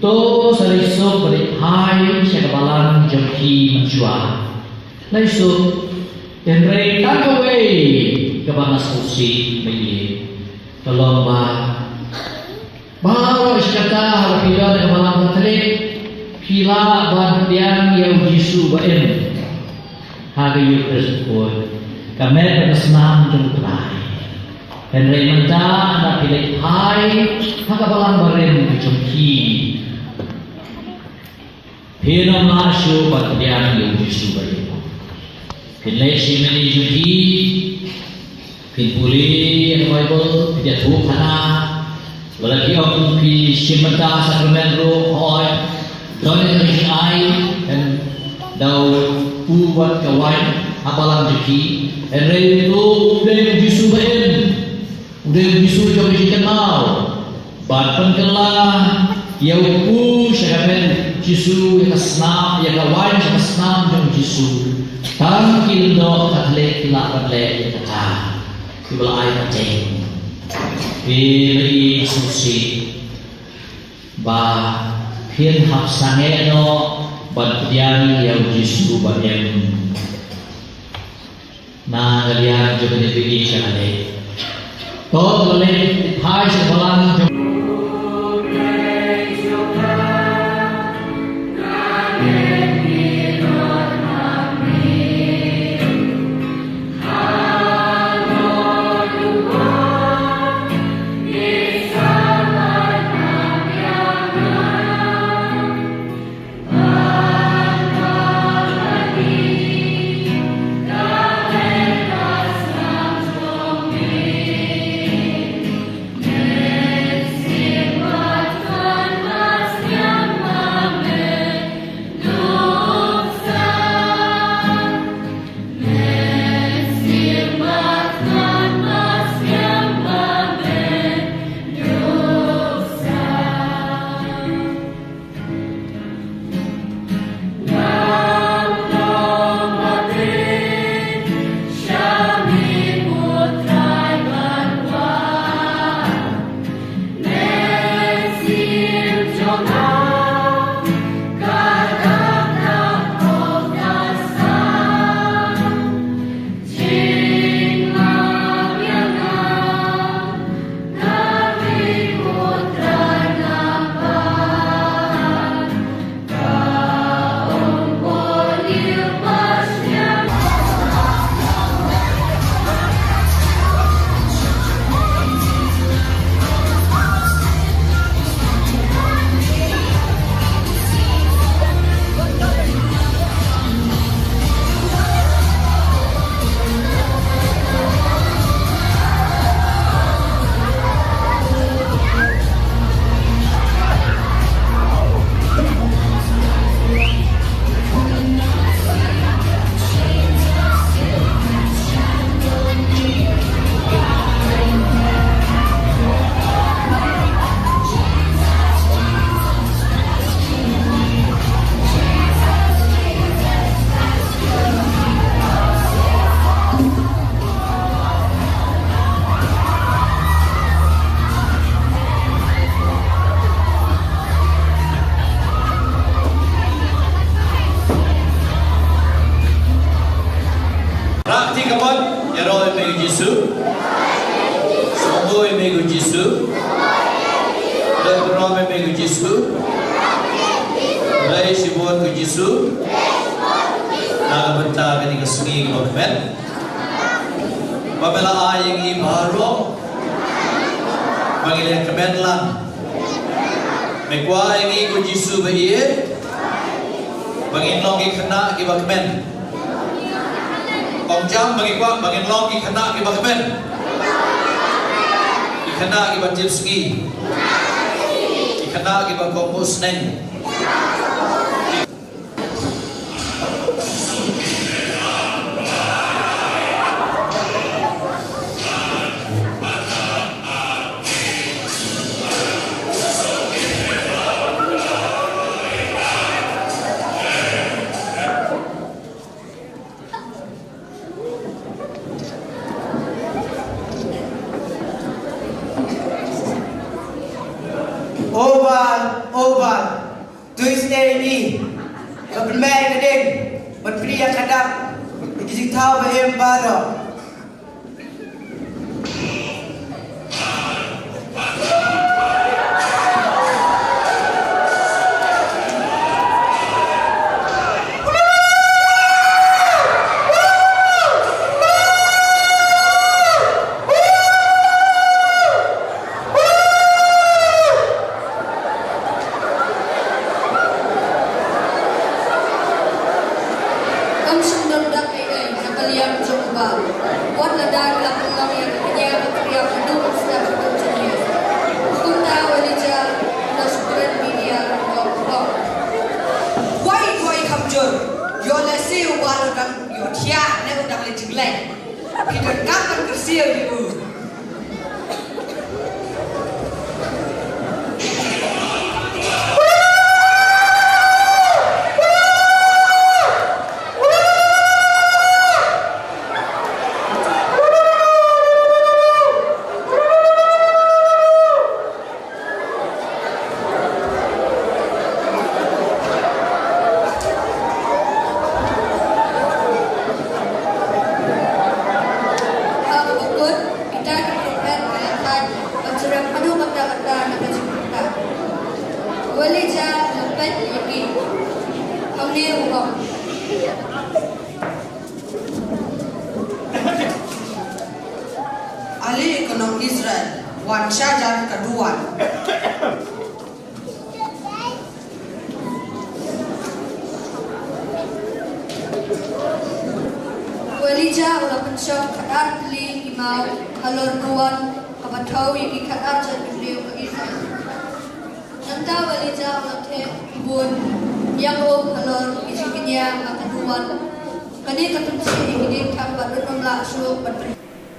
to sariso beri hai syakabalan jengki menjual. Laisu tenrei takaway kebanas kursi bayi. Tolong bawa iskata halapila dan malam terik pila bandian yang jisu baen. Hari yu tersebut kami bersenam jengkelai. Tenrei menja anda pilih hai hakabalang barem kecemki Hiram lasyo patdian yung Yesu bayi Kinlay simeni jumki Kinpuli ang Bible Pijat Thup hana Walaki ang pi simenta sakramen roh hoy Dole ng ay dan daw ubat kawan apalang jeki and itu udah Yesu bayi udah Yesu jauh dikenal Batpan kelah Ia upu syakamen Yesu yang kesnam Yang kawan yang kesnam Jom Yesu Tang kildo katlek Kilak katlek Yang kata Kibala air kaceng Pilih susi Ba Pin hap sange no Bat pediang Yang Yesu Bat yang Nah kalian Jom dipilih syakamen Tot boleh Hai sebalang Kita kapan kersia gitu. Ahli ekonomi Israel, Wan Syajar kedua. Walija ulah pensyok kadar beli imau halor nuan kabatau yang kadar jadi beliau ke Israel. Nanta walija ulah teh bun yang halor isi kinya kaduan. Kani ketumsi ini tambah rumlah syuk berpen.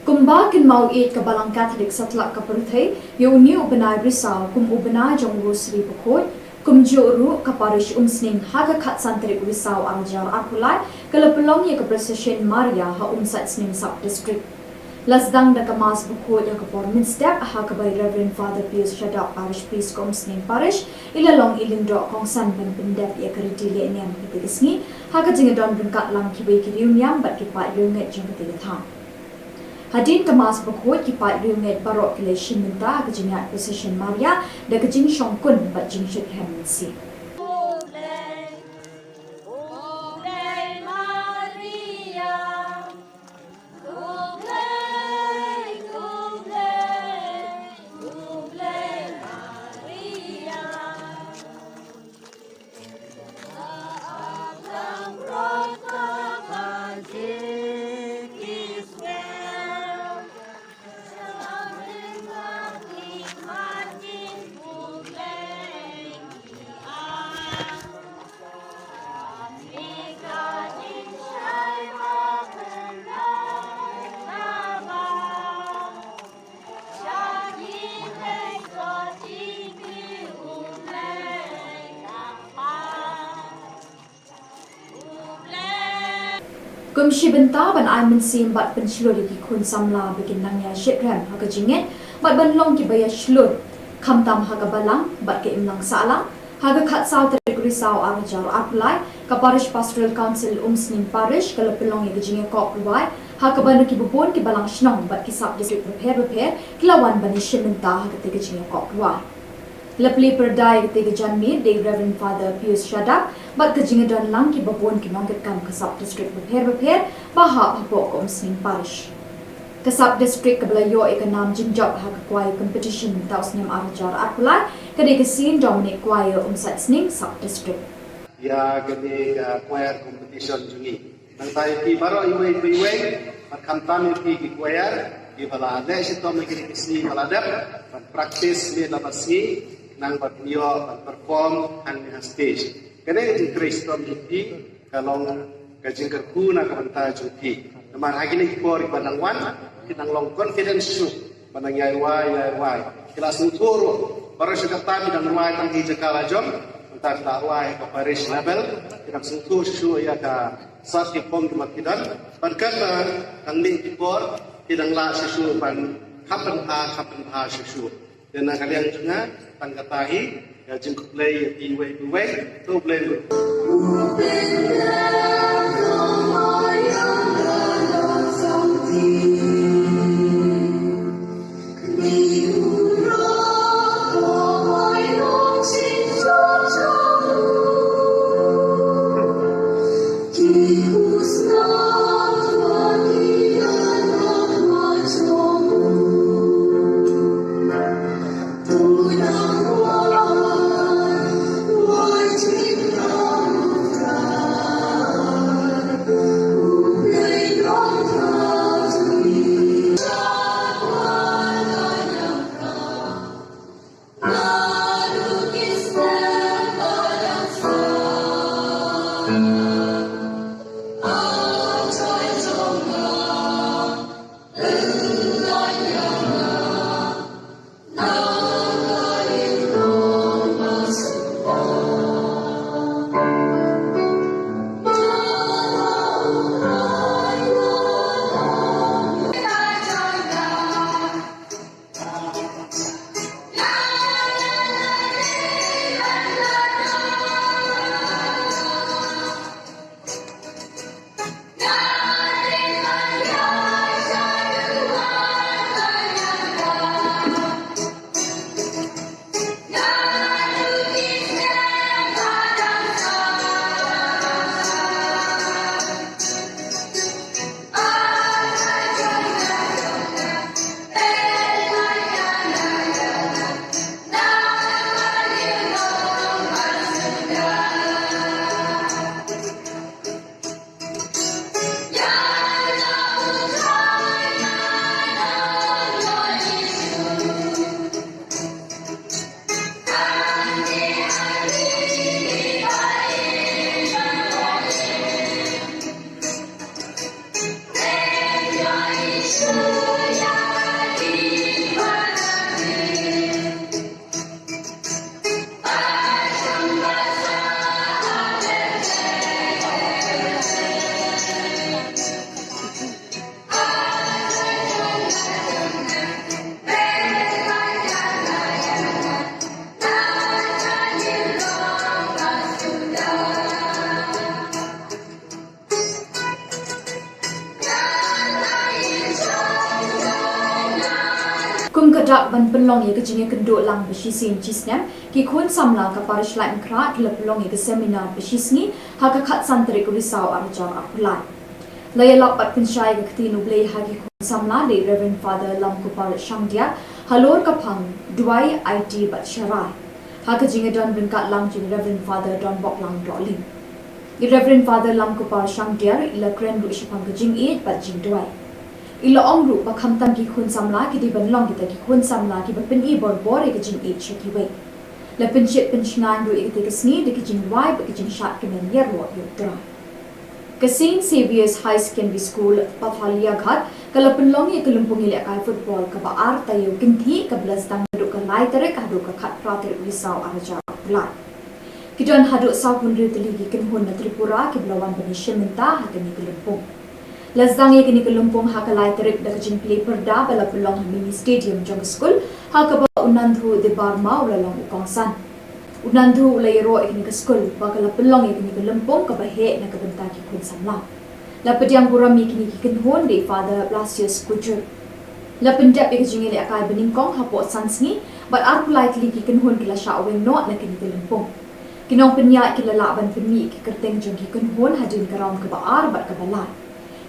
Kumba kin mau it ke balang Katolik satlak ke perthai, yo ni ubenai risau kum ubenai jonggo Sri Bukot, kum joru ke parish umsning haga kat santri risau arjar arpulai, kalau pelong ya ke Procession Maria ha umsat sning sub district. Lasdang da kemas Bukot ya ke Portminster ha ke by Reverend Father Pius Shadak parish priest ke umsning parish, ilalong ilindok kong san ben bendep ya ke ridile niam ketigisni, ha ke jingadon bengkat lang kibai kiriu niam bat kipat lunget jeng ketigatang. Hadin kemas Bukot kipat riunget barok kile shiminta ke jingat Procession Maria da ke jing shongkun bat jing shit hemensi. Kum shibenta ban ai mensim bat penshlo di kun samla bikin nangya shitram haga jinget bat ban long ki baya shlur khamtam haga balang bat ke imlang sala haga khat saw terikuri saw arjar apply ka parish pastoral council umsning parish kala pelong ye jinge kop ruai haga ban ki bubon ki balang shnong bat ki sub district prepare kilawan ban shibenta haga te jinge kop ruai Lepli perdai ketiga janmi de Reverend Father Pius Shadak bat kejingadan lang ki babon ki nongket kam kasab district berper bahap hapok ko umsning parish. Kasab district kabelayo ikanam jinjab ha kwai competition taus nyam arjar arpulai kade kesin Dominic kwai umsat sning sub district. Ya kade choir competition juni. Nang tayo ki baro iwe at kamtam ki choir ki bala ade sito mekini kisni baladap practice me labasi nang berpio perform and stage. Kena Kristo mesti kalau kajing kerku nak banta juti. Namar hari ni kor ibanang wan kita long confidence su banang yai. Kita suturu baru sekatan dan wai tang hija kalajom entar dakwai ke parish level kita suturu su ya ka sat ki pom kidan berkata tang ni kor kita la sesu ban kapan ha sesu. Dan kalian juga tangkatahi ya jengkuk play iwe tu play dak ban penlong ye kejinge kenduk lang beshisin chisnem ki khun samla ka parish lai mkra kila penlong ye ke seminar beshisni ha ka khat santri ku risau arjar apulai laya lak pat pinshai ke ktinu blei ha ki khun samla le Reverend Father lam ku par shangdia halor ka phang duai IT bat sharai ha ka jinge don brinkat lang jing Reverend Father don bok lang doling i Reverend Father lam ku par shangdia ila kren ru shipang ka jing it bat jing duai ila ong ru ba kham tam ki khun samla ki di ban long ki ta ki khun samla ki ba pin i bor bor e ka jing e cheki we la pin chit pin shngan ru e ka sni de ki jing wai ba ki jing shat ki men yer ro yo tra ka St Saviour's High Secondary School Pathalia Ghat kala pin long e ka lumpung ile kai football ka ba ar ta yo kin thi ka blas dang ru ka lai tere ka ru ka khat pra tere wi saw araja la ki don hadu saw pun ri tli ki kin hon na Tripura ki blawan ban shimenta ha ka ni ka lumpung Lazdang ye kini kelumpung ha kalai terik da kajing play perda bala pelong mini stadium jong school ha ka ba unandhu de barma ulalong ukongsan unandhu ulayro ikini ke school ba kala pelong ye kini kelumpung ka ba he na ka benta ki kun samla la pediang buram ye kini ki kin hon de Father Blasius Kujur la pendap ye kajing ile akai beningkong ha po sansni but ar politely ki kin hon kila sha aweng no na kini kelumpung kinong penya kila la ban penmi ki kerteng jong ki kun hon hadin karam ka ba ar bat ka balai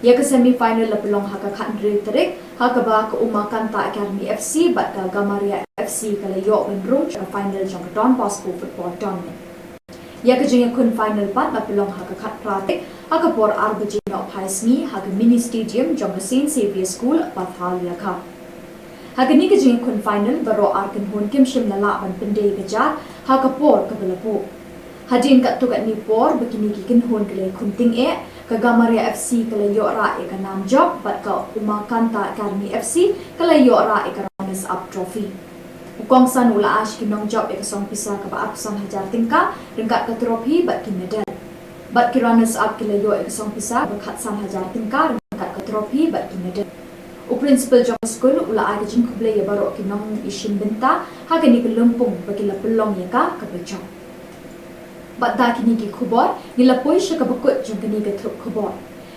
ya ke semi final la pelong ha ka khan re terik ha ka ba ka Uma Kanta Academy FC bat ka Gamaria FC kala yo ben rum cha final jong Don Bosco football tournament ya ke jeng kun final pat la pelong ha ka khat prate ha ka por ar bajin no phaisni ha ka mini stadium jong St Saviour's School Pathalia Kha ha ka ni ke jeng kun final baro ar kan hon kim shim la la ban pende ka ja ha ka por ka bala po hadin ka tu ka ni por bakini ki kin hon kle kunting e ka Gamaria FC kala yo ra e ka nam job bat ka Uma Kanta Academy FC kala yo ra e ka runners up trophy ukong san ula ash ki nong job e ka song pisa ka ba apsan hajar tingka ringkat ka trophy bat ki medal bat ki runners up kala yo e ka song pisa ba khat san hajar tingka ringkat ka trophy bat ki medal u principal jong school ula ai ka jing kuble ye baro ki nong ishin benta ha ka ni ka lumpung ba ki la pelong ye ka bachong Bat da kini ki Khubor ni la poi sha ka bakut jong kini ka Thup Khubor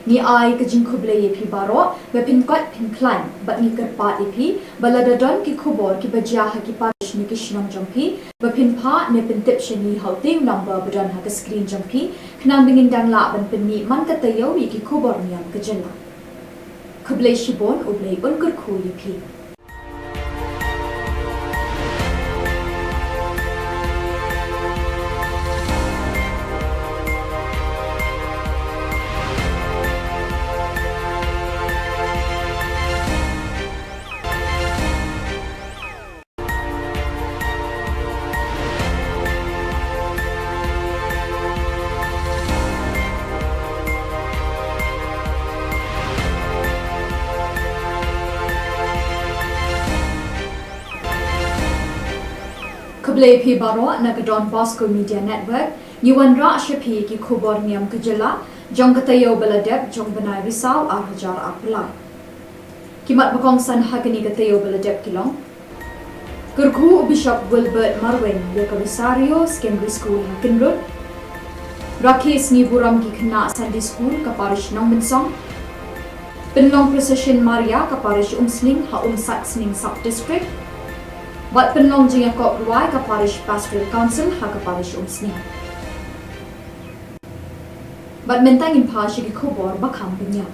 ni ai ka jing khuble ye phi baro ba pin kwat pin climb bat ni kar pa e phi bala da don ki Khubor ki bajia ha ki parish ni ki shnam jong phi ba pin pha ne pin tip shani haute number badon ha ka screen jong phi khnam bingin dang la ban pin ni man ka tayo wi ki Khubor Niam ka jela khuble shibon ublei un kur khu ye phi Kublai phi baro na ka Don Bosco Media Network ni wan ra shapi ki Khubor Niam kajela jong katayo baladep jong banai risau ar hajar apulai kimat bakong san hagani katayo baladep kilong kurku Bishop Wilbert Marwen ya ka Rosario Secondary School Hakinrut Rakis ni buram ki khna Sunday School ka parish nong minsong penlong procession Maria ka parish Umsling ha Sat Sning Sub District Bat penlong jing ko ruai ka parish pastoral council ha ka parish Umsni. Bat mentang in pashi ki Khubor ba kham pinya.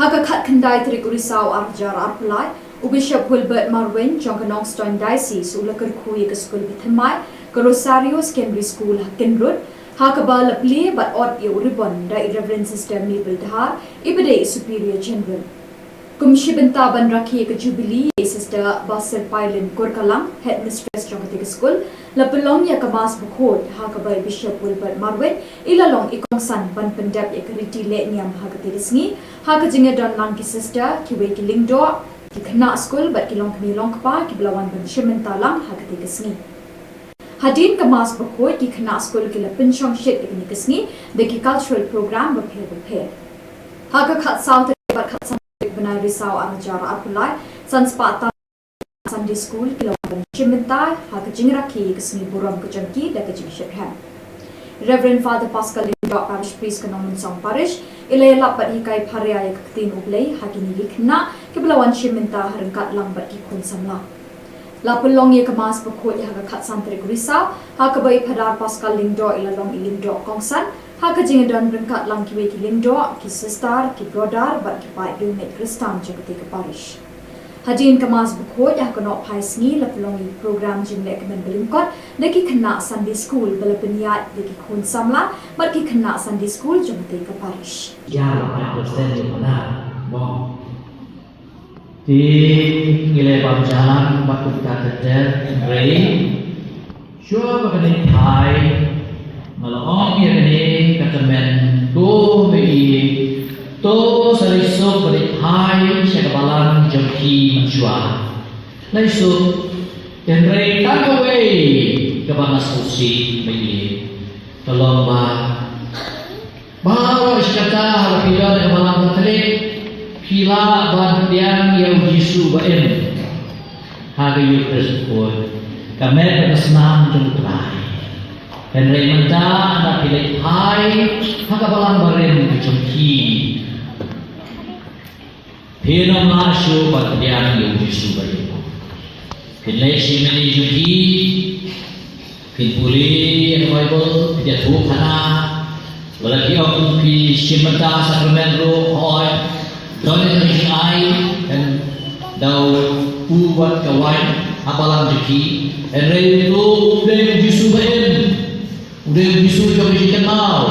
Ha ka khat khandai trik urisau arjar arpulai u Bishop Wilbert Marwen jong ka Nongstoin Diocese u lakar khui ka school bithamai ka Rosario Secondary School Hakinrut ha ka ba lapli bat ot ye uribon da Reverend Sister Mabel Dhar ibade Superior General. Kumshi benta ban rakhi ka Jubilee Sister Basir Pailen Kurkalang Headmistress jong ka school la pelong ya ka mas bukhot ha ka bai Bishop Wilbert Marwen ilalong ikong san ban pendap ya ka riti le niam ha ka tirisngi ha ka jinga don lang ki sister ki we ki lingdo ki khna school bat ki long kni long pa ki blawan ban shimenta lang ha ka tirisngi hadin ka mas bukhot ki khna school ki la pinchong shit ki nikisngi de ki cultural program ba phe ha ka khat south bat khat Benai risau arjar apulai sanspata Sunday School kilawan Chimenta ha ka jingrakhi kisni buram ka jangki da ka jingshekhan Reverend Father Pascal dok parish priest kanong song parish ilay lapat hikai pharia ya katin ublay hagini likna kiblawan shimenta harangkat lambat ki kun samla lapulong ye kemas pekut ya hakat santri risau hakabai padar paskal lingdo ilalong ilingdo kongsan hakajing dan rengkat lang kiwe ki lingdo ki sister ki brother bat ki pai unit kristan jagati ke parish Hajin kemas bukhoj ah kono phai sngi lapulongi program jingle kemen belingkot deki kena Sunday school bala peniat deki khun samla bar ki kena Sunday school jomte ke parish ya la persen di mana mo di ngile bam jalan bakut ka ter rei shua bakani thai malong ye kani katamen do me to sari so beri hai sebalan jemki menjua. Laisu tenrei tak away ke bangsa suci bagi tolong bawa iskata pila ke balang telik pila ban tiang yang Yesus baen hari Yesus pun kami bersenam jemtrai tenrei menta anda pilih hai haka balang baren jemki Pino masuk bagian yang Yesus beri. Pilih si meni juki, pilih Bible, pilih Thup kana, lagi orang pilih simenta sakramen roh, hoi, donen ni ai, dan dau buat kawan, apalang juki, enrei itu udah Yesus beri, udah Yesus kami kenal,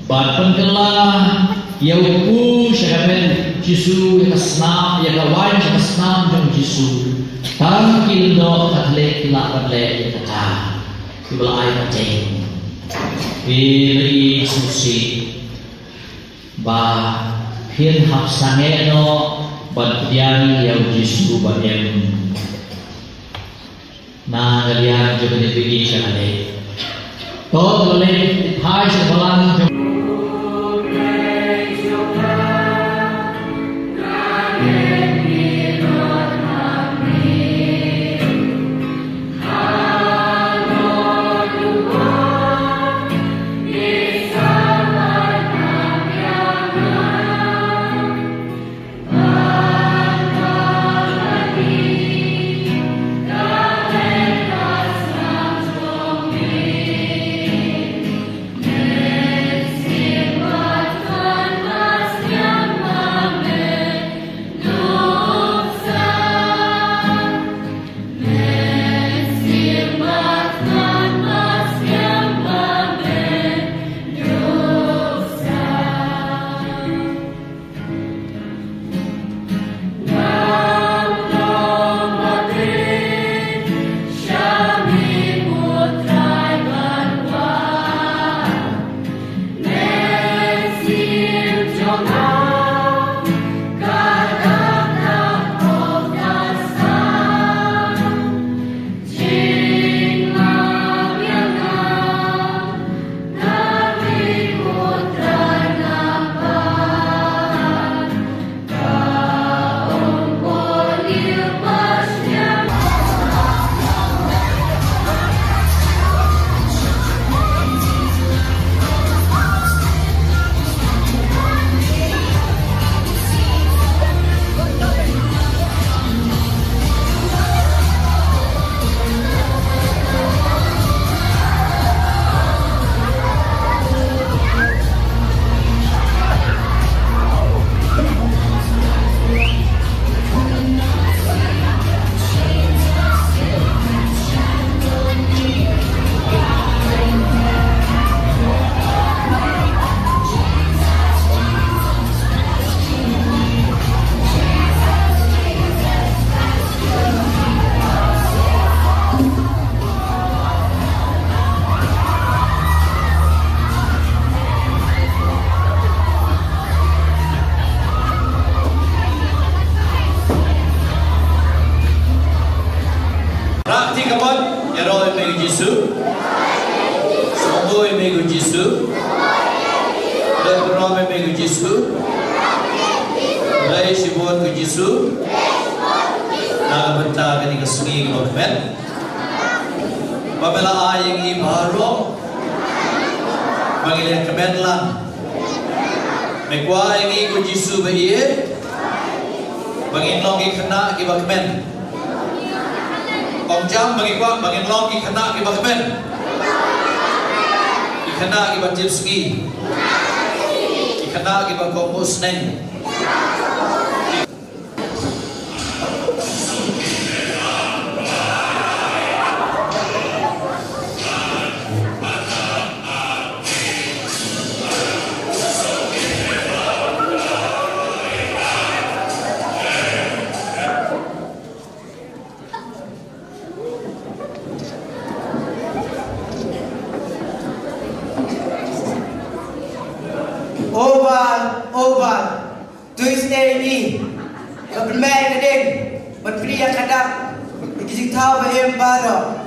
bahkan kenal, yang sakramen Yesus yang senam, yang kawan yang senam dengan Yesus. Tam kindo katle kila katle kata. Kibla air macam. Pilih susi. Ba pin hap sange no batian yang Yesus bagian. Na kalian juga dipilih sekali. Toh boleh hai sebalang. Bangin kemen lang. Mekwa ingi ku Jisu baie. Bangin long ki kena ki bakmen. Ong jam bangin long ki kena ki bakmen. Ki kena ki bajilski. Ki kena ki bakomus neng. Oval, Tuesday ni, bermain keding, berpria kadang, dikisik tahu bahem baru.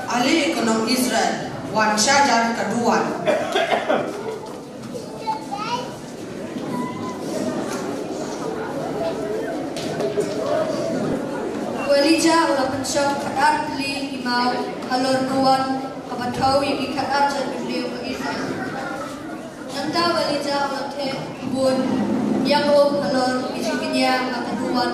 Ahli ekonomi Israel, Wan Syajar kedua. Walija ulah pensok kadar beli imau halor nuan kabatau yang kadar jadi beliau ke Israel. Nanta walija ulah teh bun yang halor isinya kabaduan.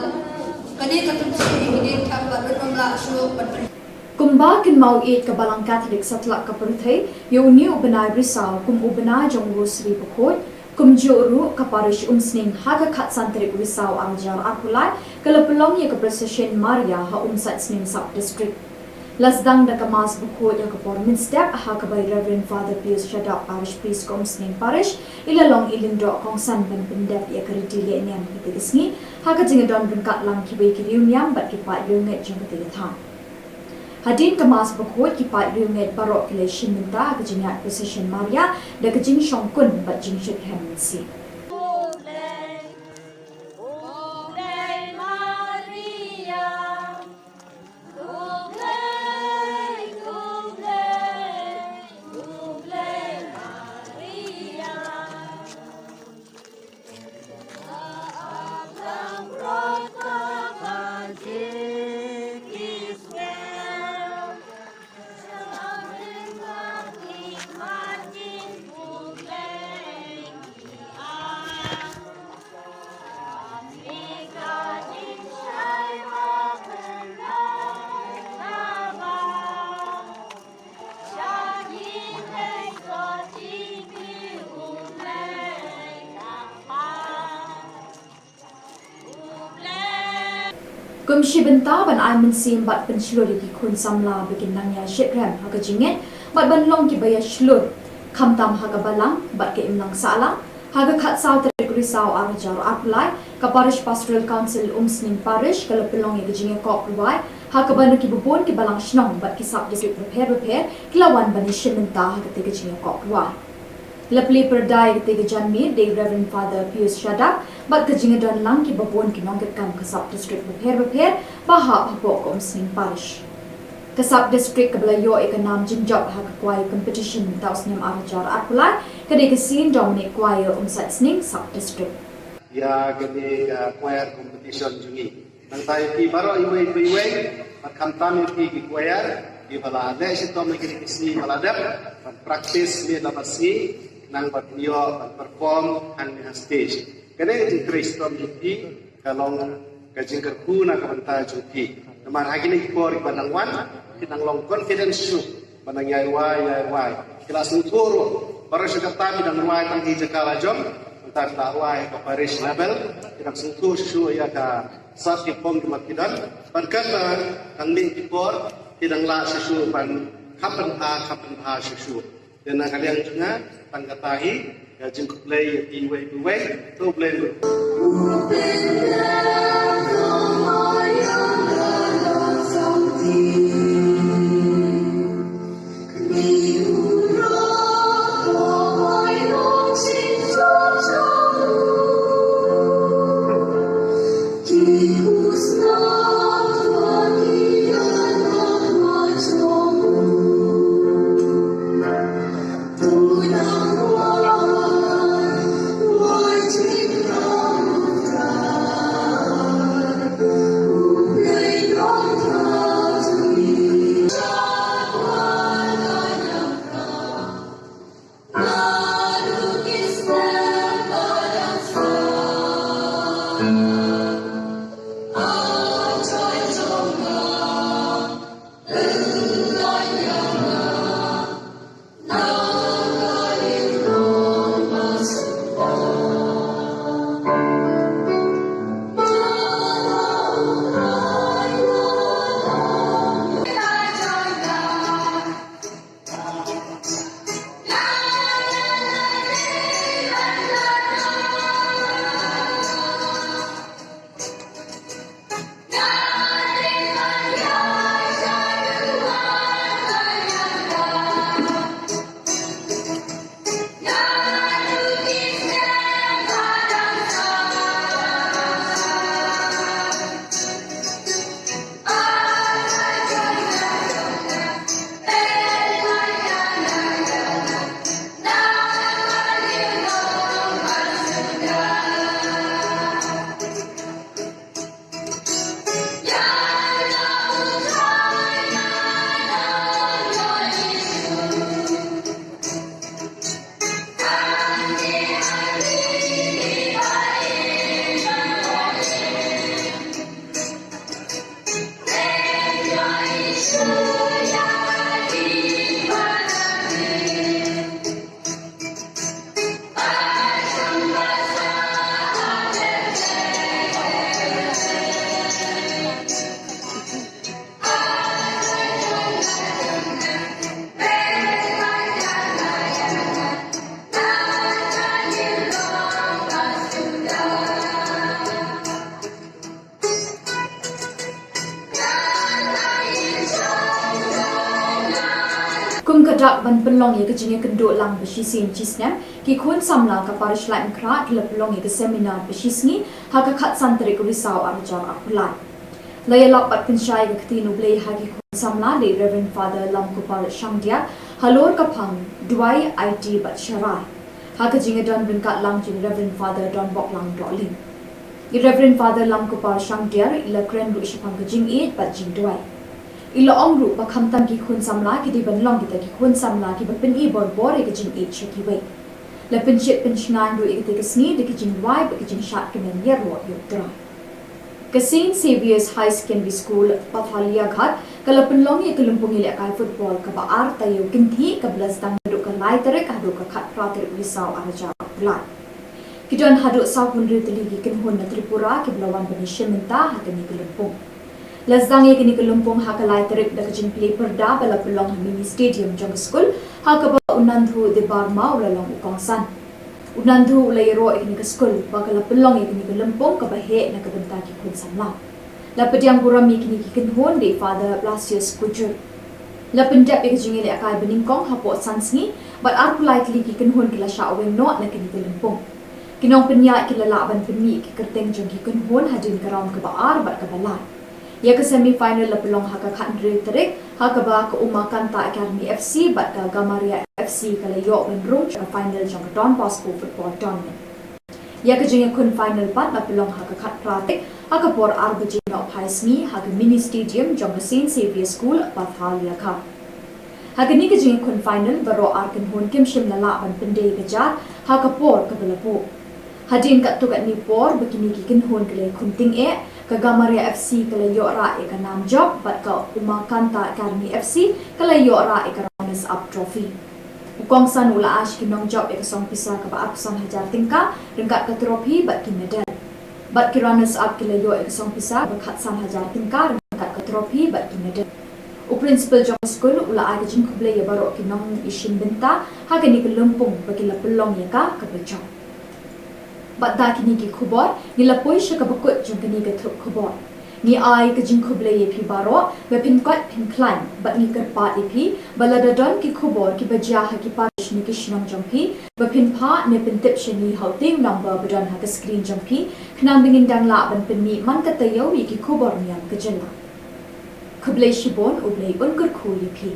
Kani katunci ini tak badun lah suruh badun. Kumba kin mau it ke balang Katolik satlak ke perthai, yo ni ubenai risau kum ubenai jongru Sri Bukot, kum joru ke parish umsning haga kat santrik risau arjar apulai, kalau pelong ye ke procession Maria ha umsat sning sub district. Lasdang da kemas Bukot yang ke pormin step ha ke by Reverend Father Pius Shadak parish priest kum sning parish, ilalong ilindro kong san ben pendep ye ke ridile niam kita isni, ha ke jingadon bengkat lang kibai kiriu niam bat kipat lunget jong kita thang. Hadin kemas Bukot kipat riunget barok kele shiminta ke jingat procession Maria da ke jing shongkun bat jing shit hemensi. Kum shibenta ban ai mensim bat penslur di kun samla bikin nangya shitram ha ke jinget bat ban long ki baya shlur khamtam ha ka balang bat ke imlang sala ha ka khat saw ter risau arjar apply ka parish pastoral council umsning parish kala pelong ye jinget kop ruai ha ka ban ki bubon ki balang shnong bat ki sub district repair kilawan ban shibenta ha ke te jinget kop ruai Lapli perdai ketika janmi de Reverend Father Pius Shadak bat kejingadan lang ki babon ki nongket kam ke sub district repair baha bapok umsning parish. Kasab district kebelayo ikanam jinjab ha kuai competition taus nem arajar arpulai kade kesin Dominic kuai umsat sning sub district. Ya kade kuai competition jungi. Nang tayo pi baro iwe makam tami pi ki kuai di balade sitom kini kisi baladap praktis ni labasi nang batio perform ang stage. Kade di kristom jupi kalong kajingkerku na kabanta jupi. Naman hagi ni kor ibadang wan kinang long confidence show banang yai wai kelas utoro para sekretari dan wai tang hija kala jom entar ta wai ke Paris level kinang sentuh show ya ka sat ki pom di makidan bankan tang ning kor kinang la show ban kapan ha show dan kalian juga tang katahi ya jing play di wai to play Kadak ban penlong ye kejinge kenduk lang beshisin chisnam ki khun samla ka parish lai mkra le pelong ye ke seminar beshisngi ha ka khat santri ku risau arjar apulai laya lak pat penshai ke tinu blei ha ki khun samla le Reverend Father Lam Khubor Shangdia halor ka phang duai IT bat sharai ha ka jinge don bin kat lang jin Reverend Father Don Bok Lang Doling Reverend Father Lam Khubor Shangdia ila kren ru ishapang ke jing e bat jing duai ilo ongru bakam tam ki khun samla ki di ban long kita ki khun samla ki ban i bor bor ke jing e cheki we la penchit penchnan ru e ke sni de ki jing wai ba ki jing shat ke men yer ro yo tra ke St Saviour's High Secondary School Pathalia Ghat kala penlong ye kelumpung ile kai football ka ba ar tayo kinthi ka blas tang du ka lai tere ka du ka khat prater risau araja lai ki don hadu sa pun ri tli ki ken hon na Tripura ki blawan ban shementa ha ke ni kelumpung Lazdang ye kini kelumpung haka lai terik da kajin play perda bala pelong mini stadium jong school haka ba unandhu de barma ulalong ukongsan unandhu ulay ro kini ke school bakala pelong ye kini kelumpung ka bahe na kabenta ki khun samla la pediang buram ye kini ki hon de Father Blasius Kujur la pendap ye kajin ye akai beningkong hapo sansni but ar politely ki hon kila sha wen not na kini kelumpung kinong penya kila la ban pemi ki kerteng jong ki hon hadin karam ka ba ar bat ka balai ia ke semi final la pelong haka khandri terik haka ba ke umakan ta academy FC bat ka Gamaria FC kala yo ben room ke final jong Don Bosco football tournament ia ke jeng kun final pat la pelong haka khat pratik haka por arbaji no phaismi haka mini stadium jong Saint Xavier School Pathalia ka haka ni ke jeng kun final baro arkan hon kim shim la ban pende gajar haka por ka belapo hadin kat tu kat ni por begini ki kin hon kele kunting ke Gamaria FC kala yo ra e ka nam job bat ka umakan ta academy FC kala yo ra e ka runners up trophy ukong san ula ash ki nong job e ka song pisa ka ba aksan hajar tingka rengkat ka trophy bat ki medal bat ki runners up kala yo e ka song pisa ba khat san hajar tingka rengkat ka trophy bat ki medal u principal jong school ula ai ka jing khuble ya baro ki nong ishin benta ha ka ni ka lumpung ba ki la pelong ya ka bechong bat da kini ki khubor ni la poi sha ka bakut jong kini ka thup khubor ni ai ka jing khuble ye phi baro be pin kwat pin climb bat ni kar pa e phi balada don ki khubor ki baja ha ki parish ni ki shinong jong phi be pin pha ne pin tip shani hauting number badan ha ka screen jong phi khnam bingin dang la ban pin ni man ka tayo wi ki khubor niam ka jela khuble shibon uble un kur khu ye phi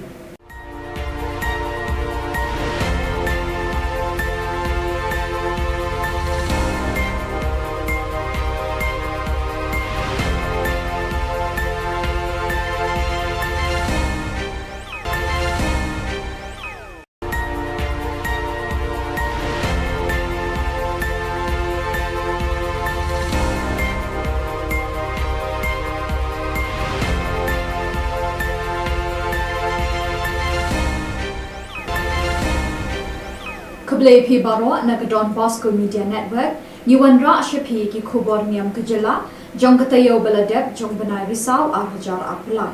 Khuble phi baro na ka Don Bosco Media Network ni wan ra shaphi ki Khubor Niam ka jela jong ka tayo baladep jong banai risau ar hajar apulai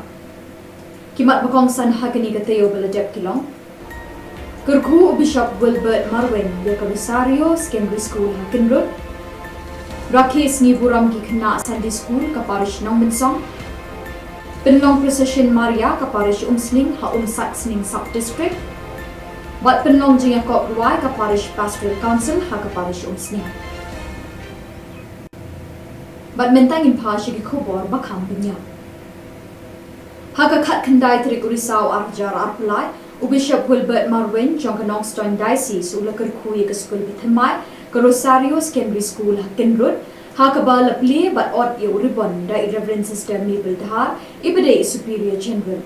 kimat bakong san hakani ka tayo baladep kilong kurku Bishop Wilbert Marwin ya ka Rosario Secondary School Hakinrut Rakhes ni buram ki khna Sunday School ka parish nong minsong Penlong Precision Maria ka parish Umsling ha Umsat Sning Sub District Wat penlong jing kop ruai ka parish pastoral council ha ka parish Umsning Bat mentang in pa shi Khubor bakham binya ha ka khat khandai trik urisau arjar arpulai u Bishop Wilbert Marwin jong ka Nongstoin Diocese u lakar khui ka school bithmai ka Rosario Secondary School Hakinrut ha ka ba lapli bat ot ye uribon da Reverend Sister Mabel Dhar ibade Superior General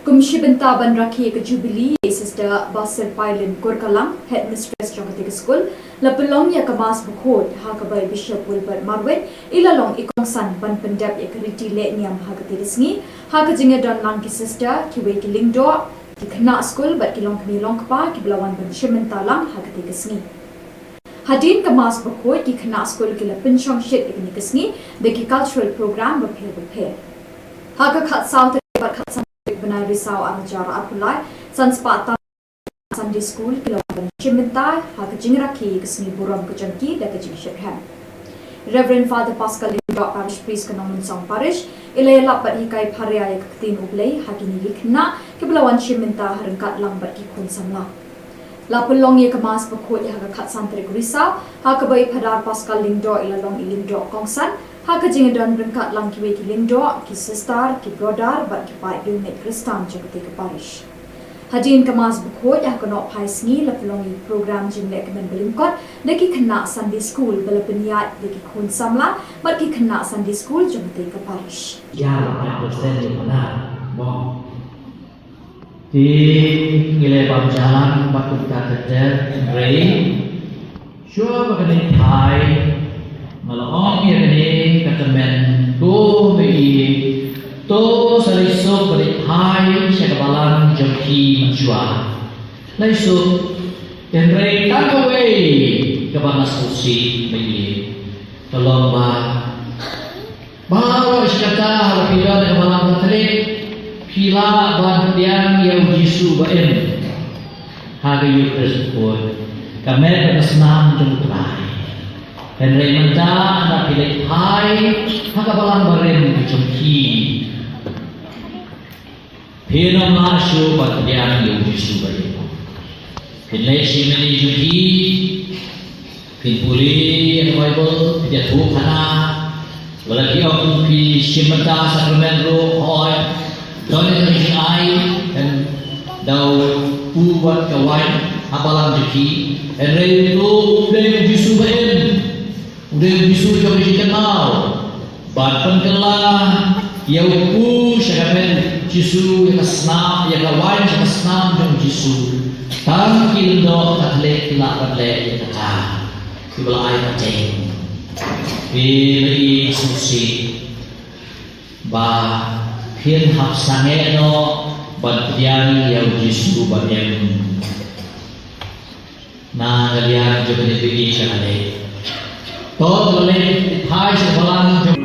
Kumshi benta ban rakhi ka Jubilee Sister Basir Pailin Kurkalang Headmistress jong ka school la pelong ya ka mas bukhod ha ka ba Bishop Wilbert Marwin ilalong ikong san ban pendap ya ka riti le niam ha ka tirisngi ha ka jinga don lang ki sister ki we ki lingdo ki khna school bat ki long kni long pa ki blawan ban shimenta lang ha ka tirisngi Hadin ka mas bukhod ki khna school ki la pinchong shit ki ni kisngi de ki cultural program ba phe ha ka khat south bat khat san banai risau arjar apulai sanspata Sunday School kilawan Chimintai ha ka jingrakhi kisni buram ka jangki da ka jingshephan Reverend Father Pascal Lindot Parish Priest ka nong song parish ilayala pat hikai pharya ya kaktin ublay ha kini likhna kiblawan Chiminta harangkat lang bat ki khun samla la pelong ye ka mas pakhot ya ka khat santrik risau ha ka bai phadar Pascal Lindot ilalong ilindot kongsan ha ka jingadan rangkat lang ki we ki lindot ki sister ki brother bat ki pai unit Kristan jagati ka parish Hadin kamas bukhod ya kono phaisngi la pelongi program jing le kamen belingkot deki khna Sunday School balapniat deki khun samla bat ki khna Sunday School jomte ka parish ya la persen ni mana mo di ngile bam jalan bakut ka ter rei sure bakani thai malong ye kani katamen do me to saliso beri hai syakabalan jengki menjual. Laisu tenrei takaway kebanas kursi bayi. Tolong bawa syakata harapida kebalan tertrik pila bandian yang jisu baen. Hari Yukris pun kami bersenam jengkelai. Tenrei menta nak pilih hai hakabalan beren jengki. Hina masuk bagian yang disubai. Pinlesi meni juhi, pinpuli Bible, dia Thup Wala kiyong simata sa Kremendro hoy doon ang ay and daw puwat kawan apalang jeki and redo udah Yesus baen udah Yesus yang dikenal bahkan kelah yang pu syaramen Yesus yang senam yang kawan yang senam dengan Yesus tam kildo katle kilak katle kata kibla ay macam Pilih susi ba hin hap sange no batyan yang jisu batyan na ngalian juga dipilih kanale tot boleh thai sebalang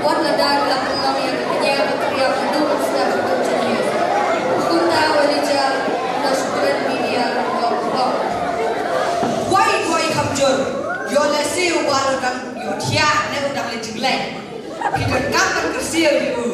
What the dog la pelong yang kenya berteriak untuk setiap jenis. Kunta jur, yo lesi ubal udang yo tia ne udang le jingleng. Kita kapan kersil itu.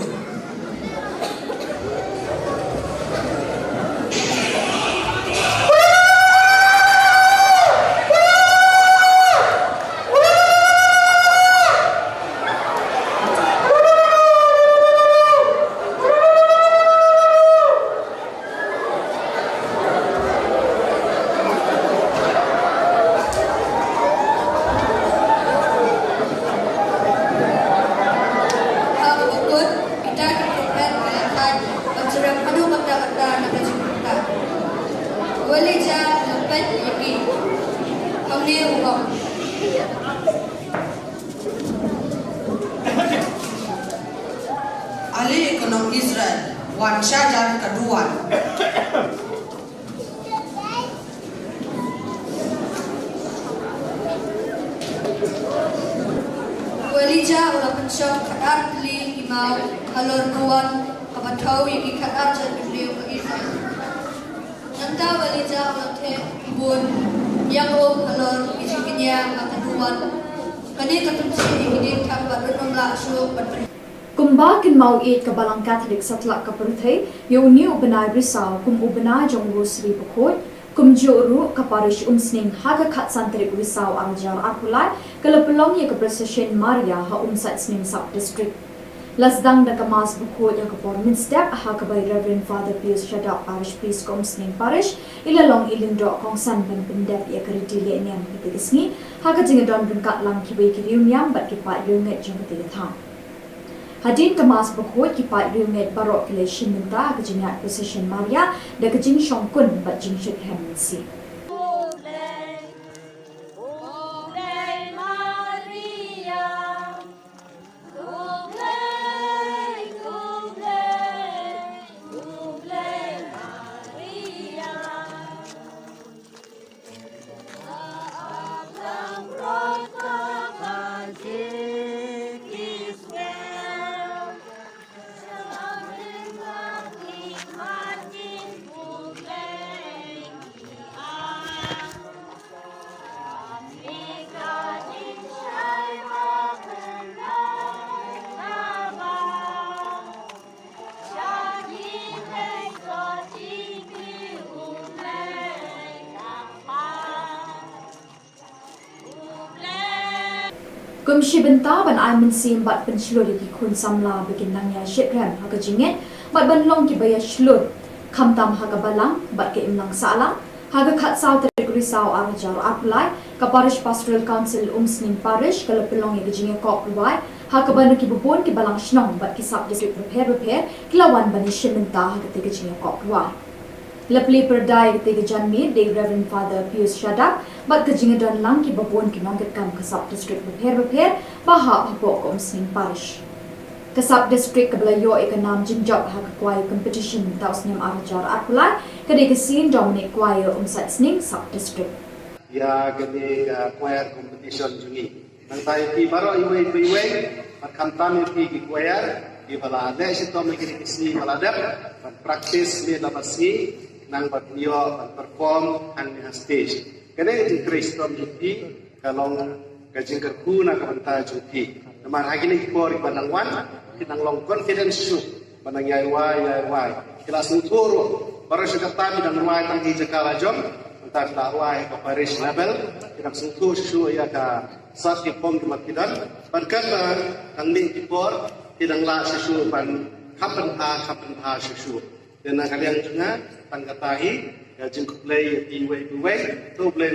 Ali ekonom Israel, wan syajar kedua. Walija ulah pensok kadar li imau halor nuan kabatau yang kadar jan beliau ke Israel. Nanta walija ulah te Khubor Niam halor ijinya akaduan. Kani katumsi ini tak berunam lah suruh berpen. Kumba kin mau it ka balang Catholic satlak ka perthai yo ni ubenai risau kum ubena jong rosri bukot kum joru ka parish umsning haga khat santri risau angjar apulai kalapelong ye ka procession Maria ha umsat sning sub district lasdang da kamas bukot ya ka pormin step ha ka by Reverend Father Pius Shadap parish priest kum sning parish ilalong ilindo kong san ban pendep ya ka ritile niam kitigisni ha ka jingadon bungkat lang kibai kiriu niam bat ki pa yunget jong kitigathang Hadin kemas berkut kipat riunget barok kele shiminta kejingat procession Maria dan kejing syongkun bat jing syut hemensi. Kum shibenta ban ai min sim bat pen shlur ki khun samla begin nang ya shitram ha ka jinget bat ban long ki baya shlur kham tam ha ka balang bat ke imlang sala ha ka khat saw ter risau arjar apply ka parish pastoral council umsning parish kala pelong ye jinge ko provide ha ka ban ki bubon ki balang shnong bat ki sub district prepare kilawan ban shibenta ha ka te jinge ko provide Lapli perdai ketiga janmi de Reverend Father Pius Shadap bat kejingadan lang ki babon ki nongket kam kasab district prepare baha bapok kom sing parish kasab district kablayo ekanam jinjab ha kwai competition taus nyam arjar akula kade kesin Dominic choir umsat sning sub district ya kade choir competition juni nang tai ki baro iwe pat kamtam ki choir di balade sitom ki kisi balade practice ni labasi nang batnio perform ang stage kene di Kristom juti kalong kajing kerku na kabanta juti namar hagi ni por banang wan kinang long confidence su banang yai kelas uturo para sekatami dan wai tang hija kala jom entar ta wai ka parish level kinang sutu su ya ka sat ki pom ki makidan perkata ang ling ki por kinang la su pan kapan ha su dan kalian juga tangkatahi ya jengkuk play iwe to play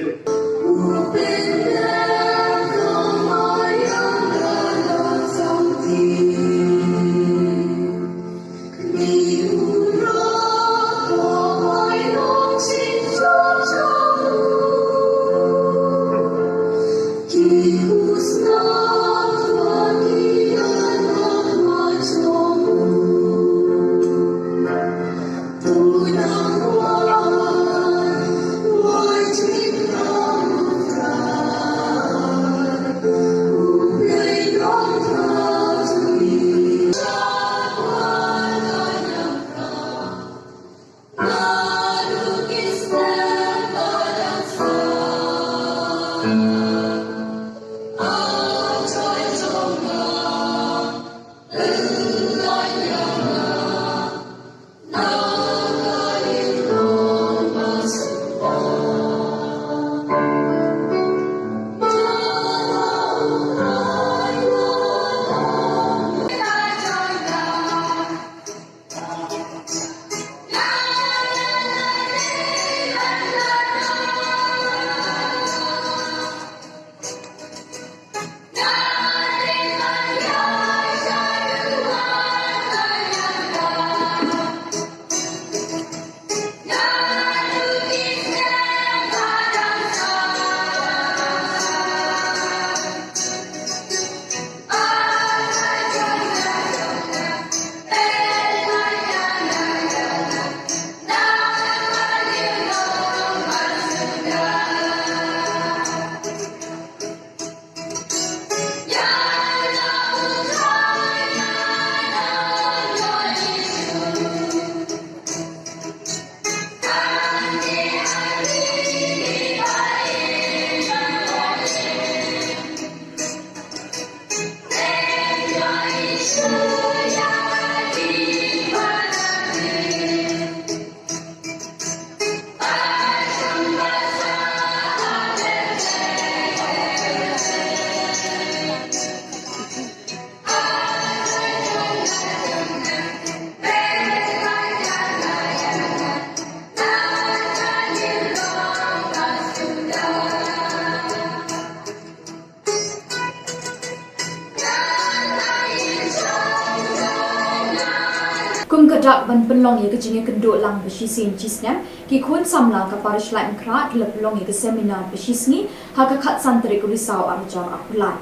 kum kadak ban penlong ye kejinge kenduk lang besisin cisnem ki khun samla ka parish lai mkrat le pelong ye ke seminar besisni ha ka khat santri ku risau arjar apulai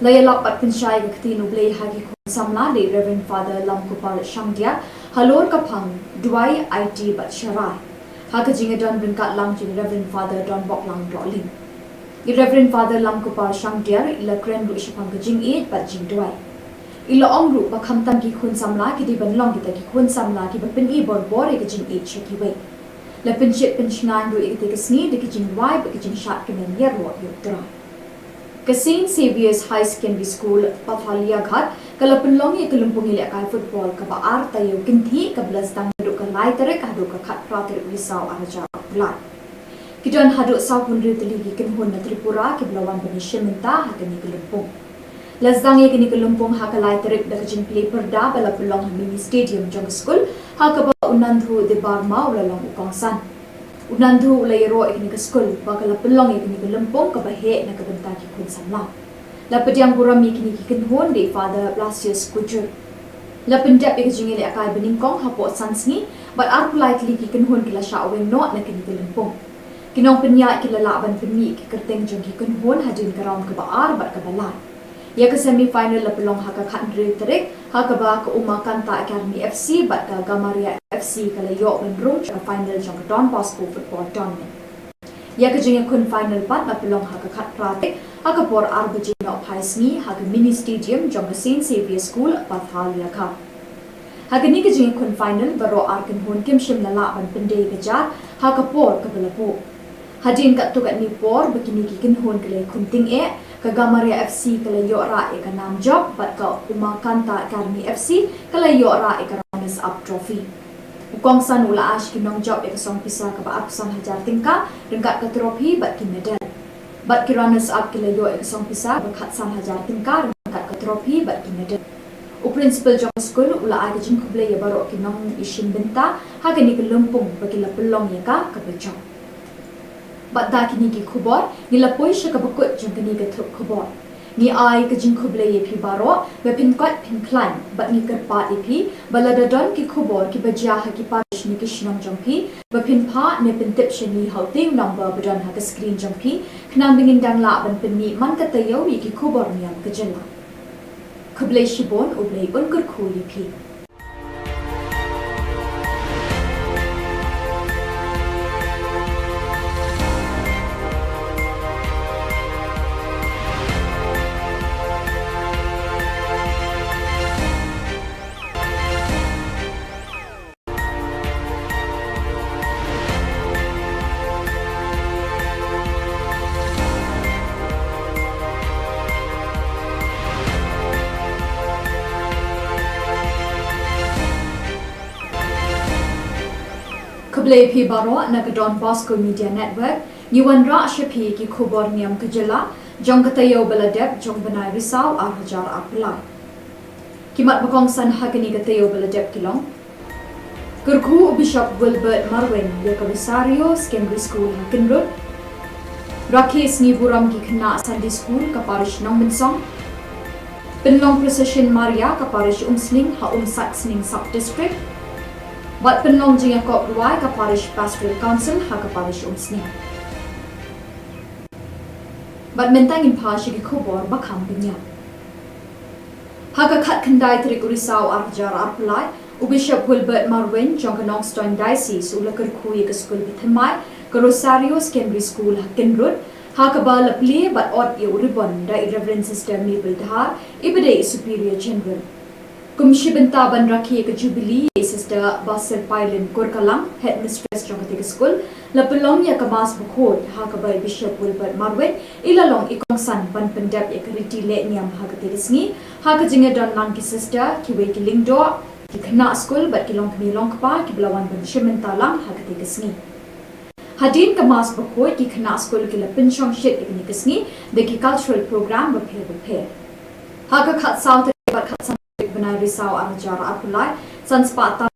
layalak pat pensyai ke ketinu blei ha ki khun samla de Reverend Father Lam Kupal Shamdia halor ka phang duai IT bat sharai ha ka jinge don bringkat lang jing Reverend Father Don Bok Lang Rolling i Reverend Father Lam Kupal Shamdia ila kren ru shapang ke jing it bat jing duai ila ongru ba khamtam ki khun samla ki di ban long ki ta ki khun samla ki ba pin i bor bor e jing e cheki we la pin chit pin shnan ru e te sni de ki jing wai ba ki jing shat ki men yer ro yo tra ka St Saviour's High Secondary School Pathalia Ghat kala pin long e kalumpung ile kai football ka ba ar ta yo kin thi ka blas dang ru ka lai tere ka ru ka khat pra ter wi saw araja la ki don hadu saw hun ri tli ki kin hun na Tripura ki blawan ban shimenta ha ka ni kalumpung Lazdang ye kini kelumpung ha kalai terik da kajing play perda bala pelong mini stadium jong school ha ka ba unandhu de barma ulalong ukongsan unandhu ulai ro ikini ke school ba kala pelong ye kini kelumpung ka ba he na ka benta ki khun samla la pediang buram ye kini ki kin hon de Father Blasius Kujur la pendap ye kajing ile akai beningkong ha po sansni but ar politely ki kin hon kila sha wen not na kini kelumpung kinong penya kila la ban peni ki kerteng jong ki kin hon hadin karam ka ba ar bat ka balai ya ke semi final la pelong ha ka khan ri terik ha ka ba ka Uma Kanta Academy FC bat ka Gamaria FC kala yo ben rum cha final jong Don Bosco football tournament ya ke jing kun final pat la pelong ha ka khat pra te ha ka por ar bji no phaisni ha ka mini stadium jong St Saviour's School Pathalia kha ha ke ni ke jing kun final baro ar kin hon kim shim la ban pende ke ja ha ka por ka bala po hadin ka tu ka ni por bikini ki kin hon kle kunting e ka Gamaria FC kala yo ra e ka nam job bat ka Uma Kanta Academy FC kala yo ra e ka runners up trophy ukong san ula ash ki nong job e ka song pisa ka ba apsan hajar tingka ringkat ka trophy bat ki medal bat ki runners up kala yo e ka song pisa ba khat san hajar tingka ringkat ka trophy bat ki medal u principal jong school ula a ka jing khuble ye baro ki nong ishin benta ha ka ni ka lumpung ba ki la pelong ye ka bachong bat da kini ki khubor ni la poi sha ka bakut jong kini ka thup khubor ni ai ka jing khuble ye phi baro be pin kwat pin klan bat ni kar pa e phi bala da don ki khubor ki bajia ha ki parish ni ki shnong jong phi be pin pha ne pin tip shini haute number badon ha ka screen jong phi khnam bingin dang la ban pin ni man ka tayo ye ki khubor niam ka jela khuble shibon ublei un kur khu ye phi Khuble phi baro na ka Don Bosco Media Network ni wan ra shaphi ki Khubor Niam kajela jong katayo baladep jong banai risau ar hajar apla kimat bakong san hagani katayo baladep kilong kurku Bishop Wilbert Marwen ya ka Rosario Secondary School Hakinrod Rakhes ni buram ki khna Sunday School ka parish nong minsong Penlong Procession Maria ka parish Umsling ha Sat Sning Sub District Bat penlong jing yakop ruai ka parish pastoral council ha ka parish umsni. Bat mentang in pa shi ki khubor ba kham binya. Ha ka khat khandai trik urisau arjar arpulai u Bishop Wilbert Marwen jong ka Nongstoin Diocese u lakar khui ka school bithamai ka Rosario Secondary School Hakinrod ha ka ba lapli bat ot ye uribon da Reverend Sister Mabel Dhar ibade Superior General. Kumshi benta ban rakhi ka Jubilee Sister Basir Pailen Korkalang Headmistress jong ka school la pelong ya ka mas bukhot ha ka bai Bishop Wilbert Marwen ilalong ikong san ban pendap ya ka riti le niam ha ka terisngi ha ka jinga don lang ki sister ki we ki lingdo ki khna school bat ki long kmi long pa ki blawan ban shimenta lang ha ka terisngi hadin ka mas bukhot ki khna school ki la pinchong shit ki nikasngi de ki cultural program ba phe ha ka khat south bat khat banai risau arjar apulai sanspata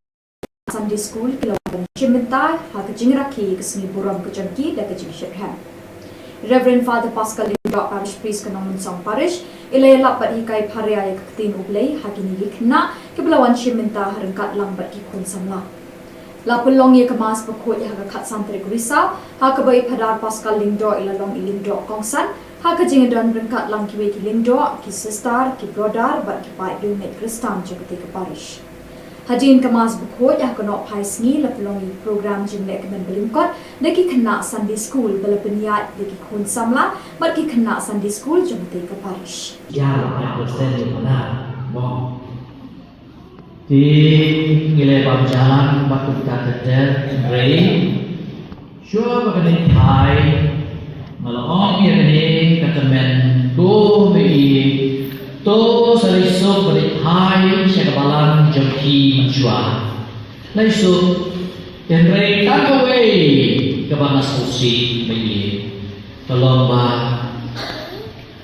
Sunday School kilawan shimenta ha ka jingra ki kisni buram ka janki da ka jing shekhan Reverend Father Pascal Lindo Parish Priest ka nong song parish ilayla pat hi kai pharya ya ka tin ublei ha ki ni likhna kebelawan Shimenta harengkat lambat ki kun samla. La pelong ye kemas pekut ya kat santri Risau, ha kebai padar Pascal Lingdo ilalong ilingdo kongsan, ha kejingedan berengkat lang kiwe ki Lingdo, ki Sistar, ki Brodar, bat ki Pai Dumet Kristam jogati ke Parish. Hajin kemas pekut ya kenok pai sengi la pelong ye program jimlek kemen belingkot, deki kena Sunday School bela peniat deki kun samla, bat ki kena Sunday School jogati ke Parish. Ya, aku sendiri mana, mau. Di nilai jalan waktu kita terjadi rei, syua bagani Thai, malam ini bagani ketemen do mei, to sariso bagani Thai sekebalan jemki mencuat, laisu dan rei tak away kebana susi mei, tolong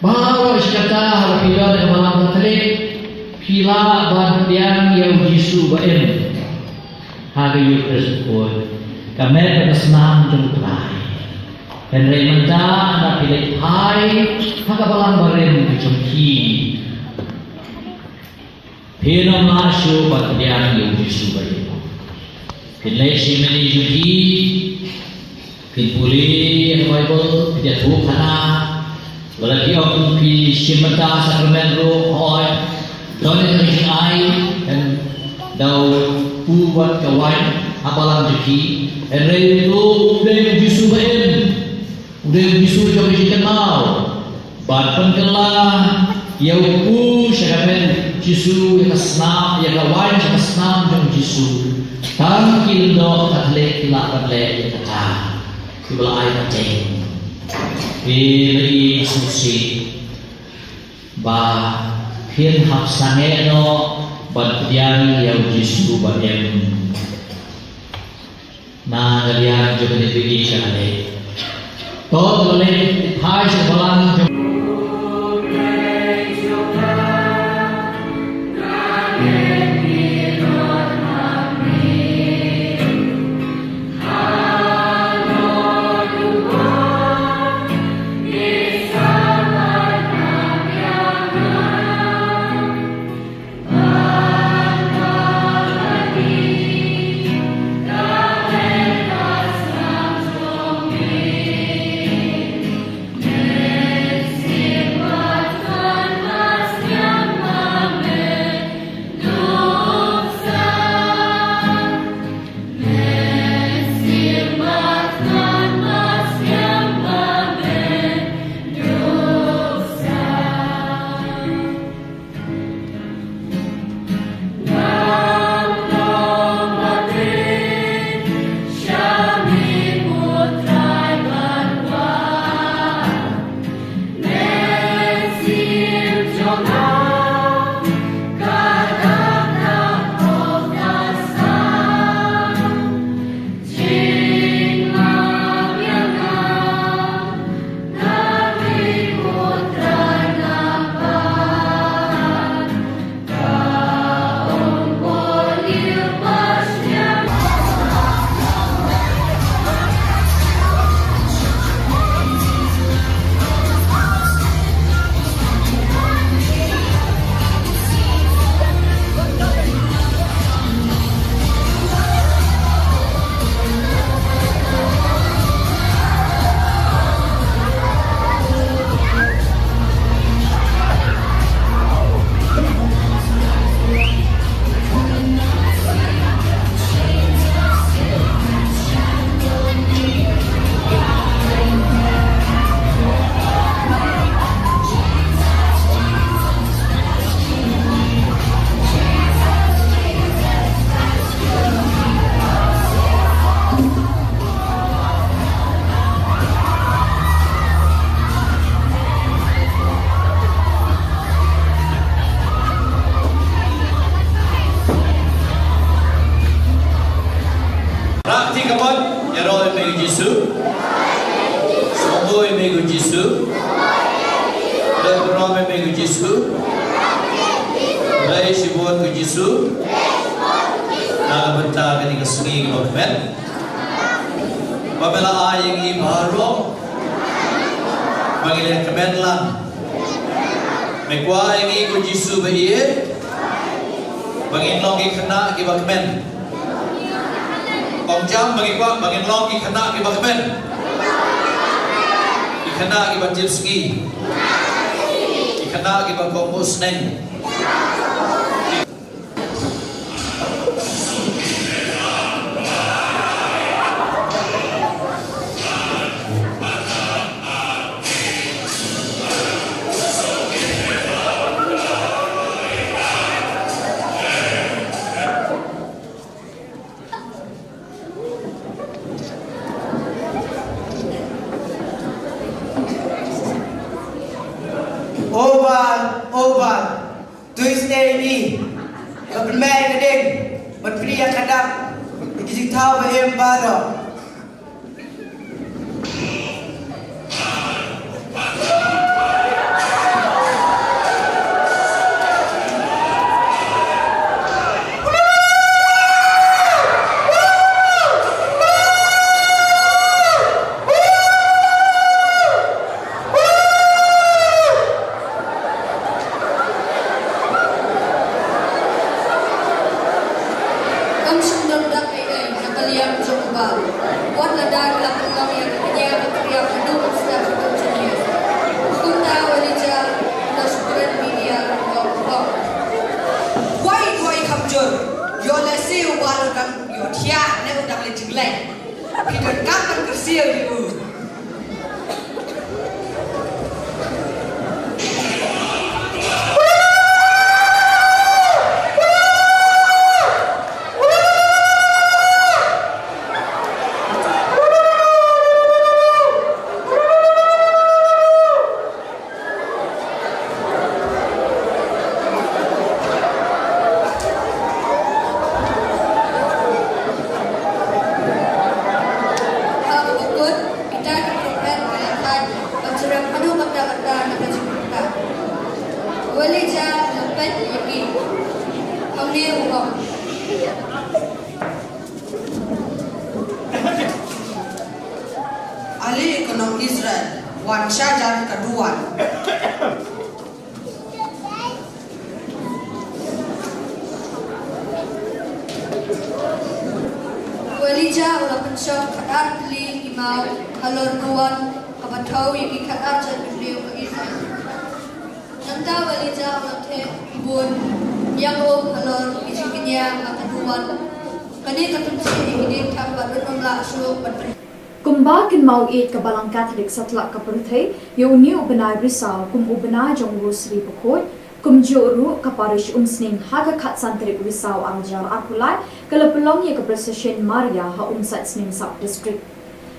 bawa iskata harapila dan malam tertelik. Pila bantian yang Yesus baem hari Yesus pun kami bersenam jengkrai dan remenda anda pilih hai hakabalan barem kejengki pina masuk bantian yang Yesus baem pilih si meni jengki pilih Bible pilih Thup kana lagi orang pilih simenta sakramen roh hoi Doni dari ai dan dau buat kawan apalan jeki dan itu udah bisu baen udah bisu jauh kenal bahkan kelah ya upu syaramen jisu yang senam yang kawan yang senam jauh jisu tam kindo katlek kilak katlek yang kacang sebelah air kacang pilih susi bah Hian hap sange no bantian yang Yesus baem na galian juga dibagi sekali. Toh boleh Thai sebalan. bangin long ki khana ki bakmen Kong jam bagi kwa bangin long ki khana ki bakmen ki khana ki bajilski ki khana ki bakong musneng Oval, Tuesday ni, kepermainan keding, berpria kadang, dikisih tahu bahagian baru. Ahli ekonomi Israel, Wan Syajar kedua. Walija ulah pensok kadar beli imau halor nuan kabatau yang kadar jadi beliau ke Israel. Nanta walija ulah teh Khubor Niam halor isinya akaduan. Kani katumsi ini tambah bernomlah suruh berperi. Kumba kin mau it ka balang Catholic satlak ka perthai yo ni ubenai risau kum ubenai jong rosri pokot kum joru ka parish umsning haga khat santri risau angjar akulai kala pelong ye ka procession Maria ha umsat sning sub district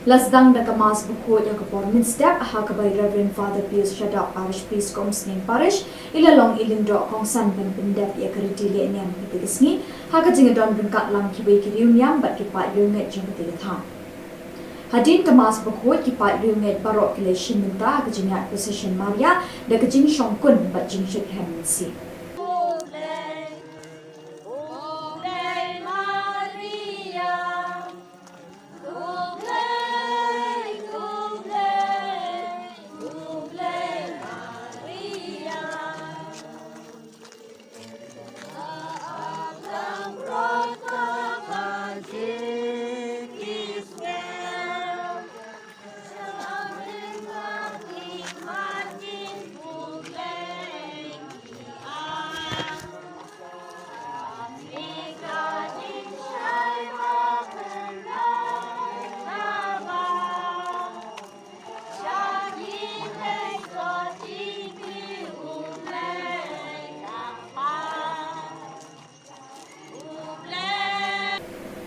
lasdang da ka mas pokot ya ka pormin step ha ka by Reverend Father Pius Shadap parish priest kom sning parish ilalong ilindro kong san ben pendep ya ka ritile niam pitisni ha ka jingadon bengkat lang kibai ki niam bat ki pa yunget jong tigatha Hadin kemas berkuat kipat riunget barok kileshin minta kejingat position Maria dan kejing syongkun bat jing syuk hemensi.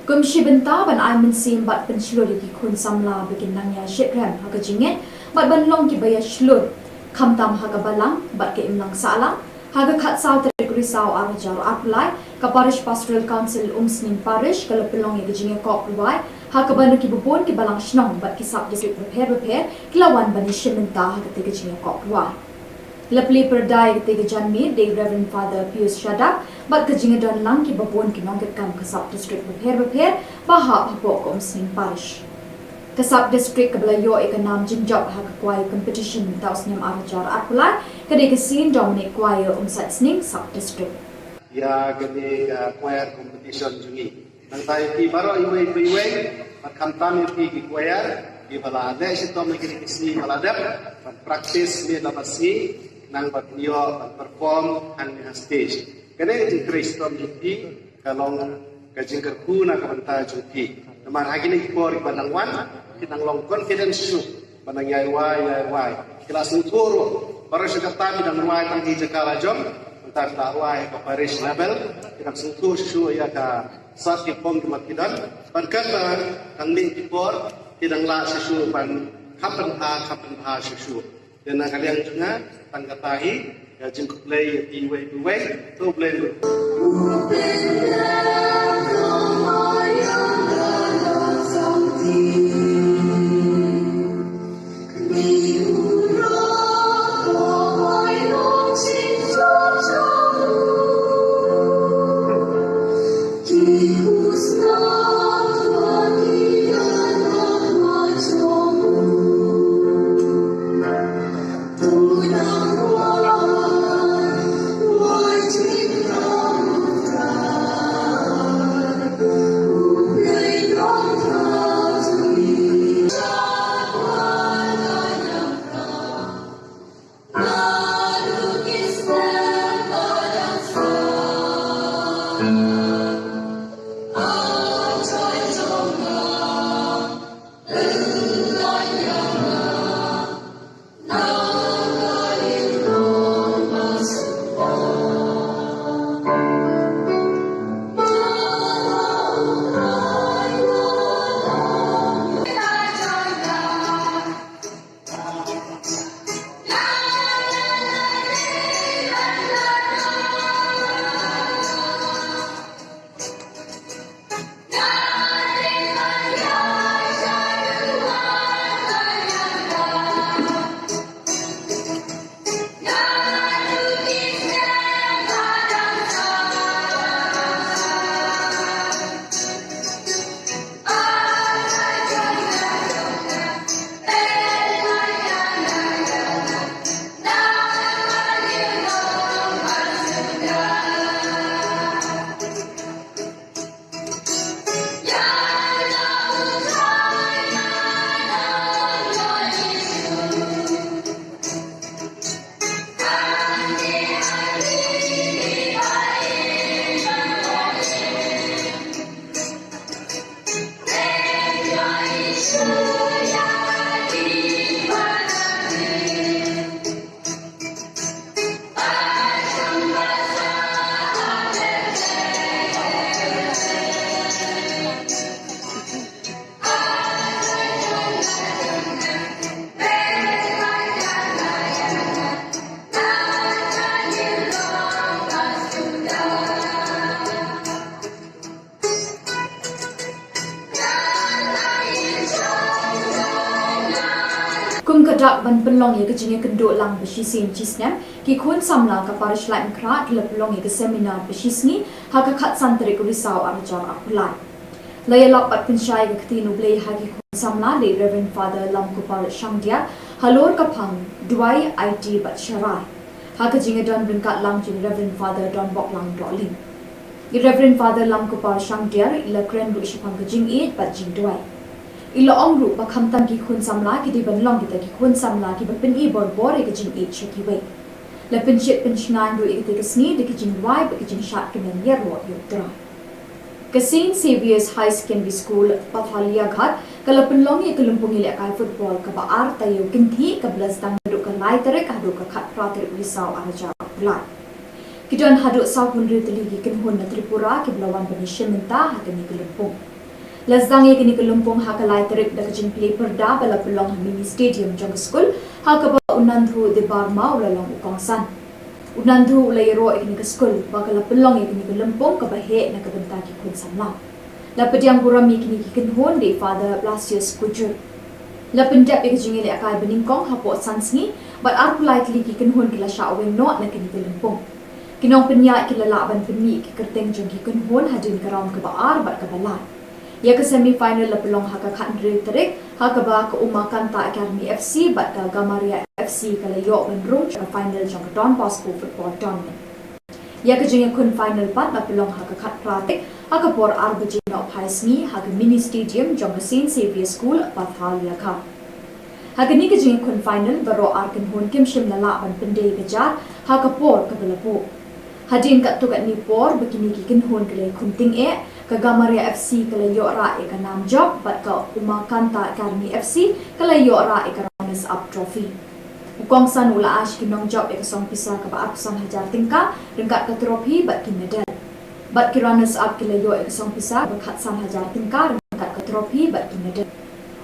Kum shibenta ban ai min sim bat ban shlur ki khun samla begin nang ya shitram ha ka jinget bat ban long ki baya shlur kham tam ha ka balang bat ke imlang sala ha ka khat saw tri risau arjar apply ka parish pastoral council umsning parish kala pelong ye jinge kop ruai ha ka ban ki bubon ki balang shnong bat ki sub district prepare kilawan ban shibenta ha ka te jinge kop ruai Lapli perdai ketiga janmi de Reverend Father Pius Shadap bat kejinga don lang ki babon ki nongket kam kasap district beper bahap hapok kom sing parish. Kasap district kabelayo ikanam jinjab ha kwai competition taus nyam arajar apulai kade kesin Dominic kwai umsat sning sub district. ya gede choir competition jungi nang tayo ki baro iwe kamtam ki choir di balade si tom ki kisni balade practice ni lamasi nang batnio perform ang stage kene di Kristo juki kalong kajingkerku na kabanta juki namar hagini por banangwan kitang long confidence su banang yai kelas uturo para sekatami dan ruai tang hijakala jom entar dakwai ke Paris level kita sentuh su ya ka sat ki pom ki makidan pankan tang ning tipor tidang la su pan kapan ha su dan kalian juga tang katahi ya jengkuk play iwe to play Kedak ban pelong ye kejinge kenduk lang beshisin cisnem ki kun samla ka parish lai mkrat le pelong ye ke seminar beshisni ha ka khat santri ku risau arjar apulai laya lapat pensyai ke ketinu blei hagi kun samla le Reverend Father Lam Khubor Niam halor kapang duai IT bat syarai ha kejinge don bengkat lang jin Reverend Father Don Bok Lang Doling Reverend Father Lam Khubor Niam ila kren lu ishapang kejing it bat jing duai ilo ong ru bakam tam ki khun samla ki di ban long ki ta ki khun samla ki ban pen i bor bor e ki jing e cheki we la pen chet pen shngan ru e ki sni de ki jing wai ba ki jing shat ki men yer ro yu tra ka St Saviour's High Secondary School Pathalia Ghat kala pen long ye kelumpung ile kai football ka ba ar ta yu kin thi ka blas dang ru ka lai tere ka ru ka khat pra tere risau araja lai ki don hadu sau pun ri tli ki kin hun na Tripura ki blawan ban shimenta ha ka ni kelumpung Lazdang ye kini kelumpung ha kalai terik da kajing play perda bala pelong mini stadium jong school ha ka ba unandhu de barma ulalong ukongsan unandhu ulai ro ikini ke school ba kala pelong ye kini kelumpung ka ba he na ka benta ki kun samla la pediang burami kini ki kin hon de Father Blasius Kujur la pendap ye kajing ile akai beningkong ha po sansni but ar politely ki kin hon kila sha wen not na kini kelumpung kinong penya kila la ban penmi ki kerteng jong ki kin hon hadin karam ka ba ar bat ka bala ya ke semi final la pelong ha ka khan drill terik ha ka ba ka umakan ta Academy FC bat ka Gamaria FC kala yo ben rum ka final jong Don Bosco football tournament Ya kejengnya kun final pat na pelong haka kat pratik haka por arbaji na paisngi haka mini stadium jong St. Xavier School Pathalia ka. Haka ni kejengnya kun final baro arkan hun kim shim lala ban pendai kejar haka por kabelapo. Hadin kat tu kat ni por begini kikin hun kele kunting ke Gamaria FC kele yora ka nam job bat ka Umakanta Academy FC kele yora ka runners up trophy. Ukong san ula ash kinong job song pisa ka ba aksan hajar tingka rengkat ka trophy bat ki medal. Bat ki runners up kele yo song pisa ba khatsan hajar tingka rengkat ka trophy bat ki medal.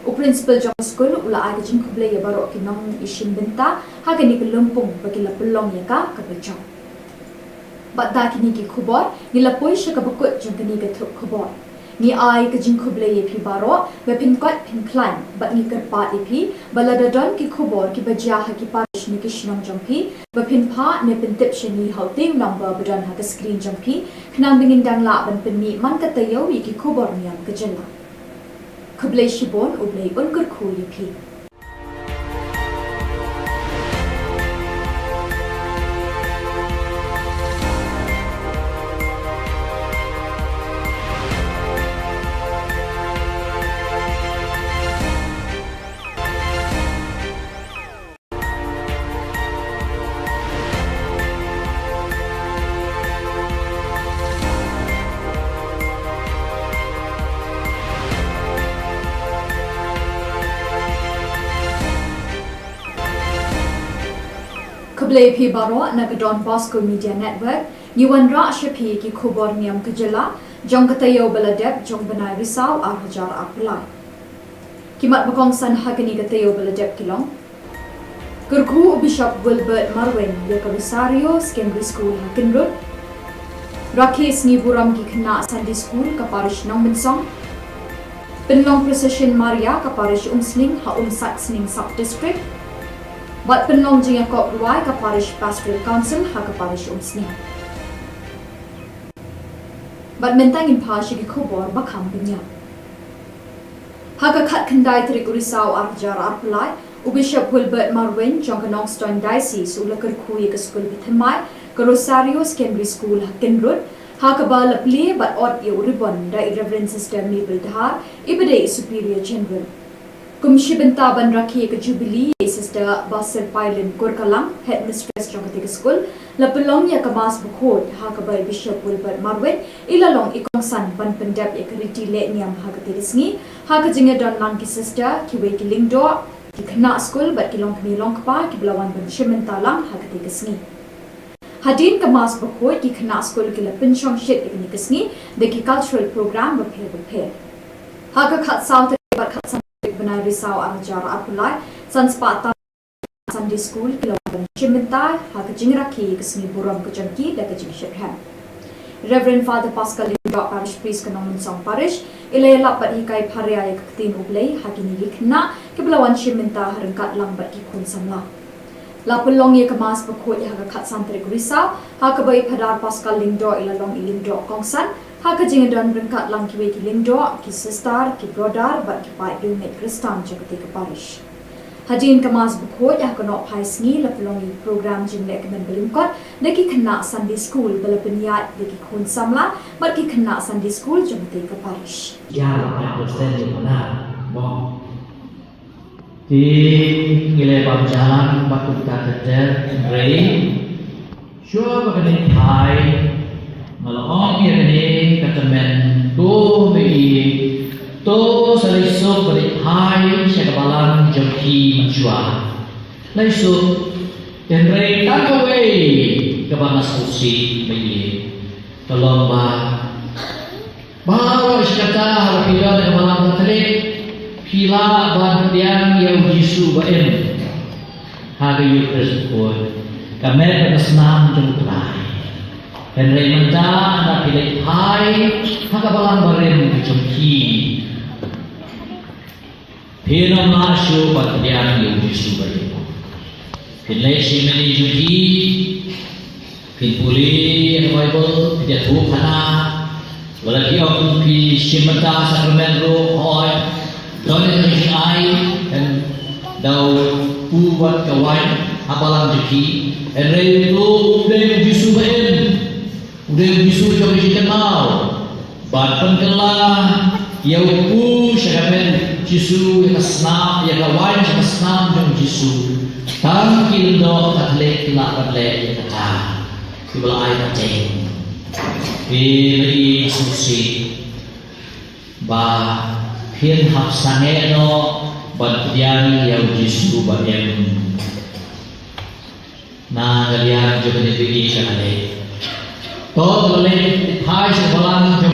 U principal jong school ula ay jing kuble ya baro kinong isin benta ha kini kelumpung bagi la pelong ya ka bejong. Bat da kini ki Khubor ni la poi sha ka bakut jong kini ka Thup Khubor. Ni ai ka jing kuble ya pi baro be pin kot pin klan bat ni ker pa pi balada don ki Khubor ki bajah ha ki parish ni ki shnong jong pi be pin pa ne pin tip shani hau ting number badan ha ka screen jong pi knang bingin dang la ban pin mi man ka tayo wi ki Khubor Niam ka jela. Kuble shibon ublei unkur khu ya pi. Kuble pi baro na Don Bosco Media Network Yuan Ra Shapi ki Khubor Niam kejela jong katayo baladep jong benai risau hajar apulai. Kimat bakong san hagani katayo baladep kilong. Kurku Bishop Wilbert Marwin ya Rosario Secondary School Hakinrut. Rakes ni buram ki kena Sunday School ka parish nong bensong. Penlong Precision Maria ka parish Umsling ha Saxning Sub District. Bat penlong jing kop ruai ka parish pastoral council ha ka parish Umsning. Bat mentang in pashi ki Khubor bakam benya. Ha ka khat khandai trik urisau arjar arpulai u Bishop Wilbert Marwin jong Nongstoin Diocese ulakar kui ka school bithamai ka Rosario Secondary School Hakinrut ha ka ba lapli bat ot yo ribbon da Reverend Sister Mabel Dhar ibade Superior General. Kumshi benta ban rakhi ka Jubilee Sister Basir Pailen Kurkalang Headmistress jong ka school lapelong ya ka mas bukhod ha ka ba Bishop Wilbert Marwin ilalong ikong san ban pendap ya kariti le niam ha ka tirisngi ha ka jinga don lang ki sister ki we ki lingdo ki khna school bat ki long kmi long pa ki blawan ban shimenta lang ha ka tirisngi hadin ka mas bukhod ki khna school ki la pinchong shit ikni kisngi de ki cultural program ba phe ha ka khat south bat khat san benai risau arjar apulai sanspata Sunday School kilometer Chimentai ha ka jingrakhi kisni buram ka jangki da ka jingshem. Reverend Father Pascal Lindok Parish Priest Kanong Song Parish ilayala pat hikai pharia ya kaktin ublei ha kini likna ke belawan Chimenta harengkat lang bat ki kun samla. La pelong ye kemas pekut ha ka khat santri risa ha ka bai phadar Pascal Lindok ilalong ilindok kongsan ha ka jingadan rengkat lang ki we ki lindok ki sister ki brother bat ki pai dumet Kristan jagati ka parish. Hadin kemas bukhod yang kena paisngi lapelongi program jimlek kemen belingkot deki kena Sunday School belapeniat deki kun samla bat ki kena Sunday School jemte ke parish. Ya 8% di mana? Bon. Di ngilai pamjalan batu katedral Rei. Sure bagani Thai malong ya ni katamen tu mei to saliso beri hai sekabalan jemki menjua. Laisu tenrei takawai kebanas kursi bayi. Tolong bawa iskata harapila kebalan terik pila ban tiang yang Yesus baen. Hari Yesus pun kami bersenam jemutrai. Tenrei menta anda pilih hai hakabalan beren jemki. Pino masyo pagdiang yung Yesus bayo. Pinlay si meni juhi, pinpuli ang Bible, pinjatuh kana, walagi ang pi simata sakramento hoy, doon ang ay dan daw ubat kawan apalang juhi, and ray lo yung Yesus bayo. udah bisu jauh kita mau ban pengelah ya upu syaramen jisu ya kesnam ya kawan ya kesnam jauh jisu tangkil do katlek la katlek kata kibla ai kaceng pilih susi ba phiên học sáng nghe nó bật giang yêu Giêsu bật em na galian cho cái việc gì cả đấy tốt lên hai sự balang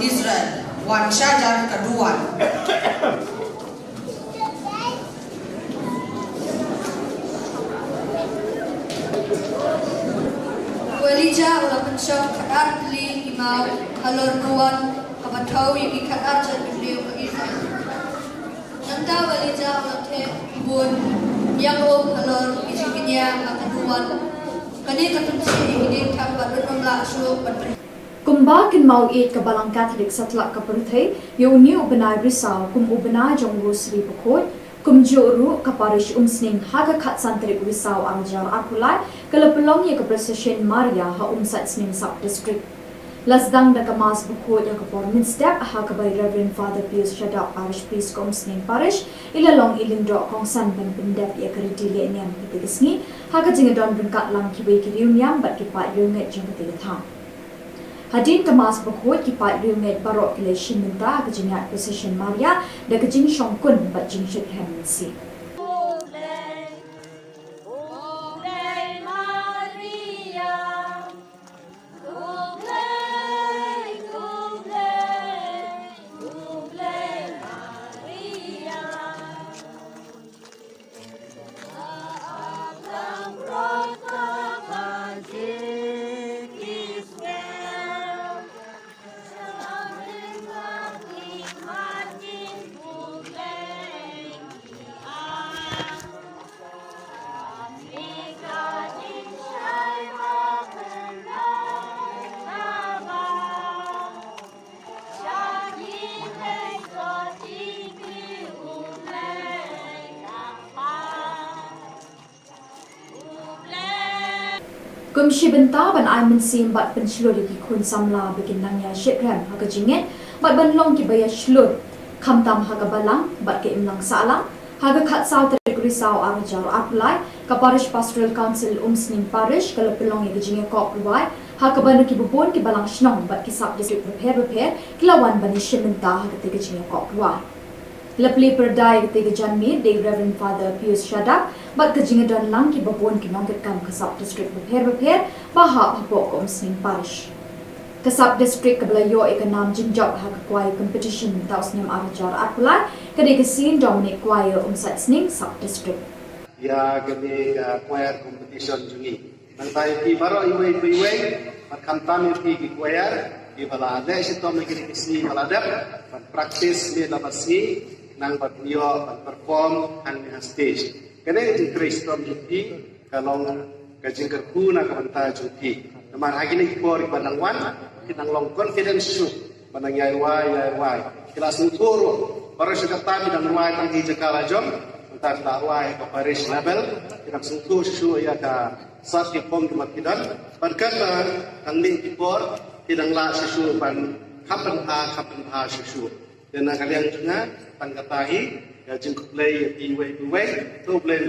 Israel, wan syajar keduan. Walija ulah pensok kaat li imau halor nuan kabatau yang ikat arjan beliau ke Israel. Nanta walija ulah te bun yang halor isikinya keduan. Kani ketunci ini tak beruntung lah suruh berperi. Kumba kin mau it ke balang Katolik setelah ke perthai, yo niu benai risau kum ubena jong rosri pokot, kum joru ke parish umsning haga kat santri risau arjar arpulai, kalau pelong ye ke Procession Maria ha umsat sning sub district. Lasdang da kemas pokot yang ke Portman step ha ke by Reverend Father Pius Shadak parish priest ke umsning parish, ila long ilindro kong san ban pendep ye ke ridili niam ketigisni, ha ke jingadon bengkat lang kibai kiriu niam bat kipat yunget jong ketigatang. Hadin kemas berkut kipat riunget barok kile shiminta ke jingat Procession Maria da ke jing shongkun bat jing shit hemensi. Kum shibenta ban ai mensim bat penslur di kun samla bikin nangya shikrem haga jinget bat ban long ki baya shlur khamtam haga balang bat ke imlang salang haga khat saw tarik risau arjar aplai ka parish pastoral council umsning parish kala pelong ye jinge kop ruai haga ban ki bubon ki balang shnong bat ki sub district repair kilawan ban shibenta haga te jinge kop ruai Lepli perdai ketika janmi de Reverend Father Pius Shadak bat kejingadan lang ki babon ki nongket kam kasap district repair bahap hapok umsning parish. Kasap district kebelayo ikanam jinjok hak kuai competition taus nyam arjar atpulai kedai kesin Dominic kuai umsat sning sub district. Ya kami kuai competition jungi. Nantai ki baro iwe pat kamtam ki kuai di balade sitom kini kisi baladep pat praktis ni labasi nang batio perform ang stage. Kena itu Kristum juti kalau kajing kerku nak banta juti. Naman hagi ni kipor ibanang wan kinang long confidence su banang yai wai. Kelas uturo para sekatami dan wai tang di jakala jom entar ta wai ke parish level kinang sutu su ya ka sat ki pom kidan perkara tang ni kipor kinang la su ban kapan ha su. Dan kalian juga tangkatahi ya jengkuk play iwe to play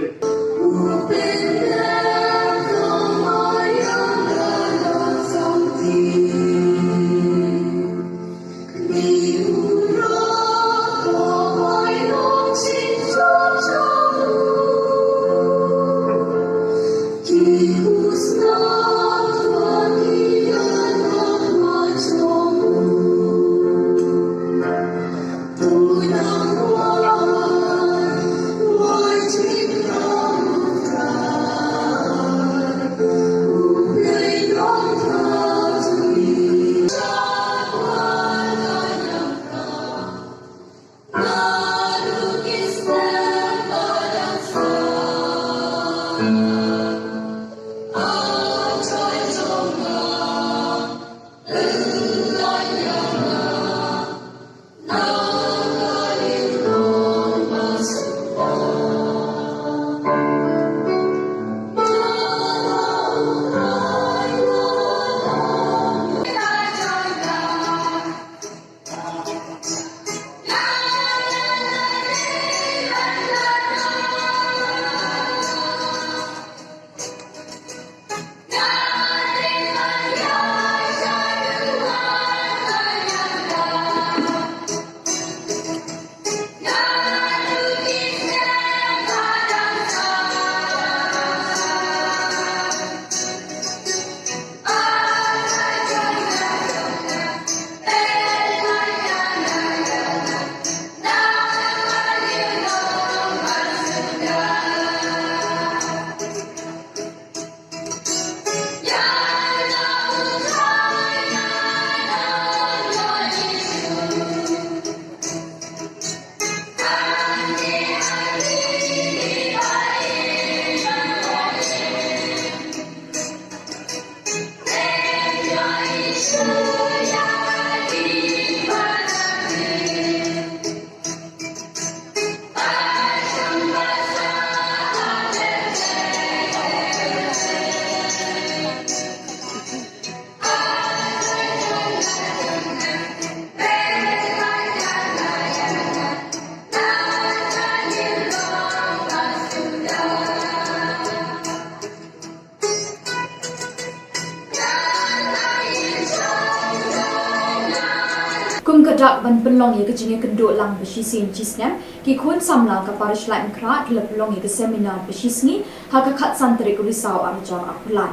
kum kadak ban penlong ye kejinge kenduk lang beshisin cisnem ki khun samla ka parish lai mkra ki pelong ye ke seminar beshisni ha ka khat santri ku risau arjar apulai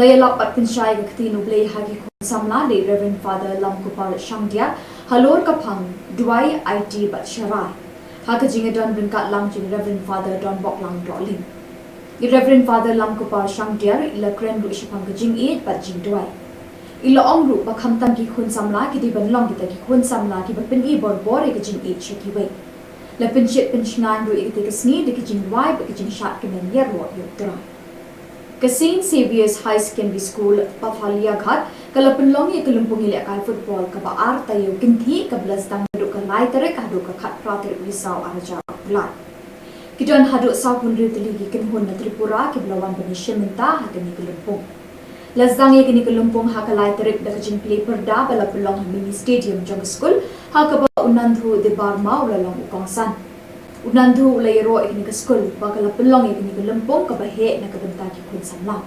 layalap pat pinshai ke ktinu blei ha ki khun samla le Reverend Father Lam Kupal Shangdia halor ka phang duai IT bat sharai ha ka jinge don ringkat lang jing Reverend Father Don Bok Lang Rolling Reverend Father Lam Kupal Shangdia ila kren ru shipang ke jing e bat jing duai ila ong ru ba kham tam ki khun samla ki di ban long ki ta ki khun samla ki ba pin e bor bor e ki jing e che ki wei la pin chet pin shngan ru e ki te sni de ki jing wai ba ki jing shat ki men yer ro yo tra ka St Saviour's High Secondary School Pathalia Ghat kala pin long e kalumpung ile kai football ka ba ar ta yo kin thi ka blas dang ru ka lai tere ka ru ka khat pra tere risau araja la ki don hadu sa kun ru tli ki kin hon na Tripura ki blawan ban shimenta ha ka ni kalumpung Lazang ye kini kelumpung hakalai terik da kajing play perda bala pelong mini stadium jong school hakaba unandhu de barma ulalong ukongsan unandhu ulayro ikini ke school bakala pelong ye kini kelumpung ka bahe na kabenta ki kun samla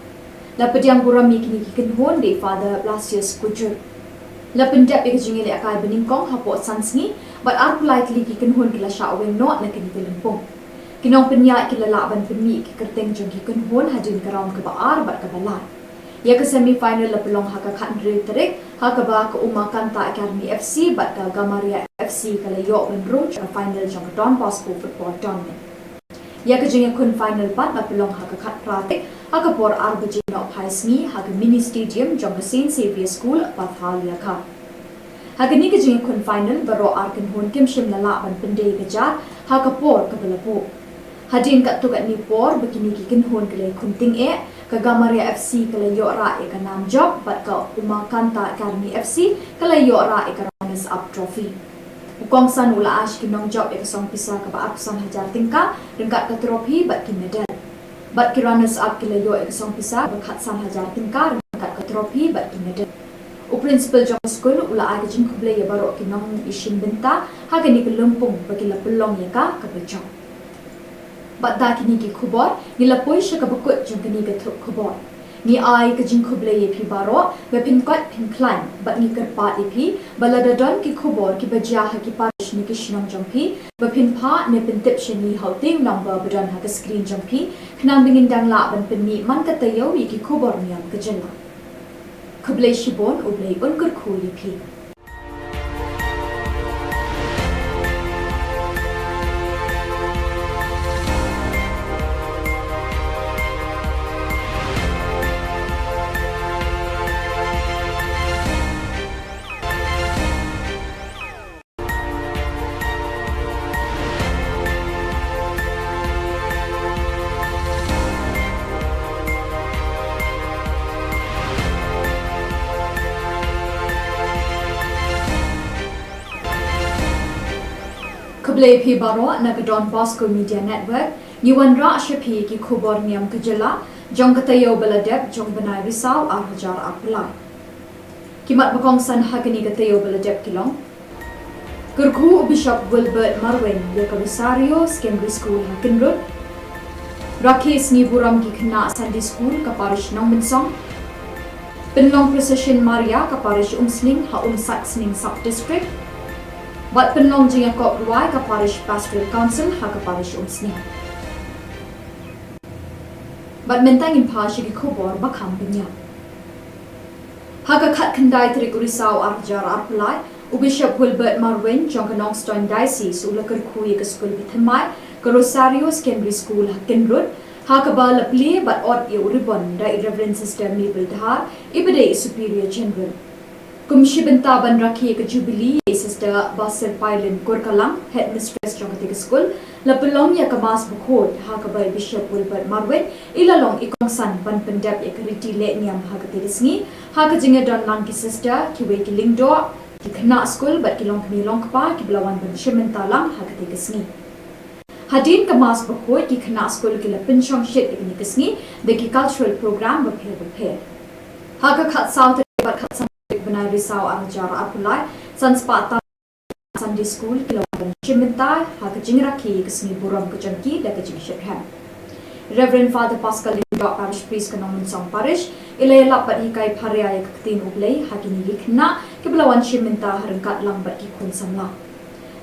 la pediang burami kini ki kinhon de Father Blasius Kujur la pendap ye kajing ile akai beningkong hapo sansni but ar politely ki kinhon kila sha aweng no na kini kelumpung kinong penya kila laban penmi ki kerteng jong ki kinhon hadin karam ka ba ar bat ka balai ya ke semi final la pelong ha ka khat ri terik ha ka ba ka Uma Kanta Academy FC bat ka Gamaria FC kala yo ben room ka final jong Don Bosco football tournament ya ke jeng kun final pat la pelong ha ka khat pratik ha ka por arbaje no phaisni ha ka mini stadium jong St Saviour School Pathalia Kha ha ka ni ke jeng kun final baro ar kan hon kim shim la la ban pende ka ja ha ka por ka balapo hadin ka tu ka ni por bakini ki kin hon kale kun ting e ka Gamaria FC kala yo ra e ka nam job bat ka Uma Kanta Academy FC kala yo ra e ka runners up trophy ukong san ula ash ki nong job e ka song pisa ka ba apsan hajar tingka ringkat ka trophy bat ki medal bat ki runners up kala yo e ka song pisa ba khat san hajar tingka ringkat ka trophy bat ki medal u principal jong school ula ai ka jing khuble ye baro ki nong ishin benta ha ka ni ka lumpung ba ki la pelong ye ka bajong bat da kini ki khubor ni la poi sha ka bakut jong kini ka thup khubor ni ai ka jing khuble ye phi baro we pin kwat pin climb bat ni kar pa e phi balada don ki khubor ki bajia ha ki parish ni ki shnam jong phi ba pin pha ne pin tip shini hauting number badon ha ka screen jong phi khnam bingin dang la ban pin ni man ka tayo wi ki khubor niam ka jela khuble shibon ublei un kur khu li phi Khuble phi baro na ka Don Bosco Media Network ni wan ra shaphi ki Khubor Niam kajala jong katayo baladep jong banai risau ar hajar apulai kimat bakong san hagani katayo baladep kilong Kurku Bishop Wilbert Marwen ya ka Rosario Secondary School Hakinrut Rakhes ni buram ki khna Sunday School ka parish nong minsong Penlong Procession Maria ka parish Umsling ha Sning Sub District Bat penlong jing kop ruai ka parish pastoral council ha ka parish Umsning Bat mentang in pa shi ki Khubor ba kham pinya ha ka khat khandai trik urisau arjar arpulai u Bishop Wilbert Marwen jong ka Nongstoin Diocese u lakar khui ka school bithamai ka Rosario Secondary School Hakinrut ha ka ba lapli bat ot ye uribon da Reverend Sister Mabel Dhar ibade Superior General Kumshi benta ban rakhi ka Jubilee Sister Basir Pailen Kurkalang Headmistress jong ka school la pelong ya ka mas bukhot ha ka ba Bishop Wilbert Marwen ilalong ikong san ban pendap ya ka riti le niam ha ka tirisngi ha ka jinga don lang ki sister ki we ki lingdo ki khna school bat ki long kni long pa ki blawan ban shimenta lang ha ka tirisngi hadin ka mas bukhot ki khna school ki la pinchong shit ki kisngi de ki cultural program ba phe ha ka khat south bat khat banai risau arjar apulai sanspata Sunday School kilawan shimenta ha ka jing rakhi kisni buram ka jangki da ka jing shekhan Reverend Father Pascal Lindok Parish Priest Kanong Song Parish ilay lapat hikai parea ya ketin ublay hakini gikna kebelawan shiminta harengkat lambat kikun samla.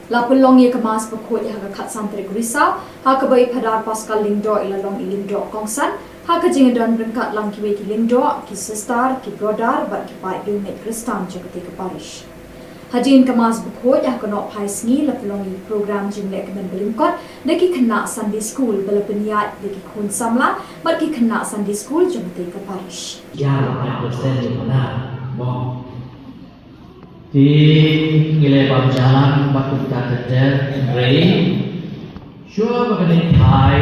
Lapulong ya kemas pekut ya hakat santri Risau hakabai padar Pascal Lindok ilalong ilindok kongsan hakajing dan rengkat lang kiwe ki Lindok ki sister ki brother bat ki pai unit Kristan jagati ke parish. Hajin kemas bukut yang kena paisngi lapulongi program jimlek kemen belingkot deki kena Sunday School bela peniat deki kun samla barki kena Sunday School jemati ke parish. Ya, yang persen di mana? Mau di nilai jalan waktu kita kerja rei, sure bagaikan Thai,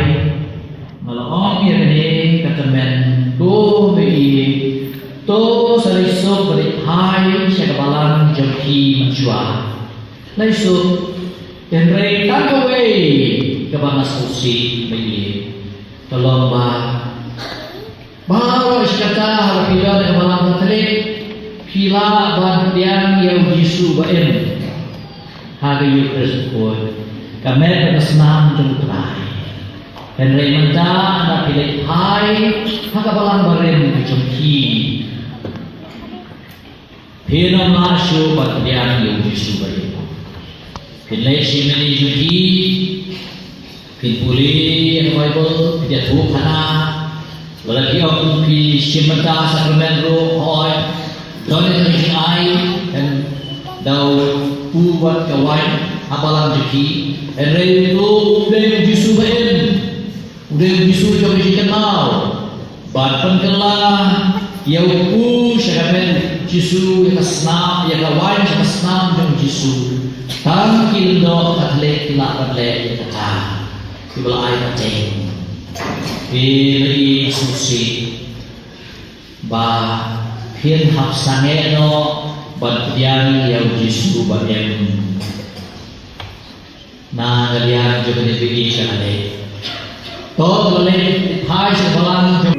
malam ini begini ketemen do begi. To sariso berithai sekebalan jeki mencuat. Laisu tenrei takawai kebana susi bagi tolomba. Bawa iskata harapila kebalan terik pila ban tiang yang Yesus baen. Hari Yesus pun kami bersenam jengkrai. Tenrei manja anda pilih hai hakabalan baren jeki. Pino masuk bagian yang disubari. Pilih si meni juhi, pilih Bible, pilih Thup kana, lagi orang pilih si mata sakramen roh hoi, dolen si ai, dan dau buat kawan apalan juhi, dan itu udah disubari, udah disubari jadi kenal, bahkan kenal, yang sakramen Yesus yang senam, yang kawan yang senam dengan Yesus. Tang kildo katlek kilak katlek yang kata. Sebelah air kacang. Pilih susi. Bah hian hap sange no bantian yang Yesus bagian. Na kalian juga dipilih sekali. Toh boleh hai sebelah